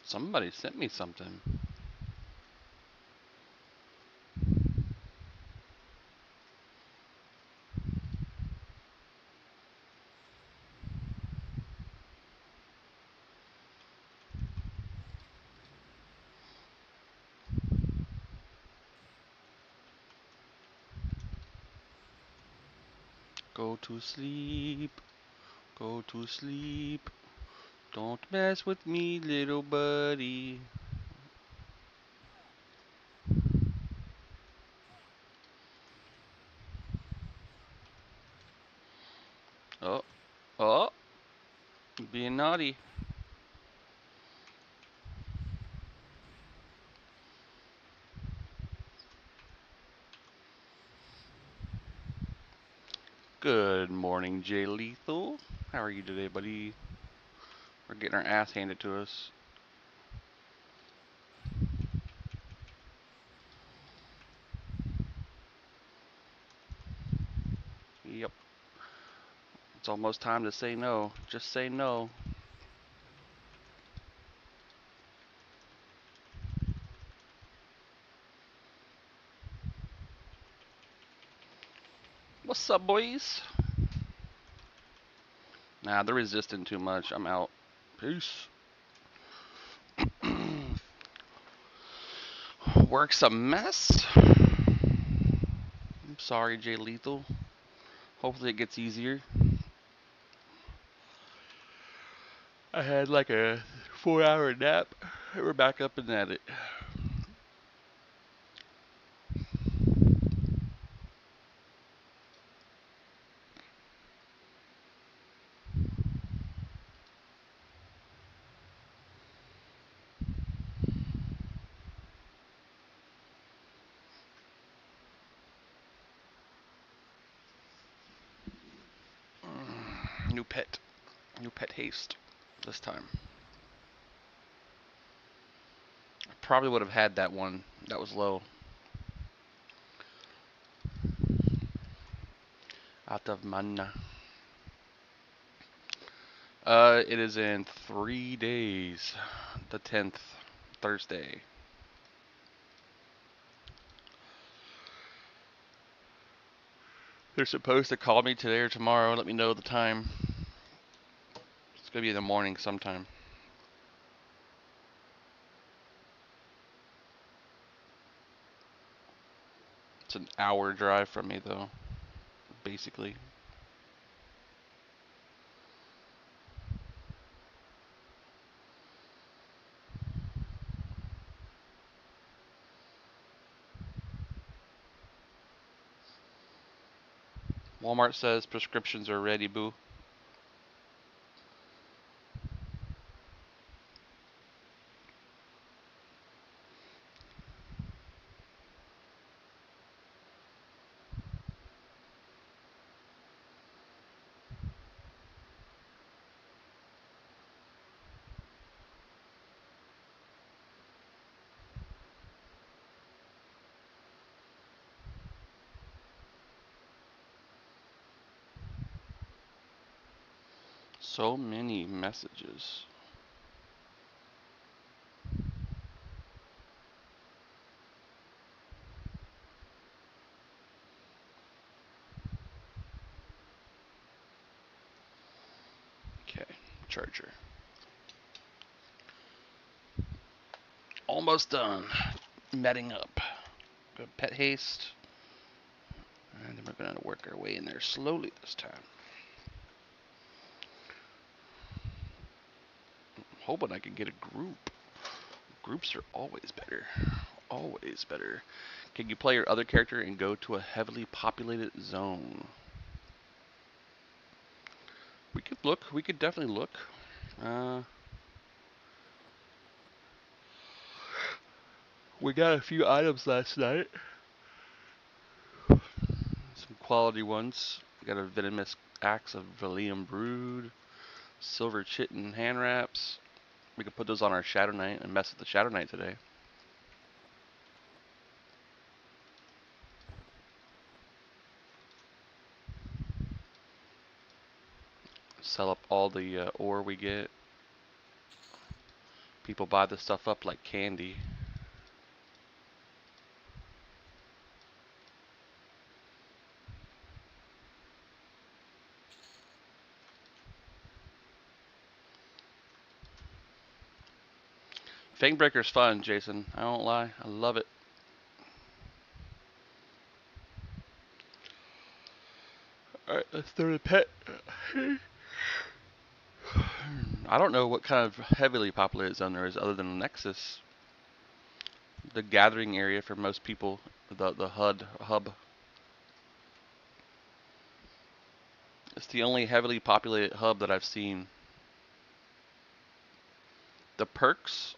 Somebody sent me something. Go to sleep. Go to sleep. Don't mess with me, little buddy. Oh, oh, being naughty. Good morning, Jay Lethal. How are you today, buddy? We're getting our ass handed to us. Yep. It's almost time to say no. Just say no. What's up, boys? Nah, they're resisting too much. I'm out. Peace. Work's a mess. I'm sorry, Jay Lethal. Hopefully it gets easier. I had like a 4-hour nap. We're back up and at it. New pet. New pet haste this time. I probably would have had that one. That was low. Out of mana. It is in 3 days. The 10th, Thursday. They're supposed to call me today or tomorrow. Let me know the time. It's gonna be in the morning sometime. It's an hour drive from me though, basically. Walmart says prescriptions are ready, boo. So many messages. Okay, charger. Almost done. Metting up. Go pet haste. And then we're gonna work our way in there slowly this time. Hoping I can get a group. Groups are always better. Always better. Can you play your other character and go to a heavily populated zone? We could look. We could definitely look. Uh, we got a few items last night. Some quality ones. We got a venomous axe of Valium Brood, silver chitin hand wraps. We could put those on our Shadow Knight and mess with the Shadow Knight today. Sell up all the ore we get. People buy this stuff up like candy. Fangbreaker's fun, Jason. I don't lie. I love it. Alright, let's throw the pet. I don't know what kind of heavily populated zone there is other than Nexus. The gathering area for most people, the HUD hub. It's the only heavily populated hub that I've seen. The perks,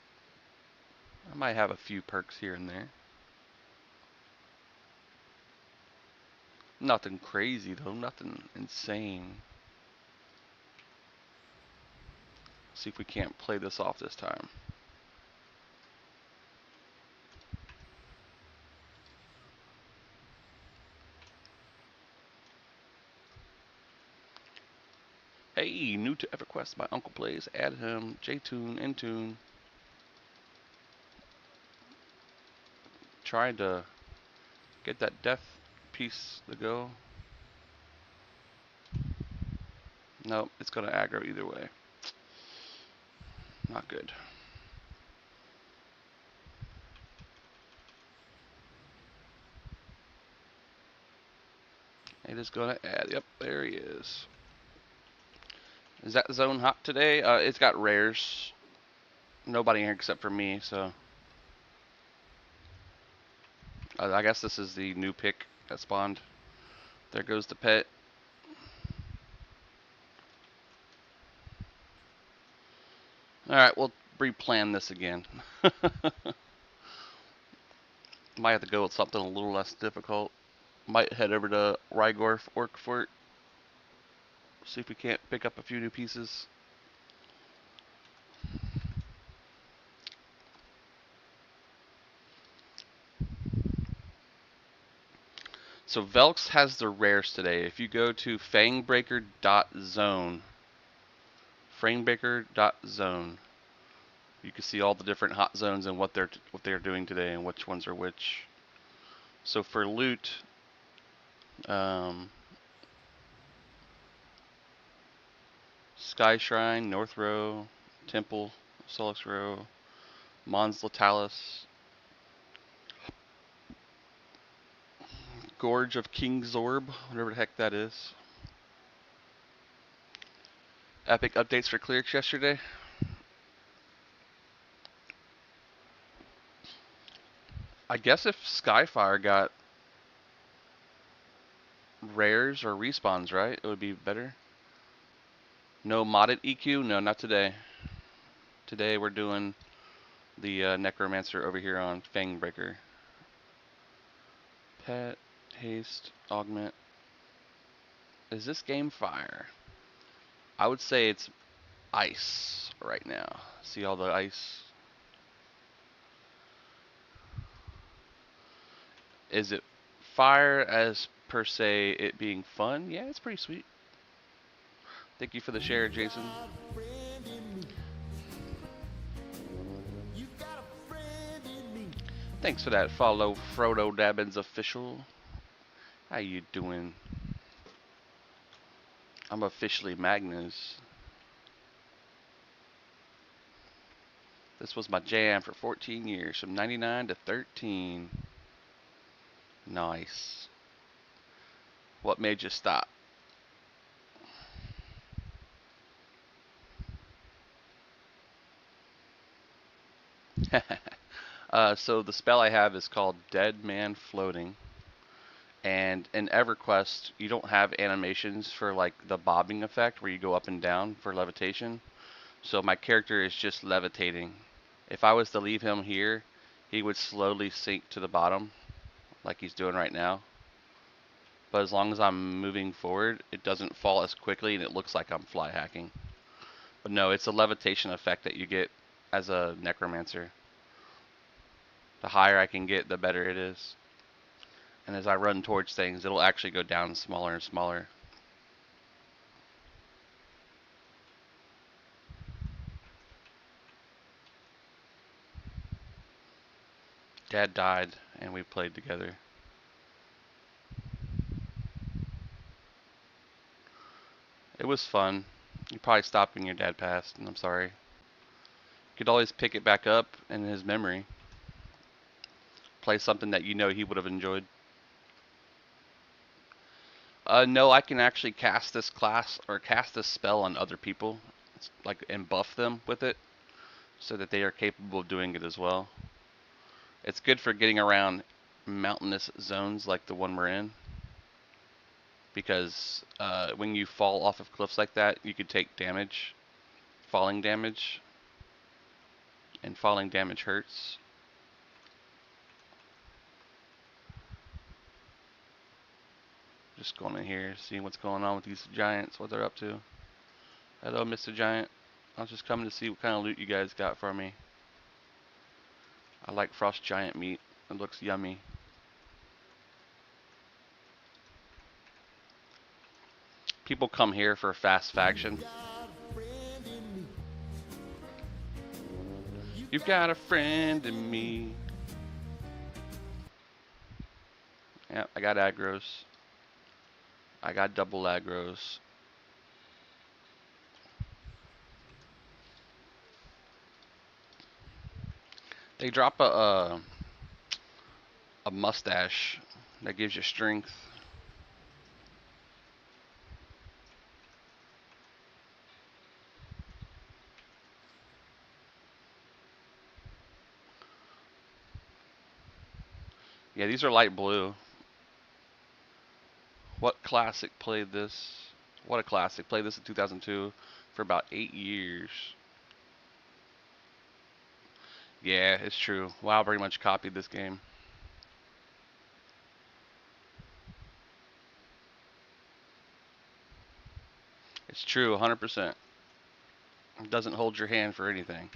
I might have a few perks here and there. Nothing crazy though, nothing insane. See if we can't play this off this time. Hey, new to EverQuest, my uncle plays. Add him, J-Tune, Intune. Trying to get that death piece to go. Nope, it's gonna aggro either way. Not good. It is gonna add. Yep, there he is. Is that zone hot today? It's got rares. Nobody here except for me, so I guess this is the new pick that spawned. There goes the pet. Alright, we'll replan this again. Might have to go with something a little less difficult. Might head over to Rygorf Orc Fort. See if we can't pick up a few new pieces. So Velx has the rares today. If you go to fangbreaker.zone, fangbreaker.zone, you can see all the different hot zones and what they're doing today and which ones are which. So for loot, Sky Shrine, North Row, Temple, Solix Row, Mons Latalis, Gorge of King Zorb, whatever the heck that is. Epic updates for Clearix yesterday. I guess if Skyfire got rares or respawns, right, it would be better. No modded EQ? No, not today. Today we're doing the Necromancer over here on Fangbreaker. Pet, haste, augment. Is this game fire? I would say it's ice right now. See all the ice? Is it fire as per se it being fun? Yeah, it's pretty sweet. Thank you for the share, Jason. Thanks for that follow, Frodo Dabbins official. How you doing? I'm officially Magnus. This was my jam for 14 years, from 99 to 13. Nice. What made you stop? So the spell I have is called Dead Man Floating. And in EverQuest, you don't have animations for like the bobbing effect where you go up and down for levitation. So my character is just levitating. If I was to leave him here, he would slowly sink to the bottom like he's doing right now. But as long as I'm moving forward, it doesn't fall as quickly and it looks like I'm fly hacking. But no, it's a levitation effect that you get as a necromancer. The higher I can get, the better it is. And as I run towards things, it'll actually go down smaller and smaller. Dad died, and we played together. It was fun. You probably stopped when your dad passed, and I'm sorry. You could always pick it back up in his memory. Play something that you know he would have enjoyed. No, I can actually cast this class or cast this spell on other people, like and buff them with it, so that they are capable of doing it as well. It's good for getting around mountainous zones like the one we're in, because when you fall off of cliffs like that, you could take damage, falling damage, and falling damage hurts. Just going in here, seeing what's going on with these giants, what they're up to. Hello, Mr. Giant. I was just coming to see what kind of loot you guys got for me. I like frost giant meat. It looks yummy. People come here for fast faction. You've got a friend in me. Yeah, I got aggros. I got double aggros. They drop a mustache that gives you strength. Yeah, these are light blue. What classic played this? What a classic. Played this in 2002 for about 8 years. Yeah, it's true. WoW pretty much copied this game. It's true, 100%. It doesn't hold your hand for anything.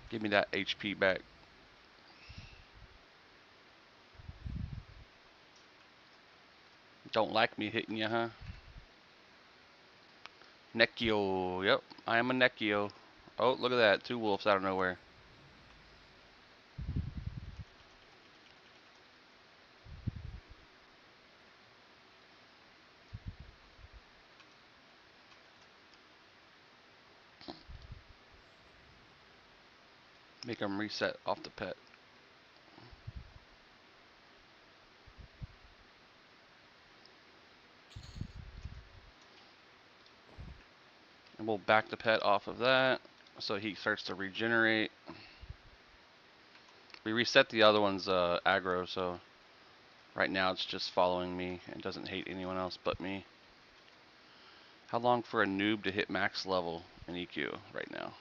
Give me that HP back. Don't like me hitting you, huh? Nekio. Yep, I am a Nekio. Oh, look at that. 2 wolves out of nowhere. Make them reset off the pet. And we'll back the pet off of that so he starts to regenerate. We reset the other one's aggro, so right now it's just following me and doesn't hate anyone else but me. How long for a noob to hit max level in EQ right now?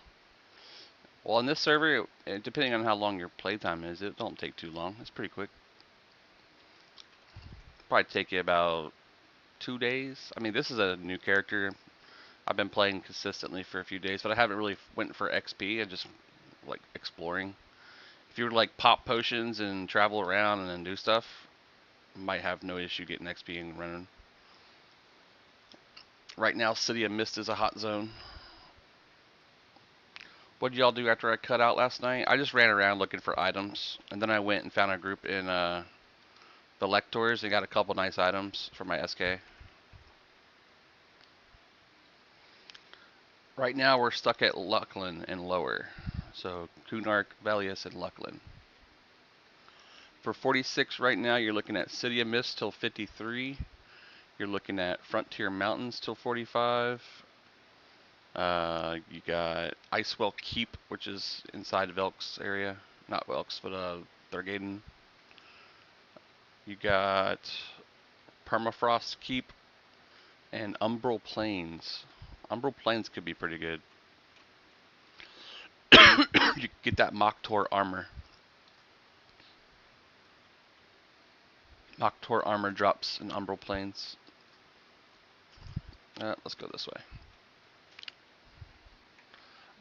Well, on this server, depending on how long your playtime is, it don't take too long. It's pretty quick. Probably take you about 2 days. I mean, this is a new character. I've been playing consistently for a few days, but I haven't really went for XP and just like exploring. If you were to like pop potions and travel around and then do stuff, might have no issue getting XP and running. Right now, City of Mist is a hot zone. What did y'all do after I cut out last night? I just ran around looking for items, and then I went and found a group in the Lectors and got a couple nice items for my SK. Right now, we're stuck at Lucklin and lower. So, Kunark, Valius, and Lucklin. For 46 right now, you're looking at City of Mist till 53. You're looking at Frontier Mountains till 45. You got Icewell Keep, which is inside of Elks area. Not Elks, but Thurgaden. You got Permafrost Keep and Umbral Plains. Umbral Plains could be pretty good. You get that Moktor armor. Moktor armor drops in Umbral Plains. Let's go this way.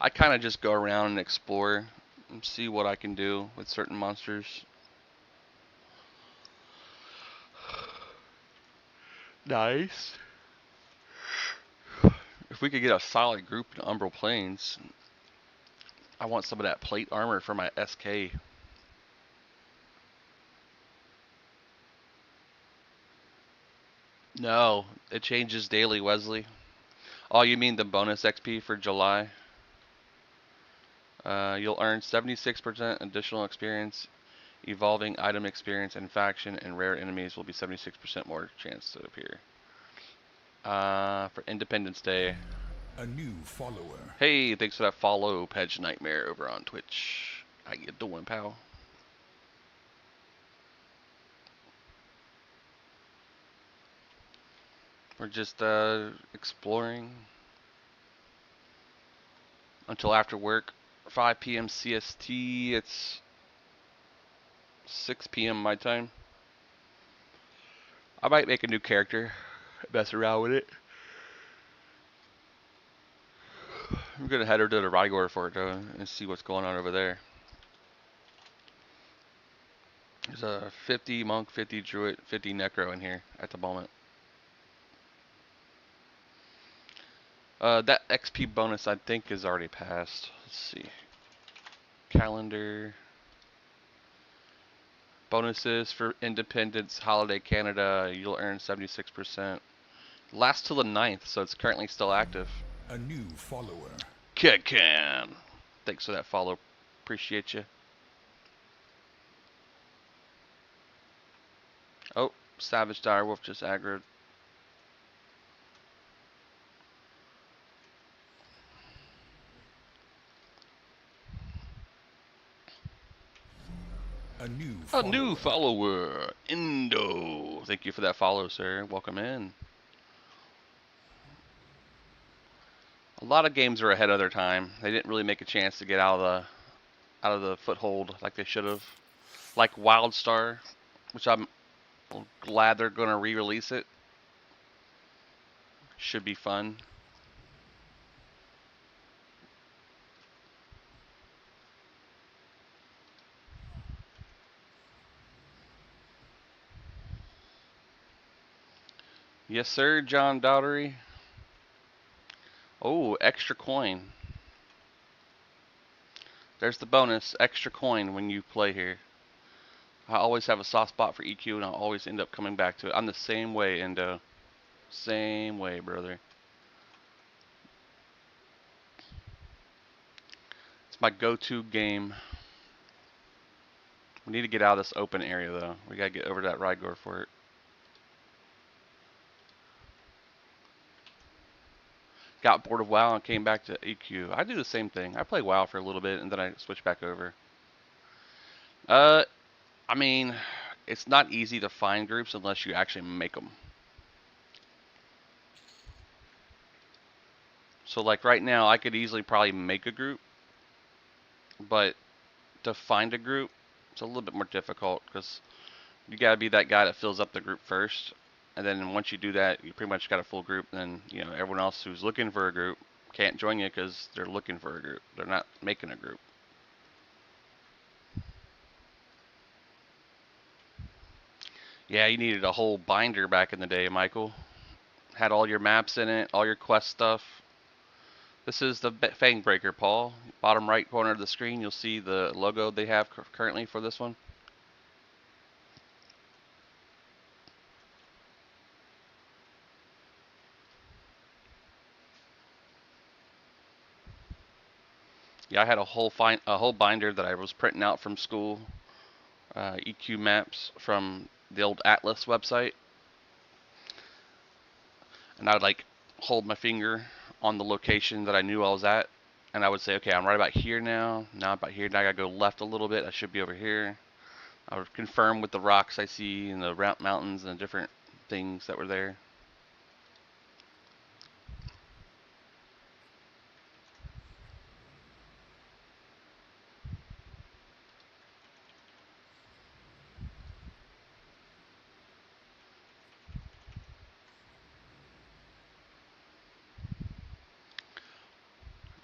I kind of just go around and explore and see what I can do with certain monsters. Nice. If we could get a solid group in Umbral Plains, I want some of that plate armor for my SK. No, it changes daily, Wesley. Oh, you mean the bonus XP for July? You'll earn 76% additional experience, evolving item experience, and faction and rare enemies will be 76% more chance to appear. For Independence Day. A new follower. Hey, thanks for that follow, Pedge Nightmare over on Twitch. How you doing, pal? We're just exploring until after work. 5 p.m. CST. It's 6 p.m. my time. I might make a new character, mess around with it. I'm gonna head over to the Rygor for it though, and see what's going on over there. There's a 50 monk, 50 druid, 50 necro in here at the moment. That XP bonus I think is already passed. Let's see. Calendar. Bonuses for Independence Holiday Canada. You'll earn 76%. Lasts till the 9th, so it's currently still active. A new follower. Kidcan. Thanks for that follow. Appreciate you. Oh, Savage Direwolf just aggroed. A new A follower. new follower, Indo. Thank you for that follow, sir. Welcome in. A lot of games are ahead of their time. They didn't really make a chance to get out of the foothold like they should have. Like Wildstar, which I'm glad they're going to re-release it. Should be fun. Yes, sir, John Dowdery. Oh, extra coin. There's the bonus, extra coin when you play here. I always have a soft spot for EQ, and I'll always end up coming back to it. I'm the same way, Indo. Same way, brother. It's my go-to game. We need to get out of this open area, though. We gotta get over to that Rygor for it. Got bored of WoW and came back to EQ. I do the same thing. I play WoW for a little bit, and then I switch back over. Uh, I mean, it's not easy to find groups unless you actually make them. So, like right now, I could easily probably make a group, but to find a group, it's a little bit more difficult because you gotta be that guy that fills up the group first, and then once you do that, you pretty much got a full group. And then everyone else who's looking for a group can't join you because they're looking for a group. They're not making a group. Yeah, you needed a whole binder back in the day, Michael. Had all your maps in it, all your quest stuff. This is the Fangbreaker, Paul. Bottom right corner of the screen, you'll see the logo they have currently for this one. Yeah, I had a whole binder that I was printing out from school, EQ maps from the old Atlas website, and I would like hold my finger on the location that I knew I was at, and I would say, okay, I'm right about here now. Now I'm about here. Now I gotta go left a little bit. I should be over here. I would confirm with the rocks I see and the mountains and the different things that were there.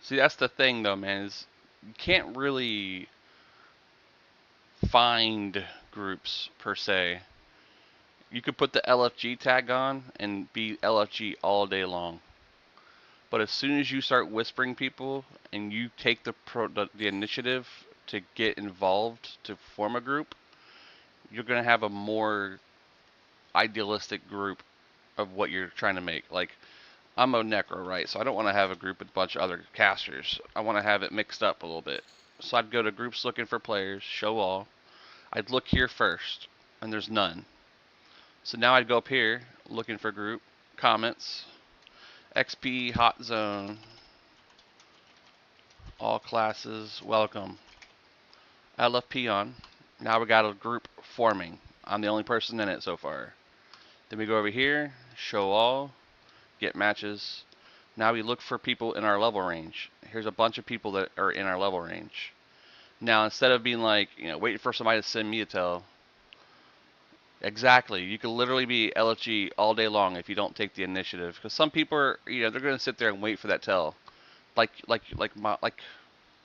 See, that's the thing though, man, is you can't really find groups per se. You could put the LFG tag on and be LFG all day long. But as soon as you start whispering people and you take the initiative to get involved to form a group, you're gonna have a more idealistic group of what you're trying to make. Like I'm a necro, right? So I don't want to have a group with a bunch of other casters. I want to have it mixed up a little bit. So I'd go to groups looking for players, show all. I'd look here first, and there's none. So now I'd go up here looking for group, comments, XP, hot zone, all classes, welcome. I love peon. Now we got a group forming. I'm the only person in it so far. Then we go over here, show all, get matches. Now we look for people in our level range. Here's a bunch of people that are in our level range. Now instead of being like, waiting for somebody to send me a tell, exactly, you could literally be LFG all day long if you don't take the initiative. Because some people are, they're gonna sit there and wait for that tell, like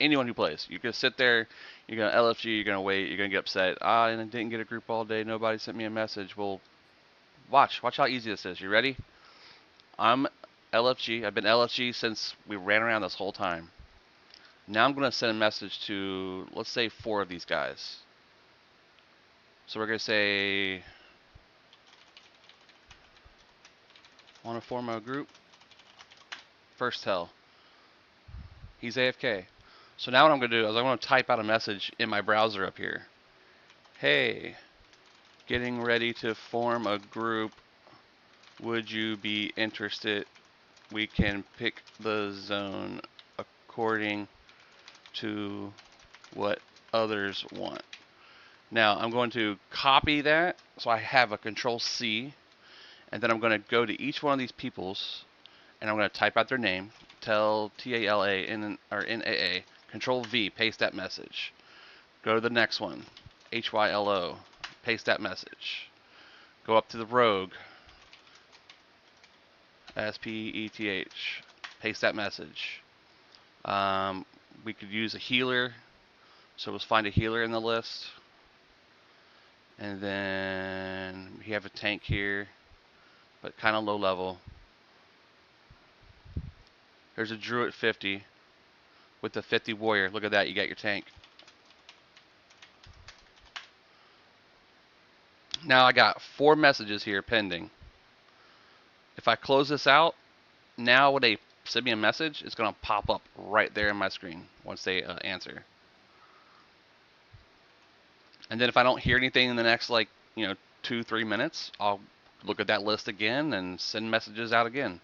anyone who plays. You're gonna sit there, you're gonna LFG, you're gonna wait, you're gonna get upset. I didn't get a group all day. Nobody sent me a message. Well, watch how easy this is. You ready? I'm LFG. I've been LFG since we ran around this whole time. Now I'm going to send a message to, let's say, 4 of these guys. So we're going to say, want to form a group? First tell. He's AFK. So now what I'm going to do is I'm going to type out a message in my browser up here. Hey, getting ready to form a group. Would you be interested? We can pick the zone according to what others want. Now I'm going to copy that so I have a control C, and then I'm going to go to each one of these peoples and I'm going to type out their name, tell TALA or NAA, control V, paste that message. Go to the next one, HYLO, paste that message. Go up to the rogue, SPETH, paste that message. We could use a healer, so let's find a healer in the list. And then we have a tank here, but kind of low level. There's a druid 50 with the 50 warrior. Look at that, you got your tank. Now I got 4 messages here pending. If I close this out, now when they send me a message, it's going to pop up right there in my screen once they answer. And then if I don't hear anything in the next 2-3 minutes, I'll look at that list again and send messages out again.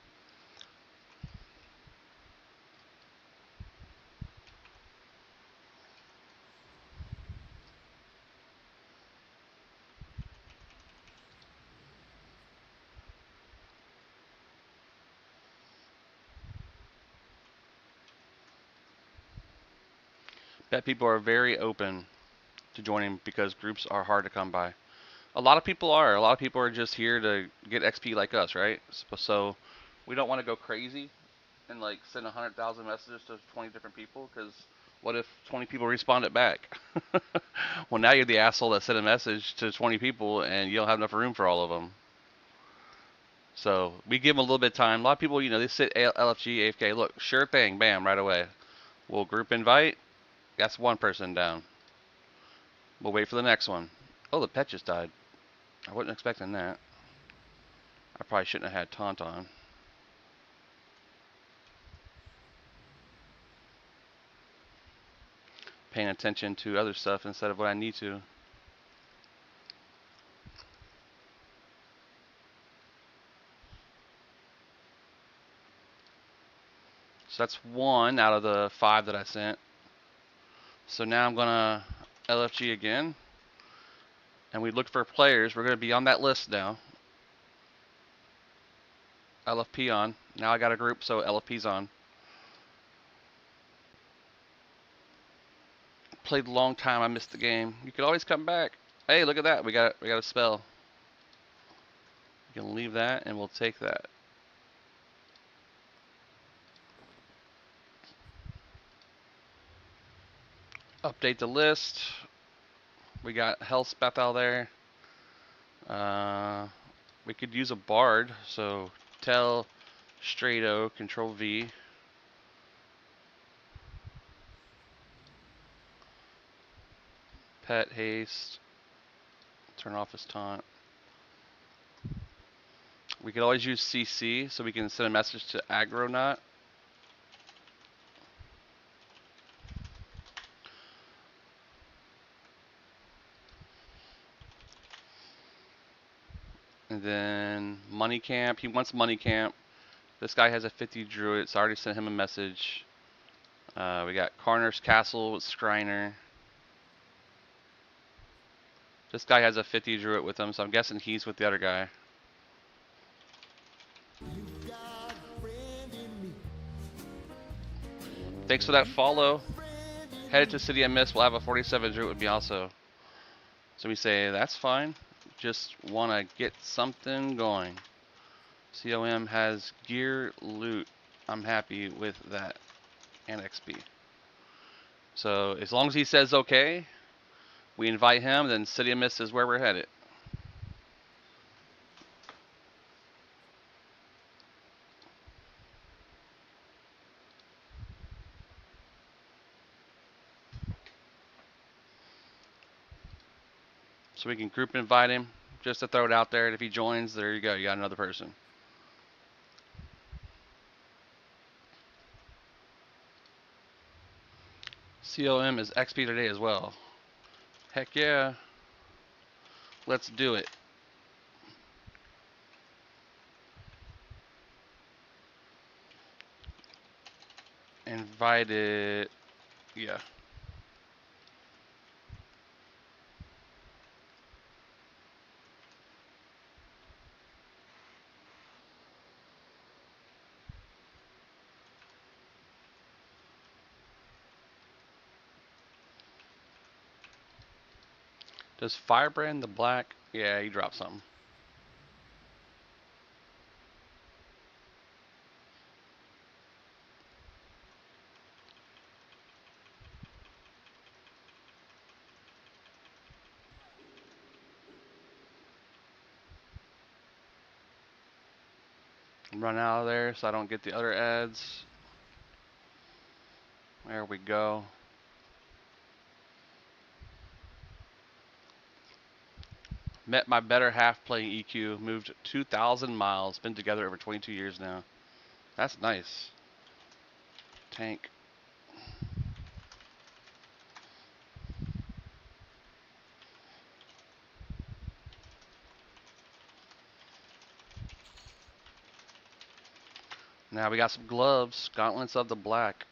Bet people are very open to joining because groups are hard to come by. A lot of people are. A lot of people are just here to get XP like us, right? So we don't want to go crazy and send 100,000 messages to 20 different people, because what if 20 people respond it back? Well, now you're the asshole that sent a message to 20 people and you don't have enough room for all of them. So we give them a little bit of time. A lot of people, they sit LFG, AFK. Look, sure thing, bam, right away. We'll group invite. That's one person down. We'll wait for the next one. Oh, the pet just died. I wasn't expecting that. I probably shouldn't have had taunt on. Paying attention to other stuff instead of what I need to. So that's 1 out of the 5 that I sent. So now I'm gonna LFG again, and we look for players. We're gonna be on that list now. LFP on. Now I got a group, so LFP's on. Played a long time. I missed the game. You could always come back. Hey, look at that. We got a spell. You can leave that, and we'll take that. Update the list. We got Hellspeth out there. We could use a bard, so tell Straight O, Control V. Pet haste. Turn off his taunt. We could always use CC so we can send a message to Aggronot. And then Money Camp. He wants Money Camp. This guy has a 50 Druid, so I already sent him a message. We got Carner's Castle with Skriner. This guy has a 50 Druid with him, so I'm guessing he's with the other guy. Thanks for that follow. Headed to City I Missed. We'll have a 47 Druid with me also. So we say, that's fine. Just want to get something going. COM has gear, loot. I'm happy with that. And XP. So as long as he says okay, we invite him, then City of Mist is where we're headed. So we can group invite him, just to throw it out there. And if he joins, there you go. You got another person. COM is XP today as well. Heck yeah. Let's do it. Invited. Yeah. Does Firebrand the black? Yeah, he dropped something. Run out of there so I don't get the other ads. There we go. Met my better half playing EQ. Moved 2,000 miles. Been together over 22 years now. That's nice. Tank. Now we got some gloves. Gauntlets of the Black.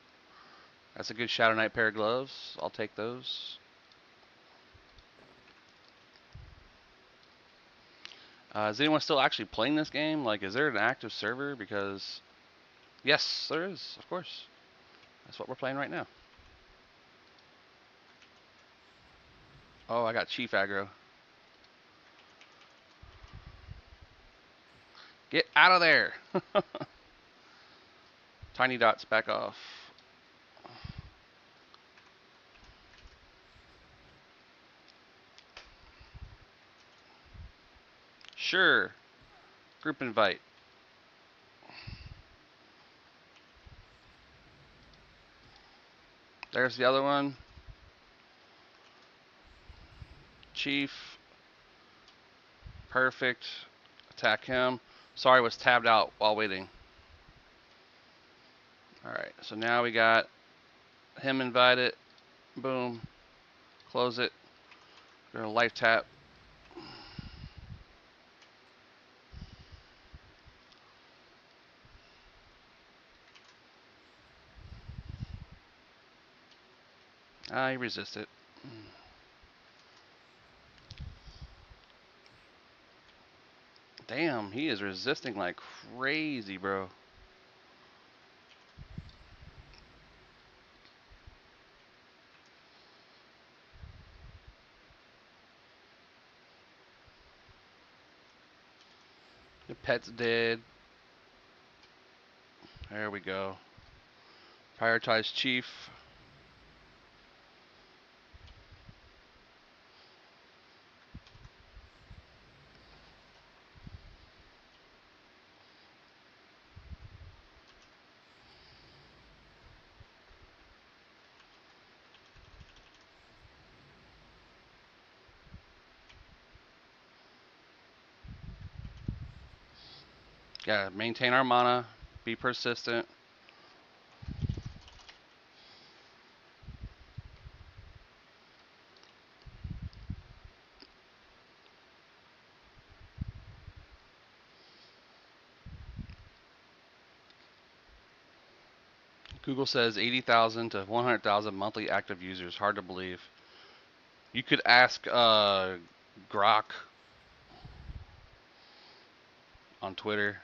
That's a good Shadow Knight pair of gloves. I'll take those. Is anyone still actually playing this game? Like, is there an active server? Because, yes, there is, of course. That's what we're playing right now. Oh, I got Chief aggro. Get out of there! Tiny dots, back off. Sure. Group invite. There's the other one. Chief. Perfect. Attack him. Sorry, was tabbed out while waiting. Alright, so now we got him invited. Boom. Close it. We're gonna life tap. I resist it. Damn, he is resisting like crazy, bro. The pet's dead. There we go. Prioritize Chief. Yeah, maintain our mana, be persistent. Google says 80,000 to 100,000 monthly active users. Hard to believe. You could ask Grok on Twitter.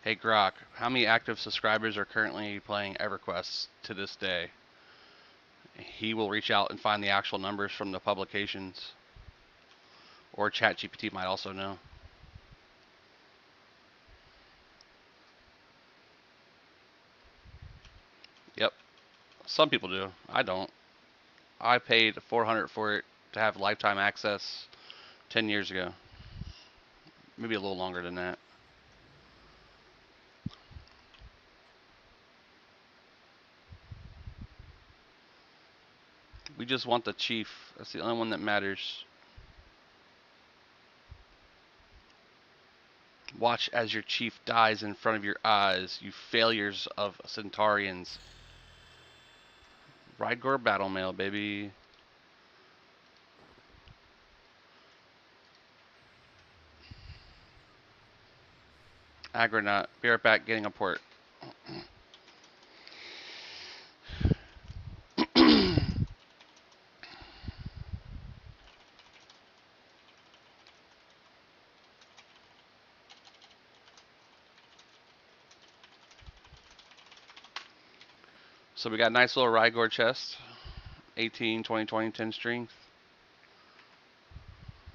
Hey Grok, how many active subscribers are currently playing EverQuest to this day? He will reach out and find the actual numbers from the publications. Or ChatGPT might also know. Yep, some people do. I don't. I paid 400 for it to have lifetime access 10 years ago. Maybe a little longer than that. We just want the chief. That's the only one that matters. Watch as your chief dies in front of your eyes, you failures of Centaurians. Rydgor Battle Mail, baby. Agronaut. Be right back, getting a port. So we got a nice little Rydgor chest. 18, 20, 20, 10 strength.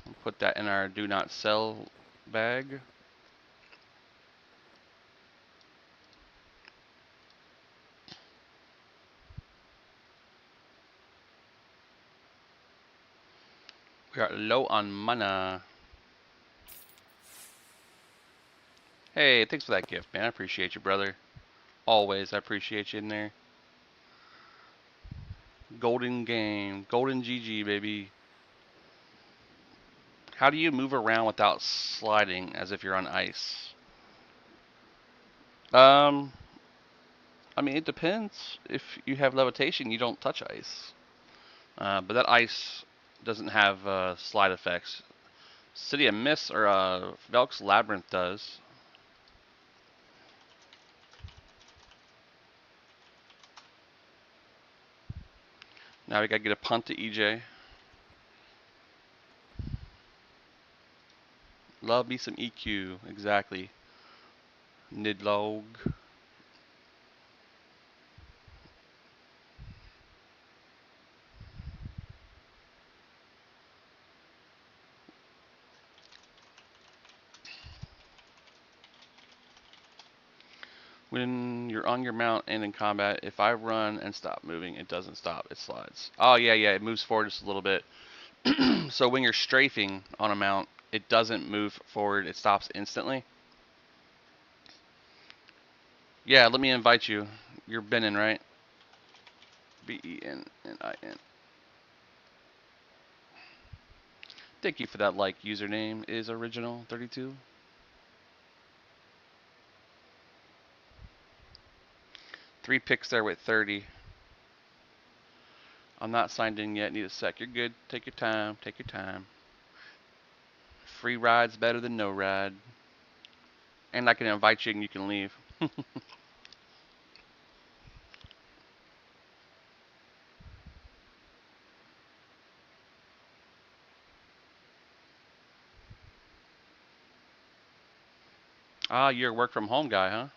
We'll put that in our do not sell bag. We are low on mana. Hey, thanks for that gift, man. I appreciate you, brother. Always, I appreciate you in there. Golden game. Golden GG, baby. How do you move around without sliding as if you're on ice? Um, I mean, it depends. If you have levitation, you don't touch ice. But that ice doesn't have slide effects. City of Mist or Velk's Labyrinth does. Now we gotta get a punt to EJ. Love me some EQ, exactly. Nidlog. When you're on your mount and in combat, if I run and stop moving, it doesn't stop, it slides. Oh yeah, yeah, it moves forward just a little bit. So when you're strafing on a mount, it doesn't move forward, it stops instantly. Yeah, let me invite you. You're Benin, right? Bennin. Thank you for that like. Username is original 32. 3 picks there with 30. I'm not signed in yet. Need a sec. You're good. Take your time. Take your time. Free ride's better than no ride. And I can invite you and you can leave. Ah, you're a work from home guy, huh?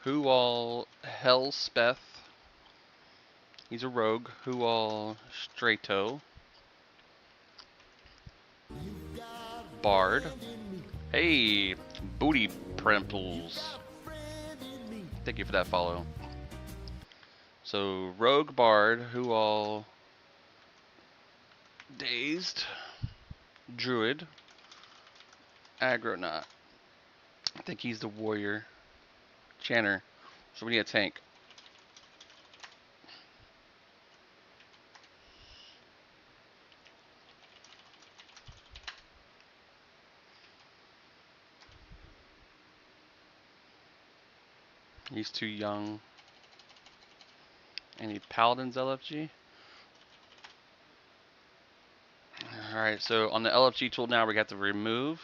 Who all Hellspeth? He's a rogue. Who all Strato? Bard. Hey, Booty Primples. Thank you for that follow. So Rogue Bard, who all dazed, Druid, Agronaut. I think he's the warrior. Channer. So we need a tank. He's too young. Any Paladins LFG? Alright, so on the LFG tool now we got to remove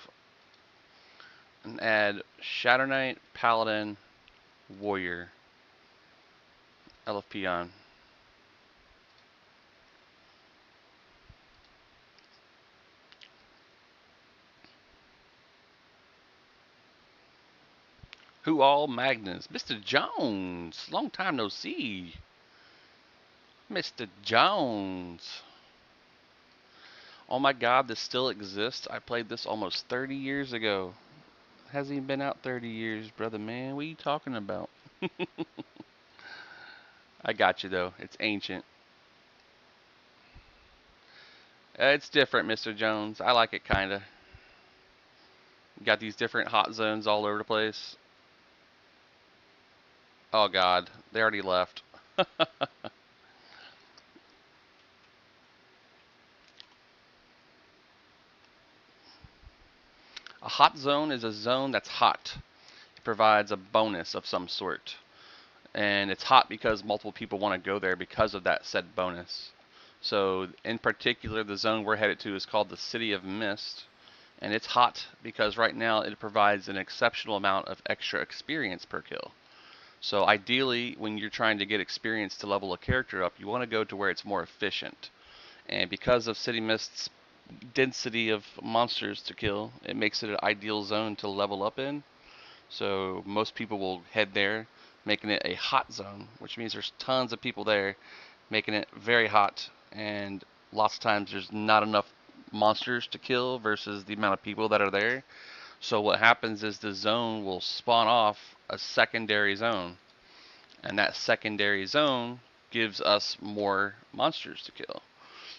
and add Shadow Knight, Paladin, Warrior, LFP on. Who all Magnus? Mr. Jones! Long time no see. Mr. Jones. Oh my god, this still exists. I played this almost 30 years ago. Hasn't even been out 30 years, brother man. What are you talking about? I got you though. It's ancient. It's different, Mr. Jones. I like it kinda. You got these different hot zones all over the place. Oh god, they already left. A hot zone is a zone that's hot. It provides a bonus of some sort. And it's hot because multiple people want to go there because of that said bonus. So in particular, the zone we're headed to is called the City of Mist. And it's hot because right now it provides an exceptional amount of extra experience per kill. So ideally, when you're trying to get experience to level a character up, you want to go to where it's more efficient. And because of City Mist's density of monsters to kill, it makes it an ideal zone to level up in. So most people will head there, making it a hot zone, which means there's tons of people there, making it very hot, and lots of times there's not enough monsters to kill versus the amount of people that are there. So what happens is the zone will spawn off a secondary zone, and that secondary zone gives us more monsters to kill.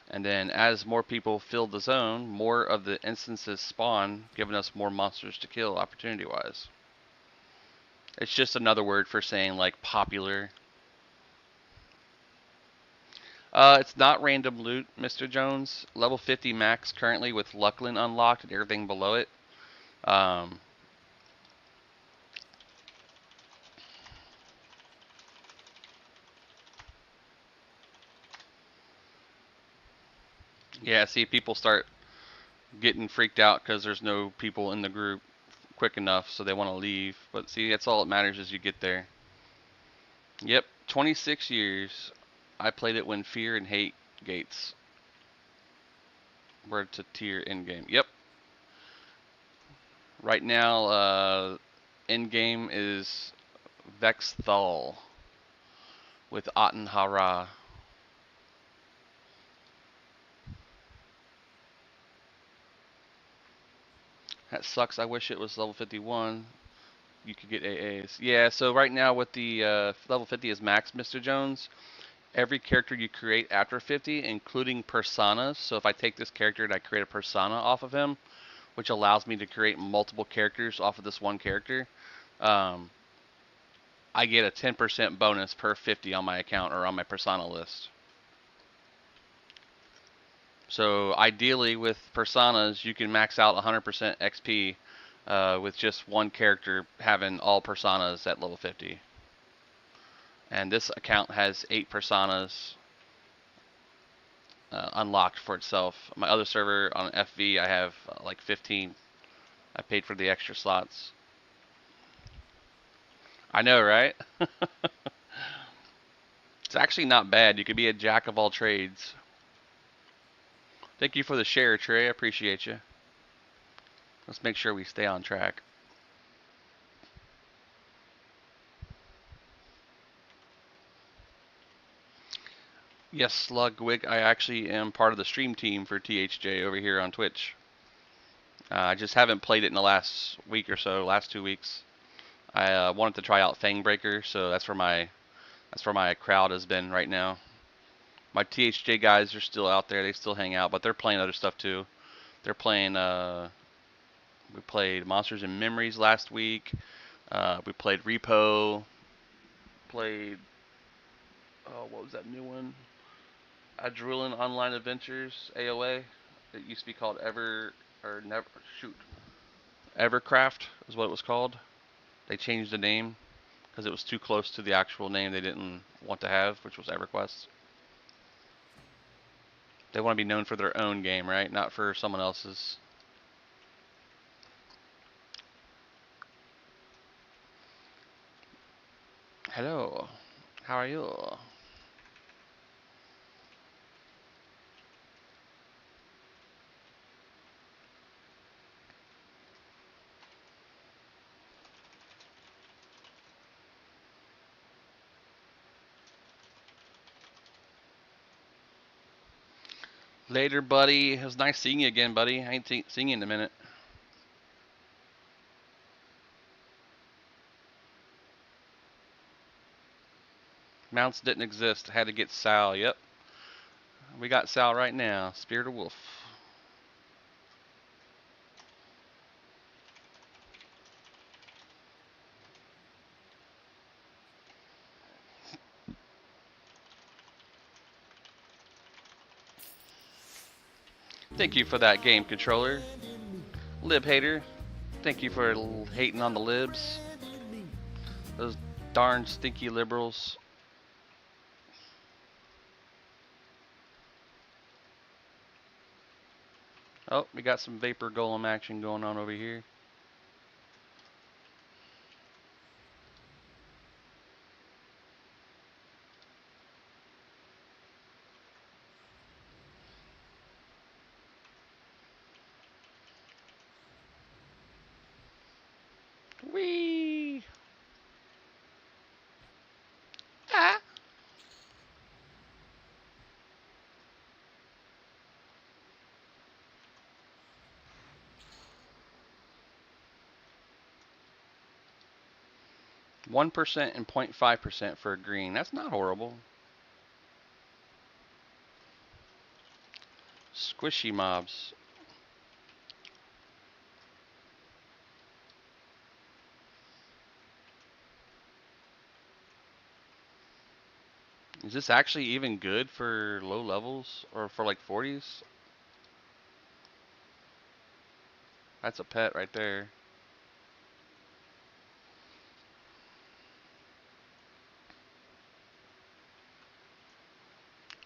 And then as more people fill the zone, more of the instances spawn, giving us more monsters to kill opportunity-wise. It's just another word for saying like popular. It's not random loot, Mr. Jones. Level 50 max currently with Lucklin unlocked and everything below it. Um, yeah, see, people start getting freaked out because there's no people in the group quick enough, so they want to leave. But see, that's all that matters is you get there. Yep, 26 years. I played it when Fear and Hate gates were to tier in game. Yep. Right now, in game is Vexthal with Aten Hara. That sucks. I wish it was level 51. You could get AAs. Yeah, so right now with the level 50 is max, Mr. Jones. Every character you create after 50, including personas. So if I take this character and I create a persona off of him, which allows me to create multiple characters off of this one character, um, I get a 10% bonus per 50 on my account or on my persona list. So ideally with personas, you can max out 100% XP with just one character having all personas at level 50. And this account has 8 personas unlocked for itself. My other server on FV, I have like 15. I paid for the extra slots. I know, right? It's actually not bad. You could be a jack of all trades. Thank you for the share, Trey. I appreciate you. Let's make sure we stay on track. Yes, Slugwig, I actually am part of the stream team for THJ over here on Twitch. I just haven't played it in the last week or so, last 2 weeks. I wanted to try out Fangbreaker, so that's That's where my crowd has been right now. My THJ guys are still out there. They still hang out, but they're playing other stuff too. They're playing. We played Monsters and Memories last week. We played Repo. Played. Oh, what was that new one? Adrenaline Online Adventures AOA. It used to be called Ever or Never. Shoot, Evercraft is what it was called. They changed the name because it was too close to the actual name they didn't want to have, which was EverQuest. They want to be known for their own game, right? Not for someone else's. Hello. How are you? Later, buddy. It was nice seeing you again, buddy. I ain't seen you in a minute. Mounts didn't exist. Had to get Sal. Yep. We got Sal right now. Spirit of Wolf. Thank you for that game controller. Lib hater. Thank you for hating on the libs. Those darn stinky liberals. Oh, we got some Vapor Golem action going on over here. Whee! Ah! 1% and 0.5% for a green. That's not horrible. Squishy mobs. Is this actually even good for low levels or for like 40s? That's a pet right there.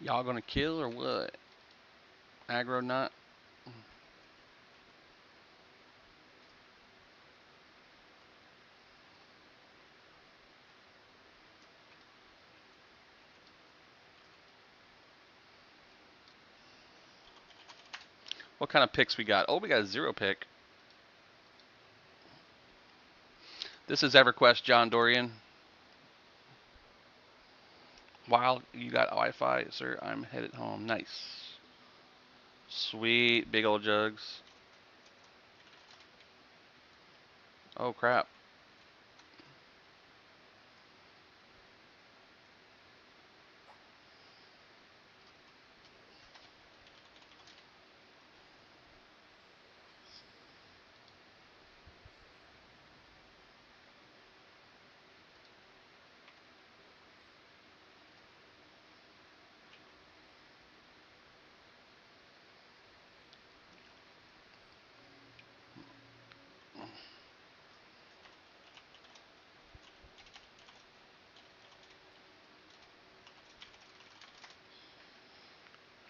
Y'all gonna kill or what? Aggro nut. What kind of picks we got? Oh, we got a 0 pick. This is EverQuest, John Dorian. While you got Wi-Fi, sir, I'm headed home. Nice. Sweet, big old jugs. Oh crap.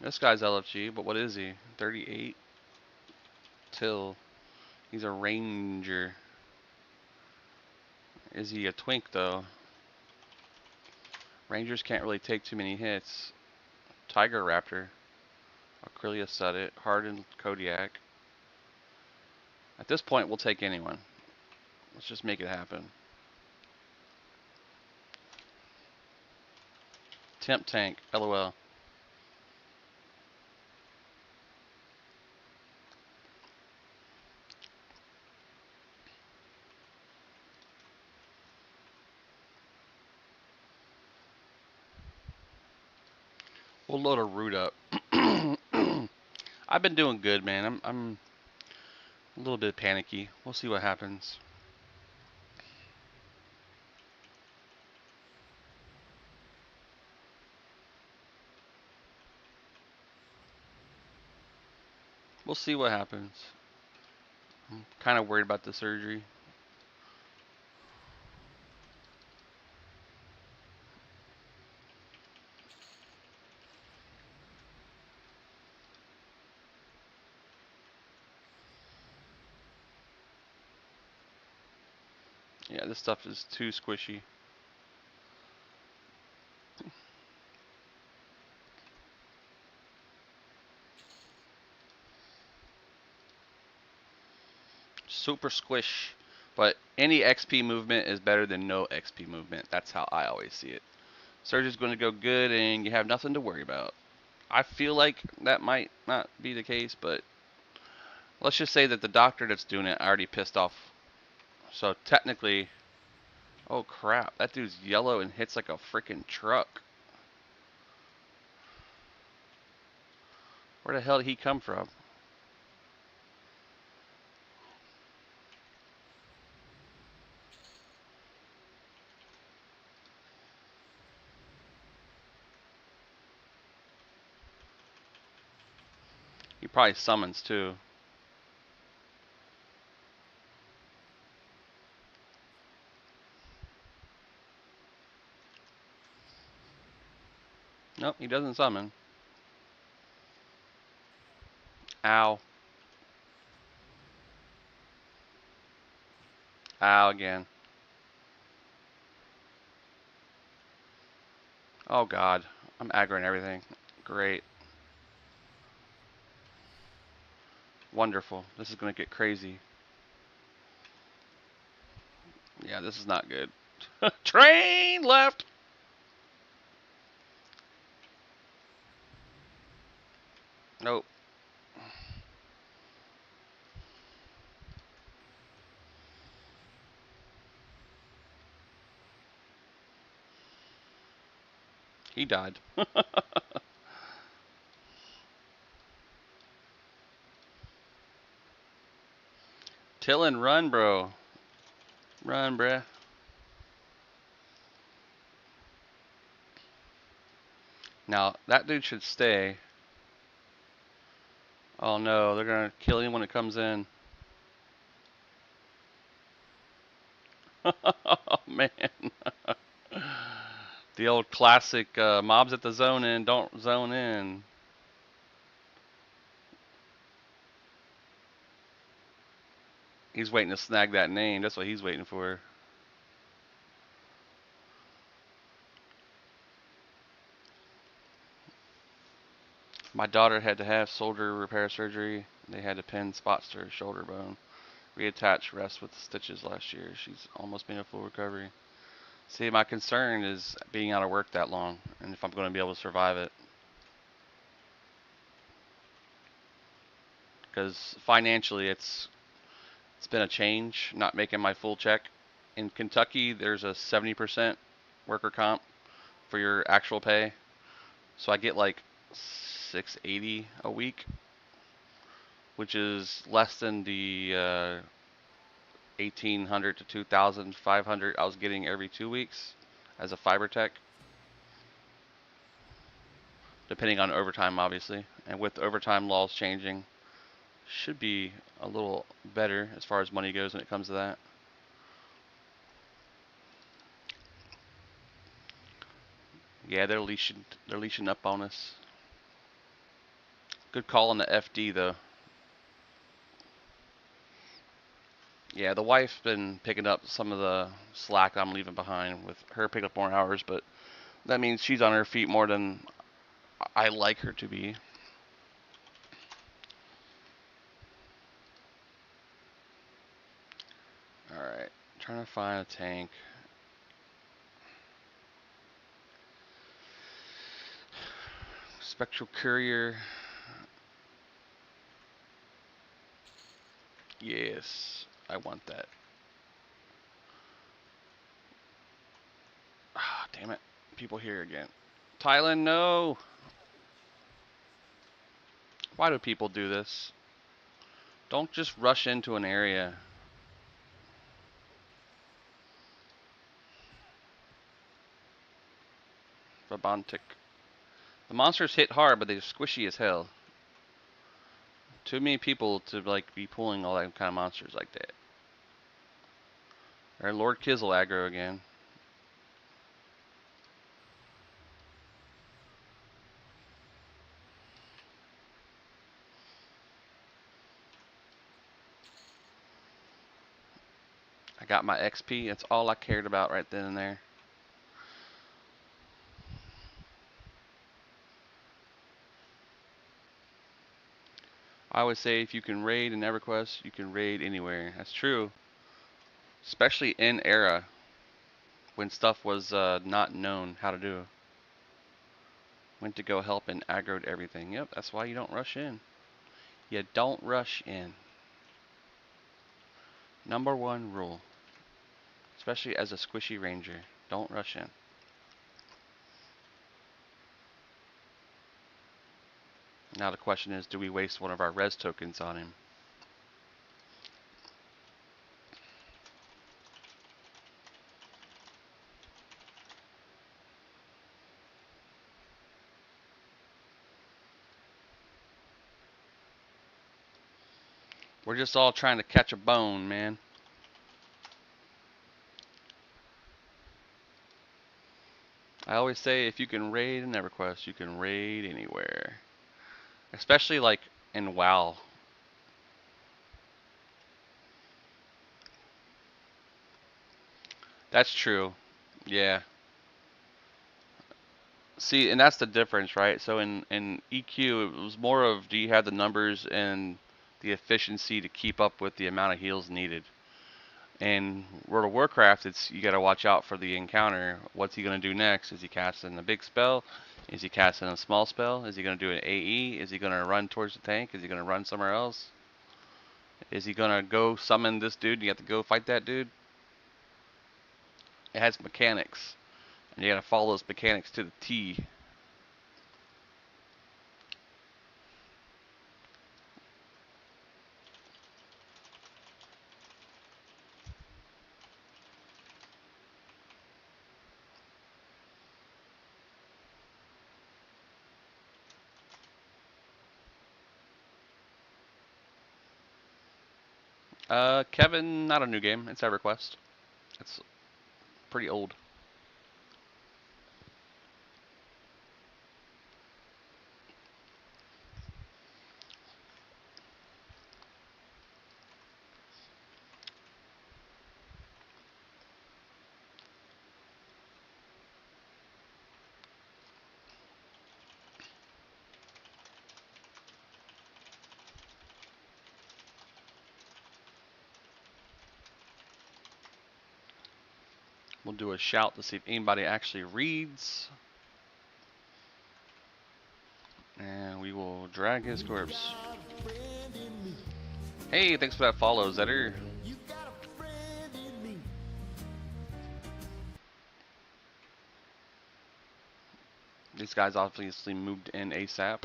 This guy's LFG, but what is he? 38 till. He's a ranger. Is he a twink though? Rangers can't really take too many hits. Tiger Raptor. Acrylia set it. Hardened Kodiak. At this point, we'll take anyone. Let's just make it happen. Temp Tank. LOL. We'll load a root up. I've been doing good, man. I'm a little bit panicky. We'll see what happens. We'll see what happens. I'm kind of worried about the surgery. Yeah, this stuff is too squishy. Super squish. But any XP movement is better than no XP movement. That's how I always see it. Surgery's going to go good and you have nothing to worry about. I feel like that might not be the case, but let's just say that the doctor that's doing it already pissed off. So technically, oh crap, that dude's yellow and hits like a freaking truck. Where the hell did he come from? He probably summons too. Nope, he doesn't summon. Ow. Ow again. Oh god. I'm aggroing everything. Great. Wonderful. This is going to get crazy. Yeah, this is not good. Train left! Nope. He died. Till and run, bro. Run, bruh. Now, that dude should stay. Oh no, they're gonna kill him when it comes in. Oh man. The old classic mobs at the zone in, don't zone in. He's waiting to snag that name. That's what he's waiting for. My daughter had to have shoulder repair surgery. They had to pin spots to her shoulder bone. Reattach rest with stitches last year. She's almost been in full recovery. See, my concern is being out of work that long and if I'm going to be able to survive it. Because financially, it's been a change, not making my full check. In Kentucky, there's a 70% worker comp for your actual pay. So I get like 680 a week, which is less than the 1800 to 2500 I was getting every 2 weeks as a fiber tech, depending on overtime, obviously. And with overtime laws changing, should be a little better as far as money goes when it comes to that. Yeah, they're leashing up on us. Good call on the FD though. Yeah, the wife's been picking up some of the slack I'm leaving behind with her picking up more hours, but that means she's on her feet more than I like her to be. Alright, trying to find a tank. Spectral Courier. Yes, I want that. Ah, damn it. People here again. Thailand, no! Why do people do this? Don't just rush into an area. Vabantic. The monsters hit hard, but they're squishy as hell. Too many people to like be pulling all that kind of monsters like that. Or Lord Kizzle aggro again. I got my XP. That's all I cared about right then and there. I always say if you can raid in EverQuest, you can raid anywhere. That's true. Especially in era when stuff was not known how to do. Went to go help and aggroed everything. Yep, that's why you don't rush in. You don't rush in. Number one rule. Especially as a squishy ranger. Don't rush in. Now the question is, do we waste one of our res tokens on him? We're just all trying to catch a bone, man. I always say if you can raid in EverQuest, you can raid anywhere. Especially like in WoW. That's true. Yeah. See, and that's the difference, right? So in EQ, it was more of do you have the numbers and the efficiency to keep up with the amount of heals needed. In World of Warcraft, it's you got to watch out for the encounter. What's he going to do next? Is he casting a big spell? Is he casting a small spell? Is he going to do an AE? Is he going to run towards the tank? Is he going to run somewhere else? Is he going to go summon this dude? You have to go fight that dude? It has mechanics, and you got to follow those mechanics to the T. Kevin, not a new game. It's EverQuest. It's pretty old. We'll do a shout to see if anybody actually reads. And we will drag his corpse. Hey, thanks for that follow, Zetter. These guys obviously moved in ASAP.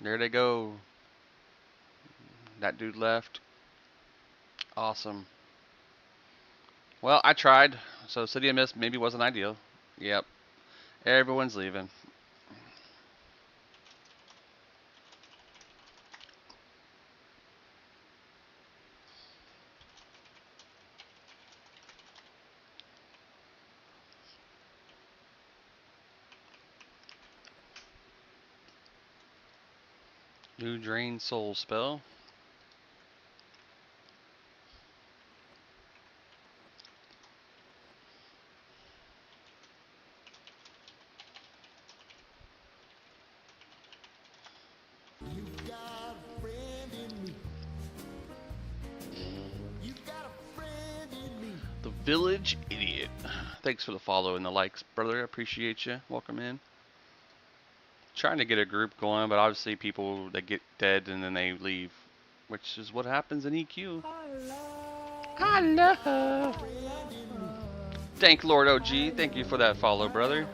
There they go. That dude left. Awesome. Well, I tried. So City of Mist maybe wasn't ideal. Yep. Everyone's leaving. New Drain Soul spell. The Village Idiot. Thanks for the follow and the likes, brother. Appreciate you. Welcome in. Trying to get a group going, but obviously people that get dead and then they leave, which is what happens in EQ. Hello. Thank Lord OG. Thank you for that follow, brother.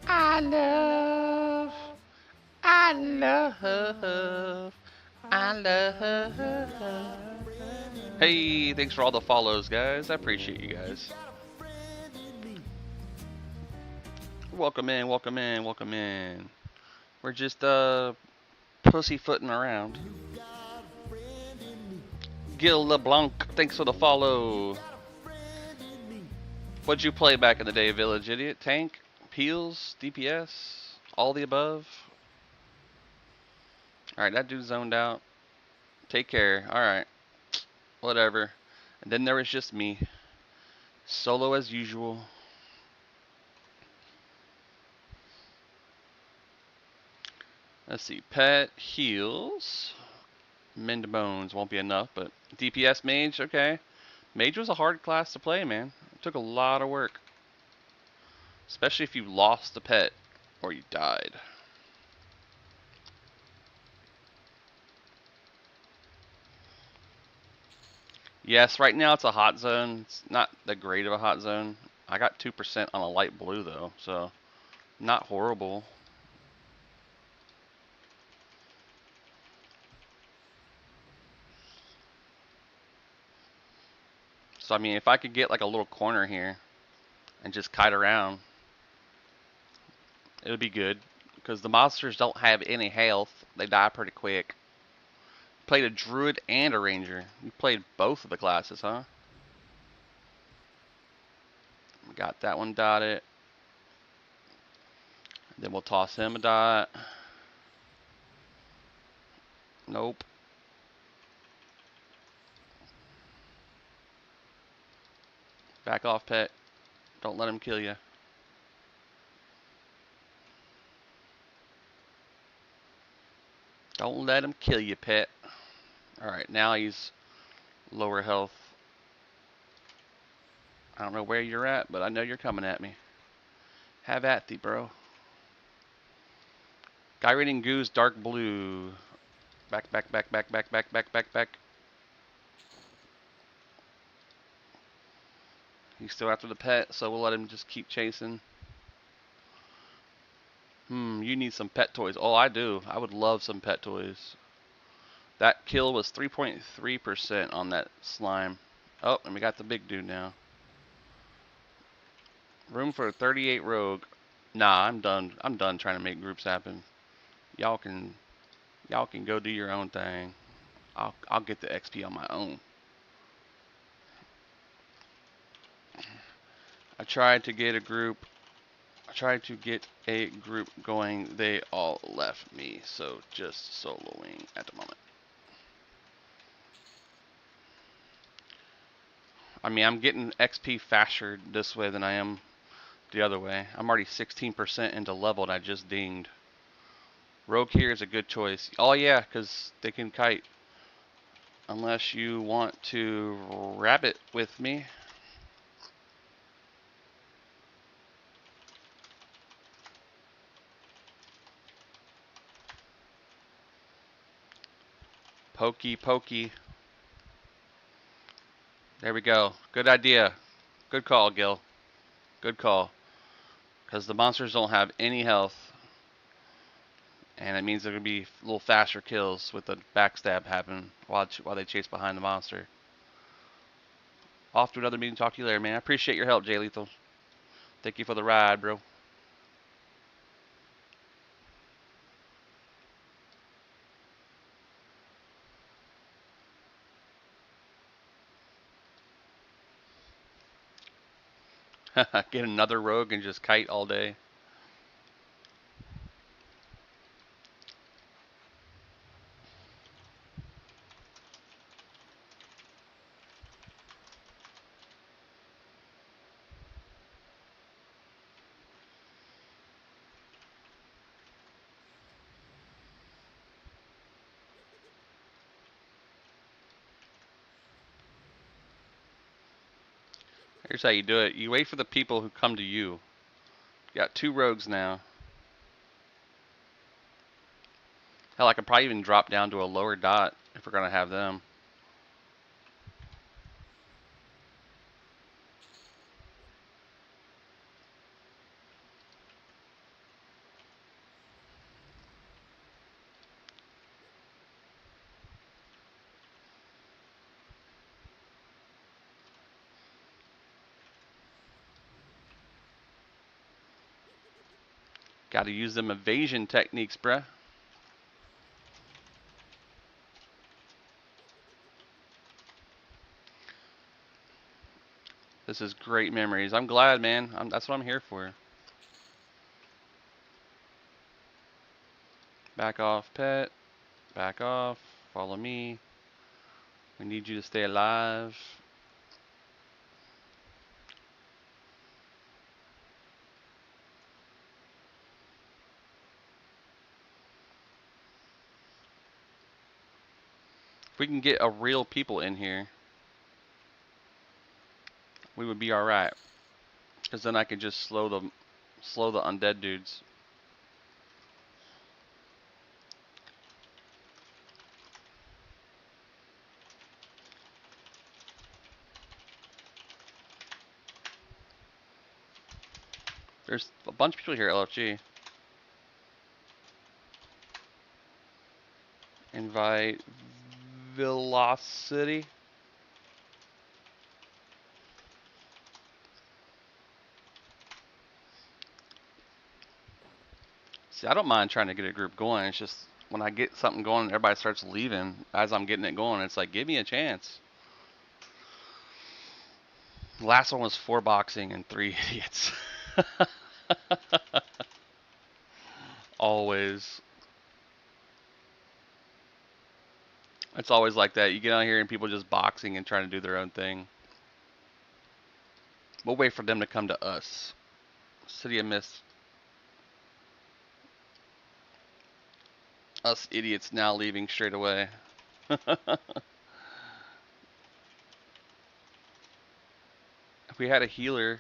I love, I love, I love. Hey, thanks for all the follows, guys. I appreciate you guys. Welcome in, welcome in, welcome in. We're just pussyfooting around. Gil LeBlanc, thanks for the follow. What'd you play back in the day, Village Idiot? Tank, Peels, DPS, all the above? Alright, that dude zoned out. Take care. Alright, whatever. And then there was just me. Solo as usual. Let's see. Pet, heals. Mend bones won't be enough, but DPS mage, okay. Mage was a hard class to play, man. It took a lot of work. Especially if you lost the pet or you died. Yes, right now it's a hot zone. It's not the great of a hot zone. I got 2% on a light blue though, so not horrible. So I mean, if I could get like a little corner here and just kite around, it would be good. Because the monsters don't have any health. They die pretty quick. Played a druid and a ranger. You played both of the classes, huh? Got that one dotted. Then we'll toss him a dot. Nope. Back off, pet. Don't let him kill you. Don't let him kill you, pet. Alright, now he's lower health. I don't know where you're at, but I know you're coming at me. Have at thee, bro. Guy reading Goose, dark blue. Back, back, back, back, back, back, back, back, back. He's still after the pet, so we'll let him just keep chasing. You need some pet toys. Oh, I do. I would love some pet toys. That kill was 3.3% on that slime. Oh, and we got the big dude now. Room for 38 rogue. Nah, I'm done. I'm done trying to make groups happen. Y'all can go do your own thing. I'll get the XP on my own. I tried to get a group going. They all left me, so just soloing at the moment. I mean, I'm getting XP faster this way than I am the other way. I'm already 16% into level and I just dinged. Rogue here is a good choice. Oh yeah, because they can kite. Unless you want to rabbit with me. Pokey, pokey. There we go. Good idea. Good call, Gil. Good call. Because the monsters don't have any health. And it means they're going to be a little faster kills with the backstab happen while they chase behind the monster. Off to another meeting. Talk to you later, man. I appreciate your help, Jay Lethal. Thank you for the ride, bro. Get another rogue and just kite all day. Here's how you do it. You wait for the people who come to you. You got two rogues now. Hell, I could probably even drop down to a lower dot if we're going to have them. Gotta use them evasion techniques, bruh. This is great memories. I'm glad, man. That's what I'm here for. Back off, pet. Back off. Follow me. We need you to stay alive. If we can get a real people in here, we would be alright. Because then I could just slow the undead dudes. There's a bunch of people here at LFG. Invite Velocity. See, I don't mind trying to get a group going. It's just when I get something going, everybody starts leaving as I'm getting it going. It's like, give me a chance. The last one was 4 boxing and 3 idiots. Always. It's always like that. You get out here and people just boxing and trying to do their own thing. We'll wait for them to come to us. City of Mist. Us idiots now leaving straight away. If we had a healer.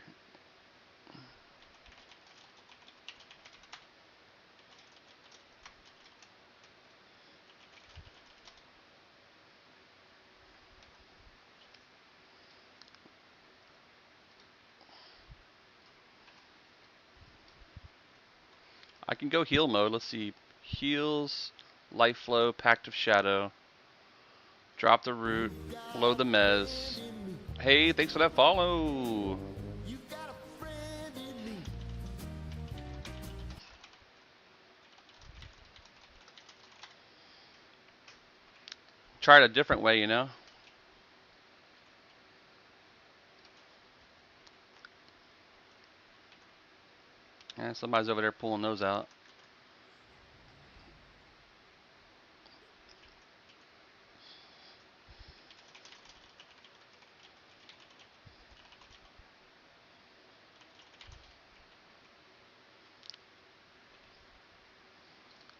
I can go heal mode. Let's see. Heals, life flow, pact of shadow. Drop the root, load the mez. Hey, thanks for that follow. Try it a different way, you know. Yeah, somebody's over there pulling those out.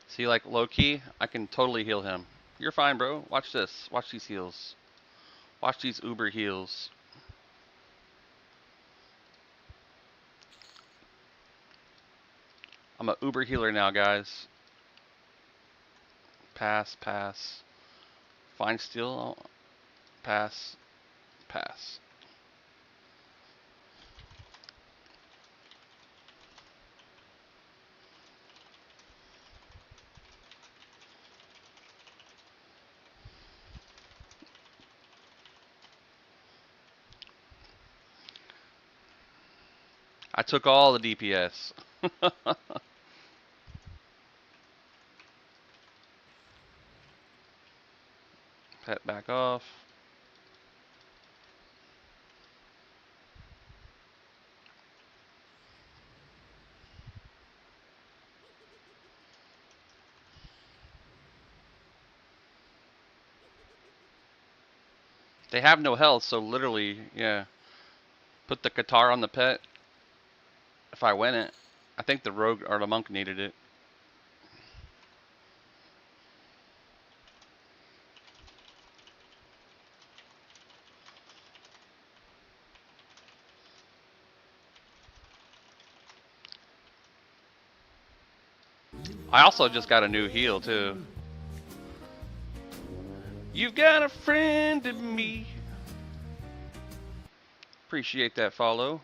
See, like low key, I can totally heal him. You're fine, bro. Watch this. Watch these heals. Watch these uber heals. I'm a uber healer now, guys. Pass, pass. Find steel. Pass, pass. I took all the DPS. Pet back off. They have no health, so literally, yeah. Put the Qatar on the pet. If I win it, I think the rogue or the monk needed it. I also just got a new heal too. You've got a friend in me. Appreciate that follow.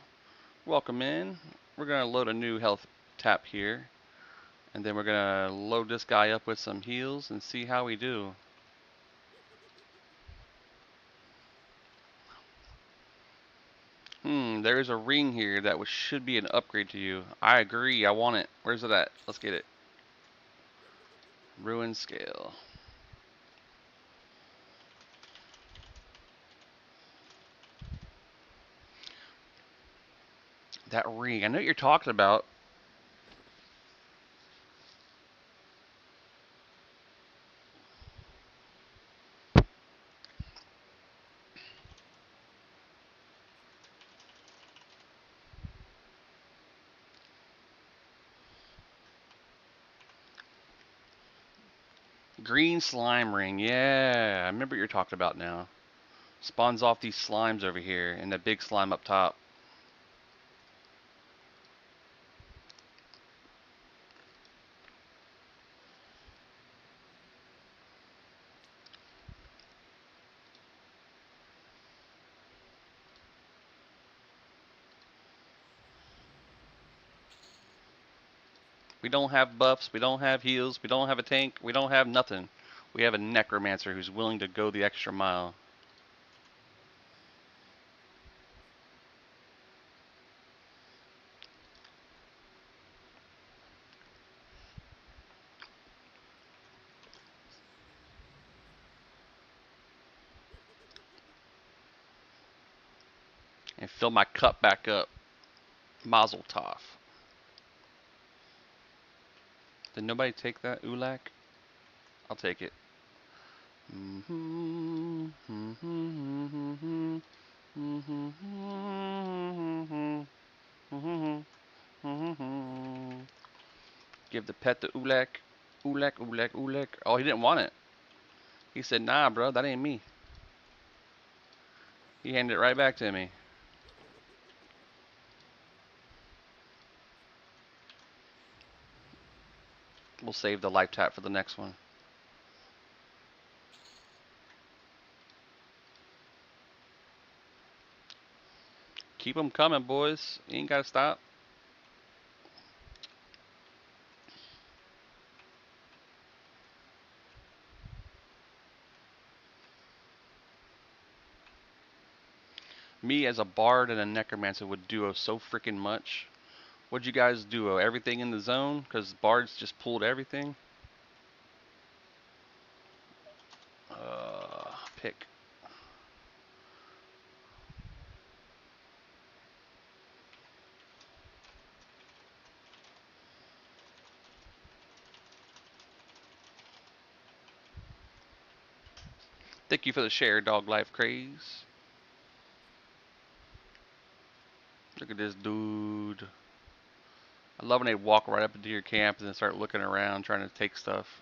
Welcome in. We're gonna load a new health tap here. And then we're gonna load this guy up with some heals and see how we do. There's a ring here that should be an upgrade to you. I agree. I want it. Where's it at? Let's get it. Ruin scale. That ring. I know what you're talking about. Green slime ring. Yeah, I remember what you're talking about now. Spawns off these slimes over here and that big slime up top. We don't have buffs. We don't have heals. We don't have a tank. We don't have nothing. We have a necromancer who's willing to go the extra mile. And fill my cup back up. Mazel tov. Did nobody take that Ulak? I'll take it. Give the pet the Ulak. Ulak, Ulak, Ulak. Oh, he didn't want it. He said, nah, bro, that ain't me. He handed it right back to me. We'll save the life tap for the next one. Keep them coming, boys. You ain't got to stop. Me as a bard and a necromancer would duo so freaking much. What'd you guys duo? Everything in the zone? Because bards just pulled everything? Pick. Thank you for the share, Dog Life Craze. Look at this dude. I love when they walk right up into your camp and then start looking around trying to take stuff.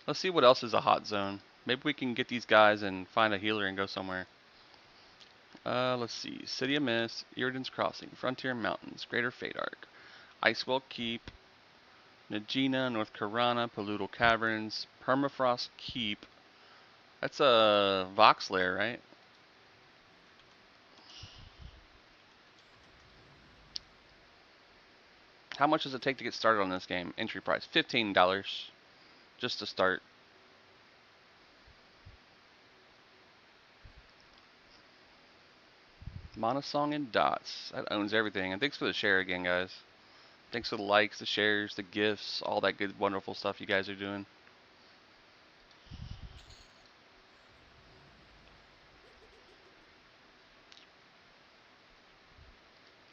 Let's see what else is a hot zone. Maybe we can get these guys and find a healer and go somewhere. Let's see. City of Mist, Iridan's Crossing, Frontier Mountains, Greater Fadark, Icewell Keep, Najina, North Karana, Paludal Caverns, Permafrost Keep. That's a Vox lair, right? How much does it take to get started on this game? Entry price $15 just to start. Monosong and Dots. That owns everything. And thanks for the share again, guys. Thanks for the likes, the shares, the gifts, all that good, wonderful stuff you guys are doing.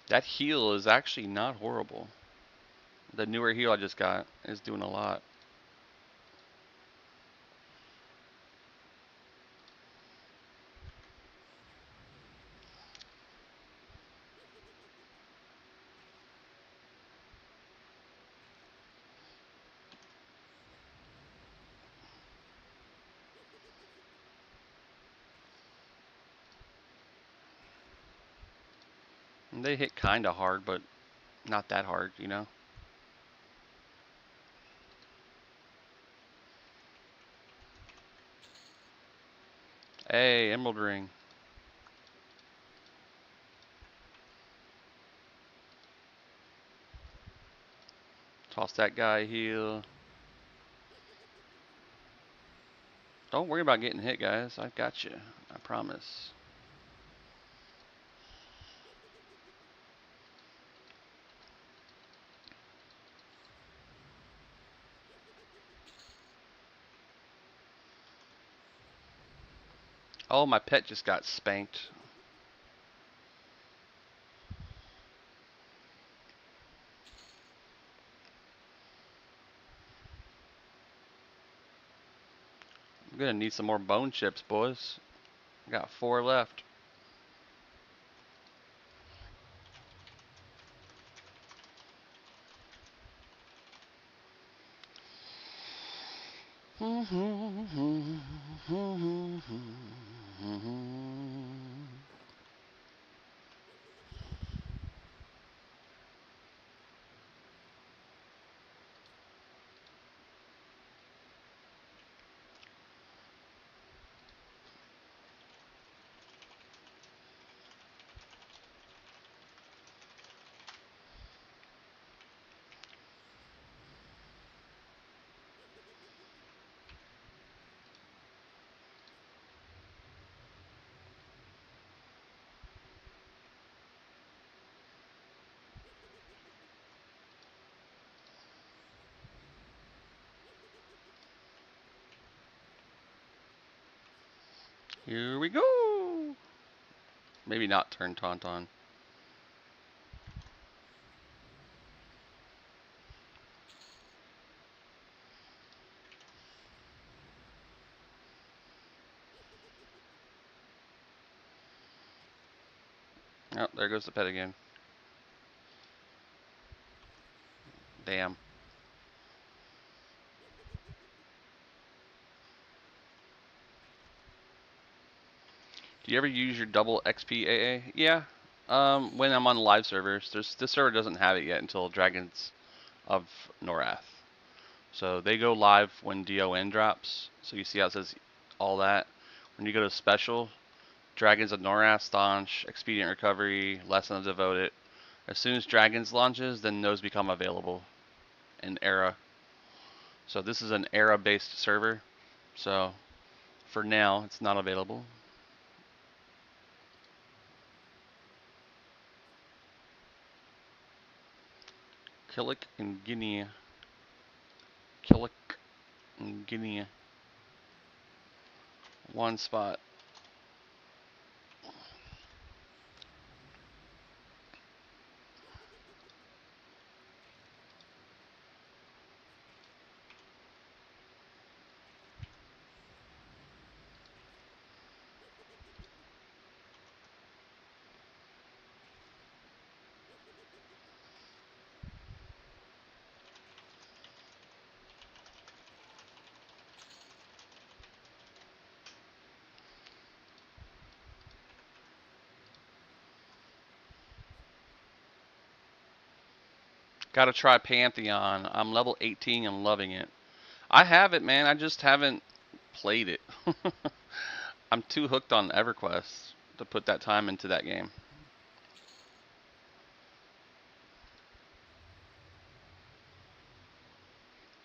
That heal is actually not horrible. The newer heal I just got is doing a lot. And they hit kinda hard, but not that hard, you know? Hey, Emerald Ring. Toss that guy heal. Don't worry about getting hit, guys. I got you. I promise. Oh, my pet just got spanked. I'm gonna need some more bone chips, boys. I got 4 left. Here we go. Maybe not turn Tauntaun. Oh, there goes the pet again. Damn. Do you ever use your double XP AA? Yeah. When I'm on live servers, this server doesn't have it yet until Dragons of Norath. So they go live when DON drops. So you see how it says all that. When you go to special, Dragons of Norath, Staunch, Expedient Recovery, Lesson of Devoted. As soon as Dragons launches, then those become available in Era. So this is an Era-based server. So for now, it's not available. Killick and Guinea. Killick and Guinea. One spot. Gotta try Pantheon. I'm level 18 and loving it. I have it, man. I just haven't played it. I'm too hooked on EverQuest to put that time into that game.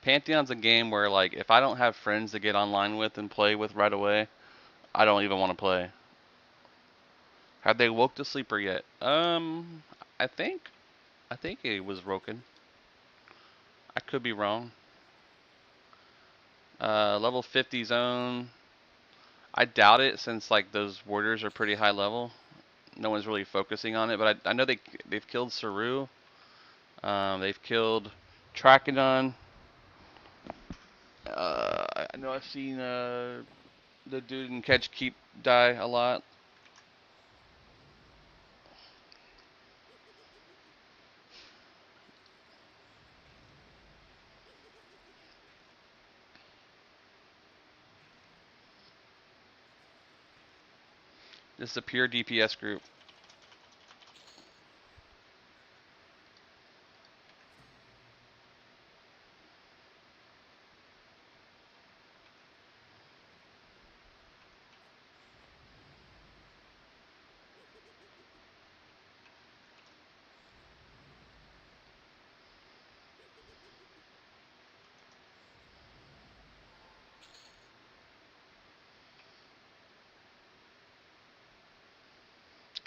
Pantheon's a game where, like, if I don't have friends to get online with and play with right away, I don't even want to play. Have they woke the sleeper yet? I think. I think it was broken. I could be wrong. Level 50 zone. I doubt it since like those warders are pretty high level. No one's really focusing on it, but I know they've killed Saru. They've killed Trachodon. I know I've seen the dude in Catch Keep die a lot. This is a pure DPS group.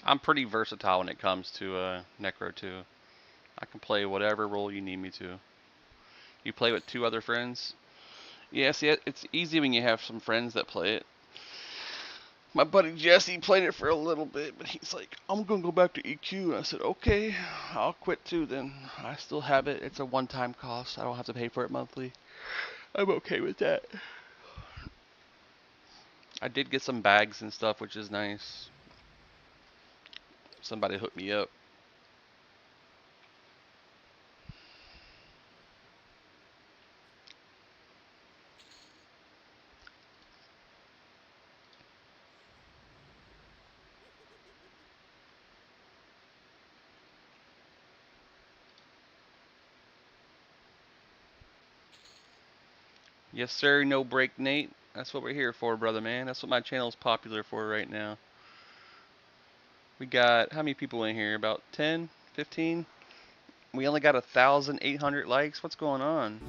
I'm pretty versatile when it comes to Necro 2. I can play whatever role you need me to. You play with 2 other friends? Yeah, see, it's easy when you have some friends that play it. My buddy Jesse played it for a little bit, but he's like, I'm gonna go back to EQ. And I said, okay, I'll quit too then. I still have it. It's a one-time cost. I don't have to pay for it monthly. I'm okay with that. I did get some bags and stuff, which is nice. Somebody hooked me up. Yes, sir. No break, Nate. That's what we're here for, brother man. That's what my channel's popular for right now. We got how many people in here? About 10, 15? We only got 1,800 likes. What's going on?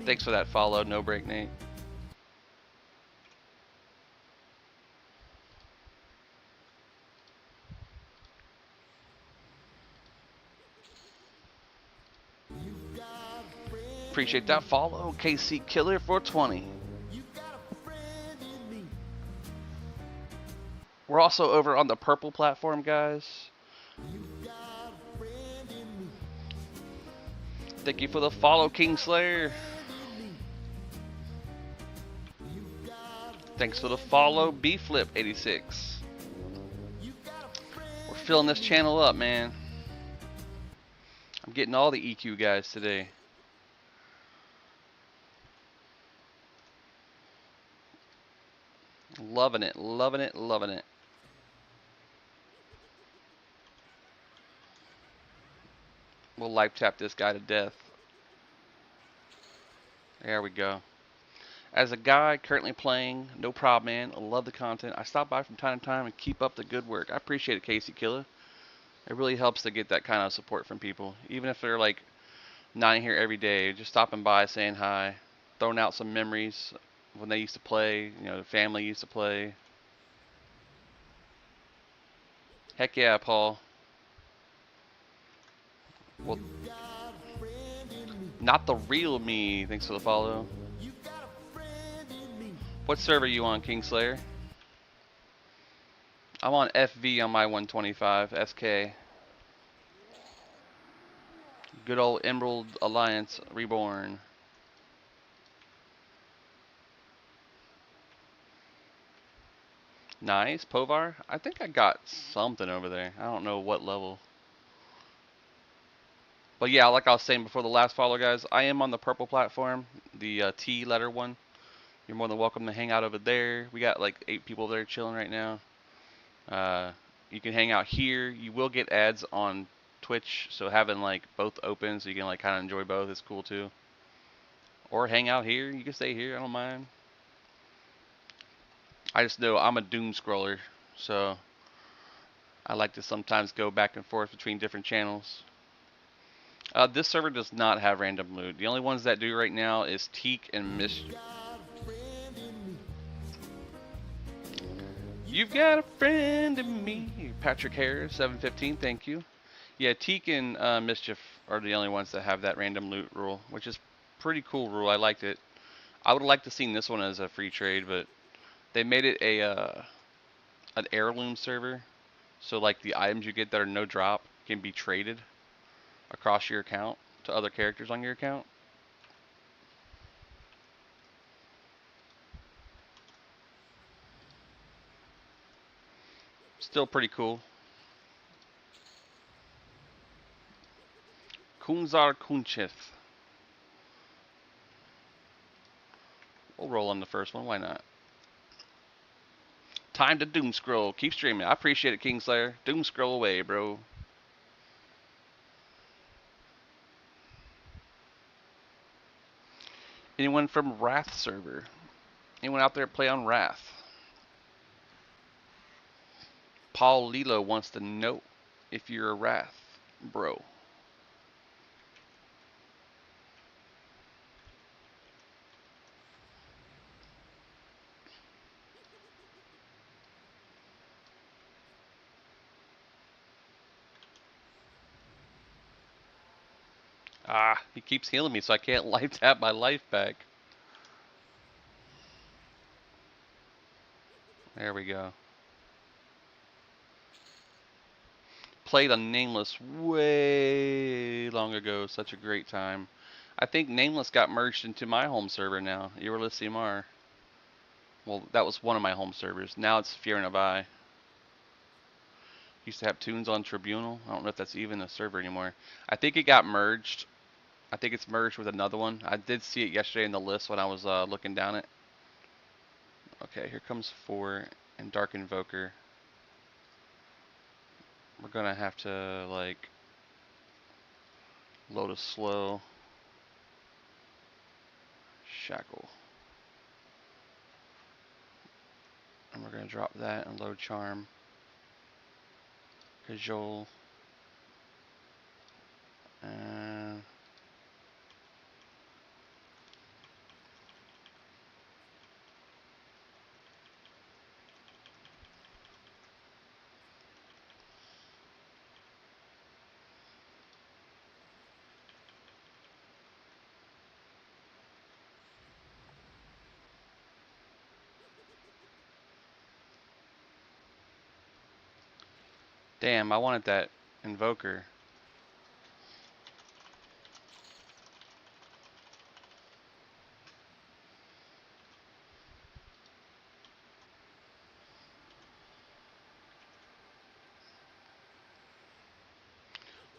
Thanks for that follow. No break, Nate. Appreciate that follow. KC Killer 420. We're also over on the purple platform, guys. Thank you for the follow, Kingslayer. Thanks for the follow, BFlip86. We're filling this channel up, man. I'm getting all the EQ guys today. Loving it, loving it, loving it. We'll life tap this guy to death. There we go. As a guy currently playing, no problem, man. I love the content. I stop by from time to time and keep up the good work. I appreciate it, Casey Killer. It really helps to get that kind of support from people, even if they're like not in here every day. Just stopping by, saying hi, throwing out some memories when they used to play. You know, the family used to play. Heck yeah, Paul. Well, not the real me. Thanks for the follow. What server are you on, Kingslayer? I'm on FV on my 125 SK. Good old Emerald Alliance Reborn. Nice, Povar. I think I got something over there. I don't know what level. But yeah, like I was saying before the last follow, guys, I am on the purple platform, the T letter one. You're more than welcome to hang out over there. We got like 8 people there chilling right now. You can hang out here. You will get ads on Twitch, so having like both open so you can like kind of enjoy both is cool too. Or hang out here. You can stay here. I don't mind. I just know I'm a doom scroller, so I like to sometimes go back and forth between different channels. This server does not have random loot. The only ones that do right now is Teak and Mischief. You've got a friend in me. Patrick Harris, 715, thank you. Yeah, Teak and Mischief are the only ones that have that random loot rule, which is pretty cool rule. I liked it. I would have liked to seen this one as a free trade, but they made it a an heirloom server. So like the items you get that are no drop can be traded across your account to other characters on your account. Still pretty cool. Kunzar Kunchith. We'll roll on the first one, why not? Time to doom scroll. Keep streaming. I appreciate it, Kingslayer. Doom scroll away, bro. Anyone from Wrath server? Anyone out there play on Wrath? Paul Lilo wants to know if you're a Wrath, bro. Ah, he keeps healing me, so I can't life tap my life back. There we go. Played on Nameless way long ago. Such a great time. I think Nameless got merged into my home server now. Mar. Well, that was one of my home servers. Now it's Fear and Abai. Used to have tunes on Tribunal. I don't know if that's even a server anymore. I think it got merged. I think it's merged with another one. I did see it yesterday in the list when I was looking down it. Okay, here comes 4 and Dark Invoker. We're gonna have to like load a slow shackle. And we're gonna drop that and load charm. Cajole. And damn, I wanted that invoker.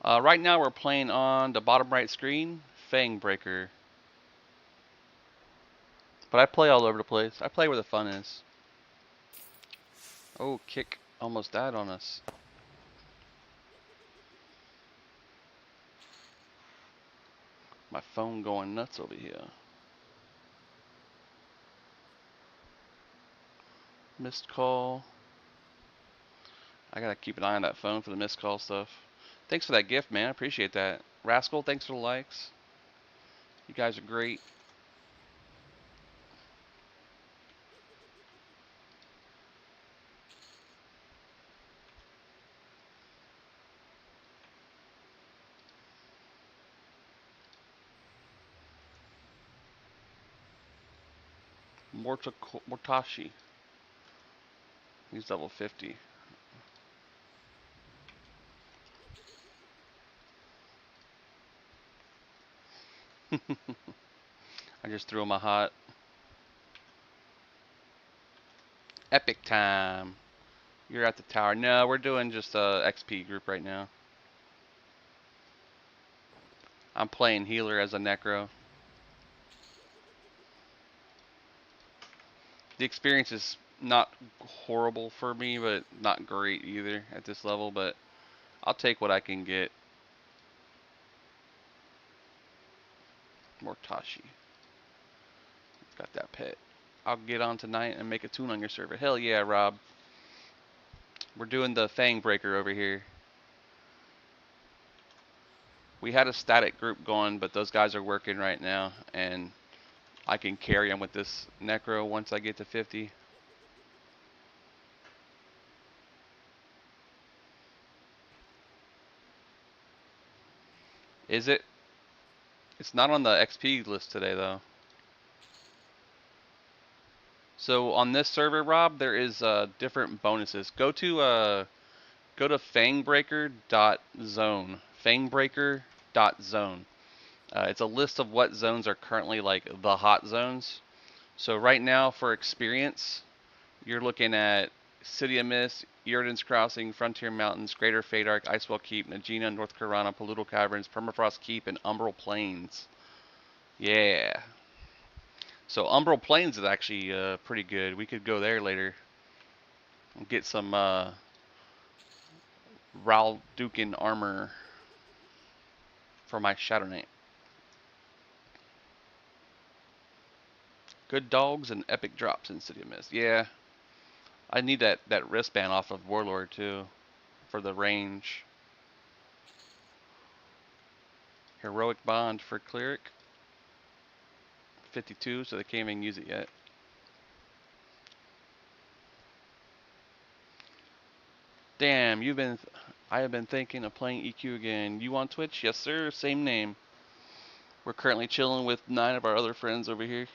Right now we're playing on the bottom right screen, Fangbreaker. But I play all over the place. I play where the fun is. Oh, kick almost died on us. My phone going nuts over here. Missed call. I gotta keep an eye on that phone for the missed call stuff. Thanks for that gift, man. I appreciate that. Rascal, thanks for the likes. You guys are great. Mortashi. He's level 50. I just threw him a hot epic time. You're at the tower. No, we're doing just a XP group right now. I'm playing healer as a necro. The experience is not horrible for me, but not great either at this level, but I'll take what I can get. Mortashi. Got that pet. I'll get on tonight and make a tune on your server. Hell yeah, Rob. We're doing the Fangbreaker over here. We had a static group going, but those guys are working right now, and I can carry them with this Necro once I get to 50. Is it? It's not on the XP list today, though. So on this server, Rob, there is different bonuses. Go to fangbreaker.zone. Fangbreaker.zone. It's a list of what zones are currently like the hot zones. So right now for experience, you're looking at City of Mist, Yrden's Crossing, Frontier Mountains, Greater Fadark, Icewell Keep, Najina, North Karana, Pollutal Caverns, Permafrost Keep, and Umbral Plains. Yeah. So Umbral Plains is actually pretty good. We could go there later and get some Raldukin armor for my Shadow Knight. Good dogs and epic drops in City of Mist. Yeah, I need that wristband off of Warlord too for the range. Heroic Bond for Cleric. 52, so they can't even use it yet. Damn, I have been thinking of playing EQ again. You on Twitch? Yes, sir. Same name. We're currently chilling with 9 of our other friends over here.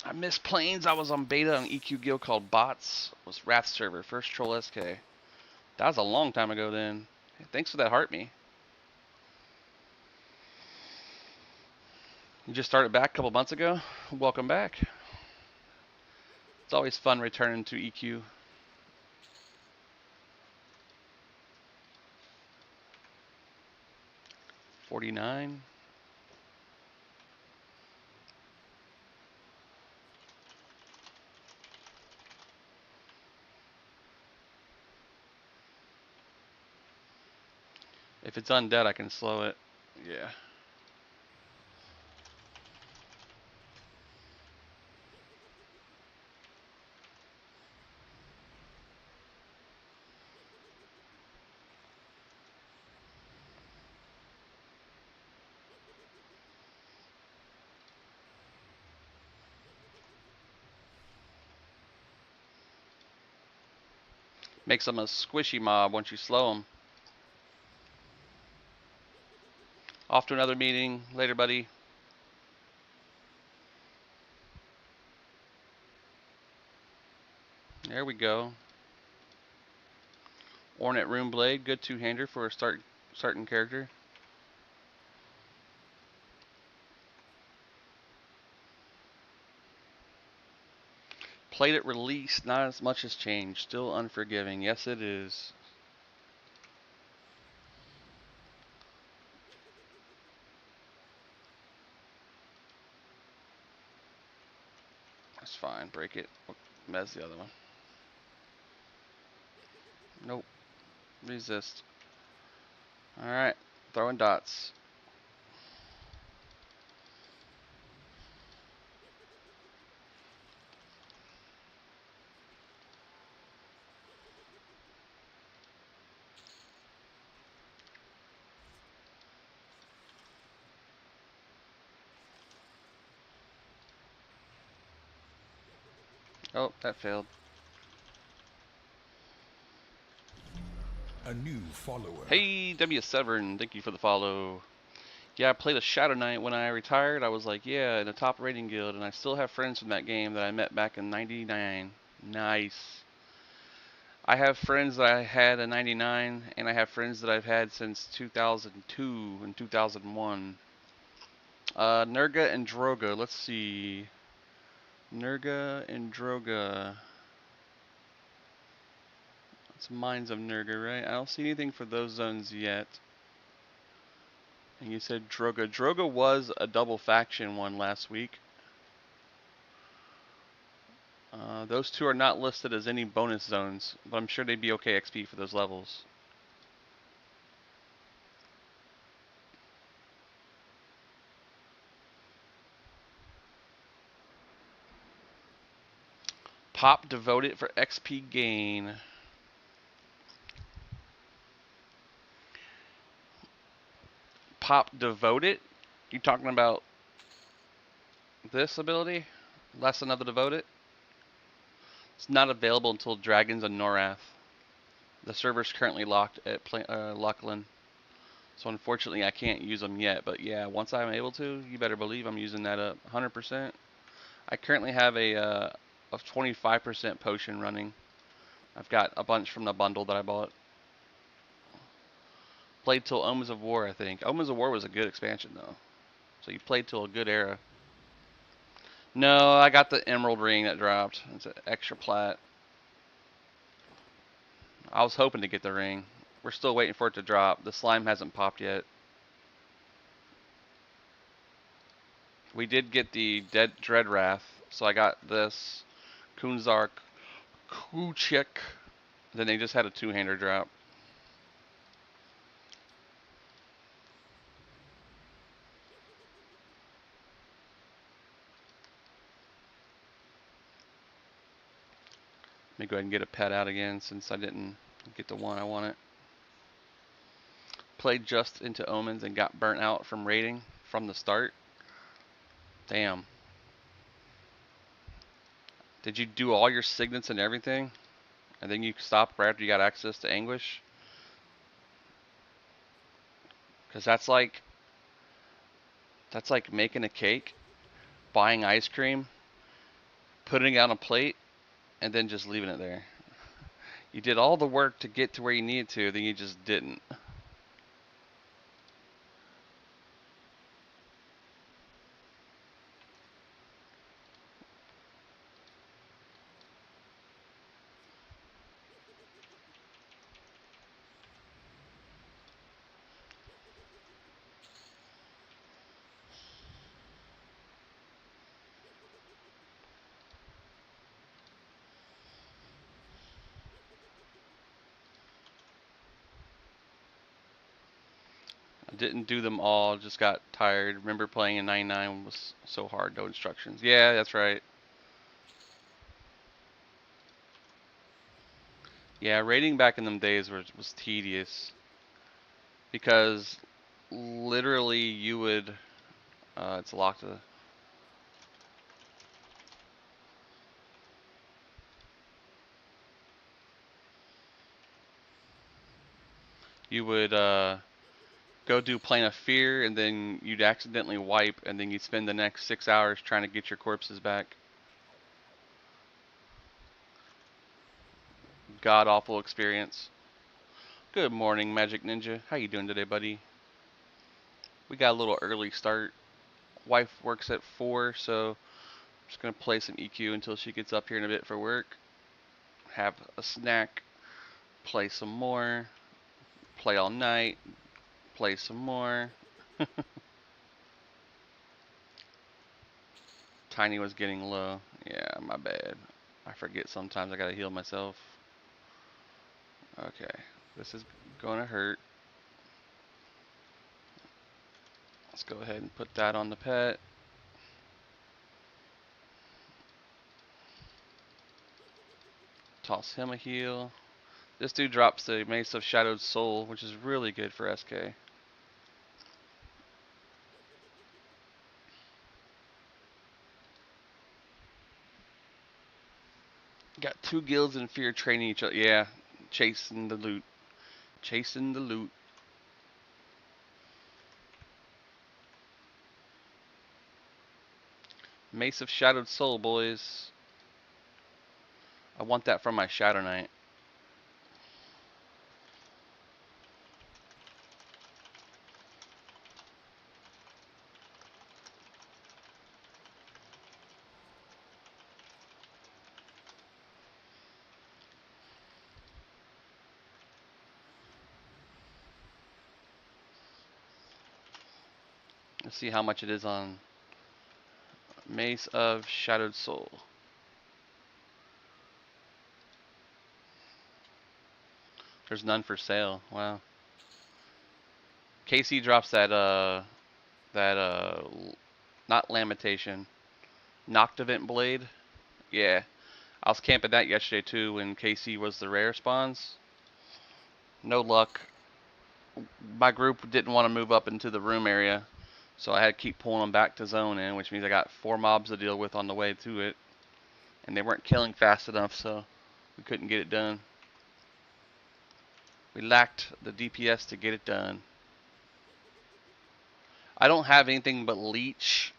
I miss Planes. I was on beta on EQ Guild called Bots. It was Wrath server, first Troll SK. That was a long time ago then. Hey, thanks for that heart me. You just started back a couple months ago? Welcome back. It's always fun returning to EQ. $49. If it's undead, I can slow it. Yeah. Makes them a squishy mob once you slow them. Off to another meeting. Later, buddy. There we go. Ornate Rune Blade. Good two-hander for a starting character. Played at release. Not as much has changed. Still unforgiving. Yes, it is. That's fine. Break it. Mez the other one. Nope. Resist. Alright. Throwing dots. Oh, that failed. A new follower. Hey, W. Severn. Thank you for the follow. Yeah, I played a Shadow Knight when I retired. I was like, yeah, in a top rating guild, and I still have friends from that game that I met back in '99. Nice. I have friends that I had in '99, and I have friends that I've had since 2002 and 2001. Nurga and Droga. Let's see. Nurga and Droga. It's Mines of Nurga, right? I don't see anything for those zones yet. And you said Droga. Droga was a double faction one last week. Those two are not listed as any bonus zones, but I'm sure they'd be okay XP for those levels. Pop devoted for XP gain. Pop devoted? You talking about this ability? Lesson of the Devoted? It's not available until Dragons and Norath. The server's currently locked at Lachlan. So unfortunately I can't use them yet, but yeah, once I'm able to, you better believe I'm using that up 100%. I currently have a 25% potion running. I've got a bunch from the bundle that I bought. Played till Omens of War, I think. Omens of War was a good expansion though. So you played till a good era. No, I got the Emerald Ring that dropped. It's an extra plat. I was hoping to get the ring. We're still waiting for it to drop. The slime hasn't popped yet. We did get the Dread Wrath, so I got this Kunzark Kuchik. Then they just had a two-hander drop. Let me go ahead and get a pet out again since I didn't get the one I wanted. Played just into Omens and got burnt out from raiding from the start. Damn. Did you do all your signets and everything? And then you stopped right after you got access to Anguish? Because that's like That's like making a cake, buying ice cream, putting it on a plate, and then just leaving it there. You did all the work to get to where you needed to, then you just didn't. I didn't do them all, just got tired. Remember playing in 99 was so hard, no instructions. Yeah, that's right. Yeah, raiding back in them days was tedious because literally you would it's locked. You would go do Plane of Fear, and then you'd accidentally wipe, and then you'd spend the next 6 hours trying to get your corpses back. God awful experience. Good morning, Magic Ninja. How you doing today, buddy? We got a little early start. Wife works at 4, so I'm just gonna play some EQ until she gets up here in a bit for work. Have a snack, play some more, play all night, play some more. Tiny was getting low. Yeah, my bad. I forget sometimes I gotta heal myself. Okay, this is gonna hurt. Let's go ahead and put that on the pet. Toss him a heal. This dude drops the Mace of Shadowed Soul, which is really good for SK. Got 2 guilds in fear training each other. Yeah, chasing the loot. Chasing the loot. Mace of Shadowed Soul, boys. I want that from my Shadow Knight. Let's see how much it is on Mace of Shadowed Soul. There's none for sale. Wow. KC drops that not Lamentation, Noctivant Blade. Yeah, I was camping that yesterday too when KC was the rare spawns. No luck. My group didn't want to move up into the room area, so I had to keep pulling them back to zone in, which means I got 4 mobs to deal with on the way to it, and they weren't killing fast enough, so we couldn't get it done. We lacked the DPS to get it done. I don't have anything but Leech.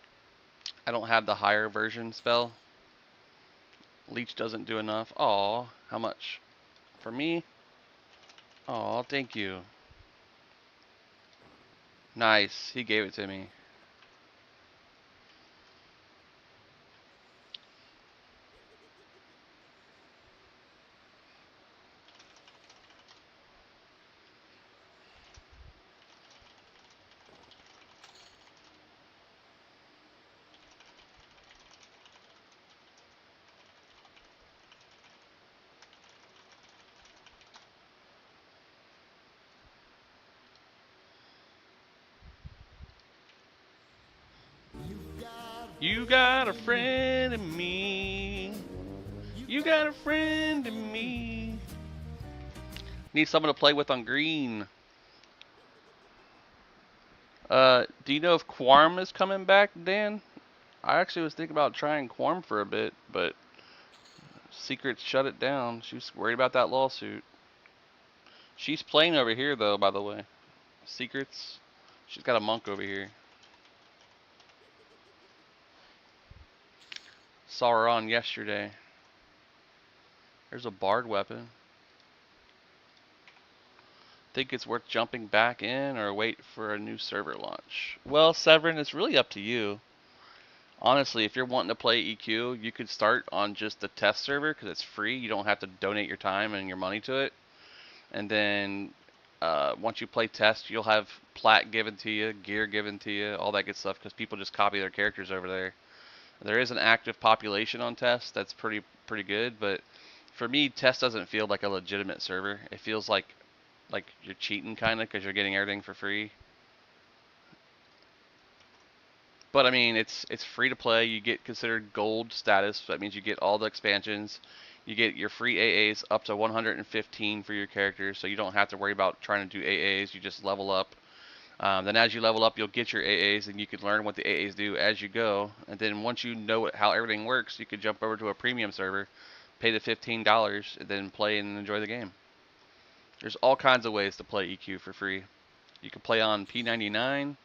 I don't have the higher version spell. Leech doesn't do enough. Aw, how much? For me? Aw, thank you. Nice, he gave it to me. You got a friend in me. You got a friend in me. Need someone to play with on green. Do you know if Quarm is coming back, Dan? I actually was thinking about trying Quarm for a bit, but Secret shut it down. She was worried about that lawsuit. She's playing over here, though, by the way. Secrets. She's got a monk over here. Saw her on yesterday. There's a bard weapon. Think it's worth jumping back in or wait for a new server launch? Well, Severin, it's really up to you. Honestly, if you're wanting to play EQ, you could start on just the test server because it's free. You don't have to donate your time and your money to it. And then once you play test, you'll have plat given to you, gear given to you, all that good stuff because people just copy their characters over there. There is an active population on test that's pretty good, but for me, test doesn't feel like a legitimate server. It feels like you're cheating kind of because you're getting everything for free. But I mean, it's free to play. You get considered gold status. That means you get all the expansions. You get your free AAs up to 115 for your character, so you don't have to worry about trying to do AAs. You just level up. Then as you level up, you'll get your AAs, and you can learn what the AAs do as you go. And then once you know how everything works, you can jump over to a premium server, pay the $15, and then play and enjoy the game. There's all kinds of ways to play EQ for free. You can play on P99,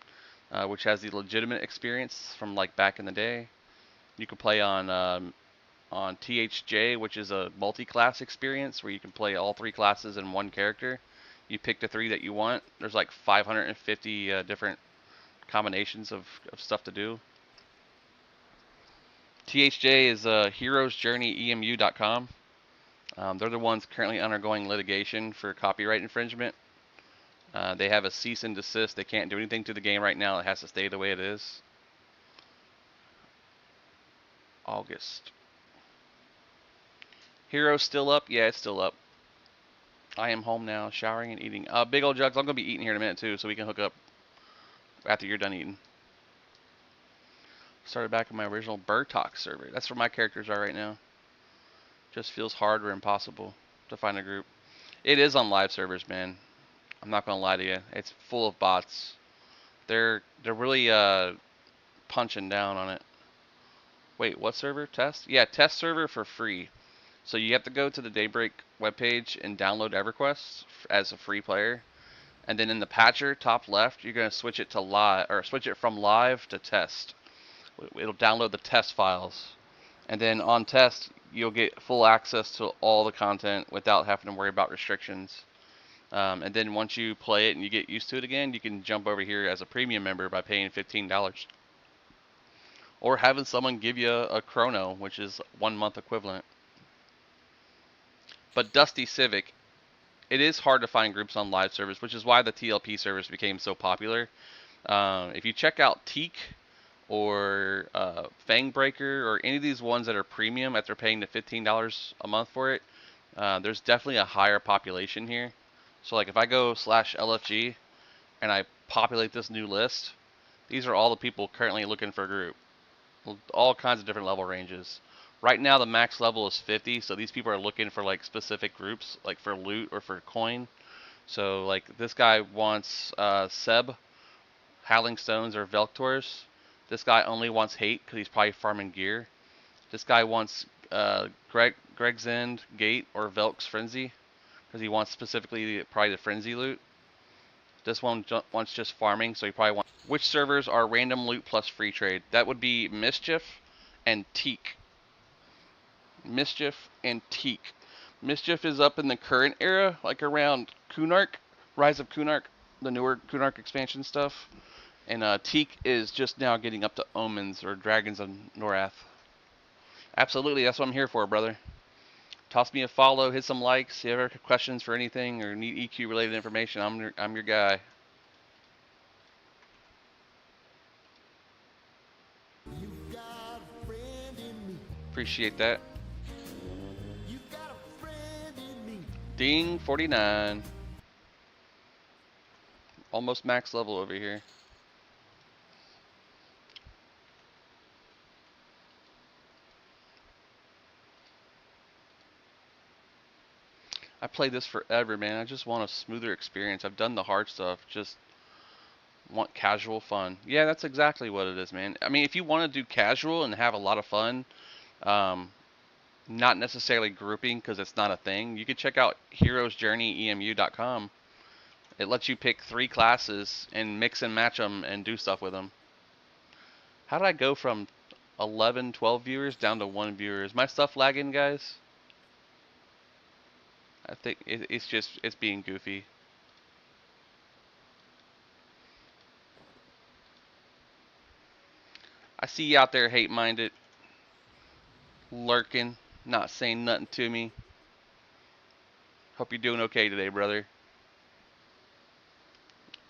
which has the legitimate experience from like back in the day. You can play on THJ, which is a multi-class experience where you can play all three classes in one character. You pick the three that you want. There's like 550 different combinations of stuff to do. THJ is heroesjourneyemu.com. They're the ones currently undergoing litigation for copyright infringement. They have a cease and desist. They can't do anything to the game right now. It has to stay the way it is. August. Hero's still up? Yeah, it's still up. I am home now, showering and eating. Big old jugs. I'm gonna be eating here in a minute too, so we can hook up after you're done eating. Started back in my original Burtok server. That's where my characters are right now. Just feels hard or impossible to find a group. It is on live servers, man. I'm not gonna lie to you. It's full of bots. They're really punching down on it. Wait, what server? Test? Yeah, test server for free. So you have to go to the Daybreak webpage and download EverQuest as a free player. And then in the patcher, top left, you're gonna switch it to live or switch it from live to test. It'll download the test files. And then on test, you'll get full access to all the content without having to worry about restrictions. And then once you play it and you get used to it again, you can jump over here as a premium member by paying $15. Or having someone give you a chrono, which is 1 month equivalent. But Dusty Civic, it is hard to find groups on live servers, which is why the TLP servers became so popular. If you check out Teak or Fangbreaker or any of these ones that are premium after paying the $15 a month for it, there's definitely a higher population here. So like if I go /LFG and I populate this new list, these are all the people currently looking for a group. All kinds of different level ranges. Right now the max level is 50, so these people are looking for like specific groups, like for loot or for coin. So like this guy wants Seb, Howling Stones or Velktors. This guy only wants hate because he's probably farming gear. This guy wants Greg's End, Gate, or Velk's Frenzy because he wants specifically probably the Frenzy loot. This one wants just farming, so he probably wants... Which servers are random loot plus free trade? That would be Mischief and Teak. Mischief and Teak. Mischief is up in the current era, like around Kunark, Rise of Kunark, the newer Kunark expansion stuff. And Teak is just now getting up to Omens or Dragons of Norath. Absolutely, that's what I'm here for, brother. Toss me a follow, hit some likes. If you ever have questions for anything or need EQ related information, I'm your guy. Appreciate that. Ding 49. Almost max level over here. I played this forever, man. I just want a smoother experience. I've done the hard stuff. Just want casual fun. Yeah, that's exactly what it is, man. I mean, if you want to do casual and have a lot of fun, not necessarily grouping because it's not a thing, you could check out heroesjourneyemu.com. It lets you pick 3 classes and mix and match them and do stuff with them. How did I go from 11, 12 viewers down to 1 viewer. Is my stuff lagging, guys? I think it's just it's being goofy. I see you out there hate-minded, lurking, not saying nothing to me. Hope you're doing okay today, brother.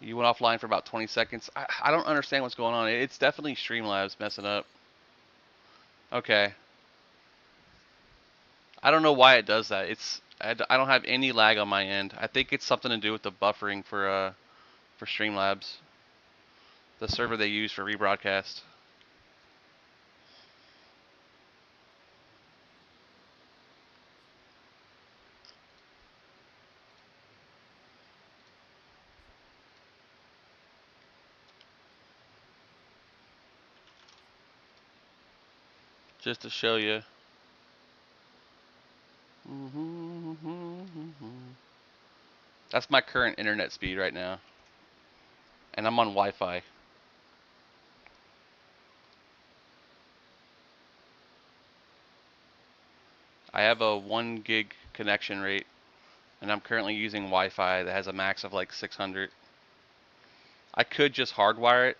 You went offline for about 20 seconds. I don't understand what's going on. It's definitely Streamlabs messing up. Okay. I don't know why it does that. I don't have any lag on my end. I think it's something to do with the buffering for Streamlabs, the server they use for rebroadcast. Just to show you. That's my current internet speed right now, and I'm on Wi-Fi. I have a 1 gig connection rate, and I'm currently using Wi-Fi that has a max of like 600. I could just hardwire it,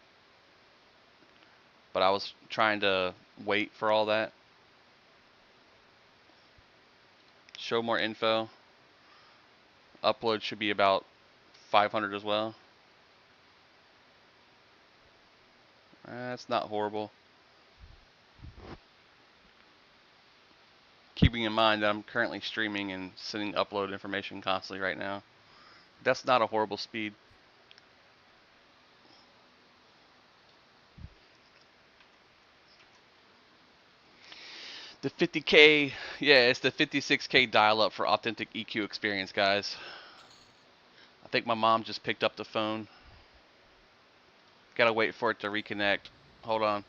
but I was trying to wait for all that. Show more info. Upload should be about 500 as well. That's not horrible. Keeping in mind that I'm currently streaming and sending upload information constantly right now. That's not a horrible speed. The 50K, yeah, it's the 56K dial-up for authentic EQ experience, guys. I think my mom just picked up the phone. Gotta wait for it to reconnect. Hold on.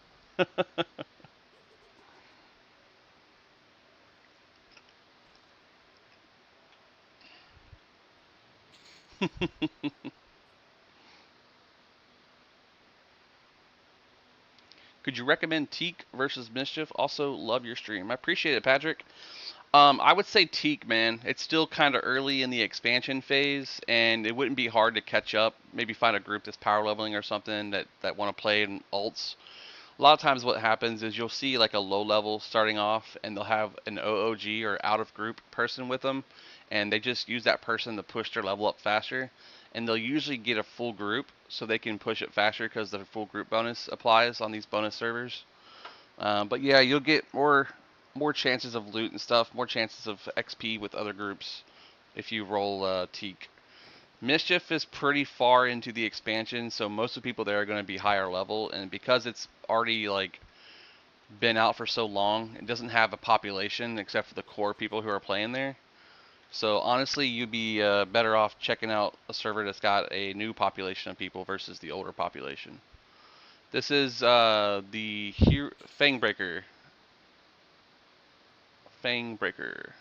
Could you recommend Teak versus Mischief? Also, love your stream. I appreciate it, Patrick. I would say Teak, man. It's still kind of early in the expansion phase, and it wouldn't be hard to catch up. Maybe find a group that's power leveling or something that want to play in alts. A lot of times what happens is you'll see like a low level starting off, and they'll have an OOG or out of group person with them, and they just use that person to push their level up faster, and they'll usually get a full group so they can push it faster because the full group bonus applies on these bonus servers. But yeah, you'll get more chances of loot and stuff, more chances of XP with other groups if you roll Teak. Mischief is pretty far into the expansion, so most of the people there are going to be higher level, and because it's already like been out for so long, it doesn't have a population except for the core people who are playing there. So honestly, you'd be better off checking out a server that's got a new population of people versus the older population. This is the Fangbreaker. Fangbreaker.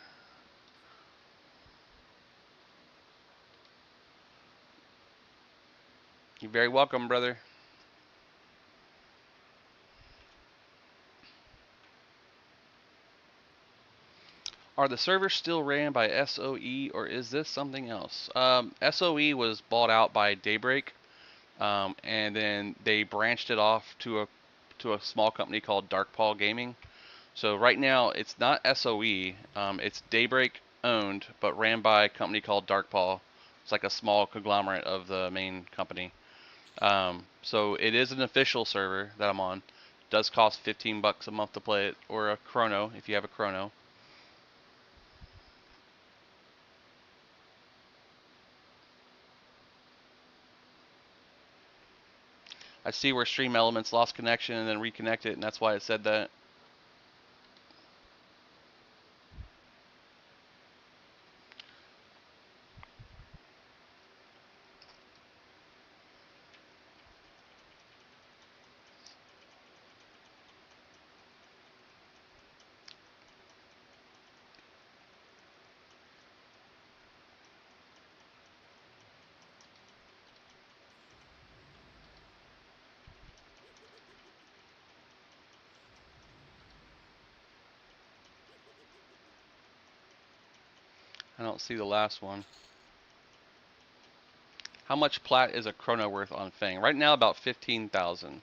You're very welcome, brother. Are the servers still ran by SOE or is this something else? SOE was bought out by Daybreak, and then they branched it off to a small company called Darkpaw Gaming. So right now it's not SOE, it's Daybreak owned, but ran by a company called Darkpaw. It's like a small conglomerate of the main company. So it is an official server that I'm on. It does cost 15 bucks a month to play it, or a chrono if you have a chrono. I see where Stream Elements lost connection and then reconnected, and that's why it said that. I don't see the last one. How much plat is a chrono worth on Fang? Right now, about 15,000.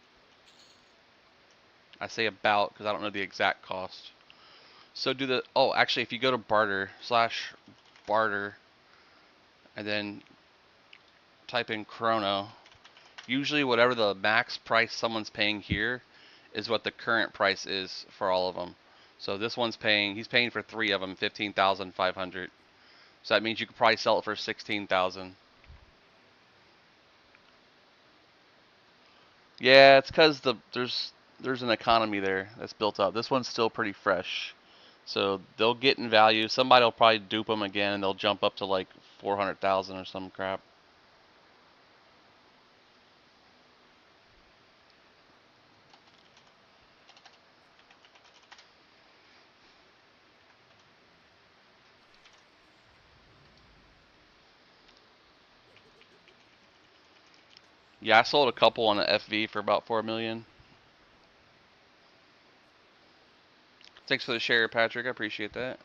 I say about because I don't know the exact cost. So do the, oh, actually, if you go to barter, slash barter, and then type in chrono, usually whatever the max price someone's paying here is what the current price is for all of them. So this one's paying, he's paying for 3 of them, 15,500. So that means you could probably sell it for 16,000. Yeah, it's because there's an economy there that's built up. This one's still pretty fresh, so they'll get in value. Somebody will probably dupe them again, and they'll jump up to like 400,000 or some crap. Yeah, I sold a couple on the FV for about 4 million. Thanks for the share, Patrick. I appreciate that.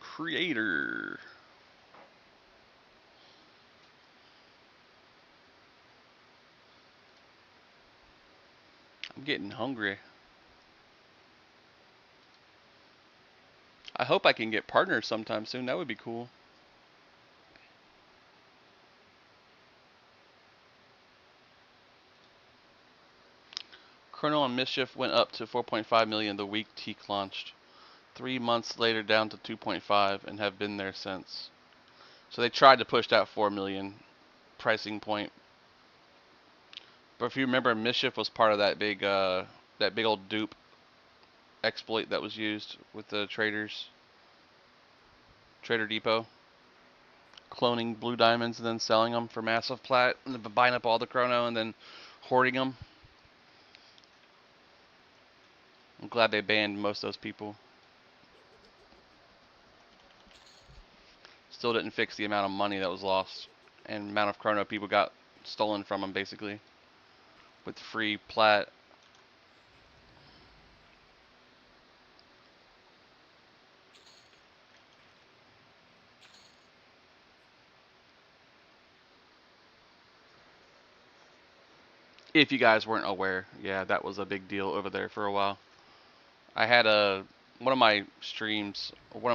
Creator. I'm getting hungry. I hope I can get partners sometime soon. That would be cool. Chrono and Mischief went up to 4.5 million the week Teak launched. 3 months later down to 2.5 and have been there since. So they tried to push that 4 million pricing point. But if you remember, Mischief was part of that big old dupe exploit that was used with the traders, Trader Depot, cloning blue diamonds and then selling them for massive plat, and then buying up all the chrono and then hoarding them. I'm glad they banned most of those people. Still didn't fix the amount of money that was lost and amount of chrono people got stolen from them basically with free plat. If you guys weren't aware, yeah, that was a big deal over there for a while. I had a one of my streams, one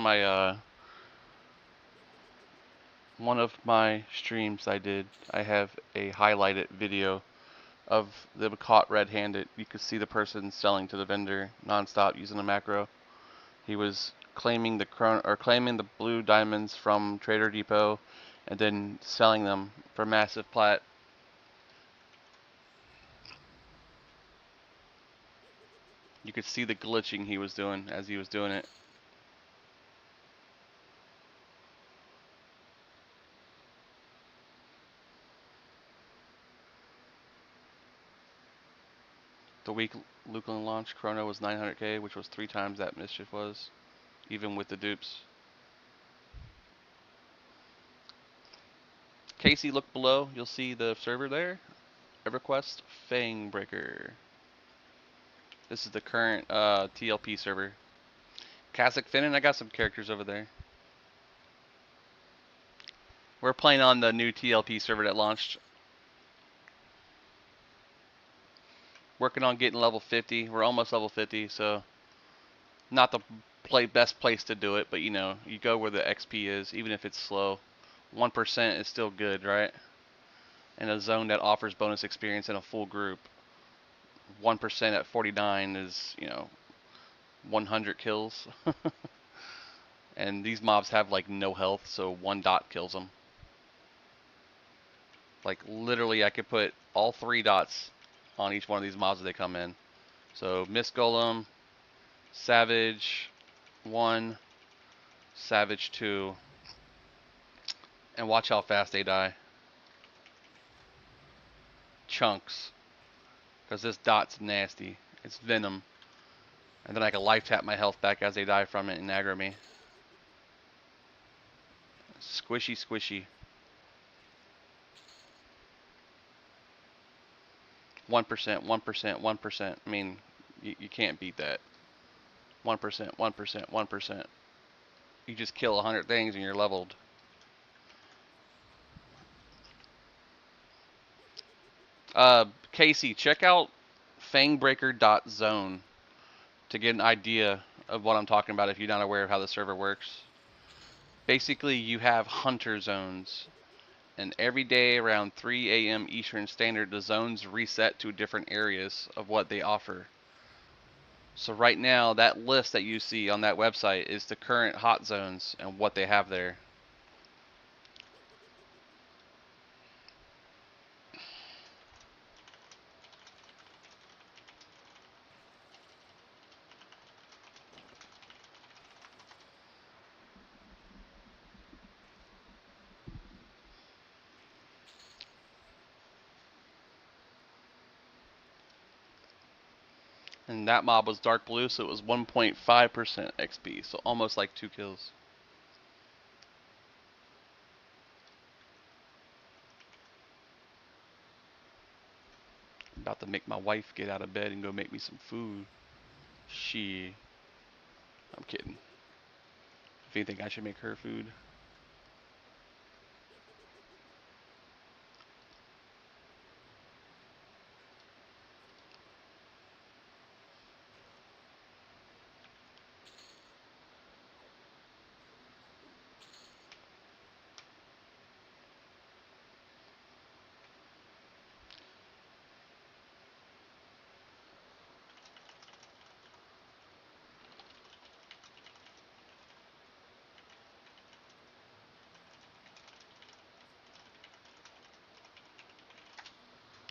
of my streams I did. I have a highlighted video of them caught red-handed. You could see the person selling to the vendor nonstop using a macro. He was claiming claiming the blue diamonds from Trader Depot, and then selling them for massive plat. You could see the glitching he was doing as he was doing it. The week Lucan launched, Chrono was 900k, which was 3 times that Mischief was, even with the dupes. Casey, look below. You'll see the server there. EverQuest Fangbreaker. This is the current TLP server. Kazakh Finnan, I got some characters over there. We're playing on the new TLP server that launched. Working on getting level 50. We're almost level 50, so not the best place to do it, but you know, you go where the XP is, even if it's slow. 1% is still good, right? In a zone that offers bonus experience in a full group. 1% at 49 is, you know, 100 kills. And these mobs have like no health, so 1 dot kills them. Like literally I could put all 3 dots on each one of these mobs as they come in. So Mist Golem, Savage 1, Savage 2, and watch how fast they die. Chunks. Because this dot's nasty. It's venom. And then I can life tap my health back as they die from it and aggro me. Squishy, squishy. 1%, 1%, 1%. I mean, you can't beat that. 1%, 1%, 1%. You just kill 100 things and you're leveled. Casey, check out fangbreaker.zone to get an idea of what I'm talking about if you're not aware of how the server works. Basically, you have hunter zones, and every day around 3 a.m. Eastern Standard, the zones reset to different areas of what they offer. So right now, that list that you see on that website is the current hot zones and what they have there. And that mob was dark blue, so it was 1.5% XP, so almost like 2 kills. I'm about to make my wife get out of bed and go make me some food. I'm kidding. If you think I should make her food.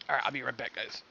All right, I'll be right back, guys.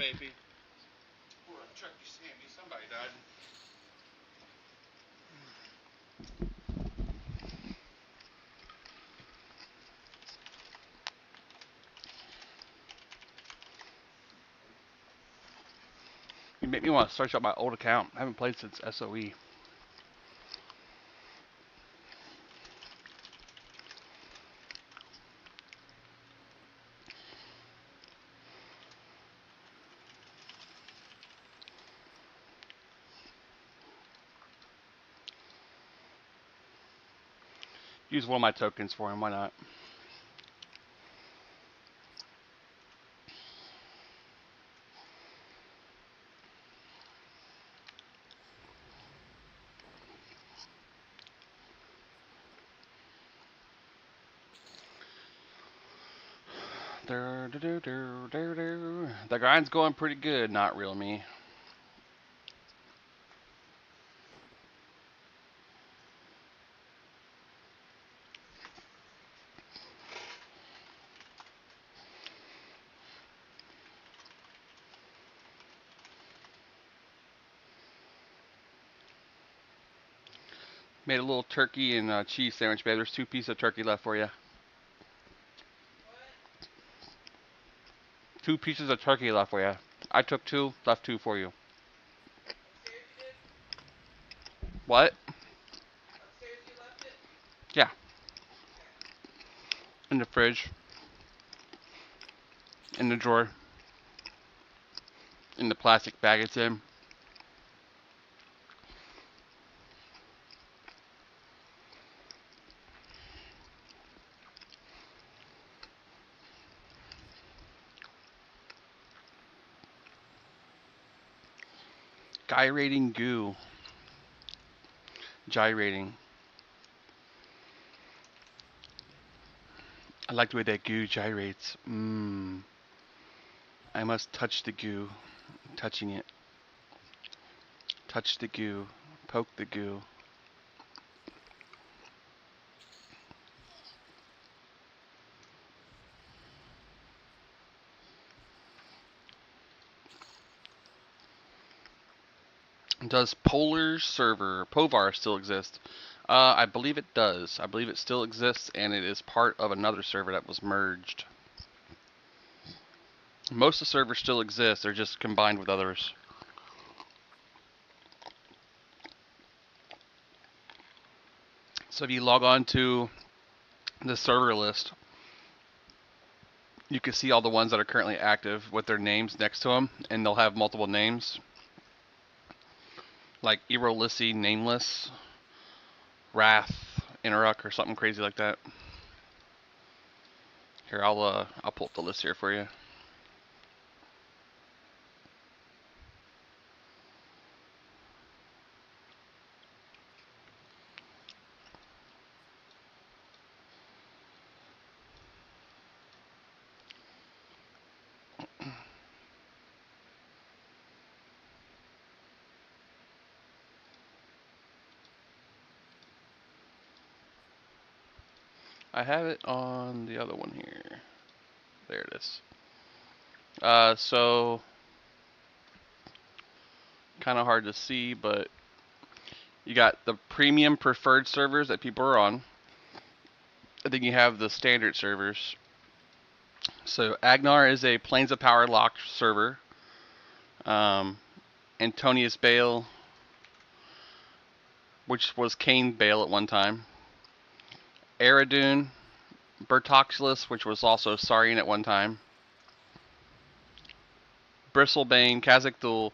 baby. Ooh, that truck you see me. Somebody died. You make me want to search up my old account. I haven't played since SOE. Use one of my tokens for him. Why not? The grind's going pretty good. Not real me. Made a little turkey and cheese sandwich, babe. There's 2 pieces of turkey left for you. 2 pieces of turkey left for you. I took 2, left 2 for you. What? Yeah, in the fridge, in the drawer, in the plastic bag it's in. Gyrating goo. Gyrating. I like the way that goo gyrates. Mmm. I must touch the goo. Touching it. Touch the goo. Poke the goo. Does Povar still exist? I believe it does. I believe it still exists, and it is part of another server that was merged. Most of the servers still exist. They're just combined with others. So if you log on to the server list, you can see all the ones that are currently active with their names next to them, and they'll have multiple names, like Erolissi, Nameless, Wrath, Interruck, or something crazy like that. Here, I'll pull up the list here for you. I have it on the other one here. There it is. So kind of hard to see, but you got the premium preferred servers that people are on. And then you have the standard servers. So Agnar is a Planes of Power locked server. Antonius Bale, which was Cain Bale at one time. Eridune, Bertoxulus, which was also Saurian at one time. Bristlebane, Khazak-Dul,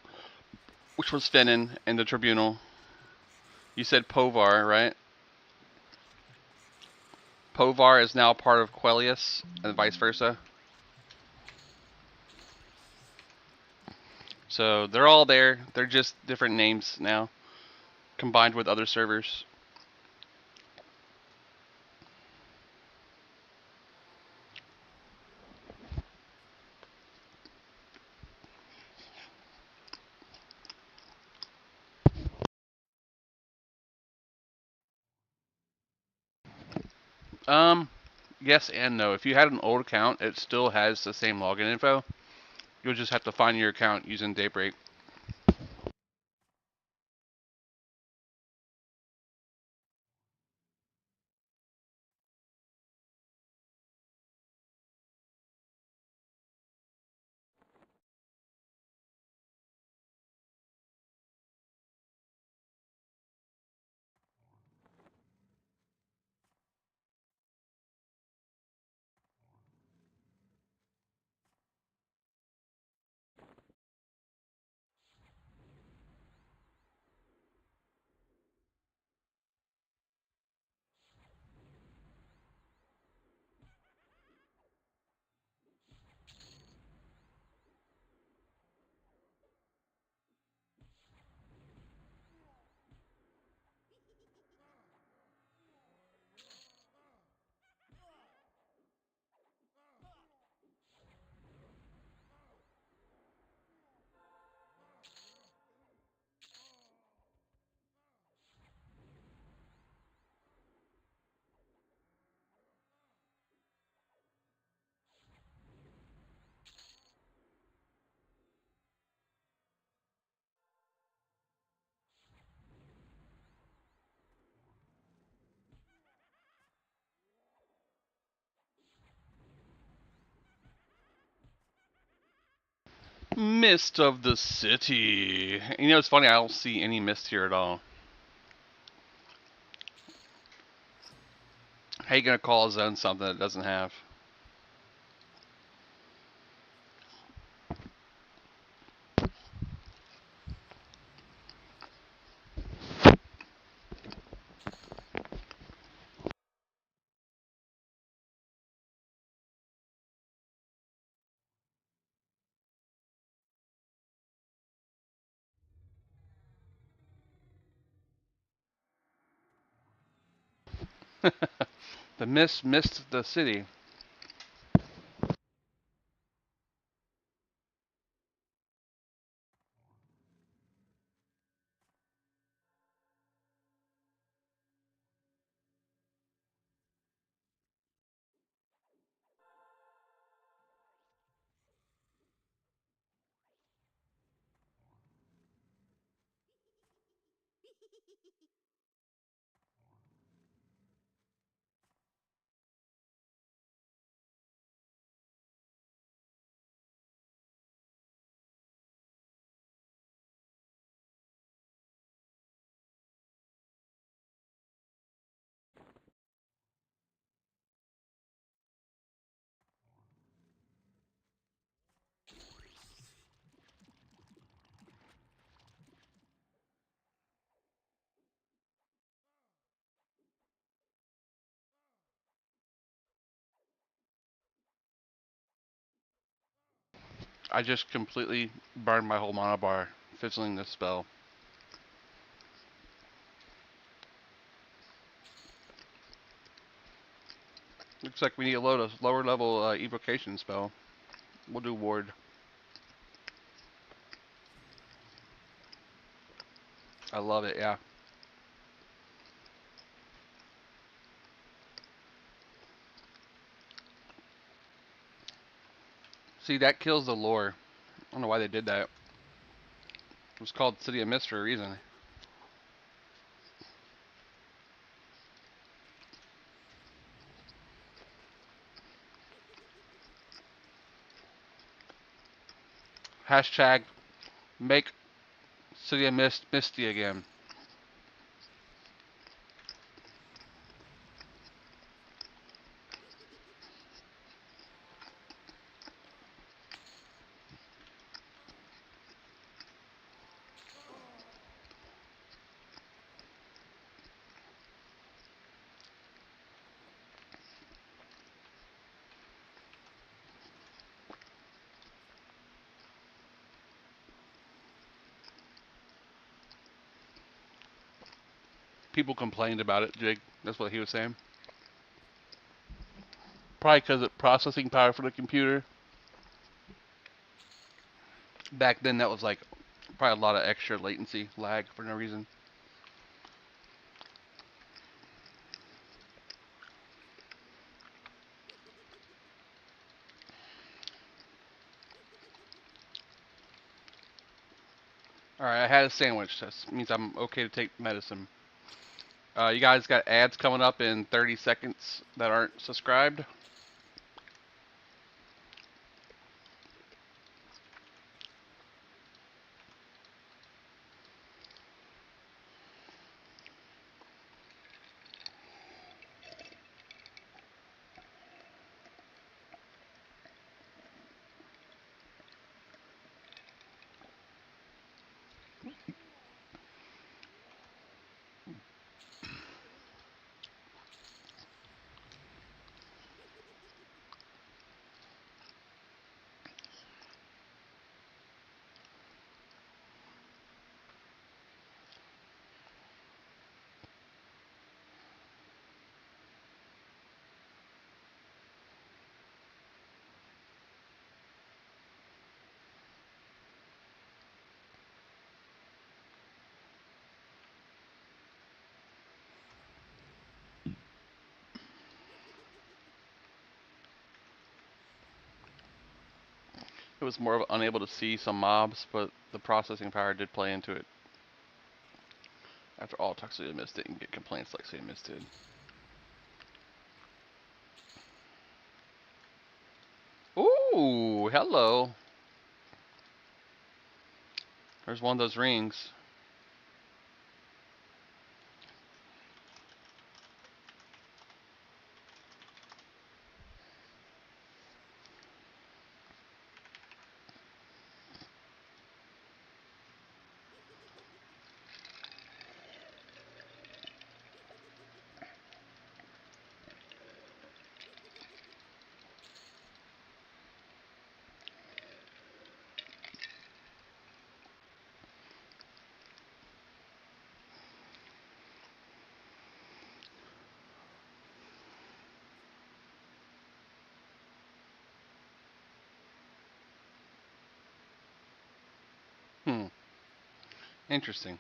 which was Finnan in the Tribunal. You said Povar, right? Povar is now part of Quellius, and vice versa. So they're all there. They're just different names now, combined with other servers. Um, yes and no. If you had an old account, it still has the same login info. You'll just have to find your account using Daybreak. Mist of the city. You know, it's funny. I don't see any mist here at all. How you gonna call a zone something it doesn't have? The mist missed the city. I just completely burned my whole mana bar fizzling this spell. Looks like we need to load a lower level evocation spell. We'll do ward. I love it. Yeah. See, that kills the lore. I don't know why they did that. It was called City of Mist for a reason. Hashtag make City of Mist misty again. People complained about it, Jig. That's what he was saying. Probably because of processing power for the computer. Back then, that was like probably a lot of extra latency lag for no reason. All right, I had a sandwich. That means I'm okay to take medicine. You guys got ads coming up in 30 seconds that aren't subscribed. It was more of unable to see some mobs, but the processing power did play into it. After all, Toxicity Mist didn't get complaints like Say Mist did. Ooh, hello. There's one of those rings. Hmm, interesting.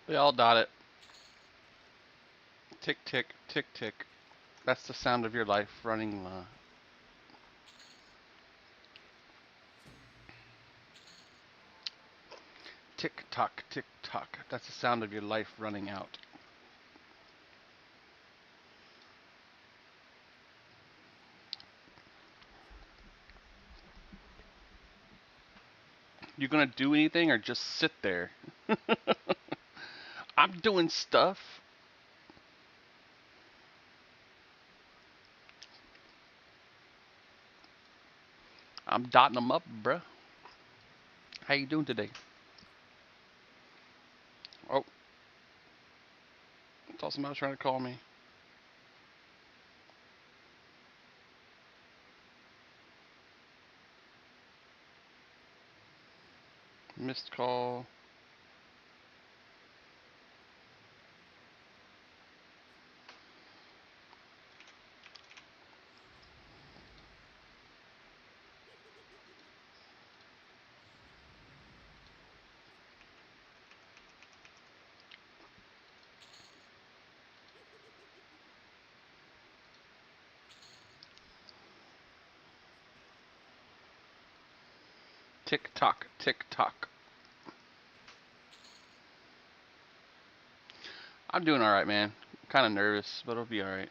We all dot it. Tick, tick, tick, tick. That's the sound of your life running. Tick tock, tick tock. That's the sound of your life running out. You gonna do anything or just sit there? I'm doing stuff. I'm dotting them up, bruh. How you doing today? Oh, I thought somebody was trying to call me. Missed call. Tick tock, tick tock. I'm doing alright, man. Kind of nervous, but it'll be alright.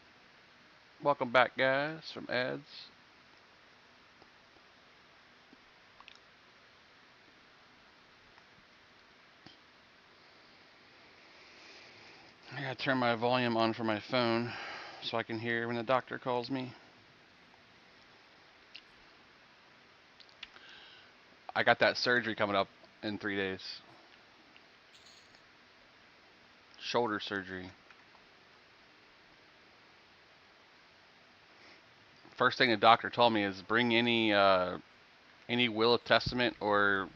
Welcome back, guys, from ads. I gotta turn my volume on for my phone so I can hear when the doctor calls me. I got that surgery coming up in 3 days. Shoulder surgery. First thing the doctor told me is bring any will of testament or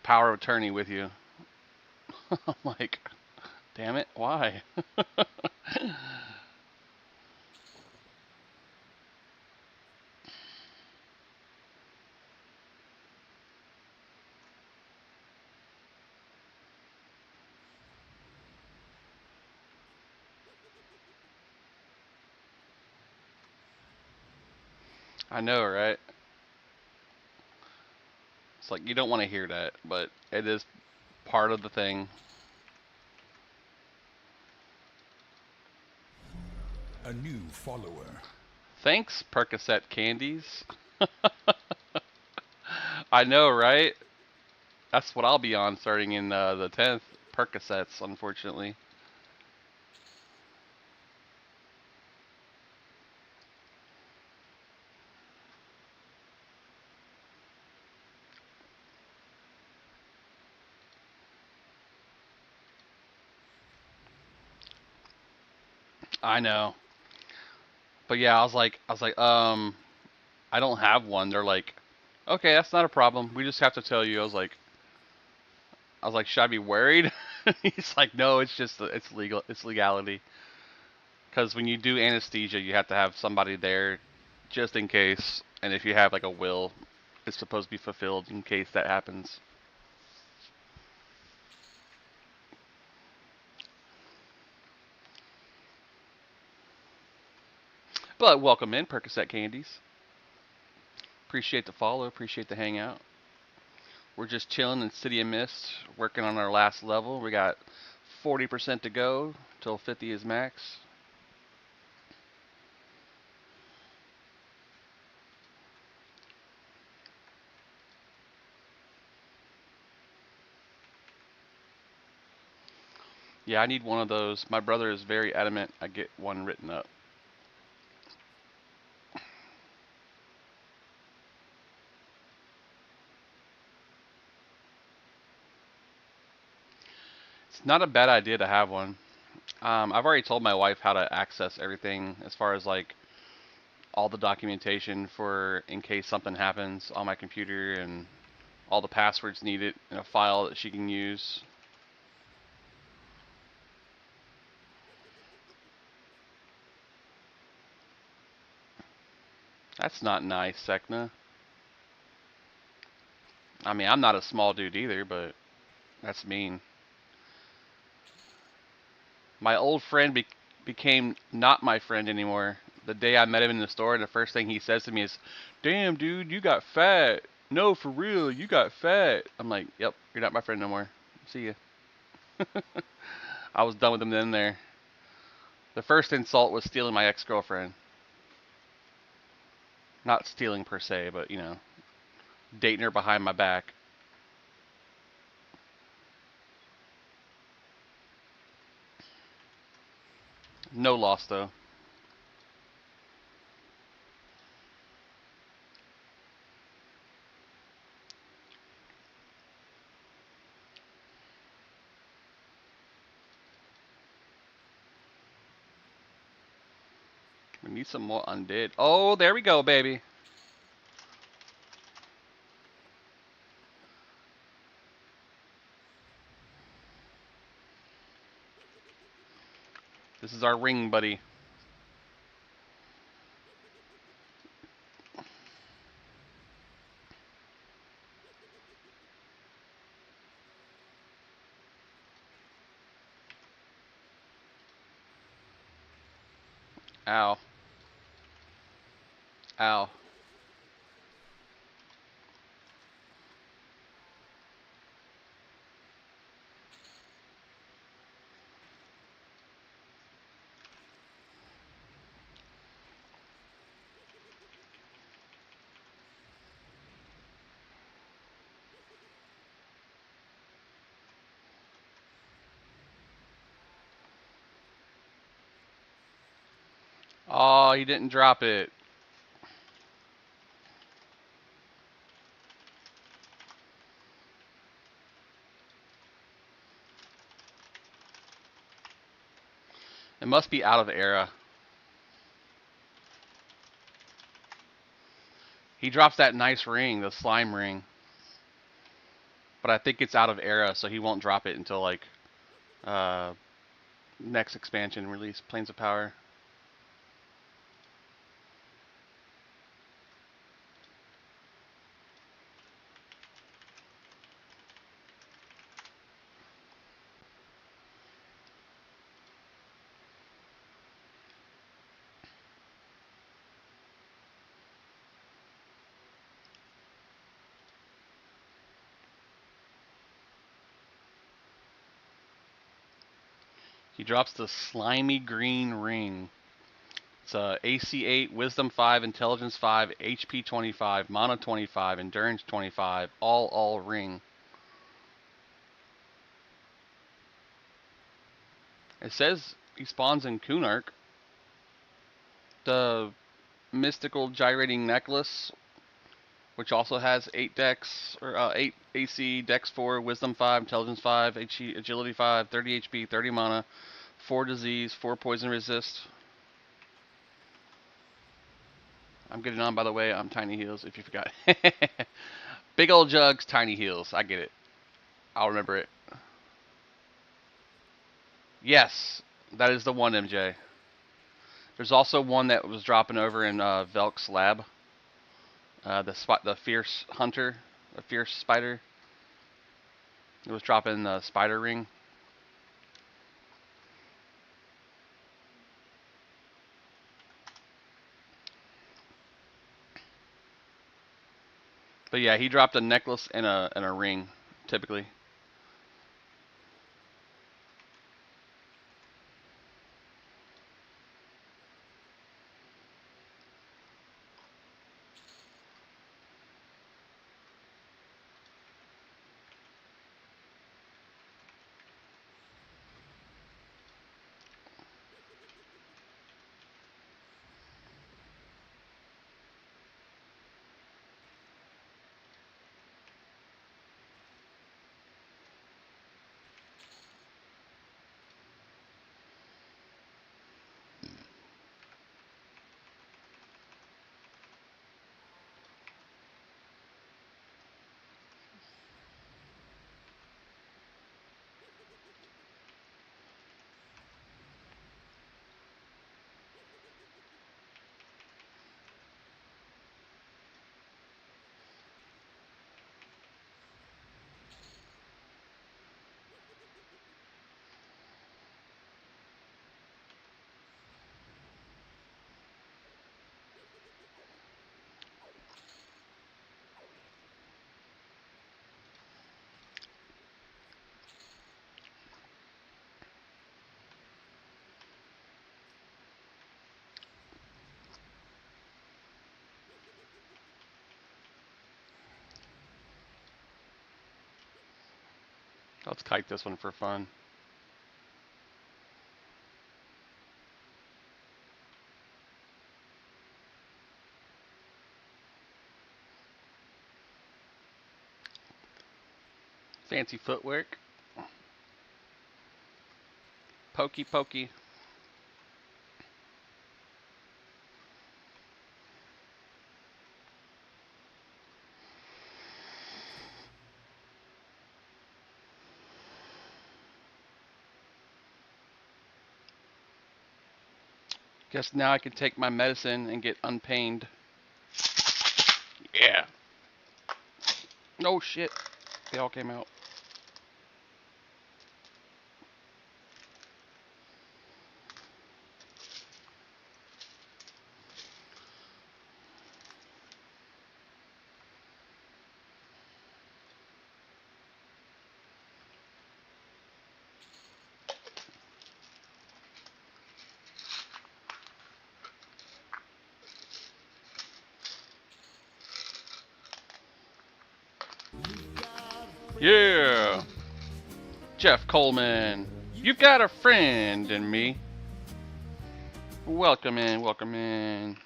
power of attorney with you. I'm like, damn it, why? I know, right? It's like you don't want to hear that, but it is part of the thing. A new follower. Thanks, Percocet candies. I know, right? That's what I'll be on starting in the 10th. Percocets, unfortunately. I know. But yeah, I don't have one. They're like, okay, that's not a problem. We just have to tell you. I was like, should I be worried? He's like, no, it's just it's legal. It's legality. Because when you do anesthesia, you have to have somebody there just in case. And if you have like a will, it's supposed to be fulfilled in case that happens. But welcome in, Percocet Candies. Appreciate the follow. Appreciate the hangout. We're just chilling in City of Mist, working on our last level. We got 40% to go till 50 is max. Yeah, I need one of those. My brother is very adamant I get one written up. It's not a bad idea to have one. I've already told my wife how to access everything as far as like all the documentation for in case something happens on my computer and all the passwords needed in a file that she can use. That's not nice, Sekna. I mean, I'm not a small dude either, but that's mean. My old friend became not my friend anymore. The day I met him in the store, and the first thing he says to me is, "Damn, dude, you got fat. No, for real, you got fat." I'm like, "Yep, you're not my friend no more. See ya." I was done with him then there. The first insult was stealing my ex-girlfriend. Not stealing per se, but dating her behind my back. No loss though. We need some more undead. Oh, there we go, baby. This is our ring, buddy. Ow. Ow. Oh, he didn't drop it. It must be out of era. He drops that nice ring, the slime ring. But I think it's out of era, so he won't drop it until like uh, next expansion release, Planes of Power. He drops the slimy green ring. It's AC 8, Wisdom 5, Intelligence 5, HP 25, Mana 25, Endurance 25, all ring. It says he spawns in Kunark. The mystical gyrating necklace, which also has 8 dex, or 8 AC, Dex 4, Wisdom 5, Intelligence 5, Agility 5, 30 HP, 30 mana, 4 disease, 4 poison resist. I'm getting on, by the way. I'm Tiny Heels, if you forgot. Big old jugs, tiny heels. I get it. I'll remember it. Yes, that is the one, MJ. There's also one that was dropping over in Velk's lab. The fierce hunter, the fierce spider. It was dropping the spider ring. But yeah, he dropped a necklace and a ring, typically. Let's kite this one for fun. Fancy footwork. Pokey pokey. Guess now I can take my medicine and get unpained. Yeah. No shit. They all came out. Yeah. Jeff Coleman. You've got a friend in me. Welcome in, welcome in.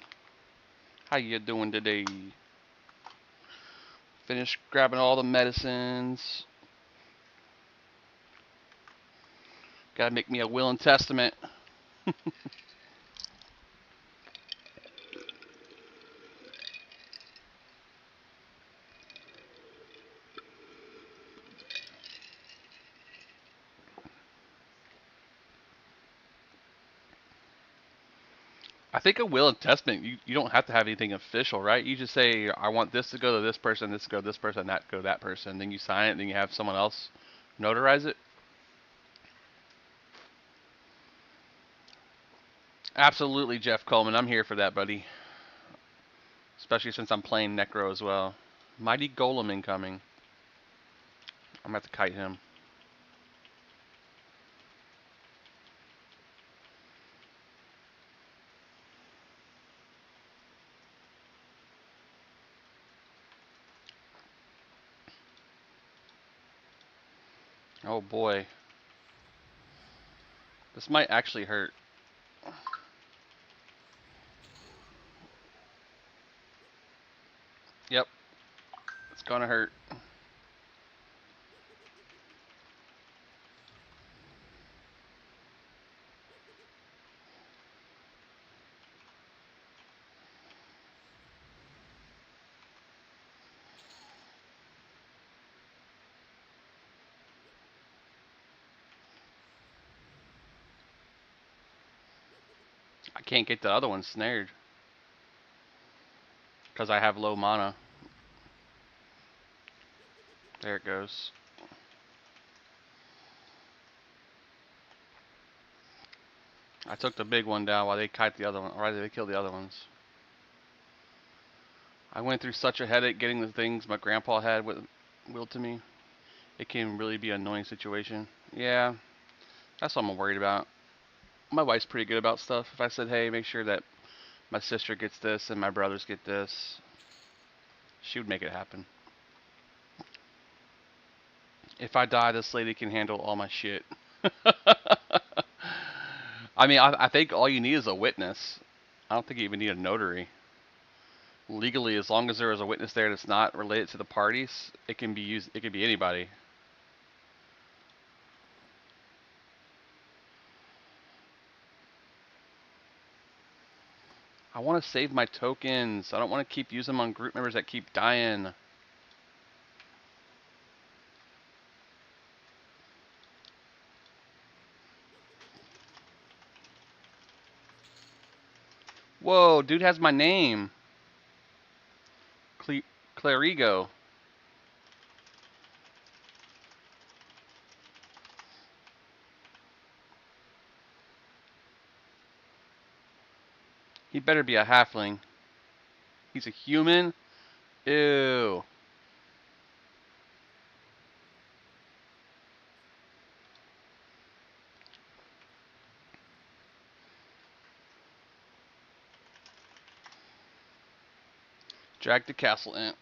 How you doing today? Finished grabbing all the medicines. Gotta make me a will and testament. I think a will and testament, you don't have to have anything official, right? You just say, I want this to go to this person, this to go to this person, that to go to that person. Then you sign it, then you have someone else notarize it. Absolutely, Jeff Coleman. I'm here for that, buddy. Especially since I'm playing Necro as well. Mighty Golem incoming. I'm going to have to kite him. Oh boy. This might actually hurt. Yep, it's gonna hurt. I can't get the other one snared because I have low mana. There it goes. I took the big one down while they kite the other one, or they killed the other ones. I went through such a headache getting the things my grandpa had willed to me. It can really be an annoying situation. Yeah, that's what I'm worried about. My wife's pretty good about stuff. If I said, hey, make sure that my sister gets this and my brothers get this, she would make it happen. If I die, this lady can handle all my shit. I mean, I think all you need is a witness. I don't think you even need a notary. Legally, as long as there is a witness there that's not related to the parties, it can be used. It can be anybody. I want to save my tokens. I don't want to keep using them on group members that keep dying. Whoa, dude has my name. Clarigo. He better be a halfling. He's a human? Ew. Drag the castle in.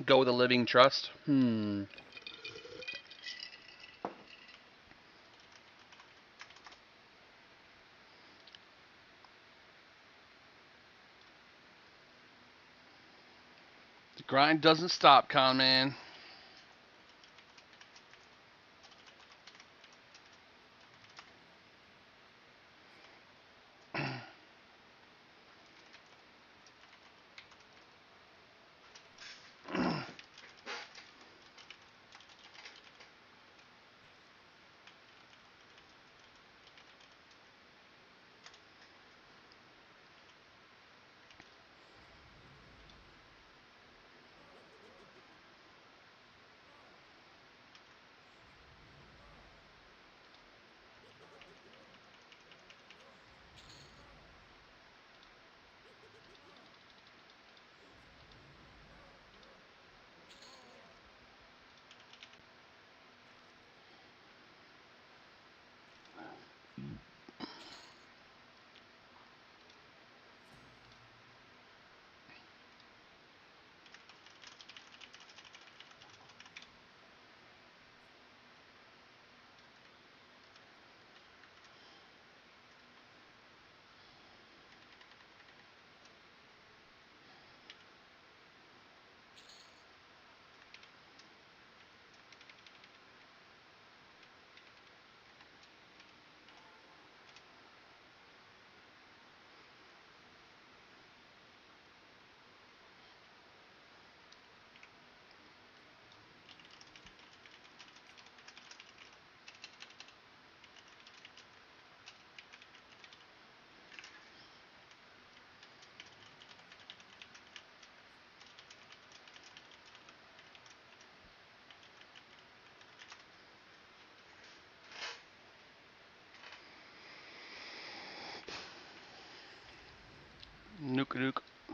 Go with a living trust. The grind doesn't stop, con man.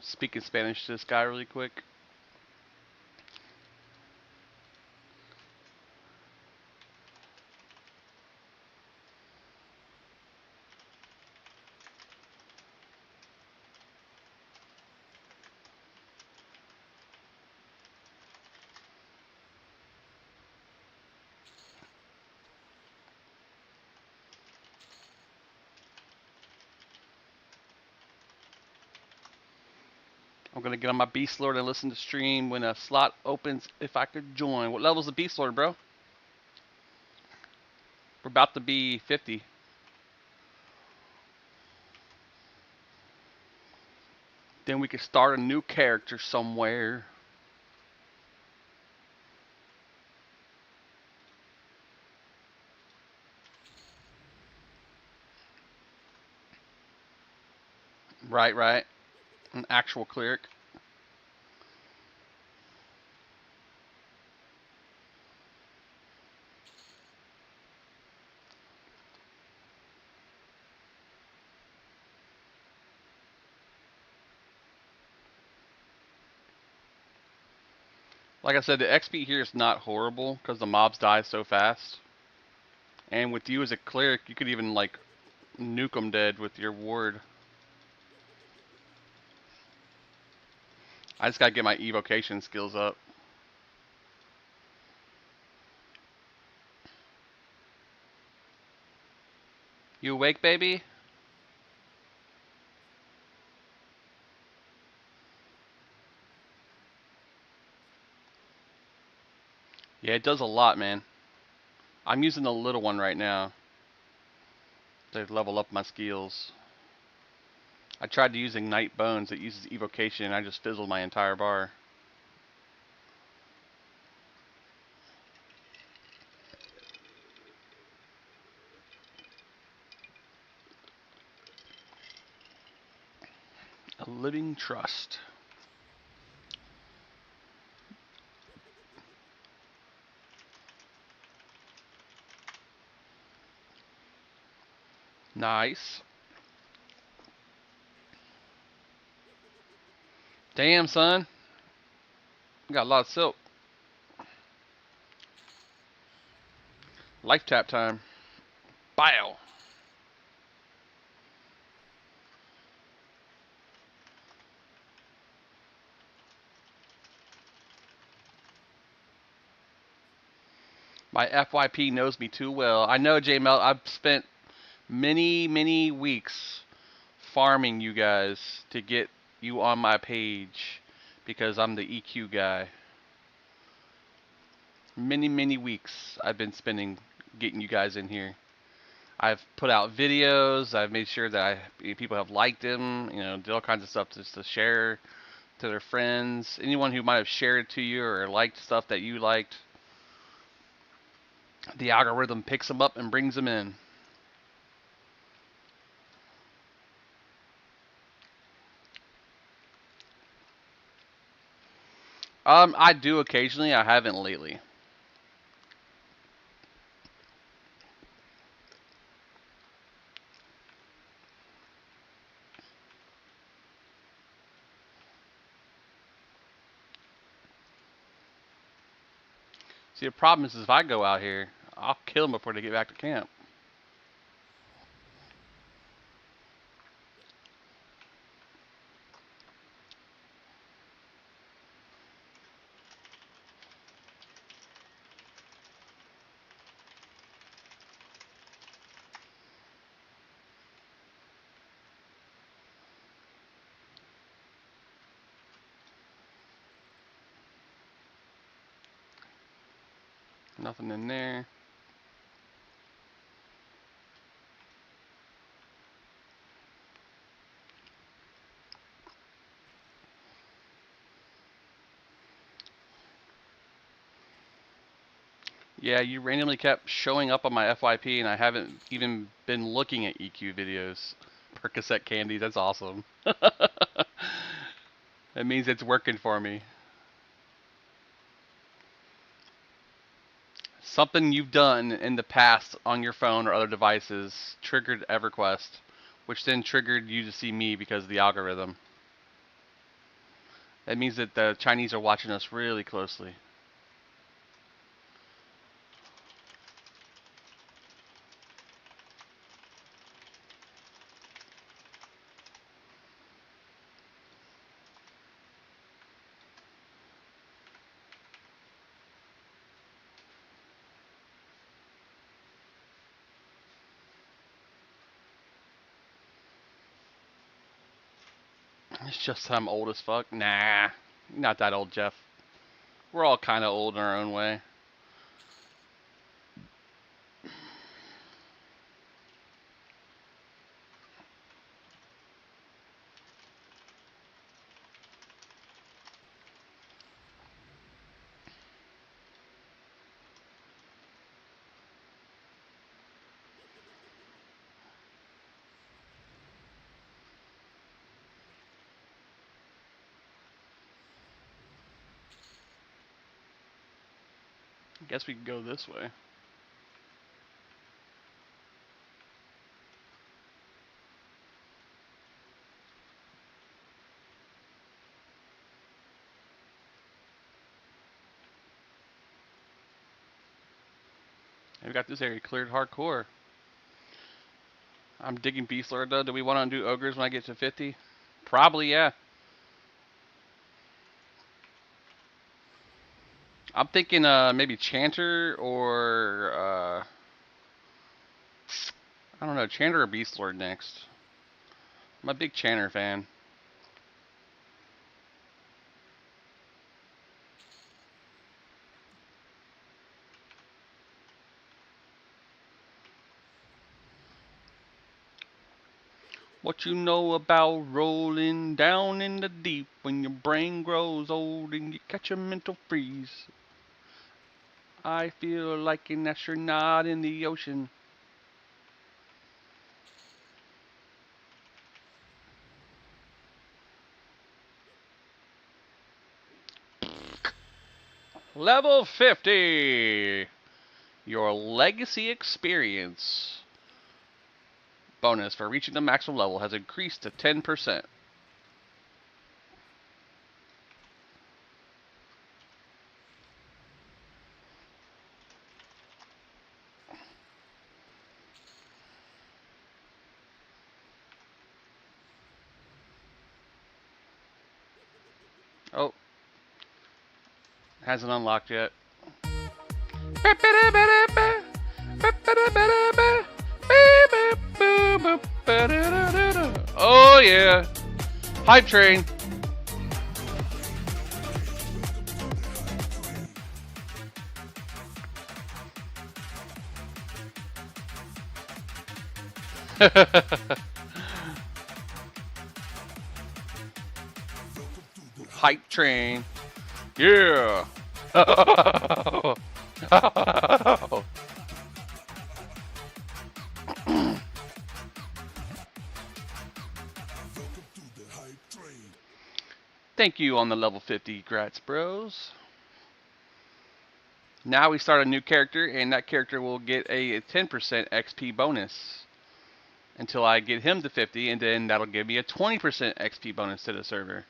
Speaking Spanish to this guy really quick. I'm gonna get on my Beast Lord and listen to stream when a slot opens if I could join. What level's the Beast Lord, bro? We're about to be 50. Then we could start a new character somewhere. Right, right. An actual cleric. Like I said, the XP here is not horrible because the mobs die so fast. And with you as a cleric, you could even like nuke them dead with your ward. I just gotta get my evocation skills up. You awake, baby? Yeah, it does a lot, man. I'm using the little one right now to level up my skills. I tried to use Ignite Bones. It uses evocation, and I just fizzled my entire bar. A living trust. Nice. Damn, son. Got a lot of silk. Life tap time. Bio. My FYP knows me too well. I know, JML. I've spent many weeks farming you guys to get you on my page because I'm the EQ guy. Many weeks I've been spending getting you guys in here. I've put out videos. I've made sure that people have liked them. You know, did all kinds of stuff just to share to their friends. Anyone who might have shared it to you or liked stuff that you liked, the algorithm picks them up and brings them in. I do occasionally. I haven't lately. See, the problem is if I go out here, I'll kill them before they get back to camp. Nothing in there. Yeah, you randomly kept showing up on my FYP, and I haven't even been looking at EQ videos. Percocet candies, that's awesome. That means it's working for me. Something you've done in the past on your phone or other devices triggered EverQuest, which then triggered you to see me because of the algorithm. That means that the Chinese are watching us really closely. It's just I'm old as fuck. Nah, not that old, Jeff. We're all kind of old in our own way. I guess we could go this way. We got this area cleared hardcore. I'm digging Beast Lord though. Do we want to do ogres when I get to 50? Probably, yeah. I'm thinking maybe Chanter or I don't know, Chanter or Beast Lord next. I'm a big Chanter fan. What you know about rolling down in the deep when your brain grows old and you catch a mental freeze? I feel like an astronaut in the ocean. Level 50! Your legacy experience bonus for reaching the maximum level has increased to 10%. Oh, hasn't unlocked yet. Oh yeah, hype train. Hype train. Yeah. Thank you on the level 50, Grats Bros. Now we start a new character, and that character will get a 10% XP bonus until I get him to 50, and then that'll give me a 20% XP bonus to the server.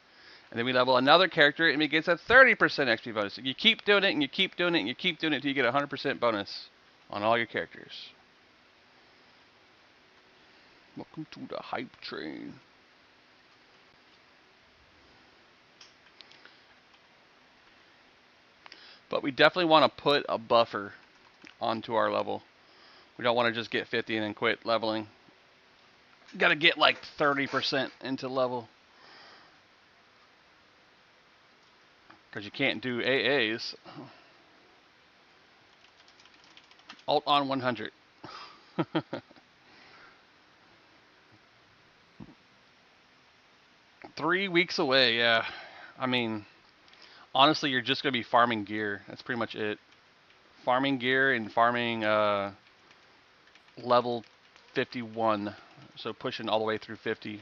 And then we level another character, and it gets a 30% XP bonus. You keep doing it, and you keep doing it, and you keep doing it until you get a 100% bonus on all your characters. Welcome to the hype train. But we definitely want to put a buffer onto our level. We don't want to just get 50 and then quit leveling. Got to get like 30% into level. Because you can't do AAs. Alt on 100. 3 weeks away, yeah. I mean, honestly, you're just going to be farming gear. That's pretty much it. Farming gear and farming level 51. So pushing all the way through 50.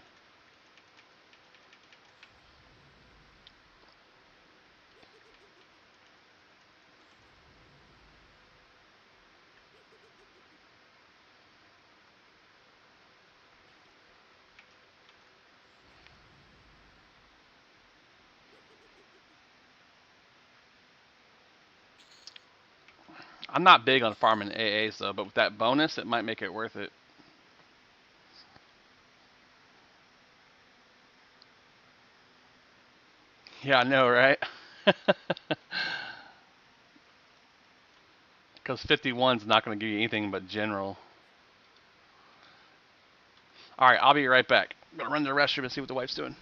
I'm not big on farming AAs though, but with that bonus, it might make it worth it. Yeah, I know, right? Because 51's not going to give you anything but general. All right, I'll be right back. I'm going to run to the restroom and see what the wife's doing.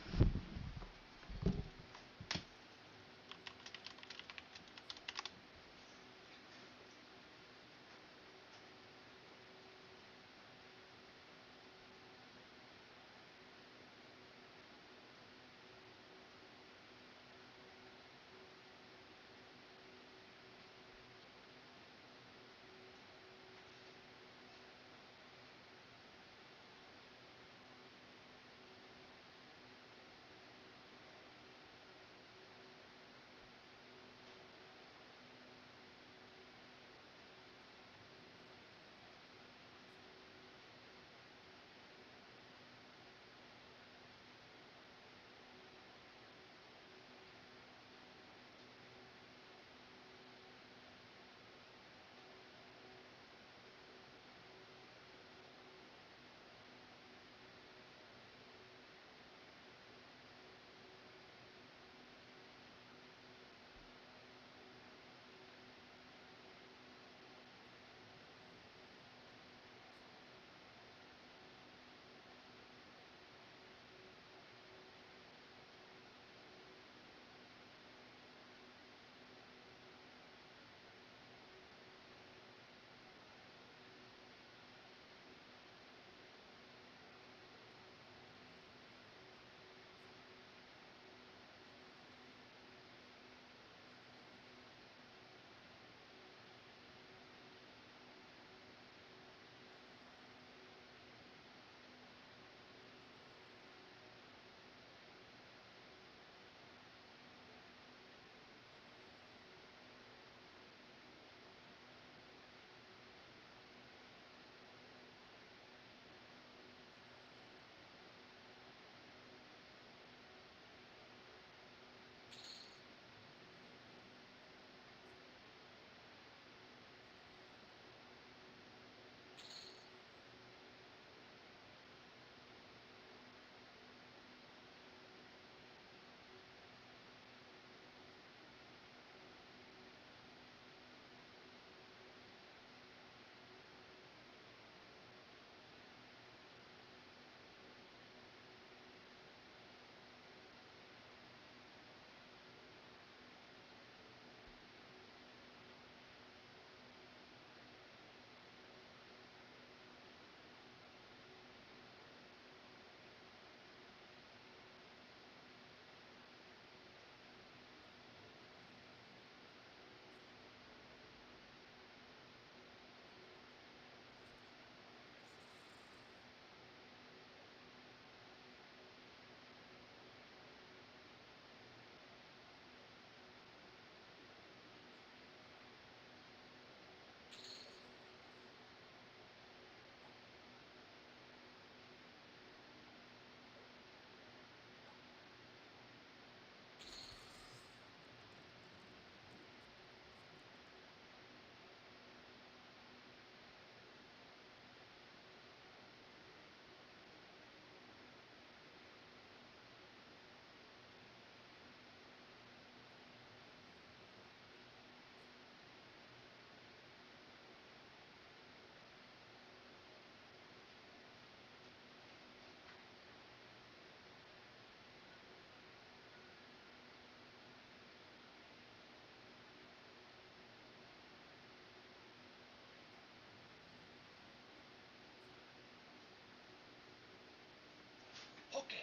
Okay.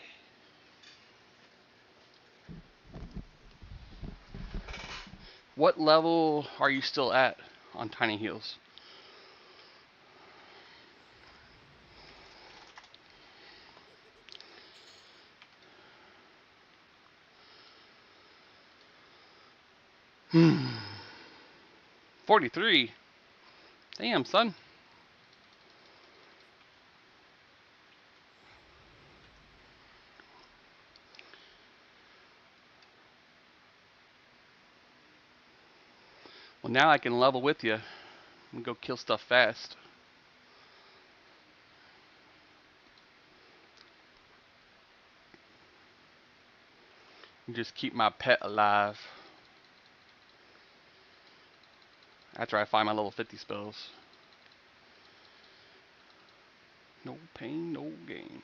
What level are you still at on Tiny Heels? Hmm. 43. Damn, son. Well, now I can level with you. I'm gonna go kill stuff fast. And just keep my pet alive. After I find my level 50 spells. No pain, no gain.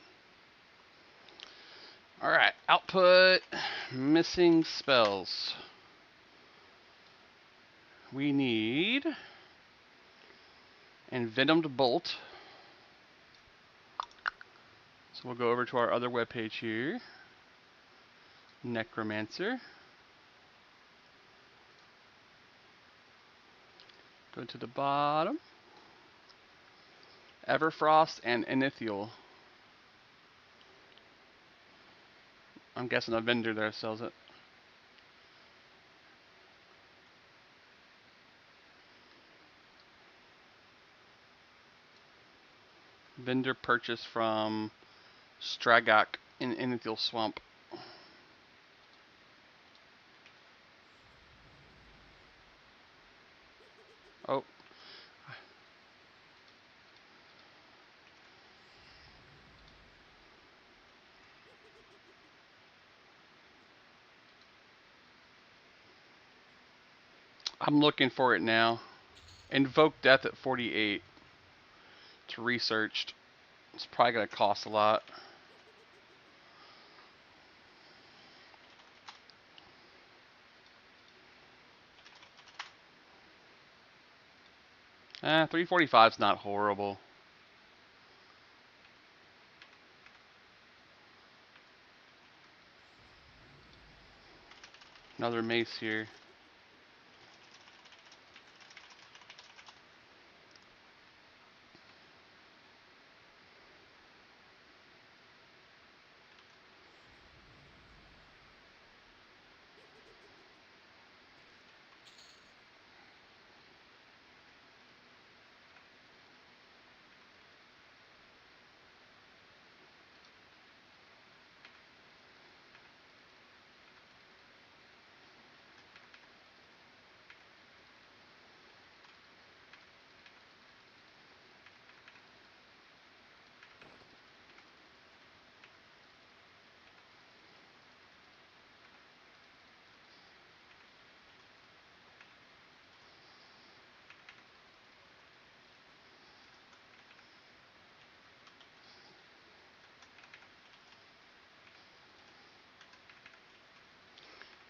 Alright, output. Missing spells. We need Envenomed Bolt. So we'll go over to our other webpage here. Necromancer. Go to the bottom. Everfrost and Inithial. I'm guessing a vendor there sells it. Vendor purchase from Stragok in Inithial Swamp. Oh, I'm looking for it now. Invoke Death at 48. It's researched. It's probably going to cost a lot. Eh, 345 is not horrible. Another mace here.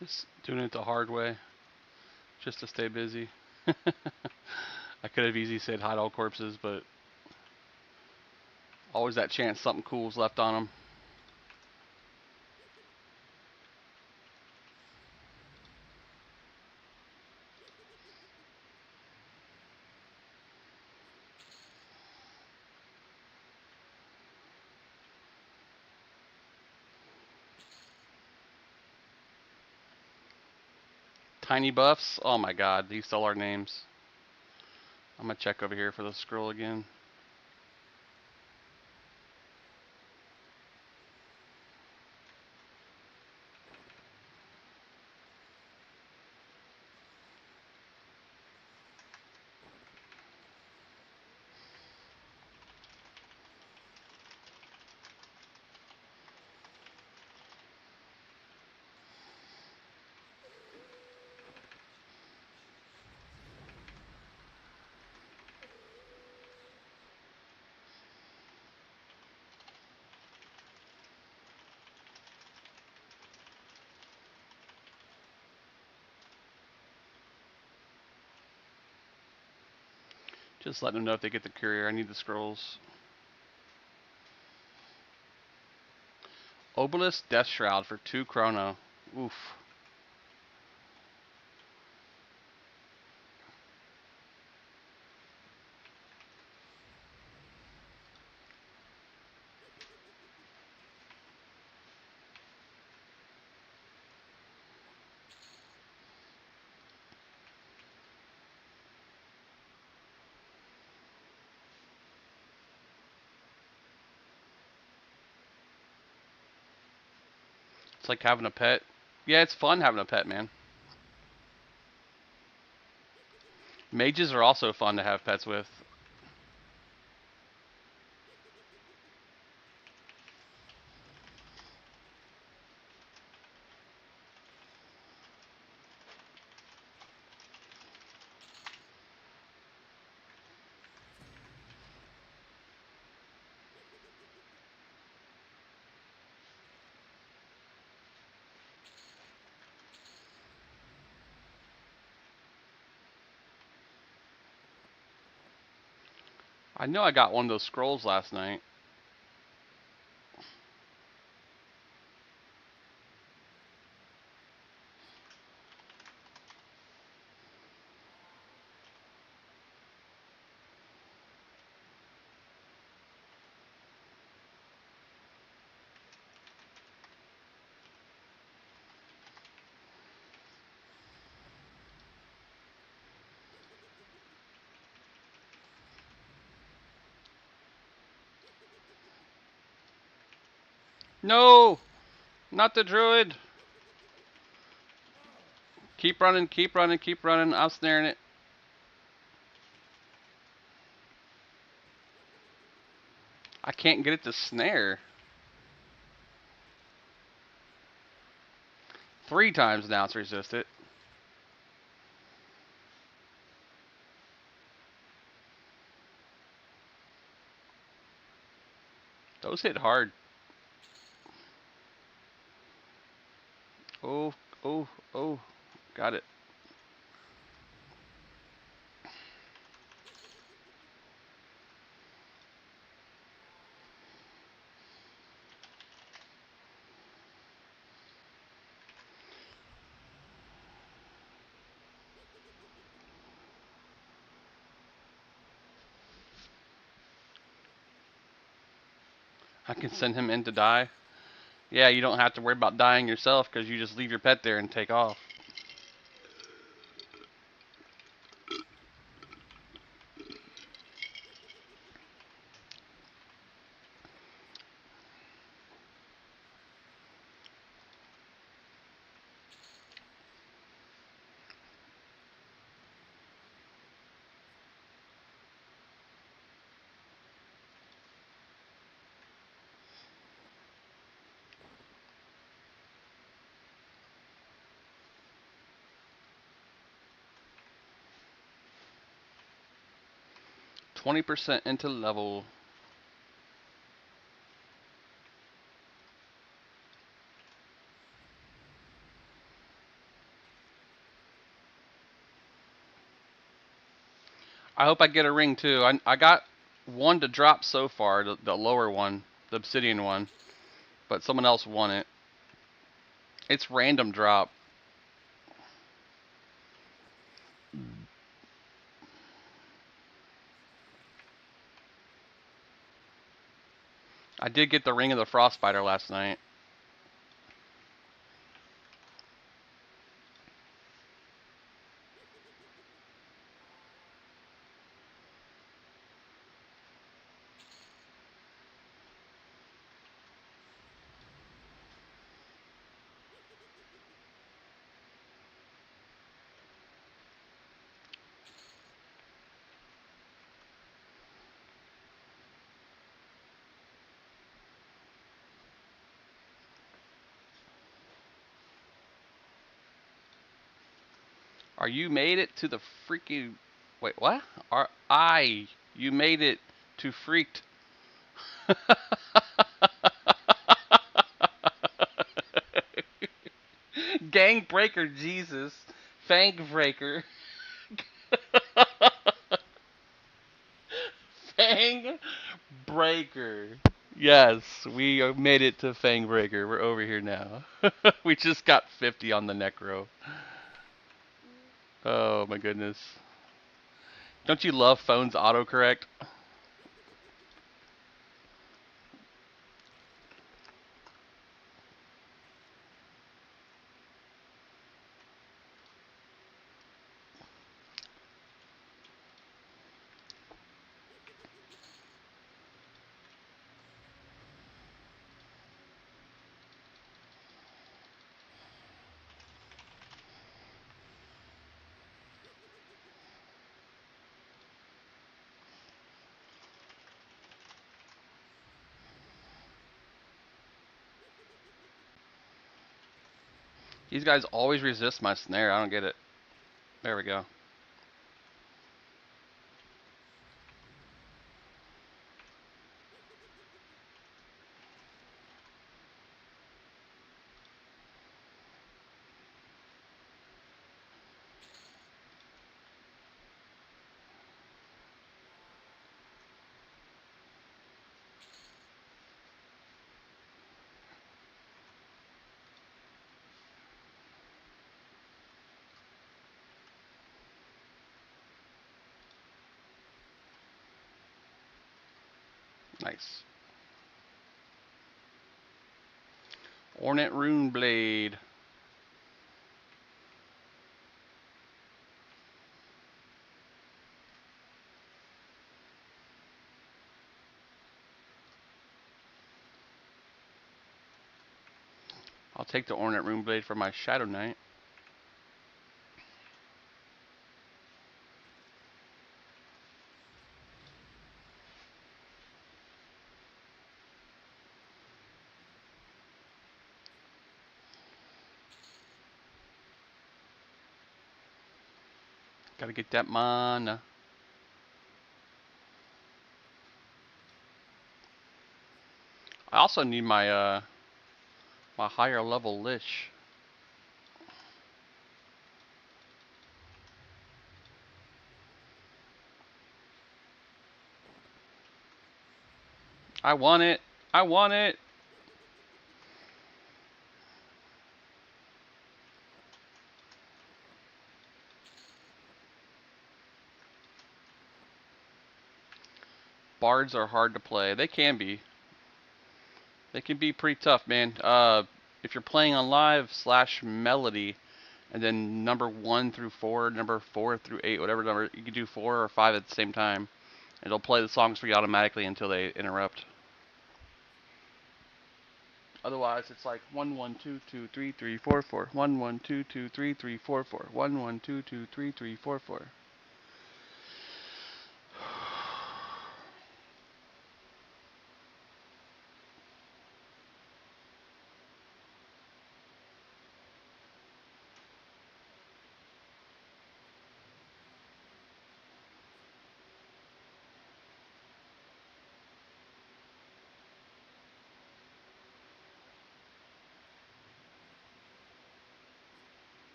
Just doing it the hard way, just to stay busy. I could have easily said hide all corpses, but always that chance something cool's left on them. Tiny buffs. Oh my god, these still are names. I'm gonna check over here for the scroll again. Just letting them know if they get the courier. I need the scrolls. Obelisk Death Shroud for 2 chrono. Oof. It's like having a pet. Yeah, it's fun having a pet, man. Mages are also fun to have pets with. I know I got one of those scrolls last night. No! Not the druid! Keep running, keep running, keep running. I'm snaring it. I can't get it to snare. 3 times now it's resisted. Those hit hard. Oh, oh, oh. Got it. I can send him in to die. Yeah, you don't have to worry about dying yourself because you just leave your pet there and take off. %20 into level. I hope I get a ring too. I got one to drop so far, the lower one, the obsidian one, but someone else won it. It's random drop. I did get the ring of the frost spider last night. Are you made it to the freaking? Wait, what? Are I? You made it to freaked. Gang breaker, Jesus. Fangbreaker. Fang Breaker. Yes, we made it to Fangbreaker. We're over here now. We just got 50 on the Necro. Oh my goodness. Don't you love phones autocorrect? These guys always resist my snare. I don't get it. There we go. Nice. Ornate Rune Blade. I'll take the Ornate Rune Blade for my Shadow Knight. Gotta get that mana. I also need my higher level Lich. I want it. I want it. Bards are hard to play. They can be. They can be pretty tough, man. If you're playing on live slash melody, and then number 1 through 4, number 4 through 8, whatever number, you can do 4 or 5 at the same time. It'll play the songs for you automatically until they interrupt. Otherwise, it's like 1 1 2 2 3 3 4 4 1 1 2 2 3 3 4 4 1 1 2 2 3 3 4 4.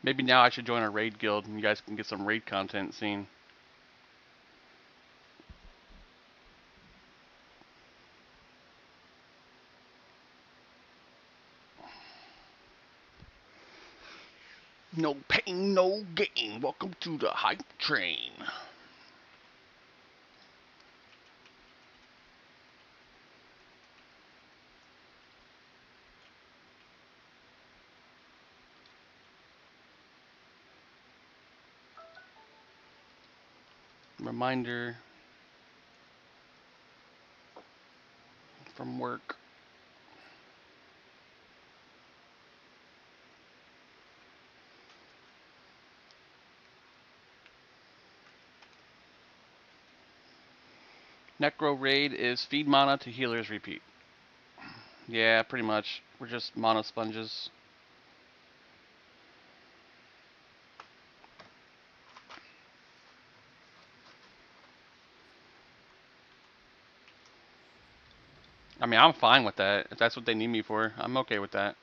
Maybe now I should join a raid guild and you guys can get some raid content seen. No pain, no gain. Welcome to the hype train. Reminder. from work. Necro Raid is feed mana to healers repeat. Yeah, pretty much. We're just mana sponges. I mean, I'm fine with that. If that's what they need me for, I'm okay with that.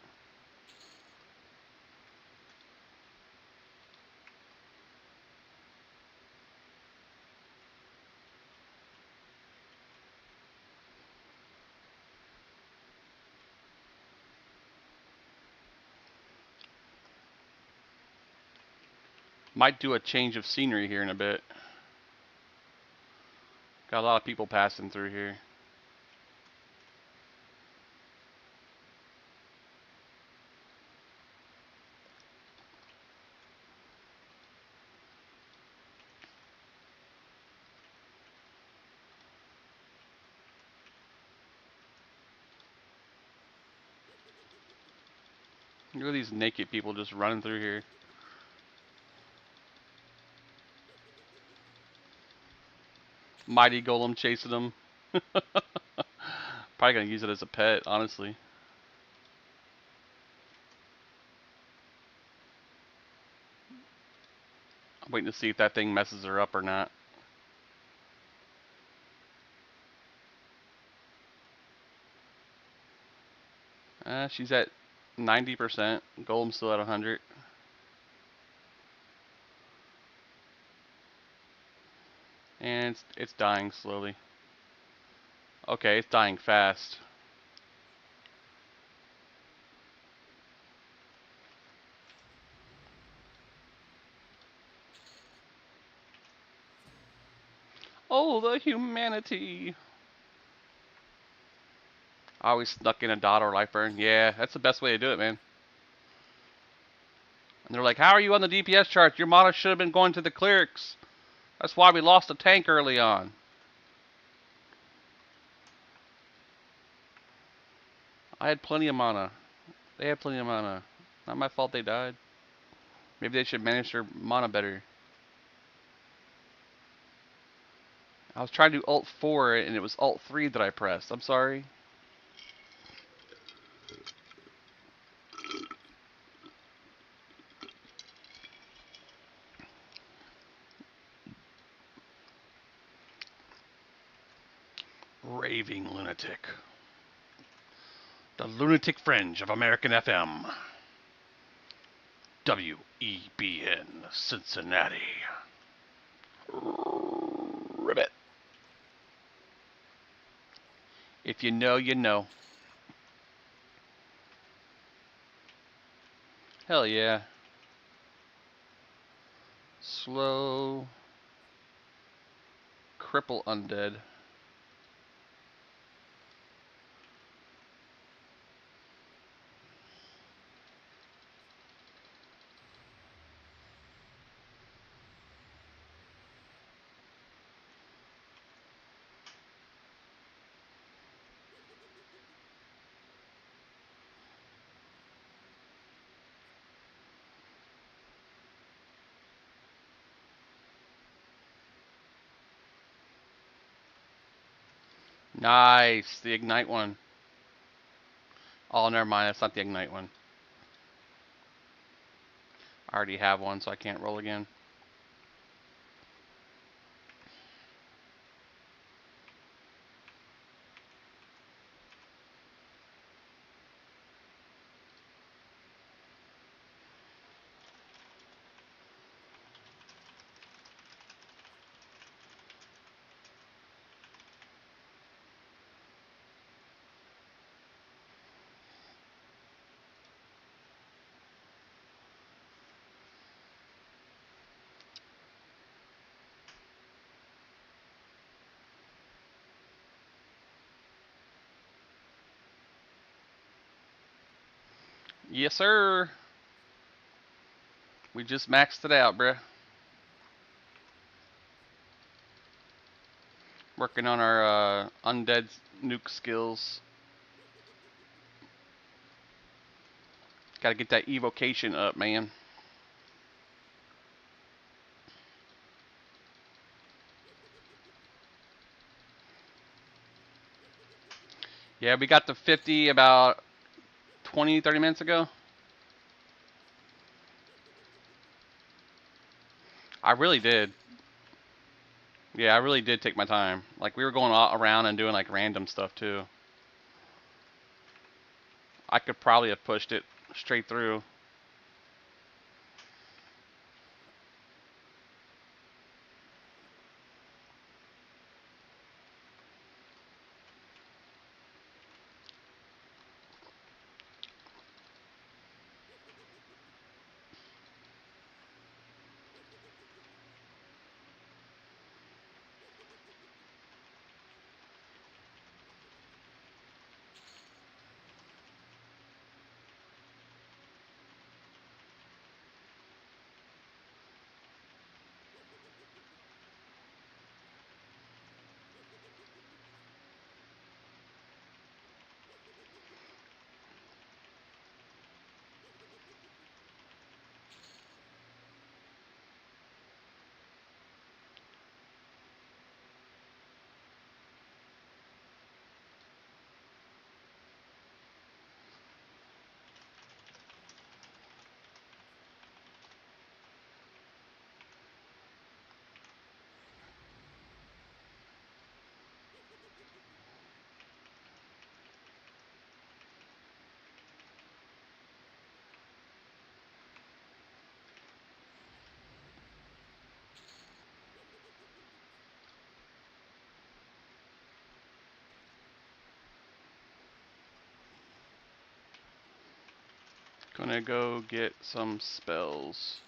Might do a change of scenery here in a bit. Got a lot of people passing through here. Look at these naked people just running through here. Mighty Golem chasing them. Probably gonna use it as a pet, honestly. I'm waiting to see if that thing messes her up or not. She's at 90%. Golem's still at 100. And it's dying slowly. Okay, it's dying fast. Oh, the humanity. I always snuck in a dot or life burn. Yeah, that's the best way to do it, man. And they're like, how are you on the DPS chart? Your mana should have been going to the clerics. That's why we lost a tank early on. I had plenty of mana. They had plenty of mana. Not my fault they died. Maybe they should manage their mana better. I was trying to do Alt 4 and it was Alt 3 that I pressed. I'm sorry. Raving lunatic. The lunatic fringe of American FM. WEBN Cincinnati. Ribbit. If you know, you know. Hell yeah. Slow. Cripple undead. Nice. The Ignite one. Oh, never mind. That's not the Ignite one. I already have one, so I can't roll again. Yes, sir. We just maxed it out, bruh. Working on our undead nuke skills. Gotta get that evocation up, man. Yeah, we got to 50 about 20, 30 minutes ago. I really did. Yeah, I really did take my time. Like, we were going all around and doing, like, random stuff, too. I could probably have pushed it straight through. Gonna go get some spells.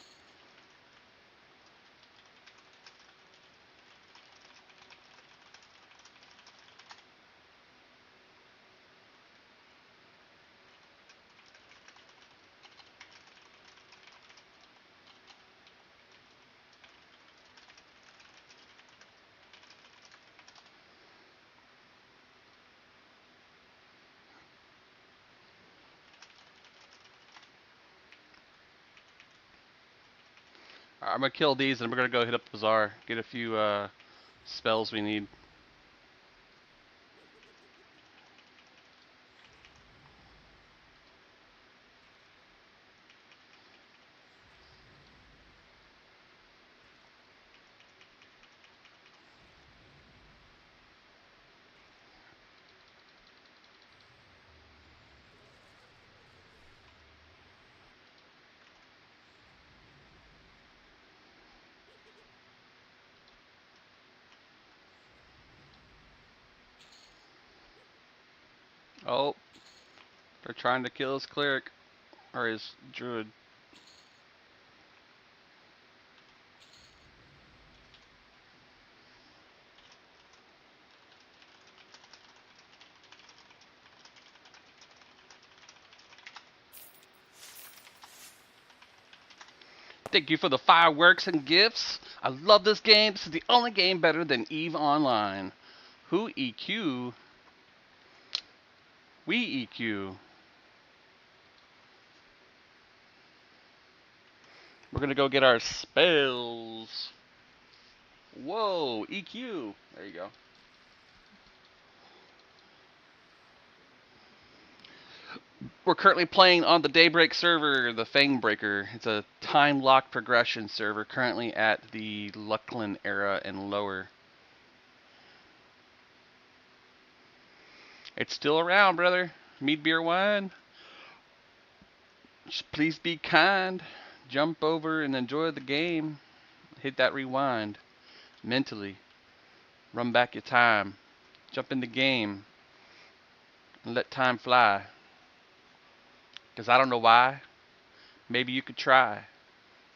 I'm gonna kill these and we're gonna go hit up the bazaar, get a few spells we need. Oh, they're trying to kill his cleric or his druid. Thank you for the fireworks and gifts. I love this game. This is the only game better than EVE Online. Who EQ? We EQ. We're gonna go get our spells. Whoa, EQ. There you go. We're currently playing on the Daybreak server, the Fangbreaker. It's a time locked progression server currently at the Luckland era and lower. It's still around, brother. Mead, beer, wine. Just please be kind. Jump over and enjoy the game. Hit that rewind mentally. Run back your time. Jump in the game and let time fly. Because I don't know why. Maybe you could try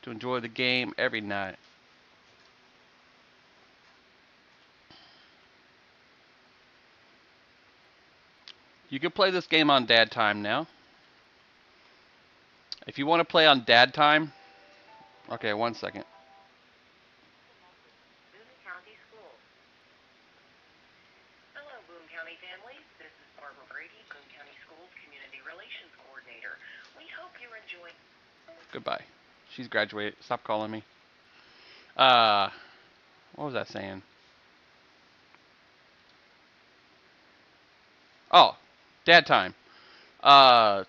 to enjoy the game every night. You can play this game on dad time now. If you want to play on dad time, okay, 1 second. Goodbye. She's graduated. Stop calling me. What was I saying? Oh, dad time. Uh,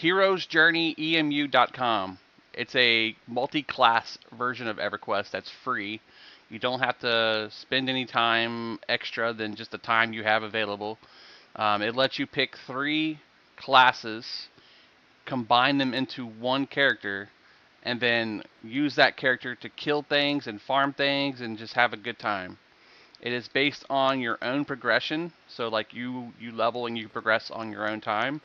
heroesjourneyemu.com. It's a multi-class version of EverQuest that's free. You don't have to spend any time extra than just the time you have available. It lets you pick 3 classes, combine them into one character, and then use that character to kill things and farm things and just have a good time. It is based on your own progression, so like you level and you progress on your own time.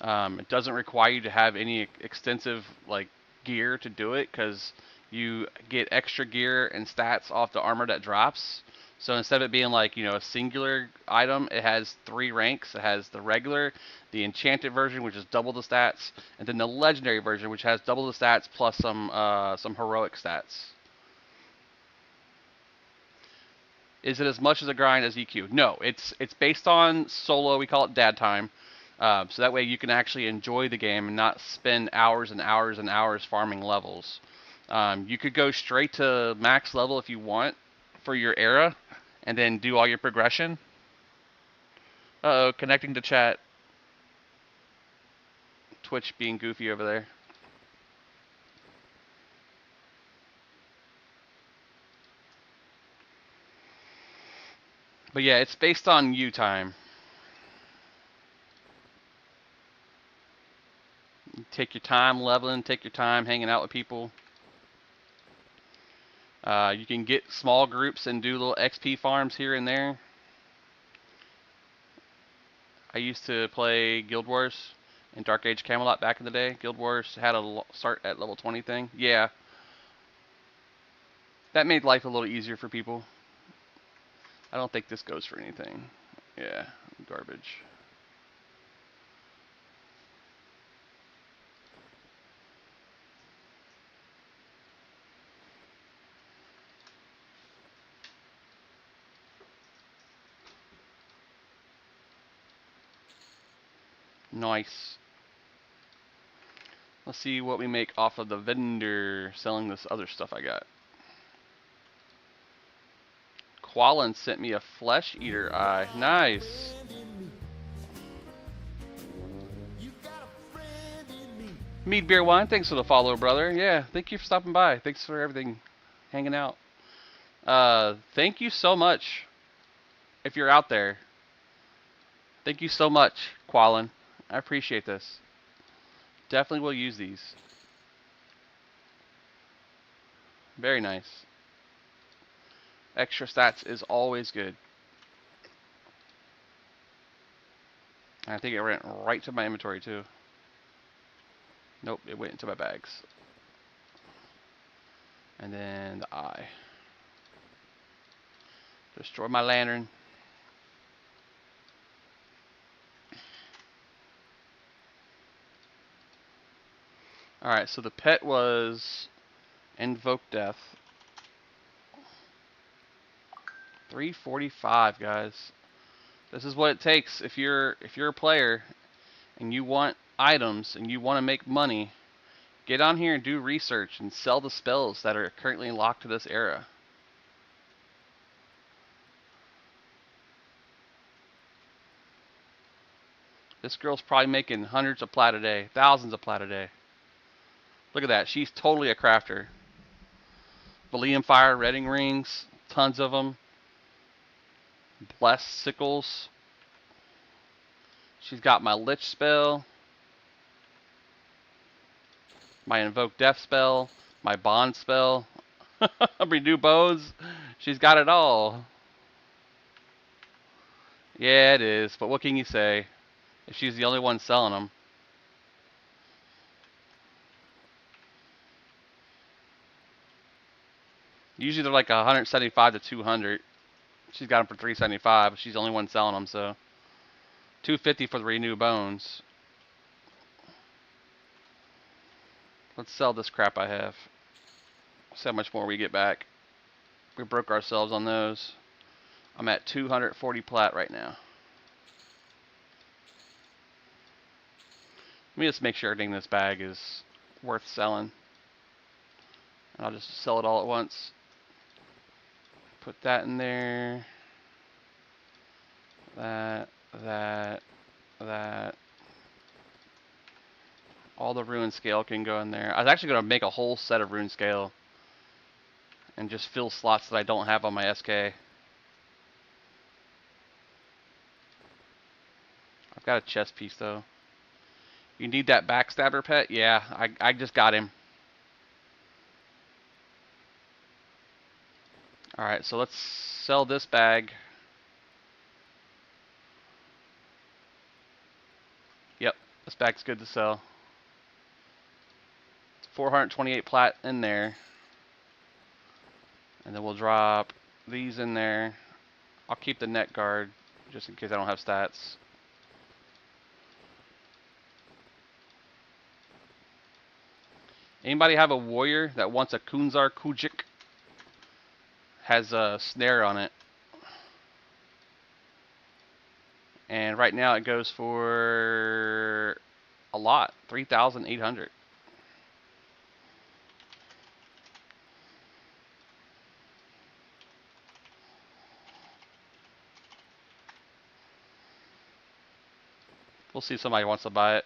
It doesn't require you to have any extensive like gear to do it because you get extra gear and stats off the armor that drops. So instead of it being like a singular item, it has 3 ranks. It has the regular, the enchanted version, which is double the stats, and then the legendary version, which has double the stats plus some heroic stats. Is it as much as a grind as EQ? No, it's based on solo. We call it dad time. So that way you can actually enjoy the game and not spend hours and hours and hours farming levels. You could go straight to max level if you want for your era, and then do all your progression. Uh-oh, connecting to chat. Twitch being goofy over there. But yeah, it's based on you time. Take your time leveling, take your time hanging out with people. You can get small groups and do little XP farms here and there. I used to play Guild Wars in Dark Age Camelot back in the day. Guild Wars had a start at level 20 thing. Yeah, that made life a little easier for people. I don't think this goes for anything. Yeah, garbage. Nice. Let's see what we make off of the vendor selling this other stuff I got. Quallen sent me a flesh eater eye. Nice. Mead Beer Wine, thanks for the follow, brother. Yeah, thank you for stopping by. Thanks for everything, hanging out. Thank you so much. If you're out there, thank you so much, Quallen. I appreciate this. Definitely will use these. Very nice. Extra stats is always good. I think it went right to my inventory too. Nope, it went into my bags. And then the eye. Destroy my lantern. Alright, so the pet was Invoke Death. 345, guys. This is what it takes if you're a player and you want items and you want to make money. Get on here and do research and sell the spells that are currently locked to this era. This girl's probably making hundreds of plat a day, thousands of plat a day. Look at that. She's totally a crafter. Valium Fire, Redding Rings, tons of them. Blessed Sickles. She's got my Lich spell, my Invoke Death spell, my Bond spell, Renew Bows. She's got it all. Yeah, it is. But what can you say? If she's the only one selling them. Usually they're like 175 to 200. She's got them for 375. She's the only one selling them, so 250 for the Renew Bones. Let's sell this crap I have. See how much more we get back. We broke ourselves on those. I'm at 240 plat right now. me just make sure everything in this bag is worth selling. And I'll just sell it all at once. Put that in there. That. All the rune scale can go in there. I was actually going to make a whole set of rune scale and just fill slots that I don't have on my SK. I've got a chest piece though. You need that backstabber pet? Yeah, I just got him. Alright, so let's sell this bag. Yep, this bag's good to sell. 428 plat in there. And then we'll drop these in there. I'll keep the net guard just in case I don't have stats. Anybody have a warrior that wants a Kunzar Kujik? Has a snare on it. And right now it goes for a lot, 3,800. We'll see if somebody wants to buy it.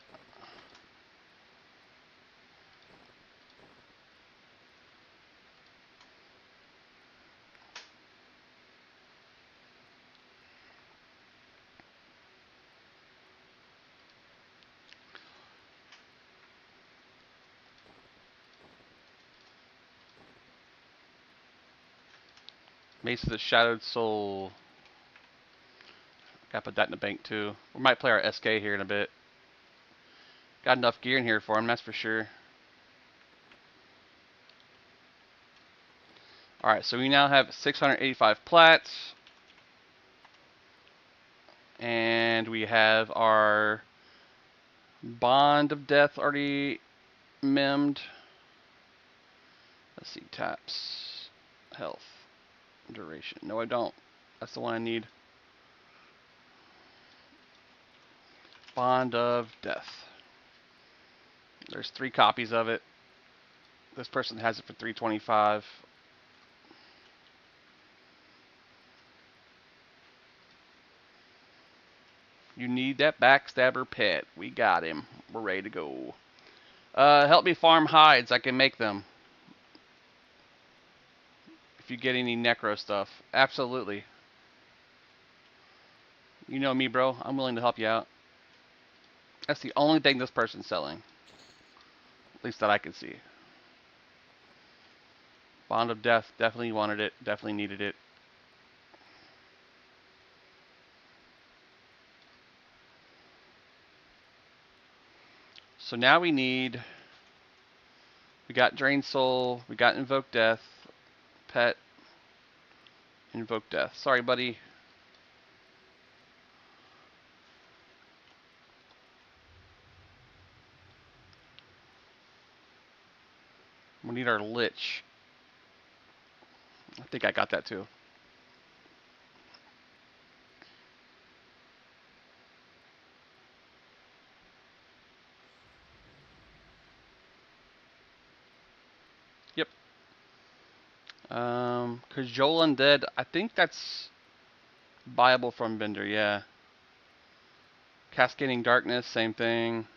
Mace of the Shadowed Soul. Gotta put that in the bank too. We might play our SK here in a bit. Got enough gear in here for him, that's for sure. Alright, so we now have 685 plats. And we have our Bond of Death already memmed. Let's see, taps, health, duration. No, I don't. That's the one I need. Bond of Death. There's 3 copies of it. This person has it for 325. You need that backstabber pet. We got him. We're ready to go. Help me farm hides. I can make them. If you get any necro stuff. Absolutely. You know me, bro. I'm willing to help you out. That's the only thing this person's selling. At least that I can see. Bond of Death. Definitely wanted it. Definitely needed it. So now we need... We got Drain Soul. We got Invoke Death. Pet. Invoke Death. Sorry, buddy. We need our Lich. I think I got that too. Yep. Cajole Undead. I think that's viable from Bender, yeah. Cascading Darkness, same thing.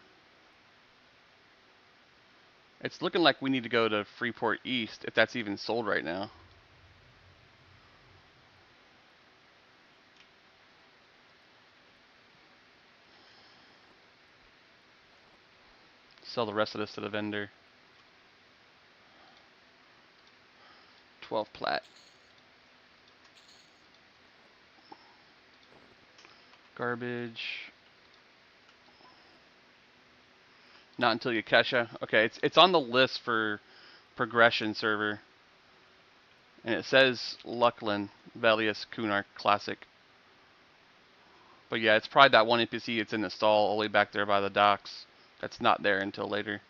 It's looking like we need to go to Freeport East, if that's even sold right now. Sell the rest of this to the vendor. 12 plat. Garbage. Not until you Kesha. Okay, it's on the list for progression server. And it says Luckland, Velius, Kunar, Classic. But yeah, it's probably that one NPC it's in the stall all the way back there by the docks. That's not there until later.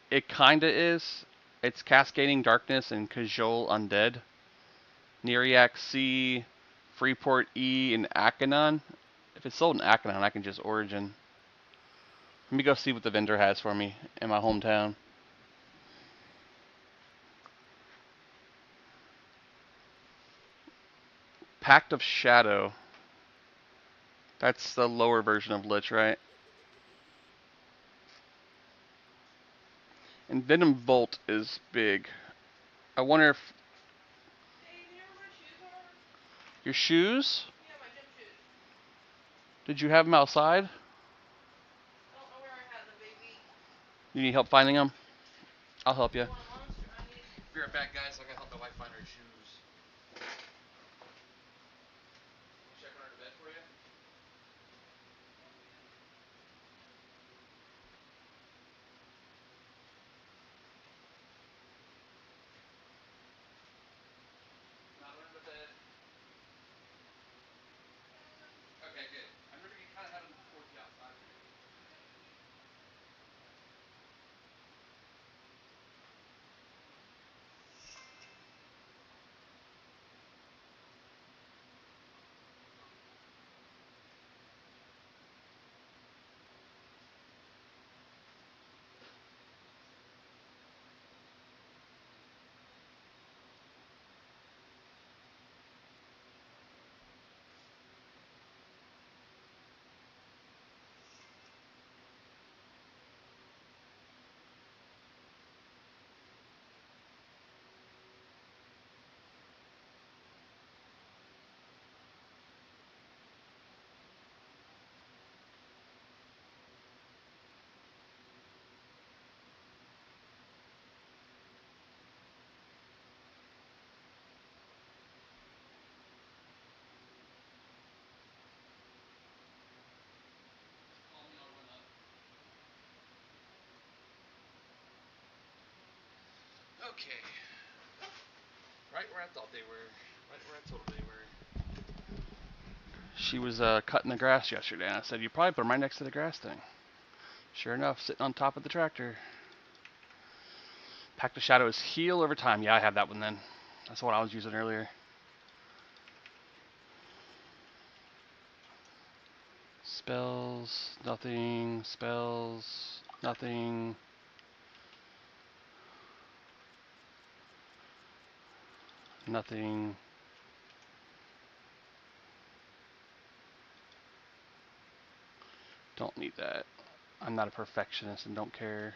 It kinda is. It's Cascading Darkness and Cajole Undead. Neriac C, Freeport E, and Akanon. If it's sold in Akron, I can just origin. Let me go see what the vendor has for me in my hometown. Pact of Shadow. That's the lower version of Lich, right? And Venom Volt is big. I wonder if your shoes? Did you have them outside? You need help finding them? I'll help you. Be right back, guys. I gotta help my wife find her shoes. Check under the bed for you. Not under the bed. Okay, good. I remember you kind of had them towards the outside. Okay. Right where I thought they were. Right where I told them they were. She was cutting the grass yesterday, and I said, you probably put them right next to the grass thing. Sure enough, sitting on top of the tractor. Pact of Shadow is heal over time. Yeah, I have that one then. That's what I was using earlier. Spells, nothing. Spells, nothing. Nothing. Don't need that. I'm not a perfectionist and don't care.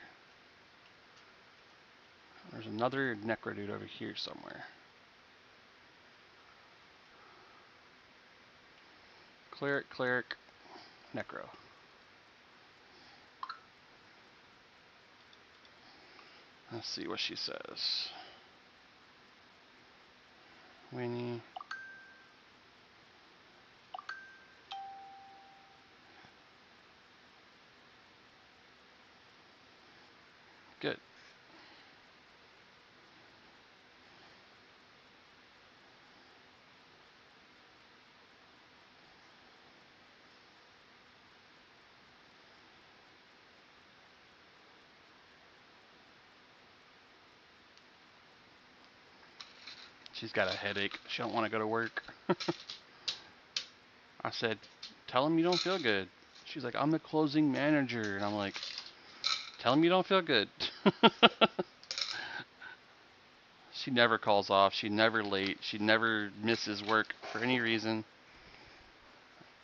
There's another Necro dude over here somewhere. Cleric, cleric, Necro. Let's see what she says. Winnie. Good. She's got a headache. She don't want to go to work. I said, tell him you don't feel good. She's like, I'm the closing manager. And I'm like, tell him you don't feel good. She never calls off. She never late. She never misses work for any reason.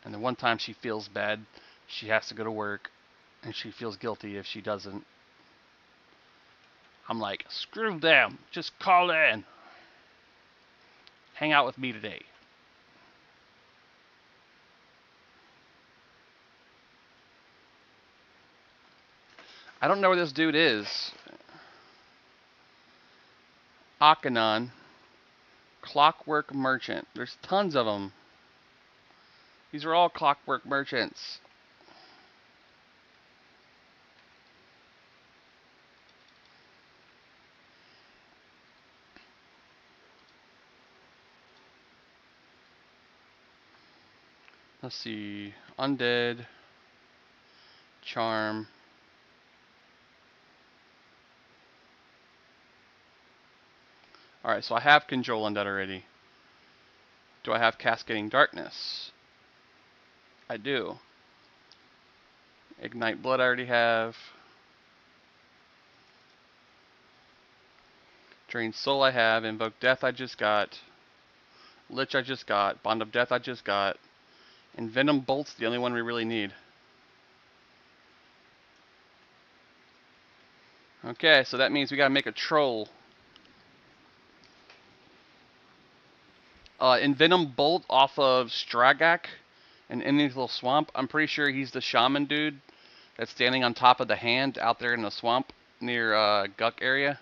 And the one time she feels bad, she has to go to work. And she feels guilty if she doesn't. I'm like, screw them. Just call in. Hang out with me today. I don't know where this dude is. Akanon. Clockwork Merchant. There's tons of them. These are all clockwork merchants. Let's see. Undead. Charm. Alright, so I have Control Undead already. Do I have Cascading Darkness? I do. Ignite Blood I already have. Drain Soul I have. Invoke Death I just got. Lich I just got. Bond of Death I just got. And Venom Bolt's the only one we really need. Okay, so that means we gotta make a troll. Envenom Bolt off of Stragak and Indian's Little Swamp. I'm pretty sure he's the shaman dude that's standing on top of the hand out there in the swamp near Guck area.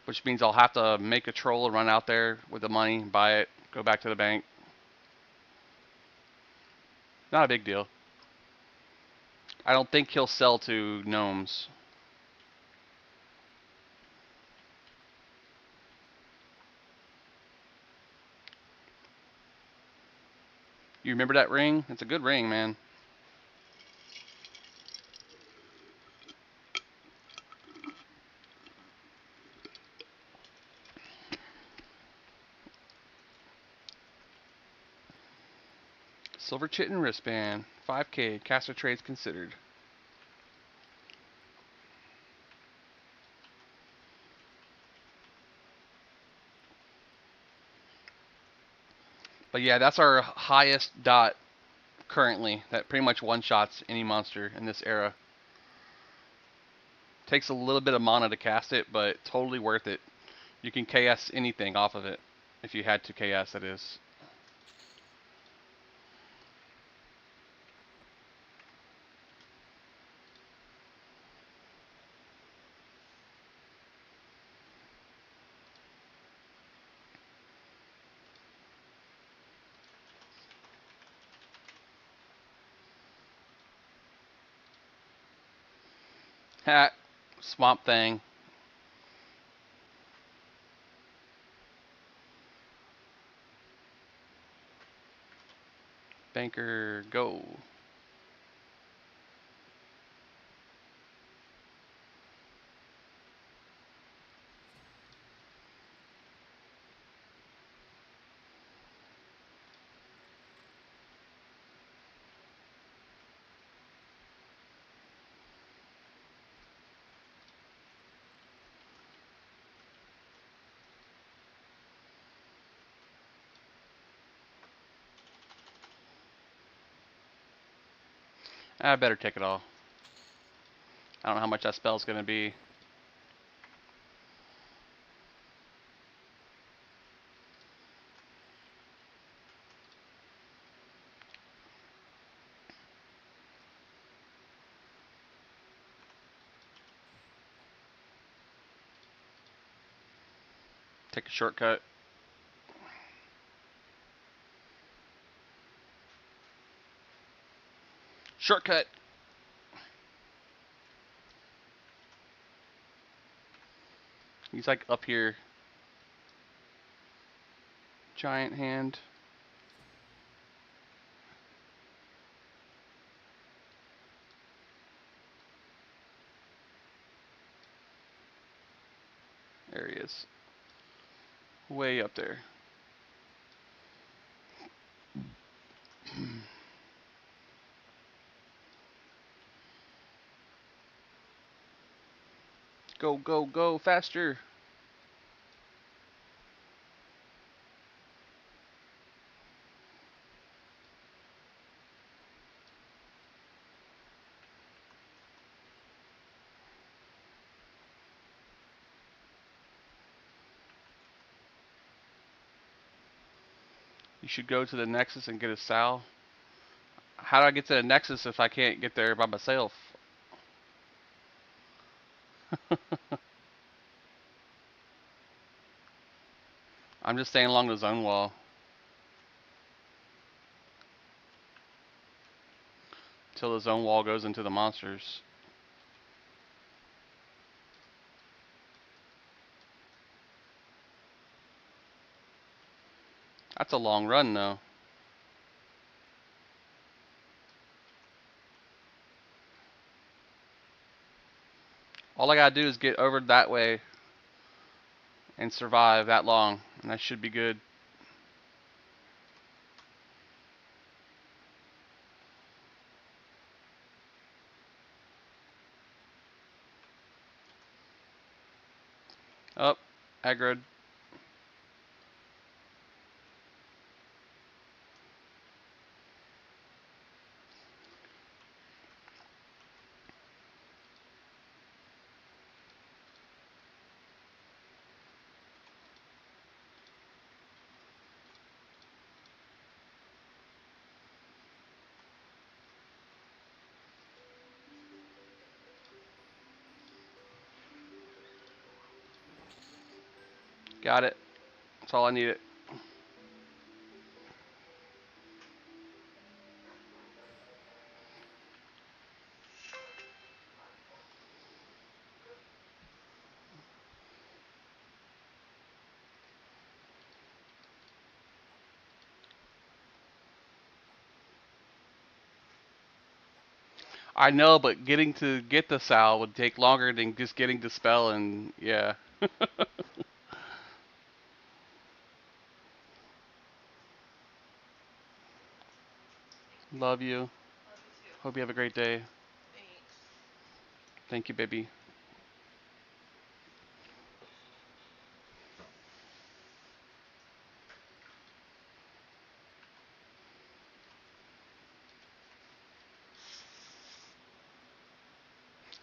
Which means I'll have to make a troll and run out there with the money, buy it, go back to the bank. Not a big deal. I don't think he'll sell to gnomes. You remember that ring? It's a good ring, man. Silver Chitin wristband. 5K. Caster trades considered. But yeah, that's our highest dot currently. That pretty much one-shots any monster in this era. Takes a little bit of mana to cast it, but totally worth it. You can KS anything off of it. If you had to KS, that is. Ha! Swamp Thing. Banker, go. I better take it all. I don't know how much that spell's gonna be. Take a shortcut. Shortcut! He's like up here. Giant hand. There he is. Way up there. Go, go, go, faster! You should go to the Nexus and get a Sal. How do I get to the Nexus if I can't get there by myself? I'm just staying along the zone wall until the zone wall goes into the monsters. That's a long run though. All I gotta do is get over that way and survive that long, and that should be good. Oh, aggroed. Got it. That's all I needed. I know, but getting to get the Sal would take longer than just getting to spell and yeah. Love you. Hope you have a great day. Thank you, baby.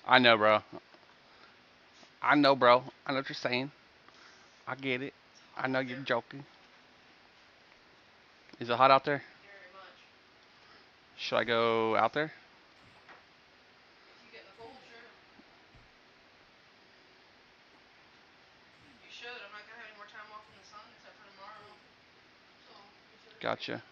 I know, bro. I know, bro. I know what you're saying. I get it. I know you're joking. Is it hot out there? Should I go out there? Gotcha.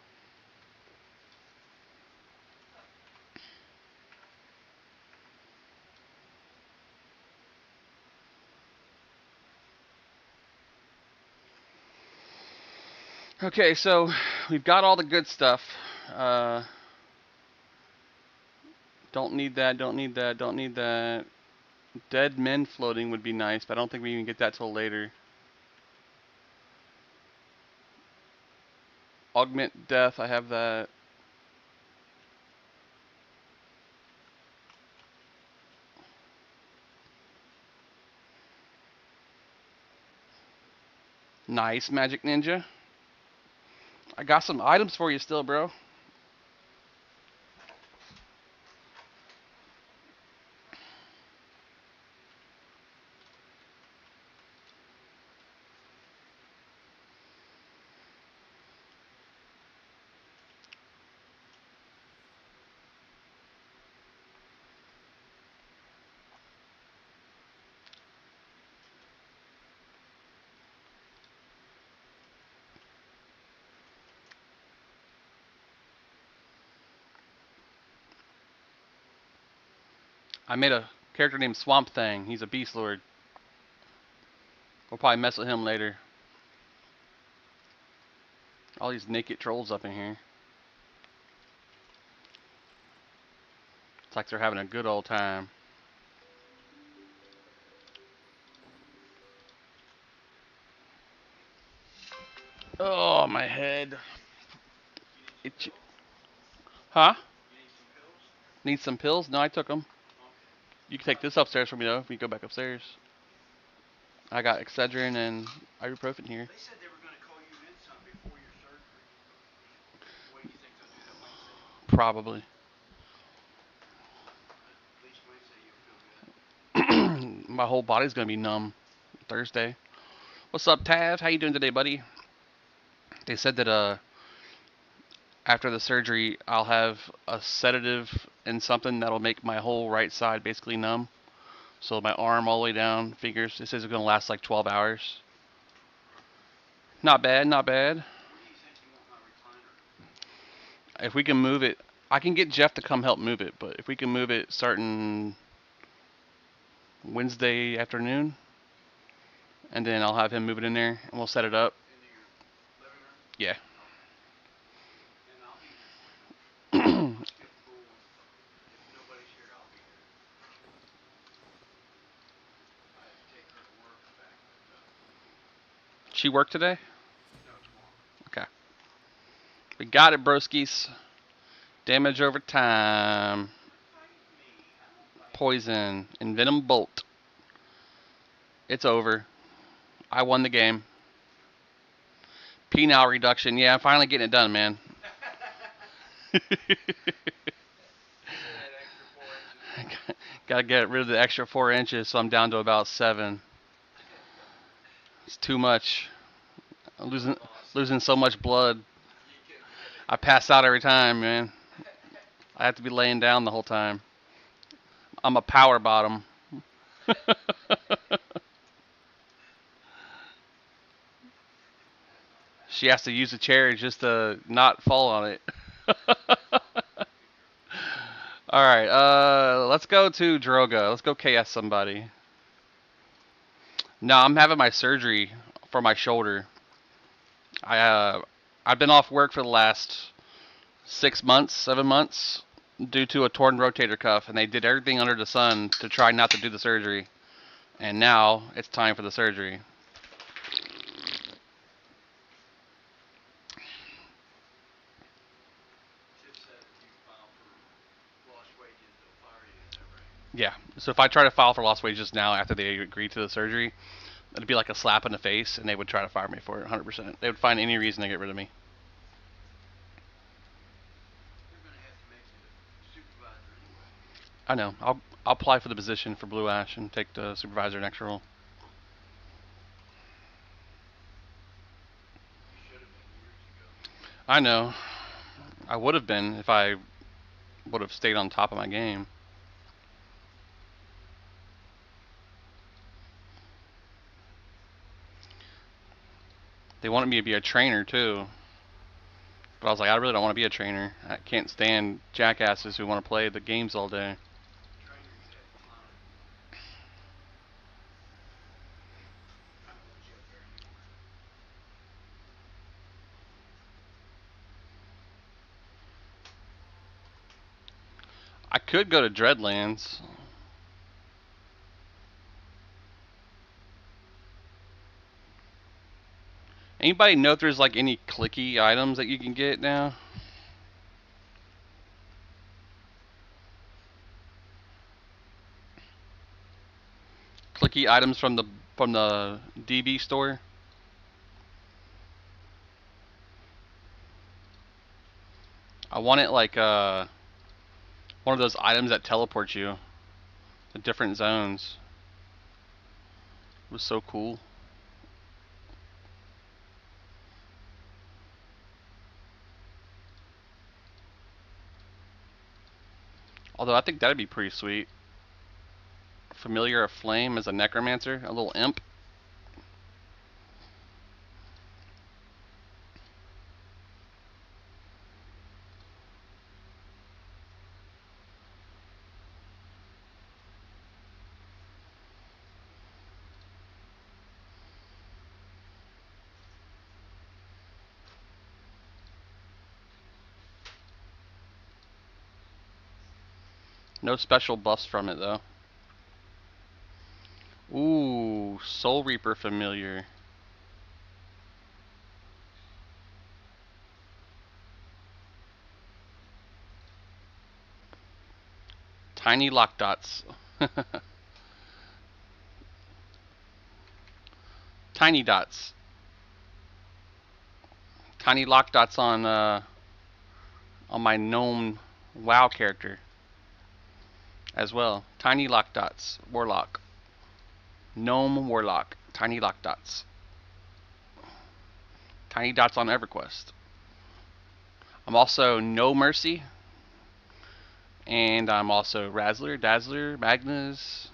Okay, so we've got all the good stuff. Uh, don't need that, don't need that, don't need that. Dead men floating would be nice, but I don't think we even get that till later. Augment death, I have that. Nice, Magic Ninja. I got some items for you still, bro. I made a character named Swamp Thing. He's a beast lord. We'll probably mess with him later. All these naked trolls up in here. It's like they're having a good old time. Oh, my head. Itchy. Huh? Need some pills? No, I took them. You can take this upstairs for me though. If we go back upstairs, I got Excedrin and ibuprofen here. Probably. My whole body's gonna be numb Thursday. What's up, Tav? How you doing today, buddy? They said that after the surgery I'll have a sedative and something that'll make my whole right side basically numb. So my arm all the way down, fingers. It says it's gonna last like 12 hours. Not bad, not bad. If we can move it, I can get Jeff to come help move it. But if we can move it starting Wednesday afternoon, and then I'll have him move it in there, and we'll set it up. Yeah. She worked today? Okay. We got it, broskies. Damage over time. Poison. Envenom bolt. It's over. I won the game. Penile reduction. Yeah, I'm finally getting it done, man. Gotta get rid of the extra 4 inches, so I'm down to about 7. It's too much. I'm losing so much blood. I pass out every time, man. I have to be laying down the whole time. I'm a power bottom. She has to use the chair just to not fall on it. All right, let's go to Droga. Let's go KS somebody. No, I'm having my surgery for my shoulder. I I've been off work for the last 6 months, 7 months, due to a torn rotator cuff, and they did everything under the sun to try not to do the surgery. And now it's time for the surgery. Yeah. So if I try to file for lost wages now after they agree to the surgery, it'd be like a slap in the face, and they would try to fire me for it 100%. They would find any reason to get rid of me. I know. I'll apply for the position for Blue Ash and take the supervisor next role. I know. I would have been if I would have stayed on top of my game. They wanted me to be a trainer too, but I was like, I really don't want to be a trainer. I can't stand jackasses who want to play the games all day. I could go to Dreadlands. Anybody know if there's like any clicky items that you can get now? Clicky items from the DB store? I want it like one of those items that teleports you to different zones. It was so cool. Although I think that'd be pretty sweet. Familiar of Flame as a necromancer, a little imp. No special buffs from it though. Ooh, Soul Reaper familiar. Tiny lock dots. Tiny dots. Tiny lock dots on my gnome WoW character as well. Tiny lock dots. Warlock. Gnome Warlock. Tiny lock dots. Tiny dots on EverQuest. I'm also No Mercy. And I'm also Razzler, Dazzler, Magnus.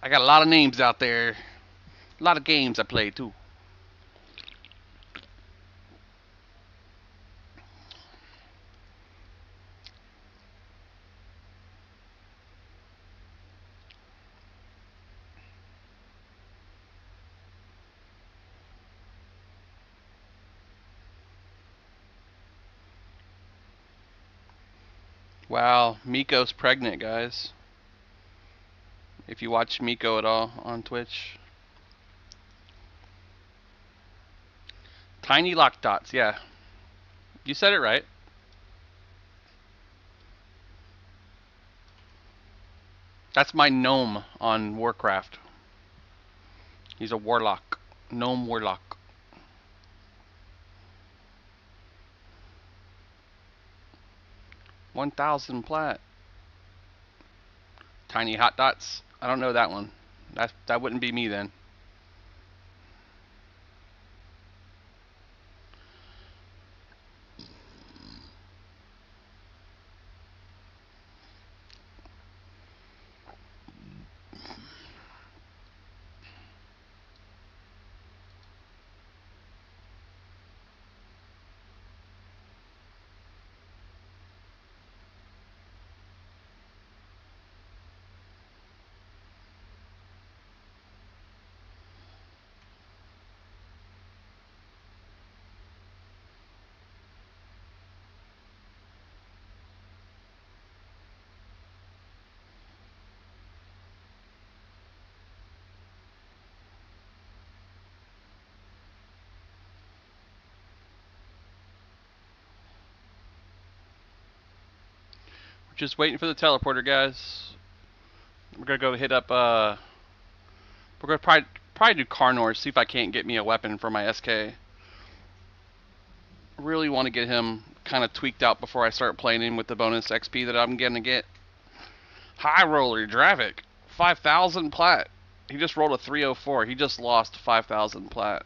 I got a lot of names out there. A lot of games I play too. Wow, Miko's pregnant, guys. If you watch Miko at all on Twitch. Tiny lock dots, yeah. You said it right. That's my gnome on Warcraft. He's a warlock. Gnome warlock. 1,000 plat. Tiny hot dots. I don't know that one. That wouldn't be me then. We're just waiting for the teleporter, guys. We're gonna go hit up. We're gonna probably do Carnor. See if I can't get me a weapon for my SK. Really want to get him kind of tweaked out before I start playing him with the bonus XP that I'm gonna get. High roller Dravik, 5,000 plat. He just rolled a 304. He just lost 5,000 plat.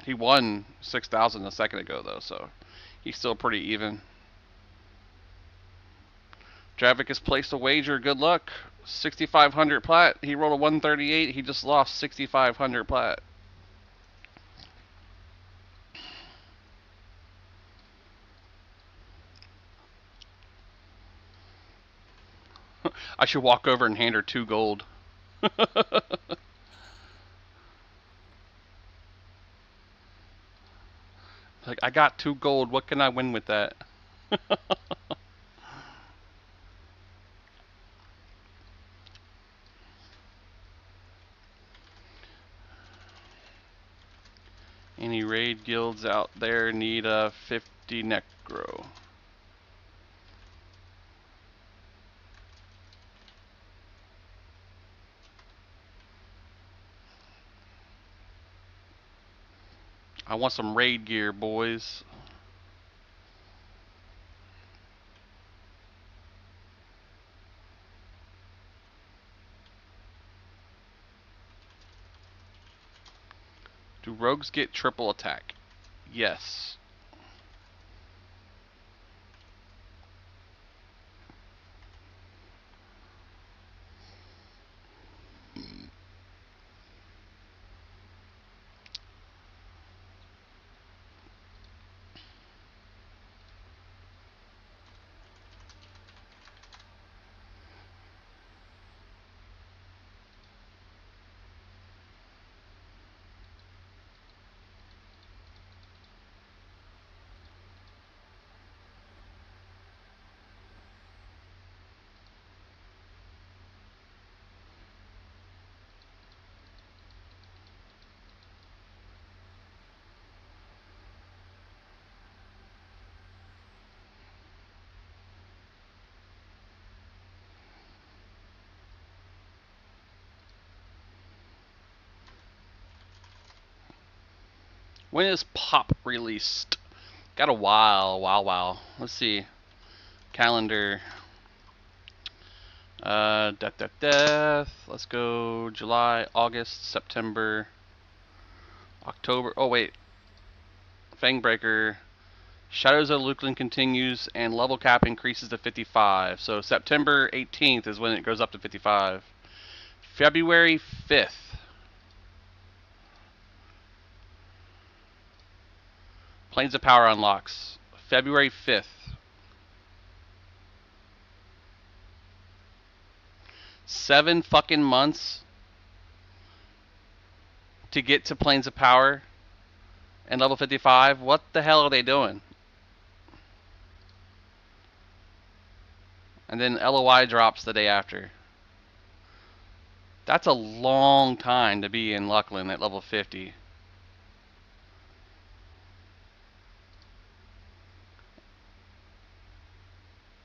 He won 6,000 a second ago though, so he's still pretty even. Dravik has placed a wager. Good luck. 6,500 plat. He rolled a 138. He just lost 6,500 plat. I should walk over and hand her 2 gold. Like, I got 2 gold. What can I win with that? Any raid guilds out there need a 50 necro? I want some raid gear, boys. Do rogues get triple attack? Yes. When is Pop released? Got a while. Let's see. Calendar. Death. Let's go July, August, September, October. Oh, wait. Fangbreaker. Shadows of Luklin continues and level cap increases to 55. So September 18th is when it goes up to 55. February 5th. Planes of Power unlocks. February 5th. 7 fucking months to get to Planes of Power and level 55. What the hell are they doing? And then LOI drops the day after. That's a long time to be in Lucklin at level 50.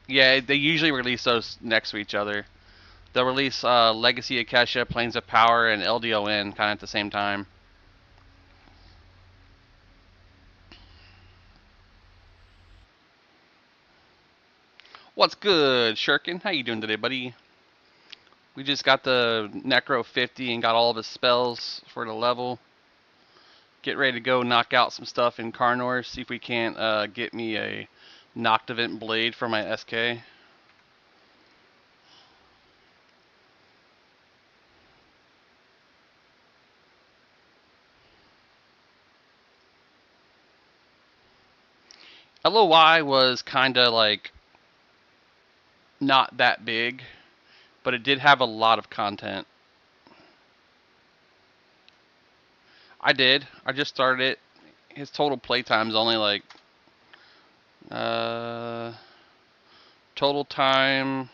Yeah, they usually release those next to each other. They'll release Legacy Akesha, Planes of Power, and LDON kind of at the same time. What's good, Shurkin? How you doing today, buddy? We just got the Necro 50 and got all of his spells for the level. Get ready to go knock out some stuff in Carnor. See if we can't get me a Noctivant Blade for my SK. LOI was kind of like not that big, but it did have a lot of content. I did. I just started it. His total playtime is only like uh, total time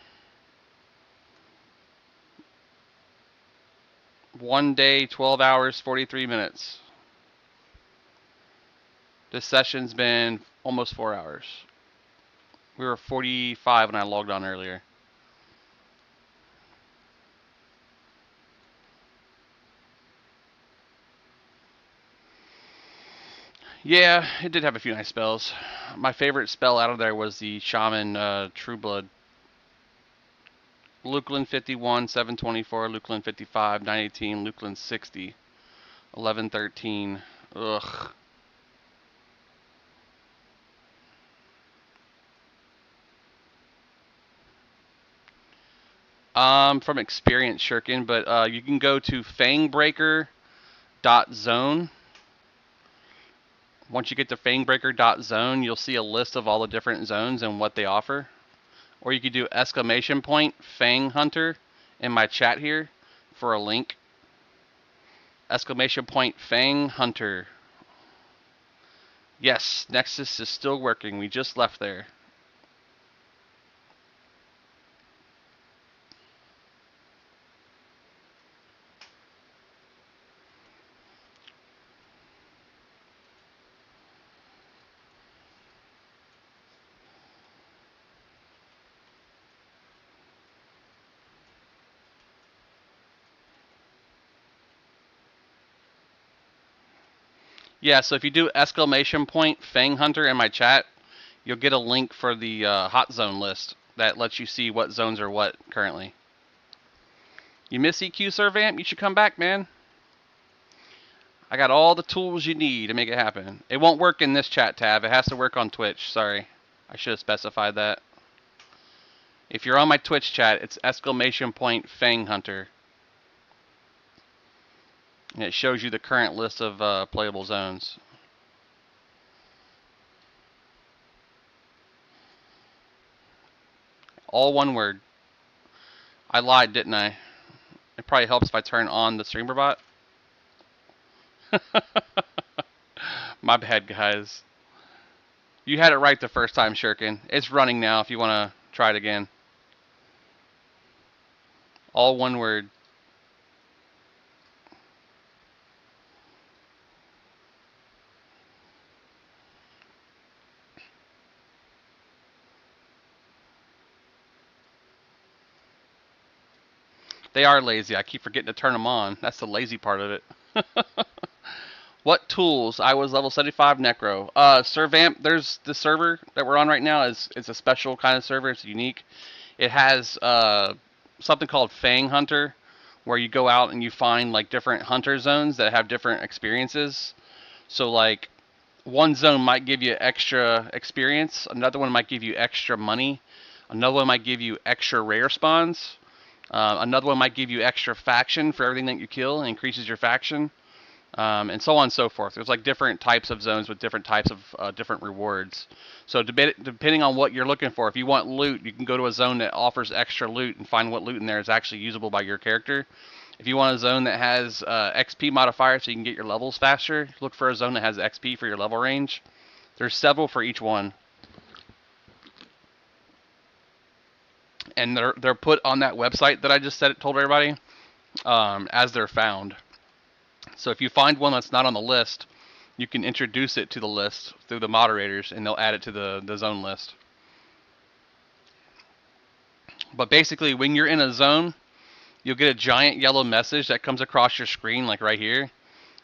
1 day, 12 hours, 43 minutes. This session's been almost 4 hours. We were 45 when I logged on earlier. Yeah, it did have a few nice spells. My favorite spell out of there was the Shaman Trueblood. Lukelin 51, 724, Lukelin 55, 918, Lukelin 60, 1113. Ugh. From experience, Shurkin, but you can go to Fangbreaker.zone. Once you get to Fangbreaker.zone, you'll see a list of all the different zones and what they offer. Or you could do exclamation point Fang Hunter in my chat here for a link. Exclamation point Fang Hunter. Yes, Nexus is still working. We just left there. Yeah, so if you do exclamation point Fang Hunter in my chat, you'll get a link for the hot zone list that lets you see what zones are what currently. You miss EQ Servamp? You should come back, man. I got all the tools you need to make it happen. It won't work in this chat tab. It has to work on Twitch. Sorry. I should have specified that. If you're on my Twitch chat, it's exclamation point Fang Hunter. And it shows you the current list of playable zones. All one word. I lied, didn't I? It probably helps if I turn on the streamer bot. My bad, guys. You had it right the first time, Shurkin. It's running now if you want to try it again. All one word. They are lazy. I keep forgetting to turn them on. That's the lazy part of it. What tools? I was level 75 Necro. Servamp, there's the server that we're on right now is it's a special kind of server. It's unique. It has something called Fang Hunter, where you go out and you find like different hunter zones that have different experiences. So like one zone might give you extra experience, another one might give you extra money, another one might give you extra rare spawns, another one might give you extra faction for everything that you kill and increases your faction, and so on and so forth. There's like different types of zones with different types of different rewards. So depending on what you're looking for, if you want loot, you can go to a zone that offers extra loot and find what loot in there is actually usable by your character. If you want a zone that has XP modifier so you can get your levels faster, look for a zone that has XP for your level range. There's several for each one. And they're put on that website that I just told everybody as they're found. So if you find one that's not on the list, you can introduce it to the list through the moderators, and they'll add it to the zone list. But basically, when you're in a zone, you'll get a giant yellow message that comes across your screen, like right here,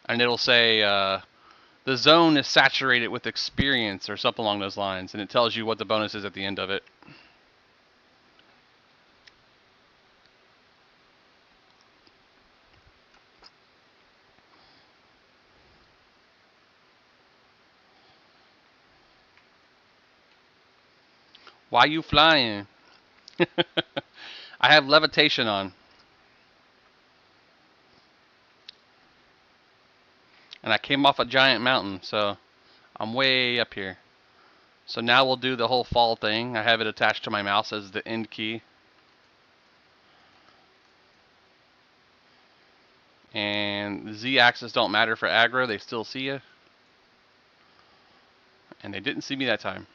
and it'll say, the zone is saturated with experience or something along those lines, and it tells you what the bonus is at the end of it. Why you flying? I have levitation on. And I came off a giant mountain, so I'm way up here. So now we'll do the whole fall thing. I have it attached to my mouse as the end key. And the Z-axis don't matter for aggro, they still see you. And they didn't see me that time.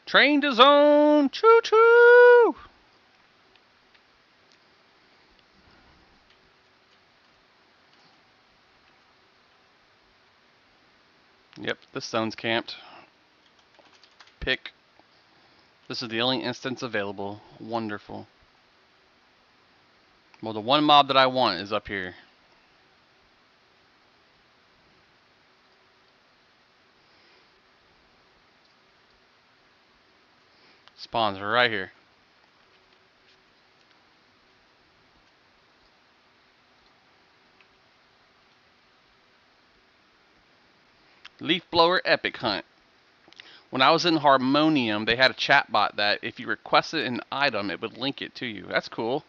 Train to zone! Choo-choo! Yep, this zone's camped. Pick. This is the only instance available. Wonderful. Well, the one mob that I want is up here. Spawns right here. Leaf Blower Epic Hunt. When I was in Harmonium, they had a chatbot that if you requested an item, it would link it to you. That's cool.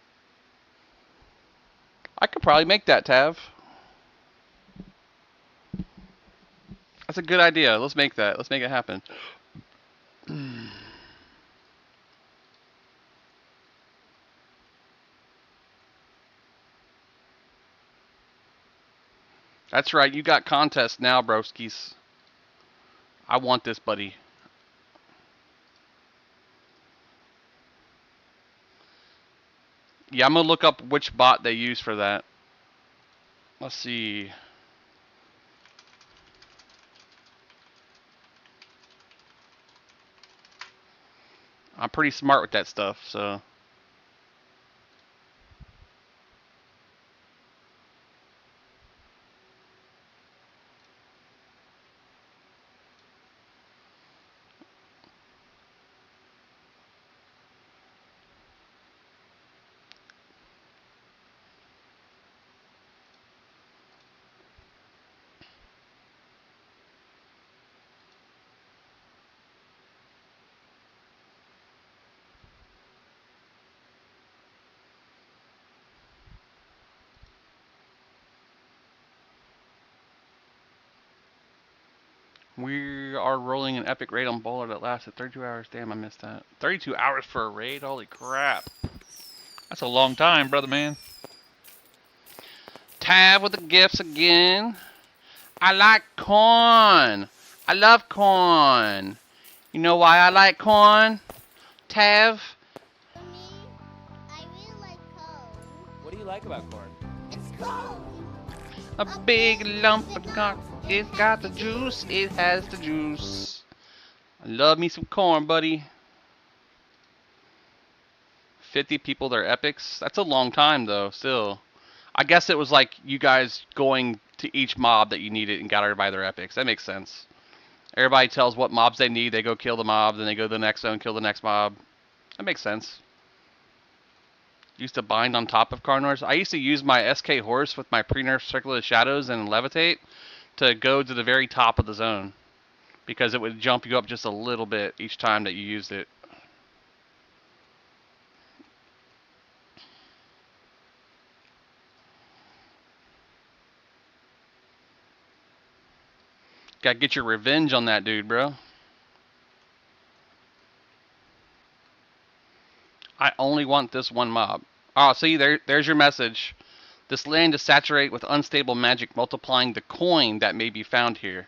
I could probably make that, Tav. That's a good idea. Let's make that. Let's make it happen. That's right. You got contest now, broskies. I want this, buddy. Yeah, I'm going to look up which bot they use for that. Let's see. I'm pretty smart with that stuff, so. We are rolling an epic raid on Bowler that lasted 32 hours. Damn, I missed that. 32 hours for a raid? Holy crap. That's a long time, brother man. Tav with the gifts again. I like corn. I love corn. You know why I like corn? Tav? For me, I really like corn. What do you like about corn? It's corn. A big lump of corn. It's got the juice. It has the juice. I love me some corn, buddy. 50 people, they're epics. That's a long time, though, still. I guess it was like you guys going to each mob that you needed and got everybody their epics. That makes sense. Everybody tells what mobs they need. They go kill the mob. Then they go to the next zone, kill the next mob. That makes sense. Used to bind on top of Carnors. I used to use my SK horse with my pre-nerf Circle of Shadows and Levitate to go to the very top of the zone. Because it would jump you up just a little bit each time that you used it. Gotta get your revenge on that dude, bro. I only want this one mob. Oh, see, there's your message. This land is saturated with unstable magic, multiplying the coin that may be found here.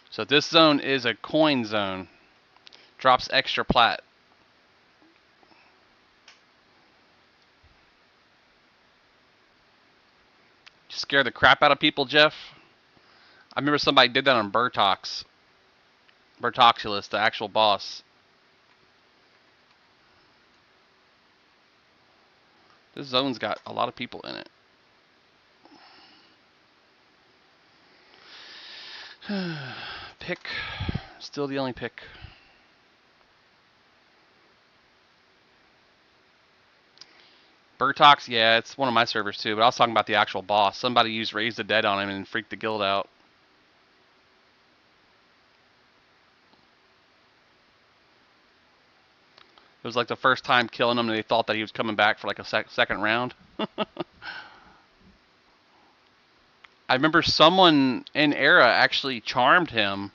So this zone is a coin zone. Drops extra plat. Scare the crap out of people, Jeff. I remember somebody did that on Burtox. Burtoxulus, the actual boss. This zone's got a lot of people in it. Pick. Still the only pick. Burtox, yeah, it's one of my servers too, but I was talking about the actual boss. Somebody used Raise the Dead on him and freaked the guild out. It was like the first time killing him and they thought that he was coming back for like a second round. I remember someone in Era actually charmed him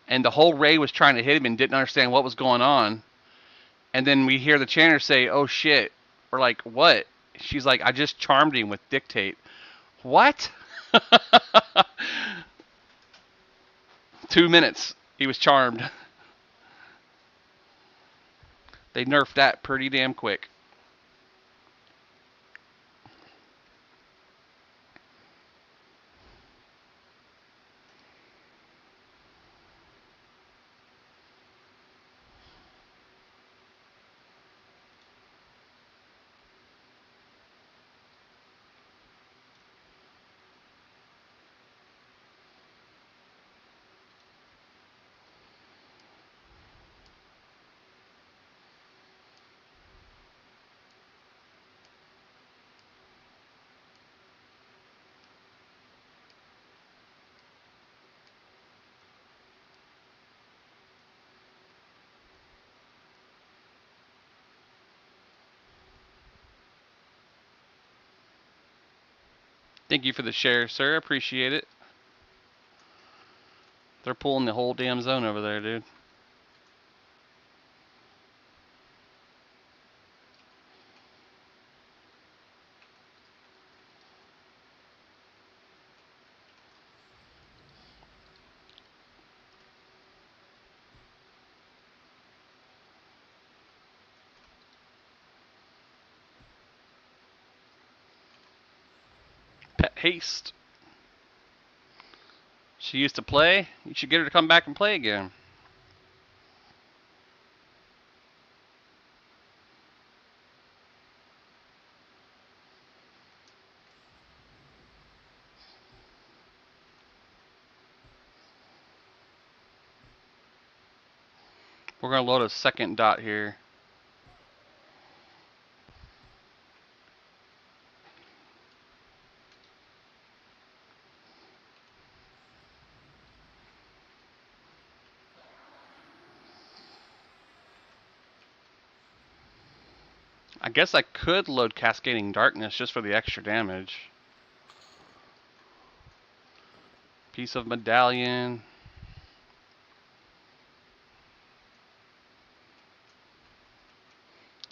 and the whole raid was trying to hit him and didn't understand what was going on. And then we hear the chanter say, "Oh shit." We're like, "What?" She's like, "I just charmed him with Dictate." What? 2 minutes. He was charmed. They nerfed that pretty damn quick. Thank you for the share, sir. Appreciate it. They're pulling the whole damn zone over there, dude. Pet Haste. She used to play. You should get her to come back and play again. We're going to load a second dot here. I guess I could load Cascading Darkness just for the extra damage. Piece of Medallion.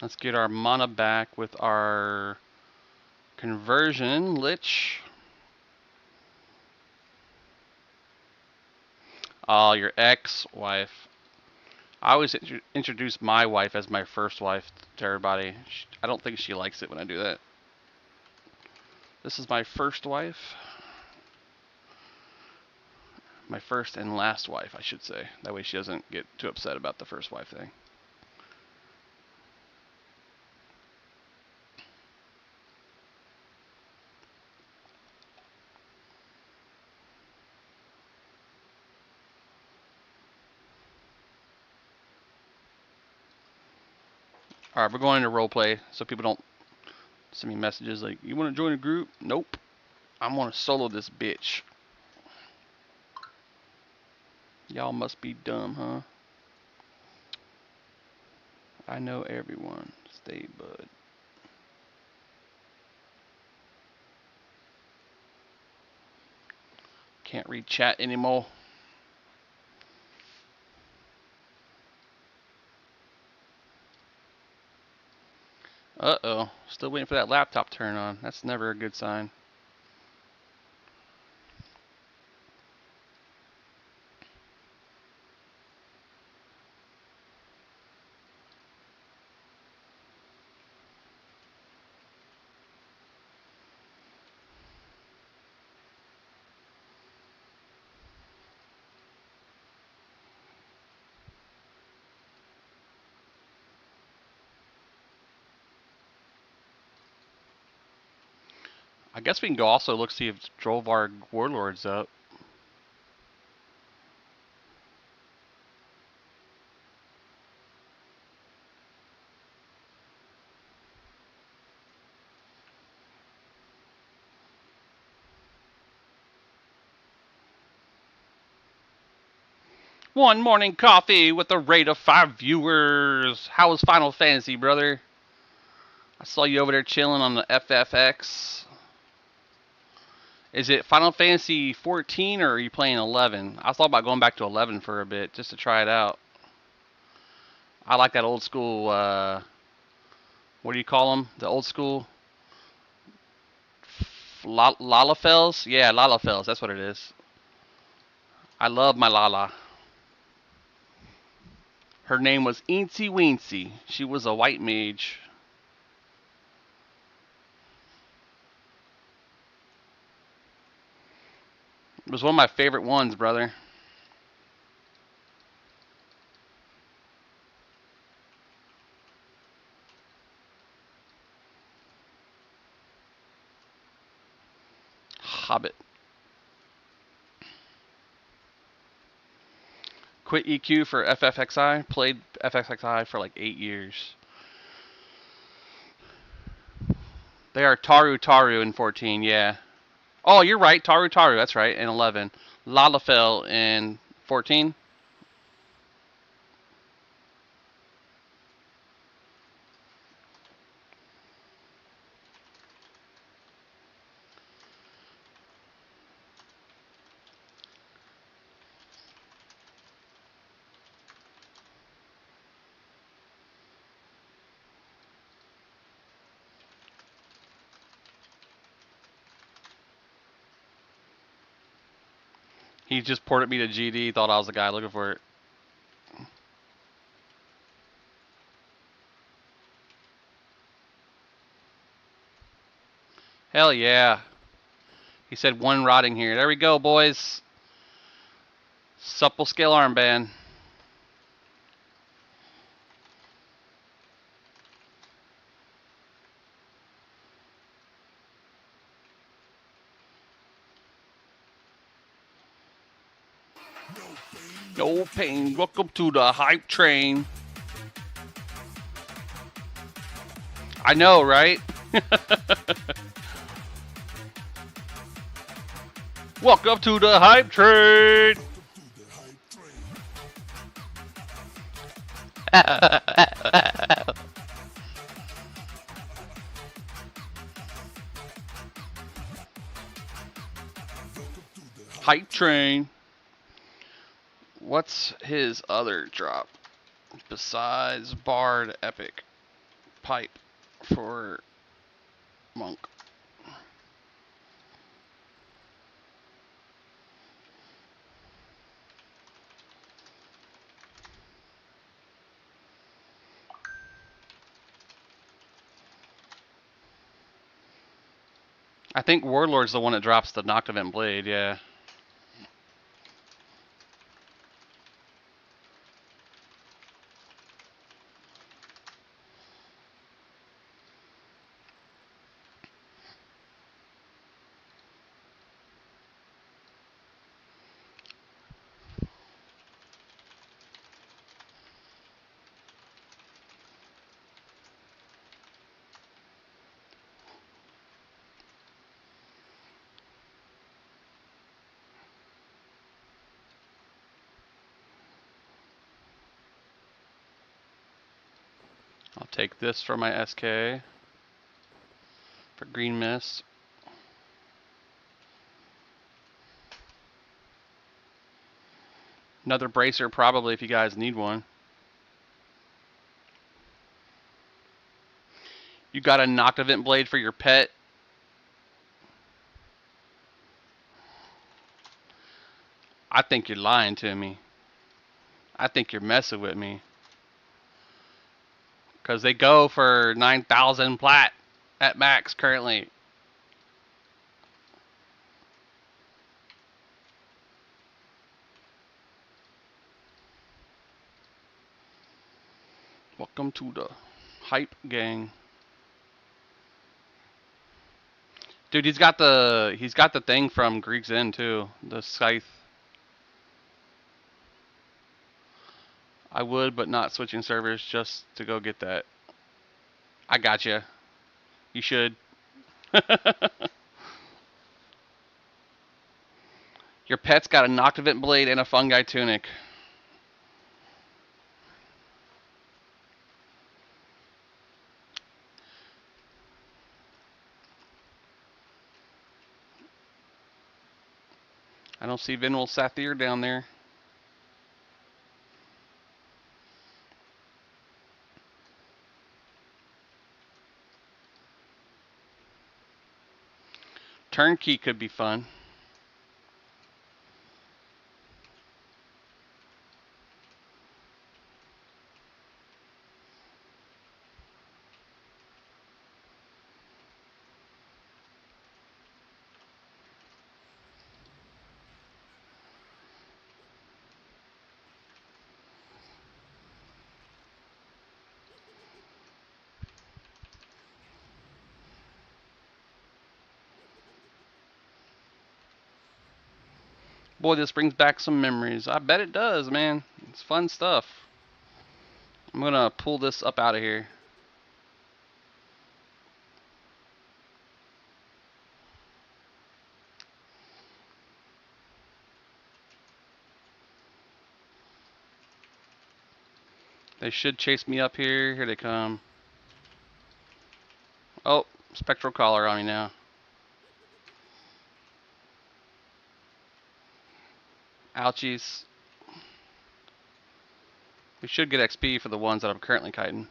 Let's get our mana back with our Conversion Lich. Oh, your ex-wife. I always introduce my wife as my first wife to everybody. I don't think she likes it when I do that. This is my first wife. My first and last wife, I should say. That way she doesn't get too upset about the first wife thing. Alright, we're going into roleplay so people don't send me messages like, you want to join a group? Nope. I'm going to solo this bitch. Y'all must be dumb, huh? I know everyone. Stay bud. Can't read chat anymore. Uh-oh. Still waiting for that laptop to turn on. That's never a good sign. I guess we can go also look see if drove our warlords up. One morning coffee with a rate of 5 viewers. How was Final Fantasy, brother? I saw you over there chilling on the FFX. Is it Final Fantasy 14 or are you playing 11? I thought about going back to 11 for a bit just to try it out. I like that old school, what do you call them? The old school Lalafels? Yeah, Lalafels, that's what it is. I love my Lala. Her name was Eensy Weensy. She was a white mage. It was one of my favorite ones, brother. Hobbit. Quit EQ for FFXI. Played FFXI for like 8 years. They are Taru Taru in 14, yeah. Oh, you're right. Taru Taru, that's right, in 11. Lalafell in 14. He just ported me to GD, thought I was the guy looking for it. Hell yeah. He said one rotting here. There we go, boys. Supple scale armband. No pain. Welcome to the hype train. I know, right? Welcome to the hype train. Hype train. What's his other drop besides Bard Epic? Pipe for Monk. I think Warlord's the one that drops the Noctivent Blade, yeah. I'll take this for my SK for Green Mist. Another bracer probably if you guys need one. You got a Noctivent Blade for your pet? I think you're lying to me. I think you're messing with me. Because they go for 9,000 plat at max currently. Welcome to the hype gang. Dude, he's got the thing from Greek's Inn too. The scythe. I would, but not switching servers just to go get that. I gotcha. You should. Your pet's got a Noctivant blade and a fungi tunic. I don't see Venerable Sathir down there. Turnkey could be fun. Boy, this brings back some memories. I bet it does, man. It's fun stuff. I'm gonna pull this up out of here. They should chase me up here. Here they come. Oh, spectral collar on me now. Ouchies. We should get XP for the ones that I'm currently kiting.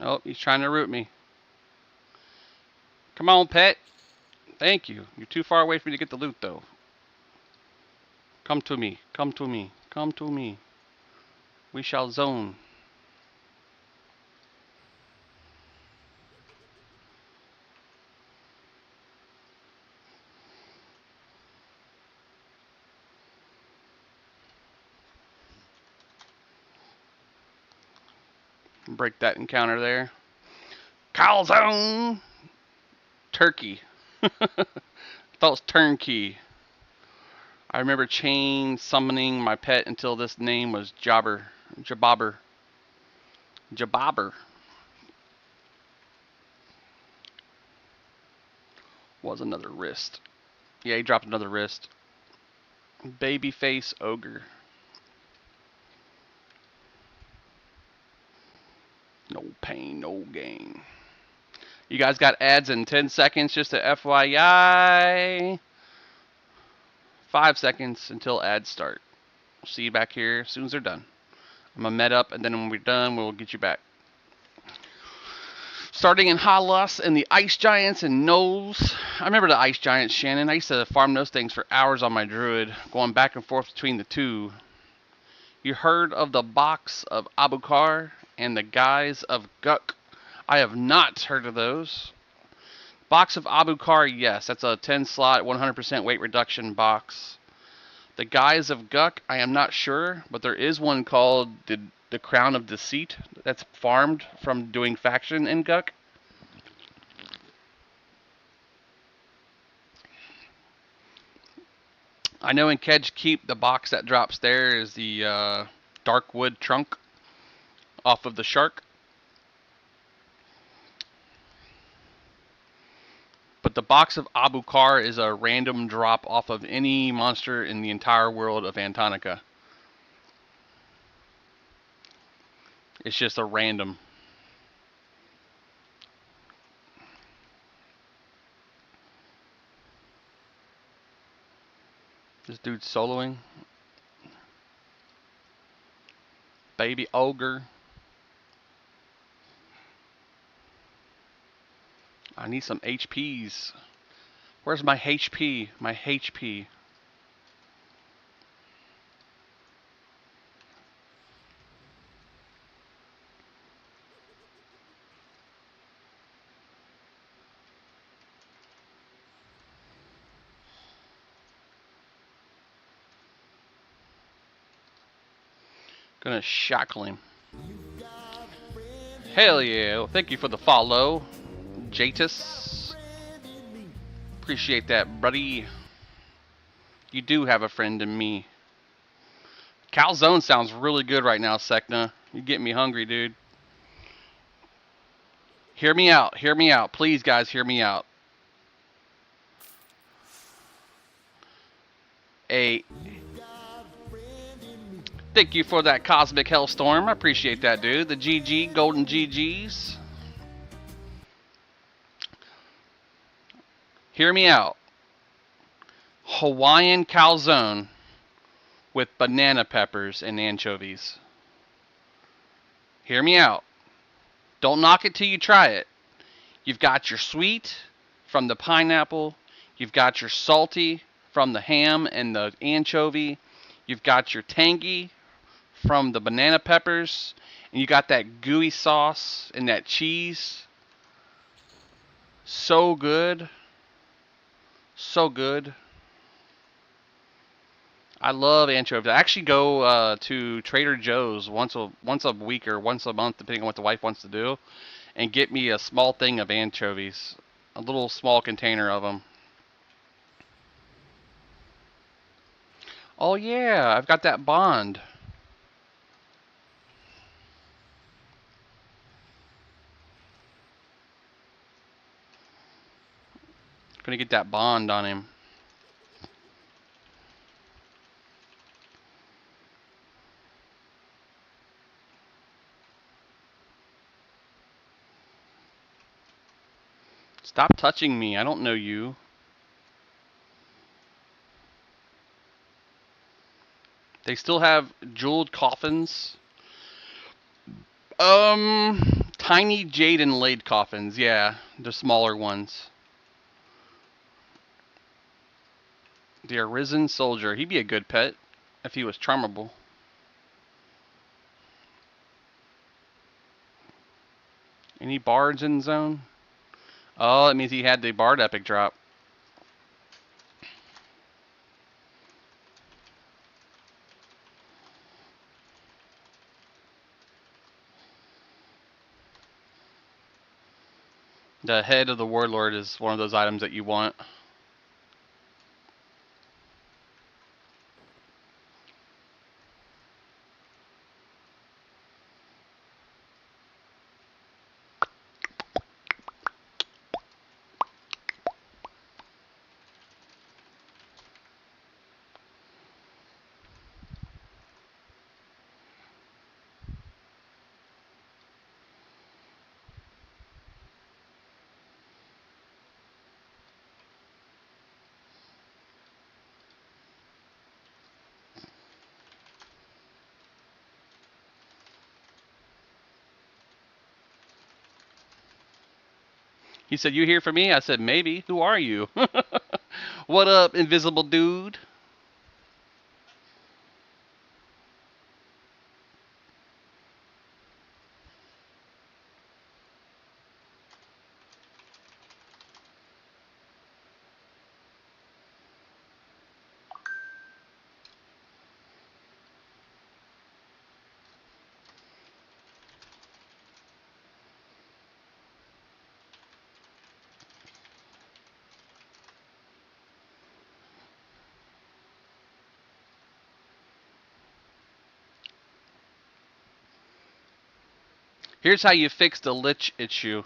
Oh, he's trying to root me. Come on, pet. Thank you. You're too far away for me to get the loot, though. Come to me. Come to me. Come to me. We shall zone. Break that encounter there. Calzone! Turkey. Thought it was turnkey. I remember chain summoning my pet until this name was Jobber. Jabobber. Jabobber. Was another wrist. Yeah, he dropped another wrist. Babyface ogre. No pain, no gain. You guys got ads in 10 seconds, just to FYI. 5 seconds until ads start. We'll see you back here as soon as they're done. I'm going to med up, and then when we're done, we'll get you back. Starting in Halas and the Ice Giants and Knolls. I remember the Ice Giants, Shannon. I used to farm those things for hours on my Druid, going back and forth between the two. You heard of the box of Abukar and the guys of Guk? I have not heard of those. Box of Abukar, yes. That's a 10 slot, 100% weight reduction box. The guys of Guk, I am not sure, but there is one called the Crown of Deceit that's farmed from doing faction in Guk. I know in Kedge Keep, the box that drops there is the Dark Wood Trunk off of the Shark. But the box of Abukar is a random drop off of any monster in the entire world of Antonica. It's just a random. This dude's soloing. Baby ogre. I need some HPs. Where's my HP? My HP. Gonna shackle him. Hell yeah. Well, thank you for the follow, Jatus. Appreciate that, buddy. You do have a friend in me. Calzone sounds really good right now, Sekna. You get me hungry, dude. Hear me out. Hear me out. Please, guys, hear me out. Thank you for that Cosmic Hellstorm. I appreciate that, dude. The GG, Golden GGs. Hear me out. Hawaiian calzone with banana peppers and anchovies. Hear me out. Don't knock it till you try it. You've got your sweet from the pineapple. You've got your salty from the ham and the anchovy. You've got your tangy from the banana peppers. And you got that gooey sauce and that cheese. So good. So good. I love anchovies. I actually go to Trader Joe's once a week or once a month, depending on what the wife wants to do, and get me a small thing of anchovies, a little small container of them. Oh yeah, I've got that bond. Gonna get that bond on him. Stop touching me. I don't know you. They still have jeweled coffins. Tiny jade inlaid coffins. Yeah, the smaller ones. The Arisen Soldier. He'd be a good pet if he was charmable. Any bards in zone? Oh, that means he had the bard epic drop. The head of the warlord is one of those items that you want. He said, "You here for me?" I said, "Maybe. Who are you?" What up, invisible dude? Here's how you fix the lich issue.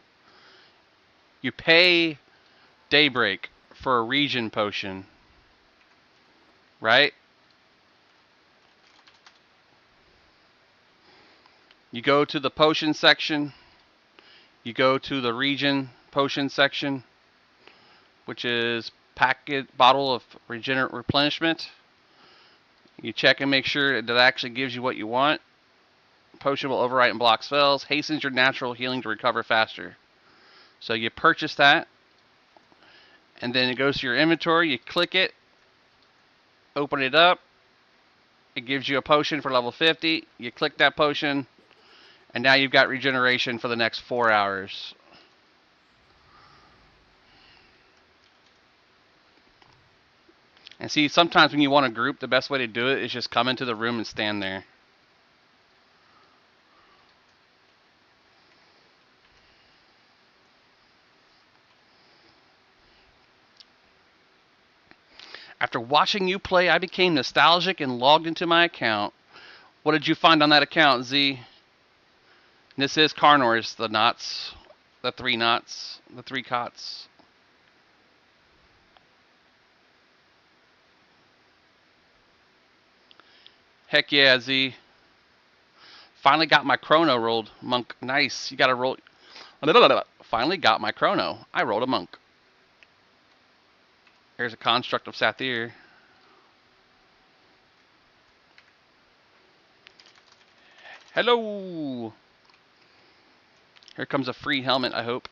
You pay Daybreak for a region potion, right? You go to the potion section. You go to the region potion section, which is packet bottle of regenerate replenishment. You check and make sure that it actually gives you what you want. Potion will overwrite and block spells. Hastens your natural healing to recover faster. So you purchase that, and then it goes to your inventory. You click it, open it up. It gives you a potion for level 50. You click that potion, and now you've got regeneration for the next 4 hours. And see, sometimes when you want a group, the best way to do it is just come into the room and stand there. After watching you play, I became nostalgic and logged into my account. What did you find on that account, Z? This is Carnor's, the knots. The 3 knots. The 3 cots. Heck yeah, Z. Finally got my chrono rolled. Monk, nice. You gotta roll. Finally got my chrono. I rolled a monk. Here's a construct of Sathir. Hello. Here comes a free helmet, I hope.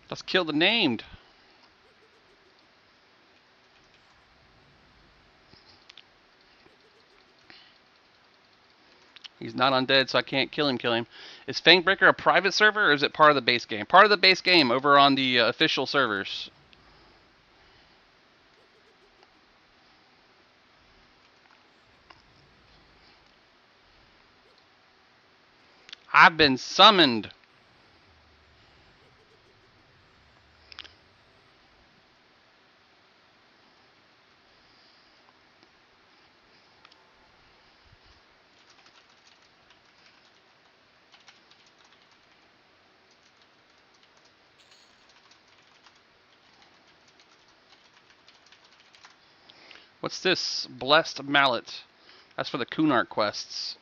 Let's kill the named. He's not undead, so I can't kill him. Is Fangbreaker a private server, or is it part of the base game? Part of the base game over on the official servers. I've been summoned. What's this? Blessed Mallet. That's for the Kunark quests.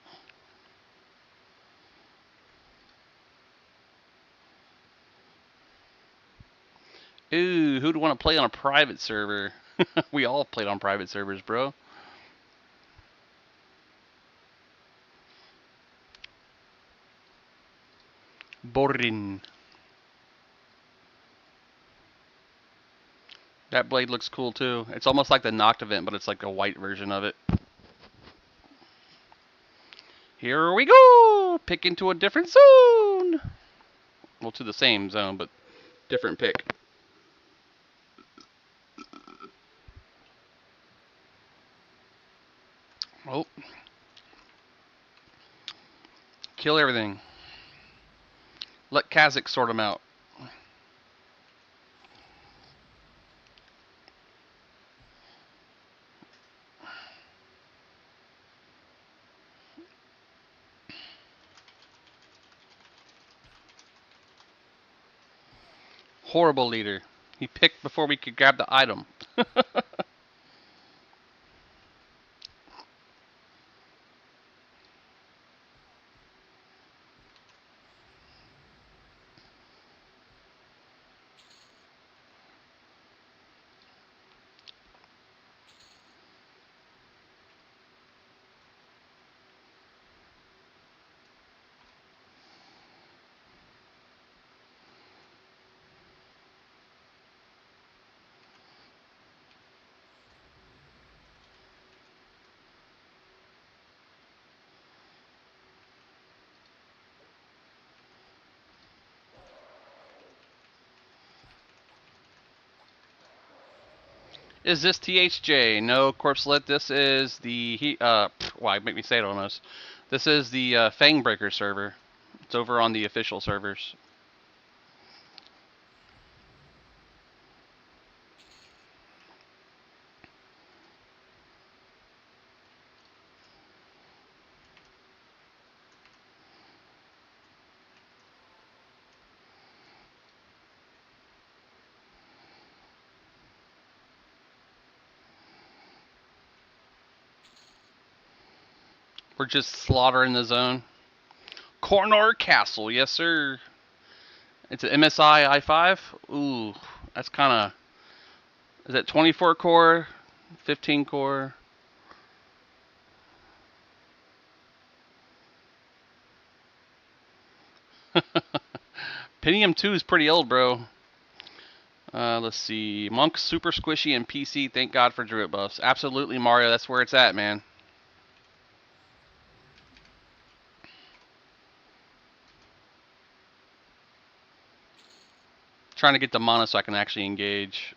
Ooh, who'd want to play on a private server? We all played on private servers, bro. Borin. That blade looks cool too. It's almost like the Noct event, but it's like a white version of it. Here we go! Pick into a different zone! Well, to the same zone, but different pick. Oh. Kill everything. Let Kazakh sort them out. Horrible leader. He picked before we could grab the item. Is this THJ? No, Corpse Lit. This is the why make me say it almost. This is the Fangbreaker server. It's over on the official servers. We're just slaughtering the zone. Cornor Castle, yes sir. It's an MSI i5. Ooh, that's kind of. Is it 24 core, 15 core? Pentium 2 is pretty old, bro. Let's see. Monk, super squishy, and PC. Thank God for Druid buffs. Absolutely, Mario. That's where it's at, man. Trying to get the mana so I can actually engage.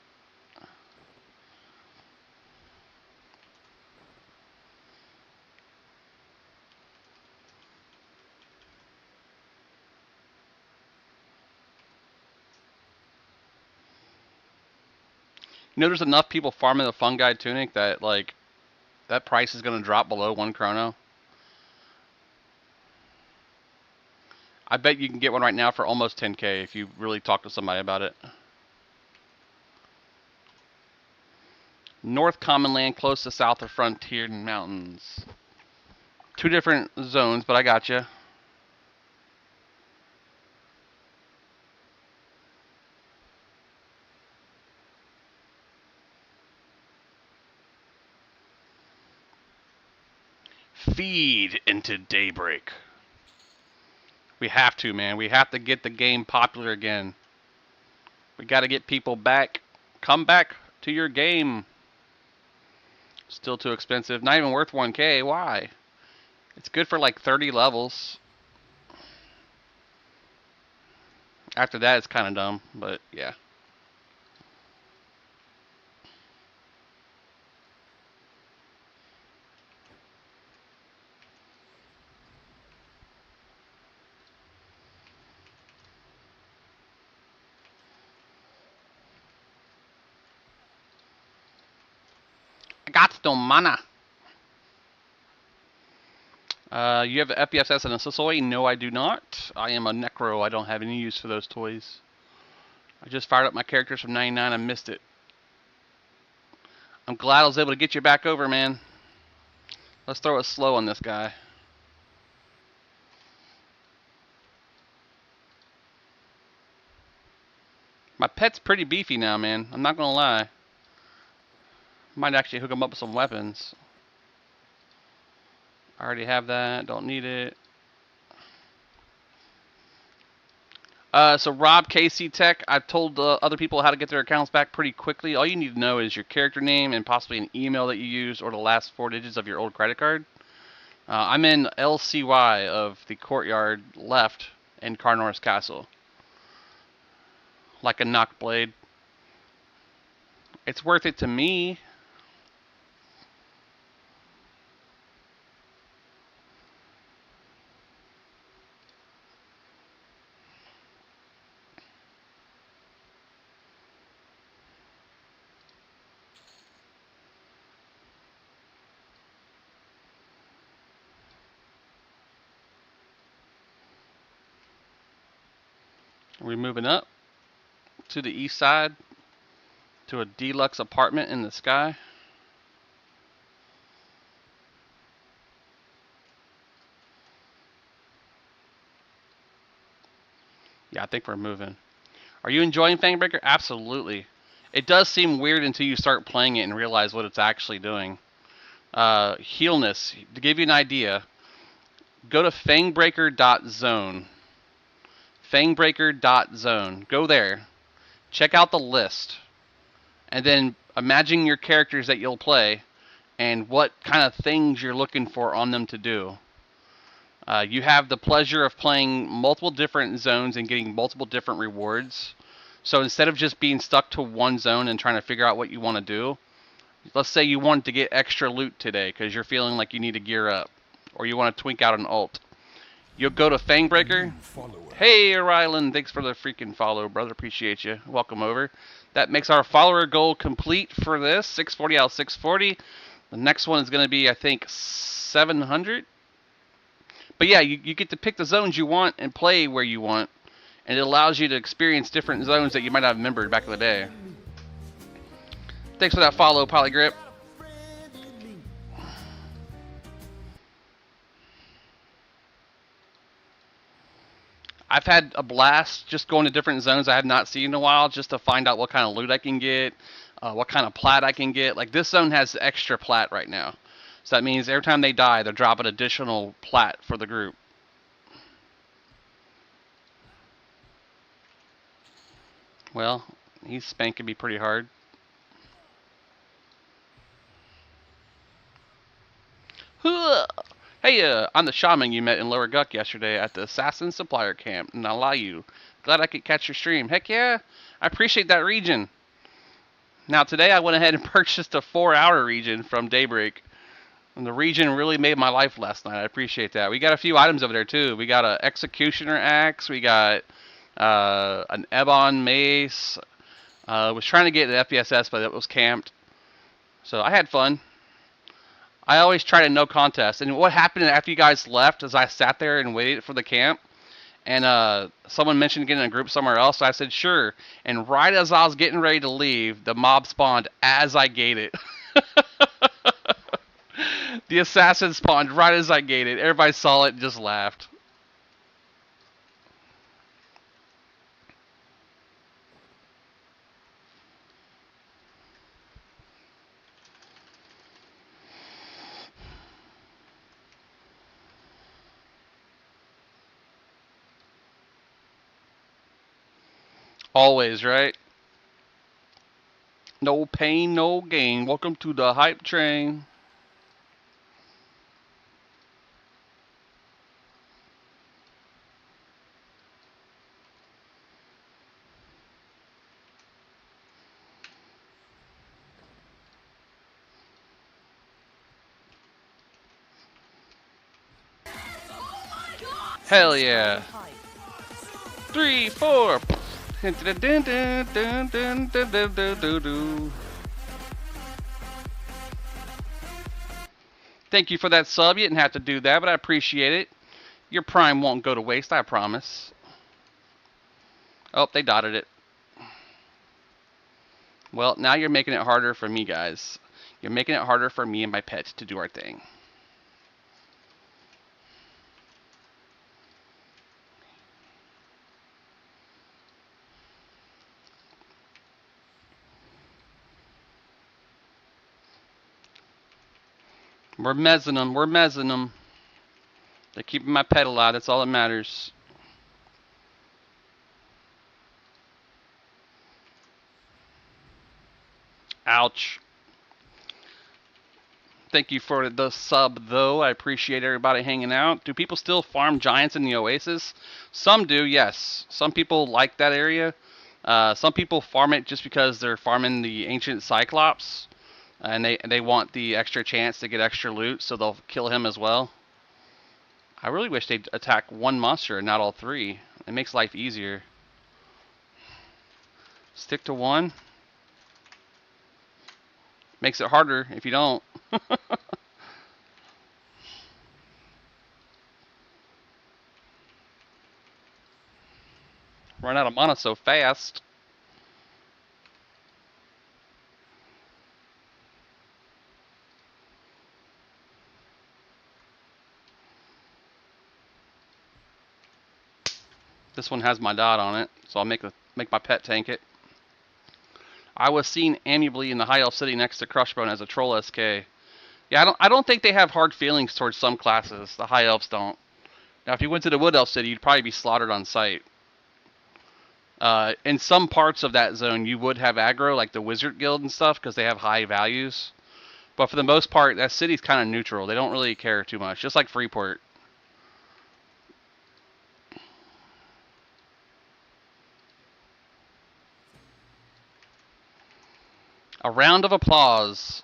You know, there's enough people farming the fungi tunic that like that price is going to drop below 1 chrono. I bet you can get one right now for almost 10k if you really talk to somebody about it. North Common Land, close to south of Frontier Mountains. 2 different zones, but I got you. Feed into daybreak. We have to, man. We have to get the game popular again. We got to get people back. Come back to your game. Still too expensive. Not even worth 1k. Why? It's good for like 30 levels. After that, it's kind of dumb, but yeah. I got no mana. You have FPSS and a Sisoi? No, I do not. I am a Necro. I don't have any use for those toys. I just fired up my characters from 99. I missed it. I'm glad I was able to get you back over, man. Let's throw it slow on this guy. My pet's pretty beefy now, man. I'm not going to lie. Might actually hook him up with some weapons. I already have that. Don't need it. So Rob KC Tech, I've told other people how to get their accounts back pretty quickly. All you need to know is your character name and possibly an email that you use or the last 4 digits of your old credit card. I'm in LCY of the courtyard left in Carnor's Castle. Like a knock blade. It's worth it to me. We're moving up to the east side to a deluxe apartment in the sky. Yeah, I think we're moving. Are you enjoying Fangbreaker? Absolutely. It does seem weird until you start playing it and realize what it's actually doing. Healness, to give you an idea, go to fangbreaker.zone. Fangbreaker.zone. Go there. Check out the list. And then imagine your characters that you'll play and what kind of things you're looking for on them to do. You have the pleasure of playing multiple different zones and getting multiple different rewards. So instead of just being stuck to one zone and trying to figure out what you want to do, let's say you want to get extra loot today because you're feeling like you need to gear up, or you want to twink out an ult. You'll go to Fangbreaker. Hey, Rylan, thanks for the freaking follow, brother. Appreciate you. Welcome over. That makes our follower goal complete for this. 640 out of 640. The next one is going to be, I think, 700. But yeah, you get to pick the zones you want and play where you want. And it allows you to experience different zones that you might not have remembered back in the day. Thanks for that follow, Polygrip. I've had a blast just going to different zones I have not seen in a while just to find out what kind of loot I can get, what kind of plat I can get. Like this zone has extra plat right now. So that means every time they die, they're dropping additional plat for the group. Well, He's spanking me pretty hard. Hey, I'm the shaman you met in Lower Guck yesterday at the Assassin Supplier Camp, and I lie you. Glad I could catch your stream. Heck yeah, I appreciate that region. Now today I went ahead and purchased a 4-hour region from Daybreak. And the region really made my life last night. I appreciate that. We got a few items over there too. We got a Executioner axe. We got an Ebon mace. Was trying to get an FPSS, but it was camped. So I had fun. I always try to no contest. And what happened after you guys left is I sat there and waited for the camp. And someone mentioned getting a group somewhere else. So I said, sure. And right as I was getting ready to leave, the mob spawned as I gated. The assassin spawned right as I gated. Everybody saw it and just laughed. Always, right? No pain, no gain. Welcome to the hype train. Hell yeah. 3, 4. Thank you for that sub. You didn't have to do that, but I appreciate it. Your prime won't go to waste, I promise. Oh, they dotted it. Well, now you're making it harder for me, guys. You're making it harder for me and my pet to do our thing. We're mezzing them. We're mezzing them. They're keeping my pet alive. That's all that matters. Ouch. Thank you for the sub, though. I appreciate everybody hanging out. Do people still farm giants in the Oasis? Some do, yes. Some people like that area. Some people farm it just because they're farming the ancient Cyclops, and they want the extra chance to get extra loot, so they'll kill him as well. I really wish they'd attack one monster and not all three. It makes life easier. Stick to one. Makes it harder if you don't. Run out of mana so fast. This one has my dot on it, so I'll make my pet tank it. I was seen amiably in the High Elf City next to Crushbone as a troll SK. Yeah, I don't think they have hard feelings towards some classes. The High Elves don't. Now, if you went to the Wood Elf City, you'd probably be slaughtered on sight. In some parts of that zone, you would have aggro, like the Wizard Guild and stuff, because they have high values. But for the most part, that city's kind of neutral. They don't really care too much, just like Freeport. A round of applause.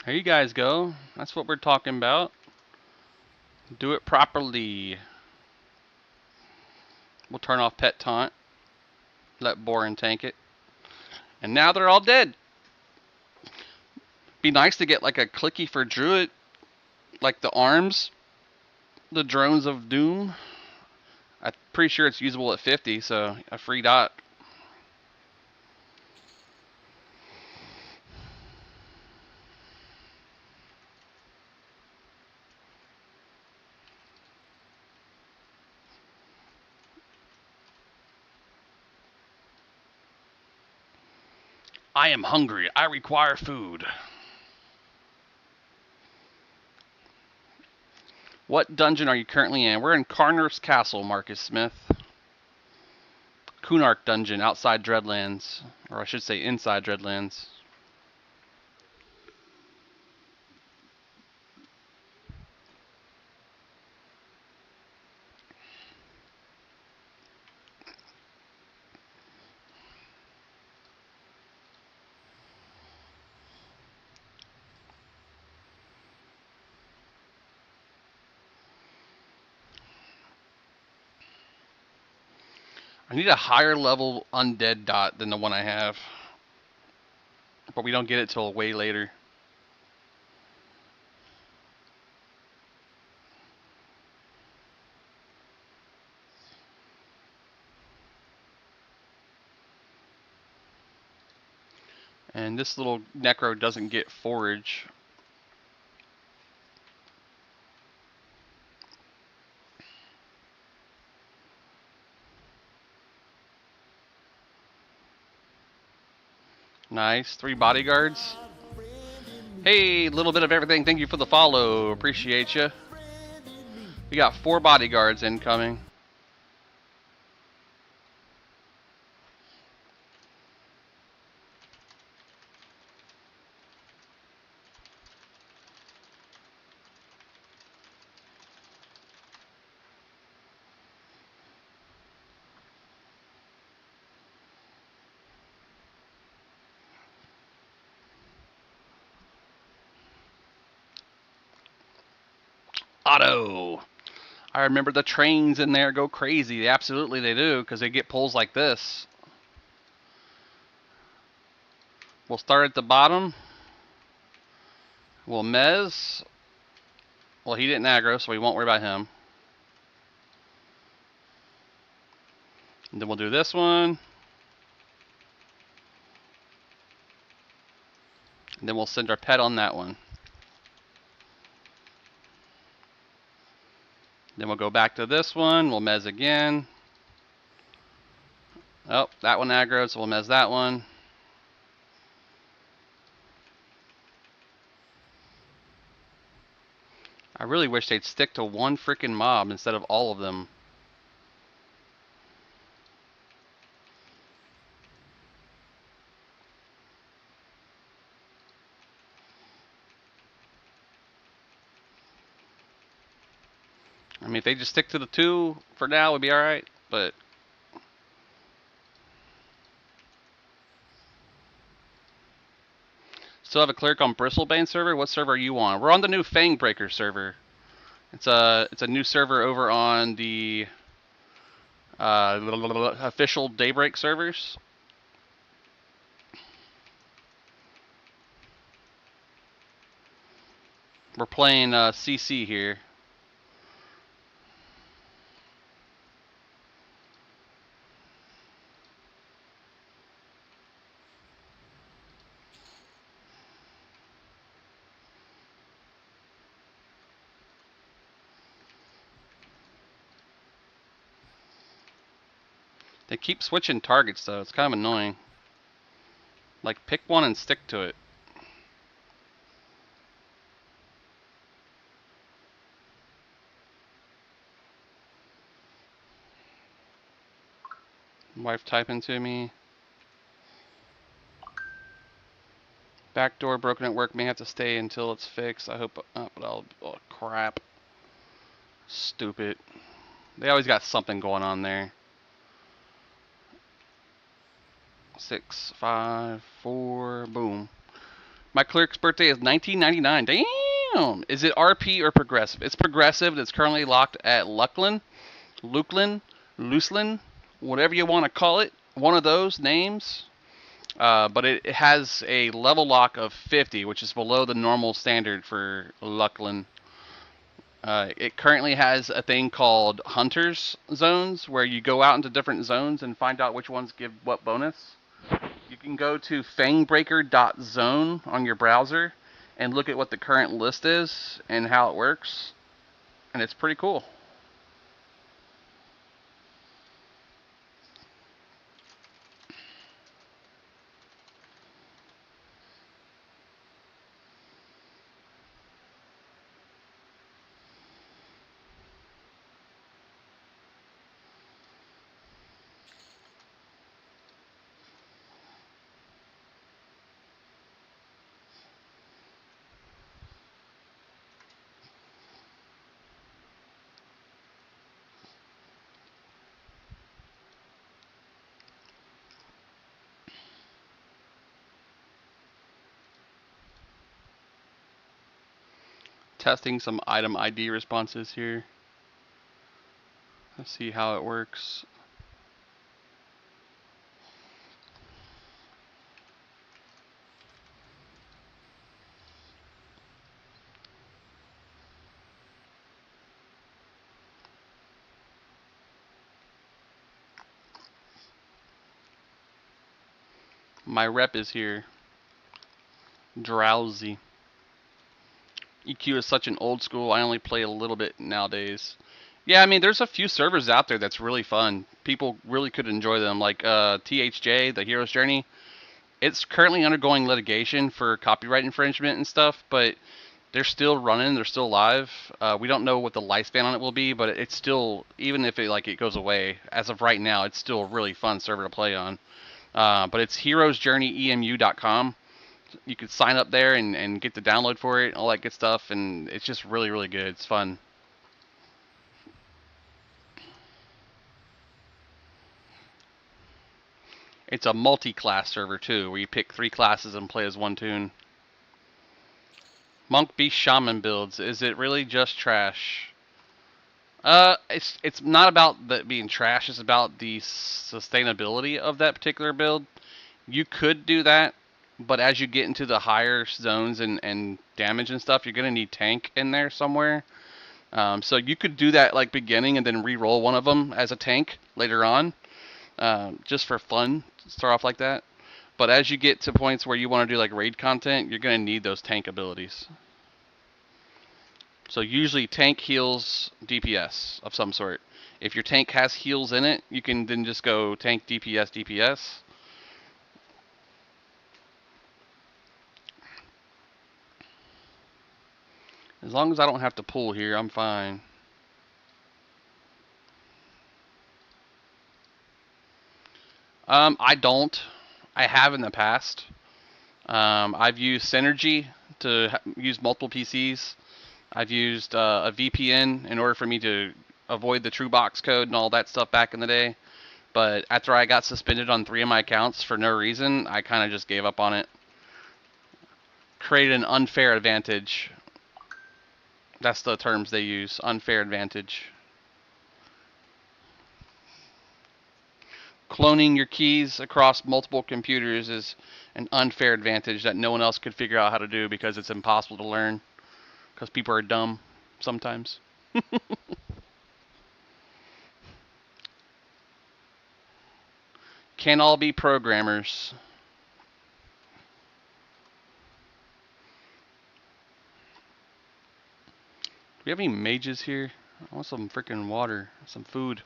Here you guys go. That's what we're talking about. Do it properly. We'll turn off Pet Taunt. Let Borin tank it. And now they're all dead. Be nice to get like a clicky for Druid. Like the arms. The Drones of Doom. I'm pretty sure it's usable at 50, so a free dot. I am hungry. I require food. What dungeon are you currently in? We're in Carner's Castle, Marcus Smith. Kunark dungeon outside Dreadlands. Or I should say inside Dreadlands. I need a higher level undead dot than the one I have. But we don't get it till way later. And this little necro doesn't get forage. Nice. 3 bodyguards. Hey, little bit of everything. Thank you for the follow. Appreciate you. We got 4 bodyguards incoming. Auto. I remember the trains in there go crazy. Absolutely they do, because they get pulls like this. We'll start at the bottom. We'll Mez. Well, he didn't aggro, so we won't worry about him. And then we'll do this one. And then we'll send our pet on that one. Then we'll go back to this one. We'll Mez again. Oh, that one aggroed, so we'll Mez that one. I really wish they'd stick to one freaking mob instead of all of them. I mean, if they just stick to the 2 for now, we'd be alright, but... Still have a cleric on Bristlebane server? What server are you on? We're on the new Fangbreaker server. It's a new server over on the official Daybreak servers. We're playing CC here. They keep switching targets though, it's kind of annoying. Like, pick one and stick to it. Wife typing to me. Backdoor broken at work, may have to stay until it's fixed. I hope, but oh crap. Stupid. They always got something going on there. 6, 5, 4, boom. My cleric's birthday is 1999. Damn! Is it RP or progressive? It's progressive. It's currently locked at Lucklin, Luslin, whatever you want to call it. One of those names. But it has a level lock of 50, which is below the normal standard for Lucklin. It currently has a thing called Hunter's Zones, where you go out into different zones and find out which ones give what bonus. You can go to fangbreaker.zone on your browser and look at what the current list is and how it works. And it's pretty cool. testing some item ID responses here. Let's see how it works. My rep is here. Drowsy. EQ is such an old school. I only play a little bit nowadays. Yeah, I mean, there's a few servers out there that's really fun. People really could enjoy them, like THJ, the Hero's Journey. It's currently undergoing litigation for copyright infringement and stuff, but they're still running. They're still live. We don't know what the lifespan on it will be, but it's still, even if it goes away, as of right now, it's still a really fun server to play on. But it's heroesjourneyemu.com. You can sign up there and get the download for it, all that good stuff, and it's just really, really good. It's fun. It's a multi-class server too, where you pick 3 classes and play as one toon. Monk Beast Shaman builds. Is it really just trash? It's not about that being trash. It's about the sustainability of that particular build. You could do that, but as you get into the higher zones and damage and stuff, you're gonna need tank in there somewhere. So you could do that like beginning and then re-roll one of them as a tank later on, just for fun. Start off like that. But as you get to points where you want to do like raid content, you're gonna need those tank abilities. So usually tank heals DPS of some sort. If your tank has heals in it, you can then just go tank DPS DPS. As long as I don't have to pull here, I'm fine. I don't. I have in the past. I've used Synergy to use multiple PCs. I've used a VPN in order for me to avoid the true box code and all that stuff back in the day. But after I got suspended on 3 of my accounts for no reason, I kind of just gave up on it. Created an unfair advantage. That's the terms they use, unfair advantage. Cloning your keys across multiple computers is an unfair advantage that no one else could figure out how to do because it's impossible to learn. Because people are dumb sometimes. Can't all be programmers. Do we have any mages here? I want some freaking water, some food.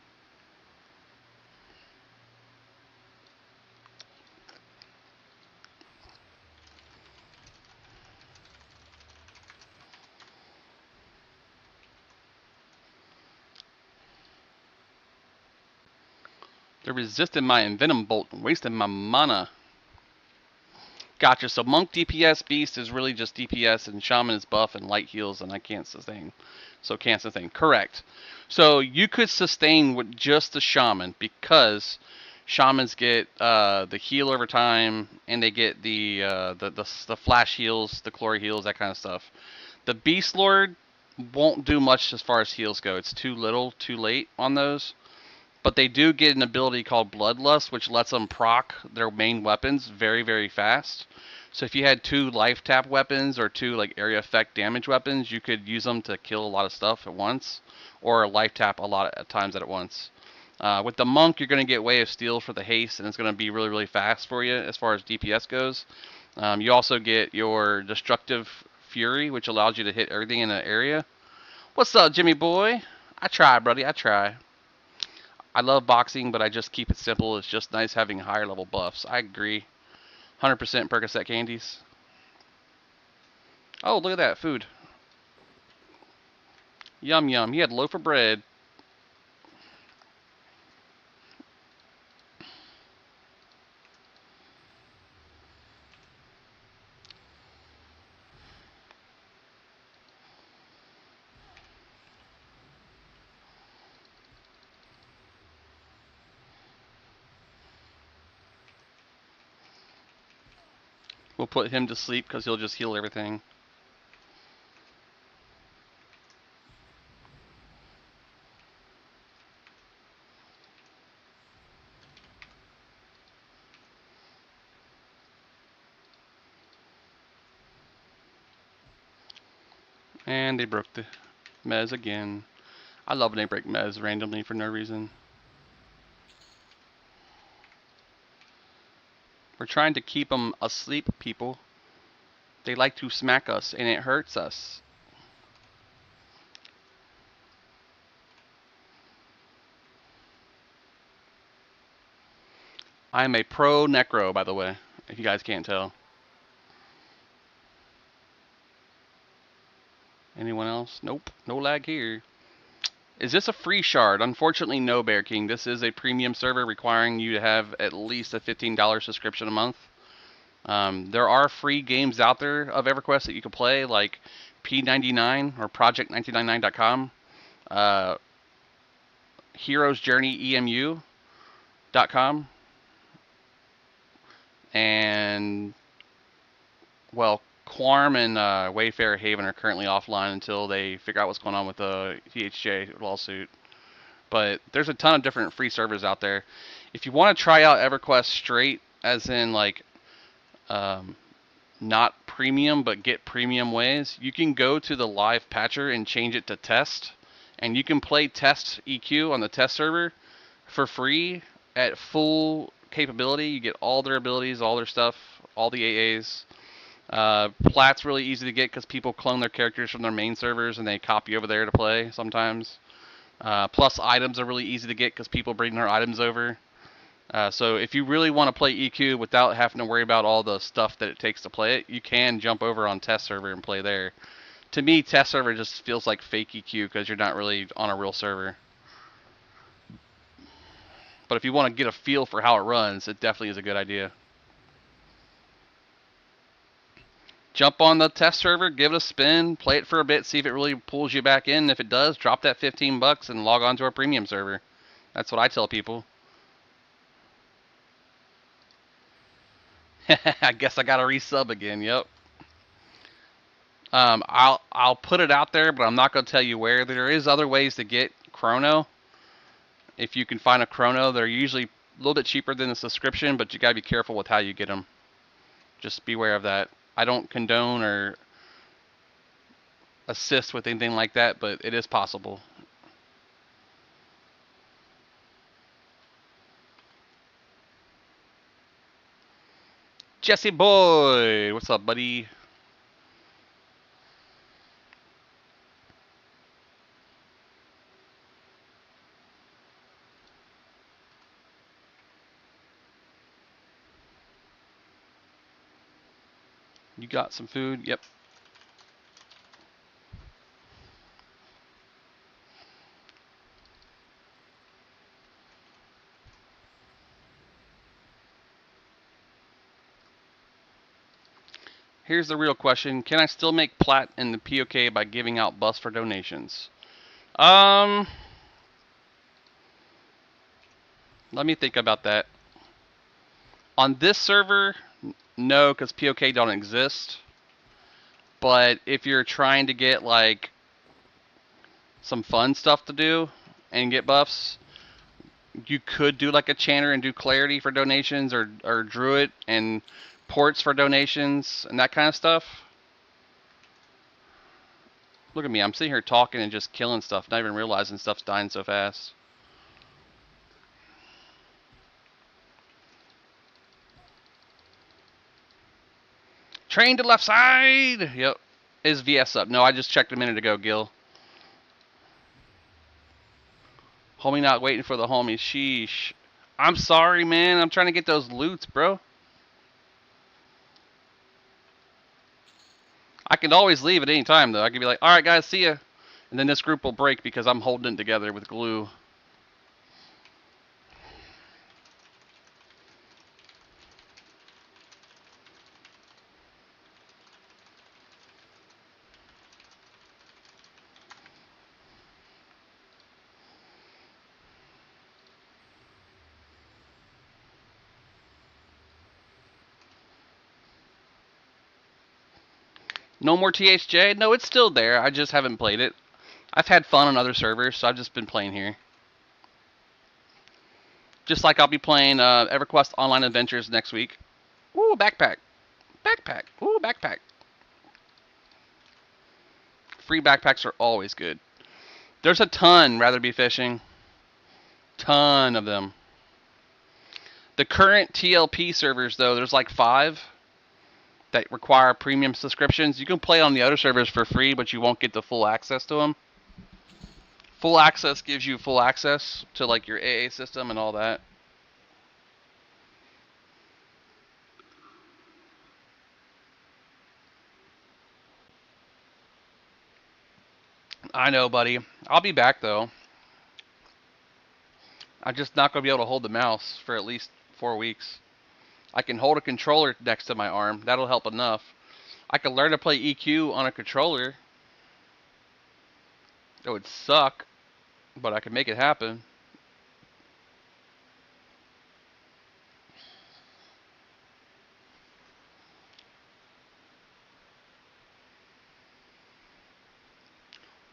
They're resisting my Envenom Bolt and wasting my mana. Gotcha, so Monk DPS, Beast is really just DPS, and Shaman is buff and light heals, and I can't sustain. So can't sustain. Correct. So you could sustain with just the Shaman, because Shamans get the heal over time, and they get the flash heals, the glory heals, that kind of stuff. The Beast Lord won't do much as far as heals go. It's too little, too late on those. But they do get an ability called Bloodlust, which lets them proc their main weapons very, very fast. So if you had 2 life tap weapons or 2 like area effect damage weapons, you could use them to kill a lot of stuff at once, or life tap a lot of times at once. With the monk, you're going to get Way of Steel for the haste, and it's going to be really, really fast for you as far as DPS goes. You also get your destructive fury, which allows you to hit everything in an area. What's up, Jimmy boy? I try, buddy. I try. I love boxing, but I just keep it simple. It's just nice having higher level buffs. I agree. 100% Percocet candies. Oh, look at that food. Yum yum. He had a loaf of bread. We'll put him to sleep because he'll just heal everything. And they broke the mez again. I love when they break mez randomly for no reason. We're trying to keep them asleep, people. They like to smack us, and it hurts us. I'm a pro necro, by the way, if you guys can't tell. Anyone else? Nope. No lag here. Is this a free shard? Unfortunately, no, Bear King. This is a premium server requiring you to have at least a $15 subscription a month. There are free games out there of EverQuest that you can play, like P99 or Project999.com, Heroes Journey EMU.com, and, well, Quarm and Wayfarer Haven are currently offline until they figure out what's going on with the THJ lawsuit. But there's a ton of different free servers out there. If you want to try out EverQuest straight, as in like not premium but get premium ways, you can go to the live patcher and change it to test, and you can play test EQ on the test server for free at full capability. You get all their abilities, all their stuff, all the AAs. Plat's really easy to get because people clone their characters from their main servers and they copy over there to play sometimes. Plus items are really easy to get because people bring their items over. So if you really want to play EQ without having to worry about all the stuff that it takes to play it, you can jump over on test server and play there. To me, test server just feels like fake EQ because you're not really on a real server. But if you want to get a feel for how it runs, it definitely is a good idea. Jump on the test server, give it a spin, play it for a bit, see if it really pulls you back in. If it does, drop that $15 and log on to our premium server. That's what I tell people. I guess I gotta resub again. Yep. I'll put it out there, but I'm not gonna tell you where. There is other ways to get Chrono. If you can find a Chrono, they're usually a little bit cheaper than a subscription, but you gotta be careful with how you get them. Just beware of that. I don't condone or assist with anything like that, but it is possible. Jesse boy, what's up, buddy? You got some food? Yep. Here's the real question. Can I still make plat in the POK by giving out buffs for donations? Let me think about that. On this server, no, because POK don't exist. But if you're trying to get like some fun stuff to do and get buffs, you could do like a chanter and do clarity for donations, or druid and ports for donations and that kind of stuff. Look at me, I'm sitting here talking and just killing stuff, not even realizing stuff's dying so fast. Train to left side! Yep. Is VS up? No, I just checked a minute ago, Gil. Homie not waiting for the homie. Sheesh. I'm sorry, man. I'm trying to get those loots, bro. I can always leave at any time, though. I can be like, alright, guys, see ya. And then this group will break because I'm holding it together with glue. No more THJ? No, it's still there. I just haven't played it. I've had fun on other servers, so I've just been playing here. Just like I'll be playing EverQuest Online Adventures next week. Ooh, backpack. Backpack. Ooh, backpack. Free backpacks are always good. There's a ton rather be fishing. Ton of them. The current TLP servers, though, there's like 5 that require premium subscriptions. You can play on the other servers for free, but you won't get the full access to them. Full access gives you full access to like your AA system and all that. I know, buddy. I'll be back though. I'm just not going to be able to hold the mouse for at least 4 weeks. I can hold a controller next to my arm. That'll help enough. I can learn to play EQ on a controller. It would suck, but I can make it happen.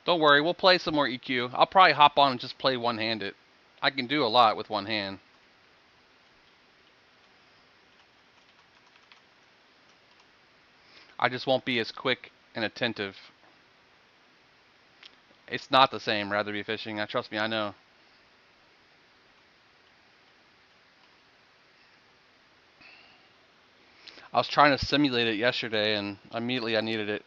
Don't worry, we'll play some more EQ. I'll probably hop on and just play one-handed. I can do a lot with one hand. I just won't be as quick and attentive. It's not the same, rather be fishing. Trust me, I know. I was trying to simulate it yesterday, and immediately I needed it.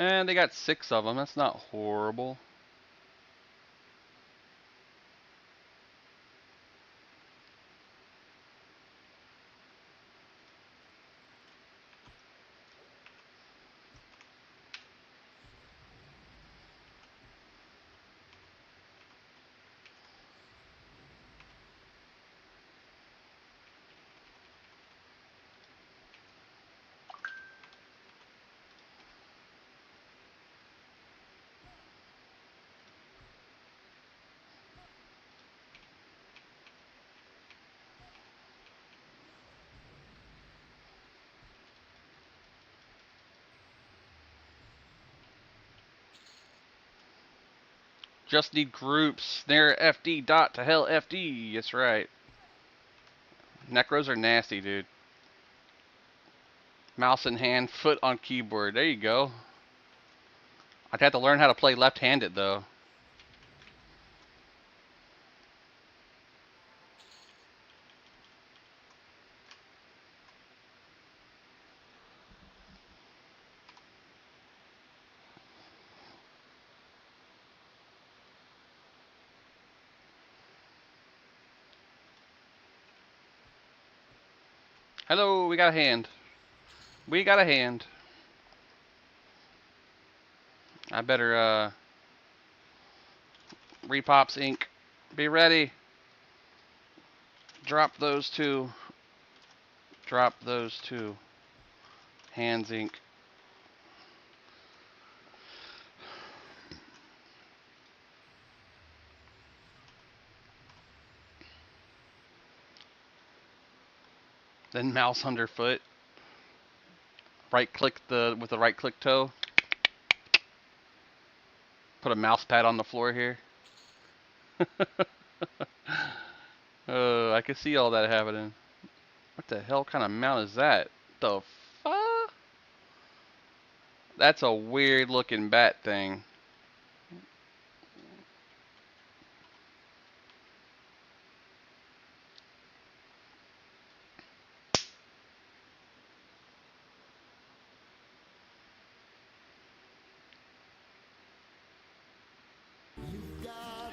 And they got 6 of them. That's not horrible. Just need groups. Snare FD dot to hell FD. That's right. Necros are nasty, dude. Mouse in hand, foot on keyboard. There you go. I'd have to learn how to play left-handed, though. Hello, we got a hand. We got a hand. I better, Repops Inc. Be ready. Drop those 2. Drop those 2. Hands Inc. Then mouse underfoot. Right click with the right click toe. Put a mouse pad on the floor here. I can see all that happening. What the hell kind of mount is that? The fuck? That's a weird looking bat thing.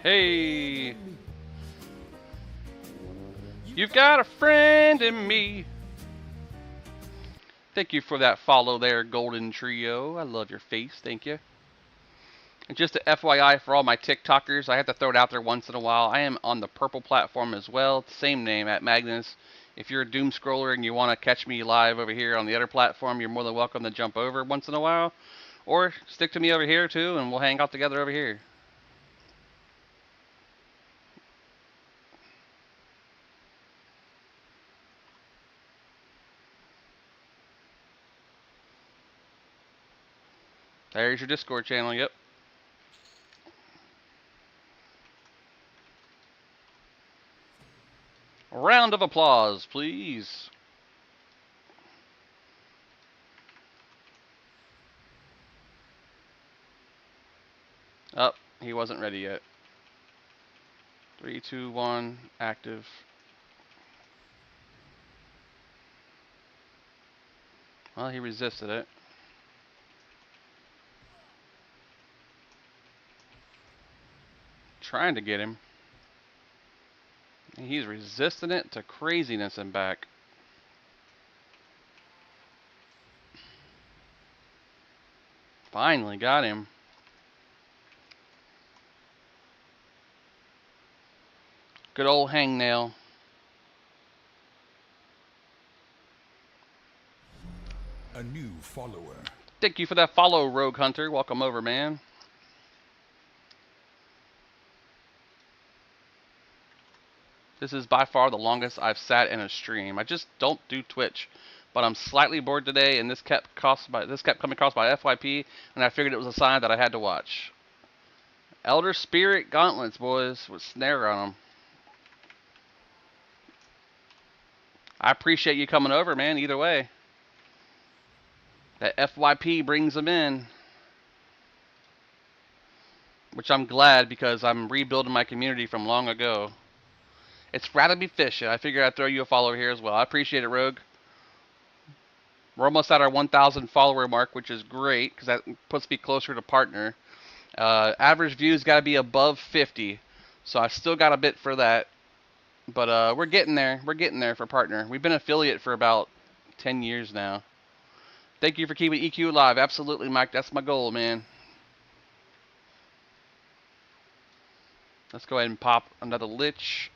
Hey, you've got a friend in me. Thank you for that follow there, Golden Trio. I love your face. Thank you. And just a FYI for all my TikTokers, I have to throw it out there once in a while. I am on the purple platform as well. Same name, at Magnus. If you're a doom scroller and you want to catch me live over here on the other platform, you're more than welcome to jump over once in a while. Or stick to me over here too, and we'll hang out together over here. There's your Discord channel, yep. A round of applause, please. Oh, he wasn't ready yet. 3, 2, 1, active. Well, he resisted it. Trying to get him. He's resisting it to craziness and back. Finally got him. Good old hangnail. A new follower. Thank you for that follow, Rogue Hunter. Welcome over, man. This is by far the longest I've sat in a stream. I just don't do Twitch, but I'm slightly bored today, and this kept coming across my FYP, and I figured it was a sign that I had to watch. Elder Spirit Gauntlets, boys, with snare on them. I appreciate you coming over, man. Either way, that FYP brings them in, which I'm glad because I'm rebuilding my community from long ago. It's rather be fishing. I figured I'd throw you a follower here as well. I appreciate it, Rogue. We're almost at our 1,000 follower mark, which is great because that puts me closer to partner. Average views got to be above 50, so I still got a bit for that. But we're getting there. We're getting there for partner. We've been affiliate for about 10 years now. Thank you for keeping EQ alive. Absolutely, Mike. That's my goal, man. Let's go ahead and pop another Lich.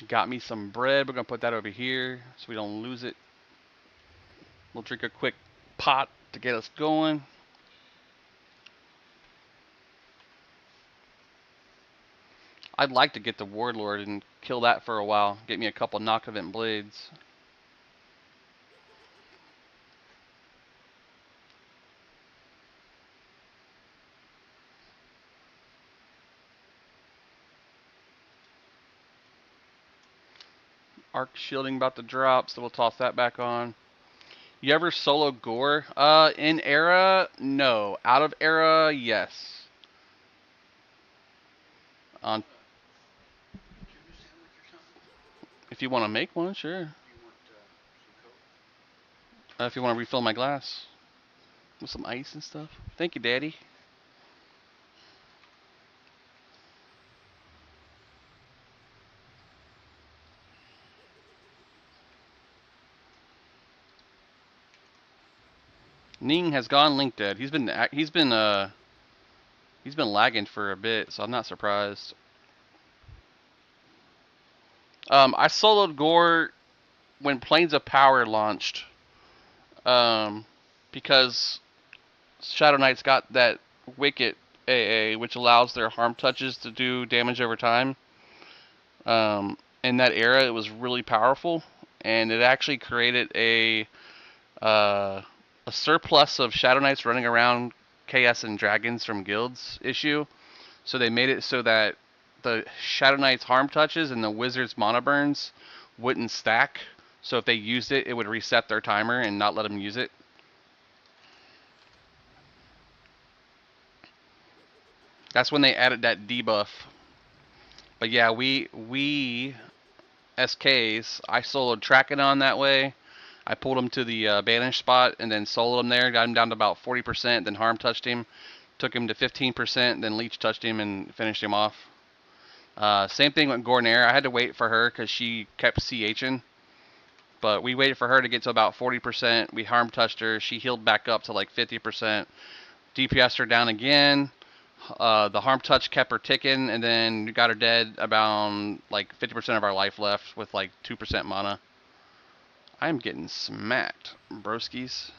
Got me some bread. We're going to put that over here so we don't lose it. We'll drink a quick pot to get us going. I'd like to get the Warlord and kill that for a while. Get me a couple knock event blades. Arc shielding about to drop, so we'll toss that back on. You ever solo gore? In era, no. Out of era, yes. On, if you want to make one, sure. If you want to refill my glass with some ice and stuff. Thank you, Daddy. Ning has gone link dead. He's been lagging for a bit, so I'm not surprised. I soloed Gore when Planes of Power launched, because Shadow Knight's got that Wicket AA, which allows their harm touches to do damage over time. In that era, it was really powerful, and it actually created a surplus of Shadow Knights running around KS and Dragons from guilds issue. So they made it so that the Shadow Knight's harm touches and the Wizard's mana burns wouldn't stack. So if they used it, it would reset their timer and not let them use it. That's when they added that debuff. But yeah, we SKs, I soloed Trakedon that way. I pulled him to the banish spot and then soloed him there. Got him down to about 40%, then harm touched him. Took him to 15%, then leech touched him and finished him off. Same thing with Gornair. I had to wait for her because she kept CHing. But we waited for her to get to about 40%. We harm touched her. She healed back up to like 50%. DPS'd her down again. The harm touch kept her ticking, and then got her dead about like 50% of our life left with like 2% mana. I'm getting smacked, broskies.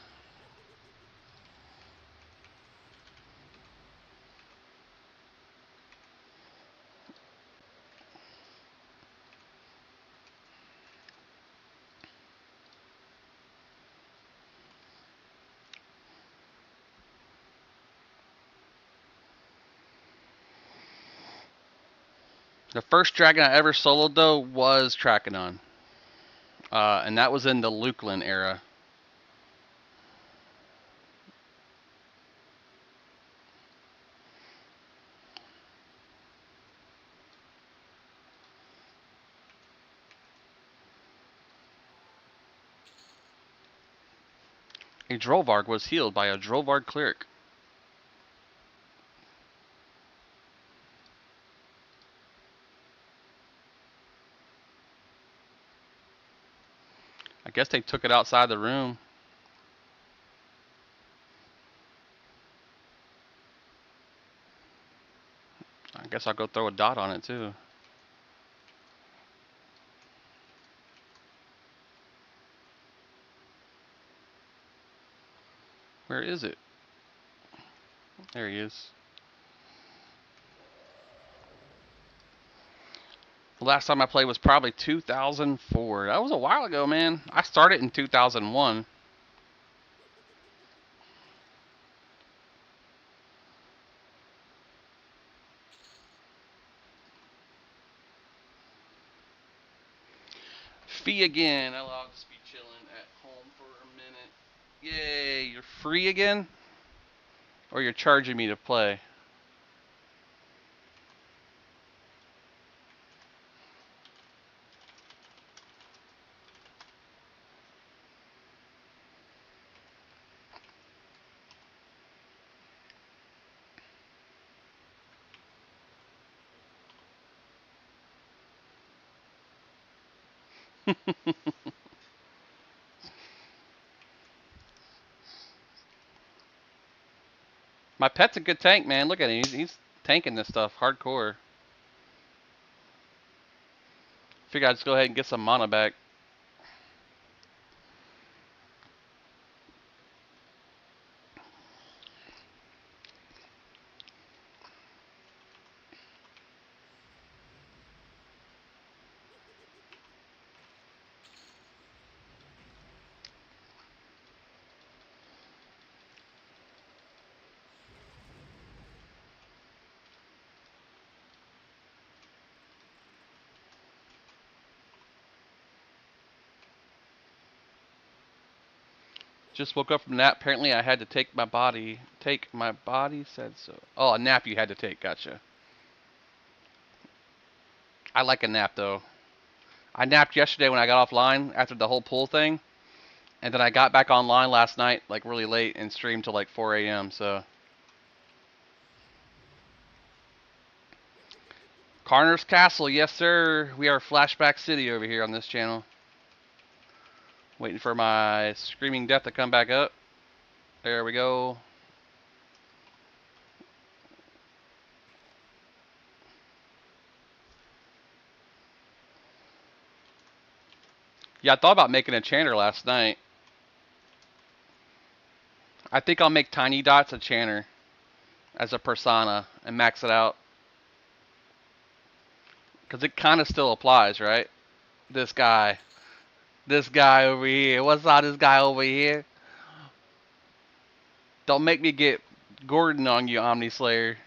The first dragon I ever soloed though was Trachanon, and that was in the Lukelin era. A Drovarg was healed by a Drovarg cleric. I guess they took it outside the room. I guess I'll go throw a dot on it too. Where is it? There he is. The last time I played was probably 2004. That was a while ago, man. I started in 2001. Fee again. I'll just be chilling at home for a minute. Yay, you're free again? Or you're charging me to play? My pet's a good tank, man. Look at him. He's tanking this stuff hardcore. Figure I'd just go ahead and get some mana back. Just woke up from a nap. Apparently, I had to take my body. Take my body said so. Oh, a nap you had to take. Gotcha. I like a nap though. I napped yesterday when I got offline after the whole pool thing, and then I got back online last night like really late and streamed till like 4 a.m. So Carner's Castle, yes sir. We are Flashback City over here on this channel. Waiting for my Screaming Death to come back up. There we go. Yeah, I thought about making a chanter last night. I think I'll make Tiny Dots a chanter as a persona and max it out. Because it kind of still applies, right? This guy. This guy over here. What's on this guy over here? Don't make me get Gordon on you, Omni Slayer.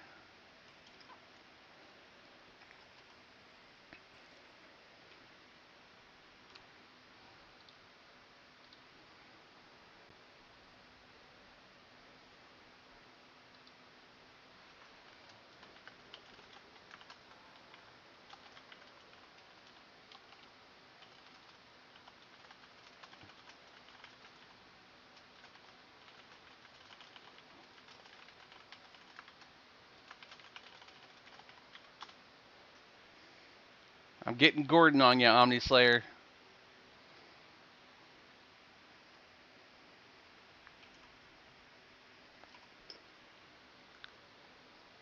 I'm getting Gordon on you, Omni Slayer.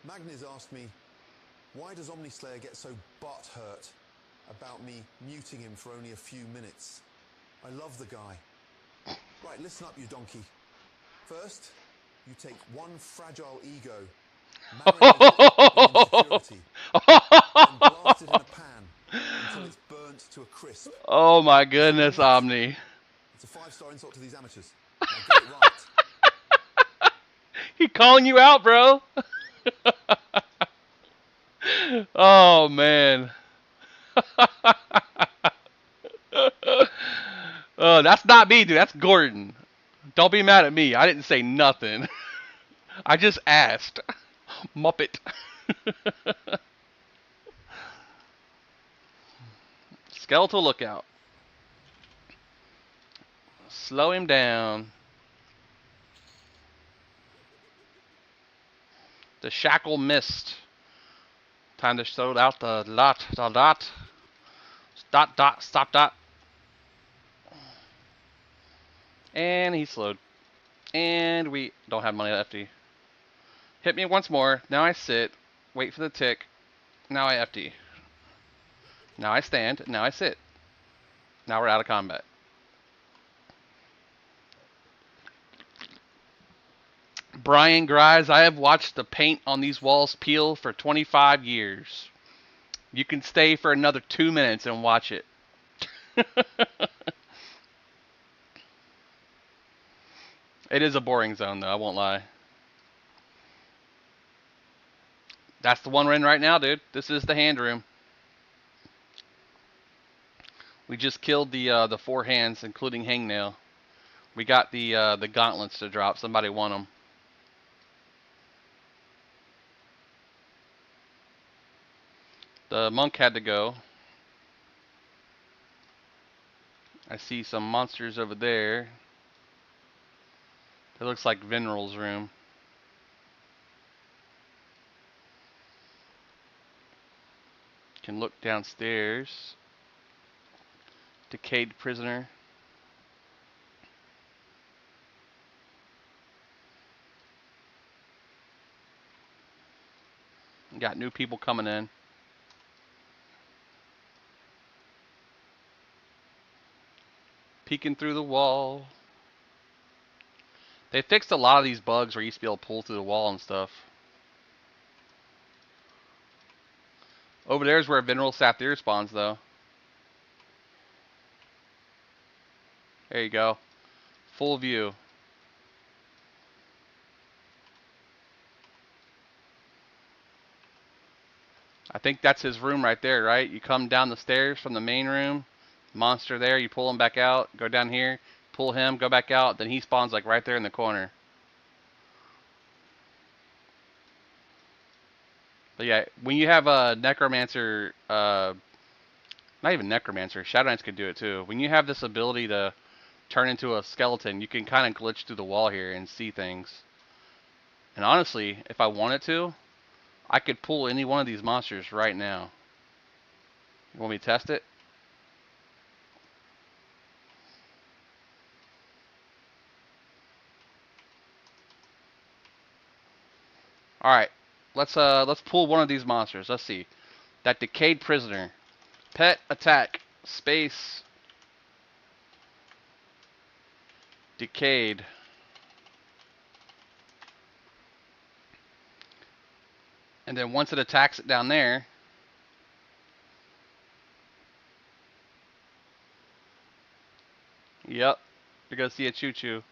Magnus asked me, why does Omnislayer get so butthurt about me muting him for only a few minutes? I love the guy. Right, listen up, you donkey. First, you take one fragile ego, marinate it in insecurity, and blast it in a pan until it's burnt to a crisp. Oh my Is that goodness, all right? Omni. It's a 5-star insult to these amateurs. Now get it right. He calling you out, bro. Oh man. That's not me, dude. That's Gordon. Don't be mad at me. I didn't say nothing. I just asked. Muppet. Skeletal lookout. Slow him down. The shackle missed. Time to throw out the dot. Stop dot. And he slowed. And we don't have money lefty. Hit me once more. Now I sit. Wait for the tick. Now I FD. Now I stand. Now I sit. Now we're out of combat. Brian Grimes, I have watched the paint on these walls peel for 25 years. You can stay for another 2 minutes and watch it. It is a boring zone, though. I won't lie. That's the one we're in right now, dude. This is the hand room. We just killed the 4 hands, including Hangnail. We got the gauntlets to drop. Somebody won them. The monk had to go. I see some monsters over there. It looks like Veneral's room. Can look downstairs. Decayed prisoner. Got new people coming in. Peeking through the wall. They fixed a lot of these bugs where you used to be able to pull through the wall and stuff. Over there is where Veneral Sapphire spawns, though. There you go. Full view. I think that's his room right there, right? You come down the stairs from the main room. Monster there, you pull him back out. Go down here, pull him, go back out. Then he spawns like right there in the corner. But yeah, when you have a Necromancer, not even Necromancer, Shadow Knights could do it too. When you have this ability to turn into a skeleton, you can kind of glitch through the wall here and see things. And honestly, if I wanted to, I could pull any one of these monsters right now. You want me to test it? Alright, let's pull one of these monsters. Let's see. That decayed prisoner. Pet attack. Space. Decayed. And then once it attacks it down there, yep, you're gonna see a choo-choo.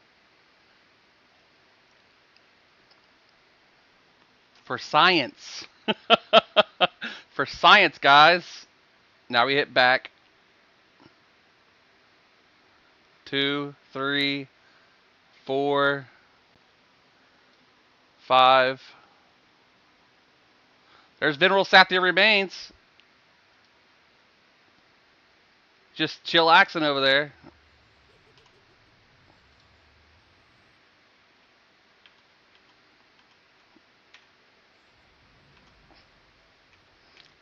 For science. For science, guys. Now we hit back. 2, 3, 4, 5. There's Veneral Sapphire remains. Just chillaxing over there.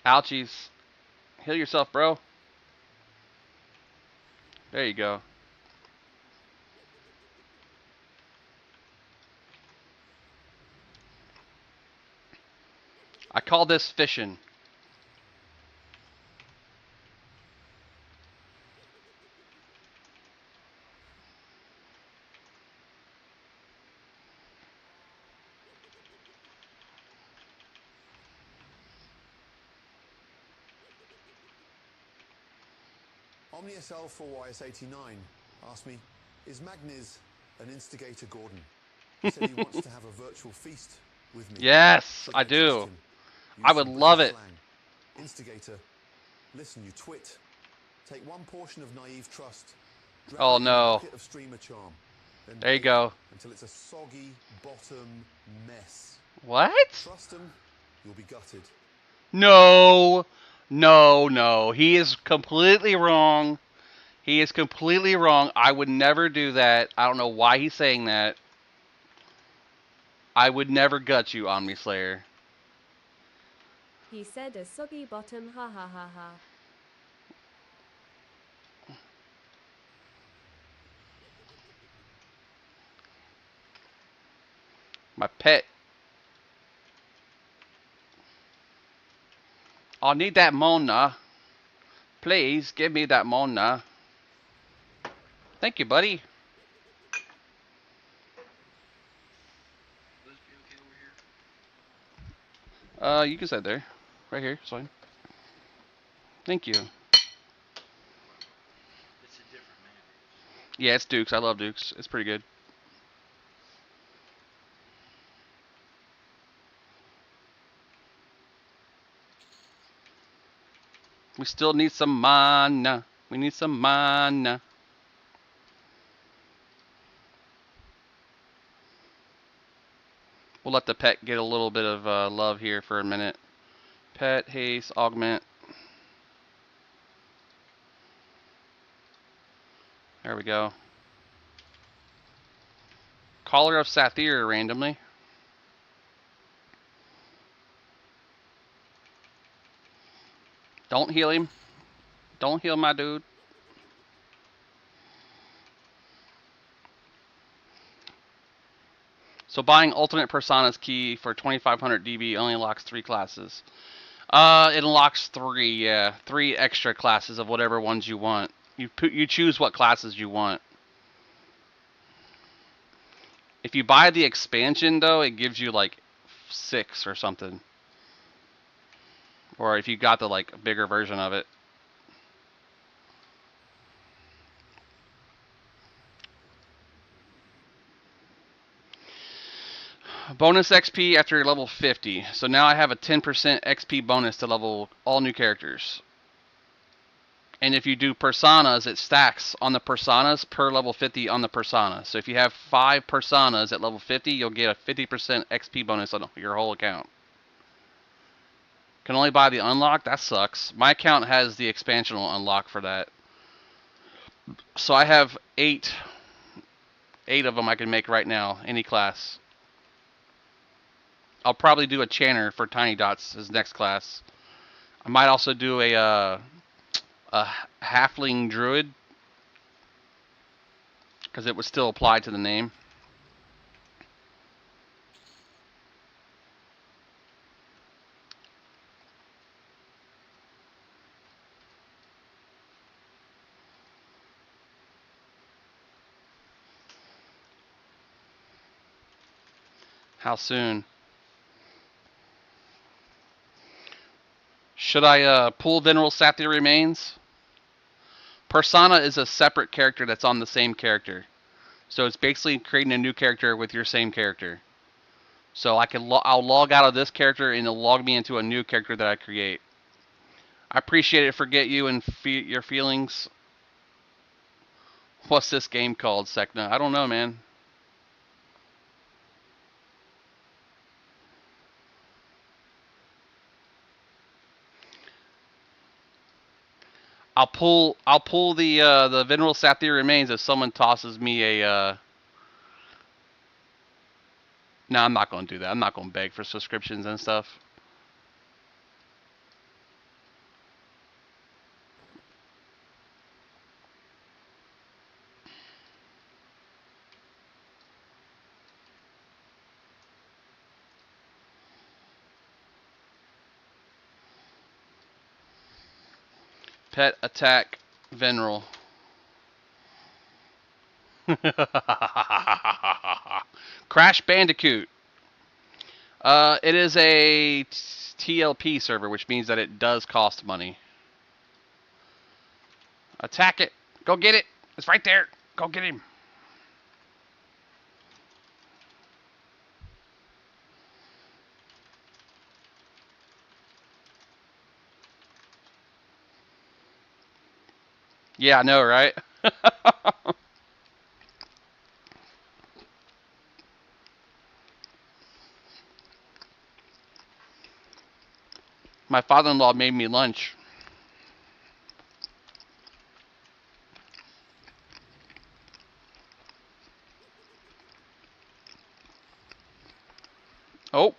Ouchies. Heal yourself, bro. There you go. I call this fishing. OmniSL4YS89 asked me, is Magniz an instigator Gordon? He said he wants to have a virtual feast with me. Yes, Should I I trust do. him? I Use would some love British it. slang. Instigator, listen, you twit. Take one portion of naive trust, drown Oh it in a no. bucket of streamer charm, then There you bake go. until it's a soggy bottom mess. What? Trust him, you'll be gutted. No. No, no. He is completely wrong. He is completely wrong. I would never do that. I don't know why he's saying that. I would never gut you, Omnislayer. He said a soggy bottom, ha ha ha ha. My pet. I need that Mona. Please give me that Mona. Thank you, buddy. You can sit there. Right here, it's fine. Thank you. Yeah, it's Dukes. I love Dukes. It's pretty good. We still need some mana. We need some mana. We'll let the pet get a little bit of love here for a minute. Pet, haste, augment. There we go. Collar of Sathir randomly. Don't heal him. Don't heal my dude. So buying Ultimate Persona's key for 2500 DB only unlocks 3 classes. It unlocks 3, yeah. 3 extra classes of whatever ones you want. You choose what classes you want. If you buy the expansion, though, it gives you, like, 6 or something. Or if you got the, like, bigger version of it. Bonus XP after level 50. So now I have a 10% XP bonus to level all new characters. And if you do personas, it stacks on the personas per level 50 on the persona. So if you have 5 personas at level 50, you'll get a 50% XP bonus on your whole account. Can only buy the unlock? That sucks. My account has the expansional unlock for that. So I have 8 of them I can make right now, any class. I'll probably do a Channer for Tiny Dots as next class. I might also do a Halfling Druid, because it would still apply to the name. How soon? Should I pull Venerable Sathir Remains? Persona is a separate character that's on the same character. So it's basically creating a new character with your same character. So I'll log out of this character and it'll log me into a new character that I create. I appreciate it. Forget you and your feelings. What's this game called, Sekna? I don't know, man. I'll pull the Venerable Sathir Remains if someone tosses me a. No, I'm not gonna do that. I'm not gonna beg for subscriptions and stuff. Pet attack Veneral. Crash Bandicoot. It is a TLP server, which means that it does cost money. Attack it. Go get it. It's right there. Go get him. Yeah, I know, right? My father-in-law made me lunch. Oh,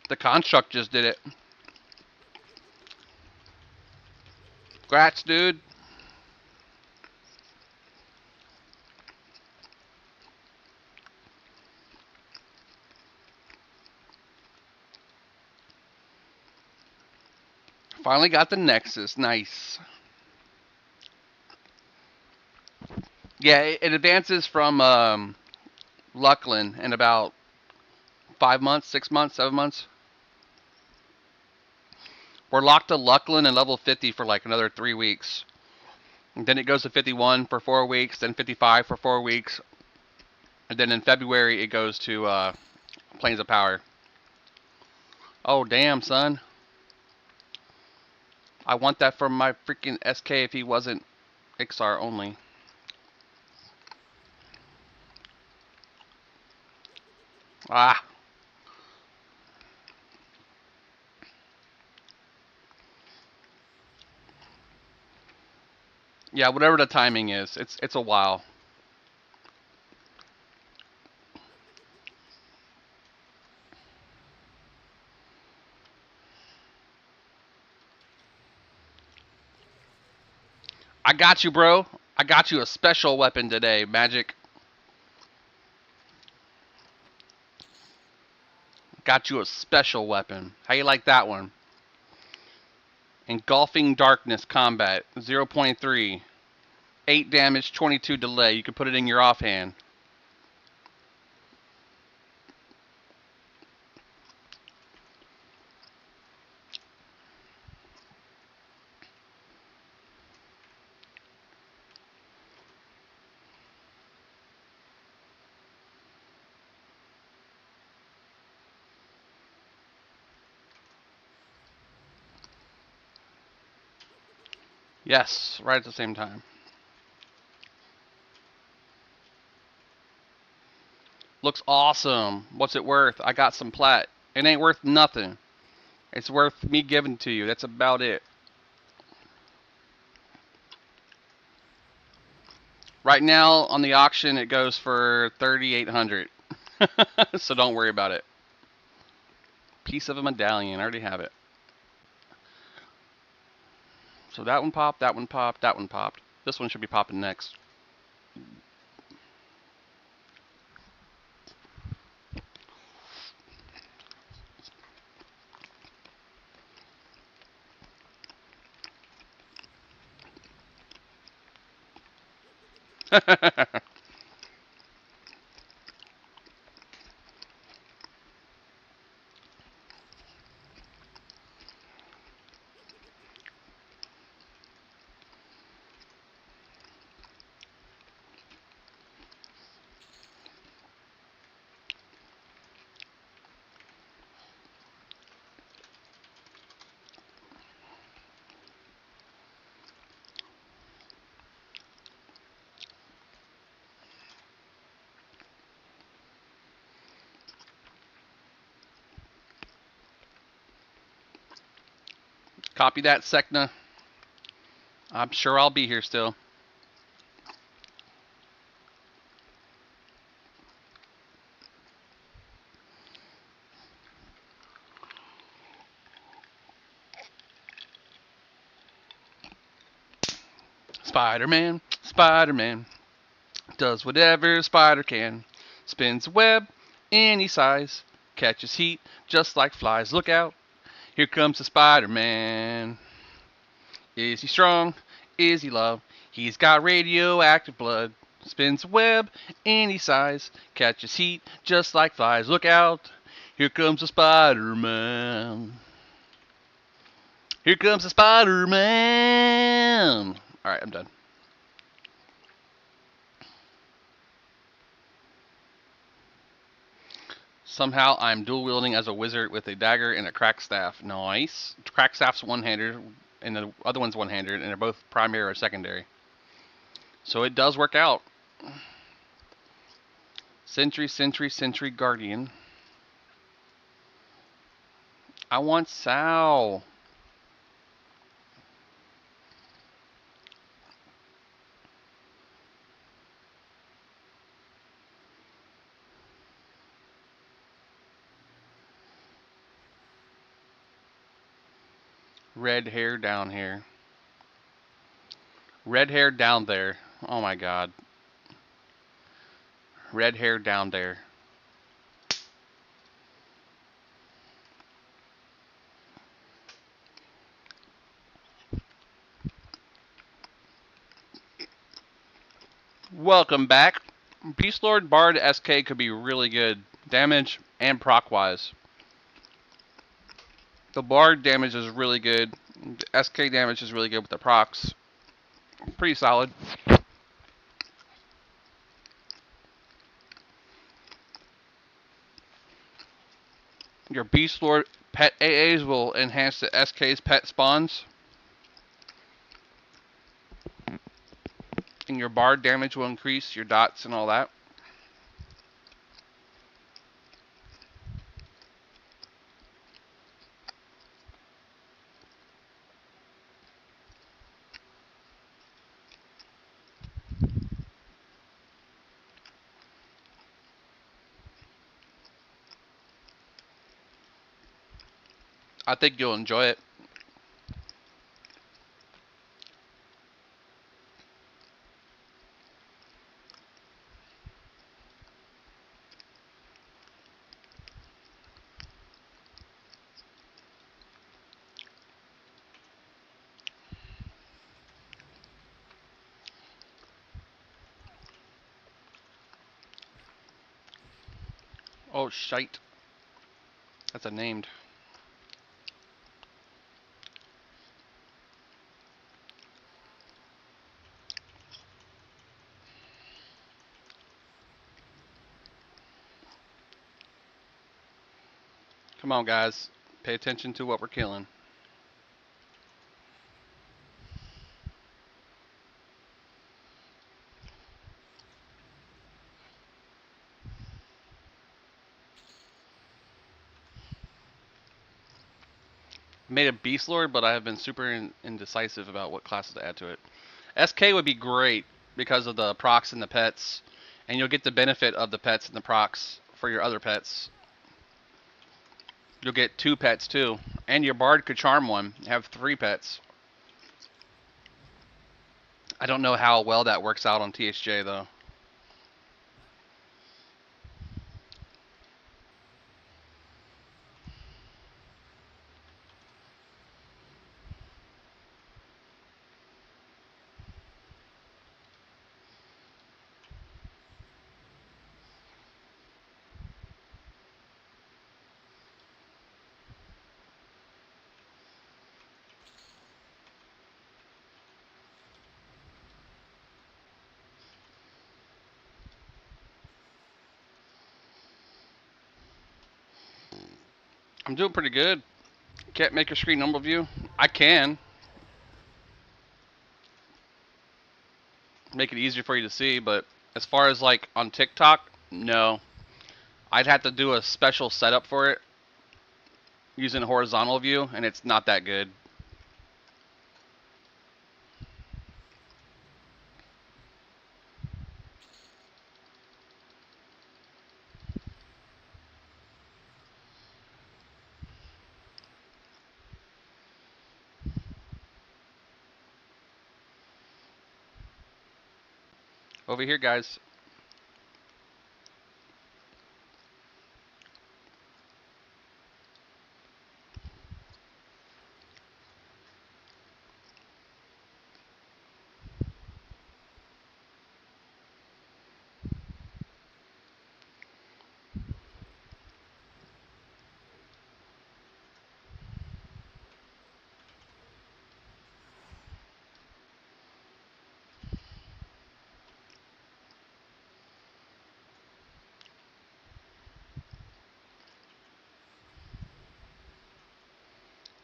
the construct just did it. Grats, dude. Finally got the Nexus. Nice. Yeah, it advances from Luckland in about 5 months, 6 months, 7 months. We're locked to Luckland and level 50 for like another 3 weeks. And then it goes to 51 for 4 weeks, then 55 for 4 weeks. And then in February it goes to Plains of Power. Oh, damn, son. I want that for my freaking SK if he wasn't XR only. Ah. Yeah, whatever the timing is, it's a while. I got you, bro. I got you a special weapon today, Magic. Got you a special weapon. How you like that one? Engulfing Darkness Combat, 0.3. 8 damage, 22 delay. You can put it in your offhand. Yes, right at the same time. Looks awesome. What's it worth? I got some plat. It ain't worth nothing. It's worth me giving to you. That's about it. Right now on the auction it goes for 3,800. So don't worry about it. Piece of a medallion. I already have it. So that one popped, that one popped, that one popped. This one should be popping next. Copy that, Secna. I'm sure I'll be here still. Spider-Man, Spider-Man, does whatever spider can. Spins a web any size, catches heat just like flies. Look out, here comes the Spider-Man. Is he strong? Is he low? He's got radioactive blood. Spins a web any size. Catches heat just like flies. Look out! Here comes the Spider-Man. Here comes the Spider-Man. All right, I'm done. Somehow I'm dual wielding as a wizard with a dagger and a crack staff. Nice. Crack staff's one-handed, and the other one's one-handed, and they're both primary or secondary. So it does work out. Sentry, sentry, sentry, guardian. I want Sal. Red hair down here. Red hair down there. Oh my god. Red hair down there. Welcome back. Beast Lord Bard SK could be really good. Damage and proc wise. The Bard damage is really good. The SK damage is really good with the procs. Pretty solid. Your Beast Lord pet AAs will enhance the SK's pet spawns. And your Bard damage will increase your dots and all that. I think you'll enjoy it. Oh, shite. That's a named. Come on, guys. Pay attention to what we're killing. Made a Beast Lord, but I have been super indecisive about what classes to add to it. SK would be great because of the procs and the pets, and you'll get the benefit of the pets and the procs for your other pets. You'll get 2 pets too, and your Bard could charm one. Have 3 pets. I don't know how well that works out on THJ though. I'm doing pretty good. Can't make your screen number view. I can. Make it easier for you to see, but as far as like on TikTok, no. I'd have to do a special setup for it using horizontal view, and it's not that good. Over here, guys.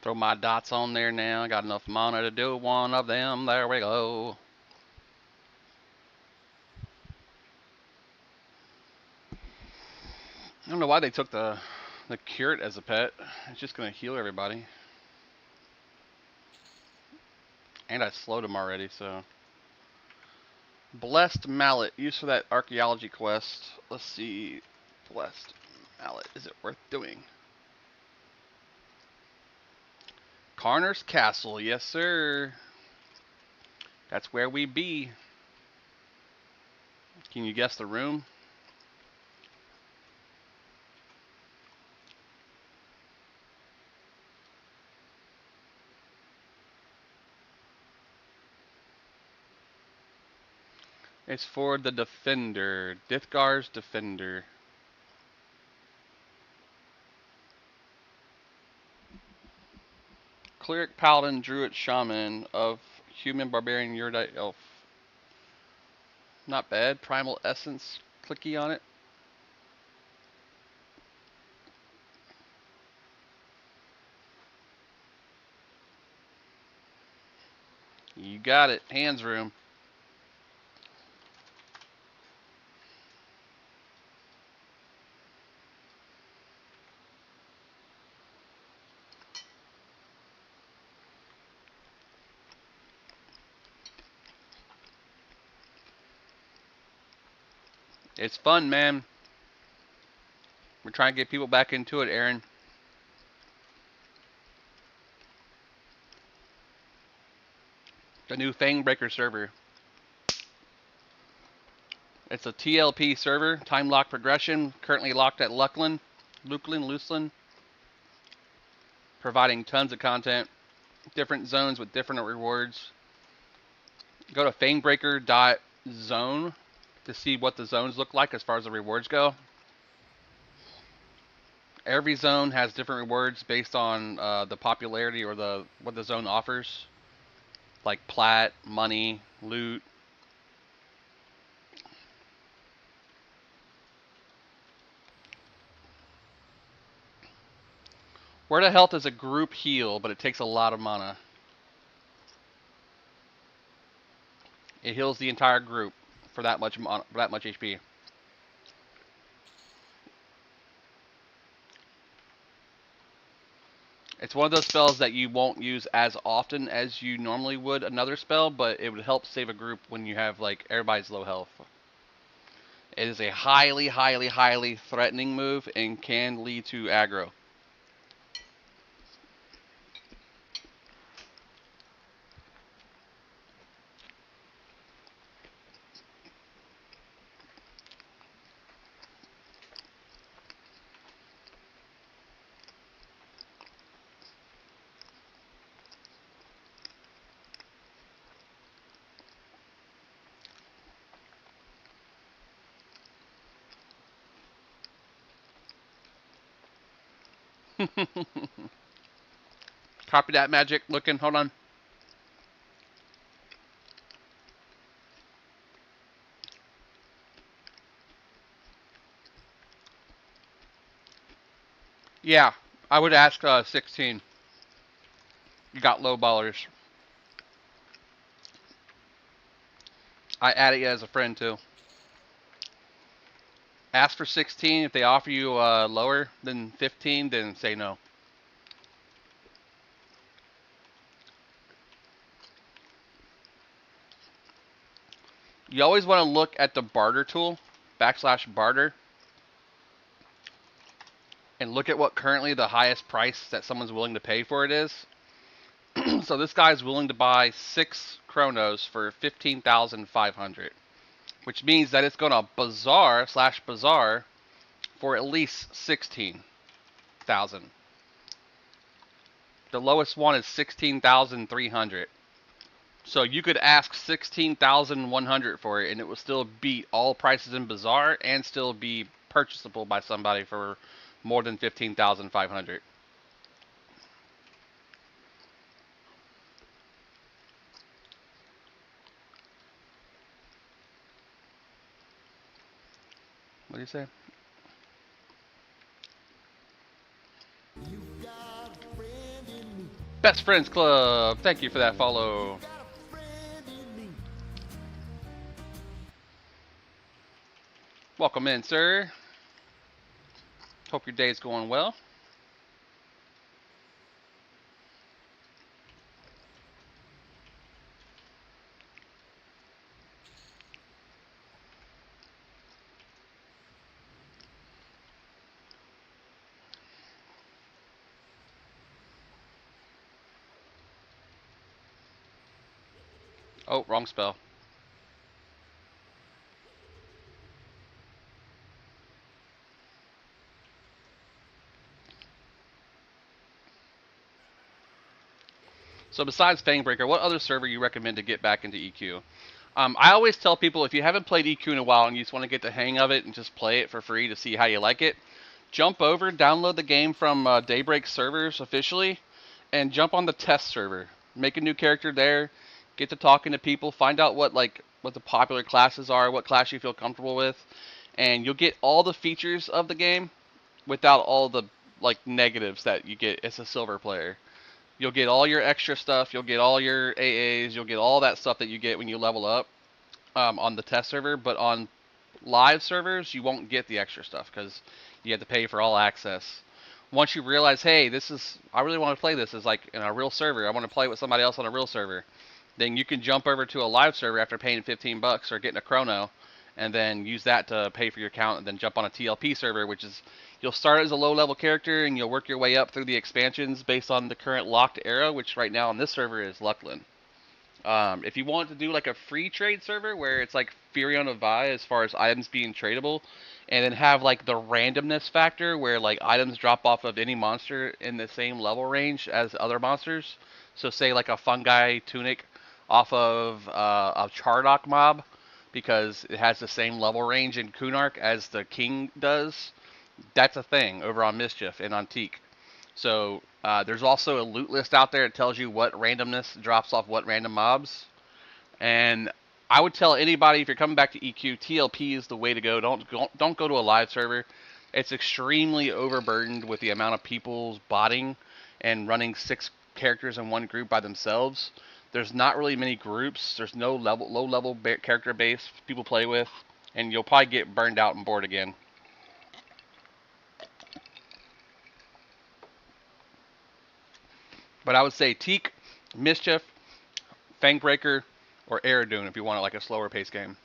Throw my dots on there now. I got enough mana to do one of them. There we go. I don't know why they took the curate as a pet. It's just gonna heal everybody. And I slowed him already, so. Blessed Mallet, used for that archaeology quest. Let's see. Blessed Mallet, is it worth doing? Carner's Castle, yes sir. That's where we be. Can you guess the room? It's for the Defender. Dithgar's Defender. Cleric, Paladin, Druid, Shaman of Human, Barbarian, Yurdite, Elf. Not bad. Primal Essence. Clicky on it. You got it. Hands room. It's fun, man. We're trying to get people back into it, Aaron. The new Fangbreaker server. It's a TLP server, time lock progression, currently locked at Luklin, providing tons of content, different zones with different rewards. Go to fangbreaker.zone to see what the zones look like as far as the rewards go. Every zone has different rewards based on the popularity or what the zone offers, like plat, money, loot. Word of Health is a group heal, but it takes a lot of mana. It heals the entire group for that much HP. It's one of those spells that you won't use as often as you normally would another spell, but it would help save a group when you have like everybody's low health. It is a highly, highly, highly threatening move and can lead to aggro. Copy that, Magic. Looking, hold on. Yeah, I would ask 16. You got low ballers. I added you as a friend too. Ask for 16. If they offer you lower than 15, then say no. You always want to look at the barter tool, /barter, and look at what currently the highest price that someone's willing to pay for it is. So this guy's willing to buy 6 chronos for 15,500, which means that it's going to bazaar for at least 16,000. The lowest one is 16,300. So you could ask 16,100 for it, and it will still beat all prices in Bazaar and still be purchasable by somebody for more than 15,500. What do you say? Best Friends Club. Thank you for that follow. Welcome in, sir. Hope your day's going well. Oh, wrong spell. So besides Fangbreaker, what other server you recommend to get back into EQ? I always tell people if you haven't played EQ in a while and you just want to get the hang of it and just play it for free to see how you like it, jump over, download the game from Daybreak servers officially, and jump on the test server. Make a new character there, get to talking to people, find out what the popular classes are, what class you feel comfortable with, and you'll get all the features of the game without all the negatives that you get as a silver player. You'll get all your extra stuff, you'll get all your AAs, you'll get all that stuff that you get when you level up on the test server, but on live servers, you won't get the extra stuff because you have to pay for all access. Once you realize, hey, I really want to play this as like in a real server. I want to play with somebody else on a real server. Then you can jump over to a live server after paying $15 or getting a chrono, and then use that to pay for your account, and then jump on a TLP server, which is you'll start as a low-level character and you'll work your way up through the expansions based on the current locked era, which right now on this server is Luckland. If you want to do like a free trade server where it's like Furion of Vi as far as items being tradable, and then have like the randomness factor where like items drop off of any monster in the same level range as other monsters. So say like a fungi tunic off of a Chardock mob because it has the same level range in Kunark as the king does. That's a thing over on Mischief and on Teak. So there's also a loot list out there that tells you what randomness drops off what random mobs. And I would tell anybody if you're coming back to EQ, TLP is the way to go. Don't go to a live server. It's extremely overburdened with the amount of people's botting and running 6 characters in one group by themselves. There's not really many groups. There's no low level character base people play with, and you'll probably get burned out and bored again. But I would say Teak, Mischief, Fangbreaker, or Aerodune if you want like a slower pace game.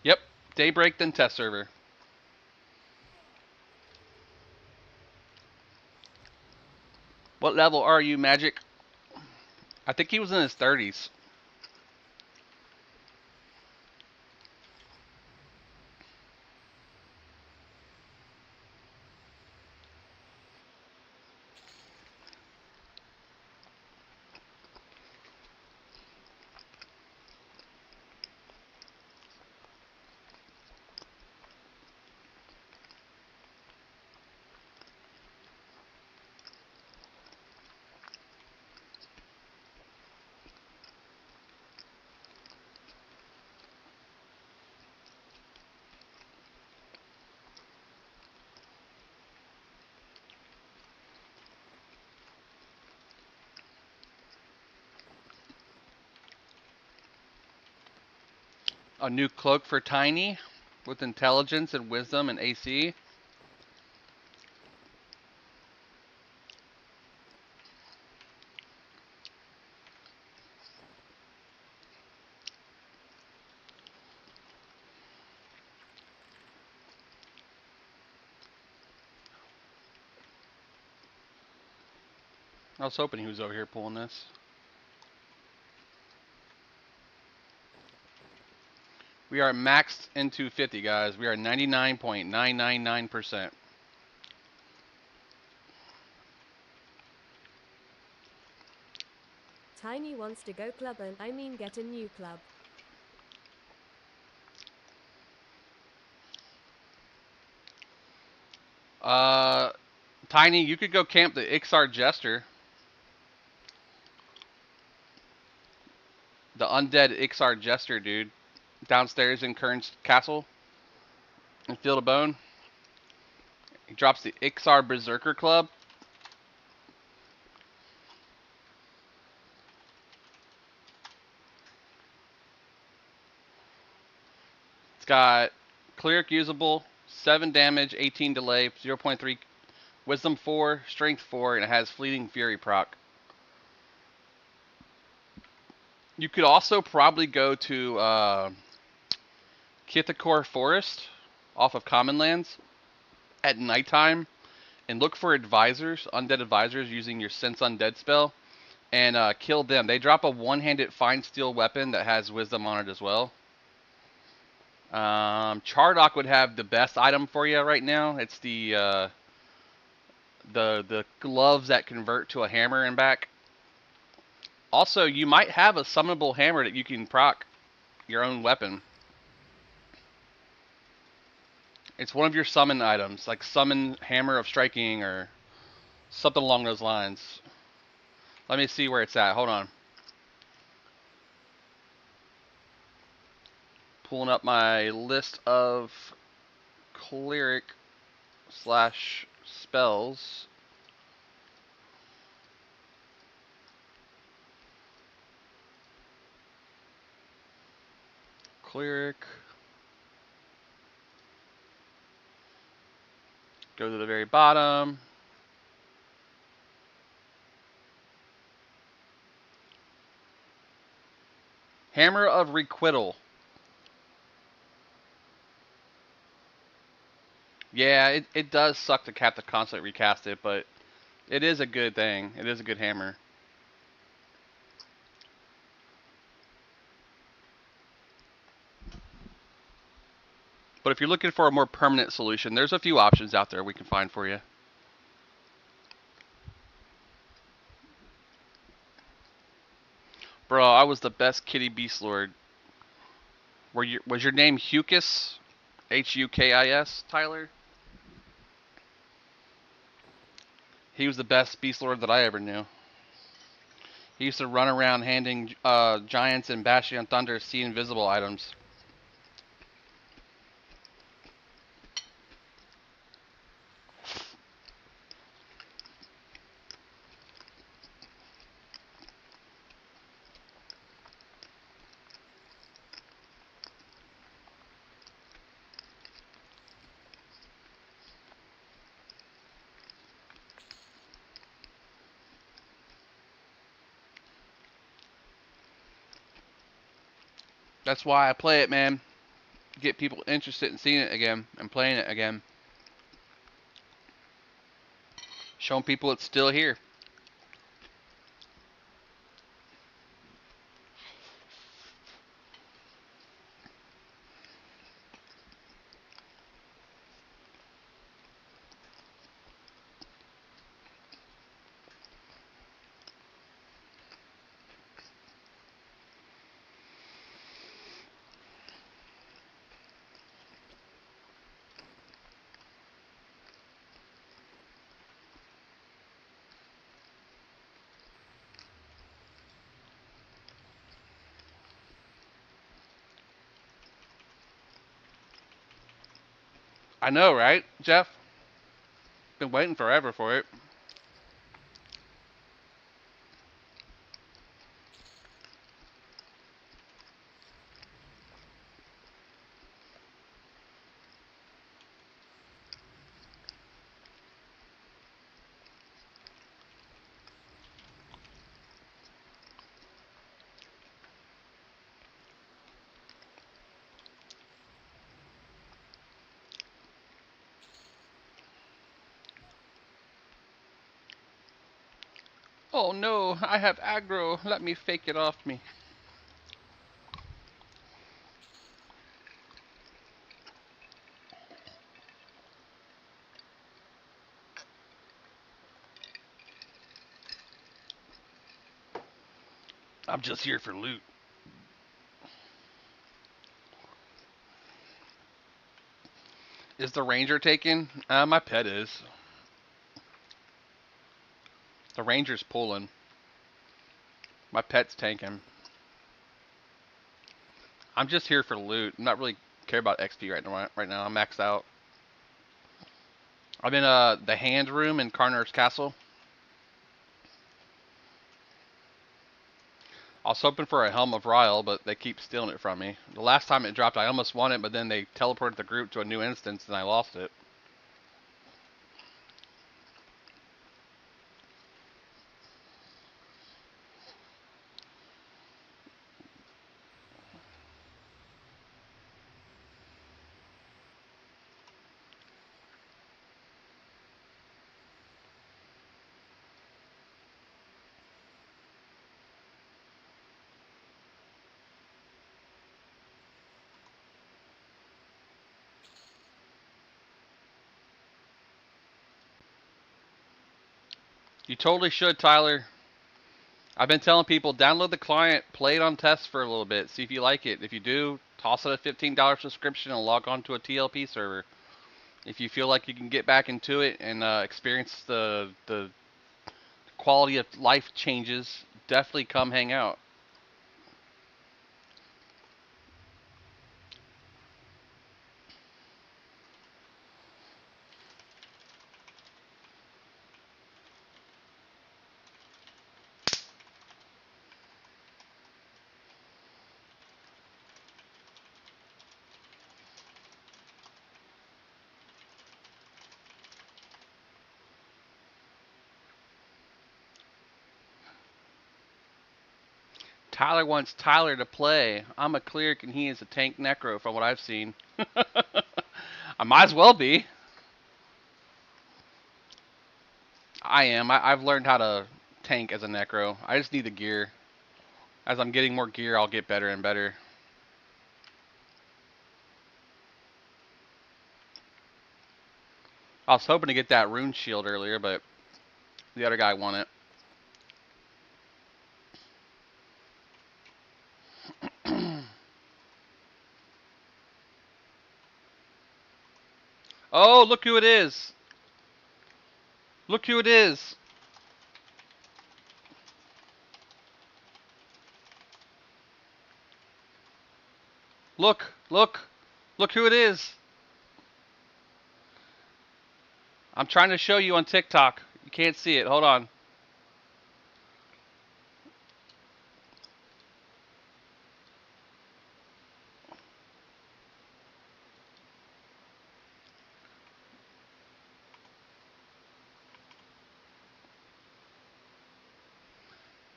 Yep, Daybreak then test server. What level are you, Magic? I think he was in his 30s. A new cloak for Tiny with intelligence and wisdom and AC. I was hoping he was over here pulling this. We are maxed into 50, guys. We are 99.999%. Tiny wants to go club and I mean get a new club. Uh, Tiny, you could go camp the Ixar Jester. The undead Ixar Jester, dude. Downstairs in Kern's castle. In Field of Bone. He drops the Ixar Berserker Club. It's got Cleric usable, 7 damage, 18 delay, 0.3 Wisdom 4, Strength 4, and it has Fleeting Fury proc. You could also probably go to Kithakor Forest off of Common Lands at nighttime and look for advisors, undead advisors, using your Sense Undead spell and kill them. They drop a one-handed fine steel weapon that has wisdom on it as well. Chardock would have the best item for you right now. It's the gloves that convert to a hammer and back. Also, you might have a summonable hammer that you can proc your own weapon. It's one of your summon items, like summon hammer of striking or something along those lines. Let me see where it's at. Hold on. Pulling up my list of cleric slash spells. Cleric. Go to the very bottom. Hammer of Requital. Yeah, it does suck to have to constantly recast it, but it is a good thing. It is a good hammer. But if you're looking for a more permanent solution, there's a few options out there we can find for you. Bro, I was the best kitty beast lord. Was your name Hukis? Hukis, Tyler? He was the best beast lord that I ever knew. He used to run around handing giants and Bastion Thunder see invisible items. That's why I play it, man. Get people interested in seeing it again and playing it again. Showing people it's still here. I know, right, Jeff? Been waiting forever for it. Oh no, I have aggro. Let me fake it off me. I'm just here for loot. Is the Ranger taken? My pet is. The Ranger's pulling. My pet's tanking. I'm just here for loot. I'm not really care about XP right now. Right now, I'm maxed out. I'm in the hand room in Karnar's castle. I was hoping for a Helm of Ryle, but they keep stealing it from me. The last time it dropped, I almost won it, but then they teleported the group to a new instance, and I lost it. You totally should, Tyler. I've been telling people, download the client, play it on test for a little bit, see if you like it. If you do, toss it a $15 subscription and log on to a TLP server. If you feel like you can get back into it and experience the quality of life changes, definitely come hang out. Tyler wants Tyler to play. I'm a cleric and he is a tank necro from what I've seen. I might as well be. I am. I've learned how to tank as a necro. I just need the gear. As I'm getting more gear, I'll get better and better. I was hoping to get that rune shield earlier, but the other guy won it. Oh, look who it is. Look who it is. Look, look. Look who it is. I'm trying to show you on TikTok. You can't see it. Hold on.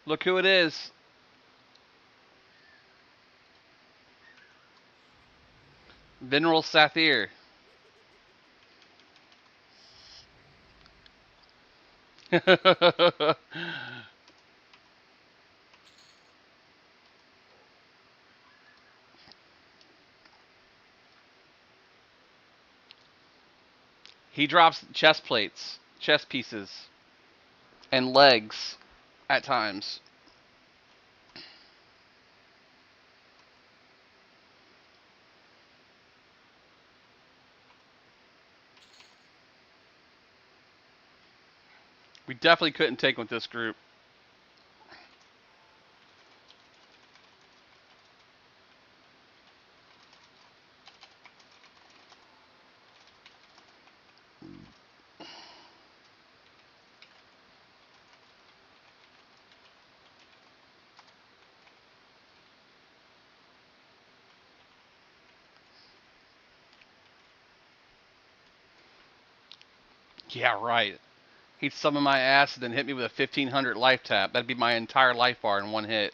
Look who it is. Mineral Sathir. He drops chest plates, chest pieces, and legs at times. We definitely couldn't take with this group. Yeah, right. He'd summon my ass and then hit me with a 1500 life tap. That'd be my entire life bar in one hit.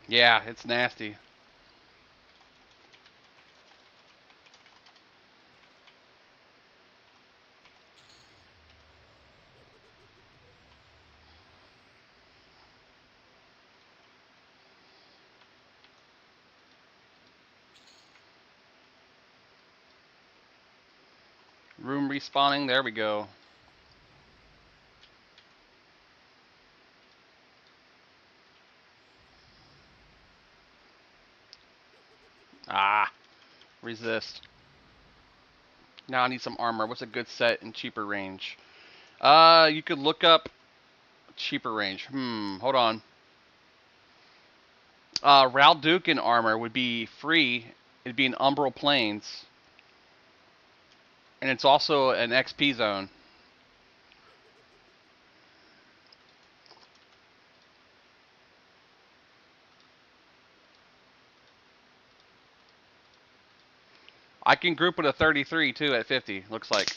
Yeah, it's nasty. Room respawning. There we go. Ah, resist. Now I need some armor. What's a good set in cheaper range? You could look up cheaper range. Hold on. Raldukin armor would be free. It'd be in Umbral Plains. And it's also an XP zone. I can group with a 33 too at 50, looks like.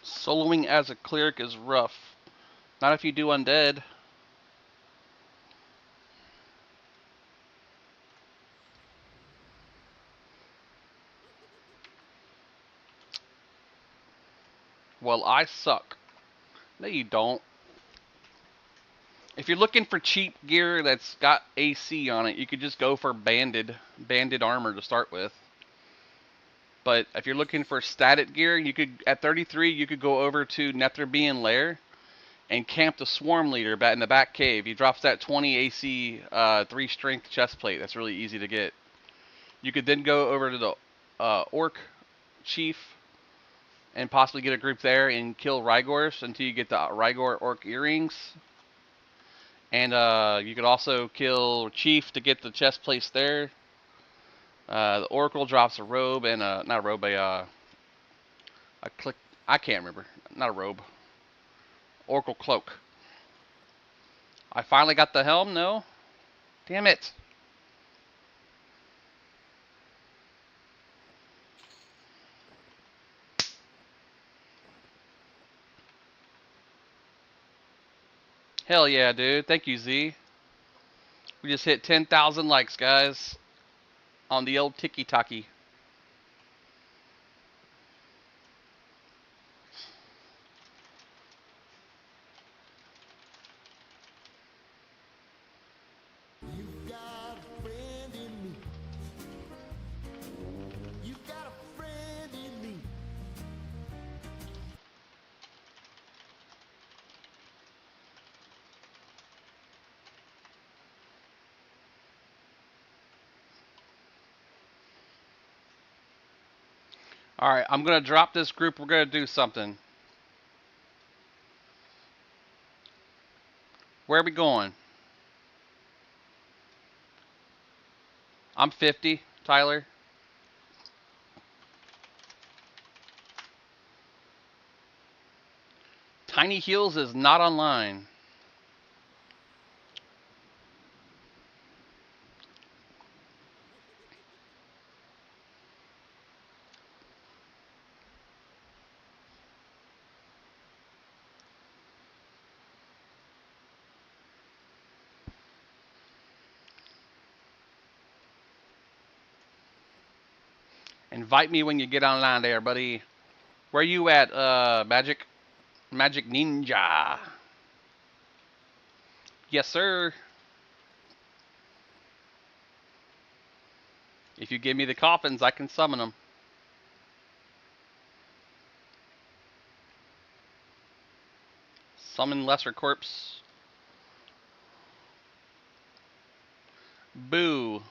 Soloing as a cleric is rough. Not if you do undead. Well, I suck. No, you don't. If you're looking for cheap gear that's got AC on it, you could just go for banded armor to start with. But if you're looking for static gear, you could at 33 you could go over to Netherbean Lair and camp the Swarm Leader in the back cave. He drops that 20 AC 3 strength chest plate. That's really easy to get. You could then go over to the Orc Chief and possibly get a group there and kill Rygors until you get the Rygor Orc earrings. And you could also kill Chief to get the chest place there. The Oracle drops a robe and not a robe, a click. I can't remember. Not a robe. Oracle cloak. I finally got the helm. No, damn it. Hell yeah, dude. Thank you, Z. We just hit 10,000 likes, guys, on the old tiki-taki. You've got a friend in me. You've got a friend in me. Alright, I'm going to drop this group. We're going to do something. Where are we going? I'm 50, Tyler. Tiny Heels is not online. Invite me when you get online there, buddy. Where you at, Magic? Magic Ninja. Yes, sir. If you give me the coffins, I can summon them. Summon Lesser Corpse. Boo.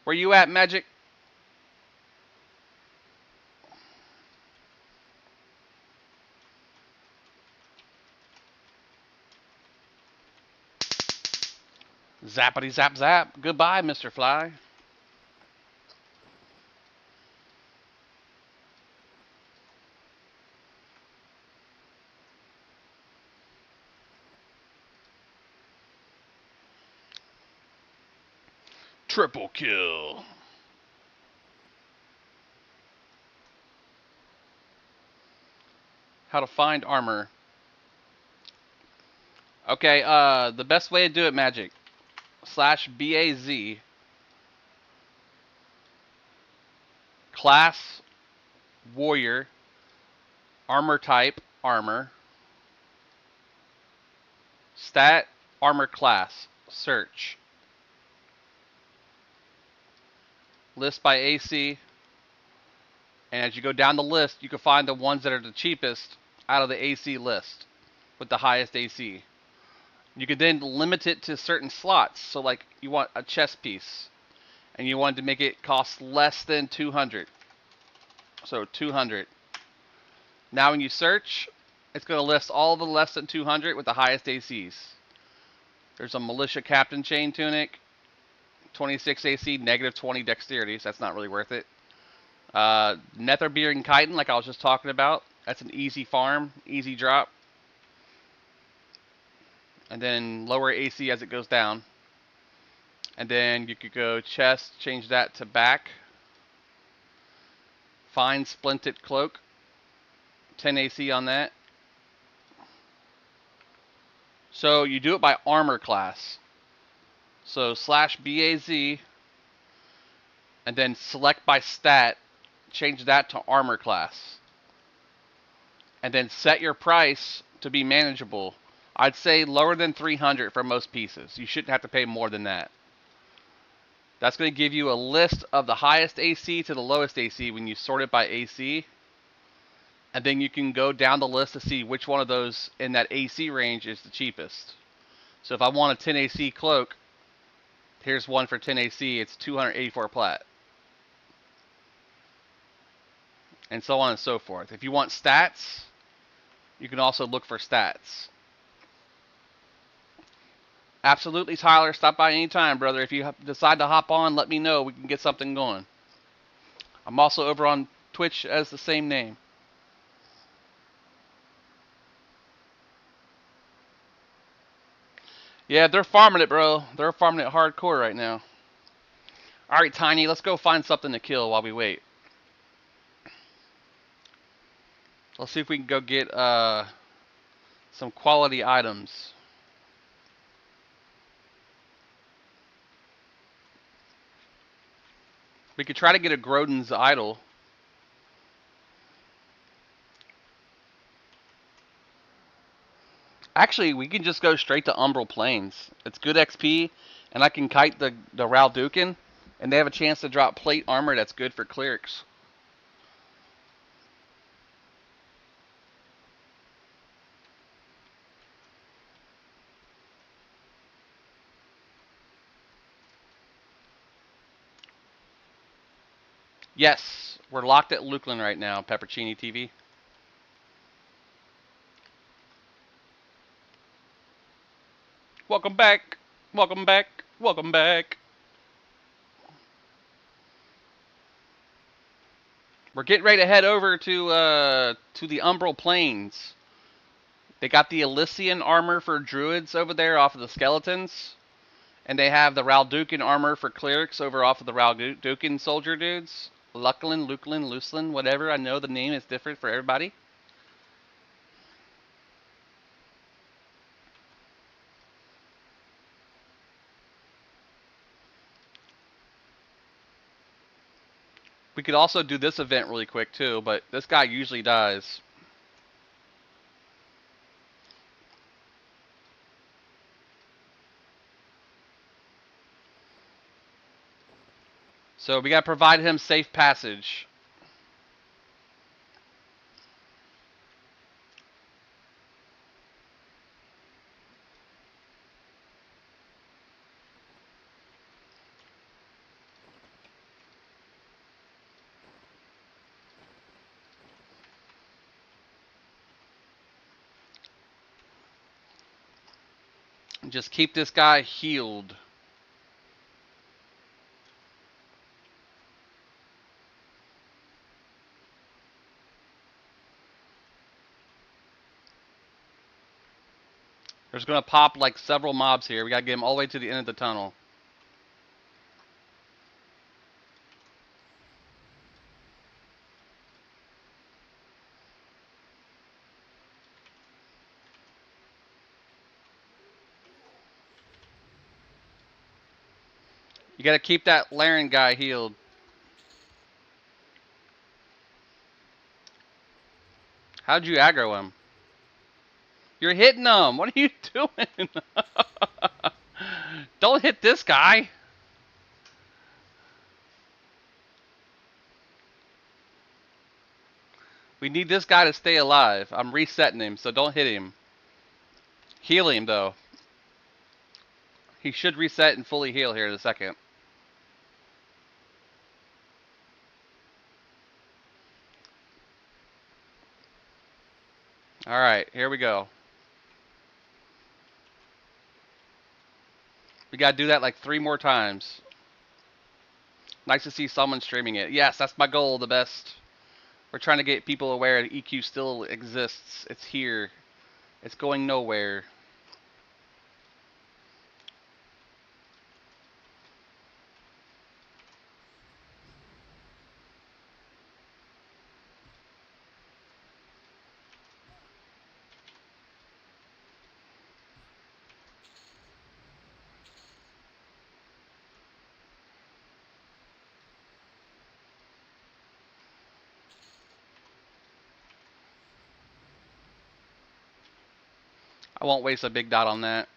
Where you at, Magic? Zappity zap zap. Goodbye, Mr. Fly. Triple kill. How to find armor. Okay, the best way to do it, Magic. /BAZ. class, warrior, armor type, armor, stat, armor class, search. List by AC, and as you go down the list, you can find the ones that are the cheapest out of the AC list with the highest AC. You could then limit it to certain slots. So like you want a chess piece and you want to make it cost less than 200. So 200. Now when you search, it's going to list all the less than 200 with the highest ACs. There's a militia captain chain tunic, 26 AC, negative 20 dexterity, so that's not really worth it. Netherbeard and chitin, like I was just talking about, that's an easy farm, easy drop. And then lower AC as it goes down. And then you could go chest, change that to back. Fine splinted cloak, 10 AC on that. So you do it by armor class. So slash BAZ, and then select by stat, change that to armor class. And then set your price to be manageable. I'd say lower than 300 for most pieces. You shouldn't have to pay more than that. That's going to give you a list of the highest AC to the lowest AC when you sort it by AC. And then you can go down the list to see which one of those in that AC range is the cheapest. So if I want a 10 AC cloak, here's one for 10 AC. It's 284 plat. And so on and so forth. If you want stats, you can also look for stats. Absolutely, Tyler. Stop by anytime, brother. If you decide to hop on, let me know. We can get something going. I'm also over on Twitch as the same name. Yeah, they're farming it, bro. They're farming it hardcore right now. All right, Tiny, let's go find something to kill while we wait. Let's see if we can go get some quality items. We could try to get a Grodin's Idol. Actually, we can just go straight to Umbral Plains. It's good XP, and I can kite the Raldukin, and they have a chance to drop plate armor that's good for clerics. Yes, we're locked at Lukeland right now, Peppercini TV. Welcome back. Welcome back. Welcome back. We're getting ready to head over to the Umbral Plains. They got the Elysian armor for druids over there off of the skeletons. And they have the Raldukin armor for clerics over off of the Raldukin soldier dudes. Lucklin, Lukelin, Lucelin, whatever. I know the name is different for everybody. We could also do this event really quick too, but this guy usually dies. So we gotta provide him safe passage. Just keep this guy healed. There's gonna pop like several mobs here. We gotta get him all the way to the end of the tunnel. You gotta keep that Laren guy healed. How'd you aggro him? You're hitting him. What are you doing? Don't hit this guy. We need this guy to stay alive. I'm resetting him, so don't hit him. Heal him, though. He should reset and fully heal here in a second. Alright, here we go. We gotta do that like 3 more times. Nice to see someone streaming it. Yes, that's my goal, the best. We're trying to get people aware that EQ still exists. It's here. It's going nowhere. I won't waste a big dot on that.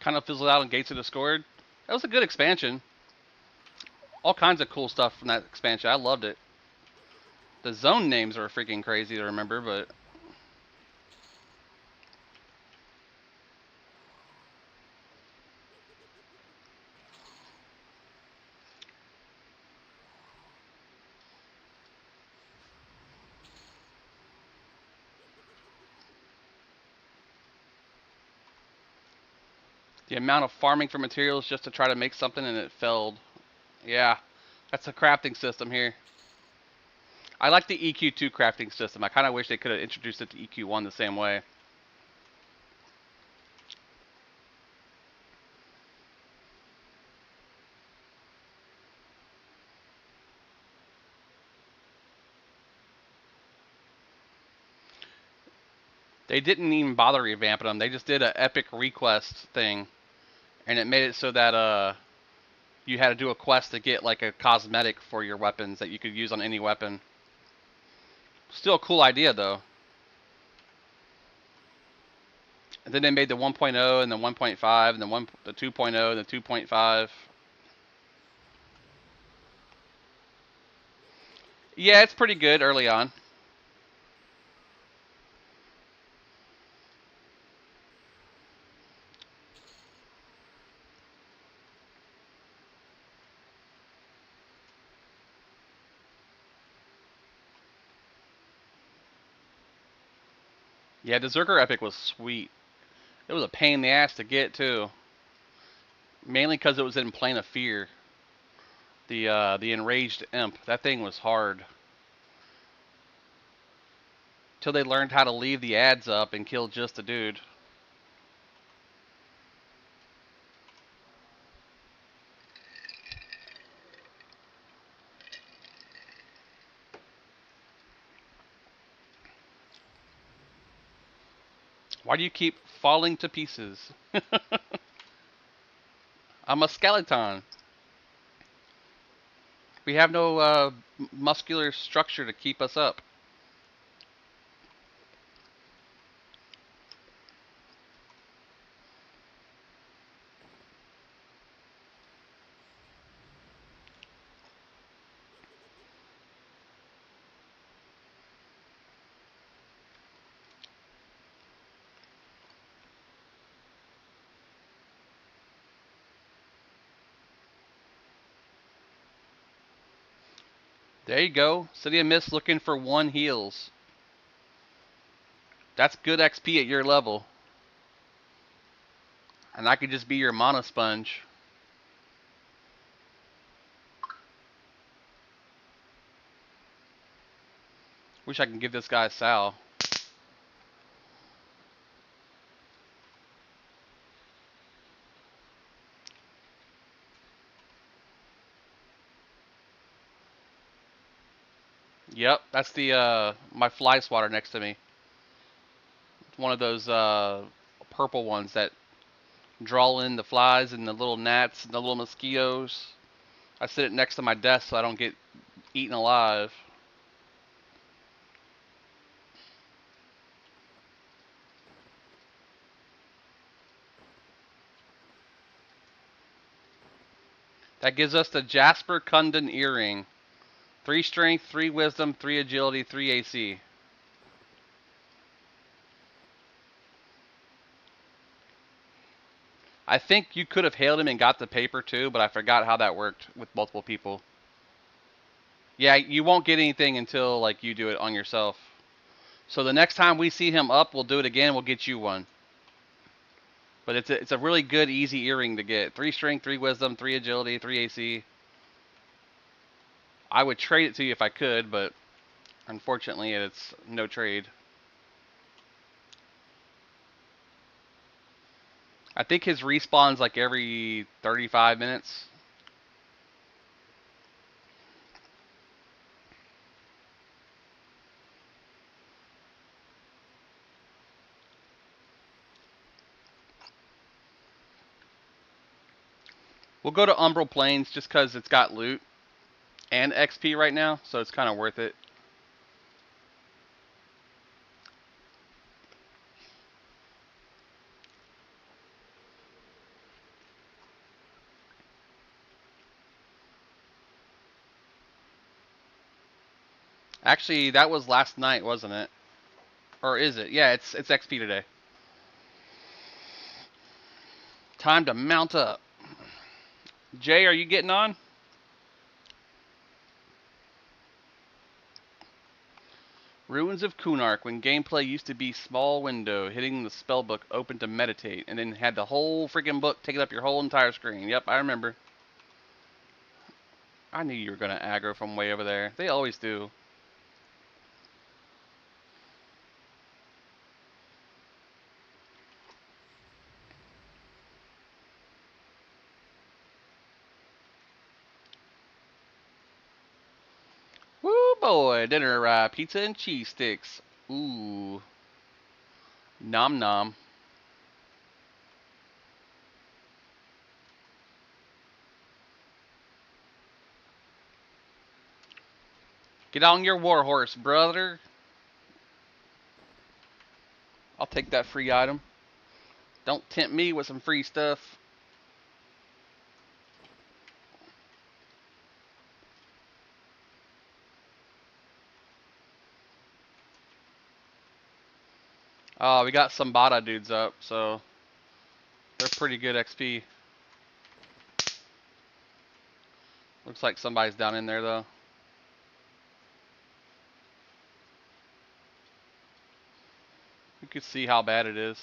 Kind of fizzled out and Gates had have scored. That was a good expansion. All kinds of cool stuff from that expansion. I loved it. The zone names are freaking crazy to remember, but the amount of farming for materials just to try to make something and it failed. Yeah, that's a crafting system here. I like the EQ2 crafting system. I kind of wish they could have introduced it to EQ1 the same way. They didn't even bother revamping them. They just did an epic request thing, and it made it so that you had to do a quest to get like a cosmetic for your weapons that you could use on any weapon. Still a cool idea though. And then they made the 1.0 and the 1.5 and the 2.0 and the 2.5. Yeah, it's pretty good early on. Yeah, the Zerker Epic was sweet. It was a pain in the ass to get too. Mainly because it was in Plane of Fear. The Enraged Imp. That thing was hard. Till they learned how to leave the ads up and kill just a dude. Why do you keep falling to pieces? I'm a skeleton. We have no muscular structure to keep us up. There you go. City of Mist looking for 1 heals. That's good XP at your level. And I could just be your mana sponge. Wish I could give this guy a Sal. Yep, that's the my fly swatter next to me. It's one of those purple ones that draw in the flies and the little gnats and the little mosquitoes. I sit it next to my desk so I don't get eaten alive. That gives us the Jasper Kundun Earring. 3 strength, 3 wisdom, 3 agility, 3 AC. I think you could have hailed him and got the paper too, but I forgot how that worked with multiple people. Yeah, you won't get anything until like you do it on yourself. So the next time we see him up, we'll do it again. We'll get you one. But it's a really good, easy earring to get. 3 strength, 3 wisdom, 3 agility, 3 AC. I would trade it to you if I could, but unfortunately, it's no trade. I think his respawn's like every 35 minutes. We'll go to Umbral Plains just because it's got loot and XP right now, so it's kind of worth it. Actually, that was last night, wasn't it? Or is it? Yeah, it's XP today. Time to mount up. Jay, are you getting on? Ruins of Kunark, when gameplay used to be small window, hitting the spellbook open to meditate, and then had the whole freaking book taking up your whole entire screen. Yep, I remember. I knew you were going to aggro from way over there. They always do. Woo boy, dinner arrived. Pizza and cheese sticks. Ooh. Nom nom. Get on your warhorse, brother. I'll take that free item. Don't tempt me with some free stuff. We got some Bada dudes up, so they're pretty good XP. Looks like somebody's down in there, though. You can see how bad it is.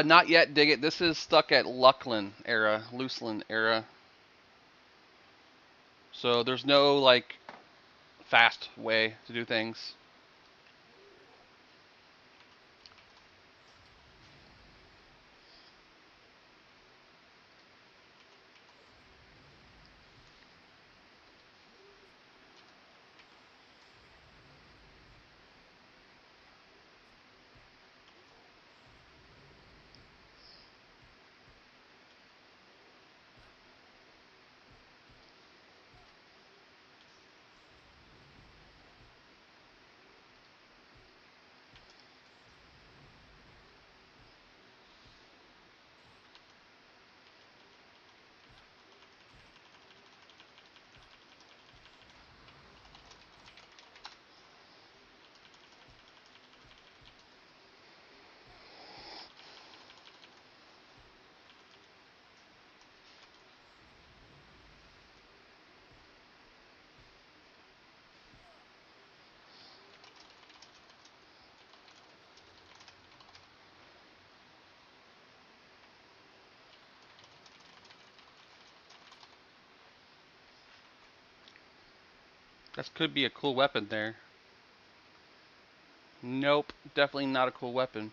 Not yet, dig it. This is stuck at Luckland era, Luceland era. So there's no, like, fast way to do things. That could be a cool weapon there. Nope, definitely not a cool weapon.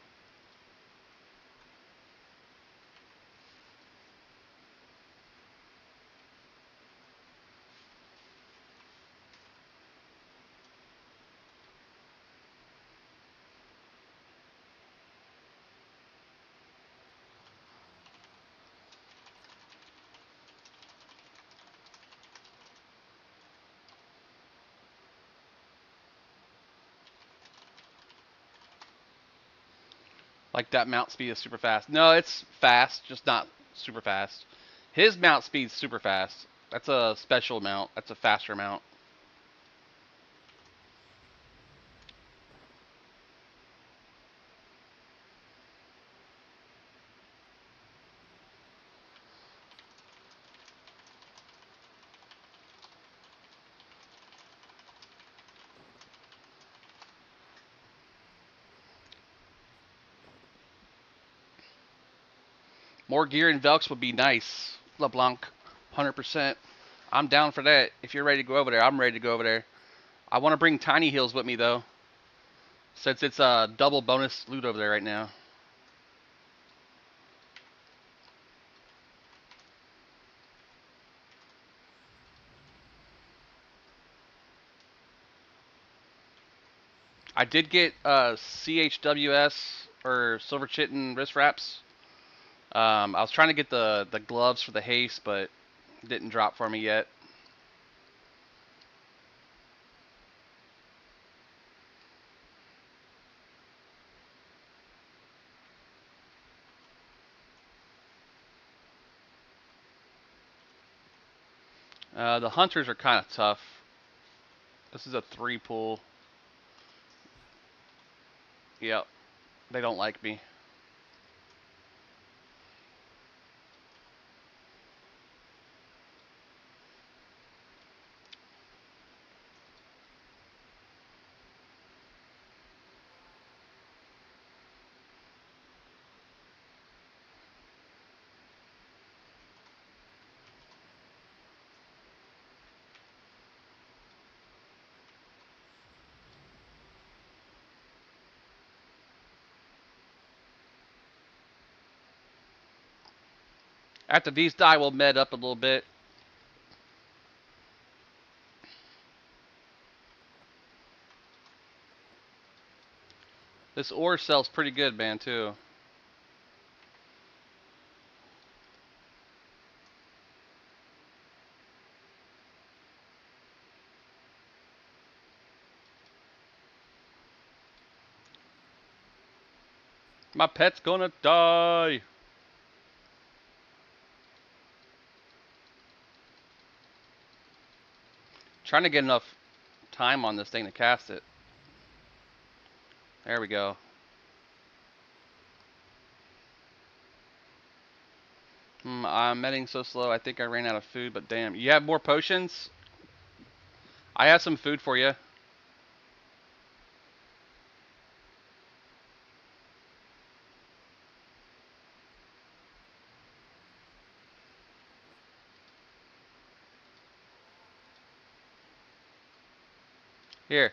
Like that mount speed is super fast. No, it's fast, just not super fast. His mount speed's super fast. That's a special mount. That's a faster mount. More gear and Velks would be nice, LeBlanc. 100%. I'm down for that. If you're ready to go over there, I'm ready to go over there. I want to bring Tiny Heals with me, though, since it's a double bonus loot over there right now. I did get CHWS or Silver Chitin wrist wraps. I was trying to get the gloves for the haste, but didn't drop for me yet. The hunters are kind of tough. This is a 3 pool. Yep, they don't like me. After these die, we'll med up a little bit. This ore sells pretty good, man, too. My pet's gonna die. Trying to get enough time on this thing to cast it. There we go. I'm medding so slow. I think I ran out of food, but damn. You have more potions? I have some food for you. Here.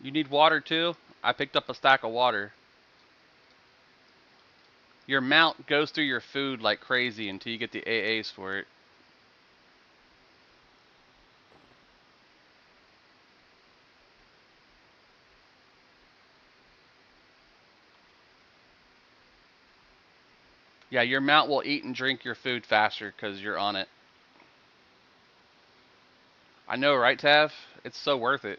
You need water too? I picked up a stack of water. Your mount goes through your food like crazy until you get the AAs for it. Yeah, your mount will eat and drink your food faster because you're on it. I know, right, Tav? It's so worth it.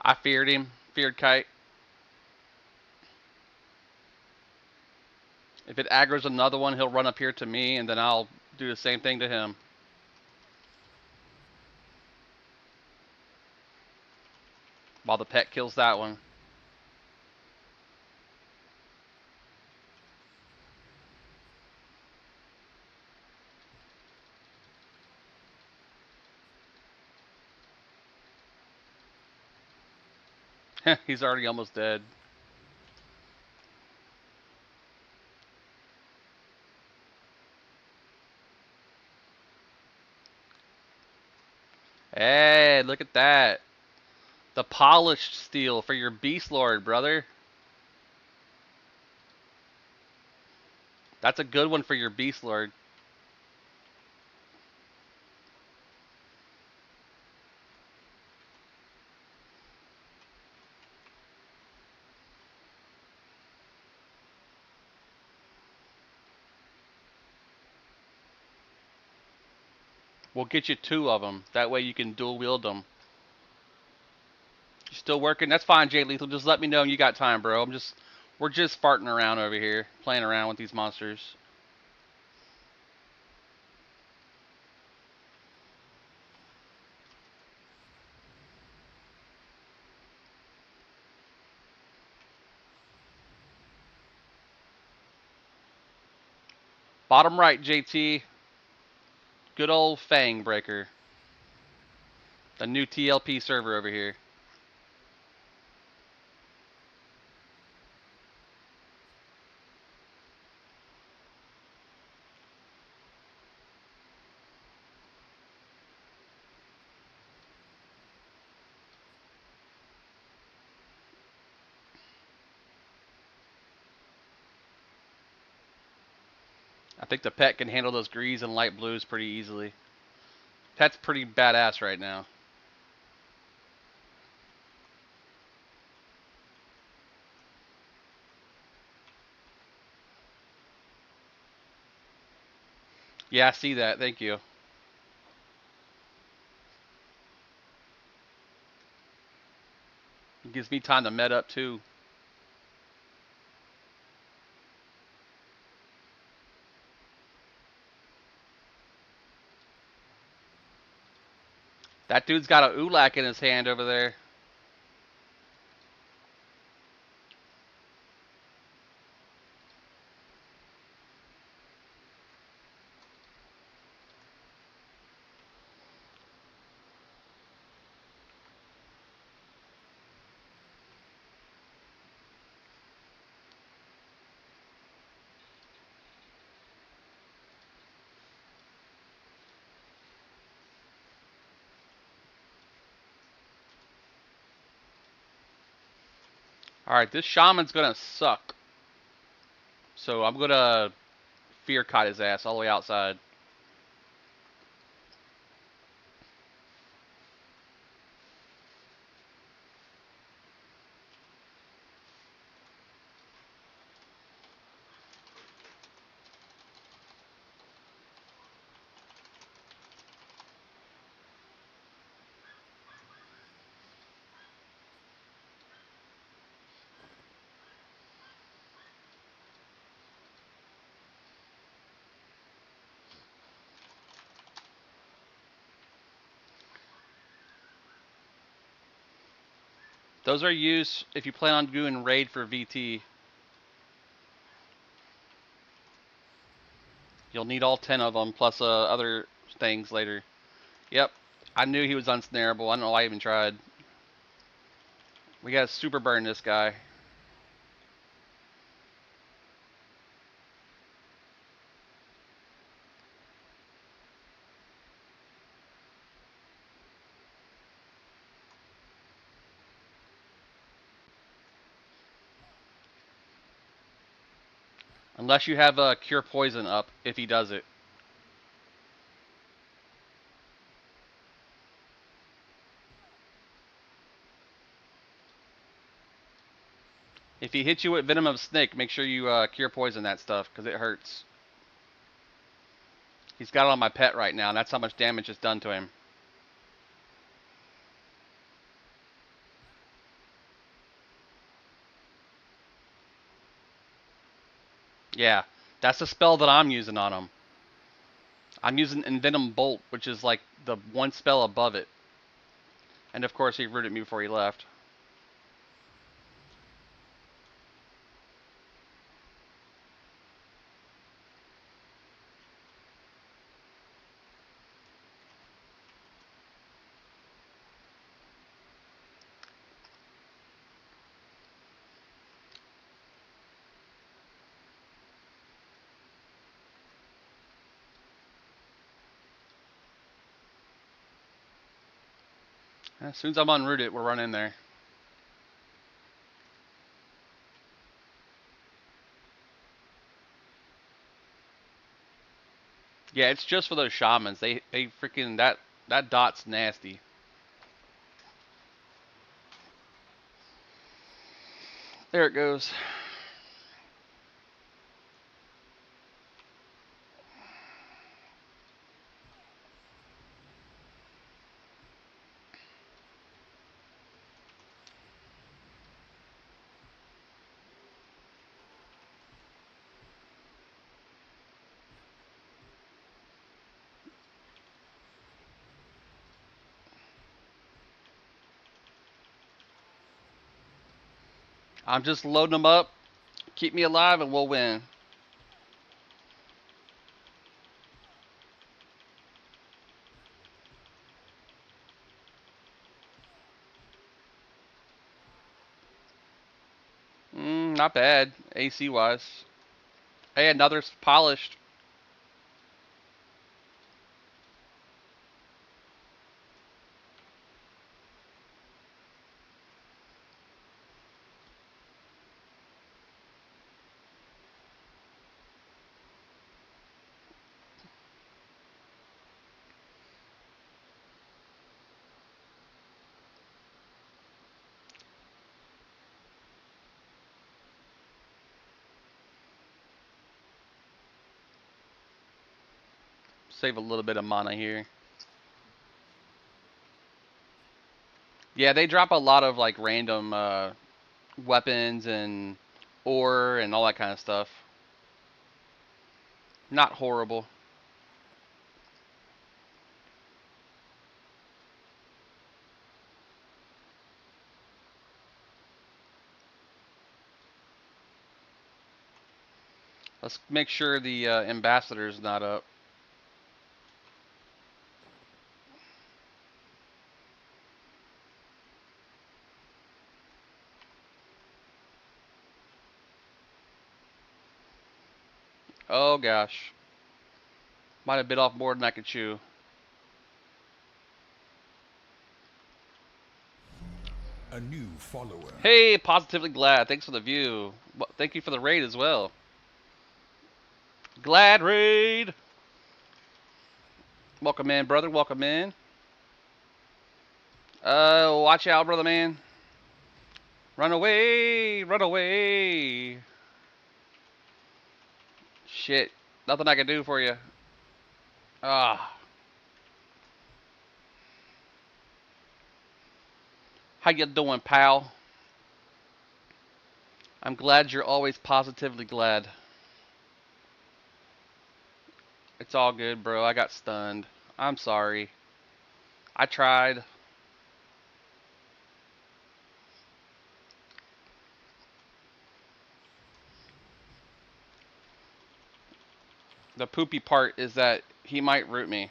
I feared him. Feared Kite. If it aggroes another one, he'll run up here to me, and then I'll do the same thing to him. While the pet kills that one. He's already almost dead. Hey, look at that. The polished steel for your Beast Lord, brother. That's a good one for your Beast Lord. We'll get you 2 of them. That way you can dual wield them. You still working? That's fine, Jay Lethal. Just let me know when you got time, bro. We're just farting around over here, playing around with these monsters. Bottom right, JT. Good old Fangbreaker. The new TLP server over here. I think the pet can handle those greens and light blues pretty easily. Pet's pretty badass right now. Yeah, I see that. Thank you. It gives me time to med up too. That dude's got a Ulak in his hand over there. Alright, this shaman's gonna suck. So I'm gonna fear kite his ass all the way outside. Those are used if you plan on doing raid for VT. You'll need all 10 of them plus other things later. Yep. I knew he was unsnarable. I don't know why I even tried. We gotta super burn this guy. Unless you have a cure poison up, if he does it. If he hits you with Venom of Snake, make sure you cure poison that stuff, because it hurts. He's got it on my pet right now, and that's how much damage it's done to him. Yeah, that's the spell that I'm using on him. I'm using Envenom Bolt, which is like the one spell above it. And of course, he rooted me before he left. As soon as I'm unrooted, we're running there. Yeah, it's just for those shamans. They freaking that dot's nasty. There it goes. I'm just loading them up. Keep me alive and we'll win. Not bad, AC wise. Hey, another's polished. Save a little bit of mana here. Yeah, they drop a lot of like random weapons and ore and all that kind of stuff. Not horrible. Let's make sure the ambassador's not up. Oh gosh. Might have bit off more than I could chew. A new follower. Hey, positively glad. Thanks for the view. Thank you for the raid as well. Glad raid. Welcome in, brother. Welcome in. Watch out, brother man. Run away. Run away. Shit. Nothing I can do for you. Ah. How you doing, pal? I'm glad you're always positively glad. It's all good, bro. I got stunned. I'm sorry. I tried. The poopy part is that he might root me.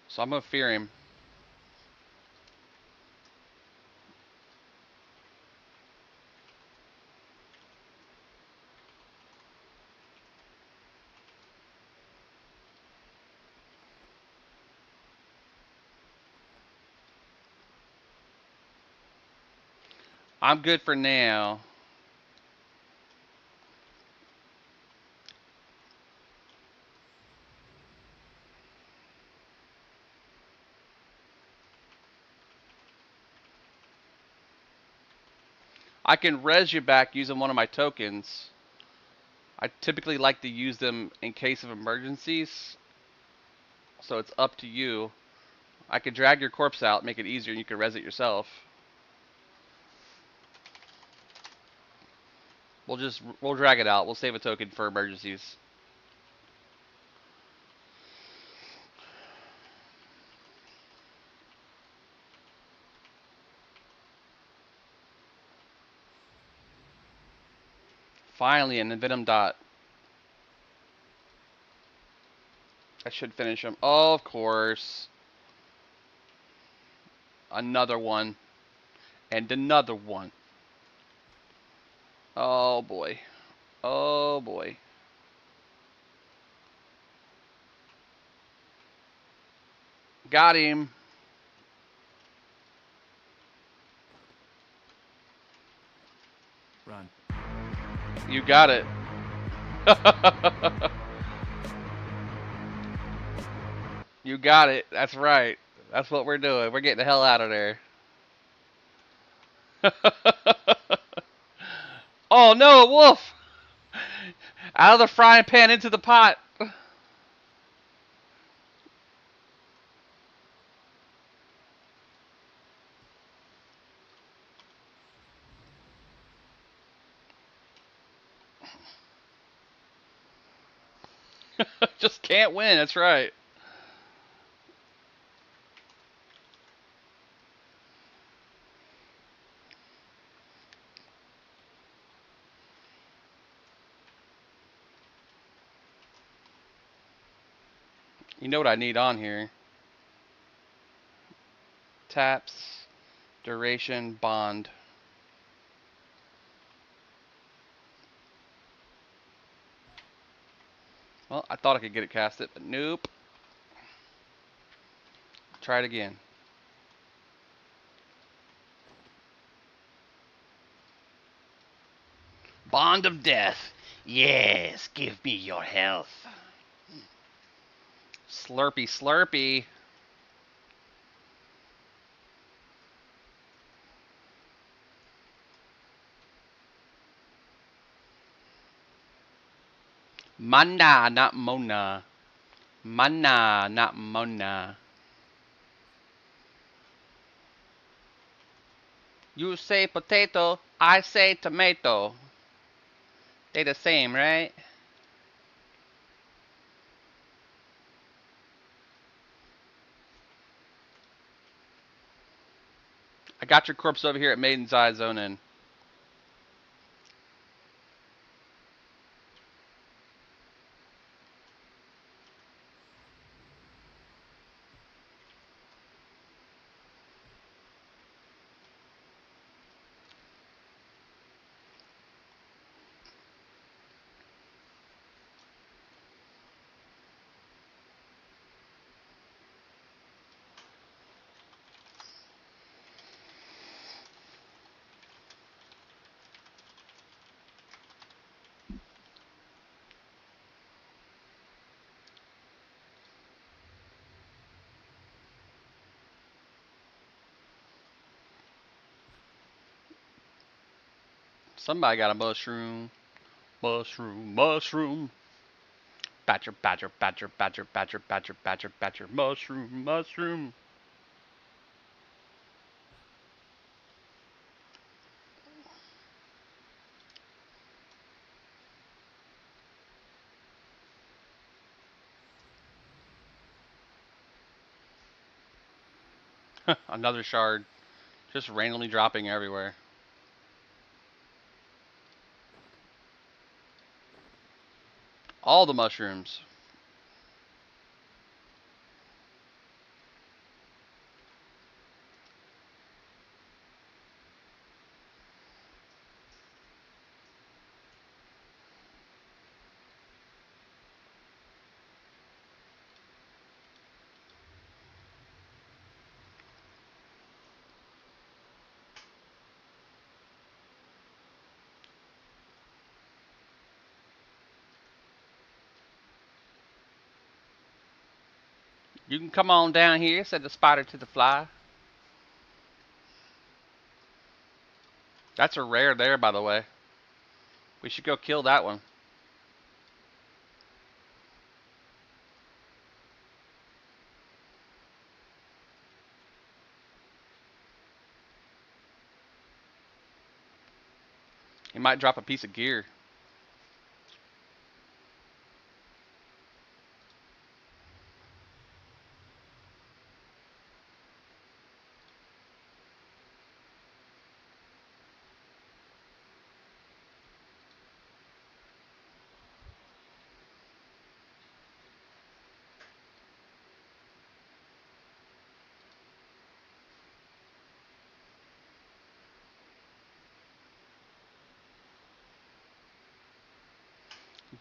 So I'm gonna fear him. I'm good for now. I can res you back using one of my tokens. I typically like to use them in case of emergencies. So it's up to you. I could drag your corpse out, make it easier, and you can res it yourself. we'll drag it out. We'll save a token for emergencies. Finally, an Venom dot. I should finish him. Oh, of course. Another one. And another one. Oh, boy. Oh, boy. Got him. Run. You got it. You got it. That's right. That's what we're doing. We're getting the hell out of there. Oh no, wolf! Out of the frying pan into the pot. Just can't win. That's right. You know what I need on here? Taps, duration, bond. Well, I thought I could get it casted, but nope. Try it again. Bond of death. Yes, give me your health. Slurpy, slurpy. Mana, not Mona. Mana, not Mona. You say potato, I say tomato. They the same, right? I got your corpse over here at Maiden's Eye Zone in. Somebody got a mushroom. Mushroom, mushroom. Badger, badger, badger, badger, badger, badger, badger, badger. Mushroom, mushroom. Another shard. Just randomly dropping everywhere. All the mushrooms. You can come on down here, said the spider to the fly. That's a rare there, by the way. We should go kill that one. He might drop a piece of gear.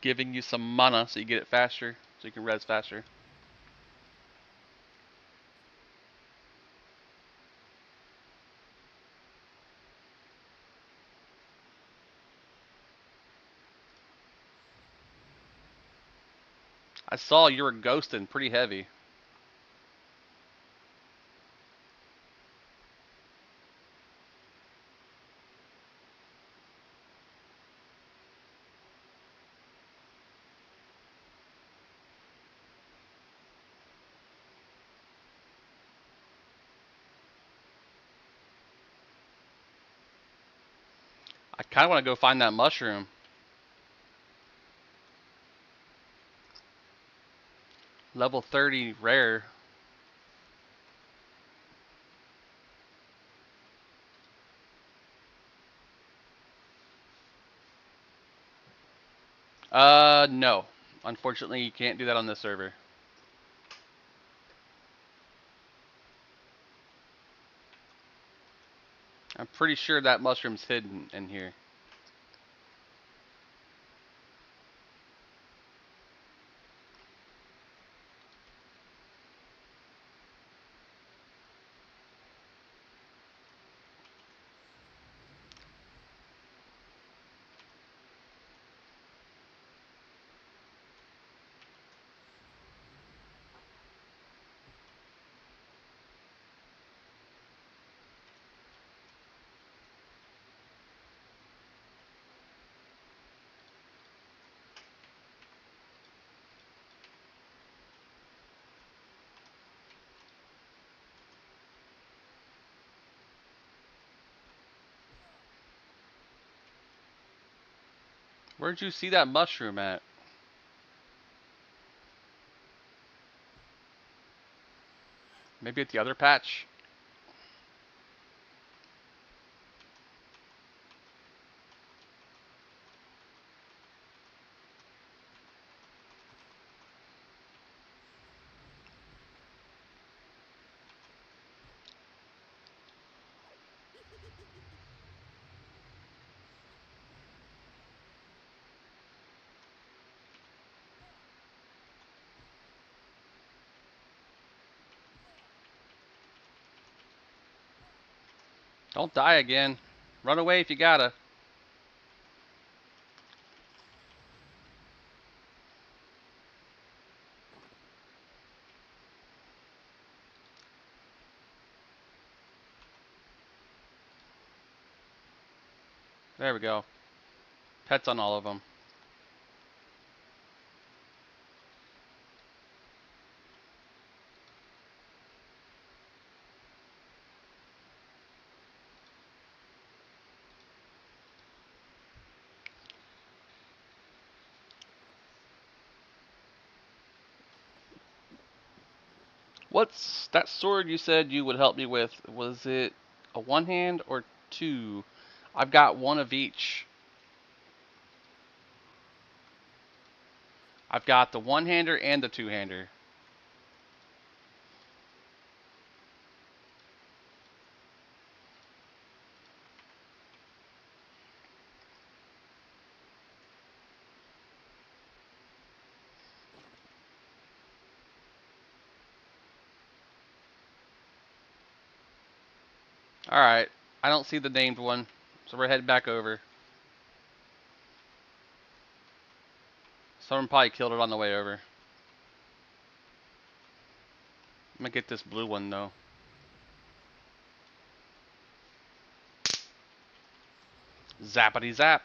Giving you some mana so you get it faster, so you can res faster. I saw you were ghosting pretty heavy. I kind of want to go find that mushroom. Level 30 rare. No. Unfortunately, you can't do that on this server. I'm pretty sure that mushroom's hidden in here. Where'd you see that mushroom at? Maybe at the other patch? Don't die again. Run away if you gotta. There we go. Pets on all of them. What's that sword you said you would help me with? Was it a one hand or two? I've got one of each. I've got the one hander and the two hander. Alright. I don't see the named one. So we're heading back over. Someone probably killed it on the way over. I'm gonna get this blue one though. Zappity zap.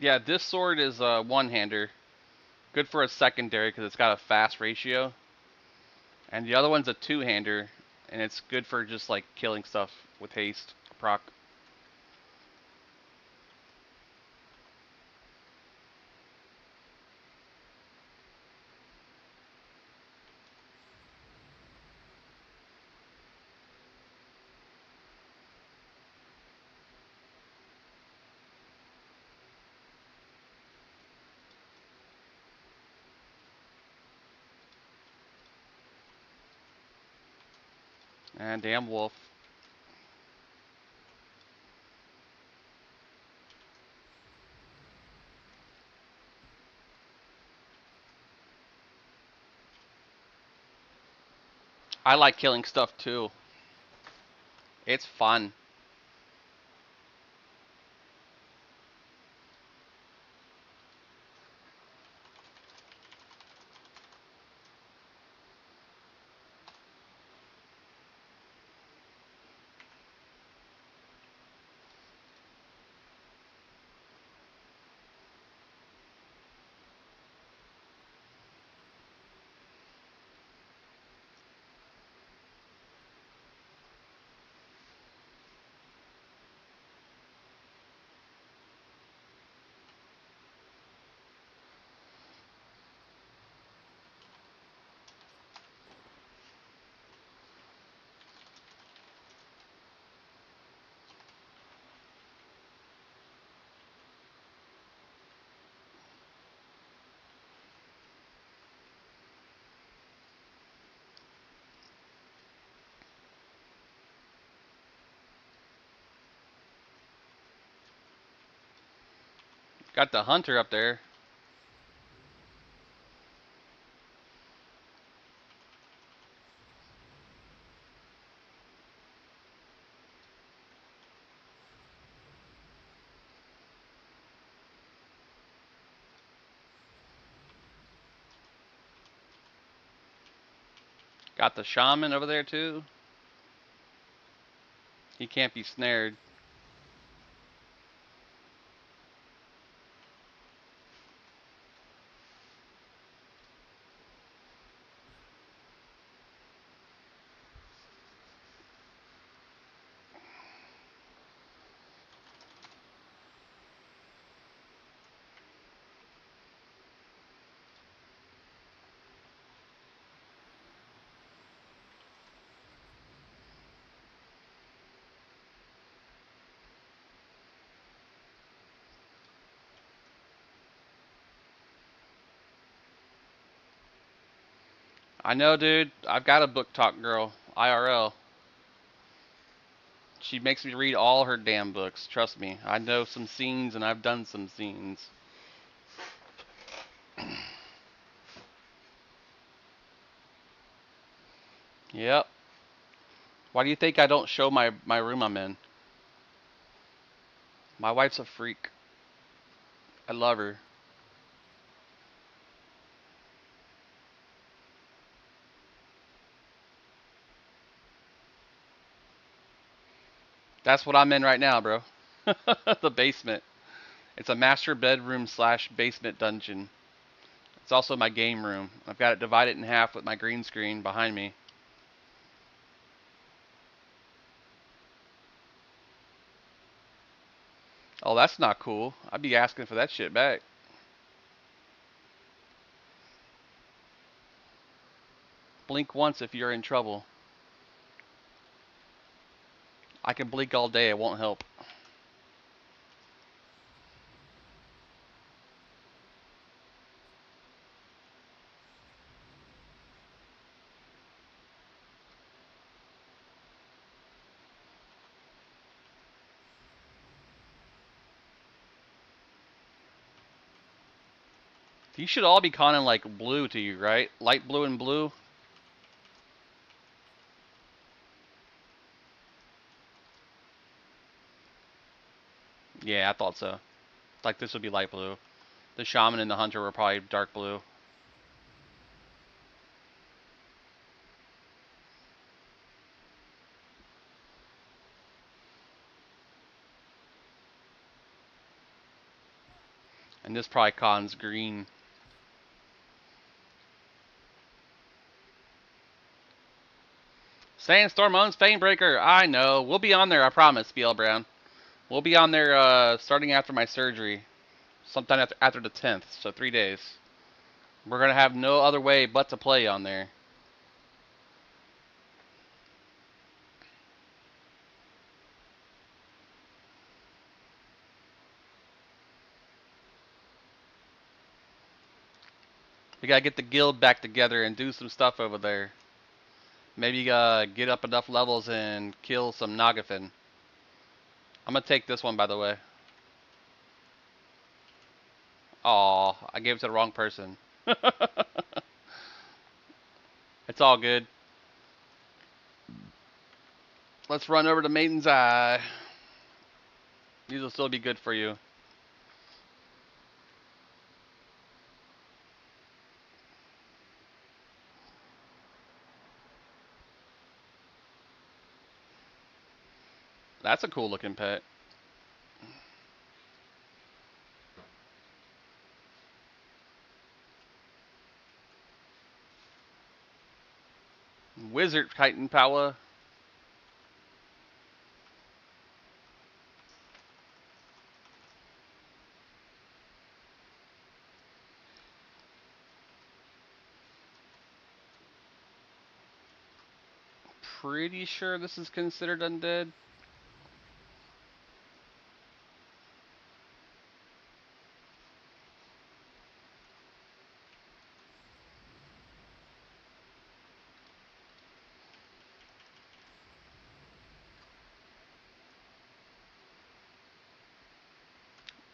Yeah, this sword is a one-hander. Good for a secondary because it's got a fast ratio. And the other one's a two-hander, and it's good for just like killing stuff with haste proc. And damn wolf. I like killing stuff too. It's fun. Got the hunter up there. Got the shaman over there too. He can't be snared. I know, dude. I've got a book talk girl, IRL. She makes me read all her damn books. Trust me. I know some scenes and I've done some scenes. Yep. Why do you think I don't show my room I'm in? My wife's a freak. I love her. That's what I'm in right now, bro. The basement. It's a master bedroom slash basement dungeon. It's also my game room. I've got it divided in half with my green screen behind me. Oh, that's not cool. I'd be asking for that shit back. Blink once if you're in trouble. I can blink all day, it won't help. You should all be conning like blue to you, right? Light blue and blue. Yeah, I thought so. Like this would be light blue. The shaman and the hunter were probably dark blue. And this probably cons green. Sandstorm owns Fangbreaker. I know. We'll be on there, I promise, BL Brown. We'll be on there starting after my surgery. Sometime after the 10th, so 3 days. We're going to have no other way but to play on there. We got to get the guild back together and do some stuff over there. Maybe get up enough levels and kill some Nagafin. I'm going to take this one, by the way. Aw, I gave it to the wrong person. It's all good. Let's run over to Maiden's Eye. These will still be good for you. That's a cool looking pet. Wizard Titan Power. Pretty sure this is considered undead.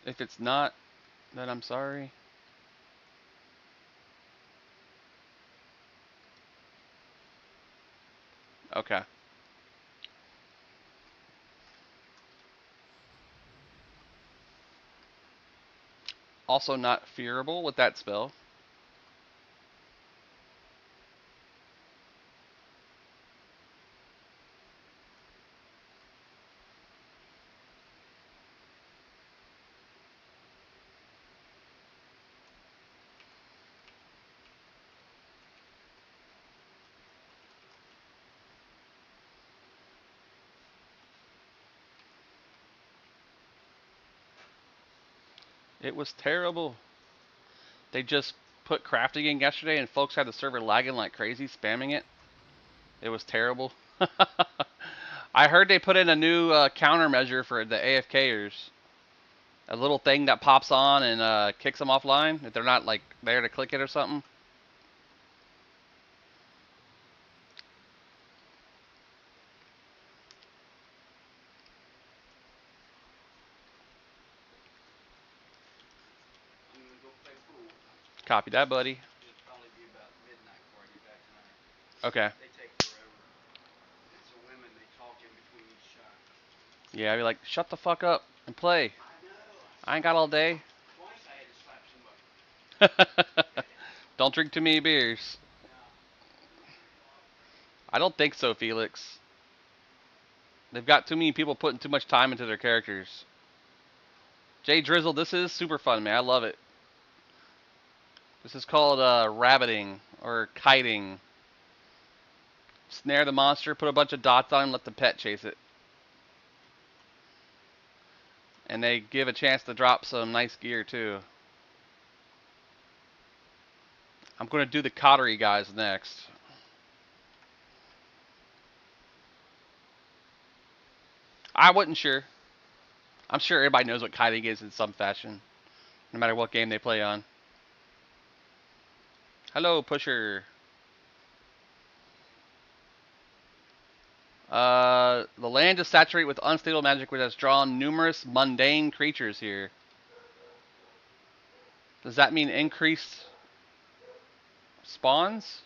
If it's not, then I'm sorry. Okay. Also not fearable with that spell. It was terrible. They just put crafting in yesterday and folks had the server lagging like crazy, spamming it. It was terrible. I heard they put in a new countermeasure for the AFKers. A little thing that pops on and kicks them offline if they're not like there to click it or something. Copy that, buddy. Okay. Yeah, I'd be like, shut the fuck up and play. I ain't got all day. Don't drink too many beers. I don't think so, Felix. They've got too many people putting too much time into their characters. Jay Drizzle, this is super fun, man. I love it. This is called rabbiting or kiting. Snare the monster, put a bunch of dots on him, let the pet chase it. And they give a chance to drop some nice gear, too. I'm going to do the Cottery guys next. I wasn't sure. I'm sure everybody knows what kiting is in some fashion, no matter what game they play on. Hello, Pusher. The land is saturated with unstable magic, which has drawn numerous mundane creatures here. Does that mean increased spawns?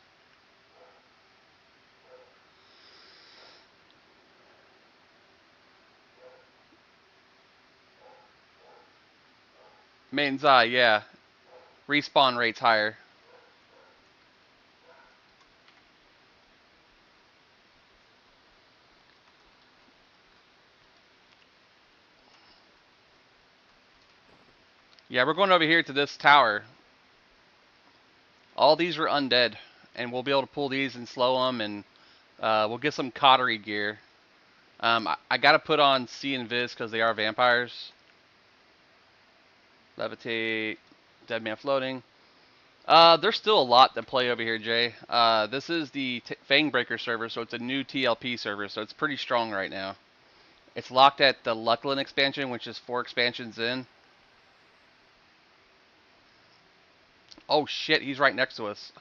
Maiden's Eye, yeah. Respawn rate's higher. Yeah, we're going over here to this tower. All these are undead, and we'll be able to pull these and slow them, and we'll get some cottery gear. I gotta put on C and Viz because they are vampires. Levitate, Dead Man Floating. There's still a lot to play over here, Jay. This is the Fangbreaker server, so it's a new TLP server, so it's pretty strong right now. It's locked at the Lucklin expansion, which is 4 expansions in. Oh shit, he's right next to us.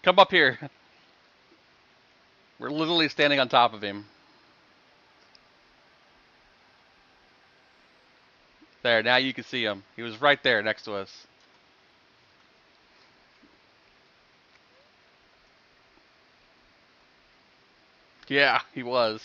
Come up here. We're literally standing on top of him. There, now you can see him. He was right there next to us. Yeah, he was.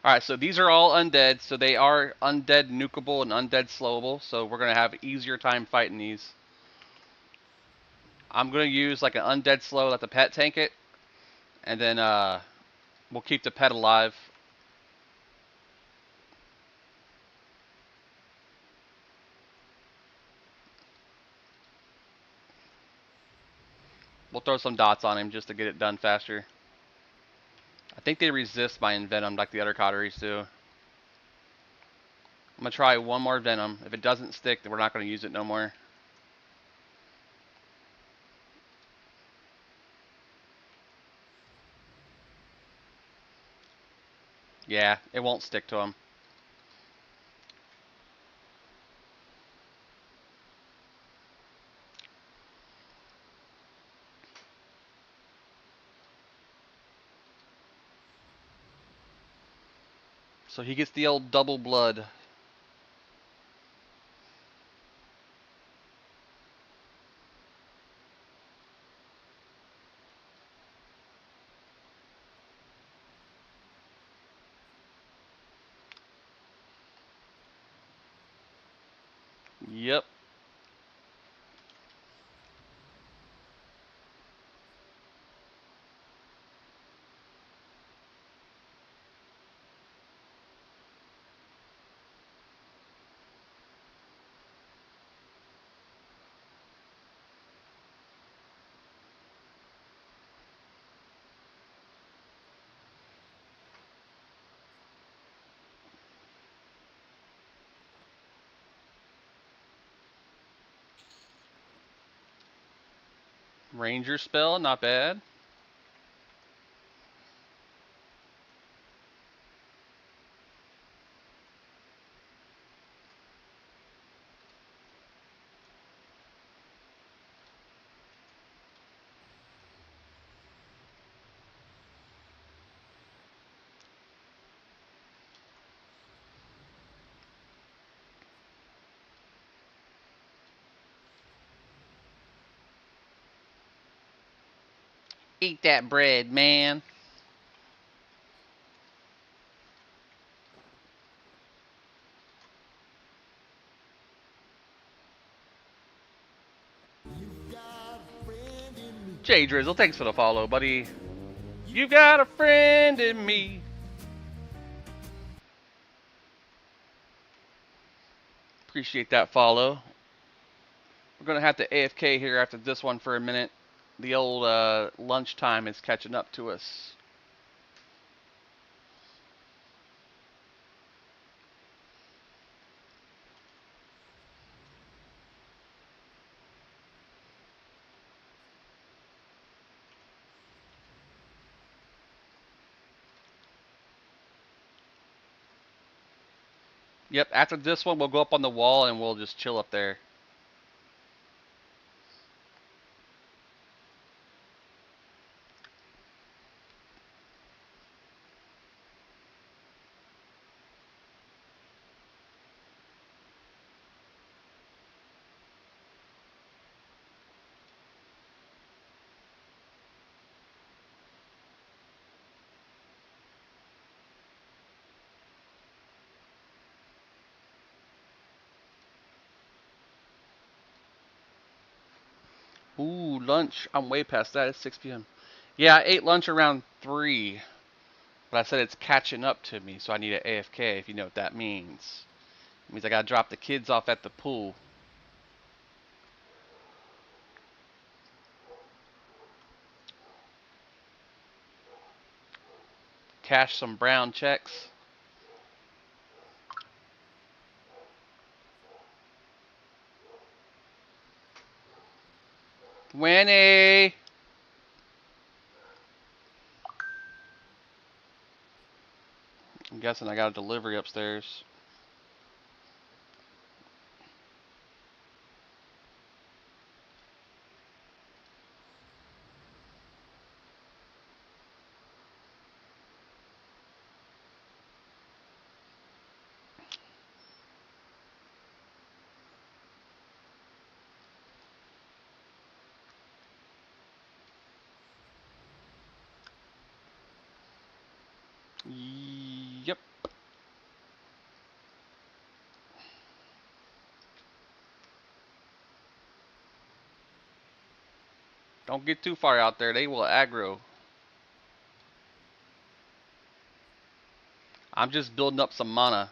Alright, so these are all undead, so they are undead nukeable and undead slowable, so we're going to have easier time fighting these. I'm going to use like an undead slow, let the pet tank it, and then we'll keep the pet alive. We'll throw some dots on him just to get it done faster. I think they resist my Envenom like the other cauteries do. I'm going to try one more Venom. If it doesn't stick, then we're not going to use it no more. Yeah, it won't stick to him. So he gets the old double blood. Yep. Ranger spell, not bad. Eat that bread, man. Jay Drizzle, thanks for the follow, buddy. You got a friend in me. Appreciate that follow. We're going to have to AFK here after this one for a minute. The old lunchtime is catching up to us. Yep, after this one, we'll go up on the wall and we'll just chill up there. Ooh, lunch. I'm way past that. It's 6 p.m. Yeah, I ate lunch around 3, but I said it's catching up to me, so I need an AFK if you know what that means. It means I gotta drop the kids off at the pool. Cash some brown checks. Winnie! I'm guessing I got a delivery upstairs. Yep. Don't get too far out there. They will aggro. I'm just building up some mana.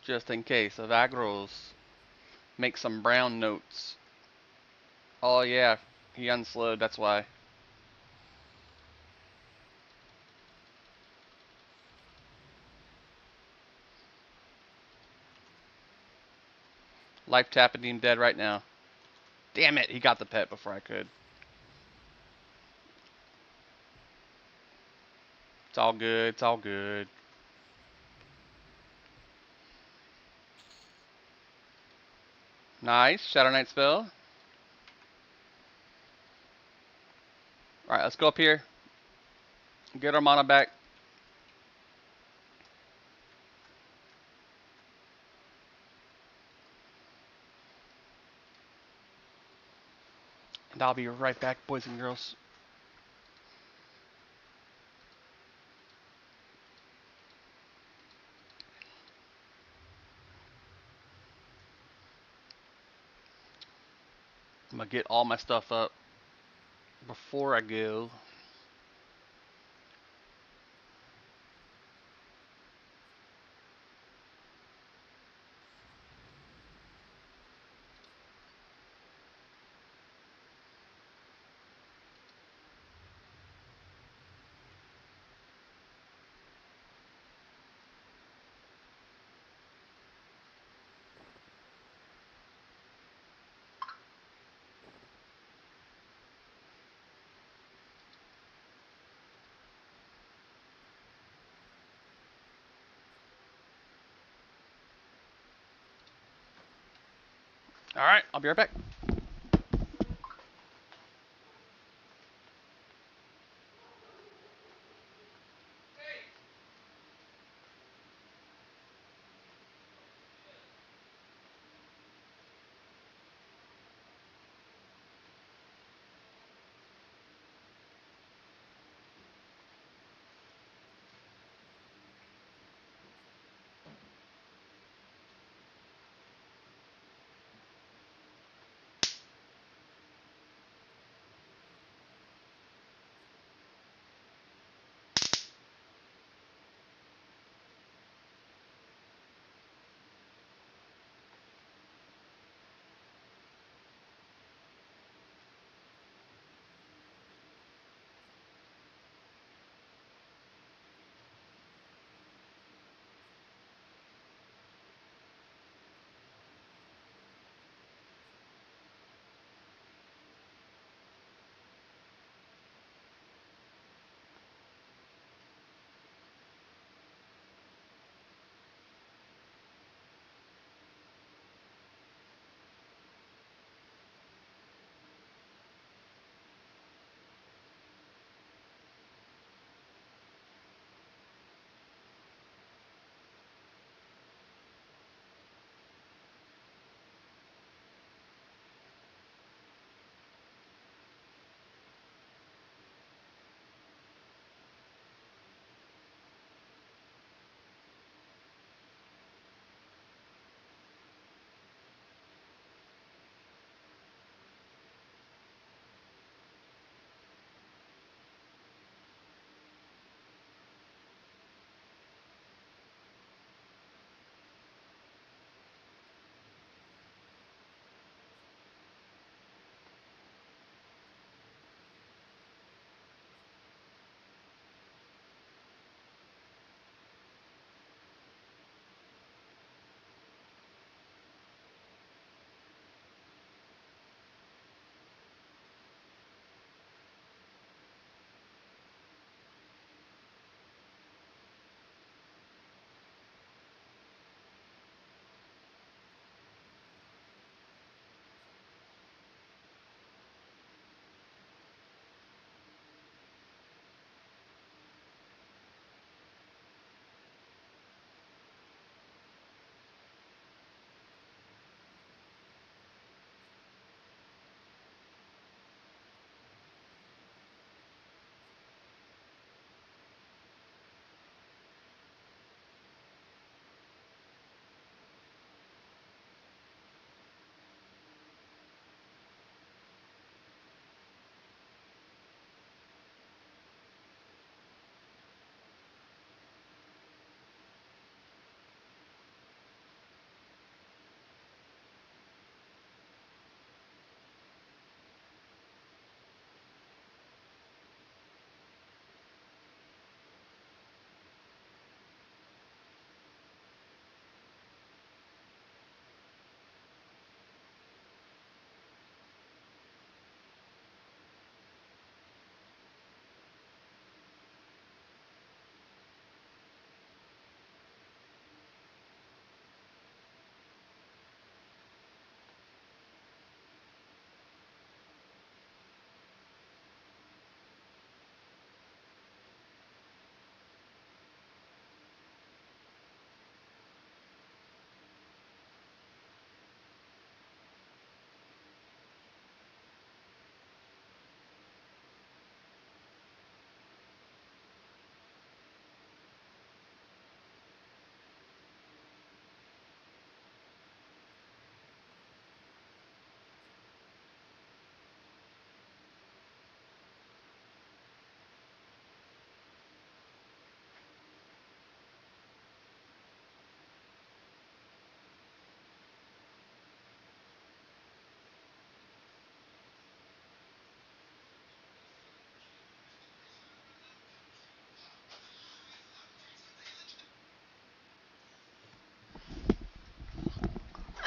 Just in case of aggros. Make some brown notes. Oh yeah, he unslowed, that's why. Life tapping him dead right now. Damn it, he got the pet before I could. It's all good, it's all good. Nice, Shadow Knight spell. Alright, let's go up here. Get our mana back. And I'll be right back, boys and girls. I'm gonna get all my stuff up before I go. Alright, I'll be right back.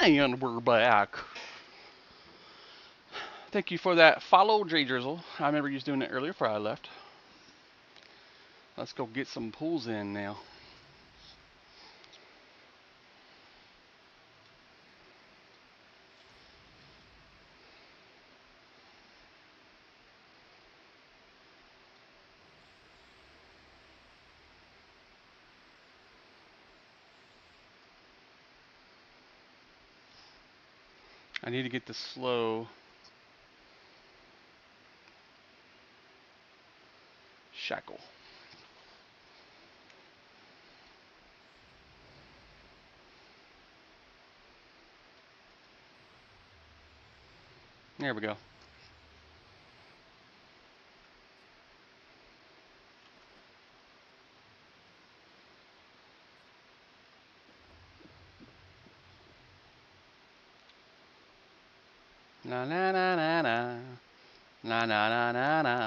And we're back. Thank you for that follow, J Drizzle. I remember you was doing it earlier before I left. Let's go get some pulls in now. I need to get the slow shackle. There we go. Na na na na na. Na na na na na.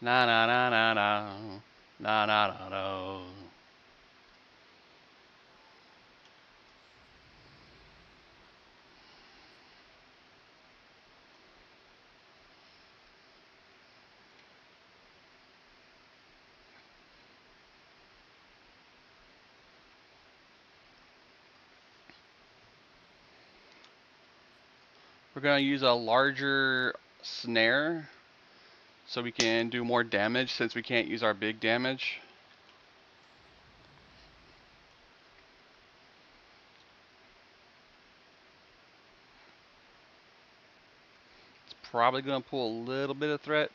Na na na na na. Na na na na. We're gonna use a larger snare so we can do more damage since we can't use our big damage. It's probably gonna pull a little bit of threat.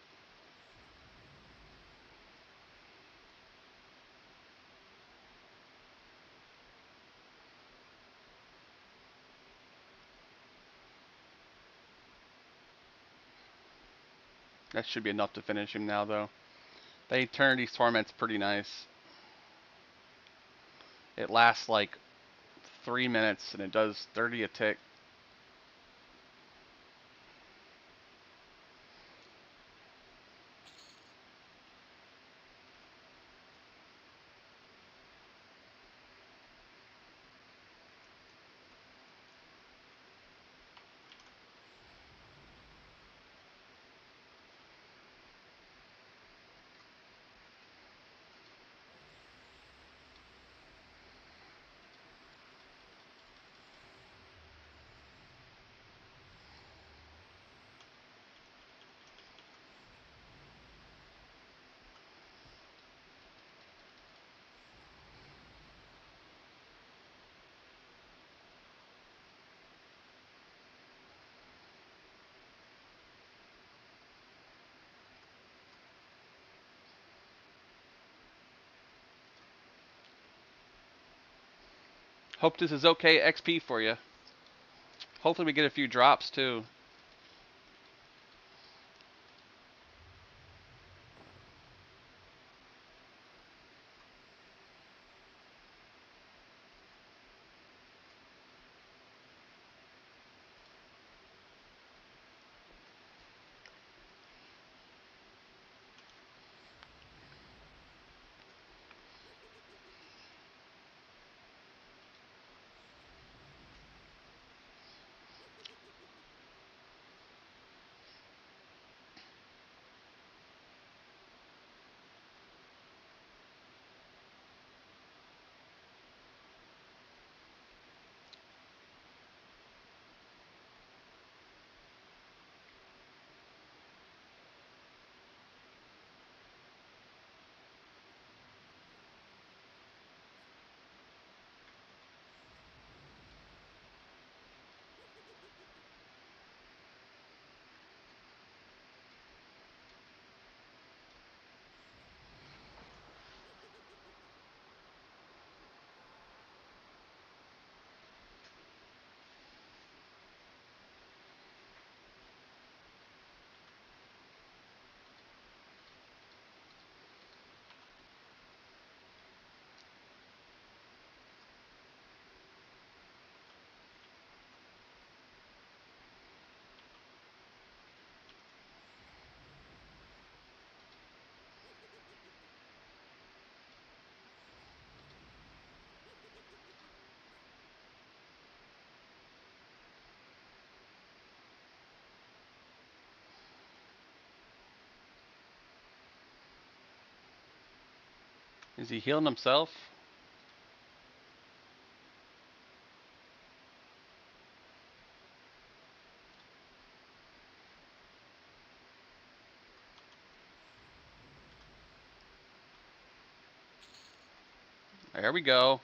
That should be enough to finish him now though. The Eternity's Torment's pretty nice. It lasts like 3 minutes and it does 30 a tick. Hope this is okay XP for you. Hopefully we get a few drops too. Is he healing himself? There we go.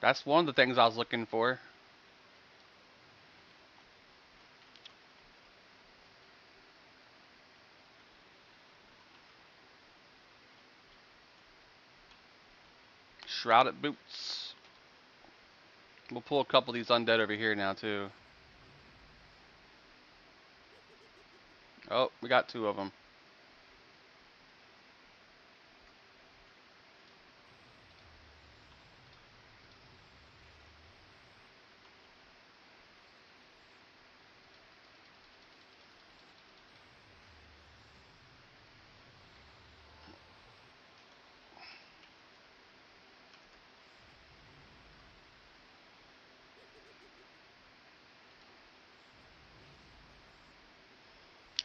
That's one of the things I was looking for. Shrouded boots. We'll pull a couple of these undead over here now too. Oh, we got two of them.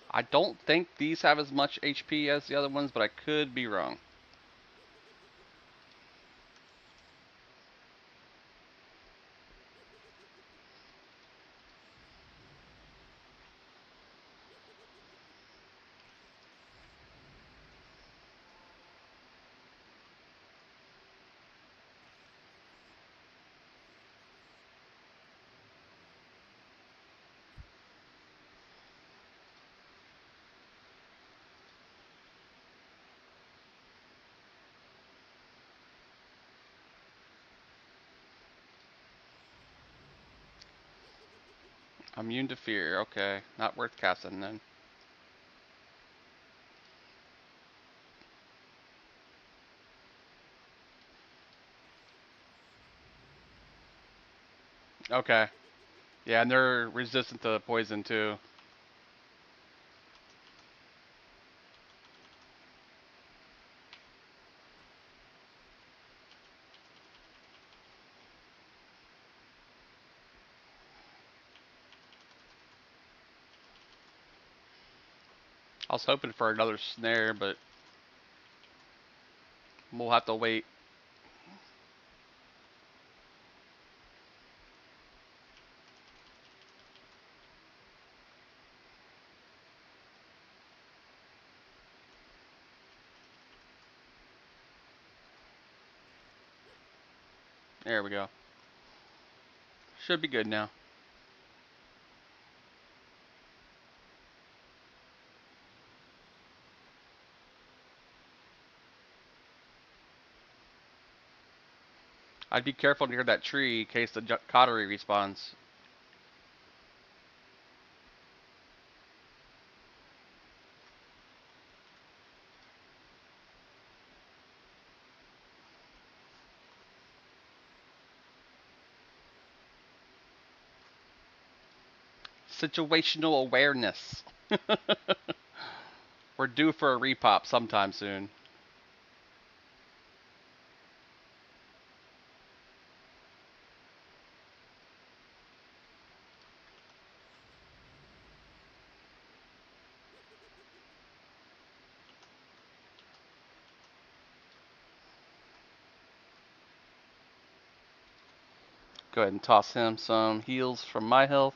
I don't think these have as much HP as the other ones, but I could be wrong. Immune to fear. Okay, not worth casting then. Okay. Yeah, and they're resistant to poison too. I was hoping for another snare, but we'll have to wait. There we go. Should be good now. I'd be careful near that tree in case the cottery respawns. Situational awareness. We're due for a repop sometime soon. Go ahead and toss him some heals from my health.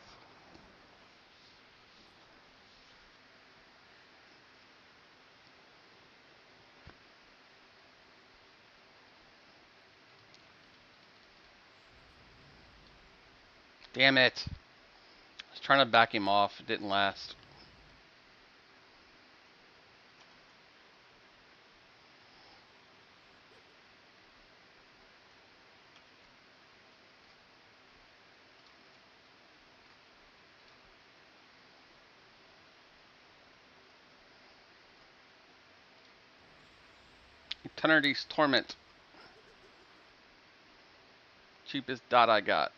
Damn it. I was trying to back him off. It didn't last. Eternity's Torment. Cheapest dot I got.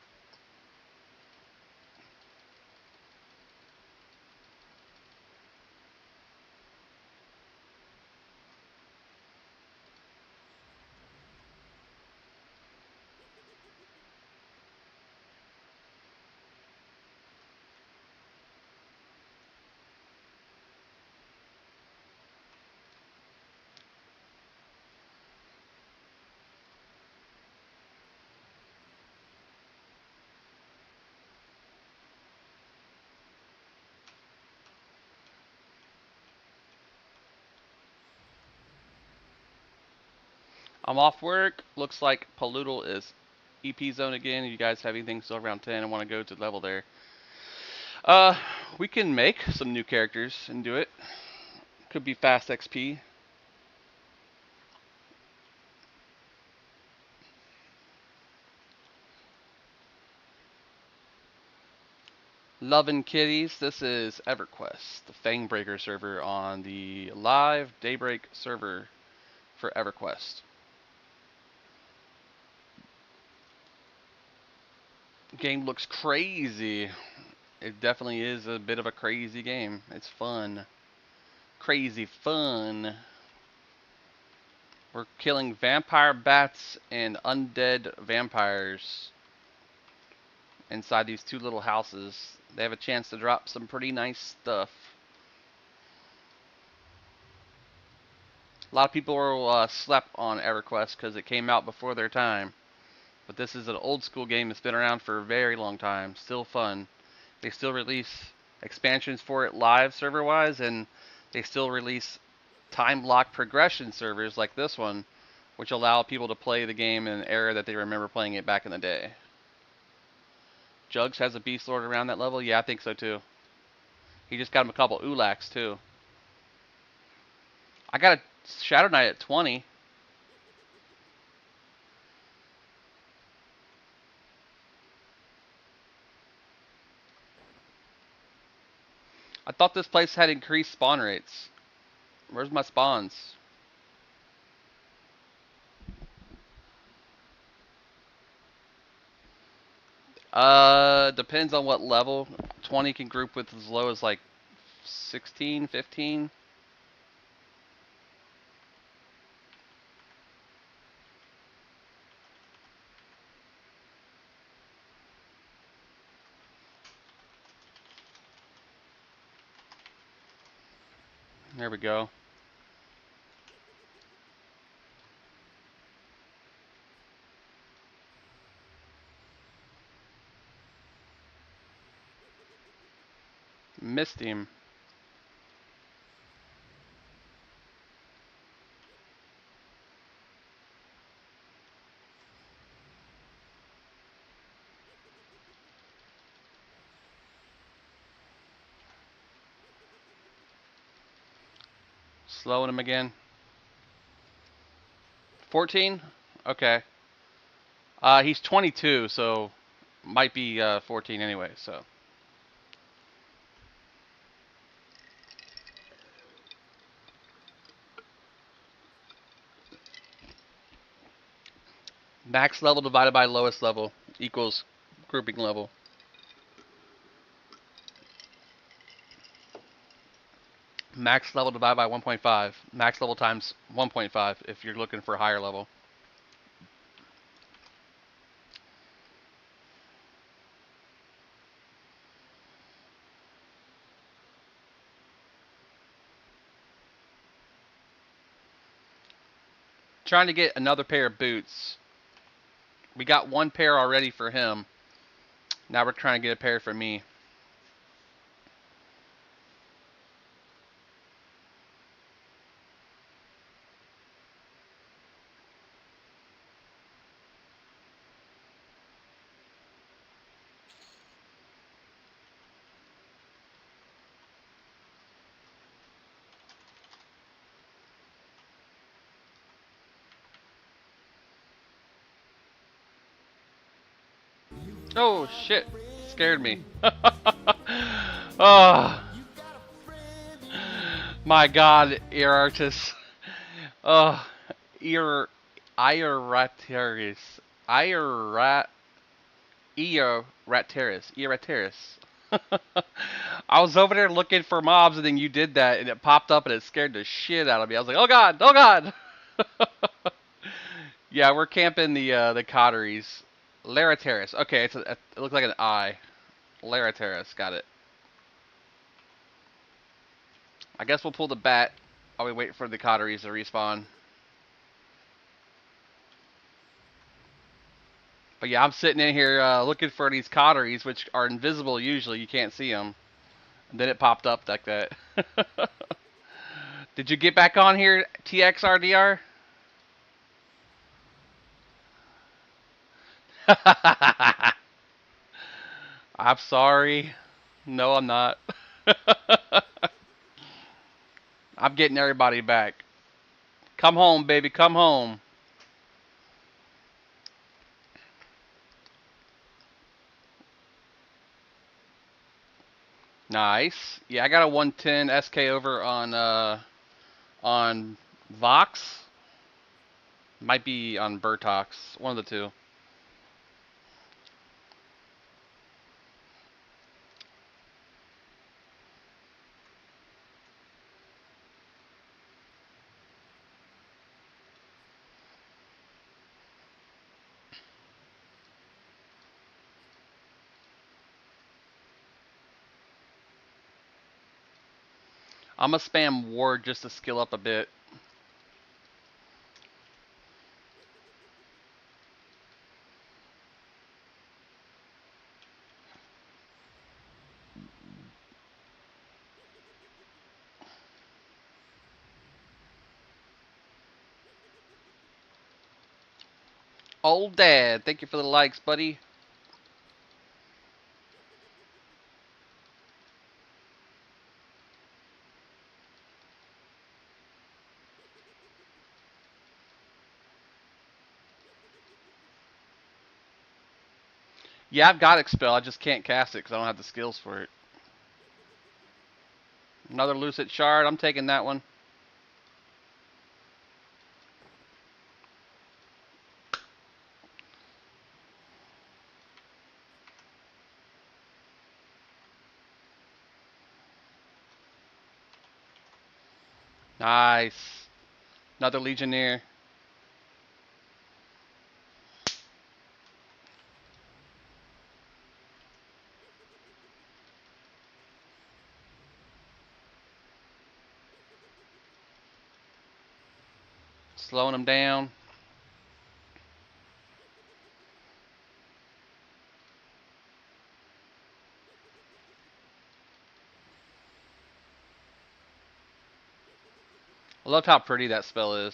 I'm off work. Looks like Palootle is EP zone again. You guys have anything still around 10 and want to go to level there? Uh, we can make some new characters and do it. Could be fast XP. Lovin' Kitties, this is EverQuest, the Fangbreaker server on the live Daybreak server for EverQuest. Game looks crazy. It definitely is a bit of a crazy game. It's fun. Crazy fun. We're killing vampire bats and undead vampires inside these two little houses. They have a chance to drop some pretty nice stuff. A lot of people will slept on EverQuest because it came out before their time. But this is an old school game that's been around for a very long time. Still fun. They still release expansions for it live server wise, and they still release time lock progression servers like this one, which allow people to play the game in an era that they remember playing it back in the day. Jugs has a Beast Lord around that level? Yeah, I think so too. He just got him a couple Ulaks too. I got a Shadow Knight at 20. I thought this place had increased spawn rates. Where's my spawns? Depends on what level. 20 can group with as low as like 16, 15. There we go. Missed him. Slowing him again. 14? Okay. He's 22, so might be 14 anyway, so. Max level divided by lowest level equals grouping level. Max level divided by 1.5. Max level times 1.5 if you're looking for a higher level. Trying to get another pair of boots. We got one pair already for him. Now we're trying to get a pair for me. Oh shit, scared me. Oh my god, ear artist. Oh, ear Iorataris. Iorat Eorataris. I was over there looking for mobs and then you did that and it popped up and it scared the shit out of me. I was like, oh god, oh god. Yeah, we're camping the coteries. Larataris. Okay, it looks like an I. Larataris, got it. I guess we'll pull the bat while we wait for the coteries to respawn. But yeah, I'm sitting in here looking for these coteries, which are invisible usually. You can't see them. And then it popped up like that. Did you get back on here, TXRDR? I'm sorry. No, I'm not. I'm getting everybody back. Come home, baby. Come home. Nice. Yeah, I got a 110 SK over on Vox. Might be on Burtox. One of the two. I'm gonna spam Ward just to skill up a bit. Old Dad, thank you for the likes, buddy. Yeah, I've got Expel. I just can't cast it because I don't have the skills for it. Another Lucid Shard. I'm taking that one. Nice. Another Legionnaire. Slowing him down. I love how pretty that spell is.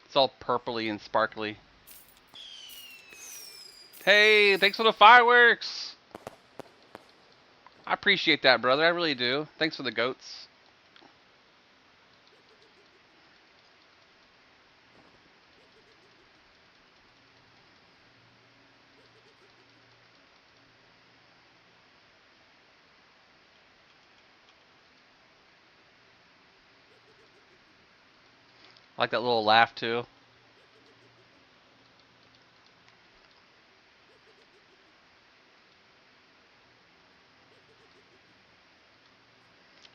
It's all purpley and sparkly. Hey, thanks for the fireworks. I appreciate that, brother. I really do. Thanks for the goats. I like that little laugh too.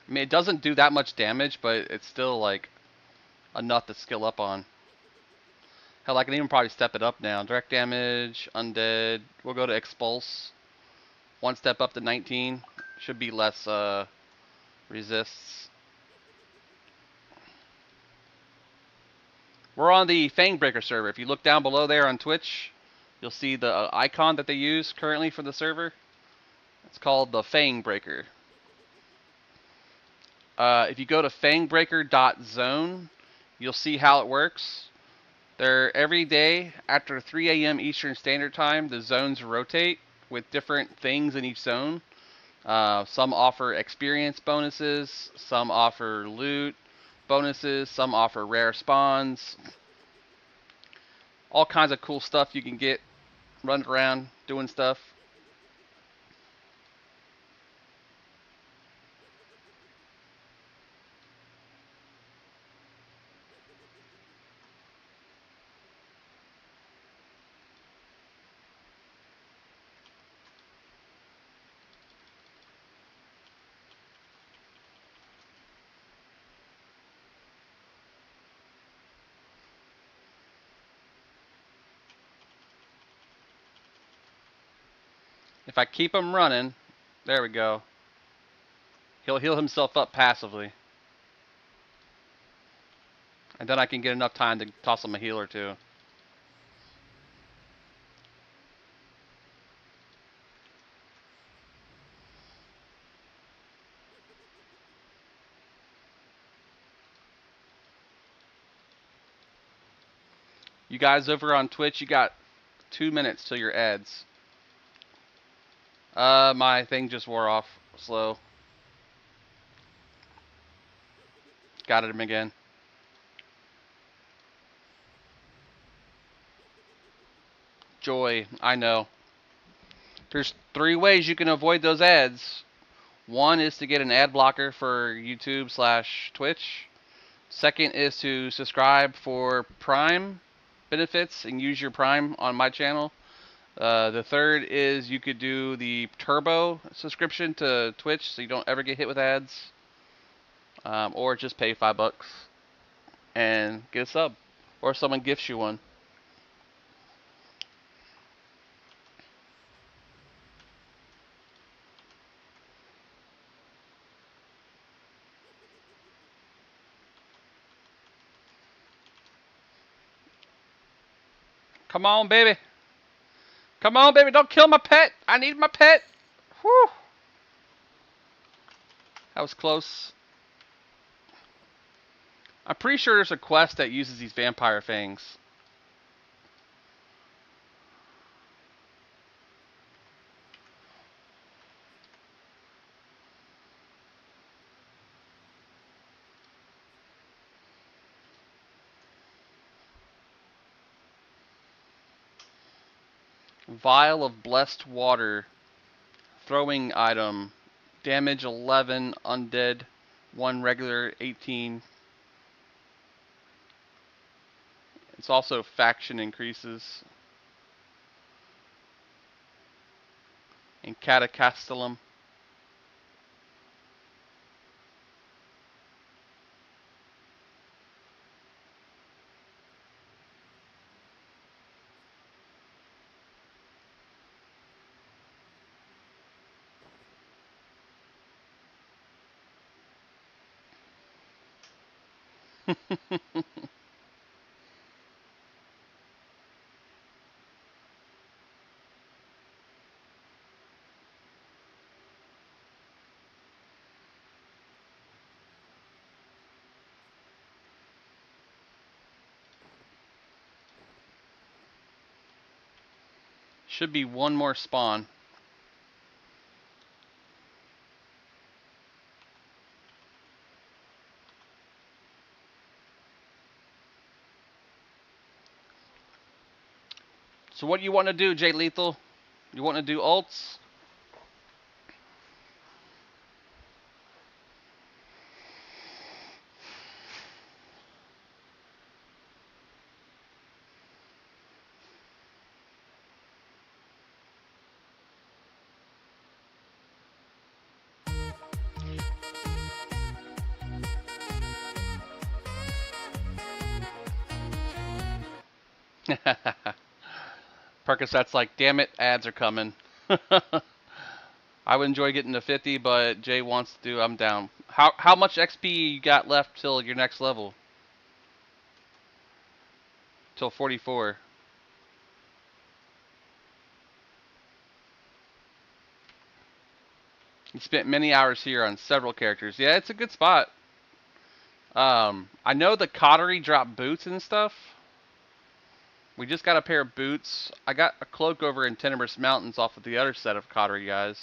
I mean, it doesn't do that much damage, but it's still like enough to skill up on. Hell, I can even probably step it up now. Direct damage, undead. We'll go to expulse. One step up to 19. Should be less resists. We're on the Fangbreaker server. If you look down below there on Twitch, you'll see the icon that they use currently for the server. It's called the Fangbreaker. If you go to fangbreaker.zone, you'll see how it works. They're every day after 3 a.m. Eastern Standard Time, the zones rotate with different things in each zone. Some offer experience bonuses, some offer loot bonuses, some offer rare spawns. All kinds of cool stuff you can get running around doing stuff. If I keep him running, there we go. He'll heal himself up passively. And then I can get enough time to toss him a heal or two. You guys over on Twitch, you got 2 minutes till your ads. My thing just wore off slow. Got him again. Joy, I know. There's 3 ways you can avoid those ads. One is to get an ad blocker for YouTube/Twitch. Second is to subscribe for Prime benefits and use your Prime on my channel. The third is you could do the Turbo subscription to Twitch so you don't ever get hit with ads. Or just pay $5 and get a sub. Or someone gifts you one. Come on, baby. Come on, baby. Don't kill my pet. I need my pet. Whew. That was close. I'm pretty sure there's a quest that uses these vampire fangs. Vial of blessed water. Throwing item. Damage 11, undead. 1 regular, 18. It's also faction increases. And Catacastellum. Should be one more spawn. So what do you want to do, Jay Lethal? You want to do ults? Percocet's like, damn it, ads are coming. I would enjoy getting to 50, but Jay wants to do, I'm down. How much XP you got left till your next level? Till 44. You spent many hours here on several characters. Yeah, it's a good spot. I know the Coterie drop boots and stuff. We just got a pair of boots. I got a cloak over in Tenebrous Mountains off of the other set of Coterie guys.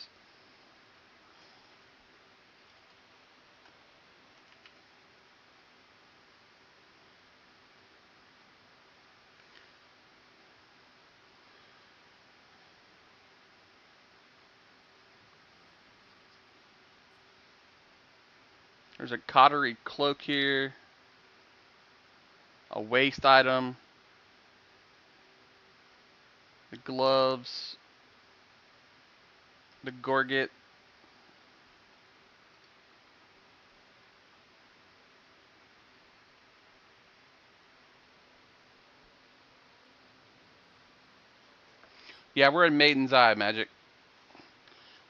There's a Coterie cloak here. A waist item. The gloves. The gorget. Yeah, we're in Maiden's Eye, Magic.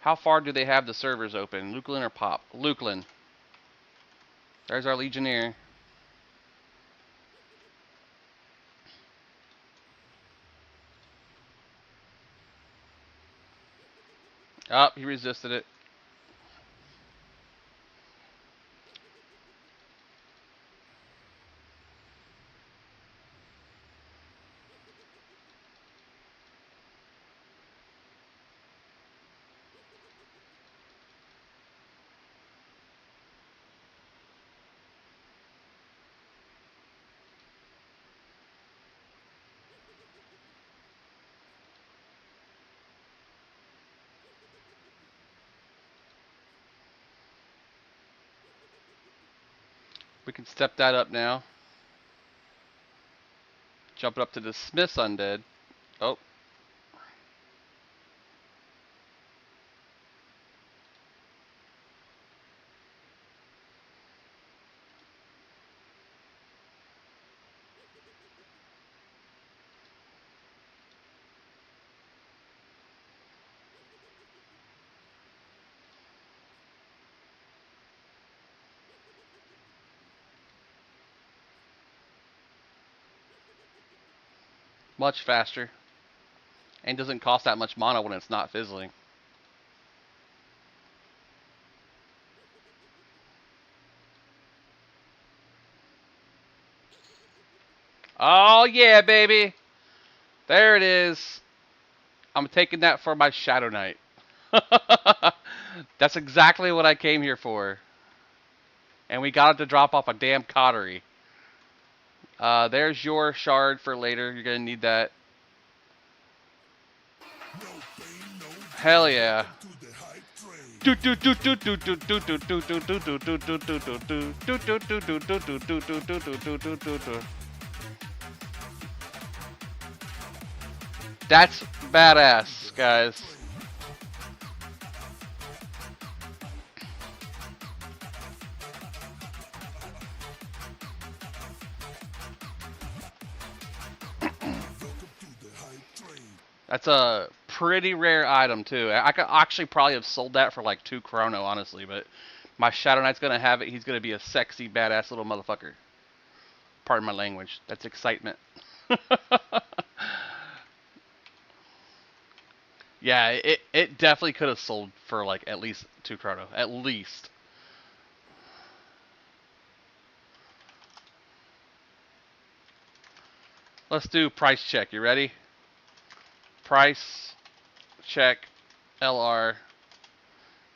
How far do they have the servers open? Lukelin or Pop? Lukelin. There's our Legionnaire. Oh, he resisted it. We can step that up now. Jump it up to the Smith's undead. Oh. Much faster. And doesn't cost that much mana when it's not fizzling. Oh yeah, baby! There it is. I'm taking that for my Shadow Knight. That's exactly what I came here for. And we got it to drop off a damn cottery. There's your shard for later. You're gonna need that. Hell yeah. That's badass, guys. That's a pretty rare item too. I could actually probably have sold that for like 2 chrono, honestly, but my Shadow Knight's gonna have it. He's gonna be a sexy, badass little motherfucker. Pardon my language. That's excitement. Yeah, it definitely could have sold for like at least 2 chrono. At least. Let's do price check. You ready? Price check LR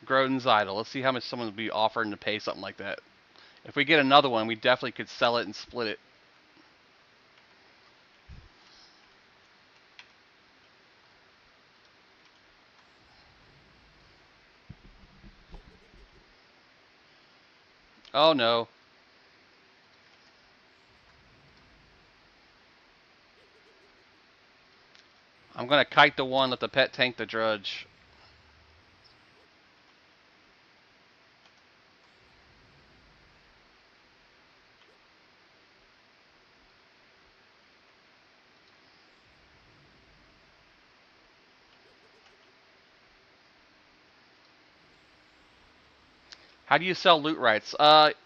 Grodin's Idol. Let's see how much someone would be offering to pay something like that. If we get another one, we definitely could sell it and split it. Oh no. I'm gonna kite the one, let the pet tank the drudge. How do you sell loot rights?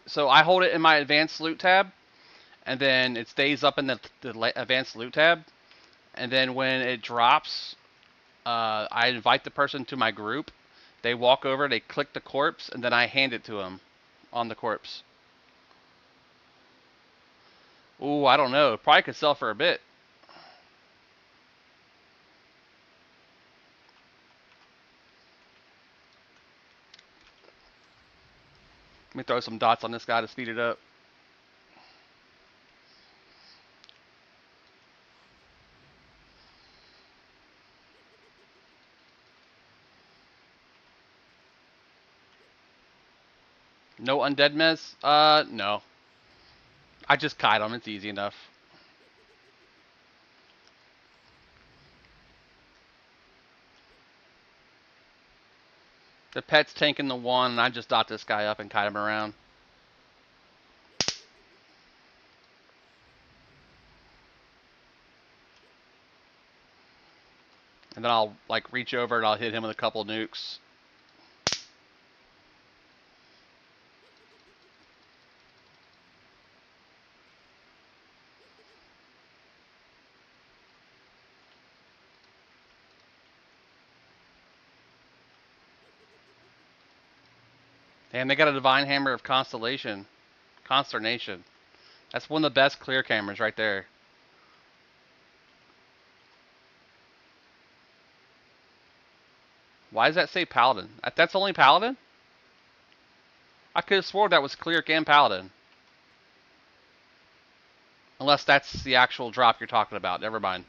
So I hold it in my advanced loot tab, and then it stays up in the advanced loot tab, and then when it drops, I invite the person to my group. They walk over, they click the corpse, and then I hand it to them on the corpse. Ooh, I don't know. Probably could sell for a bit. Let me throw some dots on this guy to speed it up. No undead mez? No. I just kite him. It's easy enough. The pet's tanking the one, and I just dot this guy up and kite him around. And then I'll like reach over and I'll hit him with a couple nukes. And they got a Divine Hammer of Constellation. Consternation. That's one of the best clear cameras right there. Why does that say Paladin? That's only Paladin? I could have sworn that was clear and Paladin. Unless that's the actual drop you're talking about. Never mind.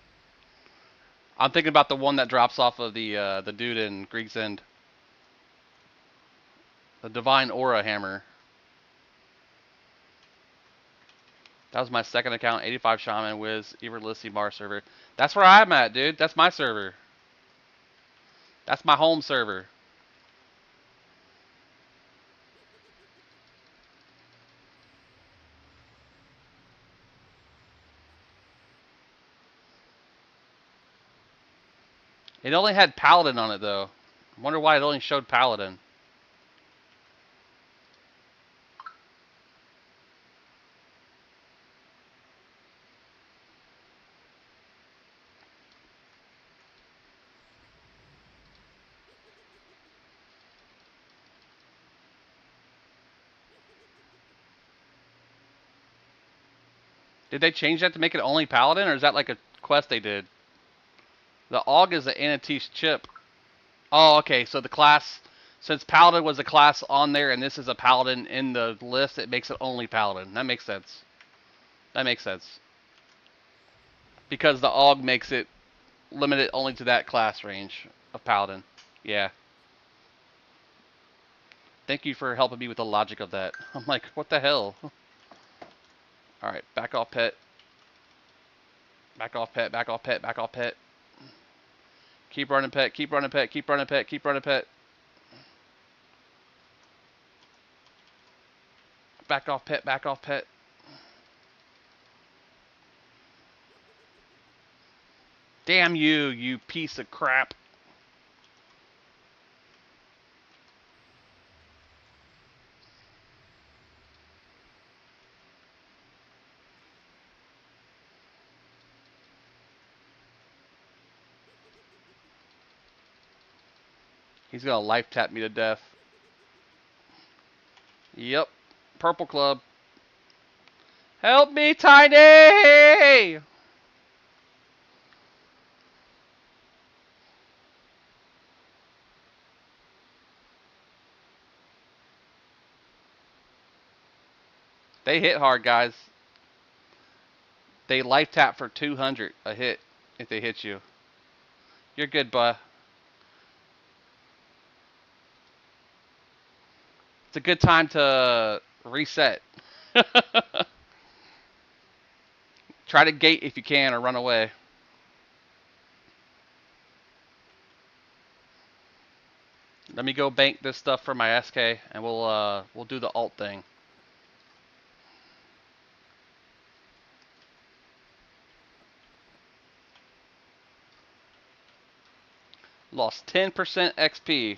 I'm thinking about the one that drops off of the dude in Greek's End. The Divine Aura Hammer. That was my second account, 85 Shaman, Wiz, Everlissi, Bar server. That's where I'm at, dude. That's my server. That's my home server. It only had Paladin on it, though. I wonder why it only showed Paladin. Did they change that to make it only Paladin, or is that like a quest they did? The AUG is the Anatiche chip. Oh, okay, so the class, since Paladin was a class on there and this is a Paladin in the list, it makes it only Paladin. That makes sense. That makes sense. Because the AUG makes it limited only to that class range of Paladin. Yeah. Thank you for helping me with the logic of that. I'm like, what the hell? Alright, back off pet. Back off pet, back off pet, back off pet. Keep running pet, keep running pet, keep running pet, keep running pet. Back off pet, back off pet. Damn you, you piece of crap. He's gonna life tap me to death. Yep. Purple club. Help me, Tiny! They hit hard, guys. They life tap for 200 a hit if they hit you. You're good, buh. It's a good time to reset. Try to gate if you can or run away. Let me go bank this stuff for my SK and we'll do the alt thing. Lost 10% XP.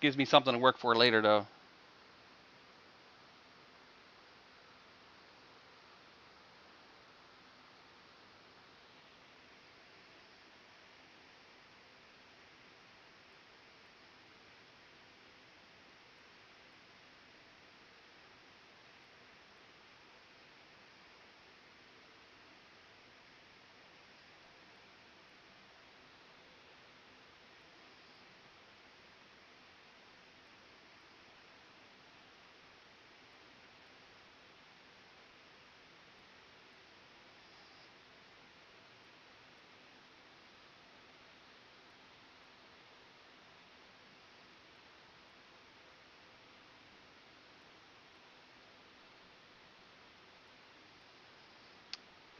Gives me something to work for later though.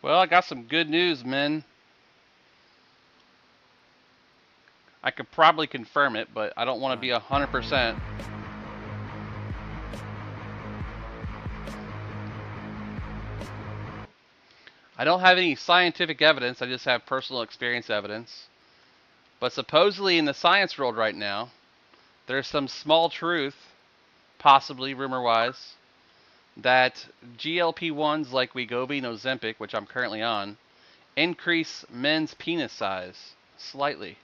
Well, I got some good news, men. I could probably confirm it, but I don't want to be 100%. I don't have any scientific evidence, I just have personal experience evidence. But supposedly in the science world right now, there's some small truth, possibly rumor-wise, that GLP-1s like Wegovy and Ozempic, which I'm currently on, increase men's penis size slightly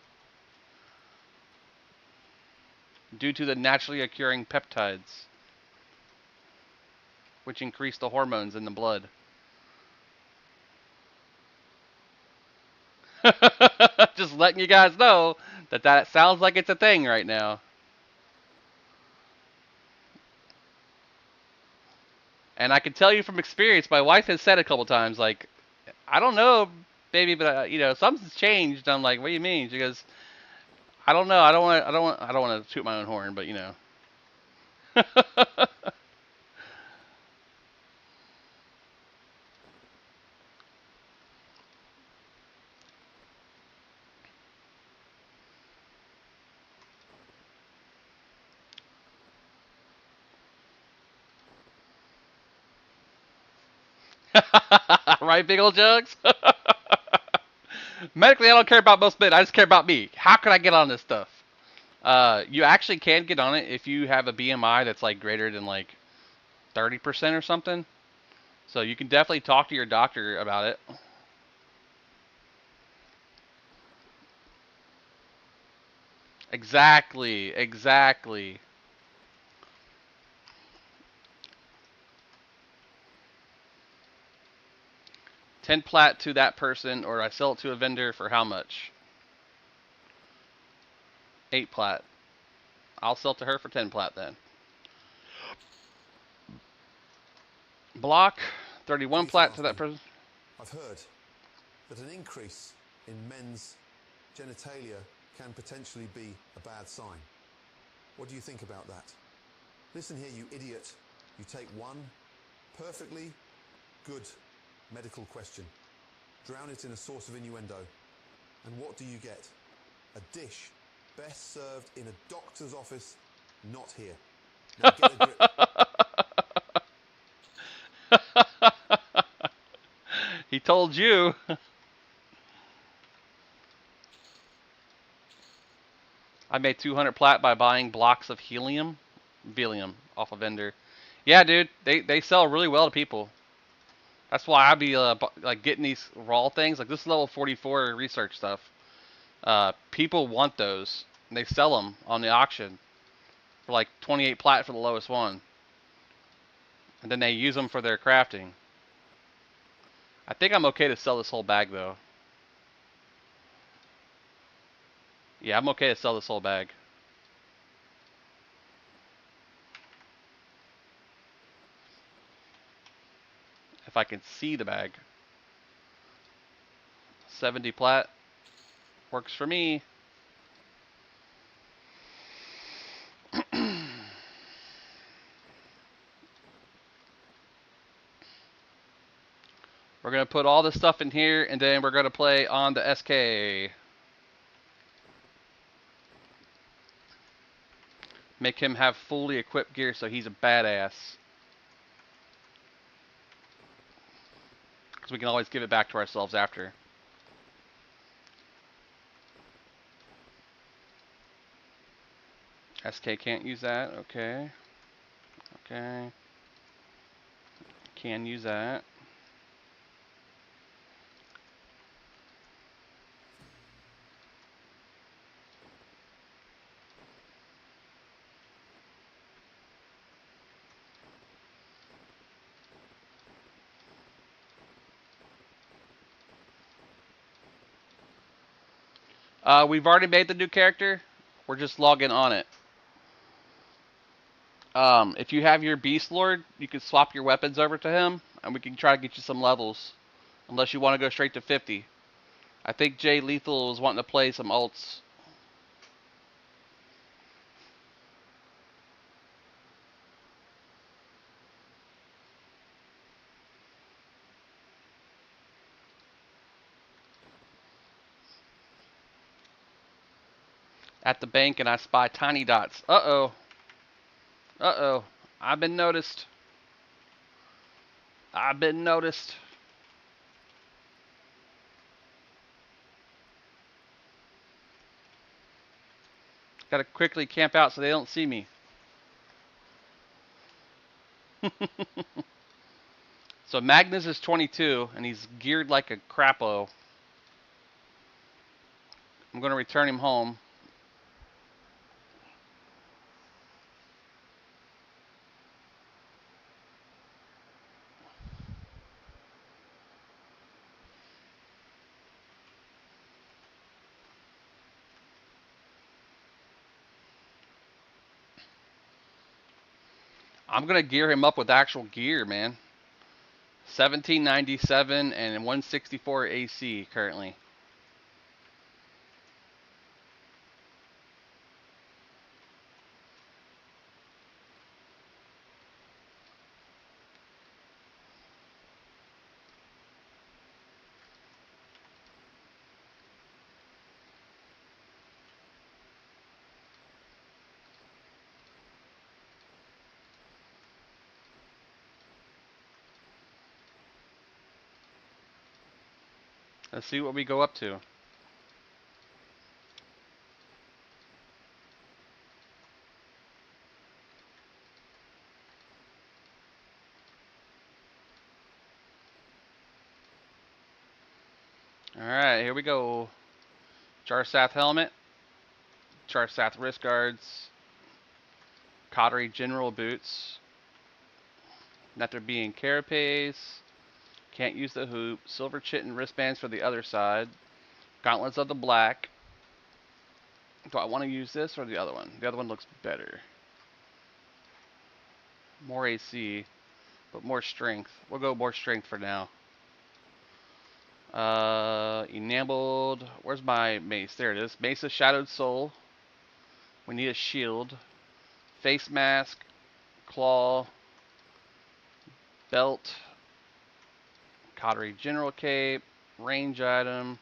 due to the naturally occurring peptides, which increase the hormones in the blood. Just letting you guys know that that sounds like it's a thing right now. And I can tell you from experience, my wife has said a couple times, like, I don't know, baby, but you know, something's changed. I'm like, what do you mean? She goes, I don't know. I don't want to toot my own horn, but you know. Right, big old jugs? Medically, I don't care about most men. I just care about me. How can I get on this stuff? You actually can get on it if you have a BMI that's like greater than like 30% or something. So you can definitely talk to your doctor about it. Exactly, exactly. 10 plat to that person, or I sell it to a vendor for how much? 8 plat. I'll sell to her for 10 plat then. Block, 31 Please don't plat to ask that me. person. I've heard that an increase in men's genitalia can potentially be a bad sign. What do you think about that? Listen here, you idiot. You take one perfectly good medical question, drown it in a source of innuendo, and what do you get? A dish best served in a doctor's office, not here. Now get a grip. He told you. I made 200 plat by buying blocks of helium off a vendor. Yeah, dude, they sell really well to people. That's why I'd be like getting these raw things like this level 44 research stuff. People want those. And they sell them on the auction for like 28 plat for the lowest one, and then they use them for their crafting. I think I'm okay to sell this whole bag though. Yeah, I'm okay to sell this whole bag. If I can see the bag. 70 plat works for me. We're going to put all this stuff in here, and then we're going to play on the SK. Make him have fully equipped gear so he's a badass. Because we can always give it back to ourselves after. SK can't use that. Okay. Okay. Can use that. We've already made the new character. We're just logging on it. If you have your Beast Lord, you can swap your weapons over to him, and we can try to get you some levels. Unless you want to go straight to 50. I think Jay Lethal was wanting to play some alts. At the bank, and I spy tiny dots. Uh-oh. Uh-oh. I've been noticed. I've been noticed. Gotta quickly camp out so they don't see me. So Magnus is 22, and he's geared like a crapo. I'm gonna return him home. I'm gonna gear him up with actual gear, man. 1797 and 164 AC currently. Let's see what we go up to. Alright, here we go. Jarsath helmet. Jarsath wrist guards. Cottery general boots. Nectar being carapace. Can't use the hoop. Silver chitin wristbands for the other side. Gauntlets of the black. Do I want to use this or the other one? The other one looks better. More AC, but more strength. We'll go more strength for now. Enameled. Where's my mace? There it is. Mace of Shadowed Soul. We need a shield. Face mask. Claw. Belt. Cottery General Cape. Range item.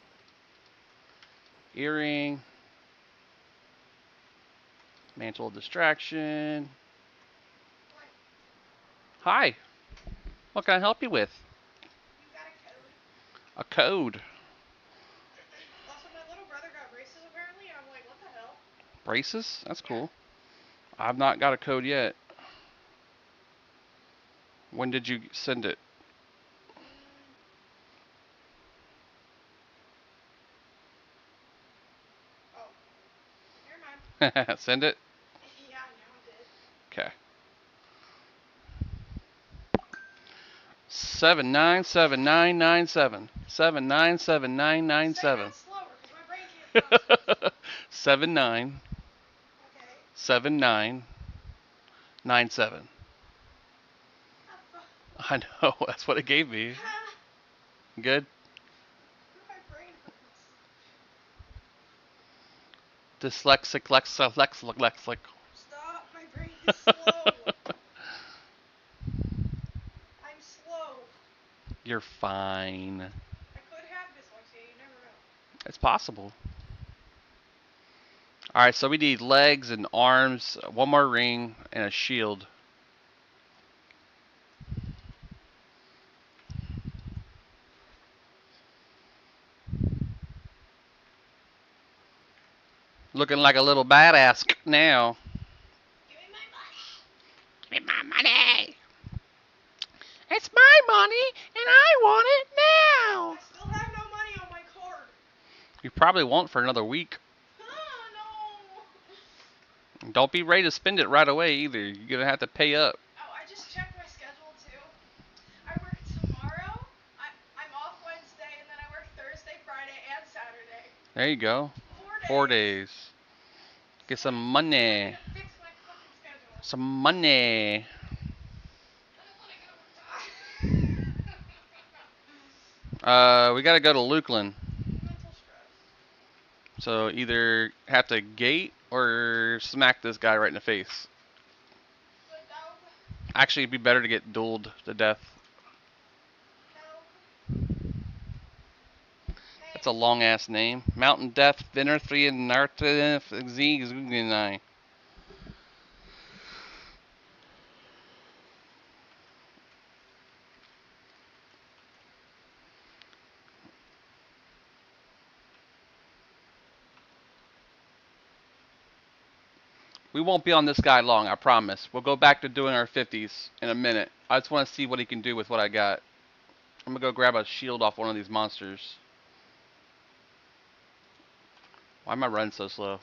Earring. Mantle of Distraction. Hi. What can I help you with? You got a code? A code. Also, my little brother got braces apparently, and I'm like, what the hell? Braces? That's Yeah. cool. I've not got a code yet. When did you send it? Oh. Never mind. Send it? Yeah, now it did. Okay. 797997. 797997. Say that slower, because my brain can't process. 797997. Okay. I know, that's what it gave me. Good? My brain hurts. Dyslexic, lexic. Stop, my brain is slow. I'm slow. You're fine. I could have dyslexia, you never know. It's possible. Alright, so we need legs and arms, one more ring, and a shield. Looking like a little badass now. Give me my money. Give me my money. It's my money, and I want it now. I still have no money on my card. You probably won't for another week. No. Don't be ready to spend it right away either. You're gonna have to pay up. Oh, I just checked my schedule too. I work tomorrow. I'm off Wednesday, and then I work Thursday, Friday, and Saturday. There you go. 4 days. 4 days. Get some I money. need to fix my fucking schedule. Some money. I don't want to go overtime. We gotta go to Lukeland. Mental stress. So either have to gate or smack this guy right in the face. But no. Actually, it'd be better to get dueled to death. No. That's a long ass name. Mountain Death, Vinner 3 and Nartif Z. We won't be on this guy long, I promise. We'll go back to doing our 50s in a minute. I just want to see what he can do with what I got. I'm gonna go grab a shield off one of these monsters. Why am I running so slow?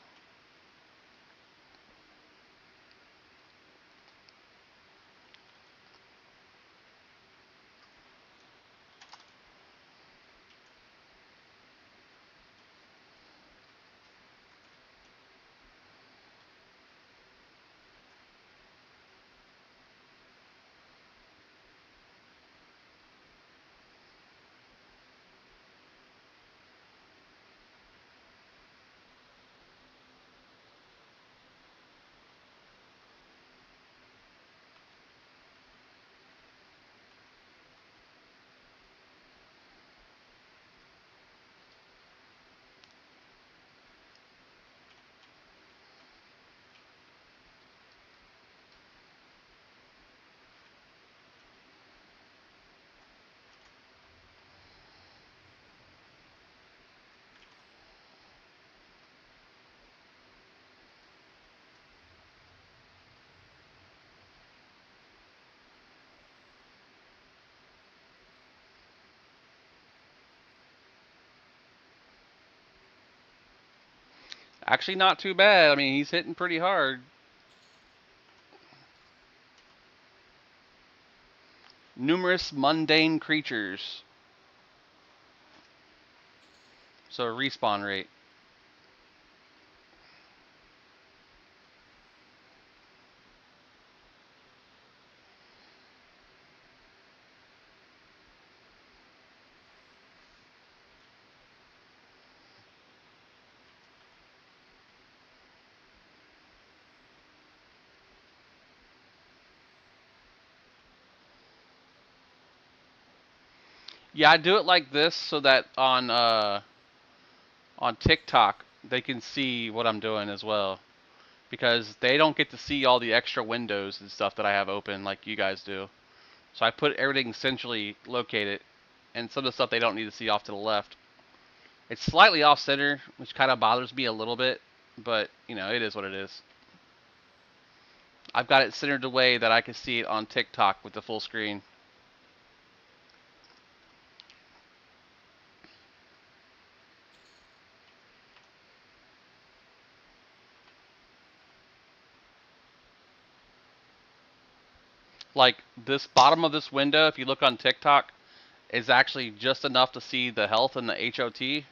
Actually, not too bad. I mean, he's hitting pretty hard. Numerous mundane creatures. So respawn rate. Yeah, I do it like this so that on TikTok they can see what I'm doing as well, because they don't get to see all the extra windows and stuff that I have open like you guys do. So I put everything centrally located, and some of the stuff they don't need to see off to the left. It's slightly off center, which kind of bothers me a little bit, but you know, it is what it is. I've got it centered the way that I can see it on TikTok with the full screen. Like this bottom of this window, if you look on TikTok, is actually just enough to see the health and the HOT,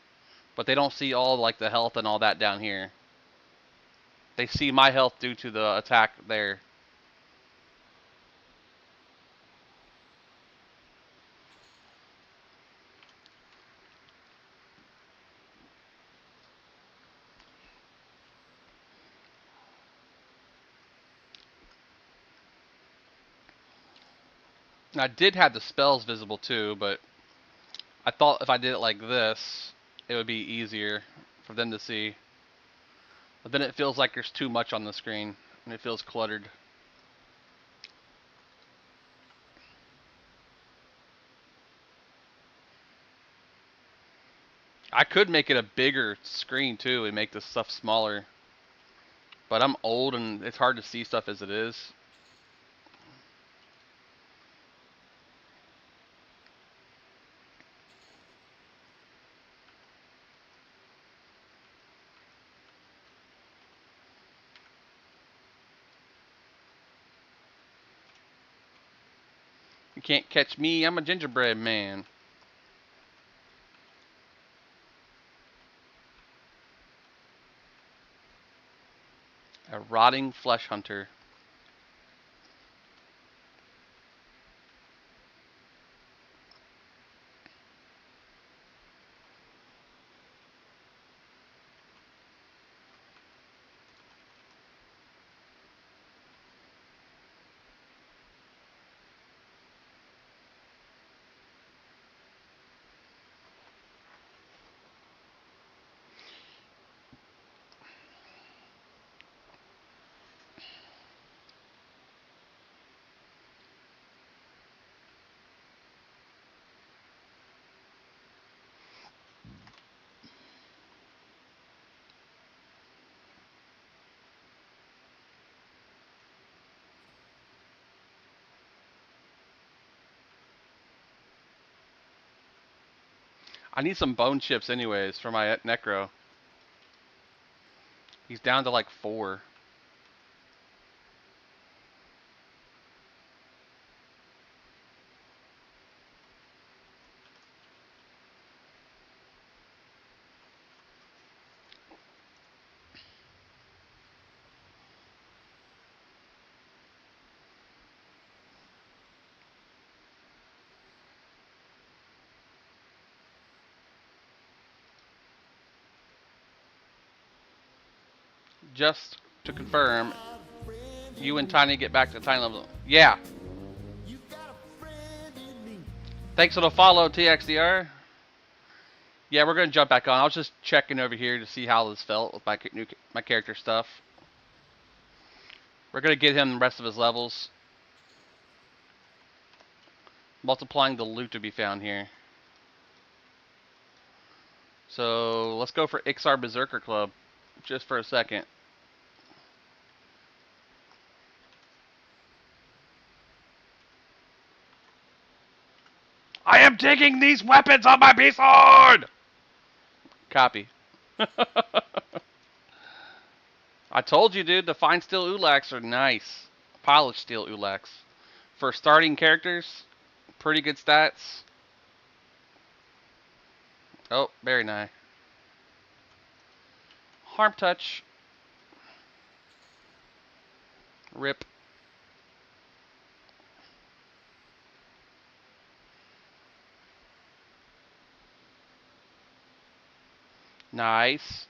but they don't see all like the health and all that down here. They see my health due to the attack there. And I did have the spells visible too, but I thought if I did it like this, it would be easier for them to see. But then it feels like there's too much on the screen, and it feels cluttered. I could make it a bigger screen too and make this stuff smaller. But I'm old and it's hard to see stuff as it is. You can't catch me, I'm a gingerbread man. A rotting flesh hunter. I need some bone chips anyways for my necro. He's down to like 4. Just to confirm, you and Tiny get back to Tiny level. Yeah. Thanks for the follow, TXDR. Yeah, we're gonna jump back on. I was just checking over here to see how this felt with my character stuff. We're gonna get him the rest of his levels. Multiplying the loot to be found here. So let's go for Ixar Berserker Club, just for a second. I am taking these weapons on my beast sword! Copy. I told you, dude, the fine steel Ulax are nice. Polished steel Ulax. For starting characters, pretty good stats. Oh, very nice. Harm touch. Rip. Nice.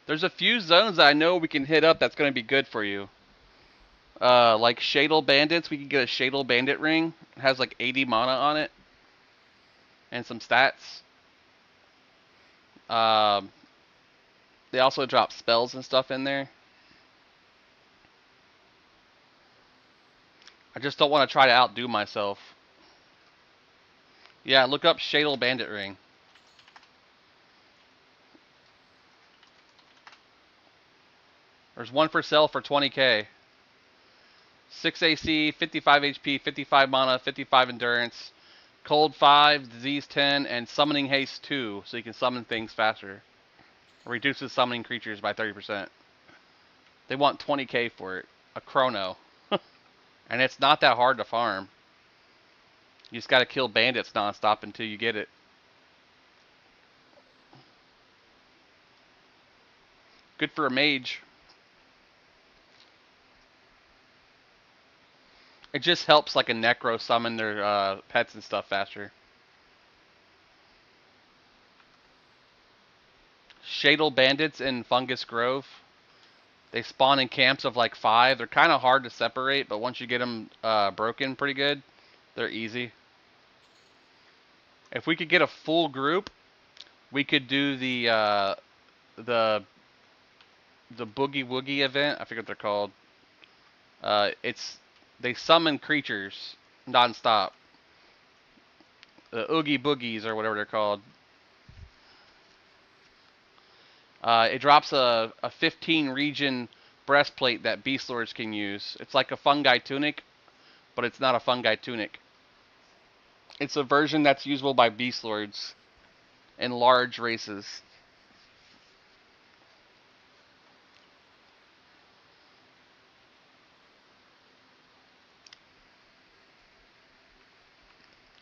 There's a few zones that I know we can hit up that's going to be good for you. Like Shadal Bandits, we can get a Shadal Bandit ring. It has like 80 mana on it. And some stats. Um, they also drop spells and stuff in there. I just don't want to try to outdo myself. Yeah, look up Shadal Bandit ring. There's one for sale for 20k. 6 AC, 55 HP, 55 mana, 55 endurance, cold 5, disease 10, and summoning haste 2, so you can summon things faster. Reduces summoning creatures by 30%. They want 20k for it. A chrono. And it's not that hard to farm. You just gotta kill bandits nonstop until you get it. Good for a mage. It just helps like a necro summon their pets and stuff faster. Shadal bandits in Fungus Grove. They spawn in camps of like 5. They're kind of hard to separate, but once you get them broken pretty good, they're easy. If we could get a full group, we could do the Boogie Woogie event. I forget what they're called. It's they summon creatures nonstop. The Oogie Boogies or whatever they're called. It drops a 15 region breastplate that beast lords can use. It's like a fungi tunic, but it's not a fungi tunic. It's a version that's usable by beast lords in large races.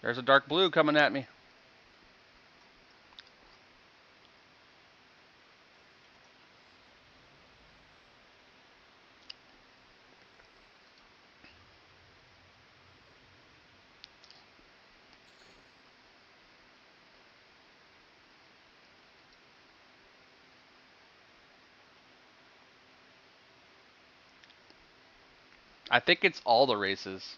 There's a dark blue coming at me. I think it's all the races.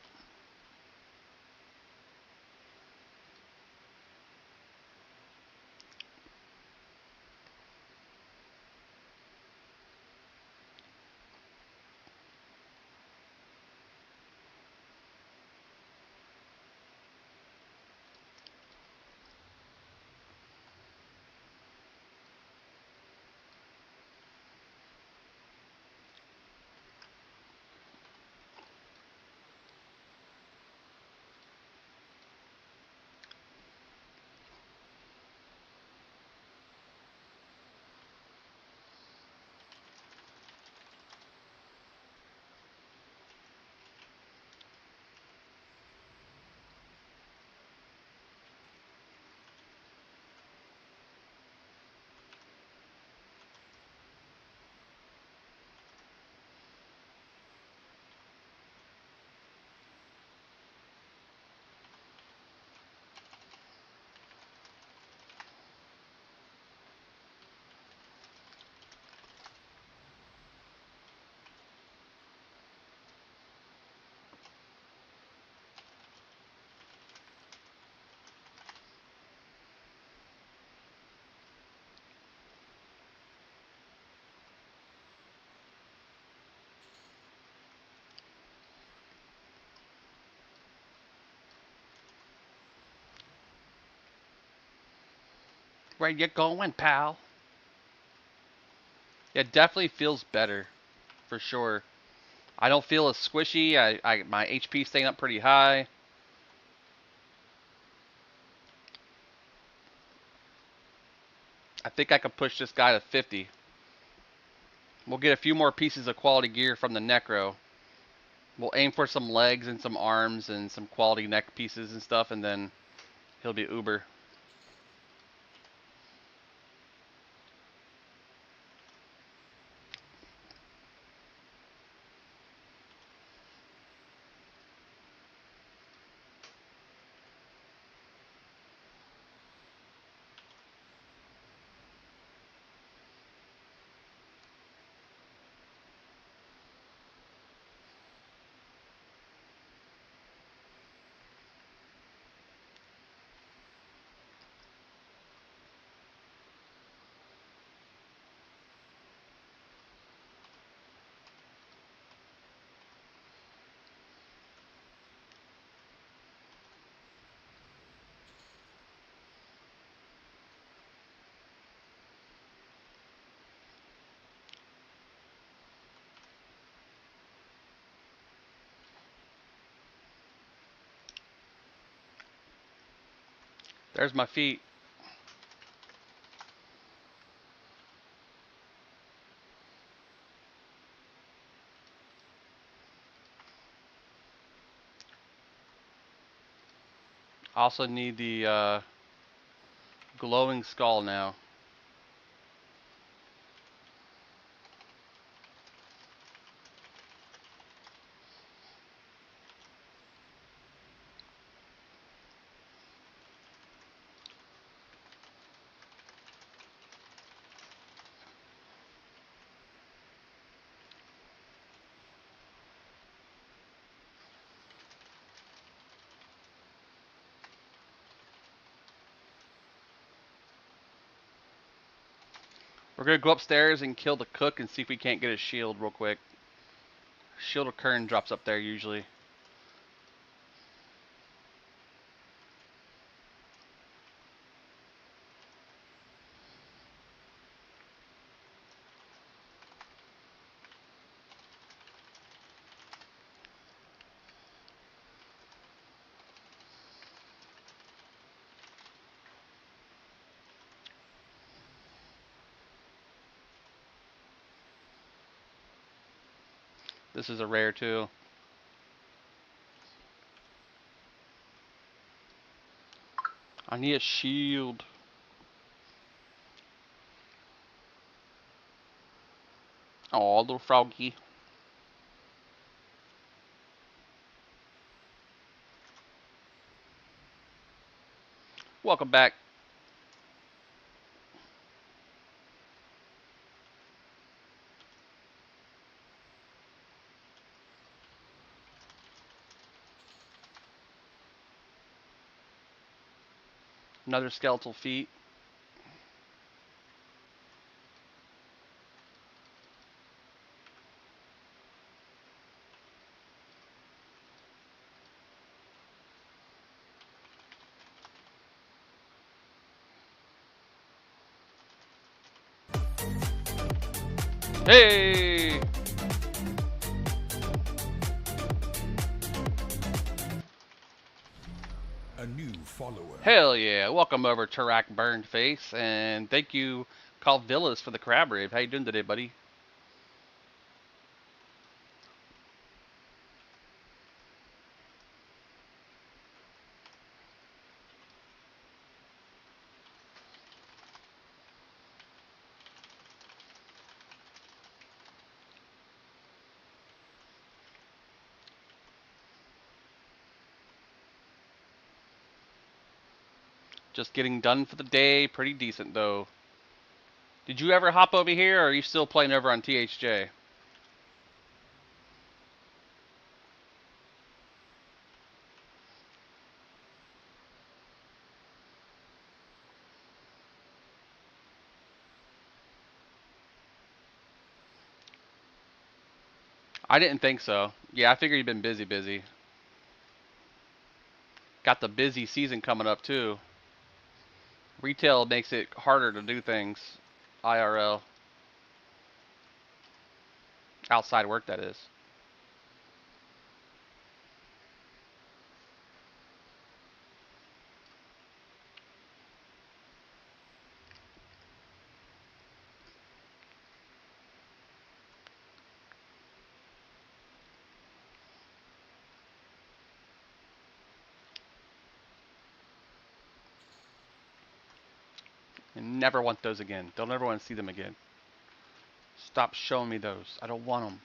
Where you going, pal? It definitely feels better, for sure. I don't feel as squishy. My HP staying up pretty high. I think I could push this guy to 50. We'll get a few more pieces of quality gear from the Necro. We'll aim for some legs and some arms and some quality neck pieces and stuff, and then he'll be uber. There's my feet. Also need the glowing skull now. We're gonna go upstairs and kill the cook and see if we can't get his shield real quick. Shield of Kern drops up there usually. This is a rare too. I need a shield. Oh, little froggy. Welcome back. Another skeletal feet. Hey! A new follower. Hell yeah! Welcome over, Tarak Burnedface, and thank you, Call Villas, for the crab rave. How you doing today, buddy? Just getting done for the day. Pretty decent though. Did you ever hop over here, or are you still playing over on THJ? I didn't think so. Yeah, I figured you've been busy. Got the busy season coming up too. Retail makes it harder to do things. IRL. Outside work, that is. And never want those again. Don't ever want to see them again. Stop showing me those. I don't want them.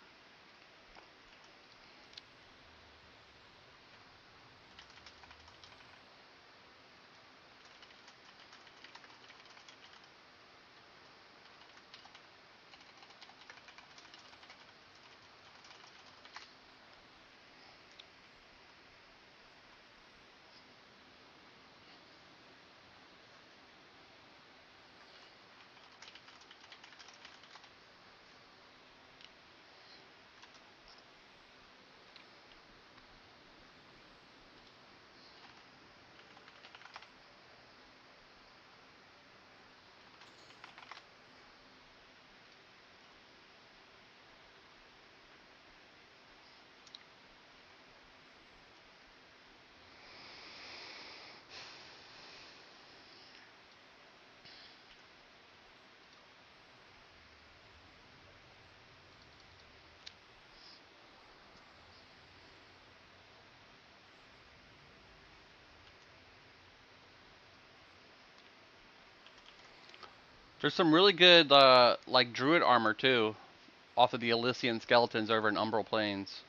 There's some really good, like, druid armor, too, off of the Elysian skeletons over in Umbral Plains.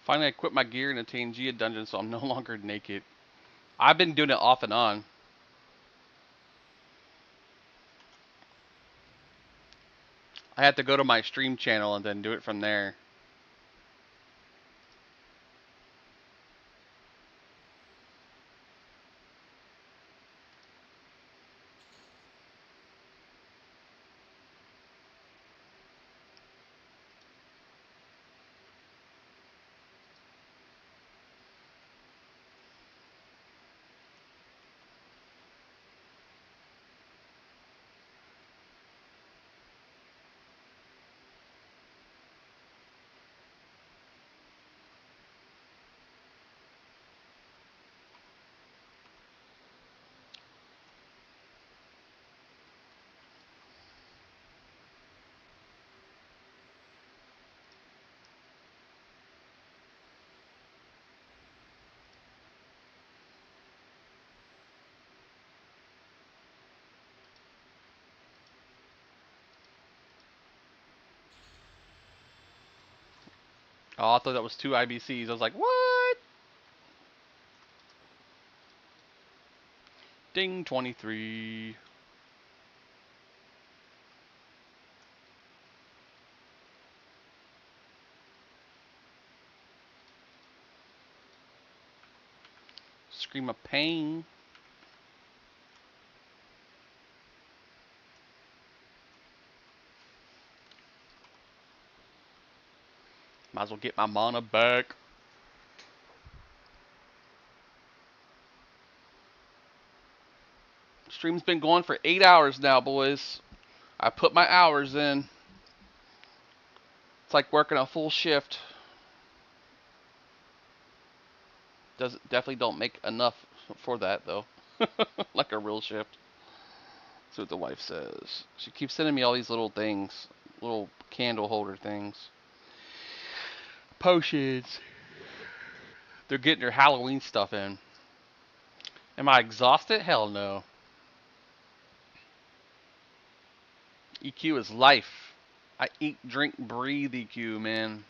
Finally, I quit my gear and attained Gia dungeon, so I'm no longer naked. I've been doing it off and on. I had to go to my stream channel and then do it from there. Oh, I thought that was two IBCs. I was like, what? Ding, 23. Scream of pain. Might as well get my mana back. Stream's been going for 8 hours now, boys. I put my hours in. It's like working a full shift. Definitely don't make enough for that though. Like a real shift. That's what the wife says. She keeps sending me all these little things, little candle holder things. Potions. They're getting their Halloween stuff in. Am I exhausted? Hell no. EQ is life. I eat, drink, breathe EQ, man.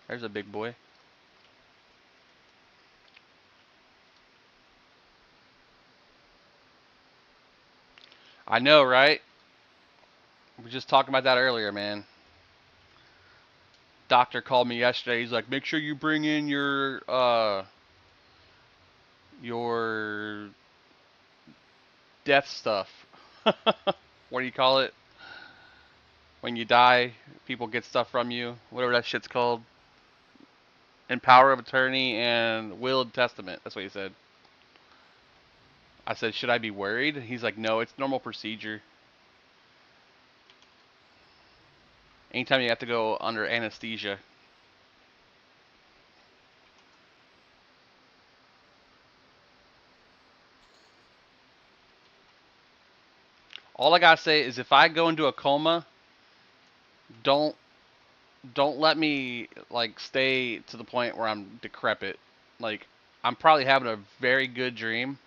There's a big boy. I know, right? We were just talking about that earlier, man. Doctor called me yesterday. He's like, make sure you bring in your death stuff. What do you call it? When you die, people get stuff from you. Whatever that shit's called. And power of attorney and will and testament. That's what he said. I said, should I be worried? He's like, no, it's normal procedure. Anytime you have to go under anesthesia. All I gotta say is if I go into a coma, don't let me like stay to the point where I'm decrepit. Like I'm probably having a very good dream,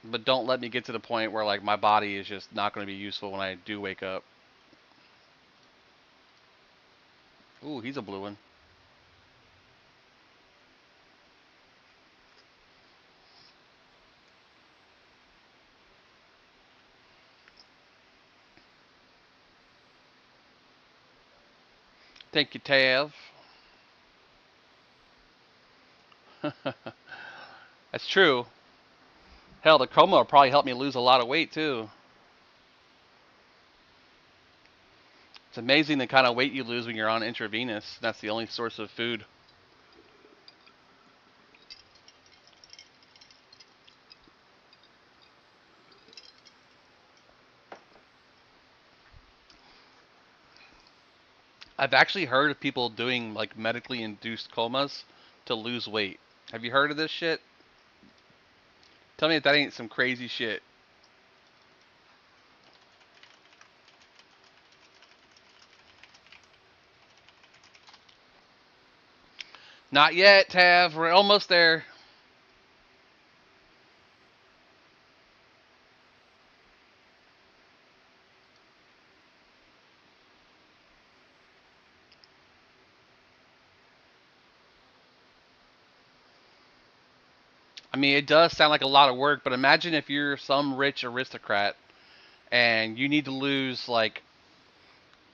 but don't let me get to the point where like my body is just not going to be useful when I do wake up. Ooh, he's a blue one. Thank you, Tav. That's true. Hell, the coma will probably help me lose a lot of weight too. It's amazing the kind of weight you lose when you're on intravenous. That's the only source of food. I've actually heard of people doing like medically induced comas to lose weight. Have you heard of this shit? Tell me if that ain't some crazy shit. Not yet, Tav. We're almost there. I mean, it does sound like a lot of work, but imagine if you're some rich aristocrat and you need to lose like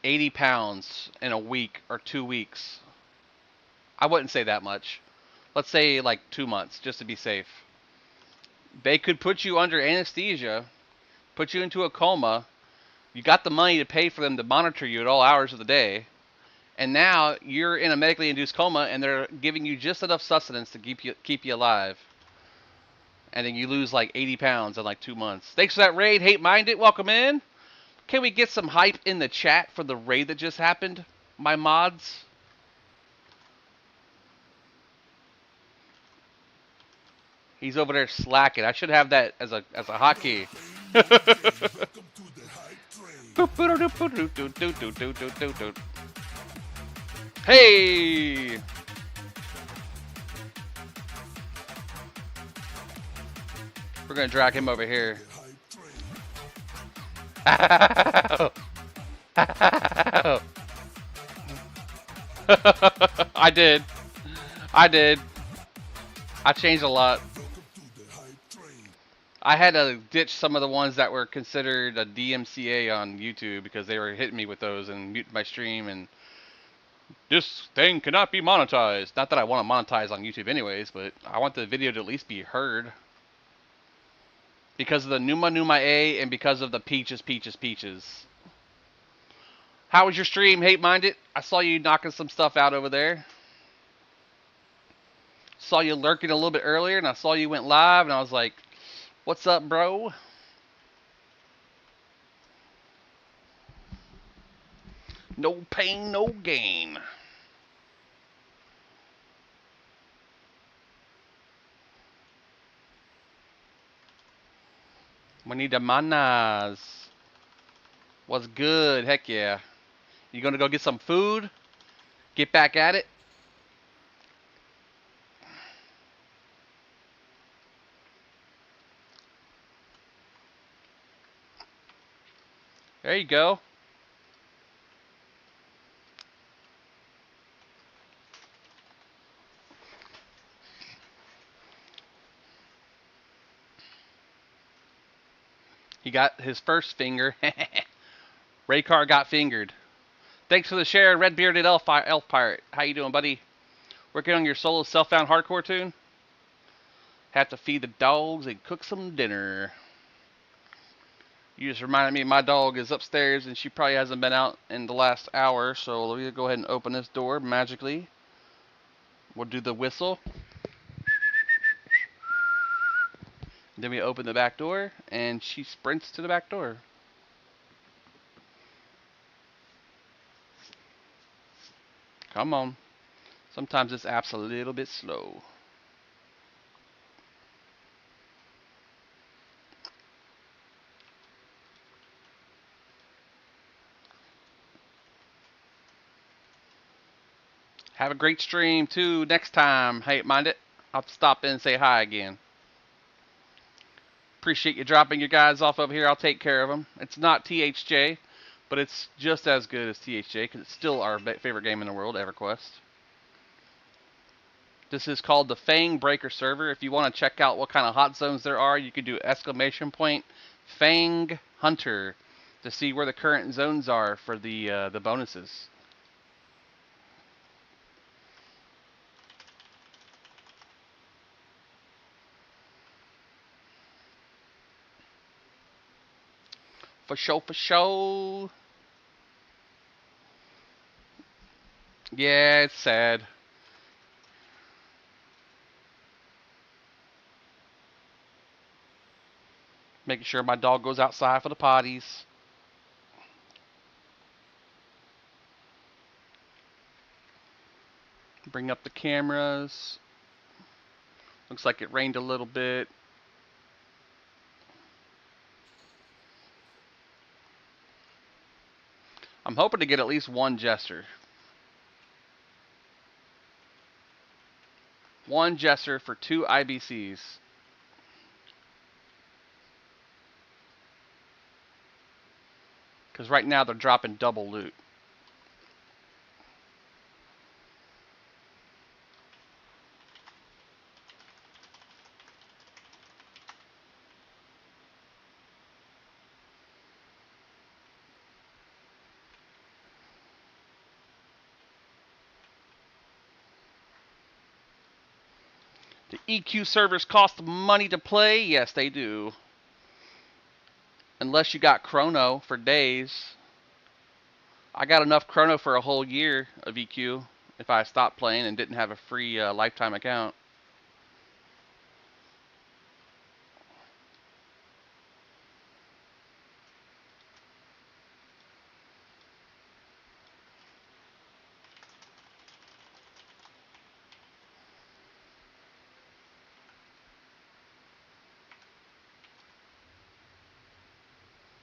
80 pounds in a week or 2 weeks. I wouldn't say that much. Let's say like 2 months, just to be safe. They could put you under anesthesia, put you into a coma. You got the money to pay for them to monitor you at all hours of the day. And now you're in a medically induced coma and they're giving you just enough sustenance to keep you alive. And then you lose like 80 pounds in like 2 months. Thanks for that raid, Hate Minded. Welcome in. Can we get some hype in the chat for the raid that just happened? My mods. He's over there slacking. I should have that as a hotkey. Hey! We're gonna drag him over here. I did. I changed a lot. I had to ditch some of the ones that were considered a DMCA on YouTube because they were hitting me with those and muting my stream and this thing cannot be monetized. Not that I want to monetize on YouTube anyways, but I want the video to at least be heard. Because of the Numa A and because of the Peaches. How was your stream, Hate Minded? I saw you knocking some stuff out over there. Saw you lurking a little bit earlier and I saw you went live and I was like, What's up, bro? No pain, no gain. We need the manas. What's good? Heck yeah. You gonna go get some food? Get back at it? There you go. He got his first finger. Raycar got fingered. Thanks for the share, Red Bearded Elf Pirate. How you doing, buddy? Working on your solo self-found hardcore tune? Have to feed the dogs and cook some dinner. You just reminded me my dog is upstairs and she probably hasn't been out in the last hour, so let me go ahead and open this door magically. We'll do the whistle. Then we open the back door and she sprints to the back door. Come on. Sometimes this app's a little bit slow. Have a great stream too next time. Hey, mind it? I'll stop in and say hi again. Appreciate you dropping your guys off over here. I'll take care of them. It's not THJ, but it's just as good as THJ because it's still our favorite game in the world, EverQuest. This is called the Fangbreaker server. If you want to check out what kind of hot zones there are, you can do ! Fang Hunter to see where the current zones are for the bonuses. For sure, for sure. Yeah, it's sad. Making sure my dog goes outside for the potties. Bring up the cameras. Looks like it rained a little bit. I'm hoping to get at least one Jester. One Jester for 2 IBCs. Because right now they're dropping double loot. The EQ servers cost money to play? Yes, they do. Unless you got Chrono for days. I got enough Chrono for a whole year of EQ if I stopped playing and didn't have a free lifetime account.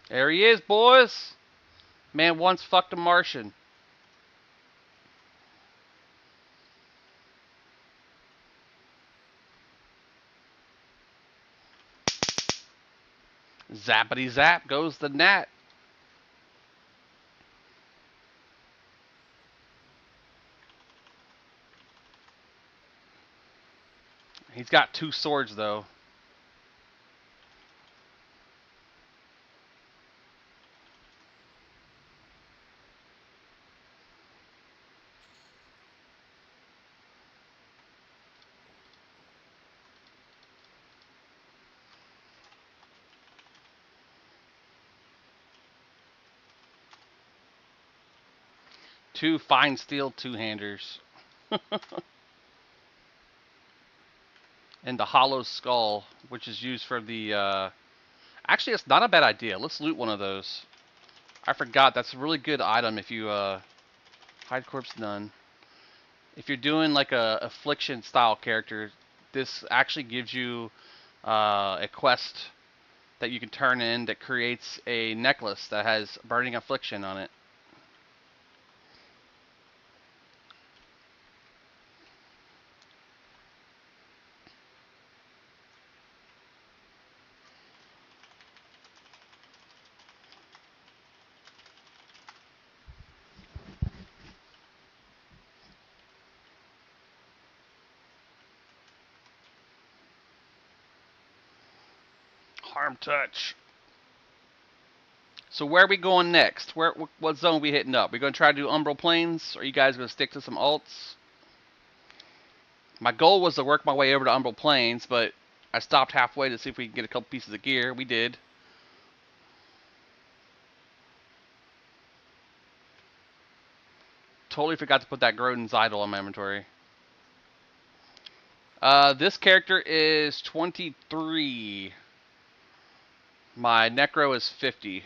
There he is, boys. Man once fucked a Martian. Zappity zap goes the gnat. He's got 2 swords though. Two fine steel two-handers. and the hollow skull, which is used for the. Actually, it's not a bad idea. Let's loot one of those. I forgot. That's a really good item if you hide corpse none. If you're doing like a affliction style character, this actually gives you a quest that you can turn in that creates a necklace that has burning affliction on it. Harm touch. So where are we going next? What zone are we hitting up? We gonna try to do Umbral Plains? Or are you guys gonna stick to some alts? My goal was to work my way over to Umbral Plains, but I stopped halfway to see if we could get a couple pieces of gear. We did. Totally forgot to put that Grodin's Idol in my inventory. This character is 23. My Necro is 50.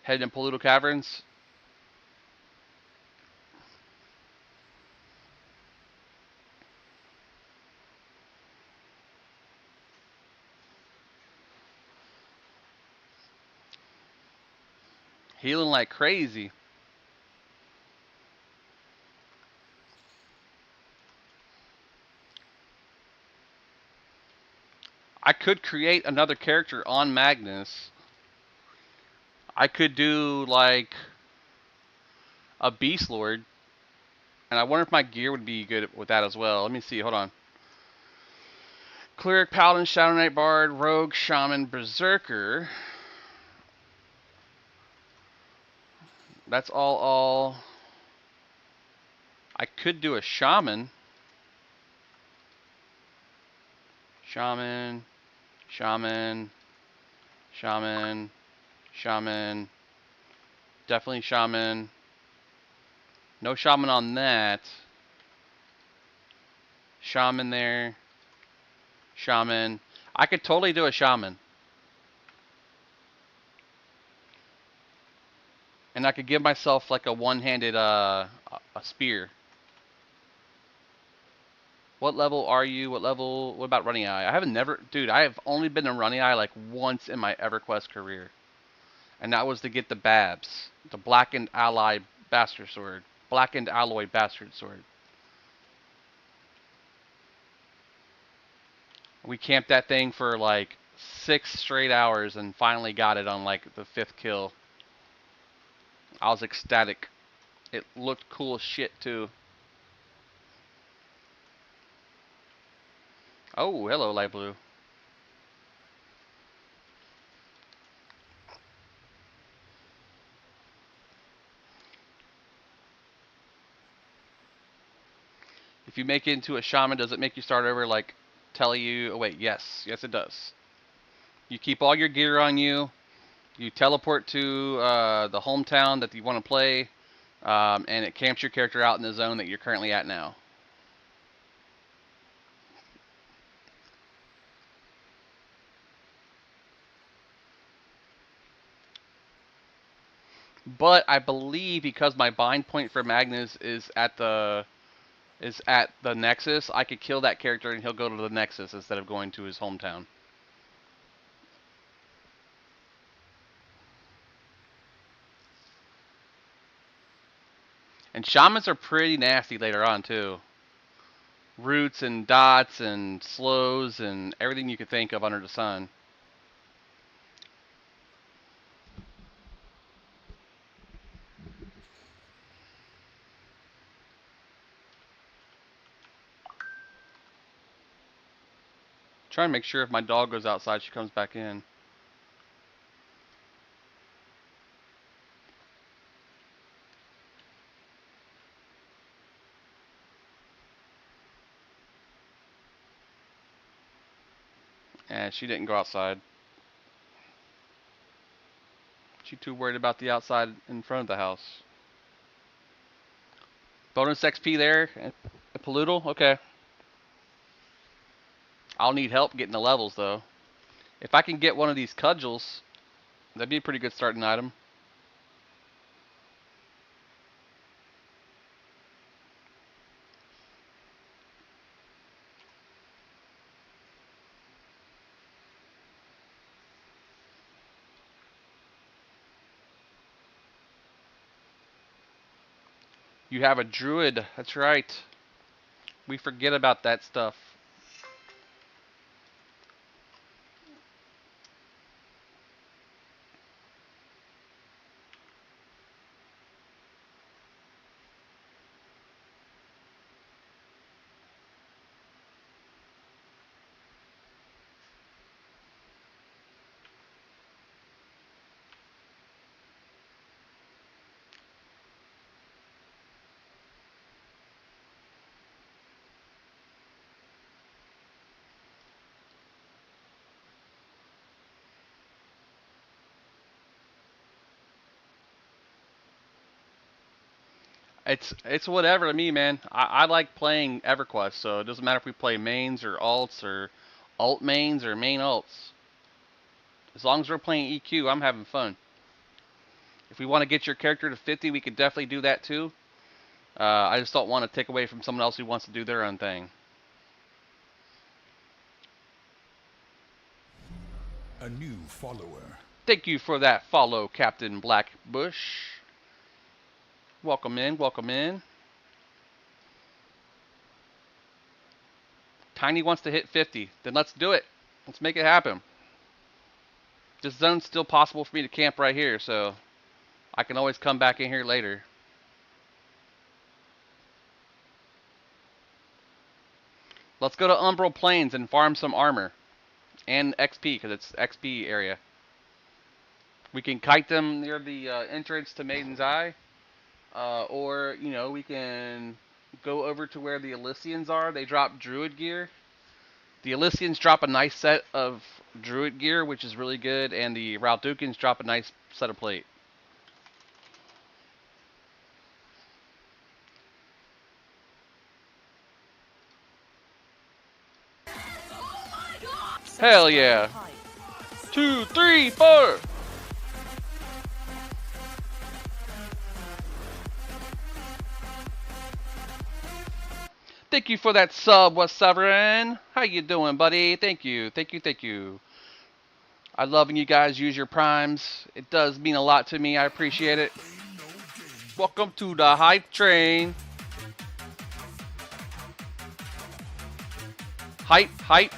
Headed in Pollutal Caverns. Healing like crazy. I could create another character on Magnus. I could do like a Beast Lord. And I wonder if my gear would be good with that as well. Let me see, hold on. Cleric, Paladin, Shadow Knight, Bard, Rogue, Shaman, Berserker. That's all. I could do a Shaman. Shaman. Definitely Shaman. No Shaman on that. Shaman there. Shaman. I could totally do a Shaman. And I could give myself like a one-handed a spear. What level are you? What about Running Eye? I have only been in Running Eye like once in my EverQuest career. And that was to get the Babs. The Blackened Alloy Bastard Sword. Blackened Alloy Bastard Sword. We camped that thing for like 6 straight hours and finally got it on like the 5th kill. I was ecstatic. It looked cool as shit too. Oh, hello, light blue. If you make it into a shaman, does it make you start over like tell you, oh wait, yes it does. You keep all your gear on you. You teleport to the hometown that you want to play, and it camps your character out in the zone that you're currently at now. But I believe because my bind point for Magnus is at the Nexus, I could kill that character and he'll go to the Nexus instead of going to his hometown. And shamans are pretty nasty later on too. Roots and dots and slows and everything you could think of under the sun. Trying to make sure if my dog goes outside, she comes back in. And she didn't go outside. She too worried about the outside in front of the house. Bonus XP there at Pollutal? Okay. I'll need help getting the levels though. If I can get one of these cudgels, that'd be a pretty good starting item. You have a druid. That's right. We forget about that stuff. It's whatever to me, man. I like playing EverQuest, so it doesn't matter if we play mains or alts or alt mains or main alts. As long as we're playing EQ, I'm having fun. If we want to get your character to 50, we could definitely do that too. I just don't want to take away from someone else who wants to do their own thing. A new follower. Thank you for that follow, Captain Blackbush. Welcome in, welcome in. Tiny wants to hit 50. Then let's do it. Let's make it happen. This zone's still possible for me to camp right here, so I can always come back in here later. Let's go to Umbral Plains and farm some armor. And XP, because it's XP area. We can kite them near the entrance to Maiden's Eye. Or, you know, we can go over to where the Elysians are. They drop Druid gear. The Elysians drop a nice set of Druid gear, which is really good. And the Raldukans drop a nice set of plate. Hell yeah. 2, 3, 4. Thank you for that sub, West Severin. How you doing, buddy? Thank you, thank you, thank you. I love when you guys use your primes. It does mean a lot to me. I appreciate it. Welcome to the hype train. Hype, hype.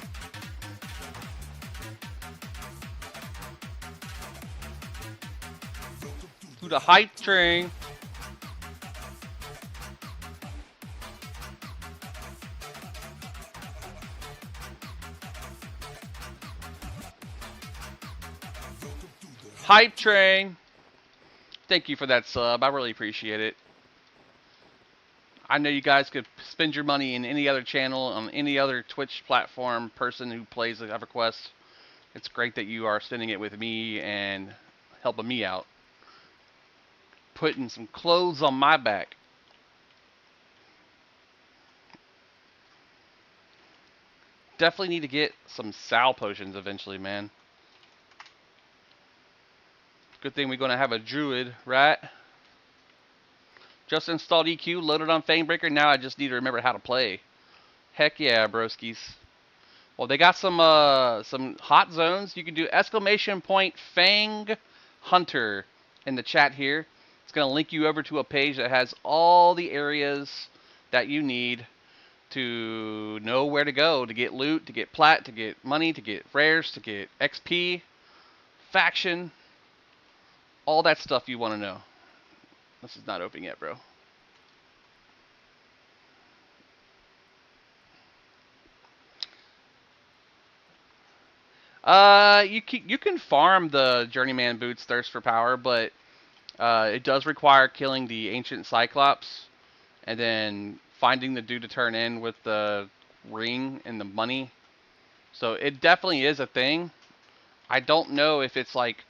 To the hype train. Hype train. Thank you for that sub. I really appreciate it. I know you guys could spend your money in any other channel, on any other Twitch platform, person who plays EverQuest. It's great that you are spending it with me and helping me out. Putting some clothes on my back. Definitely need to get some Sal potions eventually, man. Good thing we're going to have a druid, right? Just installed EQ, loaded on Fangbreaker. Now I just need to remember how to play. Heck yeah, broskies. Well, they got some hot zones. You can do !Fang Hunter in the chat here. It's going to link you over to a page that has all the areas that you need to know where to go to get loot, to get plat, to get money, to get rares, to get XP, faction. All that stuff you want to know. This is not open yet, bro. You can farm the Journeyman Boots Thirst for Power, but it does require killing the Ancient Cyclops and then finding the dude to turn in with the ring and the money. So it definitely is a thing. I don't know if it's like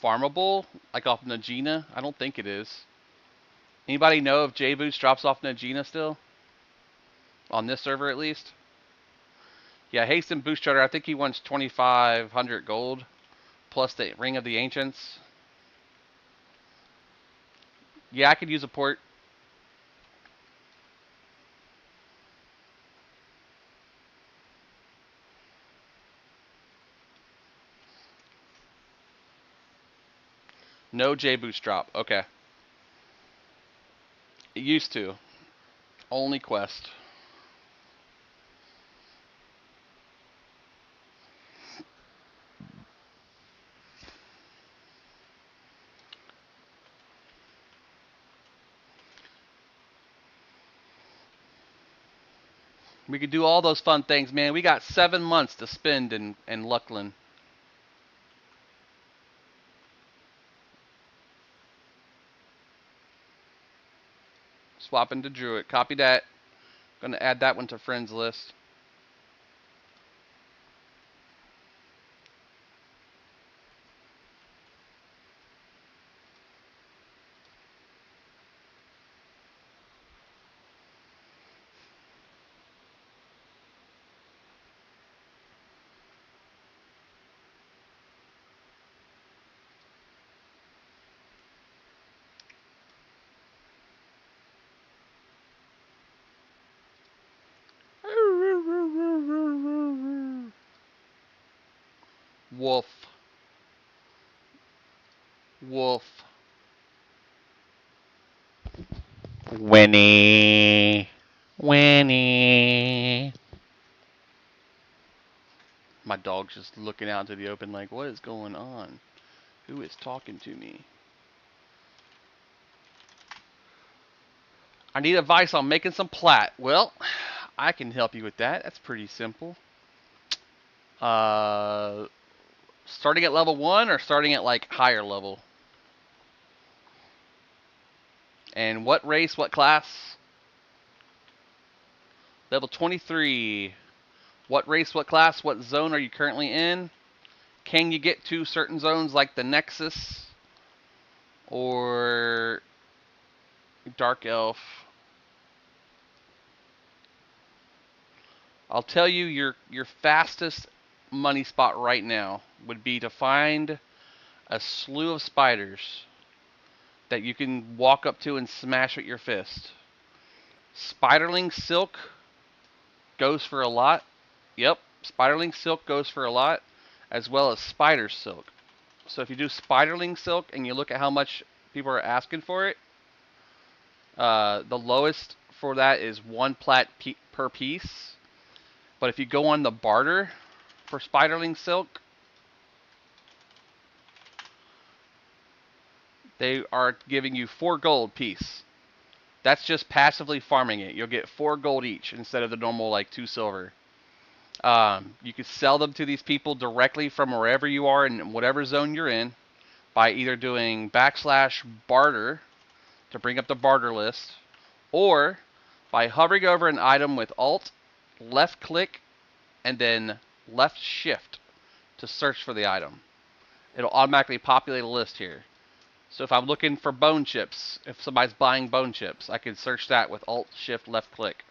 farmable, like off Najina. I don't think it is. Anybody know if J-Boost drops off Najina still? On this server at least? Yeah, Hasten Boost Starter, I think he wants 2,500 gold plus the Ring of the Ancients. Yeah, I could use a port. No J Boost drop. Okay. It used to. Only quest. We could do all those fun things, man. We got 7 months to spend in Luckland. Swap into Druid. Copy that. Gonna add that one to friends list. Wolf. Wolf. Winnie. Winnie. My dog's just looking out into the open like, what is going on? Who is talking to me? I need advice on making some plat. Well, I can help you with that. That's pretty simple. Starting at level 1 or starting at like higher level? And what race, what class? Level 23. What race, what class, what zone are you currently in? Can you get to certain zones like the Nexus or Dark Elf? I'll tell you your fastest money spot right now would be to find a slew of spiders that you can walk up to and smash with your fist. Spiderling Silk goes for a lot. Yep, Spiderling Silk goes for a lot, as well as Spider Silk. So if you do Spiderling Silk and you look at how much people are asking for it, the lowest for that is 1 plat per piece. But if you go on the barter for Spiderling Silk, they are giving you 4 gold piece. That's just passively farming it. You'll get 4 gold each instead of the normal like 2 silver. You could sell them to these people directly from wherever you are in whatever zone you're in by either doing /barter to bring up the barter list, or by hovering over an item with Alt, left click, and then left shift to search for the item. It'll automatically populate a list here. So if I'm looking for bone chips, if somebody's buying bone chips, I can search that with Alt, Shift, left click.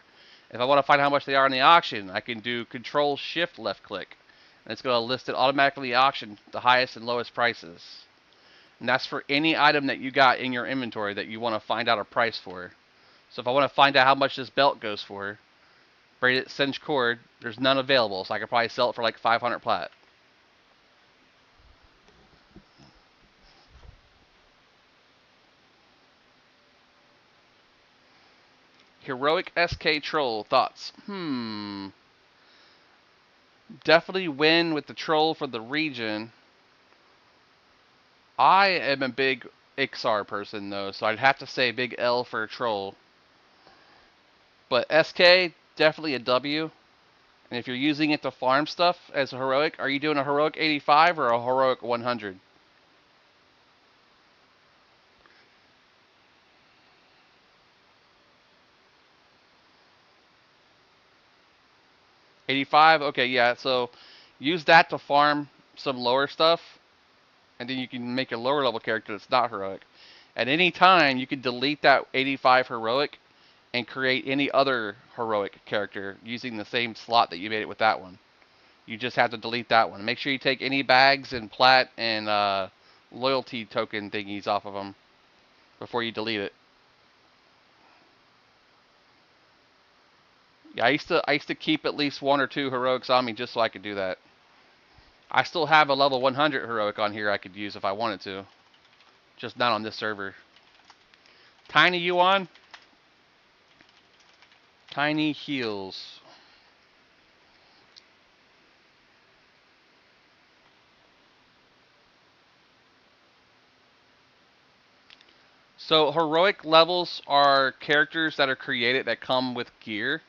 If I want to find how much they are in the auction, I can do Control, Shift, left click. And it's going to list it automatically auction, the highest and lowest prices. And that's for any item that you got in your inventory that you want to find out a price for. So if I want to find out how much this belt goes for, braided cinch cord, there's none available, so I could probably sell it for like 500 plat. Heroic SK Troll, thoughts? Definitely win with the troll for the region. I am a big Ixar person though, so I'd have to say big L for troll. But SK, definitely a W. And if you're using it to farm stuff as a heroic, are you doing a heroic 85 or a heroic 100? 85? Okay, yeah, so use that to farm some lower stuff, and then you can make a lower level character that's not heroic. At any time, you can delete that 85 heroic and create any other heroic character using the same slot that you made it with that one. You just have to delete that one. Make sure you take any bags and plat and loyalty token thingies off of them before you delete it. Yeah, I used to keep at least 1 or 2 heroics on me just so I could do that. I still have a level 100 heroic on here I could use if I wanted to, just not on this server. Tiny, you on? Tiny heals. So heroic levels are characters that are created that come with gear.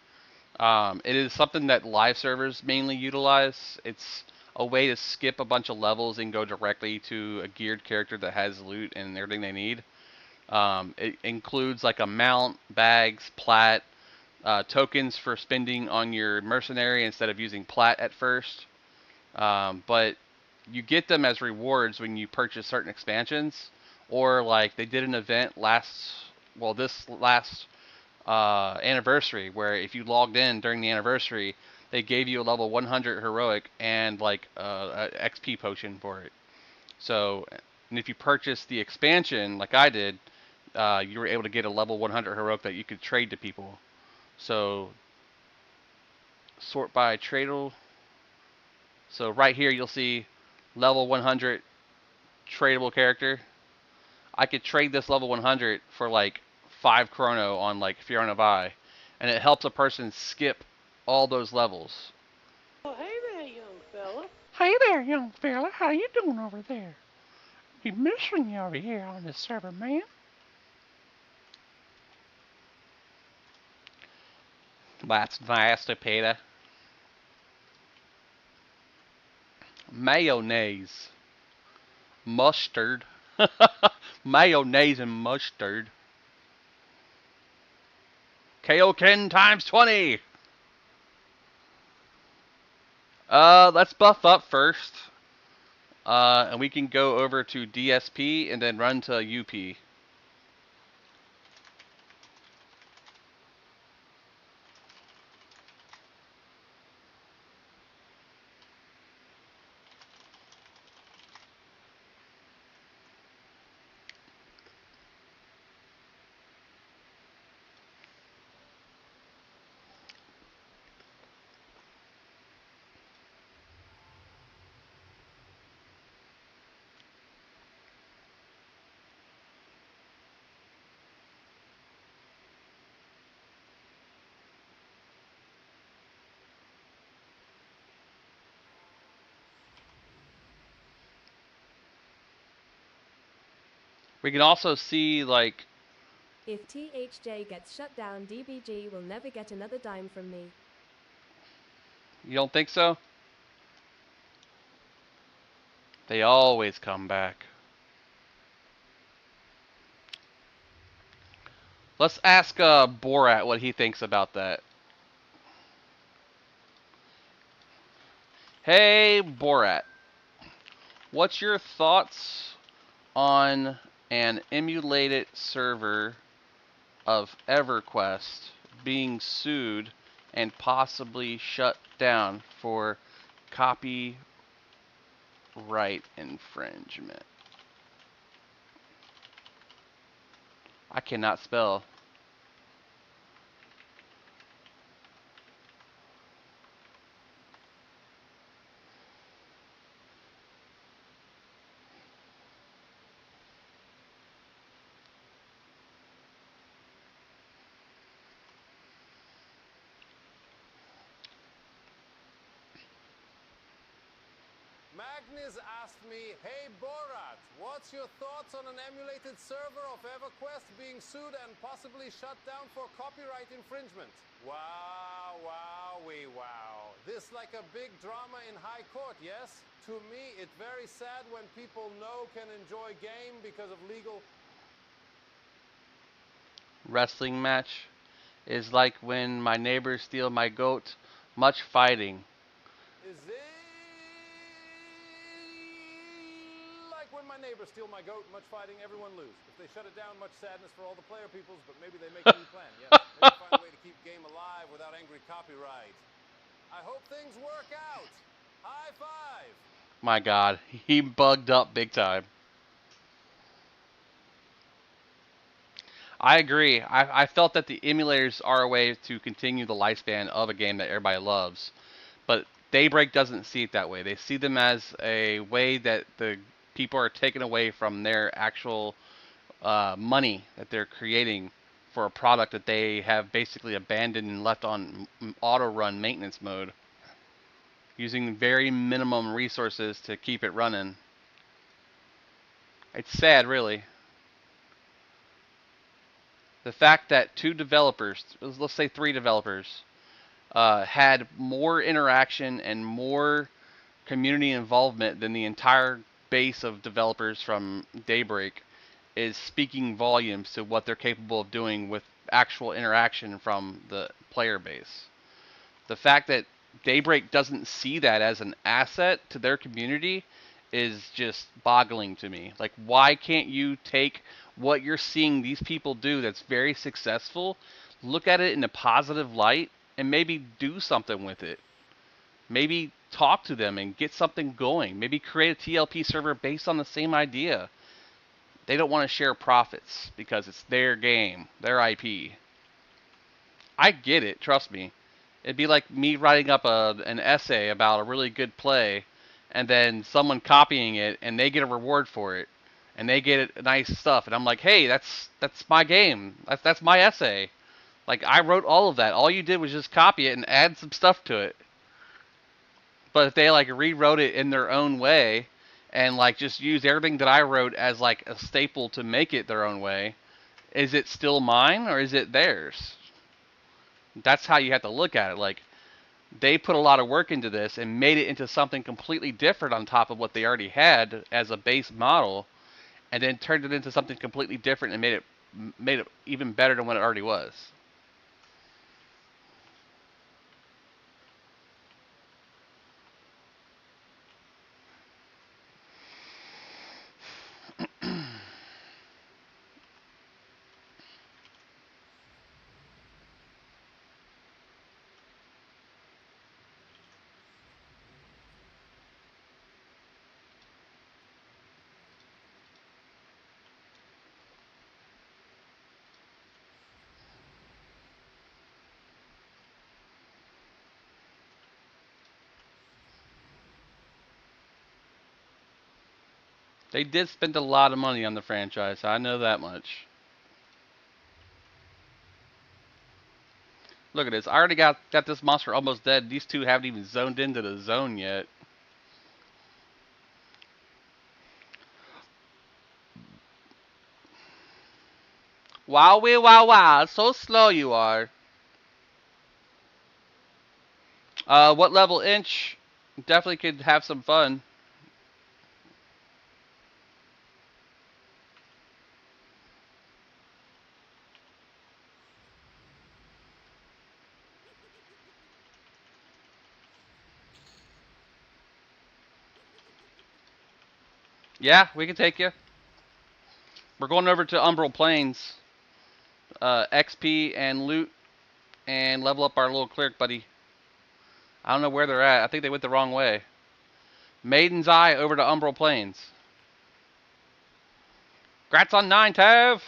It is something that live servers mainly utilize. It's a way to skip a bunch of levels and go directly to a geared character that has loot and everything they need. It includes like a mount, bags, plat, tokens for spending on your mercenary instead of using plat at first. But you get them as rewards when you purchase certain expansions, or like they did an event this last anniversary where if you logged in during the anniversary, they gave you a level 100 heroic and like a XP potion for it. So, and if you purchased the expansion like I did, you were able to get a level 100 heroic that you could trade to people. So, sort by tradable. So right here you'll see level 100 tradable character. I could trade this level 100 for like 5 chrono on like Fiona Vi, and it helps a person skip all those levels. Oh, hey there, young fella. Hey there, young fella. How you doing over there? Be missing you over here on this server, man. That's nasty, Peter. Mayonnaise. Mustard. Mayonnaise and mustard. Kaioken times 20. Let's buff up first. And we can go over to DSP and then run to UP. We can also see like If THJ gets shut down, DBG will never get another dime from me. you don't think so? They always come back. Let's ask Borat what he thinks about that. Hey Borat, what's your thoughts on an emulated server of EverQuest being sued and possibly shut down for copyright infringement? I cannot spell. Magnus asked me, hey Borat, what's your thoughts on an emulated server of EverQuest being sued and possibly shut down for copyright infringement? Wow, wowee, wow. This like a big drama in high court, yes? To me, it's very sad when people know can enjoy game because of legal... Wrestling match is like when my neighbors steal my goat. Much fighting. Is it like when my neighbors steal my goat, much fighting, everyone lose? If they shut it down, much sadness for all the player peoples, but maybe they make a new plan, yes. Maybe find a way to keep game alive without angry copyright. I hope things work out. My God, he bugged up big time. I agree. I felt that the emulators are a way to continue the lifespan of a game that everybody loves, but Daybreak doesn't see it that way. They see them as a way that the people are taken away from their actual money that they're creating for a product that they have basically abandoned and left on auto run maintenance mode, using very minimum resources to keep it running. It's sad, really. The fact that two developers, let's say three developers, had more interaction and more community involvement than the entire base of developers from Daybreak is speaking volumes to what they're capable of doing with actual interaction from the player base. The fact that Daybreak doesn't see that as an asset to their community is just boggling to me. Like, why can't you take what you're seeing these people do that's very successful, look at it in a positive light, and maybe do something with it? Maybe talk to them and get something going. Maybe create a TLP server based on the same idea. They don't want to share profits because it's their game, their IP. I get it, trust me. It'd be like me writing up an essay about a really good play, and then someone copying it, and they get a reward for it, and they get nice stuff, and I'm like, hey, that's my game, that's my essay. Like, I wrote all of that. All you did was just copy it and add some stuff to it. But if they like rewrote it in their own way, and like just use everything that I wrote as like a staple to make it their own way, is it still mine or is it theirs? That's how you have to look at it. Like, they put a lot of work into this and made it into something completely different on top of what they already had as a base model, and then turned it into something completely different and made it even better than what it already was. They did spend a lot of money on the franchise. I know that much. Look at this. I already got this monster almost dead. These two haven't even zoned into the zone yet. Wow, wee, wow, wow. So slow you are. What level inch? Definitely could have some fun. Yeah, we can take you. We're going over to Umbral Plains. XP and loot and level up our little cleric buddy. I don't know where they're at. I think they went the wrong way. Maiden's Eye over to Umbral Plains. Grats on 9, Tav!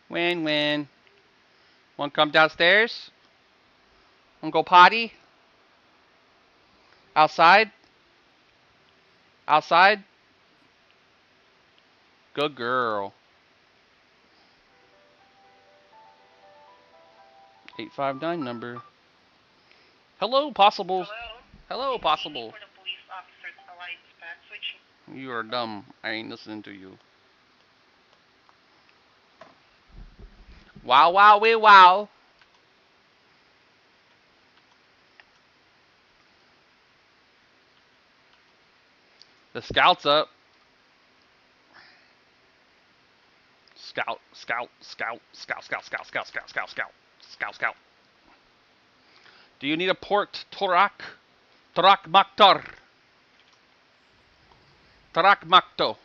Win. Want to come downstairs? Want to go potty? Outside? Outside? Good girl. 859 number. Hello, Possibles. Hello, Possible. You are dumb. I ain't listening to you. Wow, wow, wee, wow. The scout's up. Scout, scout, scout, scout, scout, scout, scout, scout, scout, scout, scout, scout. Do you need a port, Torak? Torak Maktar. Torak Makto.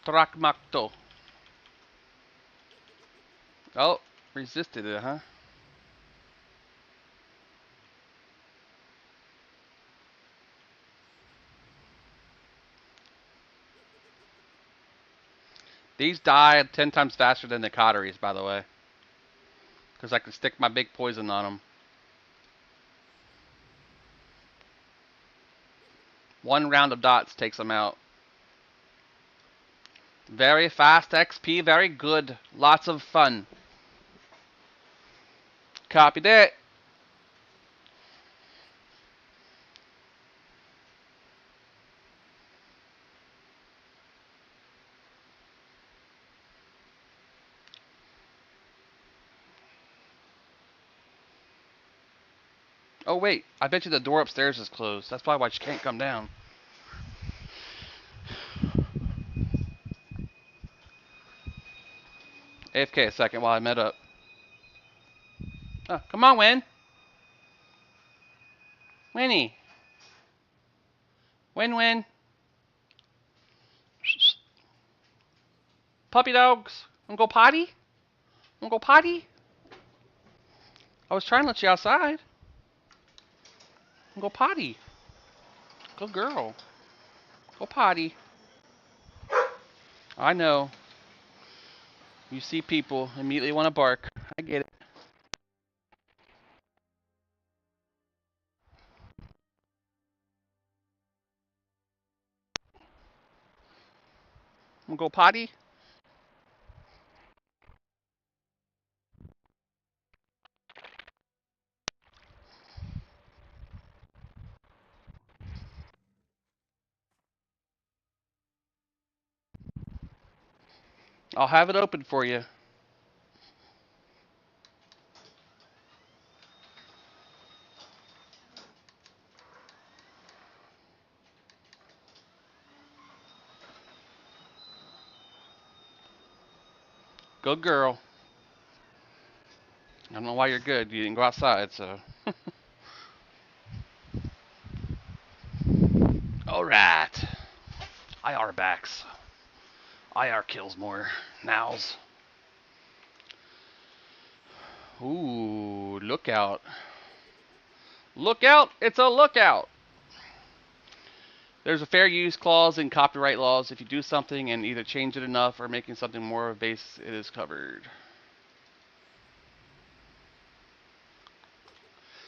Torak Makto. Oh, resisted it, huh? These die 10 times faster than the cauteries, by the way. Because I can stick my big poison on them. One round of dots takes them out. Very fast XP, very good. Lots of fun. Copy that. Oh wait, I bet you the door upstairs is closed. That's probably why she can't come down. AFK a second while I met up. Oh, come on, Win. Winnie. Win, win. Puppy dogs. Wanna go potty? Wanna go potty? I was trying to let you outside. Wanna go potty. Good girl. Go potty. I know. You see people, immediately want to bark. I get it. Wanna go potty? I'll have it open for you. Good girl. I don't know why you're good. You didn't go outside, so. Alright. IR backs. IR kills more. Nows. Ooh, lookout. Lookout! It's a lookout! There's a fair use clause in copyright laws. If you do something and either change it enough or making something more base, it is covered.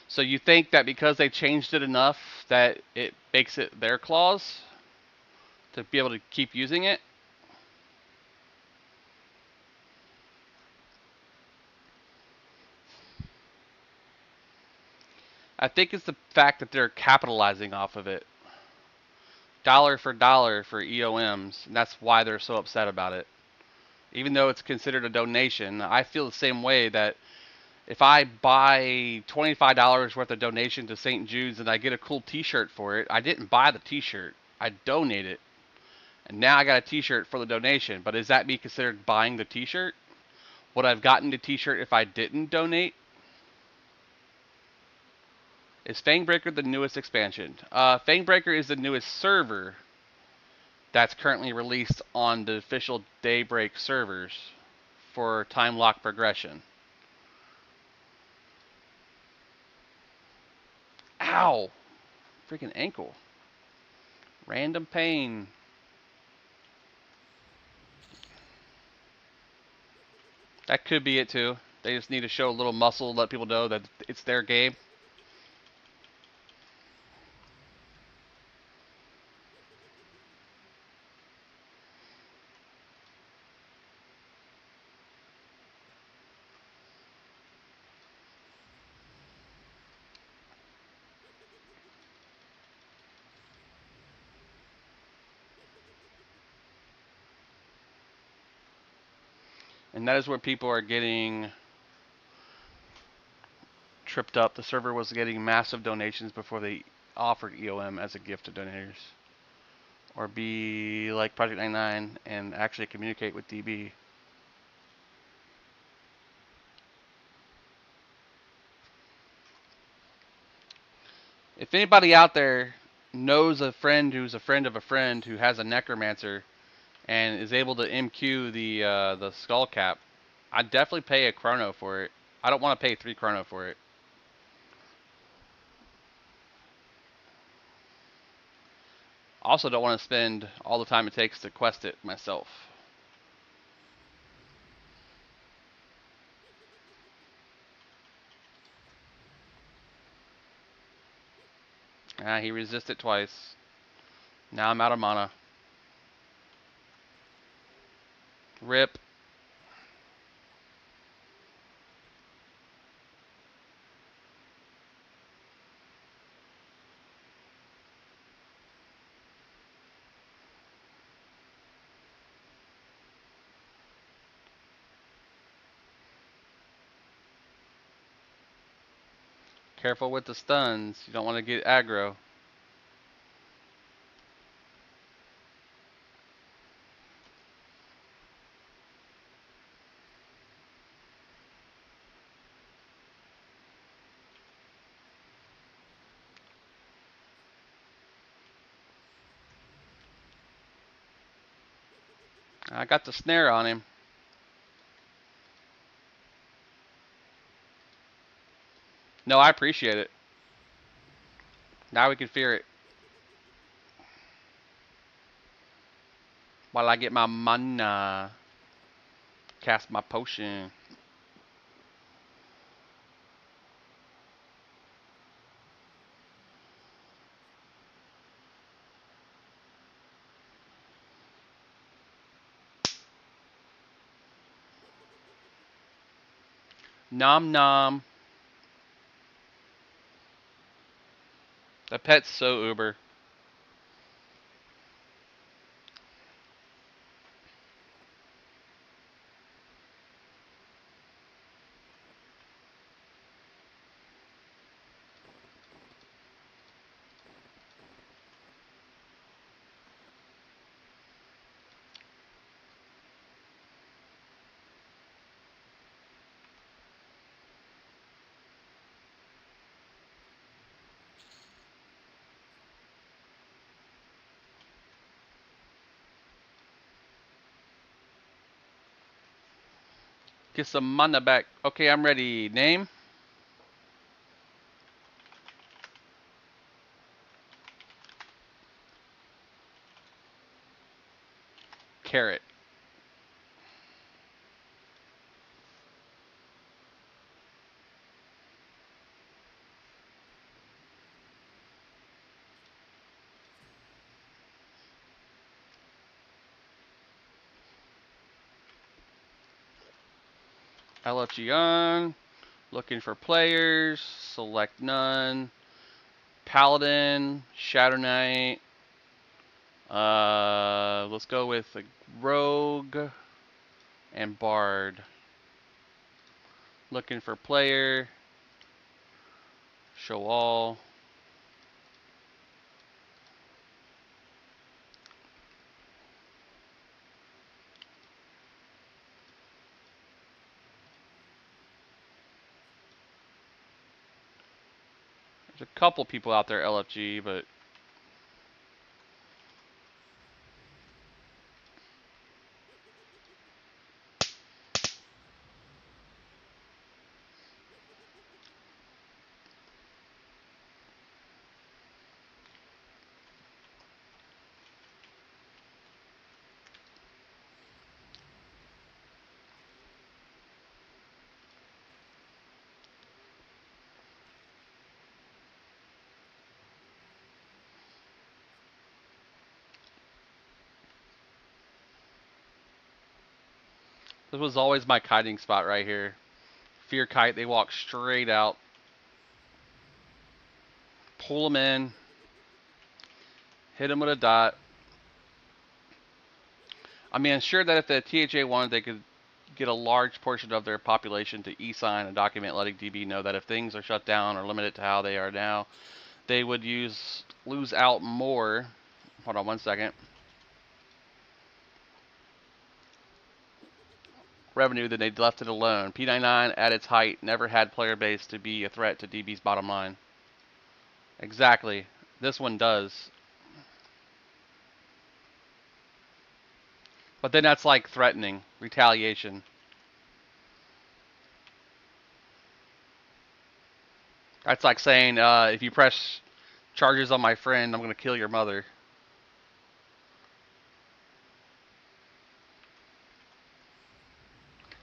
So you think that because they changed it enough that it makes it their clause to be able to keep using it? I think it's the fact that they're capitalizing off of it. Dollar for EOMs, and that's why they're so upset about it. Even though it's considered a donation, I feel the same way that if I buy $25 worth of donation to St. Jude's and I get a cool t-shirt for it, I didn't buy the t-shirt. I donate it. And now I got a t-shirt for the donation, but is that me considered buying the t-shirt? Would I have gotten the t-shirt if I didn't donate? Is Fangbreaker the newest expansion? Fangbreaker is the newest server that's currently released on the official Daybreak servers for time lock progression. Ow! Freaking ankle. Random pain. That could be it too. They just need to show a little muscle, let people know that it's their game. And that is where people are getting tripped up. The server was getting massive donations before they offered EOM as a gift to donators. Or be like Project 99 and actually communicate with DB. If anybody out there knows a friend who's a friend of a friend who has a necromancer and is able to MQ the skull cap, I'd definitely pay a chrono for it. I don't want to pay 3 chrono for it. Also don't want to spend all the time it takes to quest it myself. Ah, he resisted twice. Now I'm out of mana. Rip. Careful with the stuns. You don't want to get aggro. I got the snare on him. No, I appreciate it. Now we can fear it. While I get my mana. Cast my potion. Nom nom. The pet's so uber. Get some mana back. Okay, I'm ready. Name? Carrot. LFG on. Looking for players. Select none. Paladin. Shadow Knight. Let's go with a Rogue and Bard. Looking for player. Show all. There's a couple people out there LFG, but this was always my kiting spot right here. Fear kite, they walk straight out. Pull them in. Hit them with a dot. I mean, I'm sure that if the THA wanted, they could get a large portion of their population to e-sign a document letting DB know that if things are shut down or limited to how they are now, they would lose out more. Hold on 1 second. Revenue than they'd left it alone. P99 at its height never had player base to be a threat to DB's bottom line. Exactly. This one does. But then that's like threatening, retaliation. That's like saying, if you press charges on my friend, I'm going to kill your mother.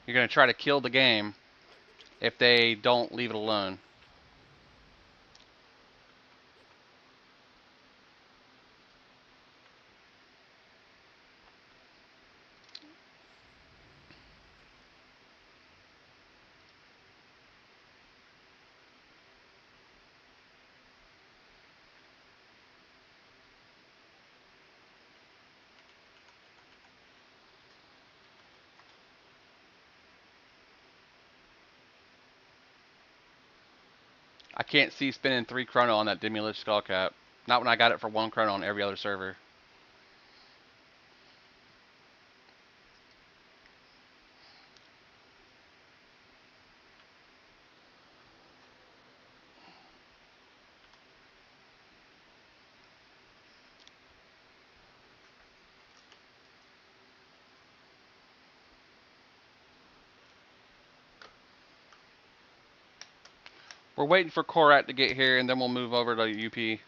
You're going to try to kill the game if they don't leave it alone. I can't see spending 3 chrono on that Demolish Skullcap. Not when I got it for 1 chrono on every other server. We're waiting for Korat to get here, and then we'll move over to UP.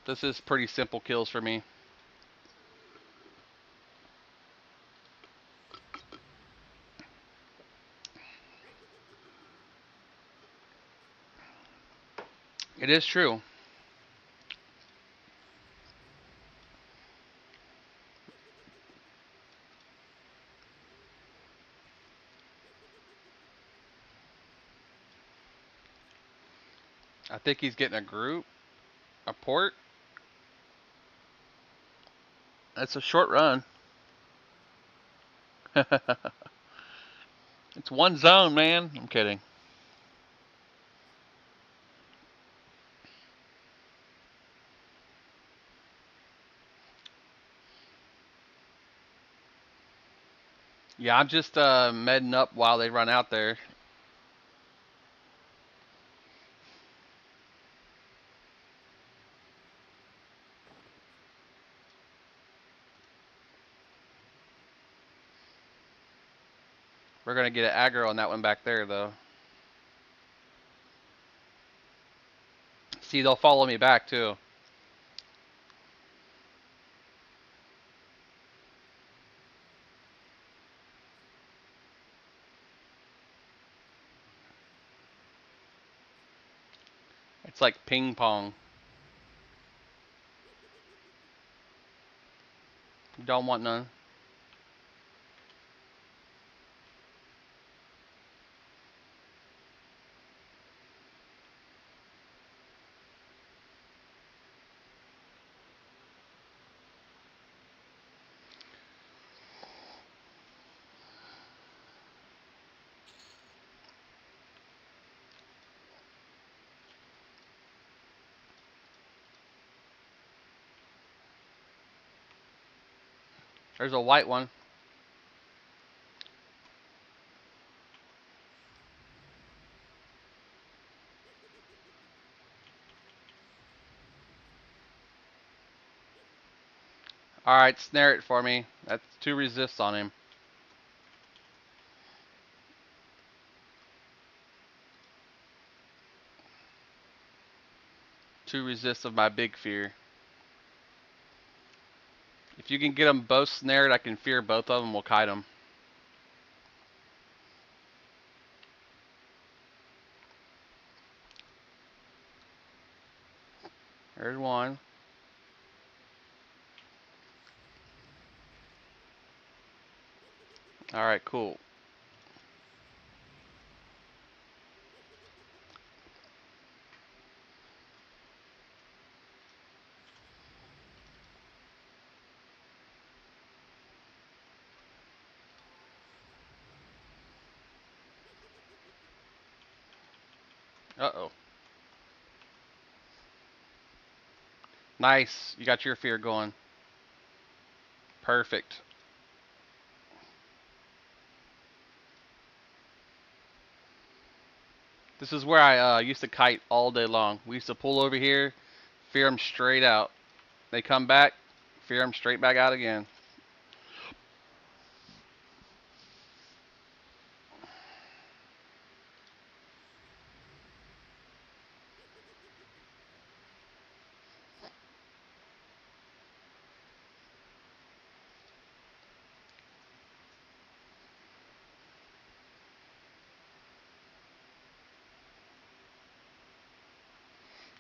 This is pretty simple kills for me. It is true. I think he's getting a group, a port. That's a short run. It's one zone, man. I'm kidding. Yeah, I'm just medding up while they run out there. We're going to get an aggro on that one back there, though. See, they'll follow me back, too. It's like ping pong. Don't want none. There's a white one. Alright, snare it for me. That's 2 resists on him. 2 resists of my big fear. If you can get them both snared, I can fear both of them. We'll kite them. There's one. Alright, cool. Uh-oh. Nice. You got your fear going. Perfect. This is where I used to kite all day long. We used to pull over here, fear them straight out. They come back, fear them straight back out again.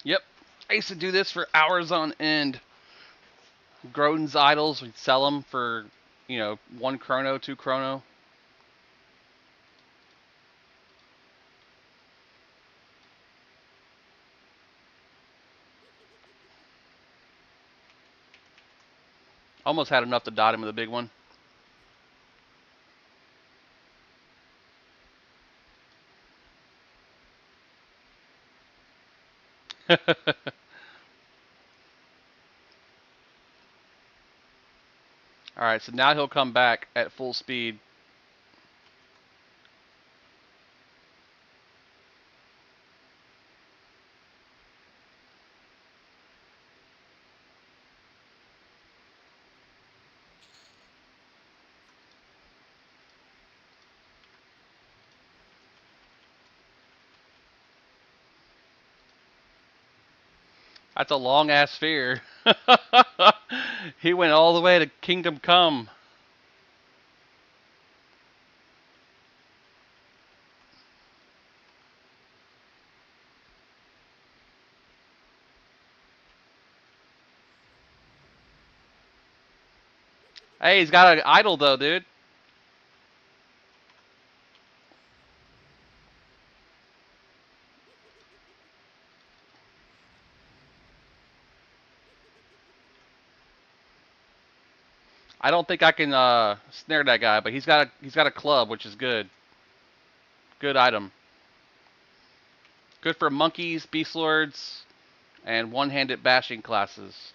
Yep. I used to do this for hours on end. Grodin's idols, we'd sell them for, 1 chrono, 2 chrono. Almost had enough to dot him with a big one. Alright, so now he'll come back at full speed. That's a long ass sphere. He went all the way to Kingdom Come. Hey, he's got an idol though, dude. I don't think I can snare that guy, but he's got a club, which is good. Good item. Good for monkeys, beast lords, and one-handed bashing classes.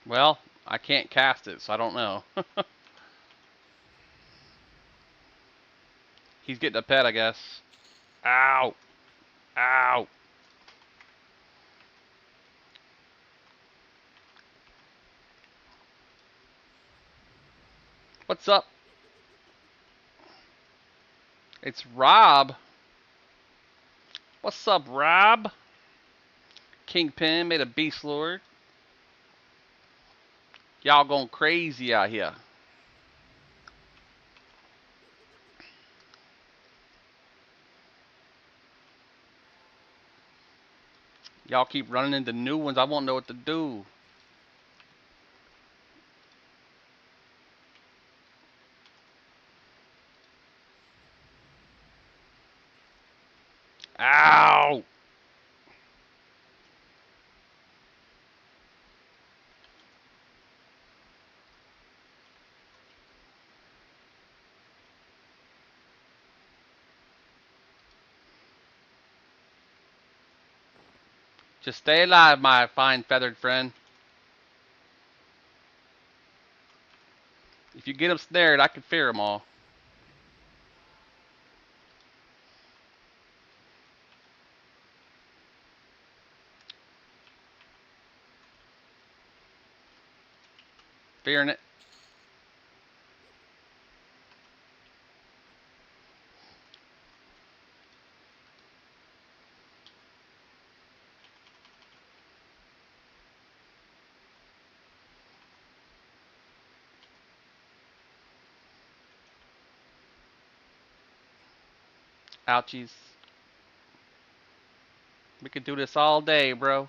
Well, I can't cast it, so I don't know. He's getting a pet, I guess. Ow! Ow! What's up? It's Rob. What's up, Rob? Kingpin made a beast lord. Y'all going crazy out here. Y'all keep running into new ones. I won't know what to do. Ow! Just stay alive, my fine feathered friend. If you get them snared, I can fear them all. Fearing it. Ouchies. We could do this all day, bro.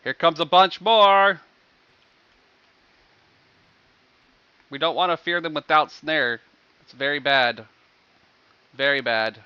Here comes a bunch more. We don't want to fear them without snare. It's very bad. Very bad.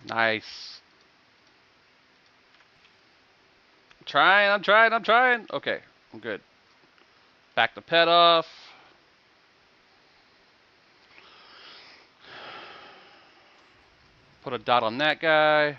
Nice. I'm trying. Okay, I'm good. Back the pet off. Put a dot on that guy.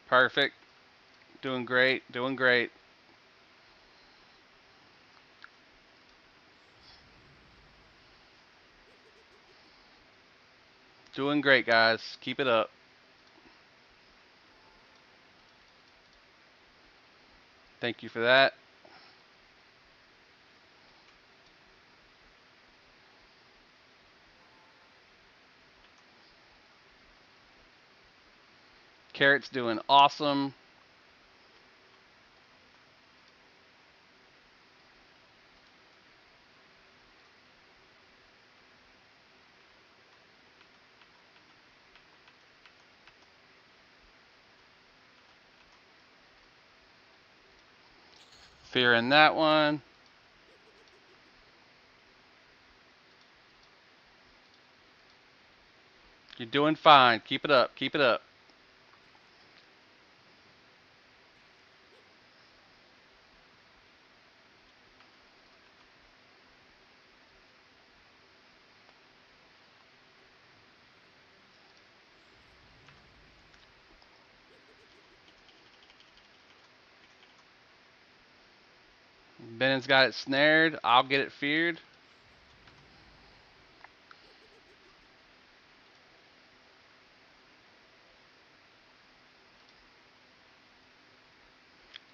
Perfect. Doing great. Doing great. Doing great, guys. Keep it up. Thank you for that. Carrot's doing awesome. Fear in that one. You're doing fine. Keep it up. Keep it up. Bennon's got it snared. I'll get it feared.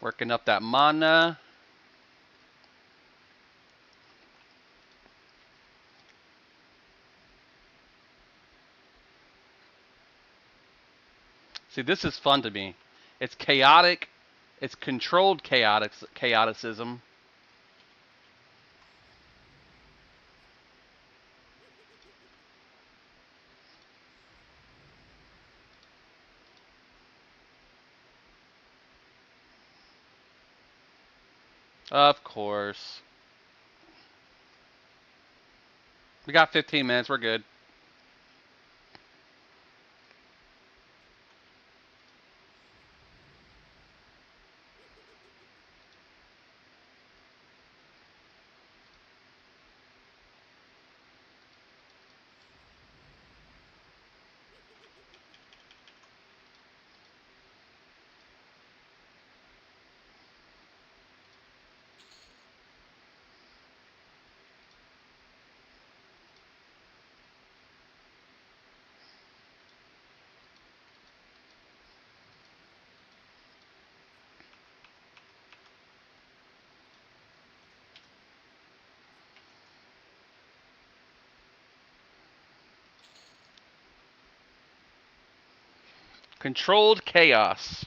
Working up that mana. See, this is fun to me. It's chaotic. It's controlled chaoticism. Of course. We got 15 minutes. We're good. Controlled chaos.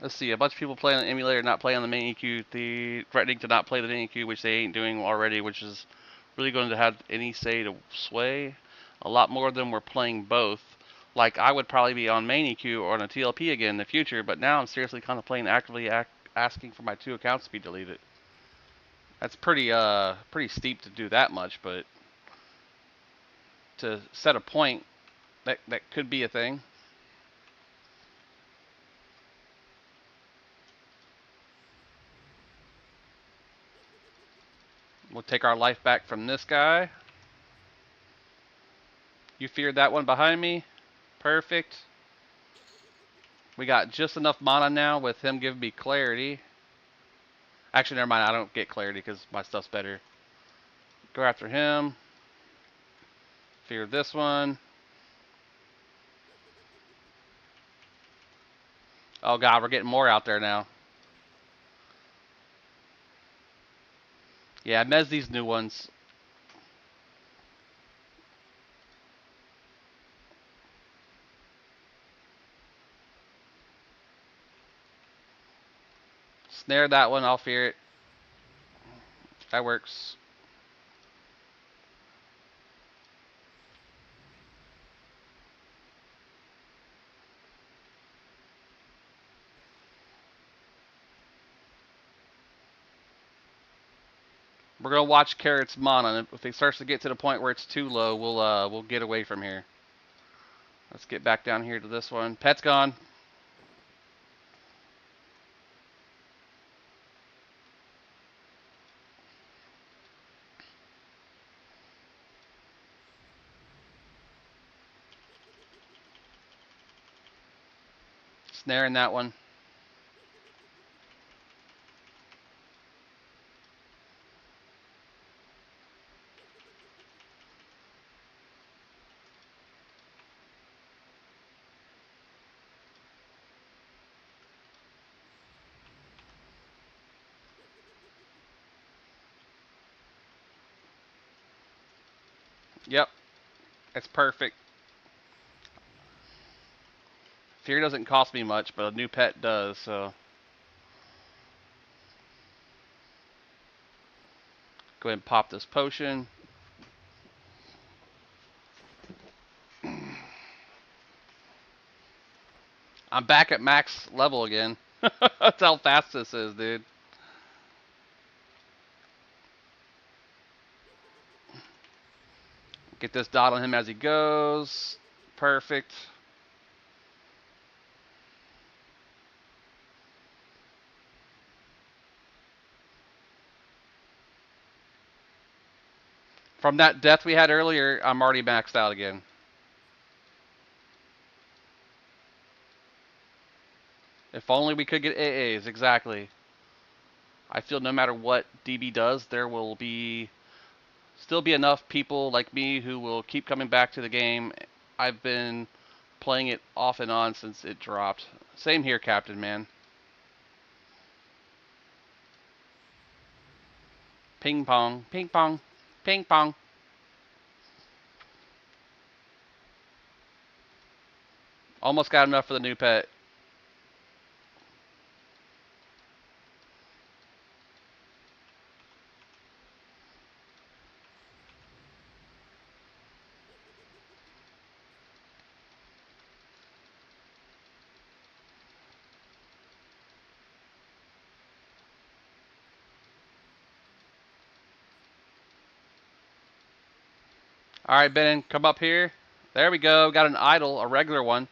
Let's see, a bunch of people playing on the emulator, not playing on the main EQ, threatening to not play the main EQ, which they ain't doing already, which is really going to have any say to sway. A lot more of them were playing both. Like, I would probably be on main EQ or on a TLP again in the future, but now I'm seriously contemplating actively asking for my 2 accounts to be deleted. That's pretty steep to do that much, but to set a point, that could be a thing. We'll take our life back from this guy. You feared that one behind me. Perfect. We got just enough mana now with him giving me clarity. Actually, never mind. I don't get clarity because my stuff's better. Go after him. Fear this one. Oh god, we're getting more out there now. Yeah, mez these new ones. Snare that one, I'll fear it. That works. We're gonna watch Carrot's mana, and if it starts to get to the point where it's too low, we'll get away from here. Let's get back down here to this one. Pet's gone. Snaring that one. Yep, it's perfect. Fear doesn't cost me much, but a new pet does, so. Go ahead and pop this potion. I'm back at max level again. That's how fast this is, dude. Get this dot on him as he goes. Perfect. From that death we had earlier, I'm already maxed out again. If only we could get AAs, exactly. I feel no matter what DB does, there will still be enough people like me who will keep coming back to the game. I've been playing it off and on since it dropped. Same here, Captain, man. Ping pong, ping pong, ping pong. Almost got enough for the new pet. All right, Ben, come up here. There we go. Got an idol, a regular one.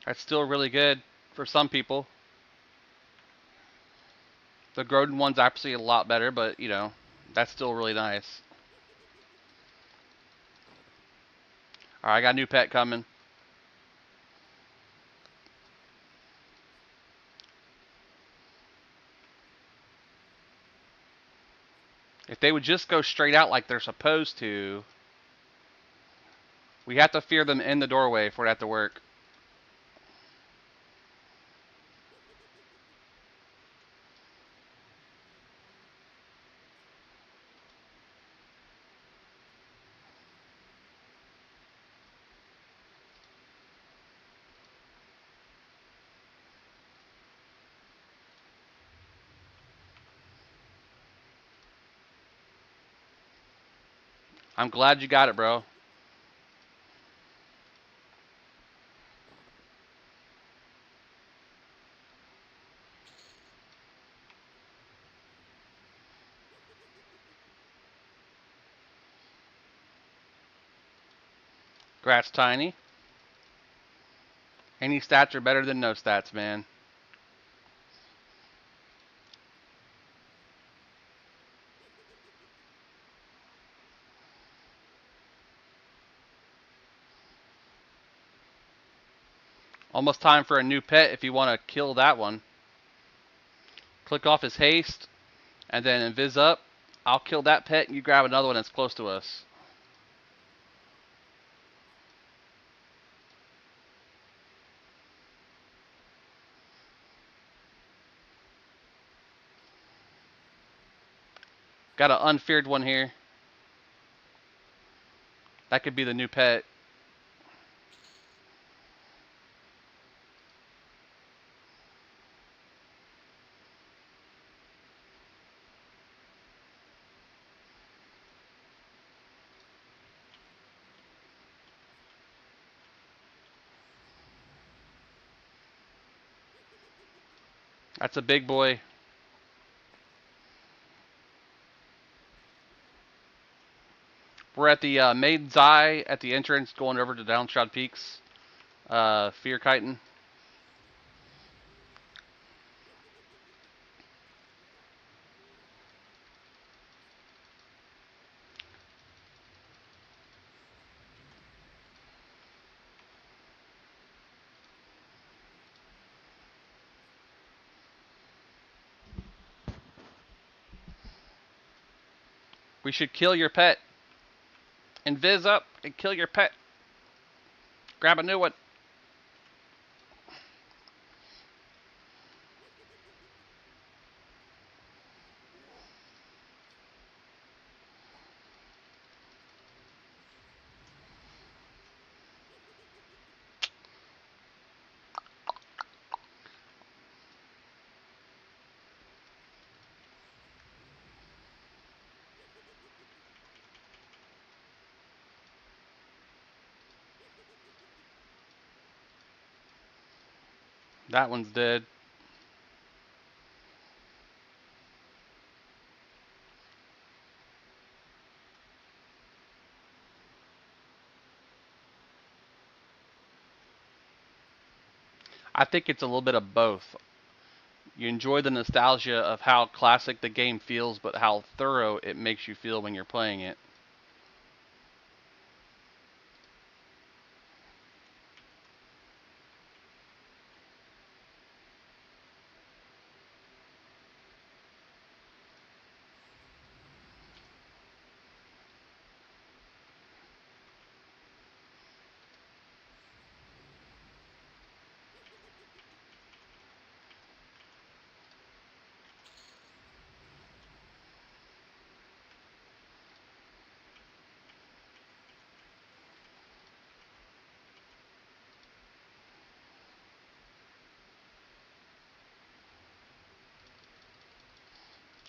That's still really good for some people. The Grodin one's actually a lot better, but, you know, that's still really nice. All right, I got a new pet coming. If they would just go straight out like they're supposed to, we have to fear them in the doorway for that to work. I'm glad you got it, bro. Congrats, Tiny. Any stats are better than no stats, man. Almost time for a new pet if you want to kill that one. Click off his haste, and then invis up. I'll kill that pet, and you grab another one that's close to us. Got an unfeared one here. That could be the new pet. That's a big boy. We're at the Maiden's Eye at the entrance going over to Downshot Peaks. Fear chitin. We should kill your pet. Invis up and kill your pet. Grab a new one. That one's dead. I think it's a little bit of both. You enjoy the nostalgia of how classic the game feels, but how thorough it makes you feel when you're playing it.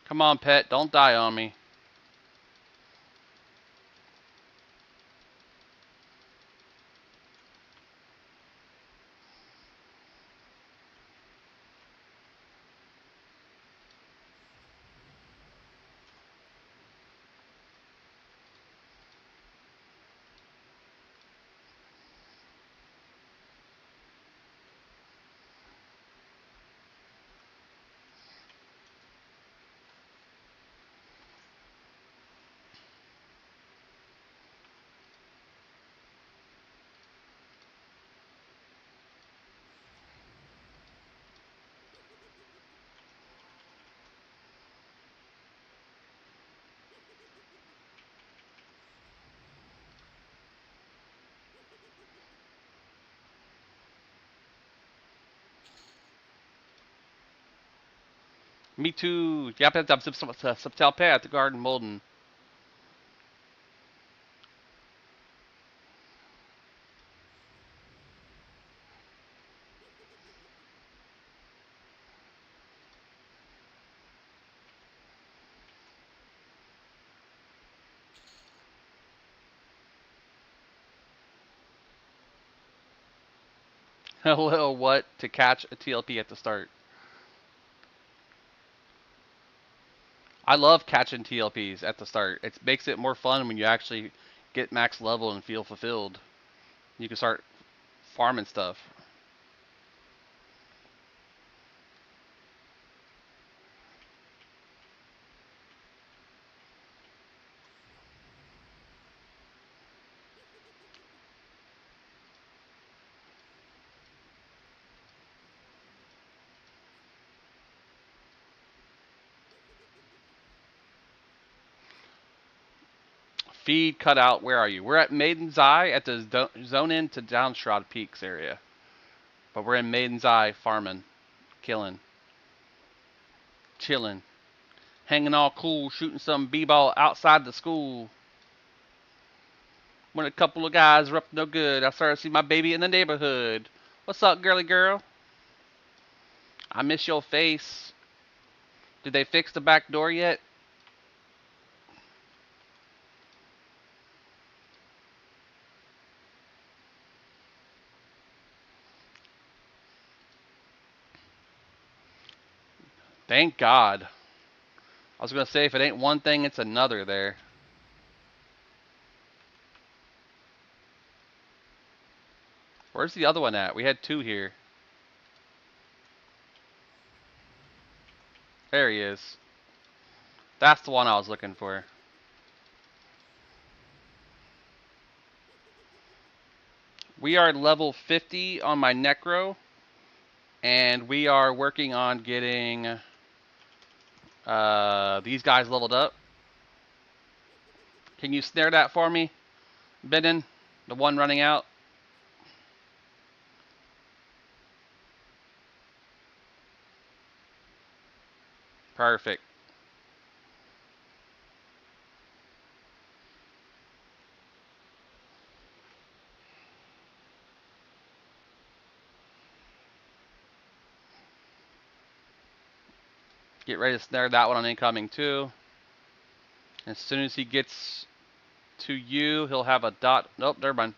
Come on, pet, don't die on me. Me too. Jag vet att subtal pet at the garden molden. A little what to catch a TLP at the start. I love catching TLPs at the start. It makes it more fun when you actually get max level and feel fulfilled. You can start farming stuff. Feed cut out. Where are you? We're at Maiden's Eye at the zone in to Downshroud Peaks area. But we're in Maiden's Eye farming, killing, chilling, hanging all cool, shooting some b-ball outside the school. When a couple of guys were up to no good, I started to see my baby in the neighborhood. What's up, girly girl? I miss your face. Did they fix the back door yet? Thank God. I was going to say, if it ain't one thing, it's another there. Where's the other one at? We had two here. There he is. That's the one I was looking for. We are level 50 on my Necro, and we are working on getting these guys leveled up. Can you snare that for me, Benin? The one running out? Perfect. Get ready to snare that one on incoming too. As soon as he gets to you, he'll have a dot. Nope, never mind.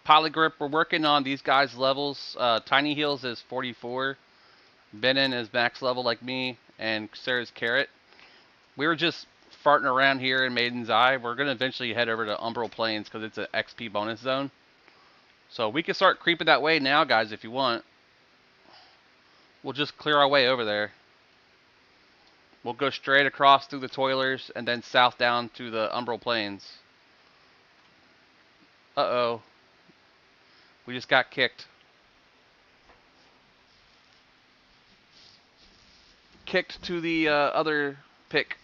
Polygrip, we're working on these guys' levels. Tiny Heels is 44. Benin is max level like me, and Sarah's Carrot. We were just farting around here in Maiden's Eye. We're going to eventually head over to Umbral Plains because it's an XP bonus zone. So we can start creeping that way now, guys, if you want. We'll just clear our way over there. We'll go straight across through the Toilers and then south down to the Umbral Plains. Uh-oh. We just got kicked. Kicked to the other pick.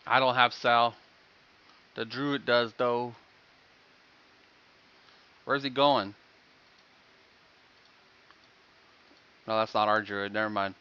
I don't have Sal. The Druid does, though. Where's he going? No, that's not our Druid. Never mind.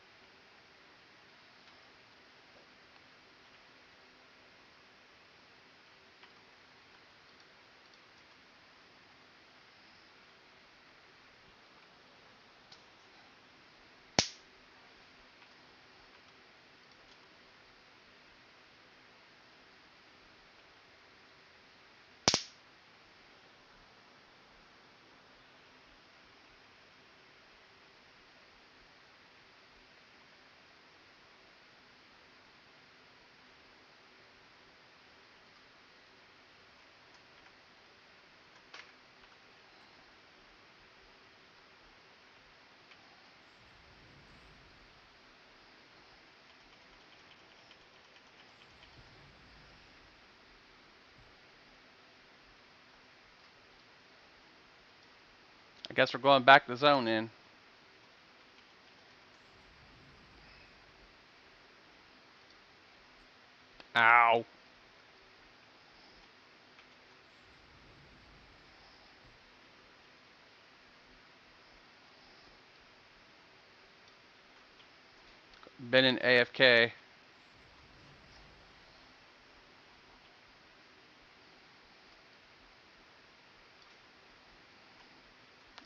Guess we're going back to zone in. Ow. Been in AFK.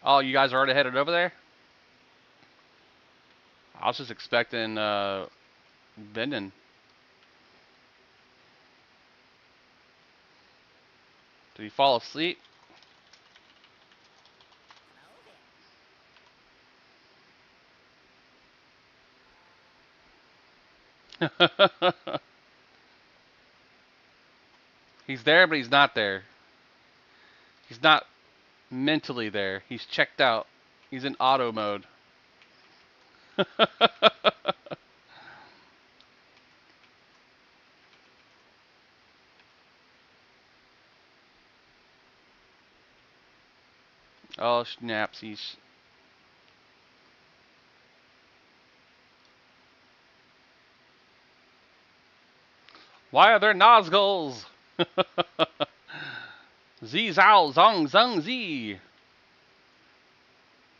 Oh, you guys are already headed over there? I was just expecting Benden. Did he fall asleep? He's there, but he's not there. He's not mentally there. He's checked out. He's in auto mode. Oh, snaps. He's. Why are there Nazguls? Z Zao Zong Zong Z.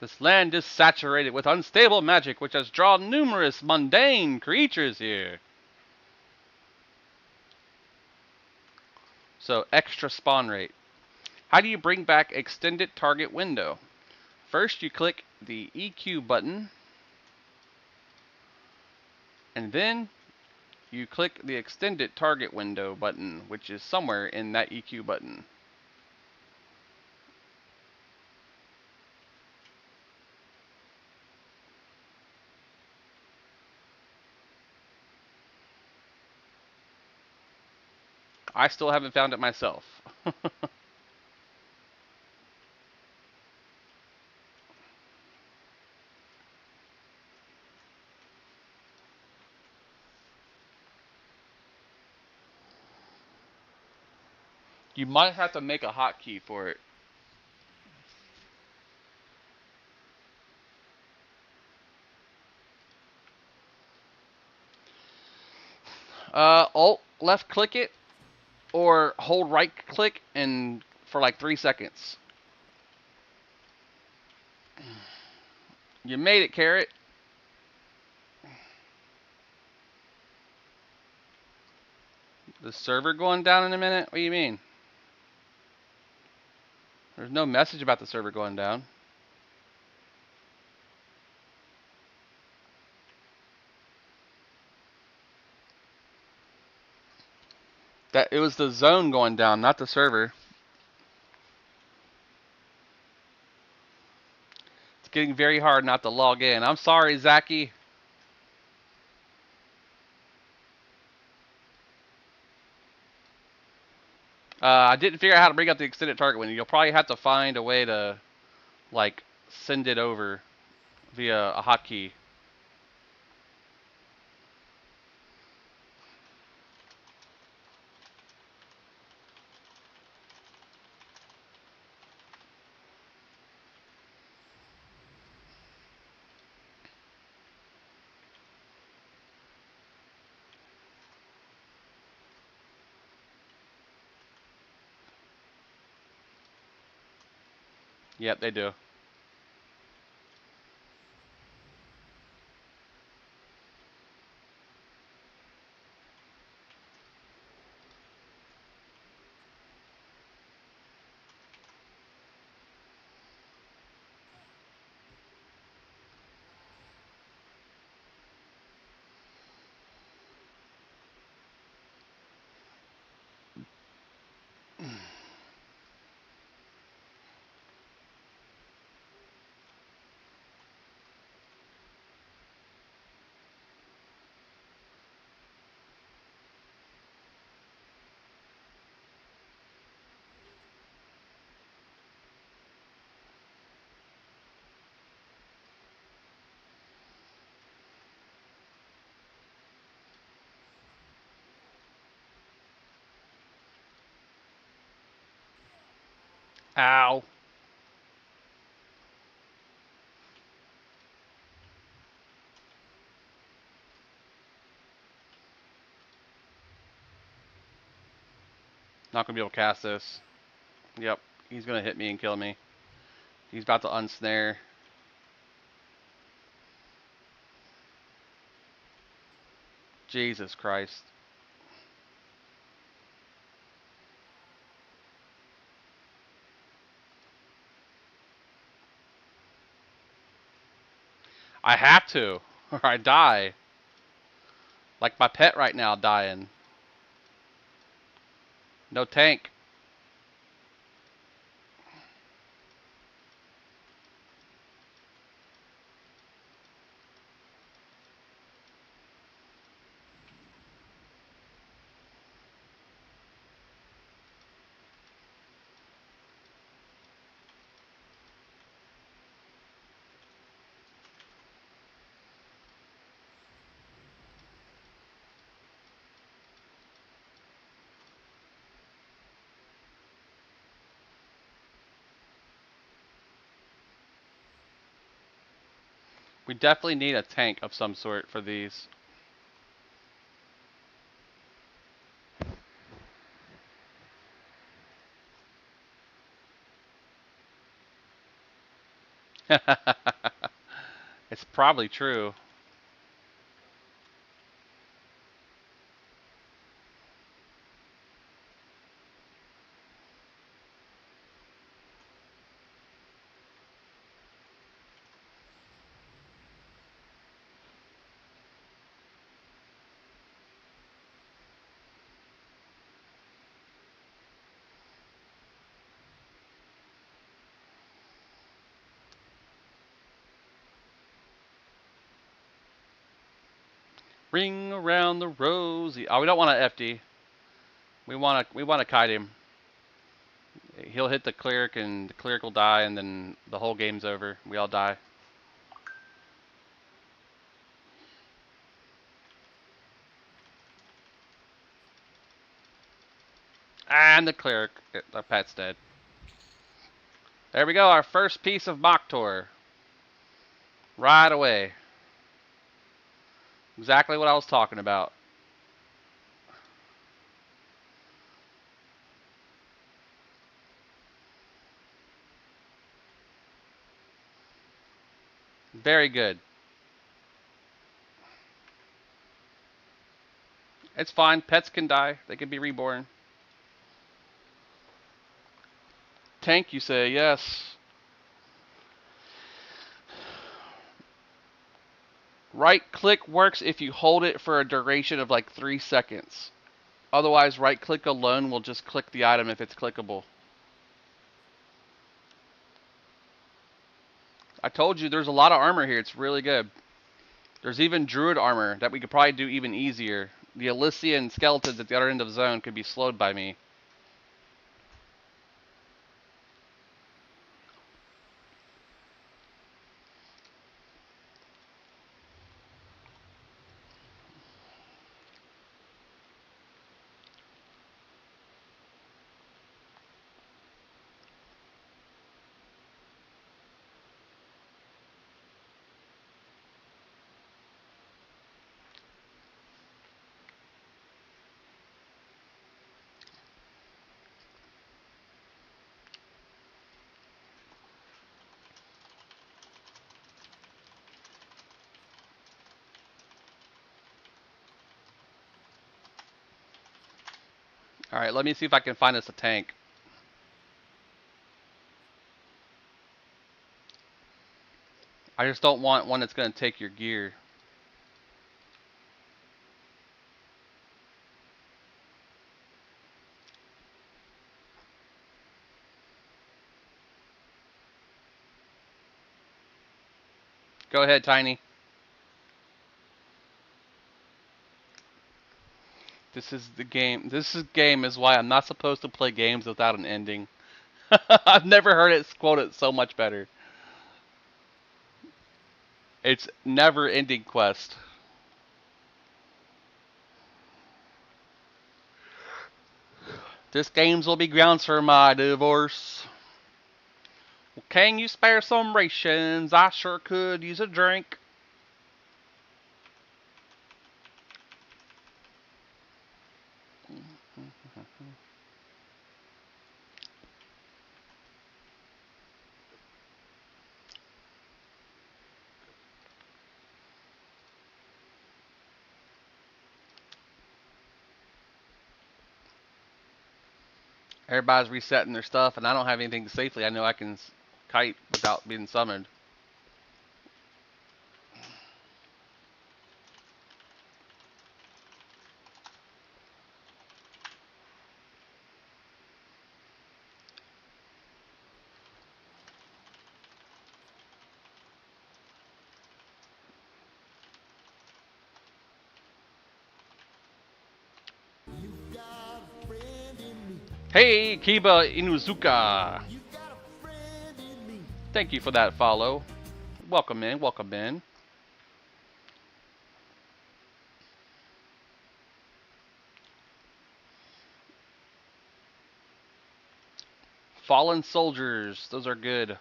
This land is saturated with unstable magic which has drawn numerous mundane creatures here. So, extra spawn rate. How do you bring back extended target window? First, you click the EQ button, and then you click the extended target window button, which is somewhere in that EQ button. I still haven't found it myself. You might have to make a hotkey for it. Alt left click it, or hold right click and for like 3 seconds. You made it, Carrot. The server going down in a minute? What do you mean? There's no message about the server going down. That it was the zone going down, not the server. It's getting very hard not to log in. I'm sorry, Zachy. I didn't figure out how to bring up the extended target window. You'll probably have to find a way to, like, send it over via a hotkey. Yep, they do. Ow. Not gonna be able to cast this. Yep, he's gonna hit me and kill me. He's about to unsnare. Jesus Christ. I have to, or I die. Like my pet right now dying. No tank. We definitely need a tank of some sort for these. It's probably true. Ring around the rosy. Oh, we don't want to FD. We want to kite him. He'll hit the cleric and the cleric will die and then the whole game's over. We all die. And the cleric, our pet's dead. There we go, our first piece of Moktor. Right away. Exactly what I was talking about. Very good. It's fine. Pets can die. They can be reborn. Tank, you say? Yes. Right click works if you hold it for a duration of like 3 seconds. Otherwise, right click alone will just click the item if it's clickable. I told you there's a lot of armor here. It's really good. There's even druid armor that we could probably do even easier. The Elysian skeletons at the other end of the zone could be slowed by me. Alright, let me see if I can find us a tank. I just don't want one that's going to take your gear. Go ahead, Tiny. This is the game. Game is why I'm not supposed to play games without an ending. I've never heard it quoted so much better. It's never ending quest. This games will be grounds for my divorce. Well, can you spare some rations? I sure could use a drink. Everybody's resetting their stuff, and I don't have anything safely. I know I can kite without being summoned. You got a friend in me. Hey, Kiba Inuzuka. You got a friend in me. Thank you for that follow. Welcome in, welcome in. Fallen Soldiers, those are good.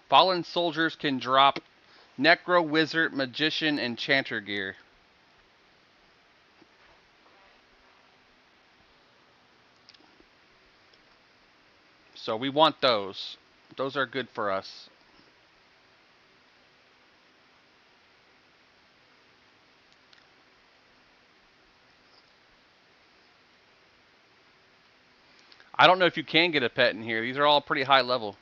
Fallen Soldiers can drop Necro, Wizard, Magician, and Chanter gear. So we want those. Those are good for us. I don't know if you can get a pet in here. These are all pretty high level.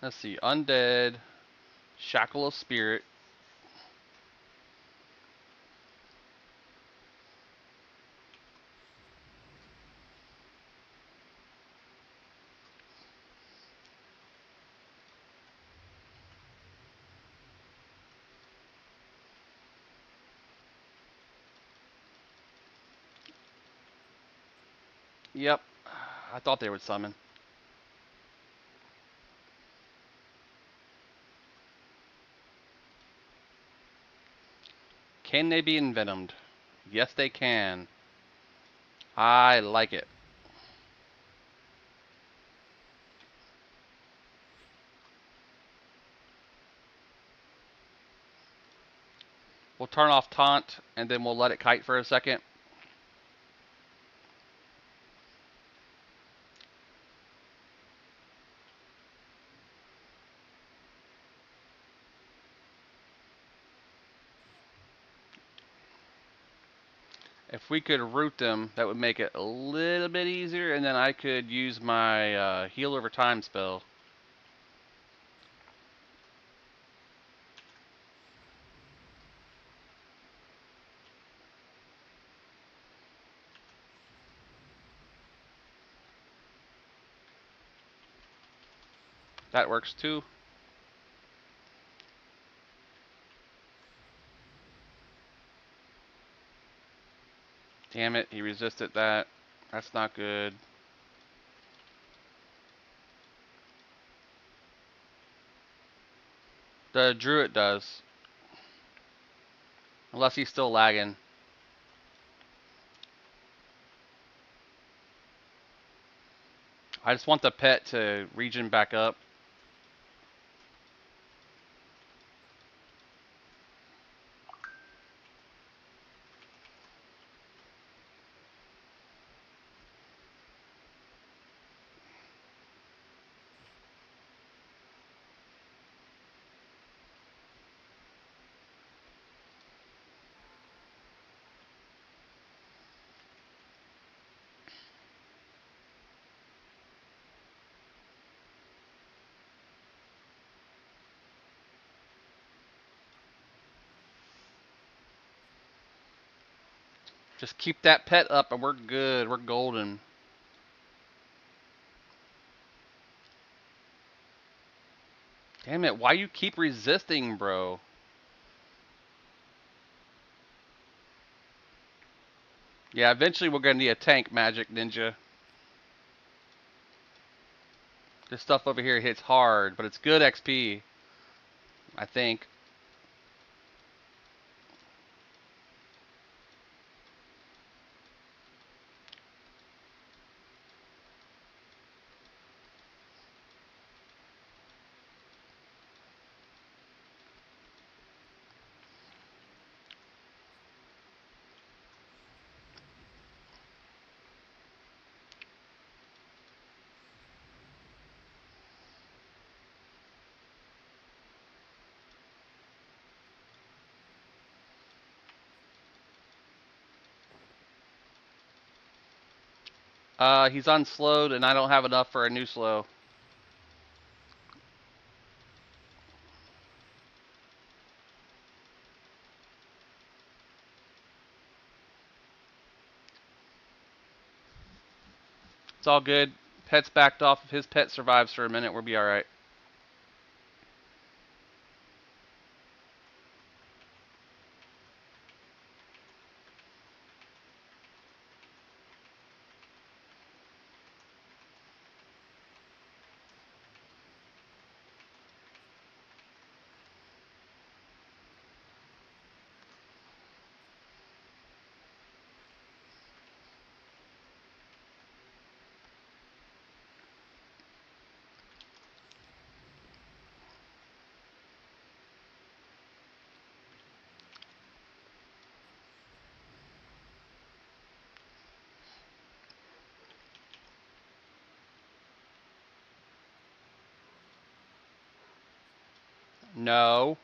Let's see. Undead, Shackle of Spirit. Yep. I thought they would summon. Can they be envenomed? Yes, they can. I like it. We'll turn off Taunt, and then we'll let it kite for a second. If we could root them, that would make it a little bit easier, and then I could use my heal over time spell. That works too. Damn it, he resisted that. That's not good. The druid does. Unless he's still lagging. I just want the pet to regen back up. Just keep that pet up and we're good. We're golden. Damn it, why you keep resisting, bro? Yeah, eventually we're gonna need a tank, Magic Ninja. This stuff over here hits hard, but it's good XP, I think. He's unslowed, and I don't have enough for a new slow. It's all good. Pet's backed off. If his pet survives for a minute, we'll be alright. No.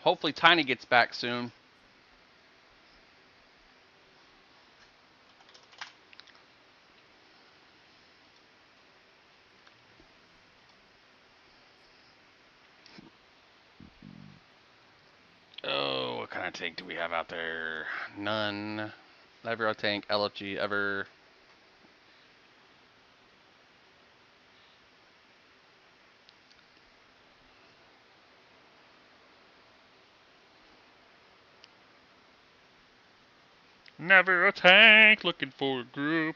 Hopefully Tiny gets back soon. Oh, what kind of tank do we have out there? None. Never a tank, LFG, ever. Never a tank looking for a group.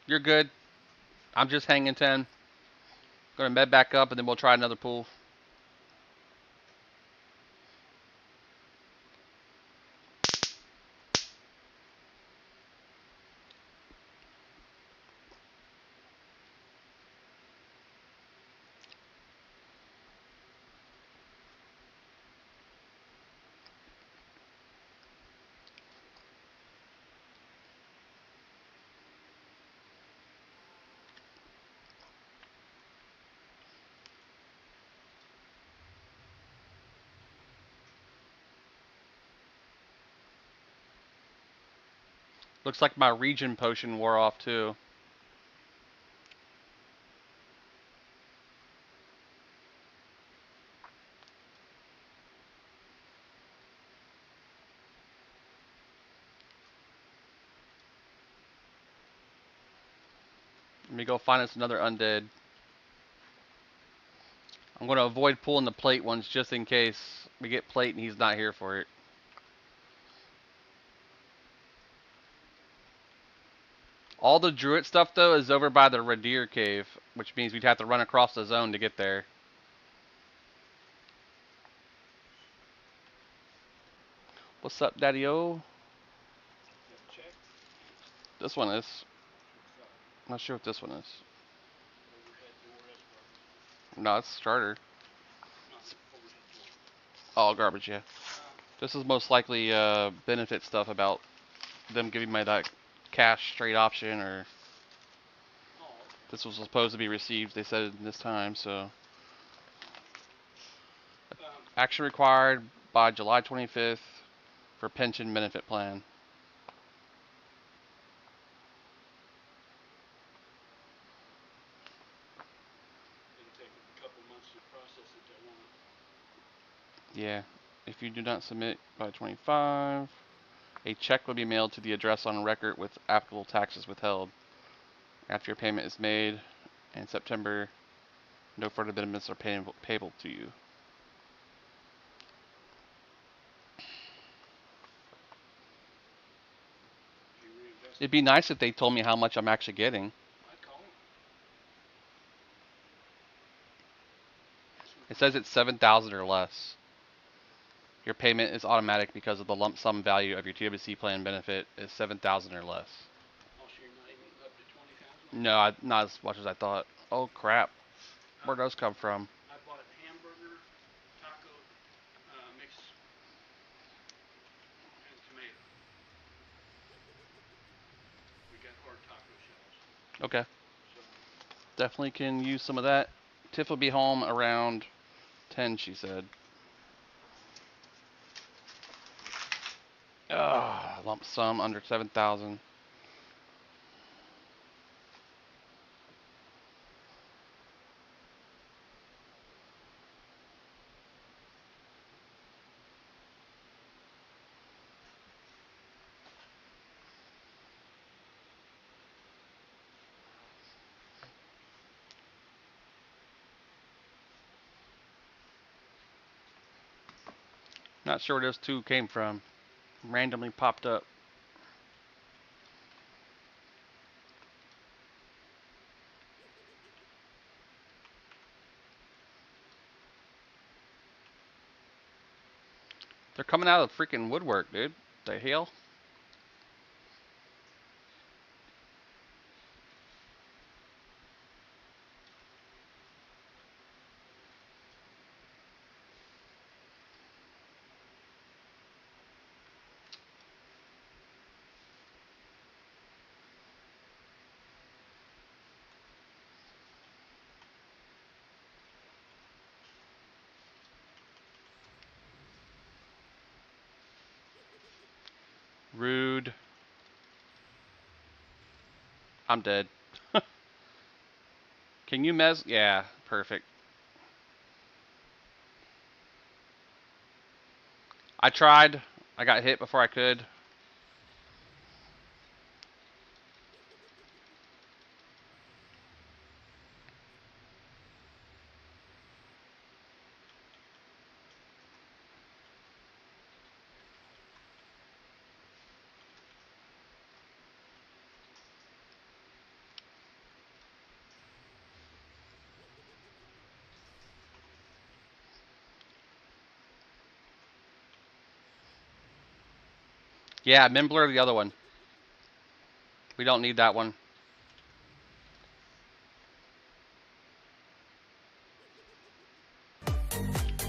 You're good. I'm just hanging 10. Gonna med back up, and then we'll try another pool. Looks like my region potion wore off too. Let me go find us another undead. I'm gonna avoid pulling the plate ones just in case we get plate and he's not here for it. All the druid stuff though is over by the Radir cave, which means we'd have to run across the zone to get there. What's up, Daddy-O? This one is. I'm not sure what this one is. No, it's starter. All garbage, yeah. This is most likely benefit stuff about them giving me that cash straight option, or this was supposed to be received, they said this time, so. Action required by July 25th for pension benefit plan. Yeah. If you do not submit by 25, a check will be mailed to the address on record with applicable taxes withheld. After your payment is made in September, no further benefits are payable to you. It'd be nice if they told me how much I'm actually getting. It says it's 7,000 or less. Your payment is automatic because of the lump sum value of your TWC plan benefit is 7,000 or less. No, not as much as I thought. Oh crap. Where does come from? Okay. Definitely can use some of that. Tiff will be home around 10, she said. Lump sum under 7,000. Not sure where those two came from. Randomly popped up. They're coming out of the freaking woodwork, dude. The hell? Rude. I'm dead. Can you mez? Yeah, perfect. I tried. I got hit before I could. Yeah, Mimbler the other one. We don't need that one.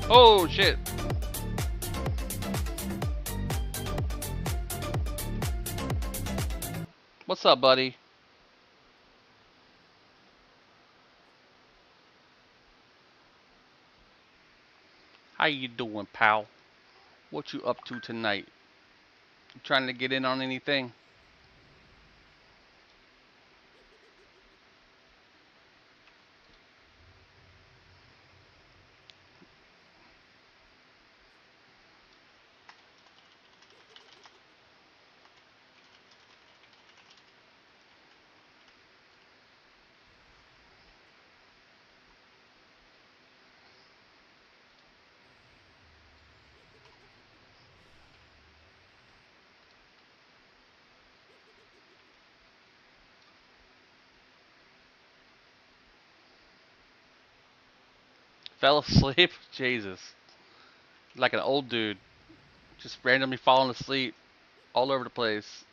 Oh, shit. What's up, buddy? How you doing, pal? What you up to tonight? You trying to get in on anything? Fell asleep? Jesus. Like an old dude. Just randomly falling asleep all over the place.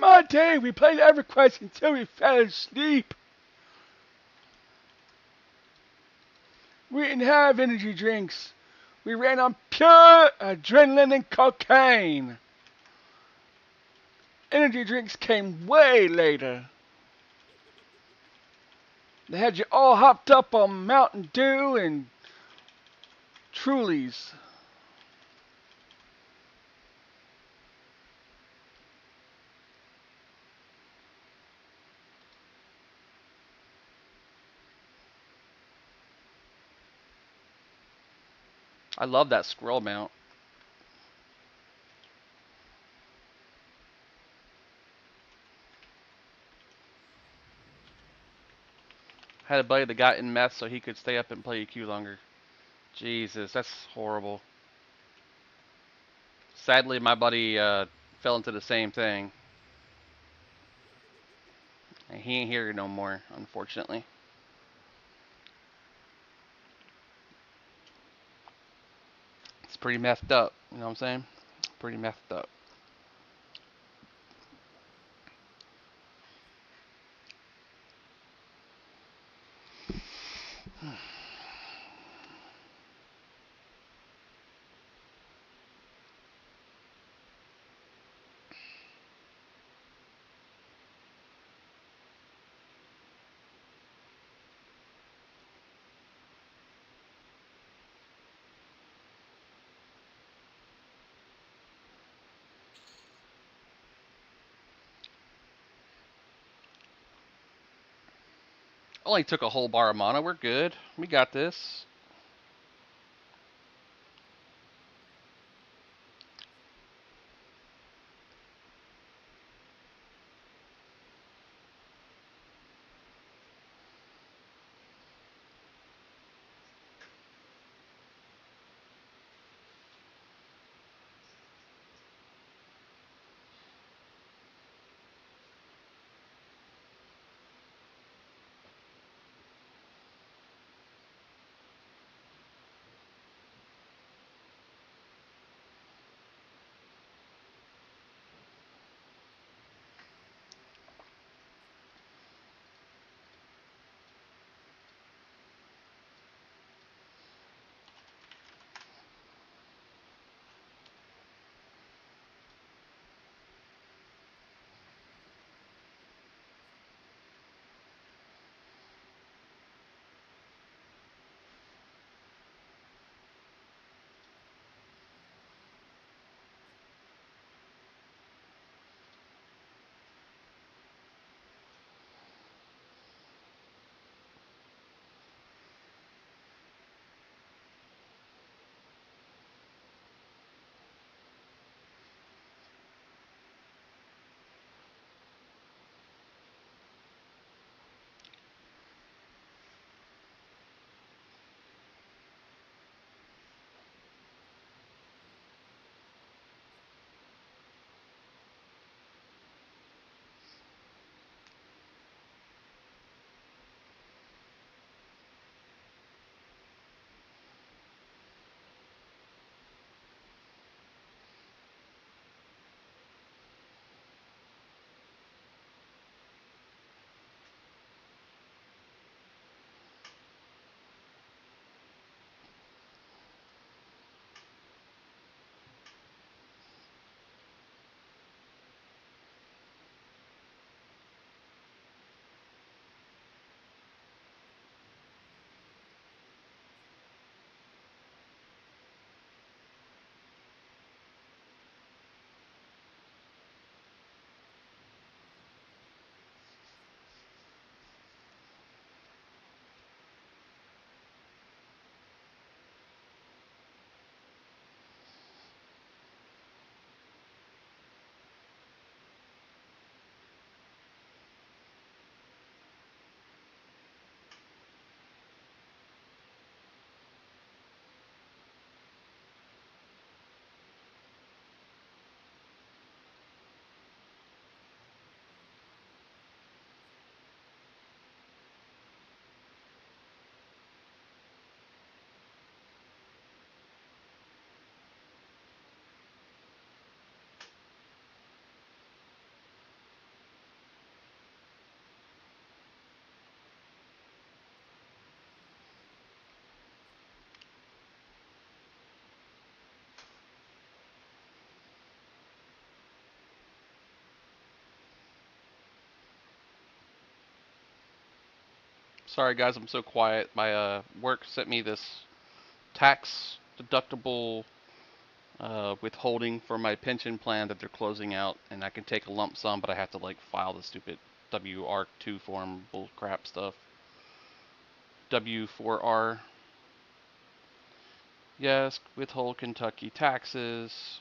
my day, we played EverQuest until we fell asleep. We didn't have energy drinks. We ran on pure adrenaline and cocaine. Energy drinks came way later. They had you all hopped up on Mountain Dew and Trulies. I love that squirrel mount. Had a buddy that got in meth so he could stay up and play EQ longer. Jesus, that's horrible. Sadly, my buddy fell into the same thing. And he ain't here no more, unfortunately. It's pretty messed up, you know what I'm saying? Pretty messed up. Only took a whole bar of mana. We're good. We got this. Sorry guys, I'm so quiet. My work sent me this tax deductible withholding for my pension plan that they're closing out, and I can take a lump sum, but I have to like file the stupid WR2 form bull crap stuff. W4R. Yes, withhold Kentucky taxes.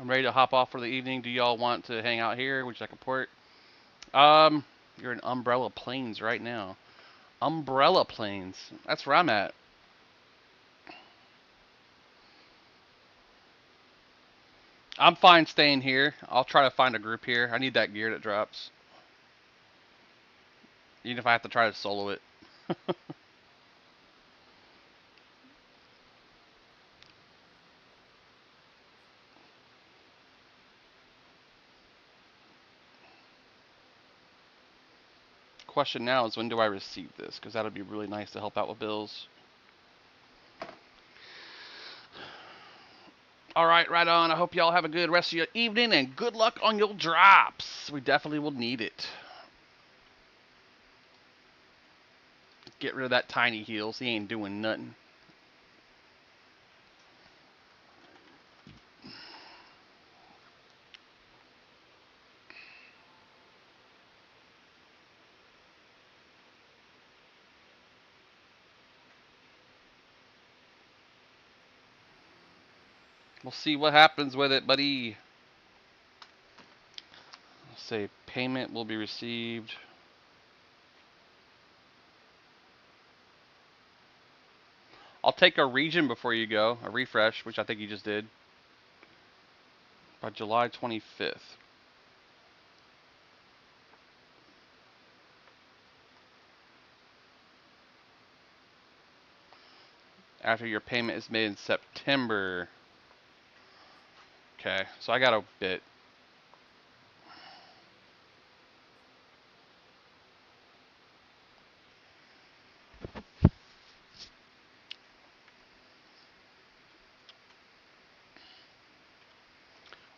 I'm ready to hop off for the evening. Do y'all want to hang out here? Would you like a port? You're in Umbrella Plains right now. Umbrella Plains. That's where I'm at. I'm fine staying here. I'll try to find a group here. I need that gear that drops. Even if I have to try to solo it. Question now is when do I receive this? Because that would be really nice to help out with bills. Alright, right on. I hope y'all have a good rest of your evening and good luck on your drops. We definitely will need it. Get rid of that tiny heals. He ain't doing nothing. We'll see what happens with it, buddy. Say payment will be received. I'll take a region before you go, a refresh, which I think you just did. By July 25th. After your payment is made in September. Okay, so I got a bit.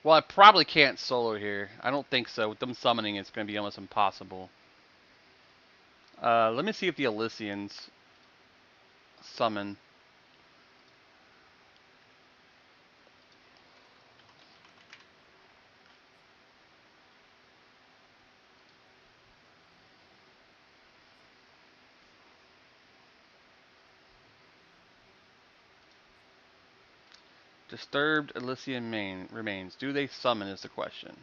Well, I probably can't solo here. I don't think so. With them summoning, it's going to be almost impossible. Let me see if the Elysians summon. Disturbed Elysian remains. Do they summon is the question.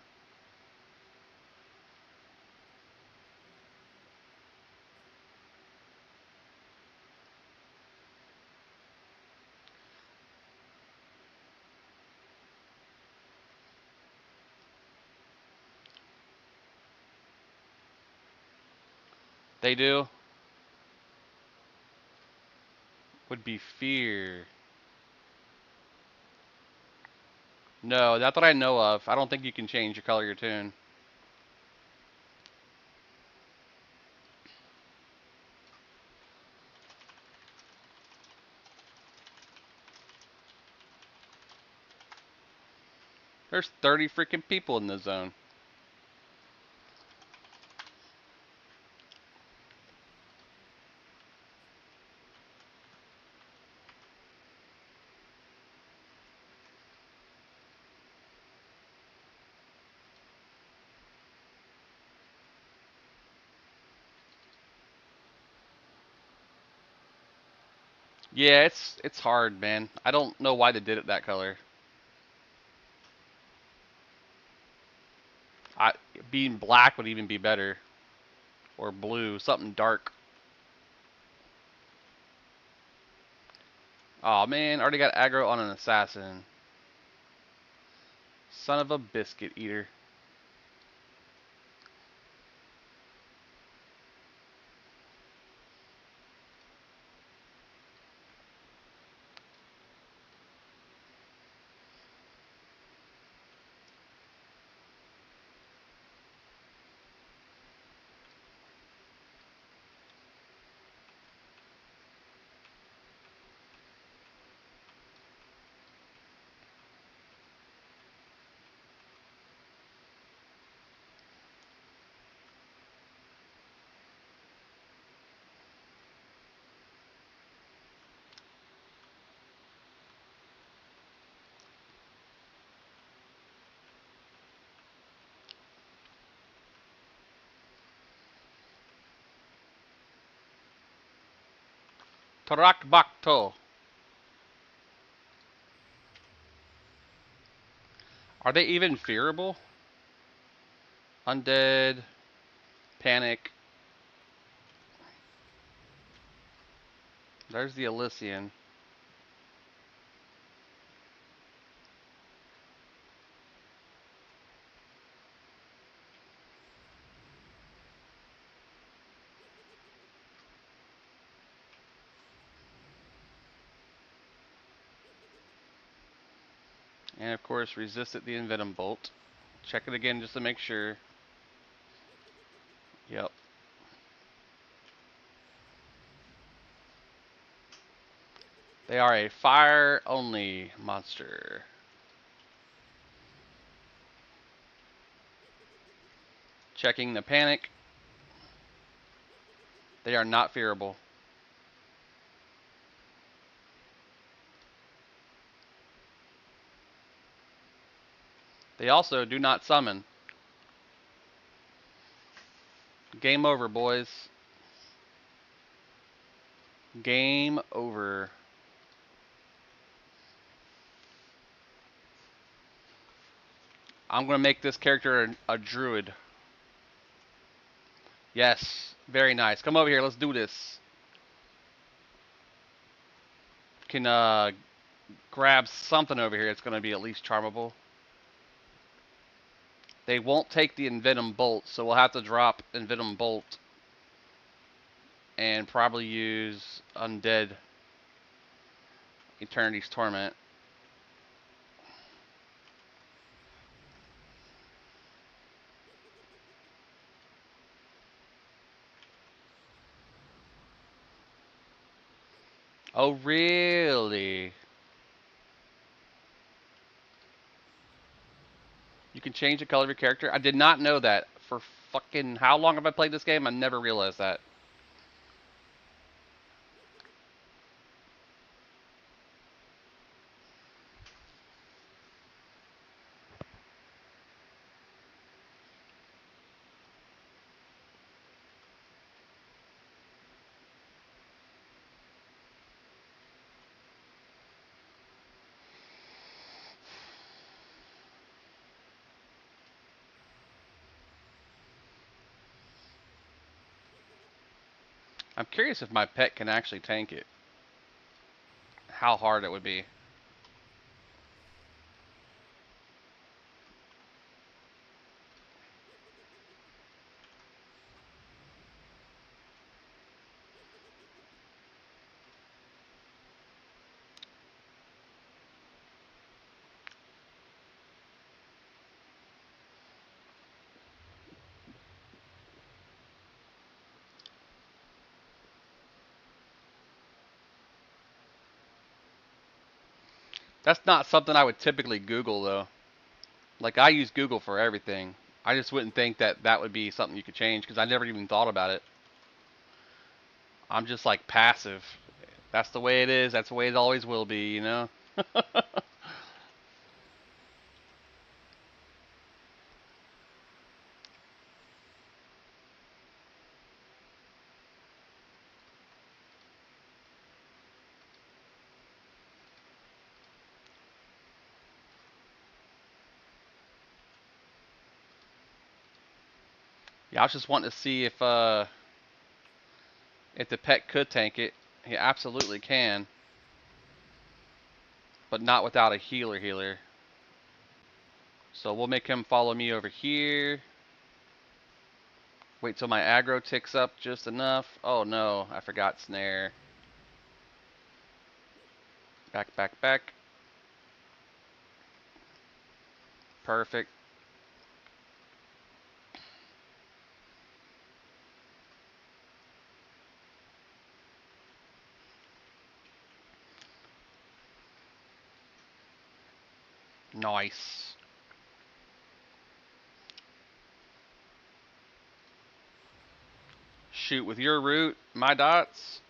They do? Would be fear. No, not that I know of. I don't think you can change your color of your tune. There's 30 freaking people in the zone. Yeah, it's hard, man. I don't know why they did it that color. I Being black would even be better. Or blue, something dark. Oh man, already got aggro on an assassin. Son of a biscuit eater. Tarak Bakto. Are they even fearable? Undead. Panic. There's the Elysian. And of course, resist at the Envenom Bolt. Check it again just to make sure. Yep. They are a fire-only monster. Checking the panic. They are not fearable. They also do not summon. Game over, boys. Game over. I'm going to make this character a druid. Yes. Very nice. Come over here. Let's do this. Can grab something over here. It's going to be at least charmable. They won't take the Envenom Bolt, so we'll have to drop Envenom Bolt and probably use Undead Eternity's Torment. Oh, really? You can change the color of your character? I did not know that. For fucking how long have I played this game? I never realized that. I'm curious if my pet can actually tank it. How hard it would be. That's not something I would typically Google, though. Like, I use Google for everything. I just wouldn't think that that would be something you could change because I never even thought about it. I'm just like passive. That's the way it is. That's the way it always will be, you know? Yeah, I was just wanting to see if the pet could tank it. He absolutely can, but not without a healer. So we'll make him follow me over here. Wait till my aggro ticks up just enough. Oh no, I forgot snare. Back, back, back. Perfect. Nice. Shoot with your root, my dots.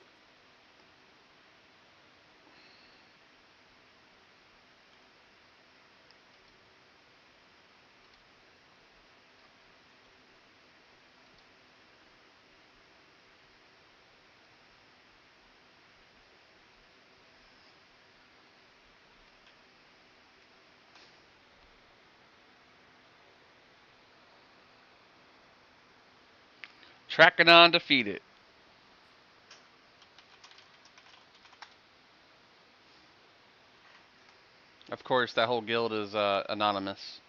Tracking on defeated. Of course, that whole guild is anonymous.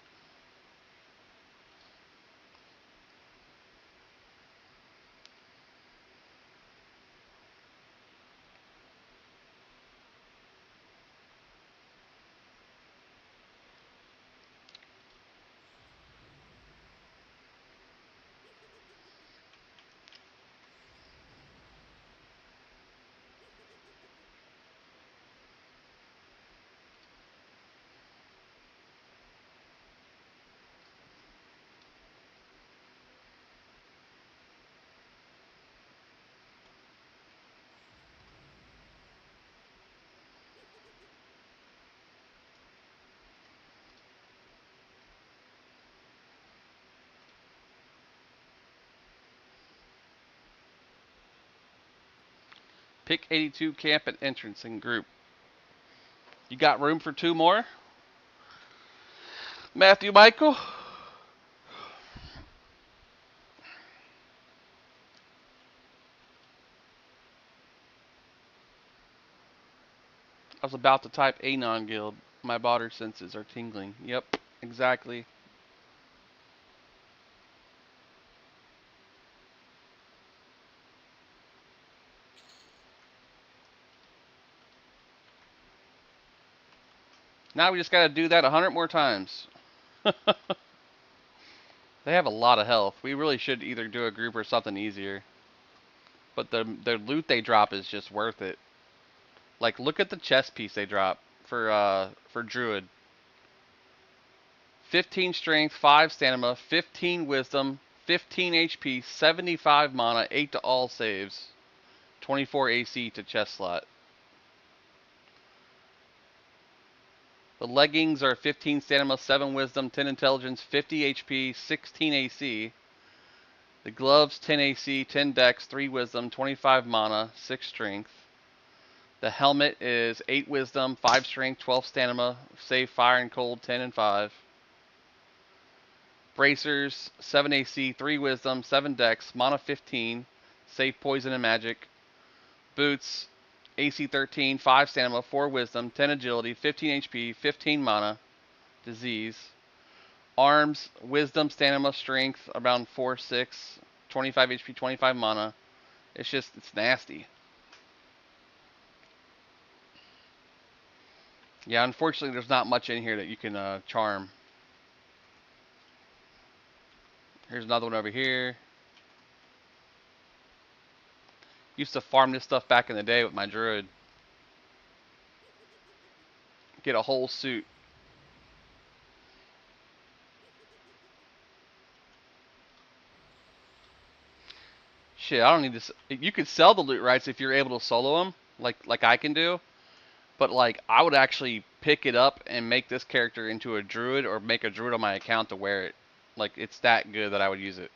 Pick 82 camp and entrance in group. You got room for 2 more? Matthew Michael? I was about to type Anon Guild. My body senses are tingling. Yep, exactly. Now we just gotta do that 100 more times. They have a lot of health. We really should either do a group or something easier. But the loot they drop is just worth it. Like, look at the chest piece they drop for Druid. 15 strength, 5 stamina, 15 wisdom, 15 HP, 75 mana, 8 to all saves, 24 AC to chest slot. The leggings are 15 stamina, 7 wisdom, 10 intelligence, 50 HP, 16 AC. The gloves 10 AC, 10 dex, 3 wisdom, 25 mana, 6 strength. The helmet is 8 wisdom, 5 strength, 12 stamina, save fire and cold, 10 and 5. Bracers, 7 AC, 3 wisdom, 7 dex, mana 15, save poison and magic. Boots, AC 13, 5 stamina, 4 wisdom, 10 agility, 15 HP, 15 mana, disease. Arms, wisdom, stamina, strength, around 4, 6, 25 HP, 25 mana. It's nasty. Yeah, unfortunately, there's not much in here that you can charm. Here's another one over here. Used to farm this stuff back in the day with my druid. Get a whole suit. Shit, I don't need this. You could sell the loot rights if you're able to solo them, like I can do. But like, I would actually pick it up and make this character into a druid, or make a druid on my account to wear it. Like, it's that good that I would use it.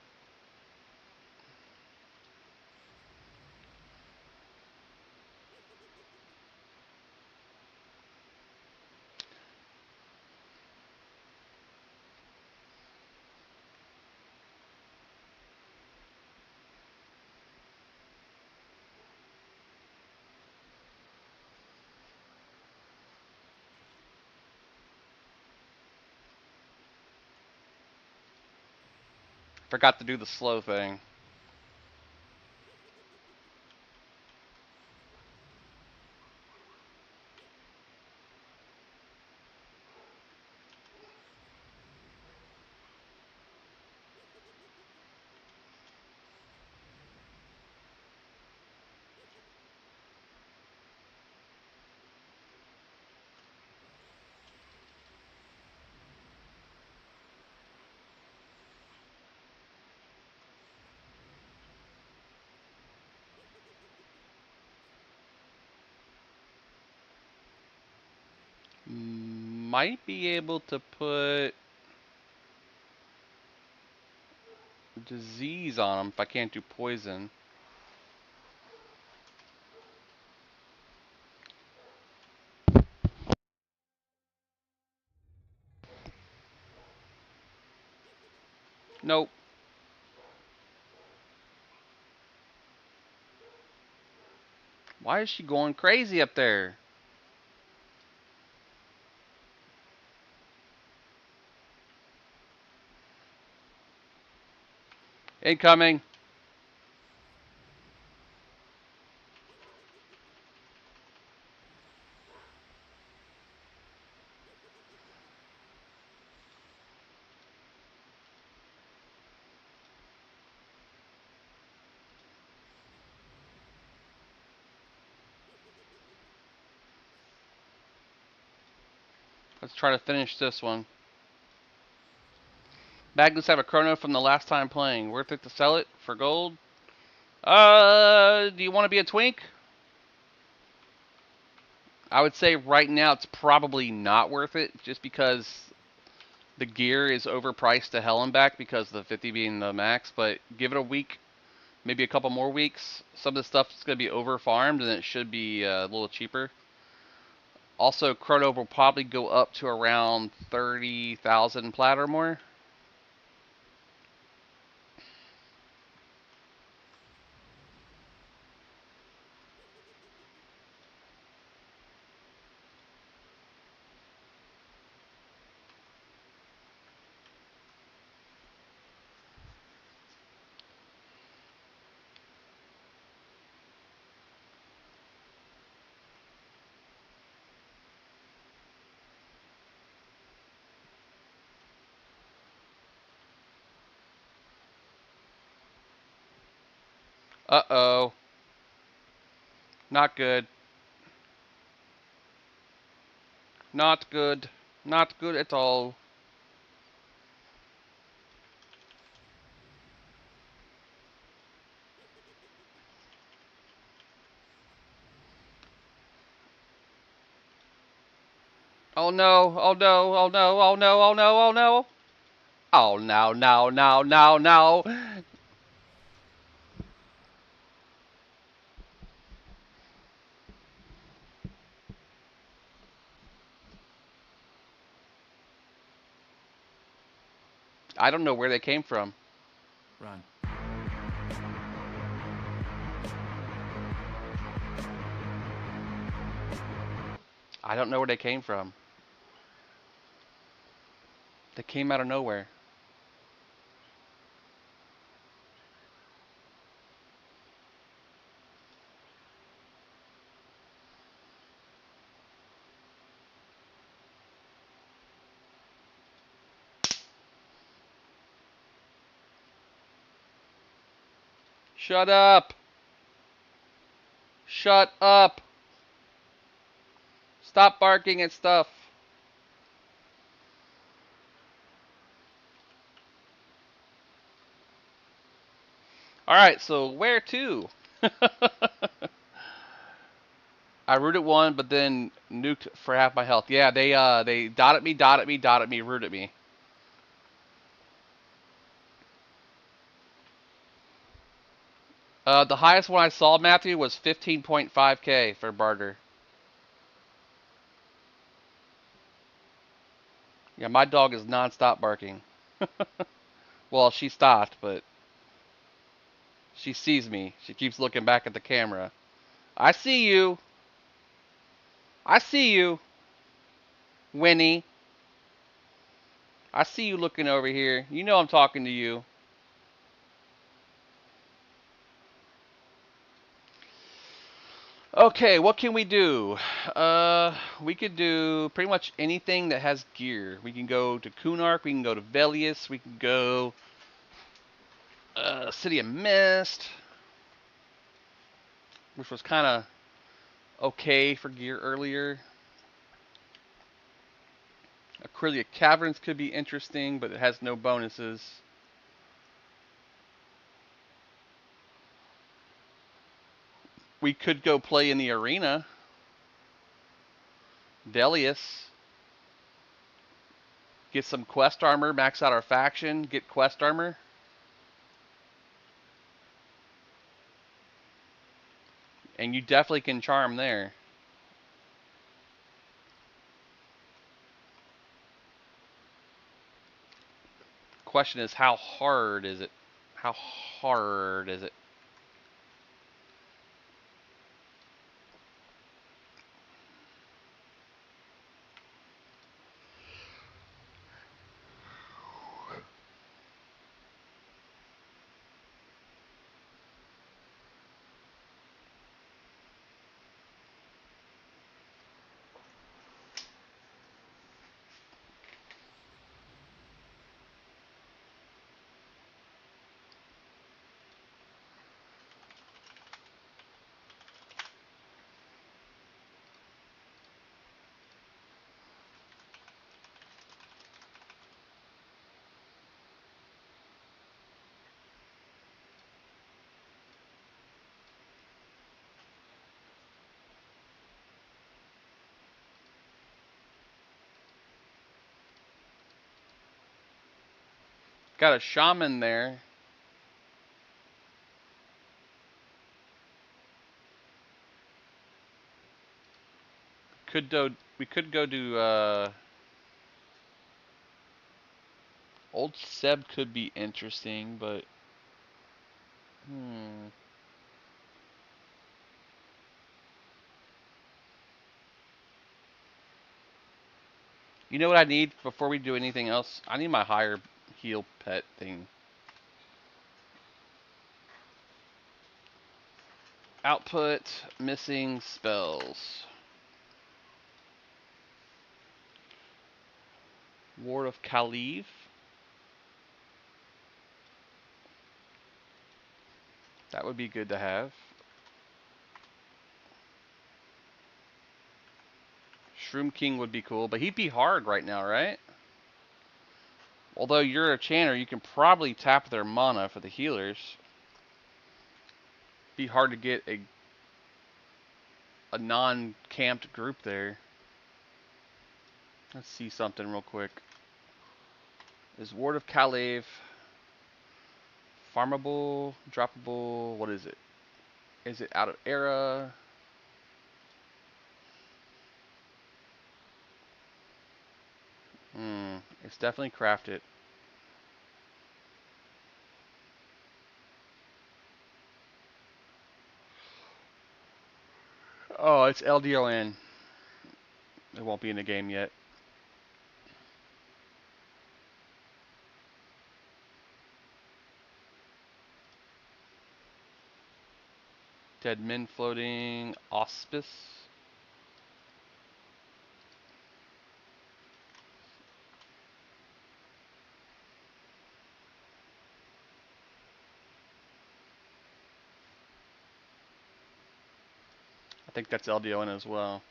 Forgot to do the slow thing. Might be able to put disease on them if I can't do poison. Nope. Why is she going crazy up there? Incoming. Let's try to finish this one. Magnus have a chrono from the last time playing. Worth it to sell it for gold? Do you want to be a twink? I would say right now it's probably not worth it, just because the gear is overpriced to hell and back because the 50 being the max. But give it a week, maybe a couple more weeks. Some of the stuff is going to be over farmed and it should be a little cheaper. Also, chrono will probably go up to around 30,000 plat or more. Uh-oh. Not good. Not good. Not good at all. Oh no, oh no, oh no, oh no, oh no, oh no. Oh no, no, no, no, no. I don't know where they came from. Run. I don't know where they came from. They came out of nowhere. Shut up. Shut up. Stop barking at stuff. Alright, so where to? I rooted one, but then nuked for half my health. Yeah, they dotted me, dotted me, dotted me, rooted me. The highest one I saw, Matthew, was 15.5k for barter. Yeah, my dog is non-stop barking. Well, she stopped, but she sees me. She keeps looking back at the camera. I see you. I see you, Winnie. I see you looking over here. You know I'm talking to you. Okay, what can we do? We could do pretty much anything that has gear. We can go to Kunark, we can go to Velius, we can go City of Mist, which was kind of okay for gear earlier. Acrylia Caverns could be interesting, but it has no bonuses. We could go play in the arena. Delius. Get some quest armor, max out our faction, get quest armor. And you definitely can charm there. Question is, how hard is it? How hard is it? Got a shaman there. We could go to Old Seb could be interesting, but you know what I need before we do anything else? I need my higher heal pet thing. Output missing spells. Ward of Kaliv. That would be good to have. Shroom King would be cool, but he'd be hard right now, right? Although you're a chanter, you can probably tap their mana for the healers. Be hard to get a non-camped group there. Let's see something real quick. Is Ward of Kalev farmable, droppable? What is it? Is it out of era? It's definitely crafted. Oh, it's LDON. It won't be in the game yet. Dead men floating. Auspice. I think that's LDON as well.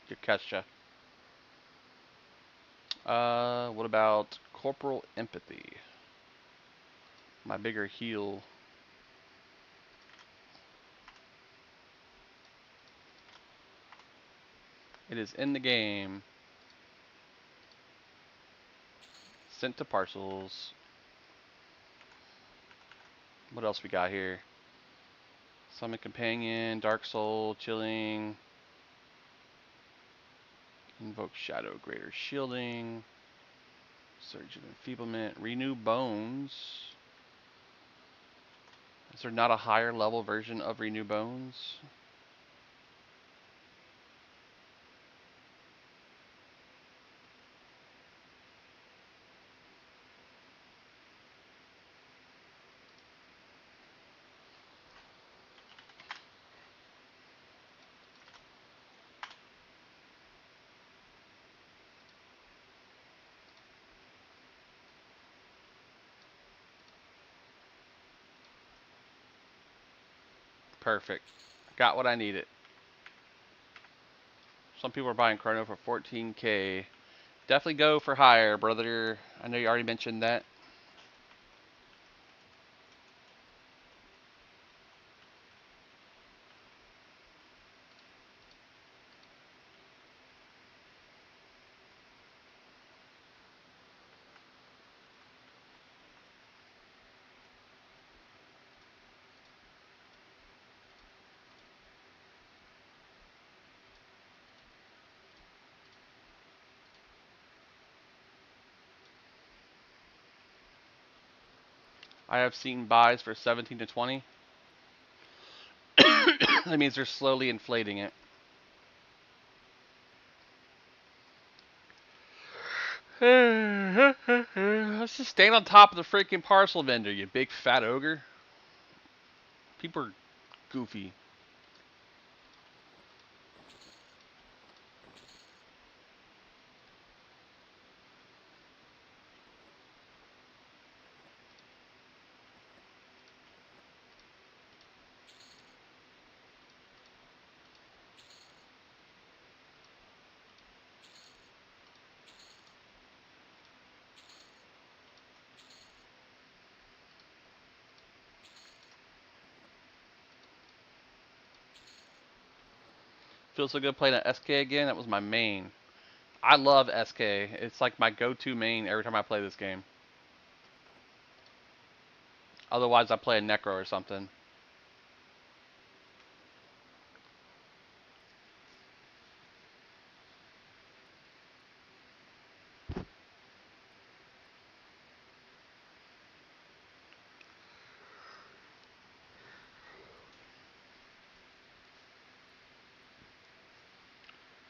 Good catch, Jeff. What about Corporal Empathy? My bigger heal. It is in the game. Sent to parcels. What else we got here? Summon Companion, Dark Soul, Chilling. Invoke Shadow, Greater Shielding. Surge of Enfeeblement, Renew Bones. Is there not a higher level version of Renew Bones? Perfect. Got what I needed. Some people are buying Chrono for 14K. Definitely go for higher, brother. I know you already mentioned that. I have seen buys for 17 to 20. That means they're slowly inflating it. Let's just stand on top of the freaking parcel vendor, you big fat ogre. People are goofy. Feels so good playing at SK again. That was my main. I love SK. It's like my go-to main every time I play this game. Otherwise, I play a Necro or something.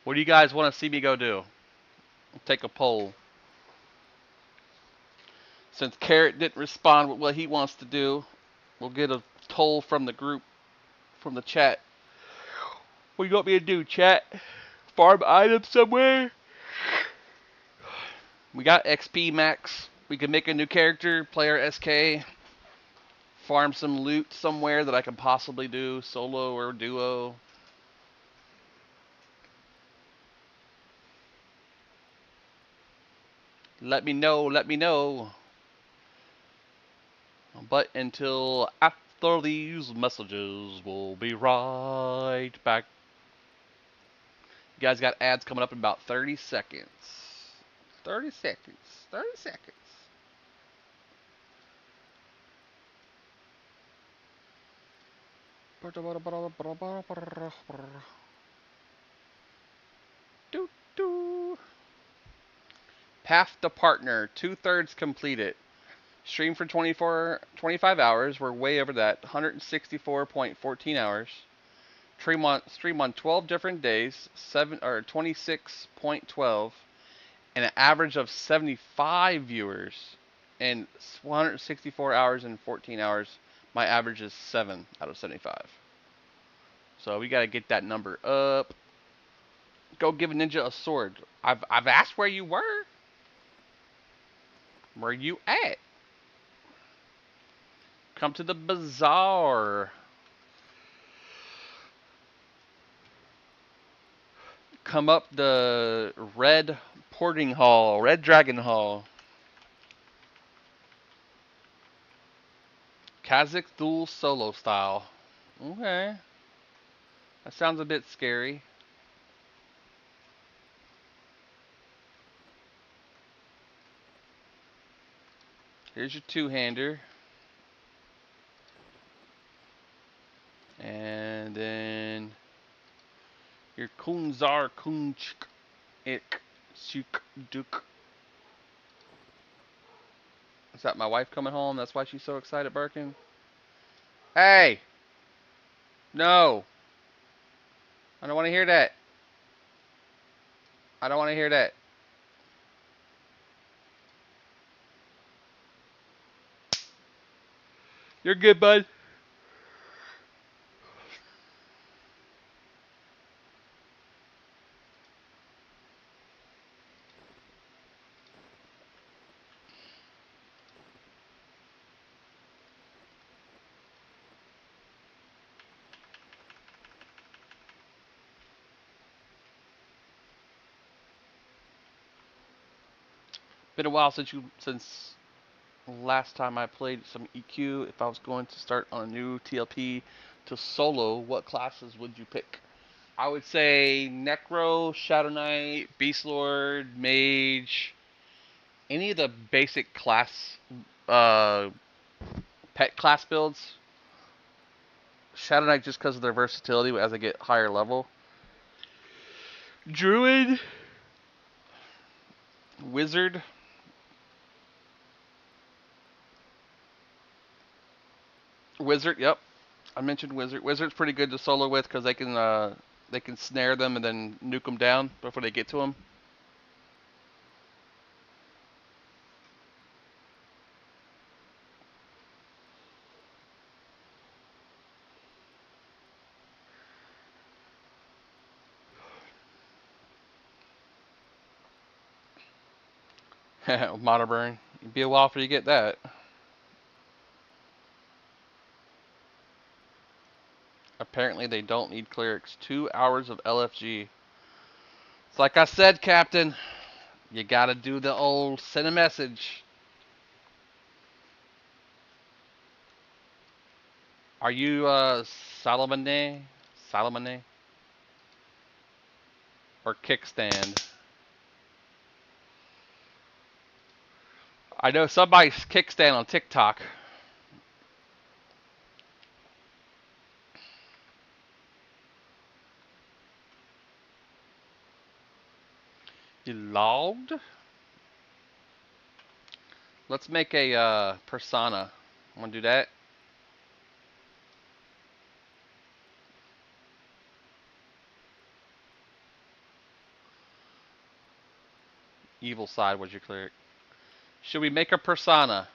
What do you guys want to see me go do? I'll take a poll. Since Carrot didn't respond with what he wants to do, we'll get a poll from the group, from the chat. What do you want me to do, chat? Farm items somewhere? We got XP max. We can make a new character, player SK. Farm some loot somewhere that I can possibly do, solo or duo. Let me know, let me know. But until after these messages, we'll be right back. You guys got ads coming up in about 30 seconds. 30 seconds. 30 seconds. Doo doo. Path to Partner, 2/3 completed. Stream for 25 hours. We're way over that. 164.14 hours. Stream on 12 different days. 26.12, and an average of 75 viewers. And 164 hours and 14 hours. My average is 7 out of 75. So we gotta get that number up. Go give a ninja a sword. I've asked where you were. Where you at? Come to the bazaar. Come up the red porting hall, red dragon hall. Kazakh dual solo style. Okay. That sounds a bit scary. Here's your two-hander. And then your Kunzar Kunchk Ik Suk Duk. Is that my wife coming home? That's why she's so excited barking? Hey! No! I don't want to hear that. I don't want to hear that. You're good, bud. Been a while since last time I played some EQ. If I was going to start on a new TLP to solo, what classes would you pick? I would say Necro, Shadow Knight, Beast Lord, Mage, any of the basic class, uh, pet class builds. Shadow Knight just because of their versatility as they get higher level. Druid, Wizard. Wizard, yep. I mentioned Wizard. Wizard's pretty good to solo with because they can snare them and then nuke them down before they get to them. Mono burn. It'd be a while before you get that. Apparently they don't need clerics. 2 hours of LFG. It's like I said, Captain. You gotta do the old send a message. Are you Salamane? Salamane? Or kickstand? I know somebody's kickstand on TikTok. You logged? Let's make a persona. Wanna do that? Evil side was your cleric. Should we make a persona?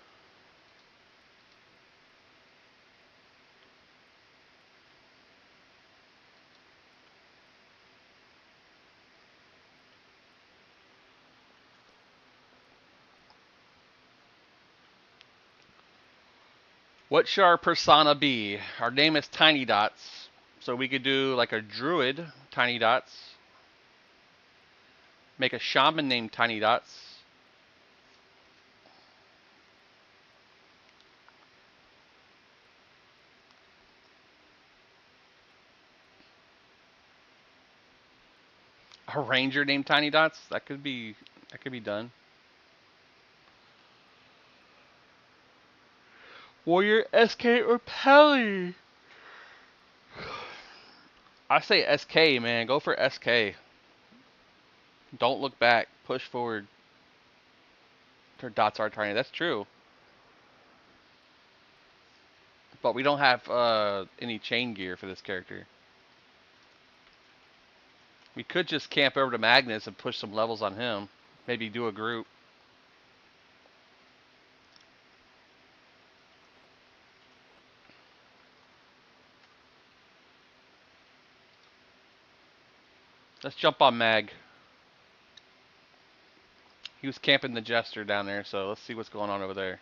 What should our persona be? Our name is Tiny Dots. So we could do like a druid, Tiny Dots. Make a shaman named Tiny Dots. A ranger named Tiny Dots. That could be done. Warrior, SK, or Pally. I say SK, man. Go for SK. Don't look back. Push forward. Her dots are tiny. That's true. But we don't have any chain gear for this character. We could just camp over to Magnus and push some levels on him. Maybe do a group. Let's jump on Mag. He was camping the Jester down there, so let's see what's going on over there.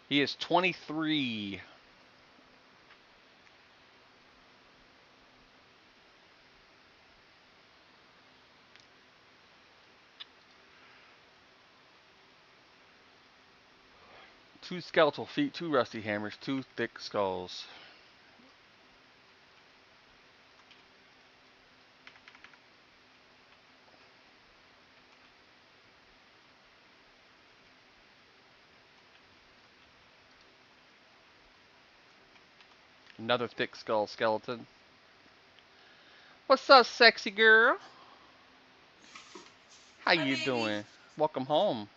He is 23. Two skeletal feet, two rusty hammers, two thick skulls. Another thick skull skeleton. What's up, sexy girl? How you doing? Welcome home.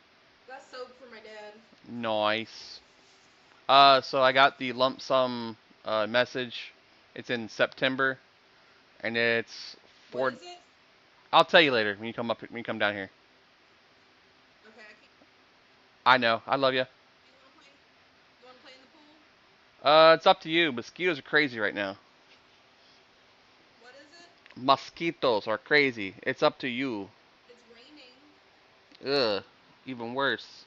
Got soap for my dad. Nice. So I got the lump sum message. It's in September, and it's for. What is it? I'll tell you later when you come up when you come down here. Okay, I know. I love you. You wanna play in the pool? It's up to you. Mosquitoes are crazy right now. What is it? Mosquitoes are crazy. It's up to you. It's raining. Ugh. Even worse.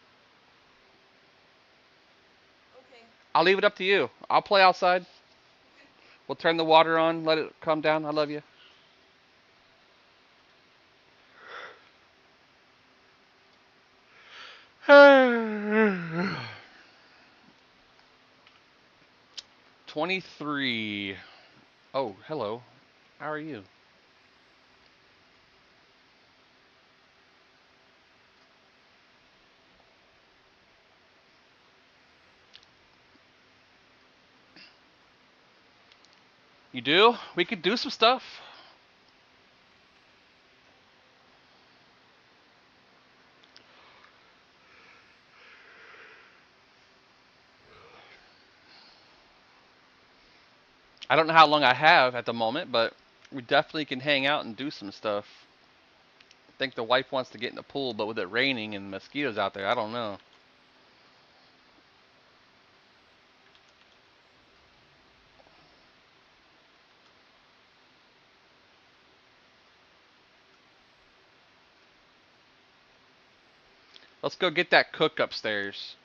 Okay. I'll leave it up to you. I'll play outside. Okay. We'll turn the water on. Let it calm down. I love you. $23. Oh, hello. How are you? You do? We could do some stuff. I don't know how long I have at the moment, but we definitely can hang out and do some stuff. I think the wife wants to get in the pool, but with it raining and mosquitoes out there, I don't know. Let's go get that cook upstairs.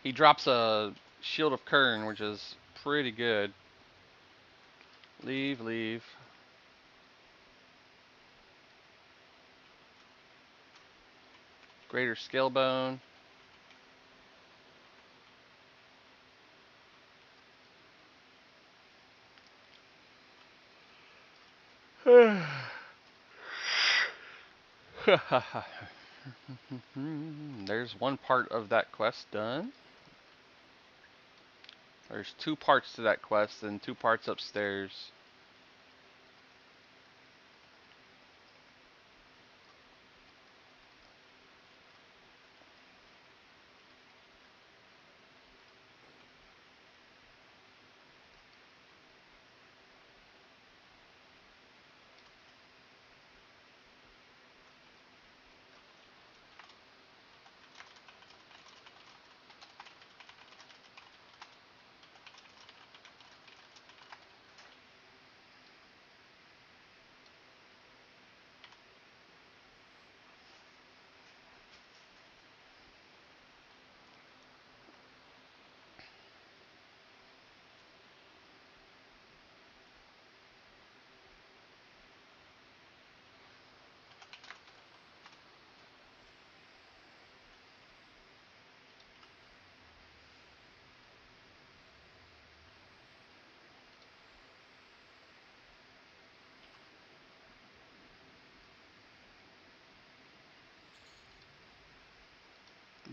He drops a shield of Kern, which is pretty good. Leave, leave. Greater scale bone. There's one part of that quest done. There's two parts to that quest and two parts upstairs.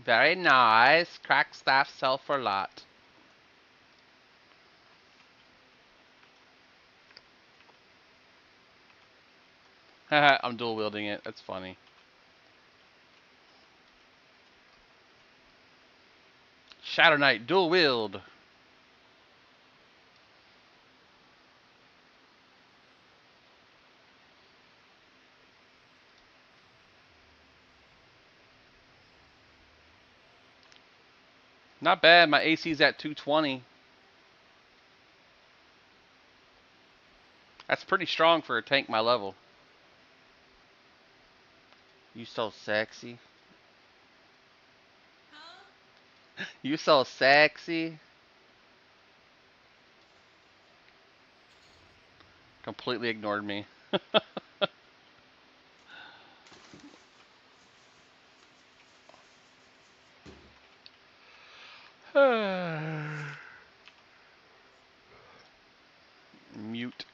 Very nice. Crack staff sell for a lot. Haha, I'm dual wielding it. That's funny. Shadow Knight dual wield. Not bad. My AC's at 220. That's pretty strong for a tank my level. You so sexy. Huh? You so sexy. Completely ignored me. Mute.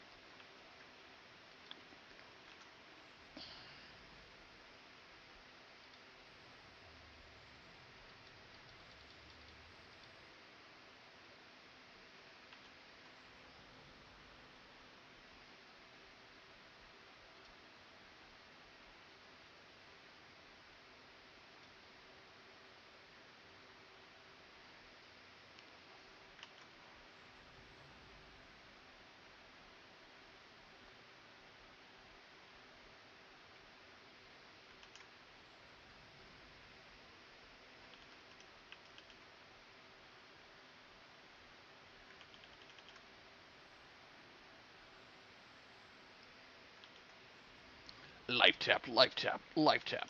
Life tap, life tap, life tap.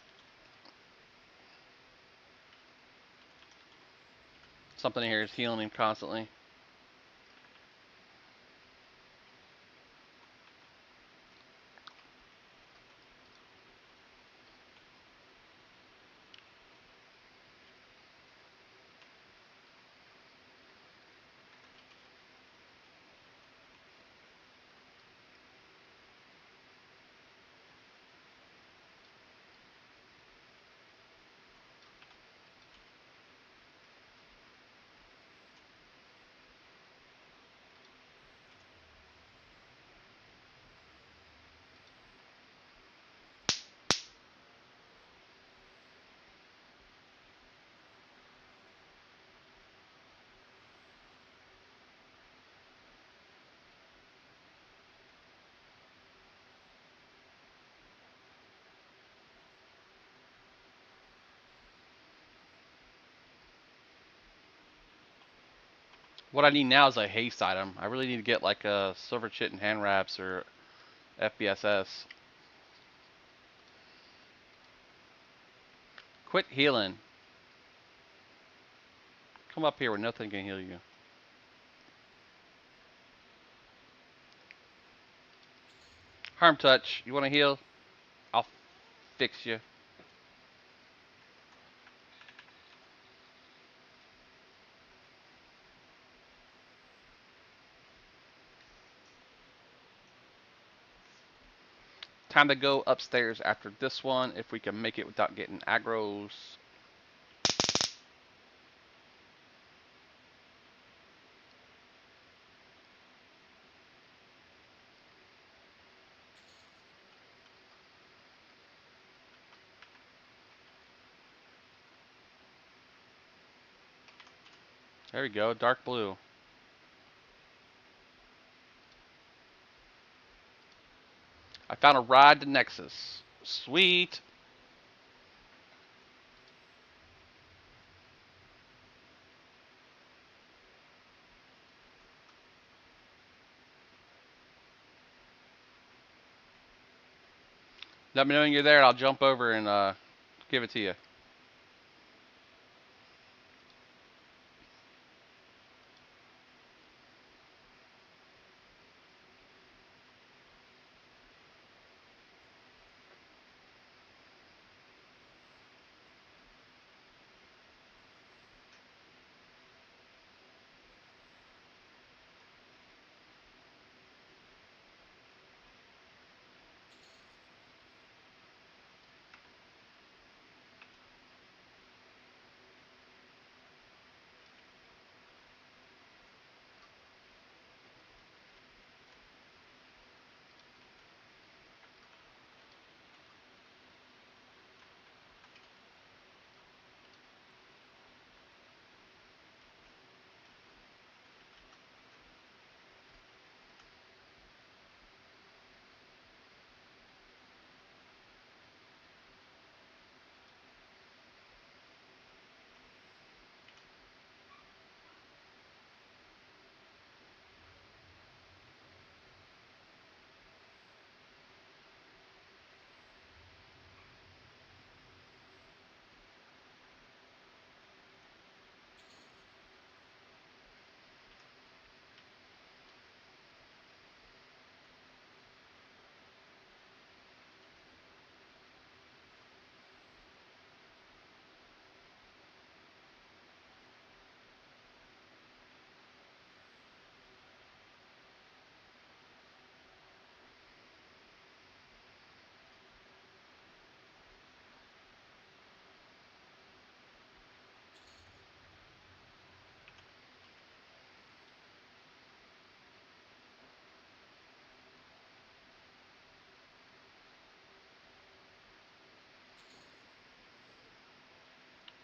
Something here is healing him constantly. What I need now is a haste item. I really need to get like a silver chit and hand wraps or FBSS. Quit healing. Come up here where nothing can heal you. Harm touch. You want to heal? I'll fix you. Time to go upstairs after this one if we can make it without getting aggros. There we go, dark blue. I found a ride to Nexus. Sweet. Let me know when you're there. I'll jump over and give it to you.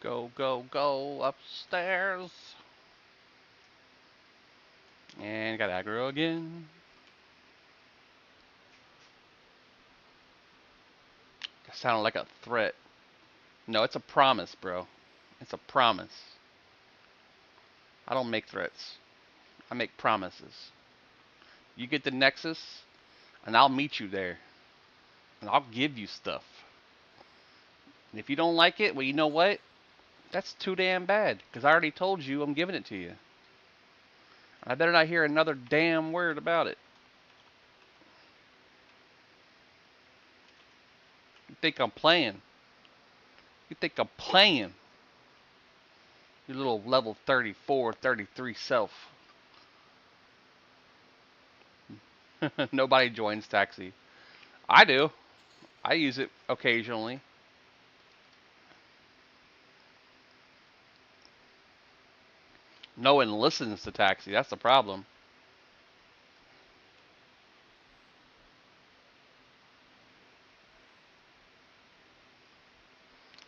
Go, go, go upstairs. And got aggro again. That sounded like a threat. No, it's a promise, bro. It's a promise. I don't make threats. I make promises. You get the Nexus, and I'll meet you there. And I'll give you stuff. And if you don't like it, well, you know what? That's too damn bad. Because I already told you I'm giving it to you. I better not hear another damn word about it. You think I'm playing? You think I'm playing? Your little level 34, 33 self. Nobody joins Taxi. I do. I use it occasionally. No one listens to Taxi. That's the problem.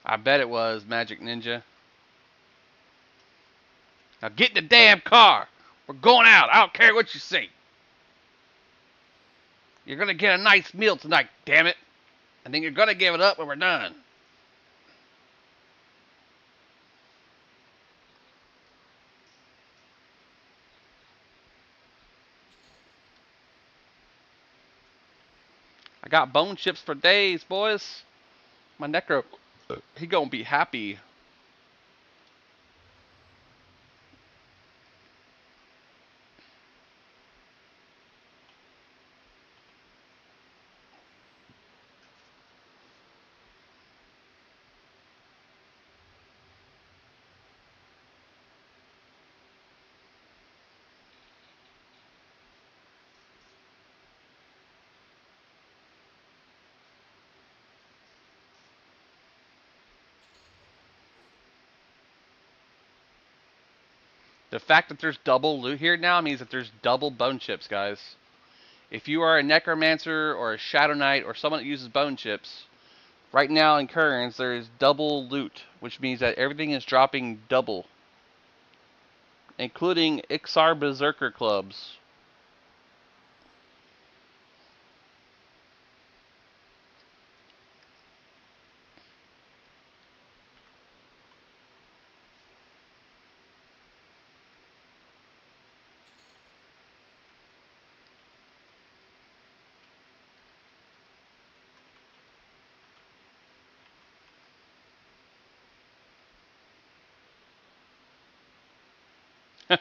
I bet it was Magic Ninja. Now get in the damn car. We're going out. I don't care what you say. You're going to get a nice meal tonight, damn it. And then you're going to give it up when we're done. got bone chips for days, boys. My necro, he gonna be happy. The fact that there's double loot here now means that there's double bone chips, guys. If you are a necromancer or a shadow knight or someone that uses bone chips, right now in Kearns there is double loot, which means that everything is dropping double, including Ixar Berserker clubs.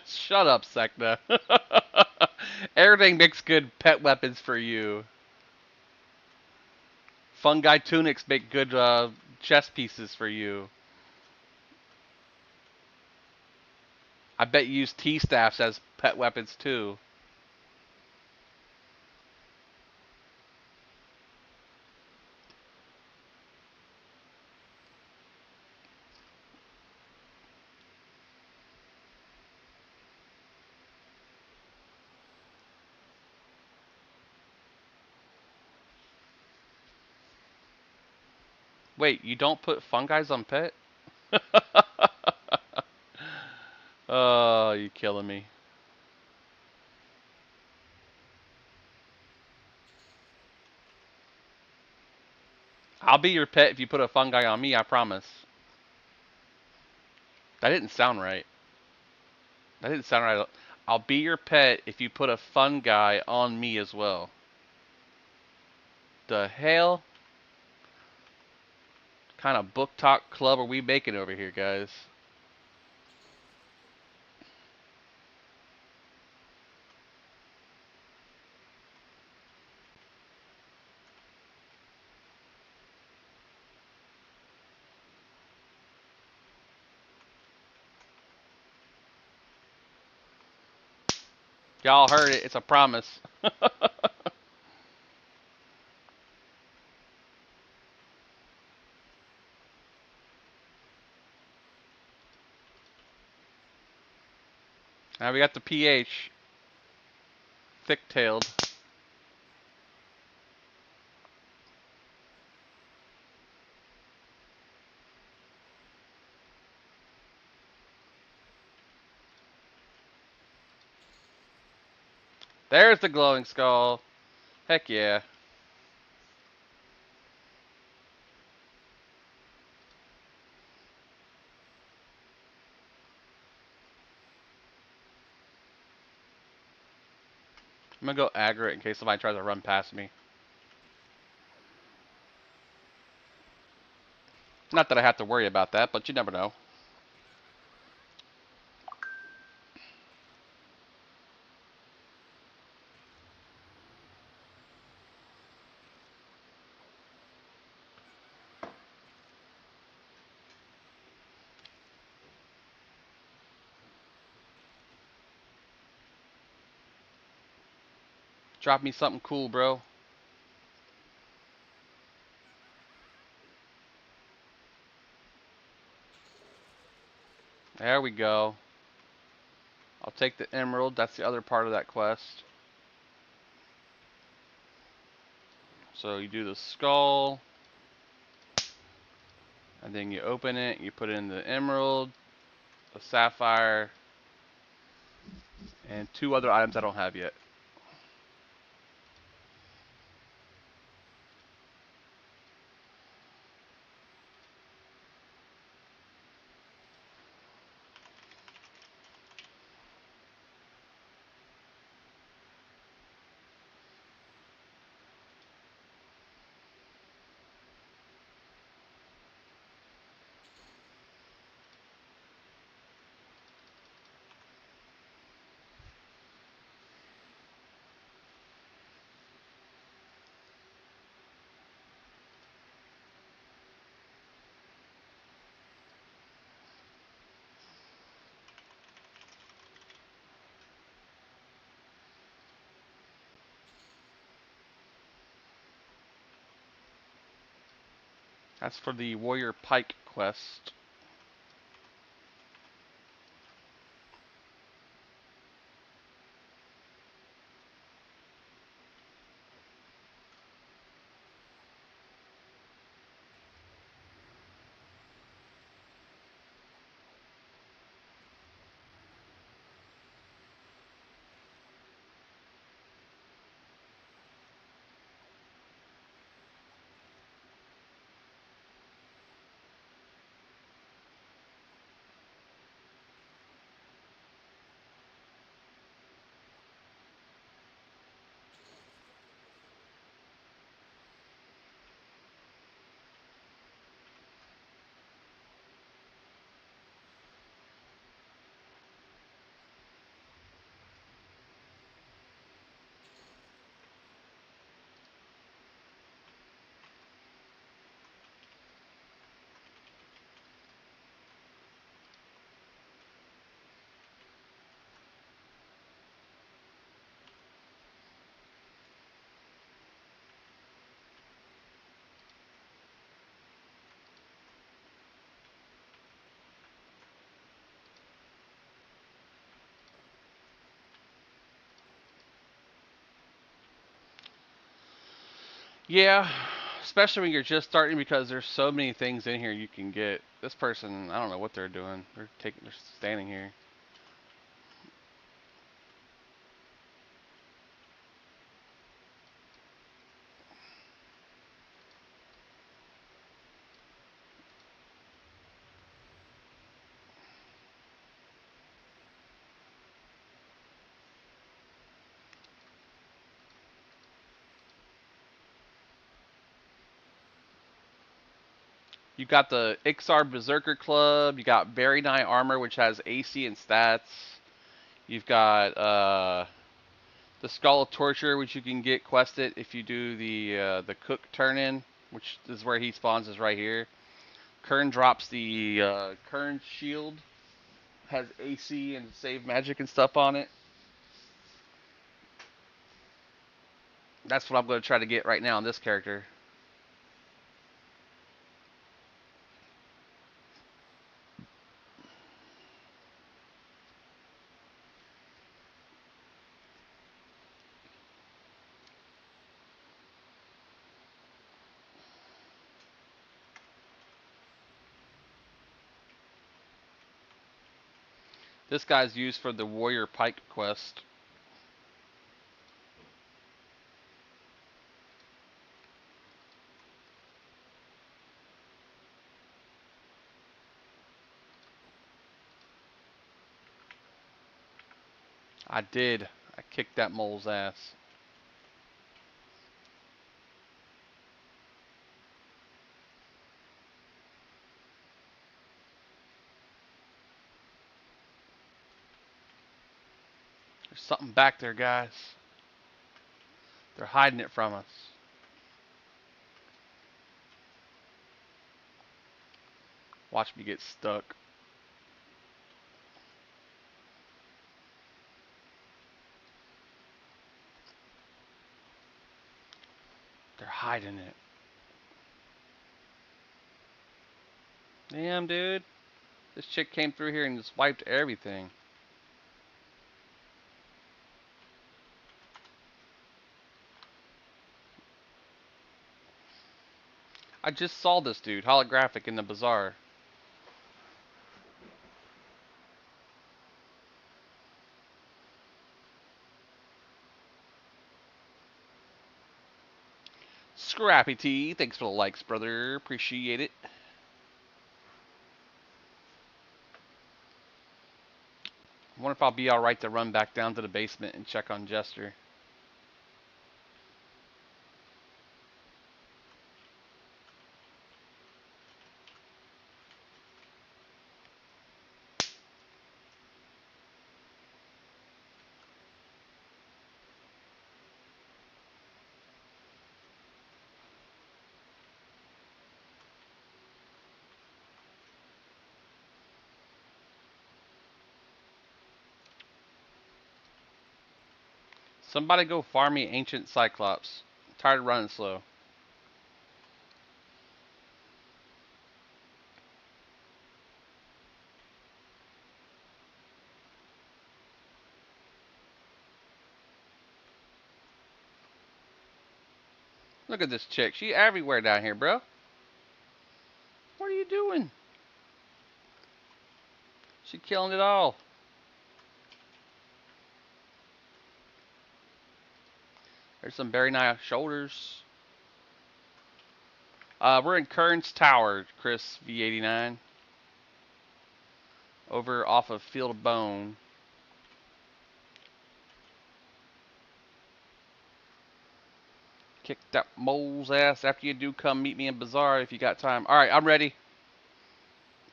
Shut up, Sekna. Everything makes good pet weapons for you. Fungi tunics make good chest pieces for you. I bet you use T-staffs as pet weapons too. Wait, you don't put fungi on pet? Oh, you killing me. I'll be your pet if you put a fungi on me, I promise. That didn't sound right. That didn't sound right. I'll be your pet if you put a fungi on me as well. The hell kind of book talk club are we making over here, guys? Y'all heard it. It's a promise. Now we got the PH. Thick-tailed. There's the glowing skull. Heck yeah. I'm gonna go aggro it in case somebody tries to run past me. Not that I have to worry about that, but you never know. Drop me something cool, bro. There we go. I'll take the emerald. That's the other part of that quest. So you do the skull. And then you open it. You put in the emerald, the sapphire, and two other items I don't have yet. That's for the Warrior Pike quest. Yeah, especially when you're just starting because there's so many things in here you can get. This person, I don't know what they're doing. They're standing here. You got the Ixar Berserker Club. You got Very Nigh Armor, which has AC and stats. You've got the Skull of Torture, which you can get quested if you do the Cook turn-in, which is where he spawns, is right here. Kern drops the Kern Shield. Has AC and save magic and stuff on it. That's what I'm going to try to get right now on this character. This guy's used for the Warrior Pike quest. I did. I kicked that mole's ass. There's something back there, guys. They're hiding it from us. Watch me get stuck. They're hiding it. Damn, dude. This chick came through here and just wiped everything. I just saw this dude, holographic, in the bazaar. Scrappy T, thanks for the likes, brother. Appreciate it. I wonder if I'll be alright to run back down to the basement and check on Jester. Somebody go farm me Ancient Cyclops. I'm tired of running slow. Look at this chick. She everywhere down here, bro. What are you doing? She killing it all. There's some very nice shoulders. We're in Kearns Tower, Chris V89. Over off of Field of Bone. Kick that mole's ass after you do come meet me in Bazaar if you got time. Alright, I'm ready.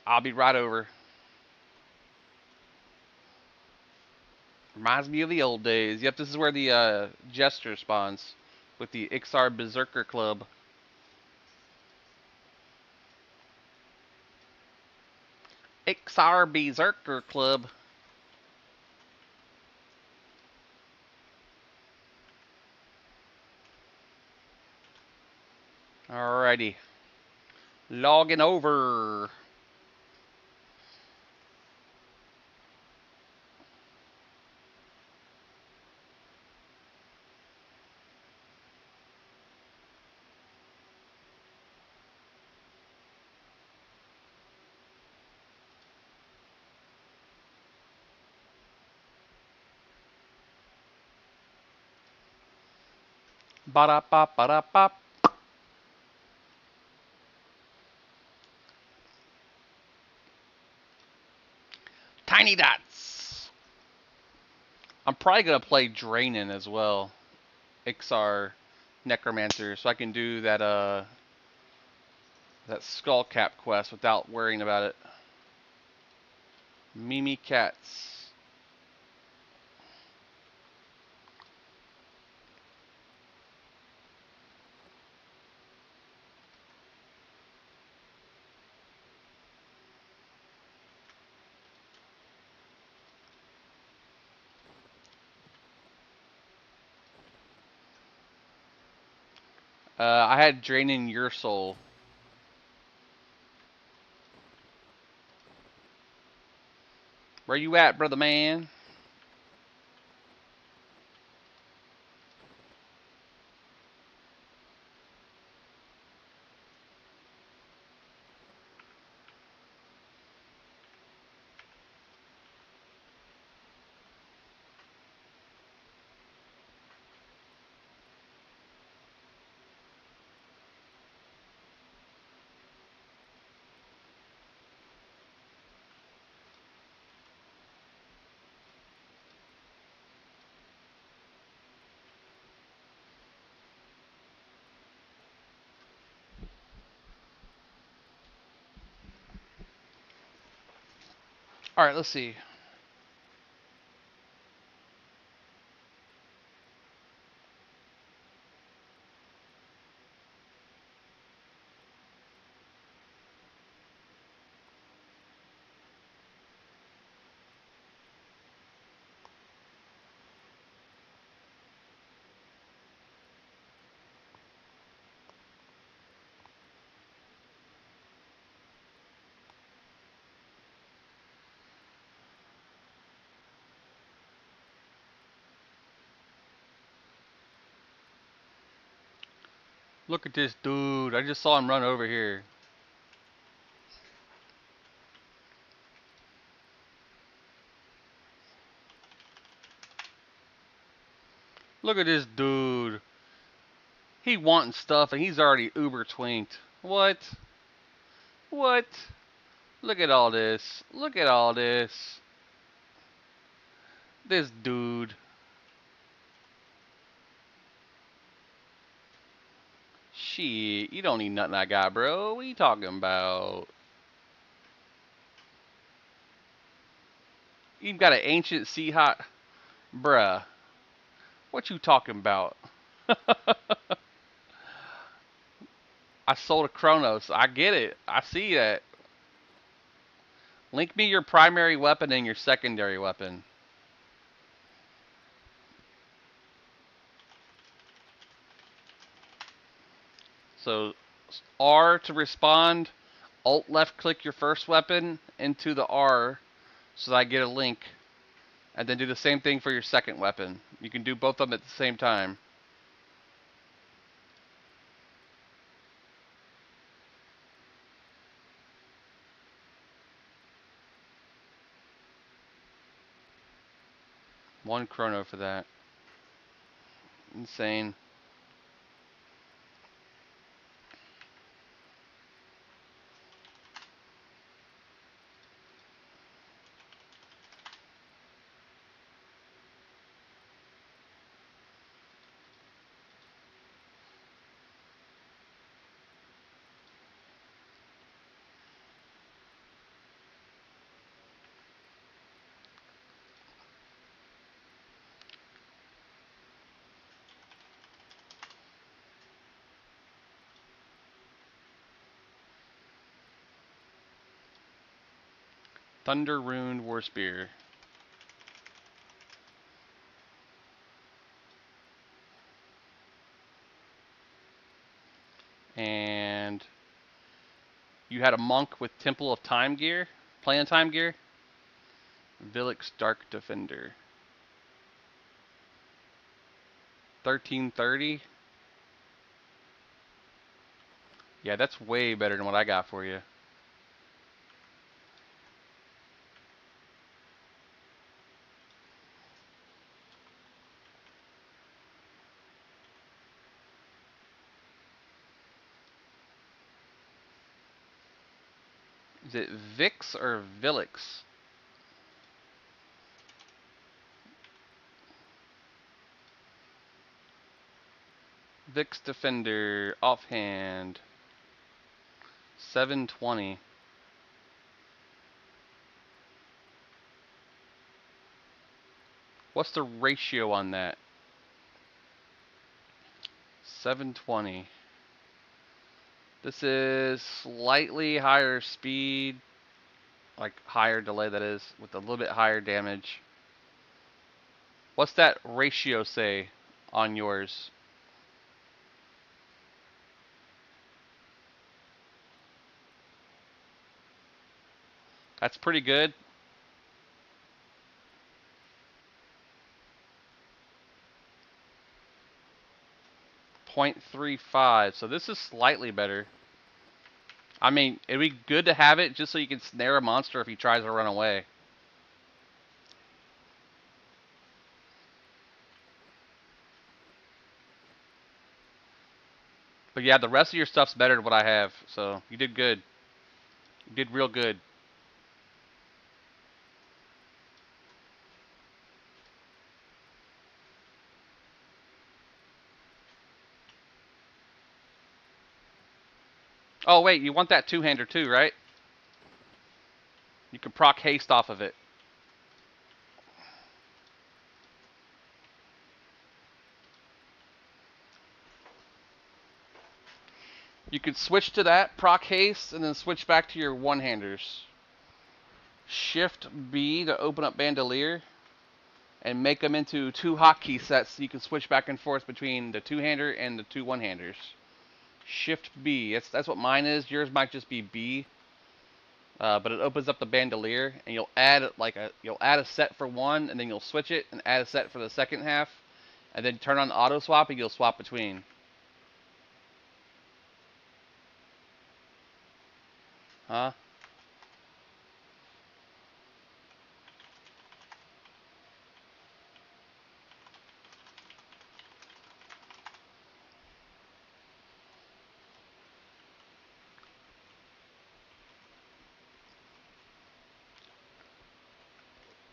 I'll be right over. Reminds me of the old days. Yep, this is where the Jester spawns. With the Ixar Berserker Club. Ixar Berserker Club. Alrighty. Logging over. Ba-da-bop, ba-da-bop. Tiny Dots. I'm probably going to play Draining as well. Ixar Necromancer. So I can do that Skull Cap quest without worrying about it. Mimi Cats. I had Draining Your Soul. Where you at, brother man? Alright, let's see. Look at this dude. I just saw him run over here. Look at this dude. He wanting stuff and he's already uber twinked. What? What? Look at all this. Look at all this. This dude. Shit, you don't need nothing I got, bro. What are you talking about? You've got an ancient sea hot. Bruh. What you talking about? I sold a Chronos. I get it. I see that. Link me your primary weapon and your secondary weapon. So R to respond, Alt left click your first weapon into the R so that I get a link. And then do the same thing for your second weapon. You can do both of them at the same time. 1 chrono for that. Insane. Thunder Rune War Spear. And you had a monk with Temple of Time gear, Plan Time gear. Vilix Dark Defender. 1330. Yeah, that's way better than what I got for you. Is it Vix or Vilix? Vix Defender, offhand. 720. What's the ratio on that? 720. This is slightly higher speed, like higher delay that is, with a little bit higher damage. What's that ratio say on yours? That's pretty good. 0.35, so this is slightly better. I mean, it'd be good to have it just so you can snare a monster if he tries to run away. But yeah, the rest of your stuff's better than what I have, so you did good. You did real good. Oh wait, you want that two-hander too, right? You can proc haste off of it. You could switch to that, proc haste, and then switch back to your one-handers. Shift B to open up Bandolier, and make them into 2 hotkey sets so you can switch back and forth between the two-hander and the 2 one-handers. Shift B, that's what mine is. Yours might just be B. But it opens up the Bandolier, and you'll add a set for one, and then you'll switch it and add a set for the second half, and then turn on auto swap, and you'll swap between. Huh?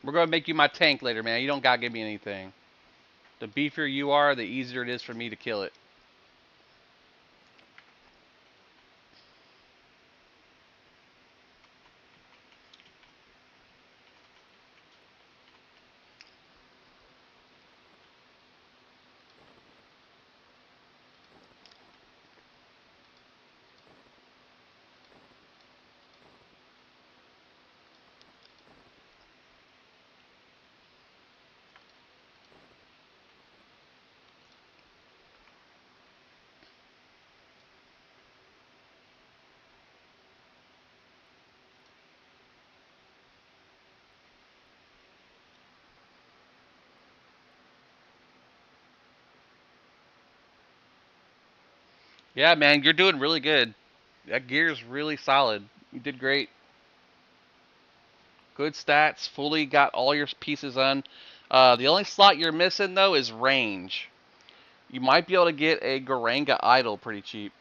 We're gonna make you my tank later, man. You don't gotta give me anything. The beefier you are, the easier it is for me to kill it. Yeah, man, you're doing really good. That gear's really solid. You did great. Good stats. Fully got all your pieces on. The only slot you're missing though is range. You might be able to get a Garanga Idol pretty cheap.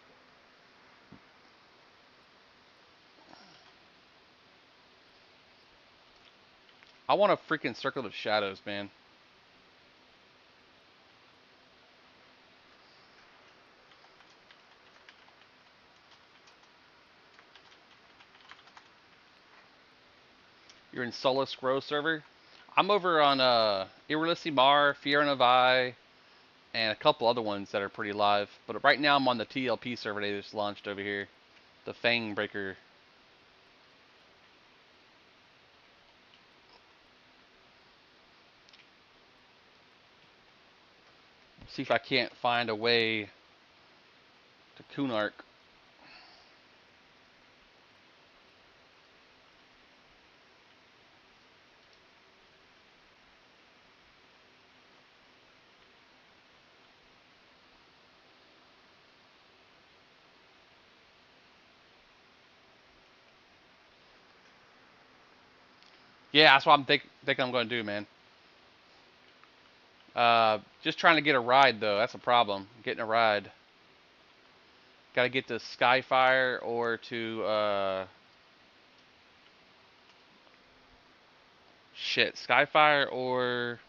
I want a freaking Circle of Shadows, man. You're in Solus Grow server. I'm over on Irrelissimar, Fiera Novae, and a couple other ones that are pretty live. But right now I'm on the TLP server they just launched over here. The Fangbreaker. See if I can't find a way to Kunark. Yeah, that's what I'm think I'm going to do, man. Just trying to get a ride though. That's a problem. Getting a ride. Got to get to Skyfire or to shit, Skyfire or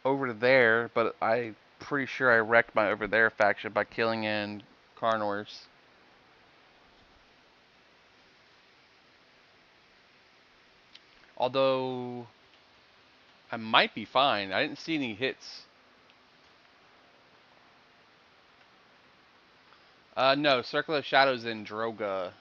over there. But I'm pretty sure I wrecked my over there faction by killing in Carnors. Although I might be fine. I didn't see any hits. No, Circle of Shadows in Droga.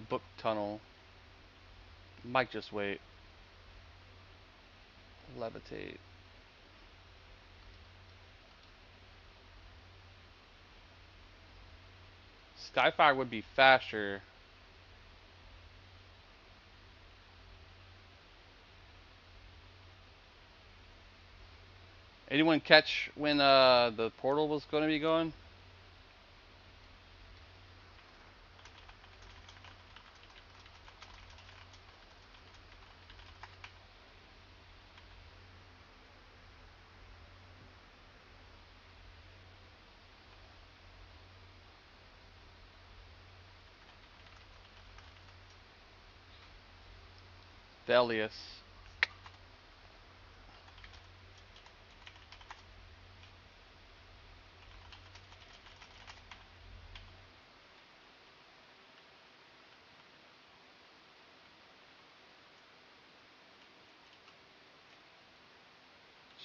Book Tunnel. Might just wait. Levitate. Skyfire would be faster. Anyone catch when the portal was going to be going? Thelius.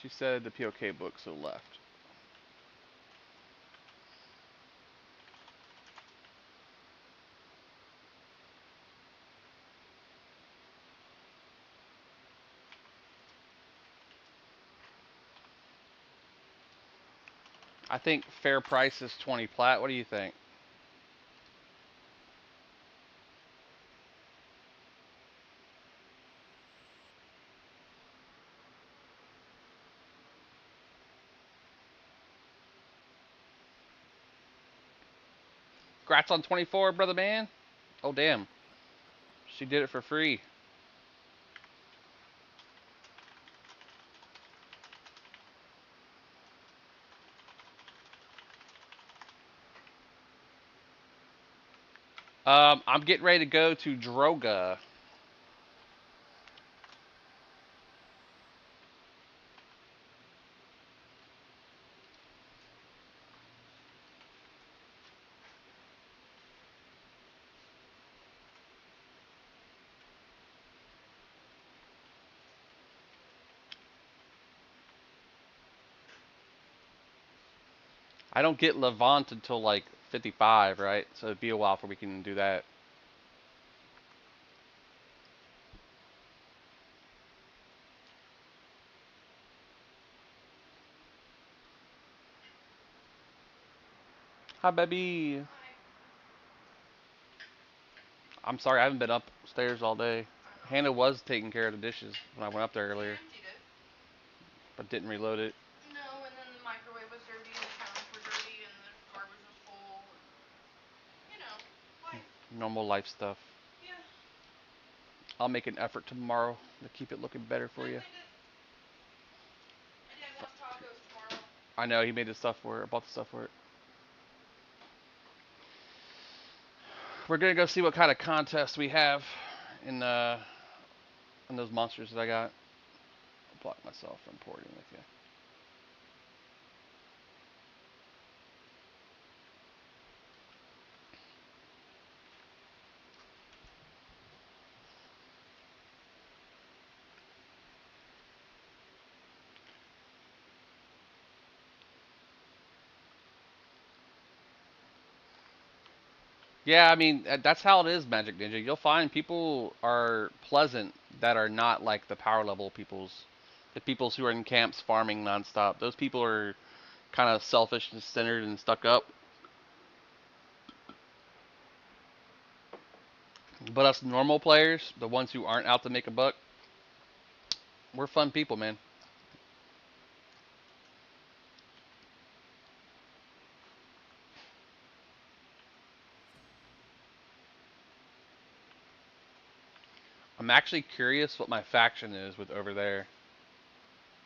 She said the POK book, so left. I think fair price is 20 plat. What do you think? Grats on 24, brother man. Oh, damn. She did it for free. I'm getting ready to go to Droga. I don't get Levant until like 55, right? So it'd be a while before we can do that. Hi, baby. Hi. I'm sorry, I haven't been upstairs all day. I know. Hannah was taking care of the dishes when I went up there You earlier, emptied it. but didn't reload it. No, and then the microwave was dirty, and the counters were dirty, and the garbage was full, and life. Normal life stuff. Yeah. I'll make an effort tomorrow to keep it looking better for I you. cleaned it. My dad wants tacos tomorrow. I know he made the stuff for it. I bought the stuff for it. We're gonna go see what kind of contest we have in those monsters that I got. I'll block myself from porting with you. Yeah, I mean that's how it is, Magic Ninja. You'll find people are pleasant that are not like the power level peoples, the peoples who are in camps farming nonstop. Those people are kind of selfish and centered and stuck up. But us normal players, the ones who aren't out to make a buck, we're fun people, man. I'm actually curious what my faction is with over there.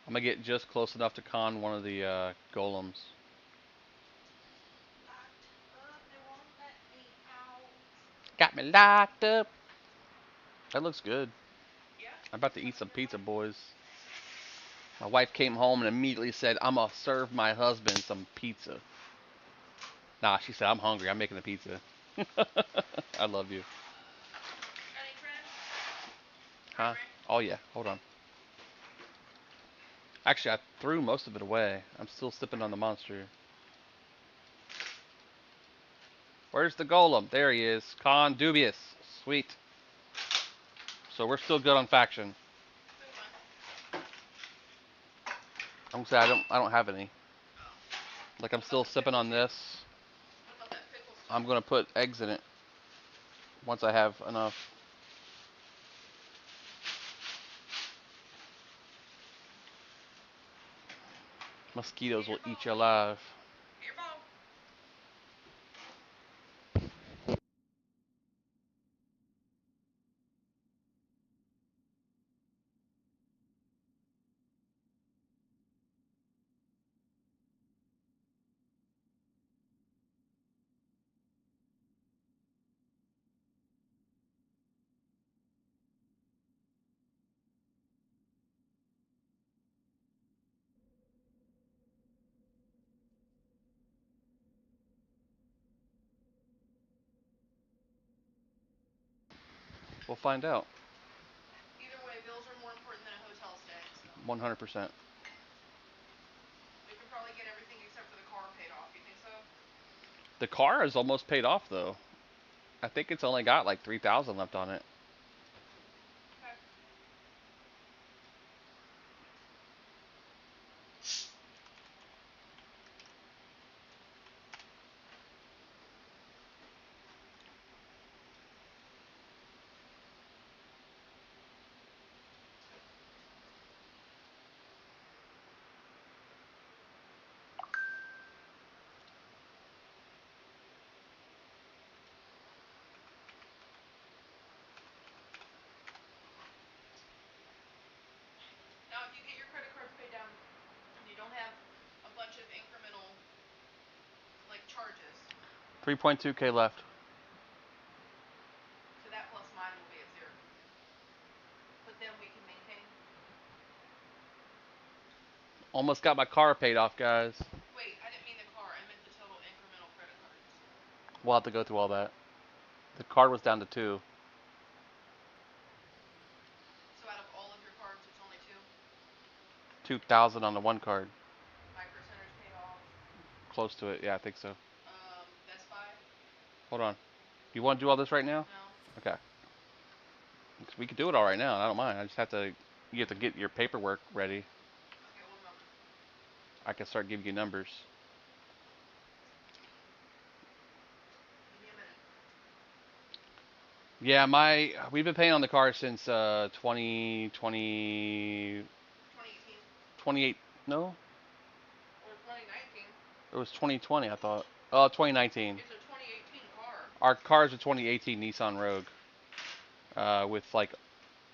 I'm gonna get just close enough to con one of the golems. Locked up, they won't let me out. Got me locked up. That looks good. Yeah. I'm about to eat some pizza, boys. My wife came home and immediately said, I'm gonna serve my husband some pizza. Nah, she said, I'm hungry. I'm making the pizza. I love you. Got any friends? Huh? Frank? Oh, yeah. Hold on. Actually, I threw most of it away. I'm still sipping on the monster. Where's the golem? There he is. Con Dubious. Sweet. So we're still good on faction. Who won? I'm gonna say I don't have any. Oh. Like I'm What about still the sipping pickle on soup? this. What about that pickle soup? I'm gonna put eggs in it once I have enough. Get Mosquitoes your will ball, eat you man. alive. Get your ball. We'll find out. Either way, bills are more important than a hotel stay, so. 100%. We could probably get everything except for the car paid off. You think so? The car is almost paid off though. I think it's only got like 3,000 left on it. Okay. Now, if you get your credit cards paid down and you don't have a bunch of incremental, like, charges, 3.2k left. so that plus mine will be at 0. But then we can maintain. Almost got my car paid off, guys. Wait, I didn't mean the car. I meant the total incremental credit cards. We'll have to go through all that. The card was down to 2. So out of all of your cards, it's only 2? 2,000 on the one card. Micro Center's paid off. Close to it. Yeah, I think so. Best Buy? Hold on. You want to do all this right now? No. Okay. We could do it all right now. I don't mind. I just have to. You have to get your paperwork ready. Okay, what number? I can start giving you numbers. Yeah, we've been paying on the car since 2020 2018 28 no, or 2019. it was 2020 I thought. Oh, 2019. It's a 2018 car. Our car's a 2018 Nissan Rogue, with like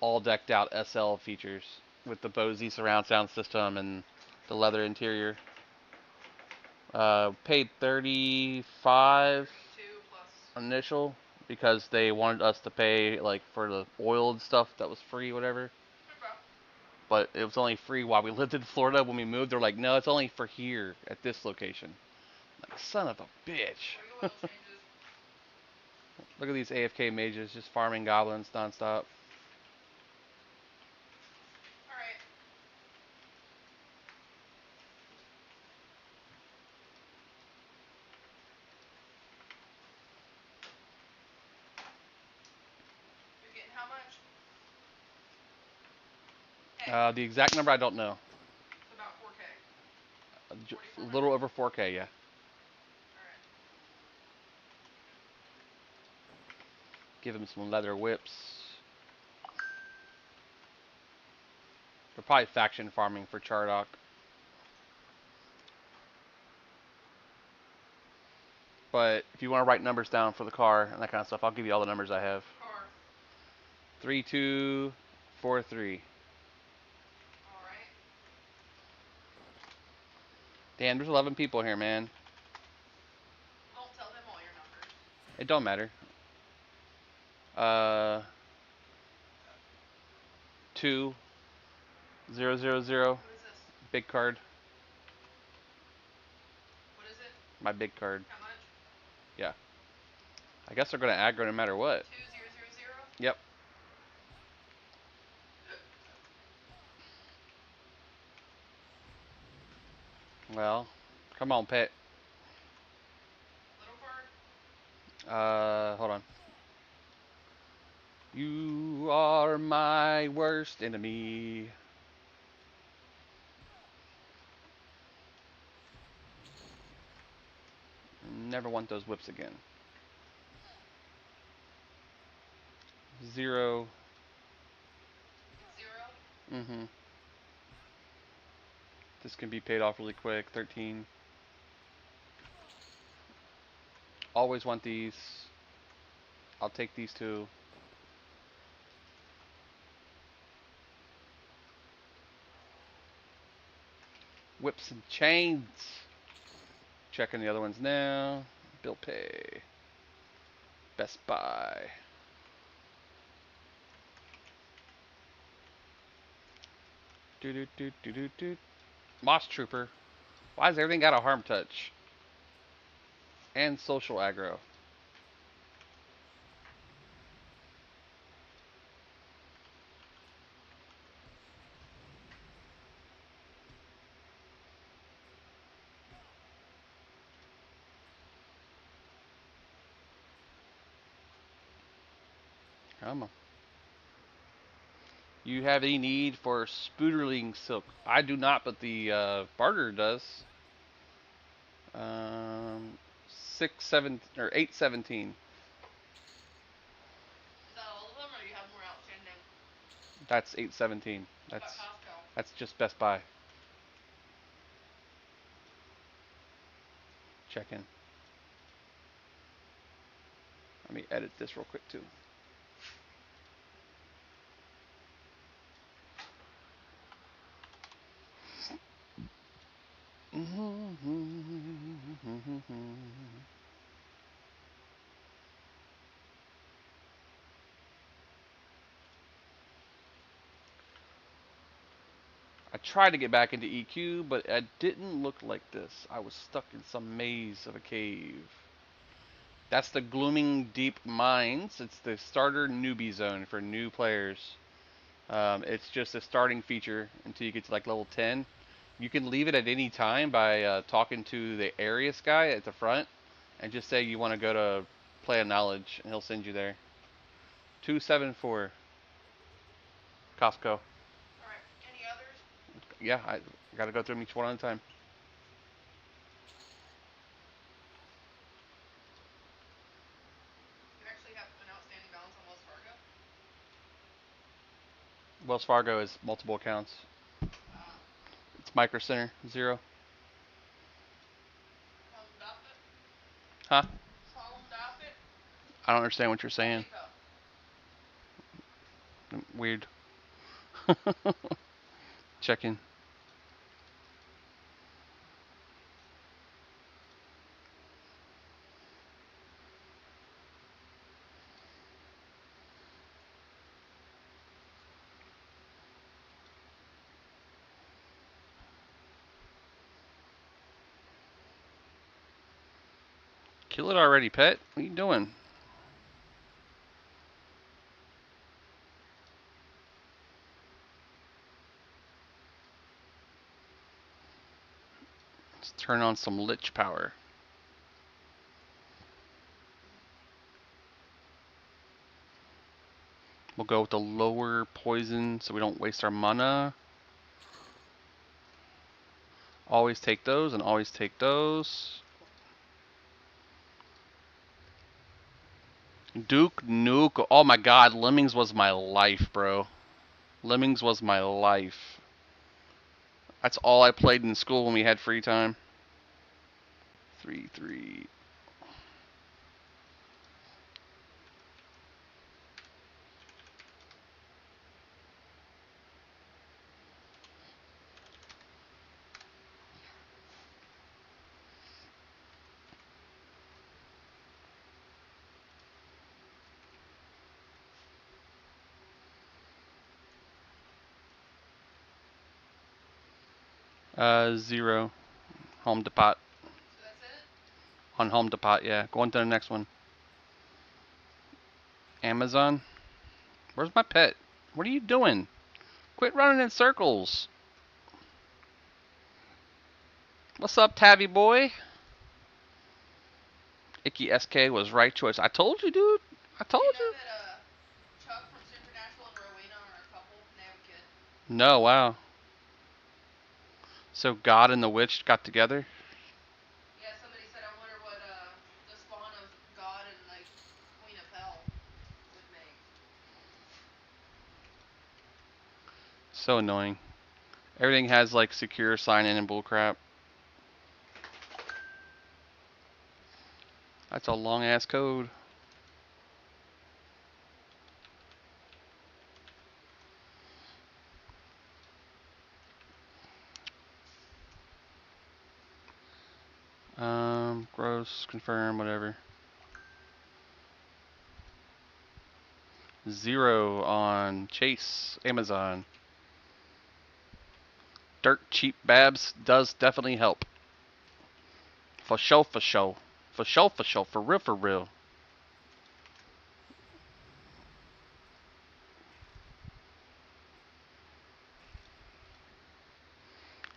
all decked out SL features with the Bose surround sound system and the leather interior. Paid 35 32 plus. initial because they wanted us to pay like for the oil and stuff that was free, whatever. Okay. But it was only free while we lived in Florida. When we moved, they're like, no, it's only for here at this location. Like, son of a bitch. What oil changes? Look at these AFK mages just farming goblins nonstop. Alright. You're getting how much? Hey. The exact number I don't know. It's about 4K. A little over 4K, yeah. Alright. Give him some leather whips. They're probably faction farming for Chardock. But if you want to write numbers down for the car and that kind of stuff, I'll give you all the numbers I have. Car. 3243. Alright. Dan, there's 11 people here, man. Don't tell them all your numbers. It don't matter. 2000. What is this? Big card. What is it? My big card. How much? Yeah. I guess they're gonna aggro no matter what. 2000? Yep. Well, come on, pet. Little card? Hold on. You are my worst enemy. Never want those whips again. 0. 0? Mm-hmm. This can be paid off really quick. 13. Always want these. I'll take these two. Whips and chains. Checking the other ones now. Bill pay. Best Buy. Do do do do do do. Moss Trooper. Why has everything got a harm touch? And social aggro. Come on. You have any need for spooderling silk? I do not, but the barter does. 817. Is that all of them, or do you have more outstanding? That's 817. What about Costco? That's just Best Buy. Check in. Let me edit this real quick too. I tried to get back into EQ, but it didn't look like this. I was stuck in some maze of a cave. That's the Glooming Deep Mines. It's the starter newbie zone for new players. It's just a starting feature until you get to like level 10. You can leave it at any time by talking to the Arius guy at the front and just say you want to go to Play of Knowledge, and he'll send you there. 274. Costco. Alright. Any others? Yeah, I gotta go through them each one at a time. You actually have an outstanding balance on most Wells Fargo is multiple accounts. It's Micro Center 0. Huh? I don't understand what you're saying. Weird. Checking. Kill it already, pet. What are you doing? Let's turn on some lich power. We'll go with the lower poison so we don't waste our mana. Always take those and always take those. Duke Nuke. Oh my god, Lemmings was my life, bro. Lemmings was my life. That's all I played in school when we had free time. 3-3. Zero. Home to pot. So that's it? On home to pot, yeah. Go on to the next one. Amazon. Where's my pet? What are you doing? Quit running in circles. What's up, Tabby boy? Icky SK was right choice. I told you, dude. I told Do you you. know that Chuck from Supernatural and Rowena are a couple and they have a kid? No, wow. So God and the witch got together? Yeah, somebody said I wonder what the spawn of God and the Queen of Hell would make. So annoying. Everything has like secure sign in and bullcrap. That's a long ass code. Gross, confirm, whatever. 0 on Chase, Amazon. Dirt cheap Babs does definitely help. For show, for show. For show, for show. For real, for real.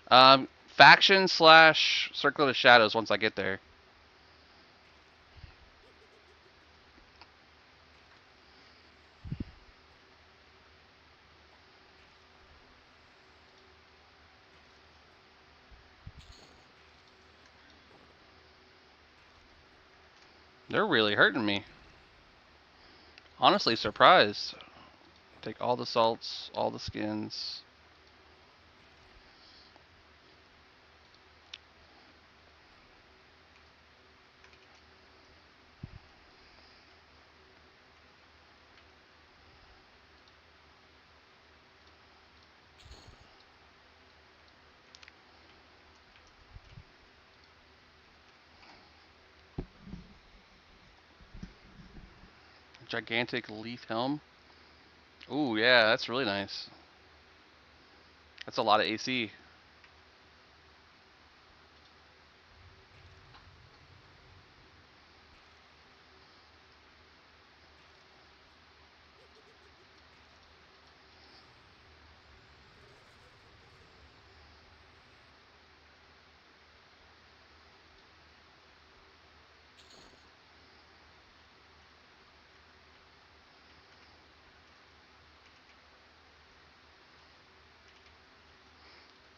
Faction slash Circle of the Shadows once I get there. They're really hurting me. Honestly surprised. Take all the salts, all the skins. Gigantic leaf helm. Ooh, yeah, that's really nice. That's a lot of AC.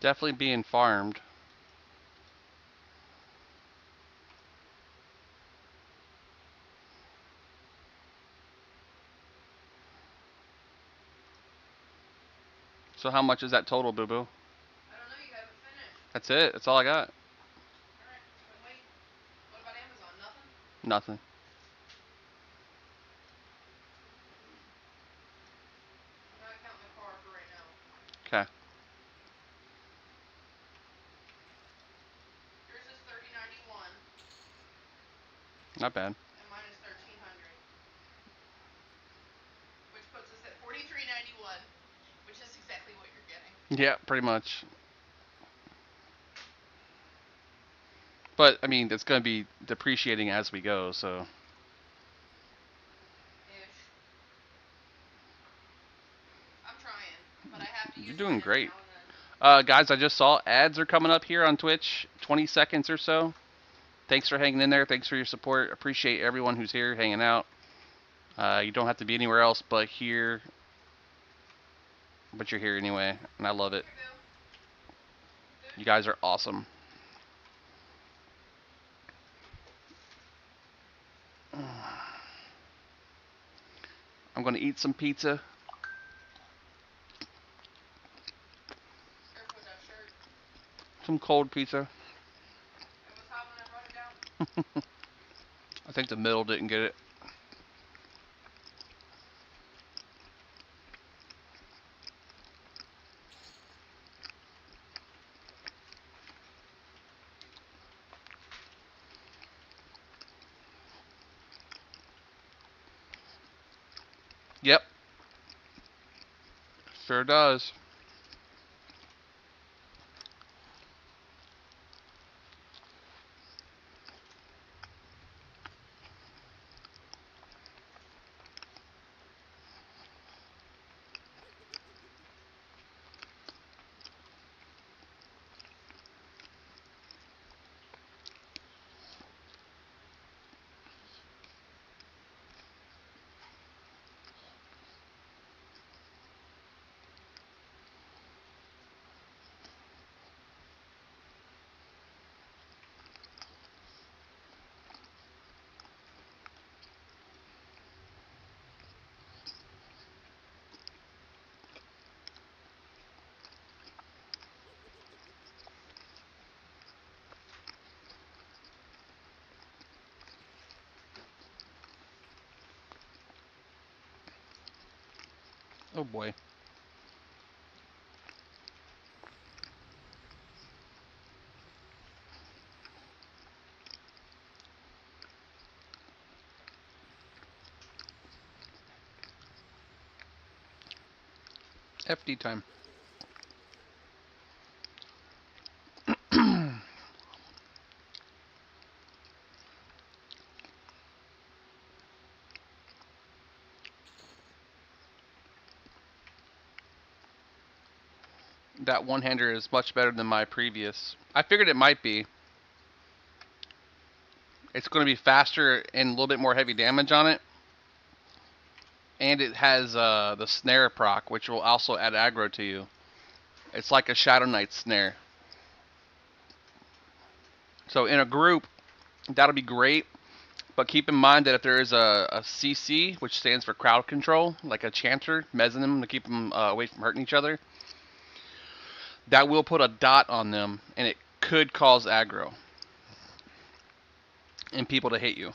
Definitely being farmed. So how much is that total, Boo Boo? I don't know, you haven't finished. That's it. That's all I got. Alright, then wait. What about Amazon? Nothing? Nothing. I'm not counting the car for right now. Okay. Yours is $30.91. Not bad. And mine is $1,300. Which puts us at $43.91. Which is exactly what you're getting. Yeah, pretty much. But I mean, it's going to be depreciating as we go, so. Ish. I'm trying, but I have to use You're mine doing every great. now and then. Guys, I just saw ads are coming up here on Twitch. 20 seconds or so. Thanks for hanging in there. Thanks for your support. Appreciate everyone who's here hanging out. You don't have to be anywhere else but here. But you're here anyway, and I love it. You guys are awesome. I'm going to eat some pizza. Careful with that shirt. Some cold pizza. It was hot when I brought it down. I think the middle didn't get it. Yep. Sure does. Oh boy. FD time. That one-hander is much better than my previous. I figured it might be. It's going to be faster and a little bit more heavy damage on it. And it has the snare proc, which will also add aggro to you. It's like a Shadow Knight snare. So in a group, that'll be great. But keep in mind that if there is a CC, which stands for crowd control, like a chanter, mezzing them to keep them away from hurting each other, that will put a dot on them, and it could cause aggro and people to hit you.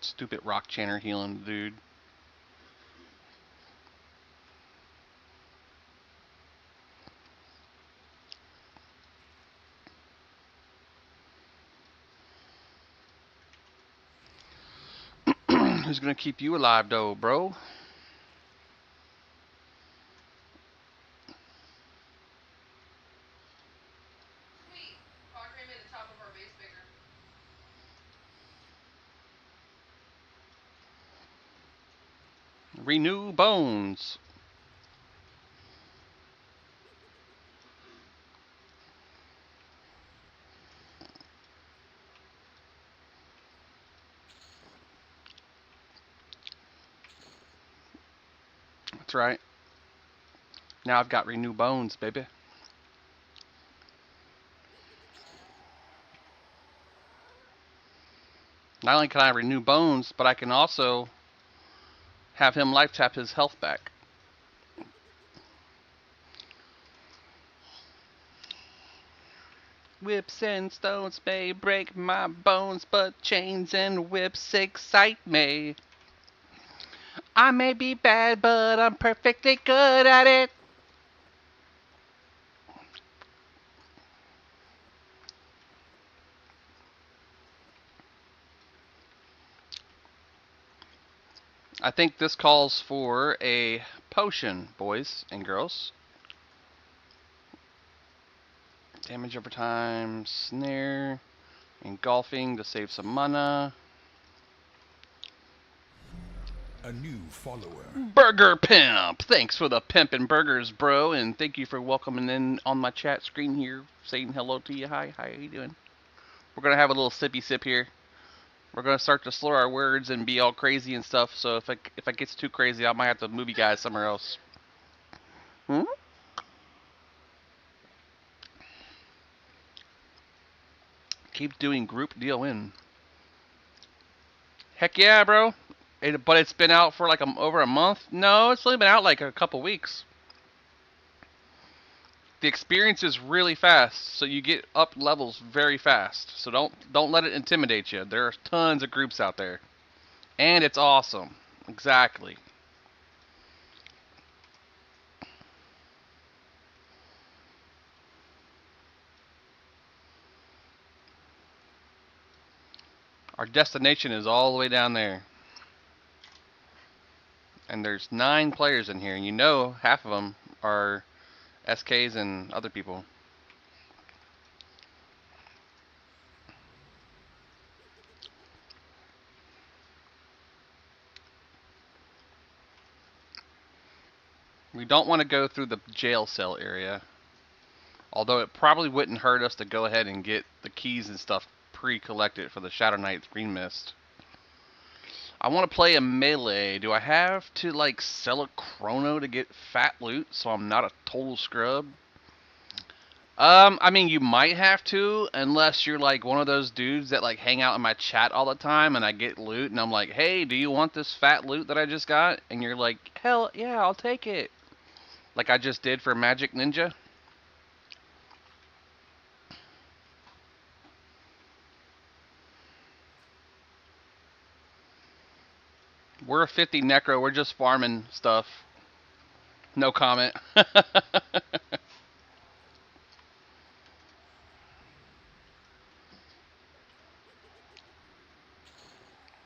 Stupid rock chanter healing, dude. Who's gonna keep you alive, though, bro? Sweet. Padre made the top of our base bigger. Renew bones. That's right. Now I've got renew bones, baby. Not only can I renew bones, but I can also have him life tap his health back. Whips and stones may break my bones, but chains and whips excite me. I may be bad, but I'm perfectly good at it. I think this calls for a potion, boys and girls. Damage over time, snare, engulfing to save some mana. A new follower. Burger Pimp! Thanks for the pimpin' burgers, bro, and thank you for welcoming in on my chat screen here, saying hello to you. Hi, how you doing? We're gonna have a little sippy sip here. We're gonna start to slur our words and be all crazy and stuff. So if it gets too crazy, I might have to move you guys somewhere else. Hmm? Keep doing group deal in. Heck yeah, bro. But it's been out for like over a month. No, it's only been out like a couple weeks. The experience is really fast, so you get up levels very fast. So don't let it intimidate you. There are tons of groups out there, and it's awesome. Exactly. Our destination is all the way down there. And there's 9 players in here, and you know half of them are SKs and other people. We don't want to go through the jail cell area. Although it probably wouldn't hurt us to go ahead and get the keys and stuff pre-collected for the Shadow Knight's Green Mist. I want to play a melee. Do I have to like sell a chrono to get fat loot so I'm not a total scrub? I mean, you might have to, unless you're like one of those dudes that like hang out in my chat all the time and I get loot and I'm like, hey, do you want this fat loot that I just got? And you're like, hell yeah, I'll take it. Like I just did for Magic Ninja. We're a 50 necro, we're just farming stuff. No comment.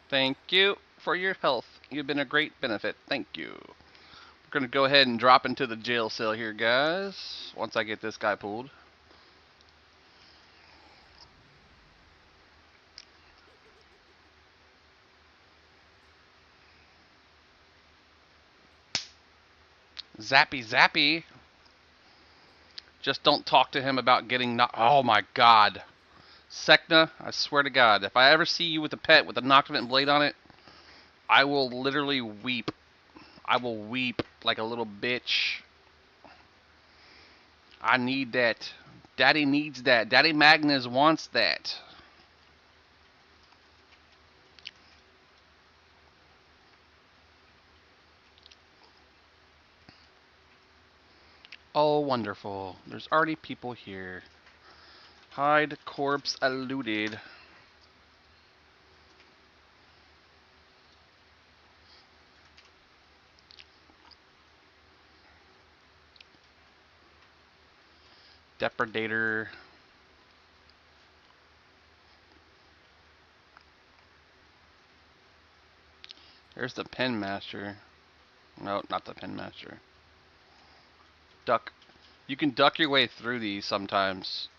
Thank you for your health. You've been a great benefit. Thank you. We're going to go ahead and drop into the jail cell here, guys. Once I get this guy pulled. Zappy zappy. Just don't talk to him about getting knocked. Oh my god. Sekna, I swear to god, if I ever see you with a pet with a Noctivant blade on it, I will literally weep. I will weep like a little bitch. I need that. Daddy needs that. Daddy Magnus wants that. Oh, wonderful. There's already people here. Hide corpse eluded. Depredator. There's the pen master. No, not the pen master. Duck. You can duck your way through these sometimes.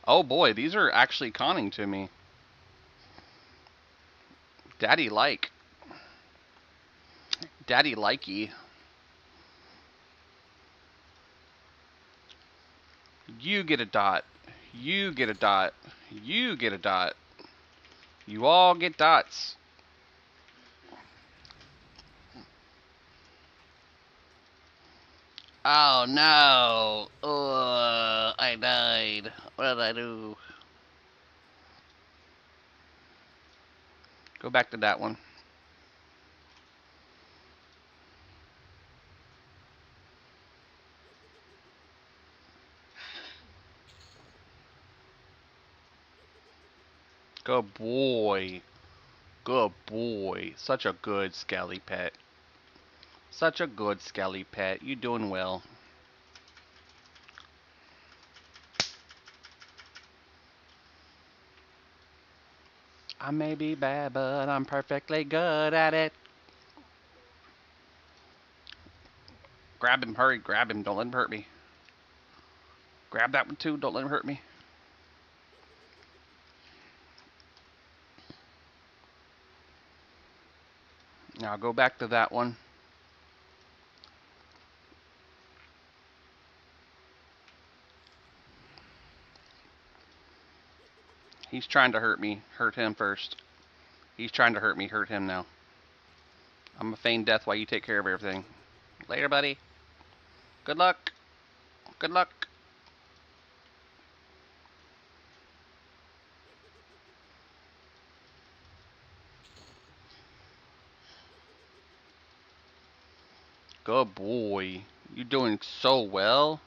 Oh boy, these are actually conning to me. Daddy like. Daddy likey. You get a dot. You get a dot. You get a dot. You all get dots. Oh no! I died. What did I do? Go back to that one. Good boy. Good boy. Such a good Skelly pet. Such a good Skelly pet. You doing well. I may be bad, but I'm perfectly good at it. Grab him, hurry, grab him. Don't let him hurt me. Grab that one too. Don't let him hurt me. Now go back to that one. He's trying to hurt me. Hurt him first. He's trying to hurt me. Hurt him now. I'm gonna feign death while you take care of everything. Later, buddy. Good luck. Good luck. Good boy. You're doing so well.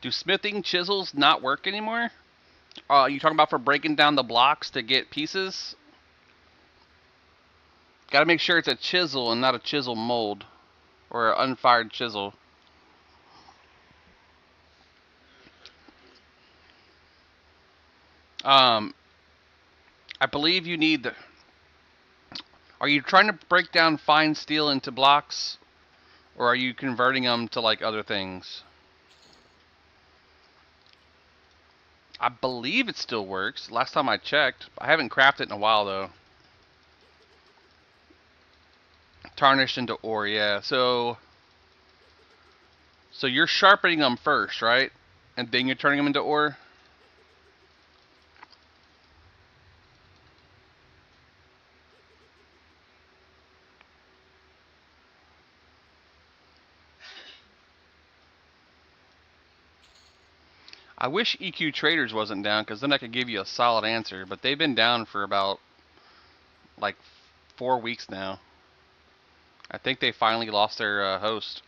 Do smithing chisels not work anymore? You talking about for breaking down the blocks to get pieces? Gotta make sure it's a chisel and not a chisel mold. Or an unfired chisel. I believe you need the... Are you trying to break down fine steel into blocks? Or are you converting them to like other things? I believe it still works. Last time I checked. I haven't crafted it in a while though. Tarnished into ore, yeah. So you're sharpening them first, right? And then you're turning them into ore? I wish EQ Traders wasn't down, because then I could give you a solid answer. But they've been down for about, like, 4 weeks now. I think they finally lost their host.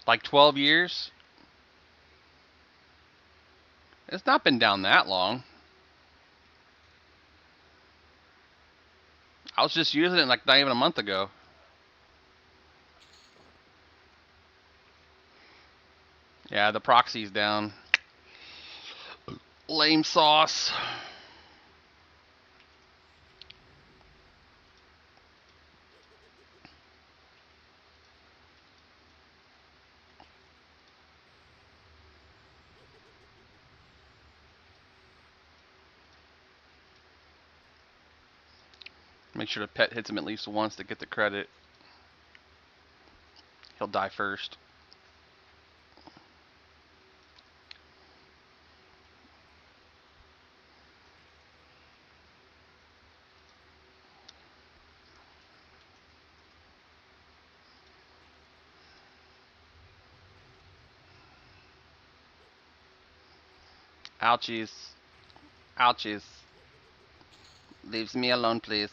Like 12 years? It's not been down that long. I was just using it like not even a month ago. Yeah, the proxy's down. Lame sauce. Make sure the pet hits him at least once to get the credit. He'll die first. Ouchies. Ouchies. Leaves me alone, please.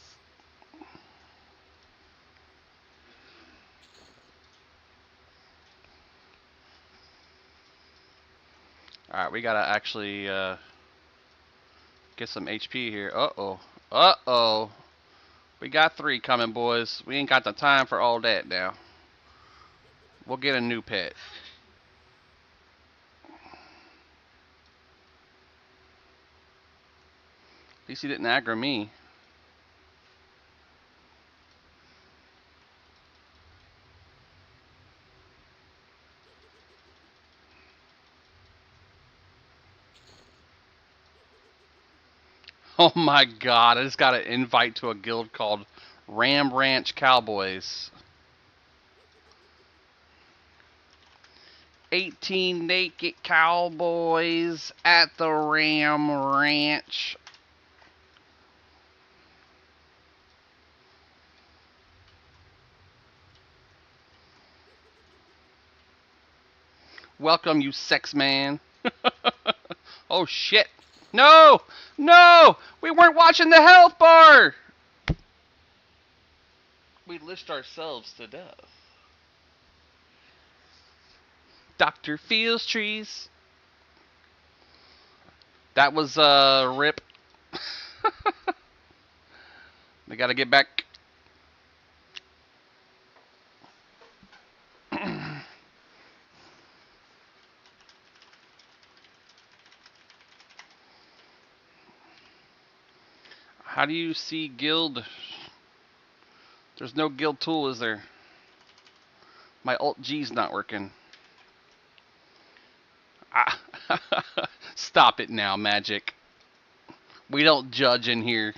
Alright, we gotta actually get some HP here. Uh-oh. Uh-oh. We got 3 coming, boys. We ain't got the time for all that now. We'll get a new pet. At least he didn't aggro me. Oh my god, I just got an invite to a guild called Ram Ranch Cowboys. 18 naked cowboys at the Ram Ranch. Welcome, you sex man. Oh, shit. No! No! We weren't watching the health bar! We lished ourselves to death. Dr. Fields trees. That was, rip. They gotta get back. How do you see guild? There's no guild tool, is there? My Alt G's not working. Ah. Stop it now, Magic. We don't judge in here.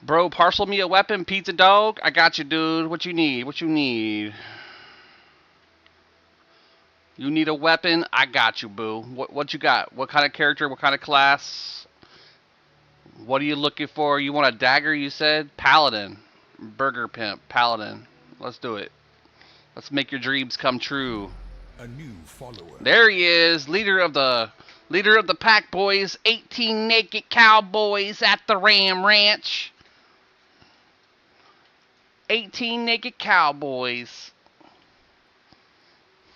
Bro, parcel me a weapon, pizza dog. I got you, dude. What you need? What you need? You need a weapon? I got you, boo. What you got? What kind of character? What kind of class? What are you looking for? You want a dagger, you said? Paladin. Burger Pimp. Paladin. Let's do it. Let's make your dreams come true. A new follower. There he is, leader of the pack boys, 18 naked cowboys at the Ram Ranch. 18 naked cowboys.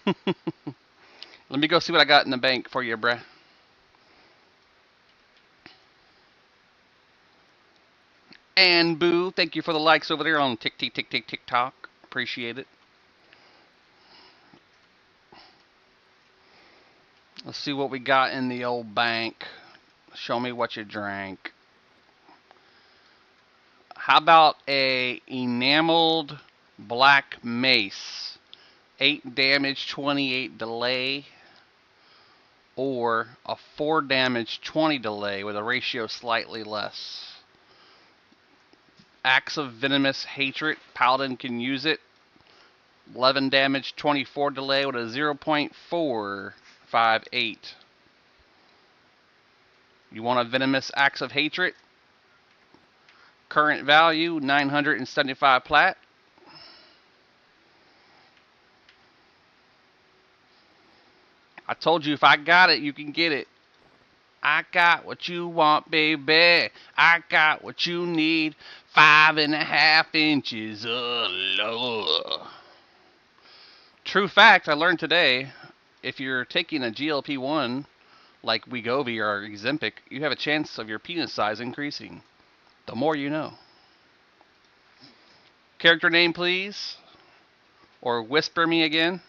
Let me go see what I got in the bank for you, bruh. And Boo, thank you for the likes over there on TikTok. Appreciate it. Let's see what we got in the old bank. Show me what you drank. How about a enameled black mace? 8 damage, 28 delay. Or a 4 damage, 20 delay with a ratio slightly less. Axe of Venomous Hatred. Paladin can use it. 11 damage, 24 delay with a 0.458. You want a Venomous Axe of Hatred? Current value, 975 plat. I told you if I got it, you can get it. I got what you want, baby. I got what you need. 5.5 inches of love. True fact, I learned today, if you're taking a GLP-1 like Wegovy or Ozempic, you have a chance of your penis size increasing. The more you know. Character name, please. Or whisper me again.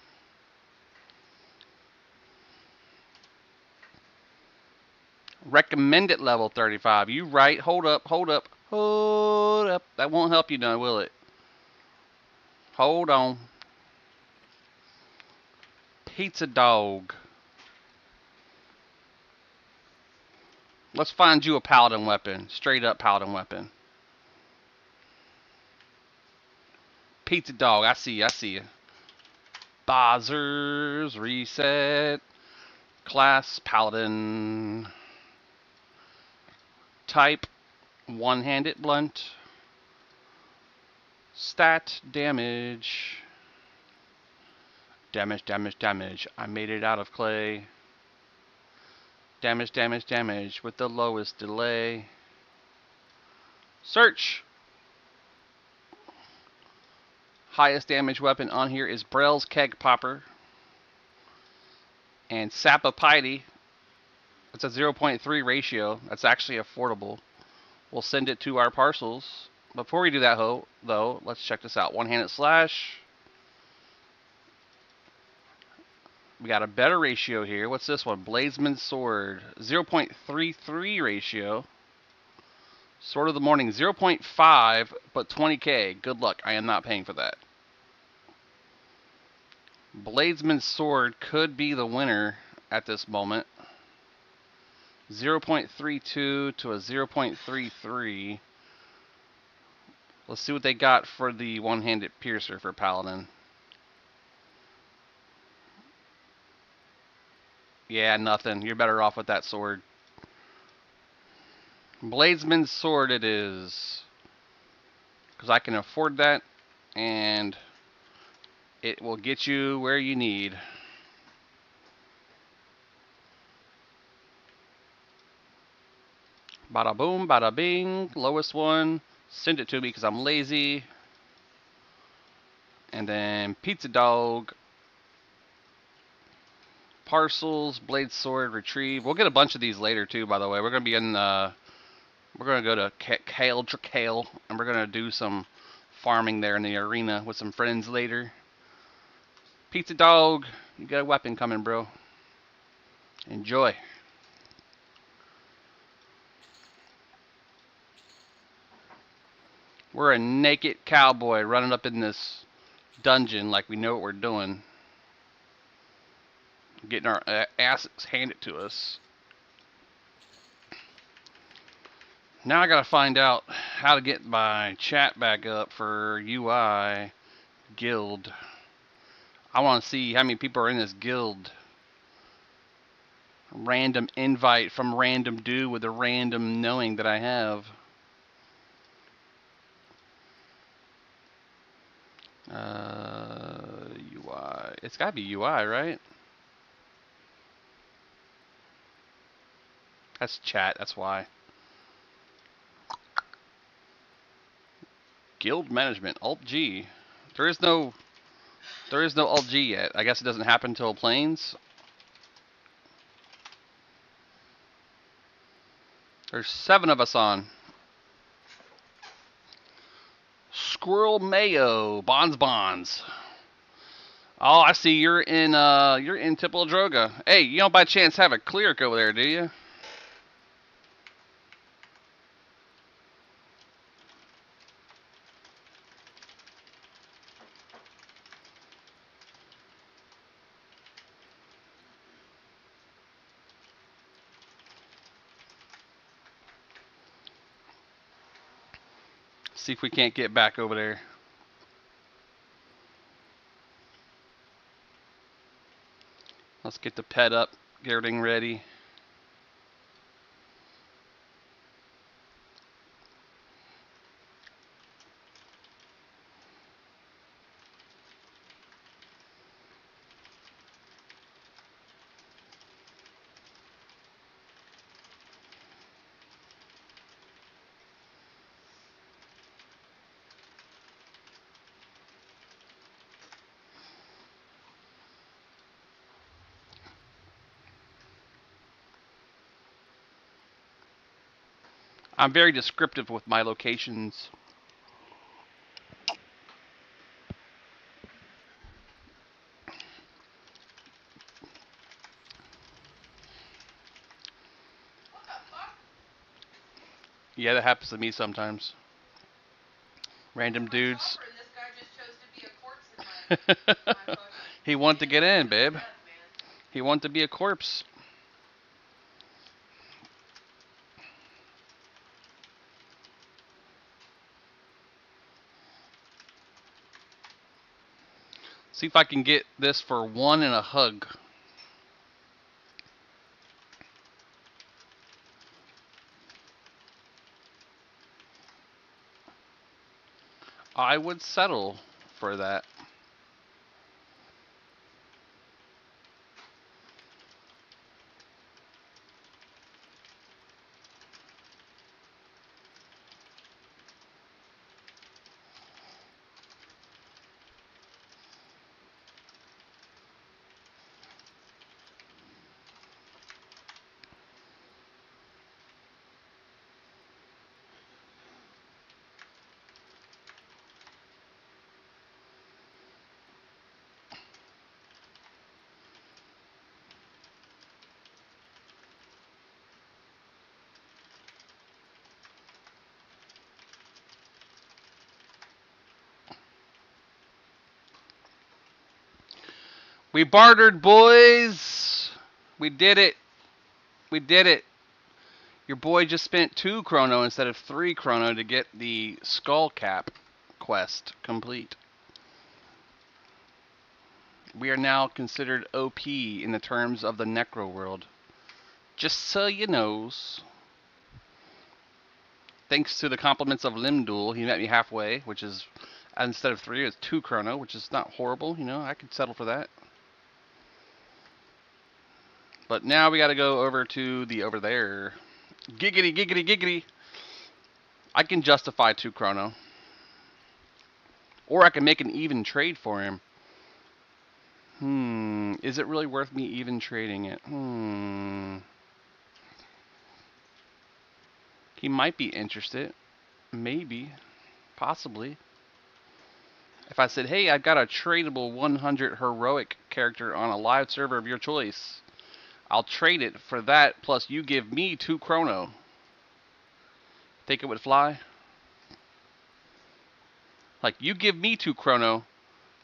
Recommended level 35. You right. Hold up. That won't help you none, will it? Hold on. Pizza dog. Let's find you a paladin weapon. Straight up paladin weapon. Pizza dog. I see you. Bozzers. Reset. Class paladin. Type. One-handed blunt. Stat damage. Damage. I made it out of clay. Damage with the lowest delay. Search. Highest damage weapon on here is Brell's Keg Popper. And Sap of Piety. It's a 0.3 ratio. That's actually affordable. We'll send it to our parcels. Before we do that, though, let's check this out. One-handed slash. We got a better ratio here. What's this one? Bladesman's Sword. 0.33 ratio. Sword of the Morning. 0.5, but 20k. Good luck. I am not paying for that. Bladesman's Sword could be the winner at this moment. 0.32 to a 0.33. Let's see what they got for the one-handed piercer for Paladin. Yeah, nothing. You're better off with that sword. Bladesman's sword it is. Because I can afford that, and it will get you where you need. Bada boom, bada bing. Lowest one. Send it to me because I'm lazy. And then Pizza Dog. Parcels, Blade Sword, Retrieve. We'll get a bunch of these later too, by the way. We're going to be in, we're going to go to Kale, and we're going to do some farming there in the arena with some friends later. Pizza Dog, you got a weapon coming, bro. Enjoy. We're a naked cowboy running up in this dungeon like we know what we're doing. Getting our asses handed to us. Now I gotta find out how to get my chat back up for UI guild. I want to see how many people are in this guild. Random invite from random dude with a random knowing that I have. UI. It's gotta be UI, right? That's chat, that's why. Guild management, Alt G. There is no Alt G yet. I guess it doesn't happen until Plains. There's 7 of us on. Squirrel Mayo, Bonds. Oh, I see you're in Tipple Droga. Hey, you don't by chance have a cleric over there, do you? See if we can't get back over there. Let's get the pet up, get everything ready. I'm very descriptive with my locations. What the fuck? Yeah, that happens to me sometimes. Random dudes. And this guy just chose to be a corpse in my fucking He wanted to get in, babe. death, man. He wanted to be a corpse. See if I can get this for 1 and a hug. I would settle for that. We bartered, boys. We did it. We did it. Your boy just spent 2 chrono instead of 3 chrono to get the skull cap quest complete. We are now considered OP in the terms of the Necro world. Just so you knows. Thanks to the compliments of Limdul, he met me halfway, which is, instead of 3, it's 2 chrono, which is not horrible, you know, I could settle for that. But now we gotta go over to the over there. Giggity, giggity, giggity. I can justify 2 chrono. Or I can make an even trade for him. Is it really worth me even trading it? He might be interested. Maybe. Possibly. If I said, hey, I've got a tradable 100 heroic character on a live server of your choice, I'll trade it for that, plus you give me 2 chrono. Think it would fly? Like, you give me 2 chrono,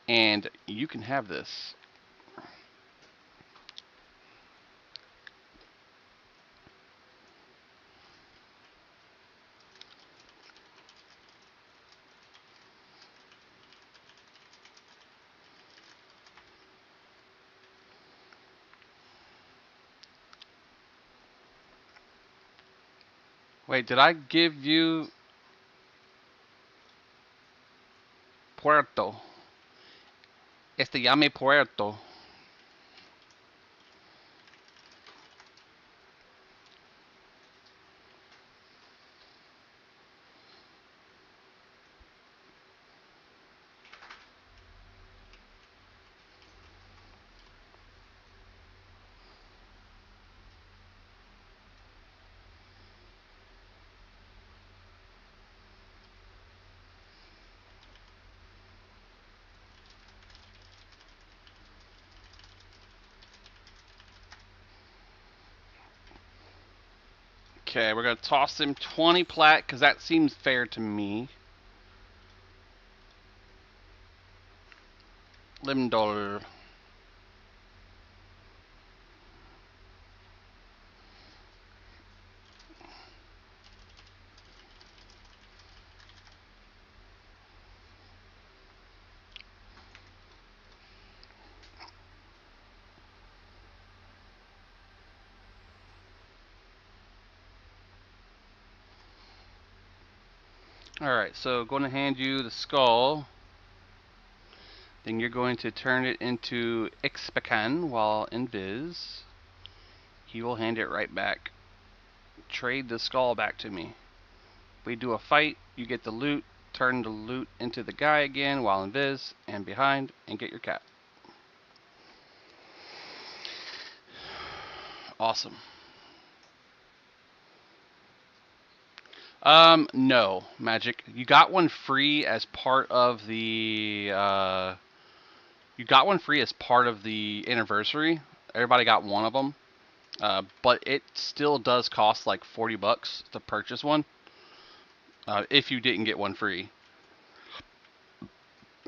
and you can have this. Wait, did I give you Puerto? Este llame Puerto. Okay, we're going to toss him 20 plat, because that seems fair to me. Limdol. Alright, so going to hand you the skull. Then you're going to turn it into Ixpacan while invis. He will hand it right back. Trade the skull back to me. We do a fight, you get the loot, turn the loot into the guy again while invis, and behind, and get your cat. Awesome. No, Magic. You got one free as part of the, you got one free as part of the anniversary. Everybody got one of them. But it still does cost like 40 bucks to purchase one. If you didn't get one free.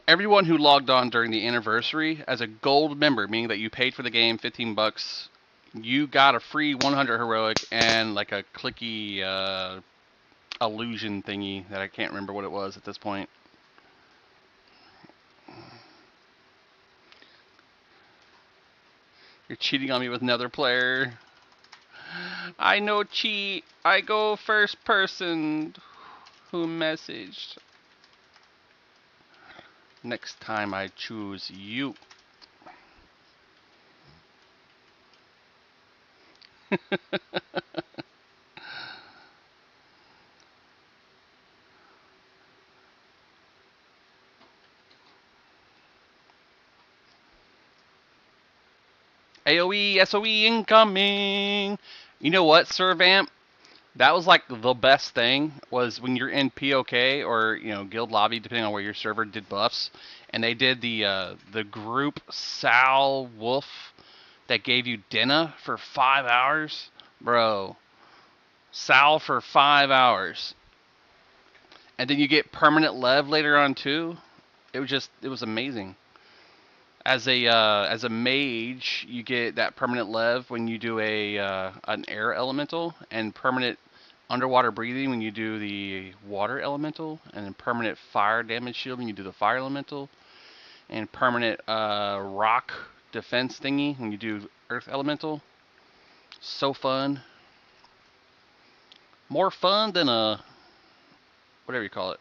Everyone who logged on during the anniversary as a gold member, meaning that you paid for the game 15 bucks, you got a free 100 heroic and like a clicky illusion thingy that I can't remember what it was at this point. You're cheating on me with another player. I no cheat. I go first person. Who messaged? Next time I choose you. AoE, SOE incoming. You know what, Servamp? That was like the best thing was when you're in POK or guild lobby, depending on where your server did buffs, and they did the group Sal Wolf that gave you dinner for 5 hours, bro. Sal for 5 hours, and then you get permanent lev later on too. It was amazing. As a mage, you get that permanent lev when you do a an air elemental, and permanent underwater breathing when you do the water elemental, and then permanent fire damage shield when you do the fire elemental, and permanent rock defense thingy when you do earth elemental. So fun. More fun than a whatever you call it.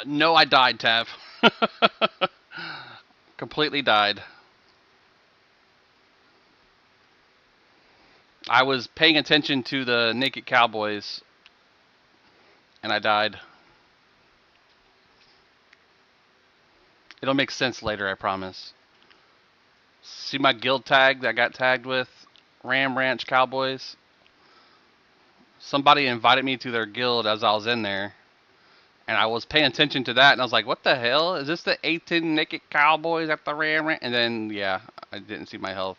No, I died, Tav. Completely died. I was paying attention to the naked cowboys, and I died. It'll make sense later, I promise. See my guild tag that I got tagged with? Ram Ranch Cowboys. Somebody invited me to their guild as I was in there, and I was paying attention to that, and I was like, what the hell? Is this the 18 naked cowboys at the Ram Ranch? And then, yeah, I didn't see my health.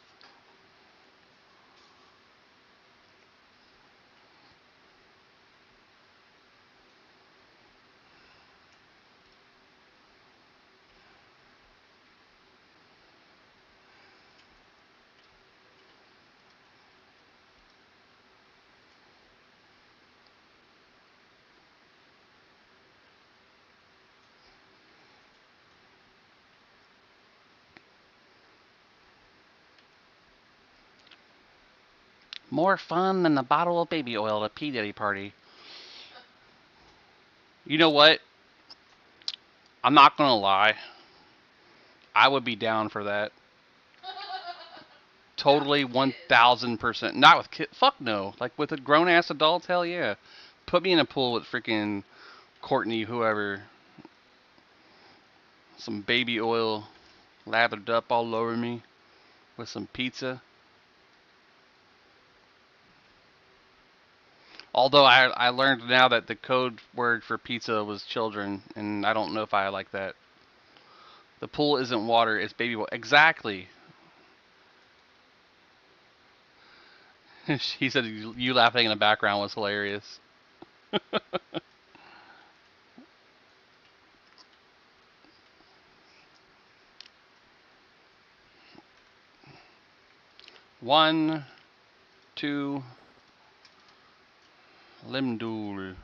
More fun than a bottle of baby oil at a P. Diddy party. You know what? I'm not gonna lie. I would be down for that. Totally 1000%. Not with kids. Fuck no. Like with a grown ass adult, hell yeah. Put me in a pool with freaking Courtney, whoever. Some baby oil lathered up all over me with some pizza. Although I learned now that the code word for pizza was children, and I don't know if I like that. The pool isn't water, it's baby oil. Exactly. He said you laughing in the background was hilarious. One, two, Limdul.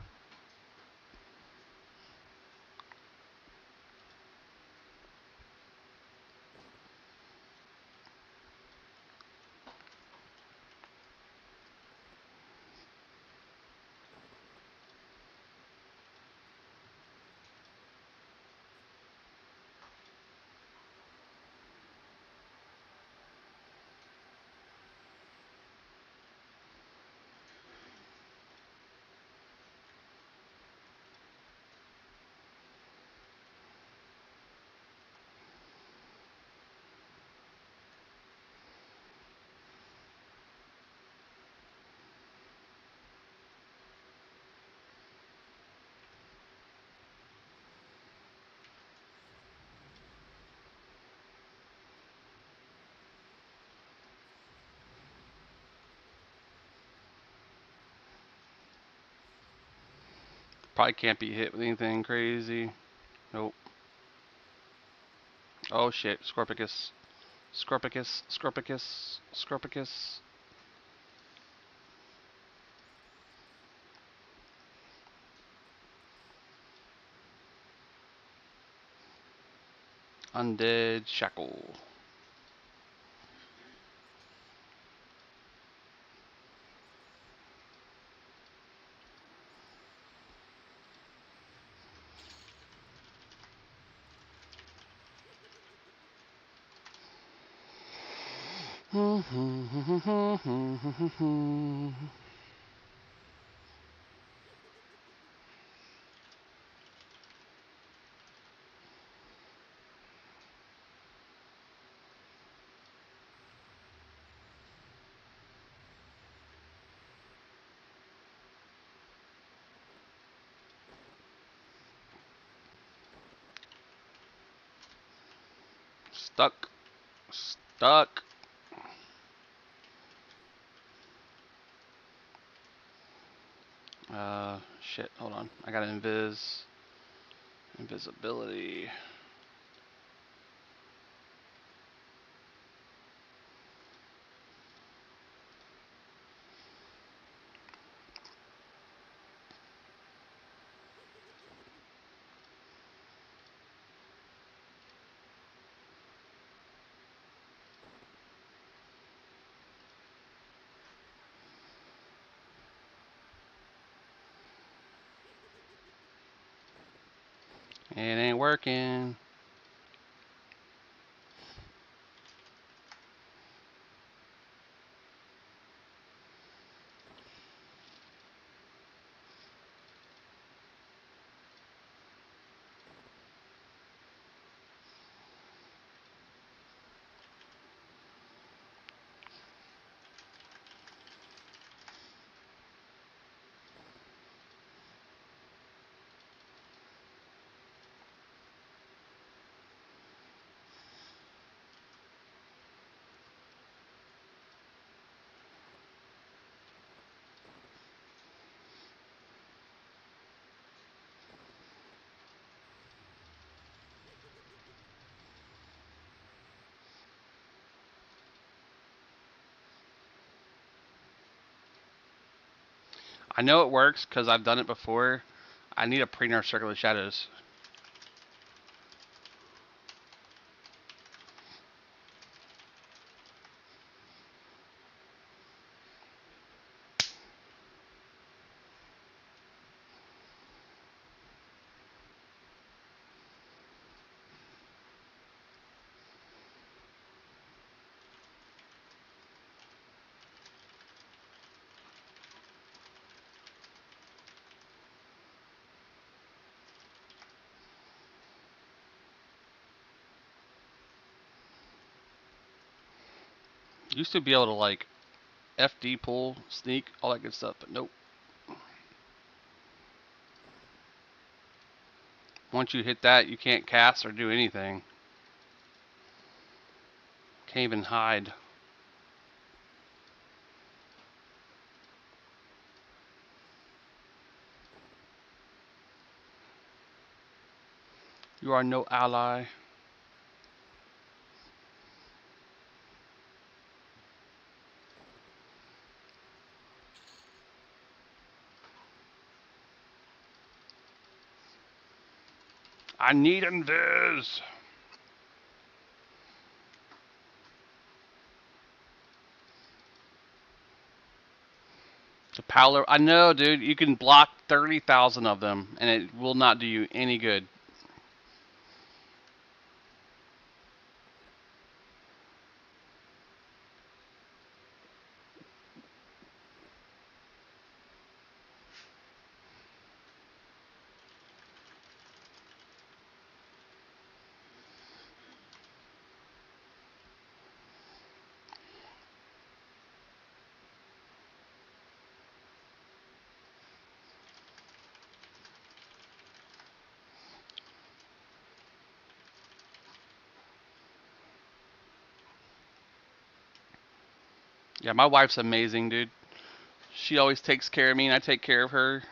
Probably can't be hit with anything crazy. Nope. Oh shit, Scorpicus. Scorpicus, Scorpicus, Scorpicus. Undead Shackle. Stuck. Stuck. Shit. Hold on. I got invisibility. It ain't working. I know it works because I've done it before. I need a pre-nerf Circle of Shadows. Used to be able to like FD pull, sneak, all that good stuff, but nope. Once you hit that, you can't cast or do anything. Can't even hide. You are no ally. I need invis. The Powler, I know, dude. You can block 30,000 of them, and it will not do you any good. Yeah, my wife's amazing, dude. She always takes care of me, and I take care of her.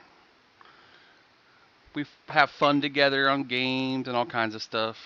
We have fun together on games and all kinds of stuff.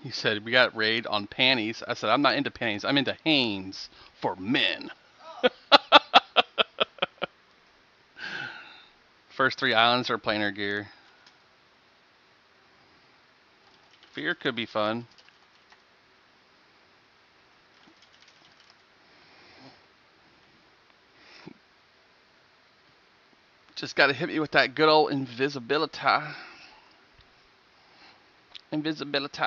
He said, we got raid on panties. I said, I'm not into panties. I'm into Hanes for men. First 3 islands are planar gear. Fear could be fun. Just gotta hit me with that good old invisibility. Invisibility.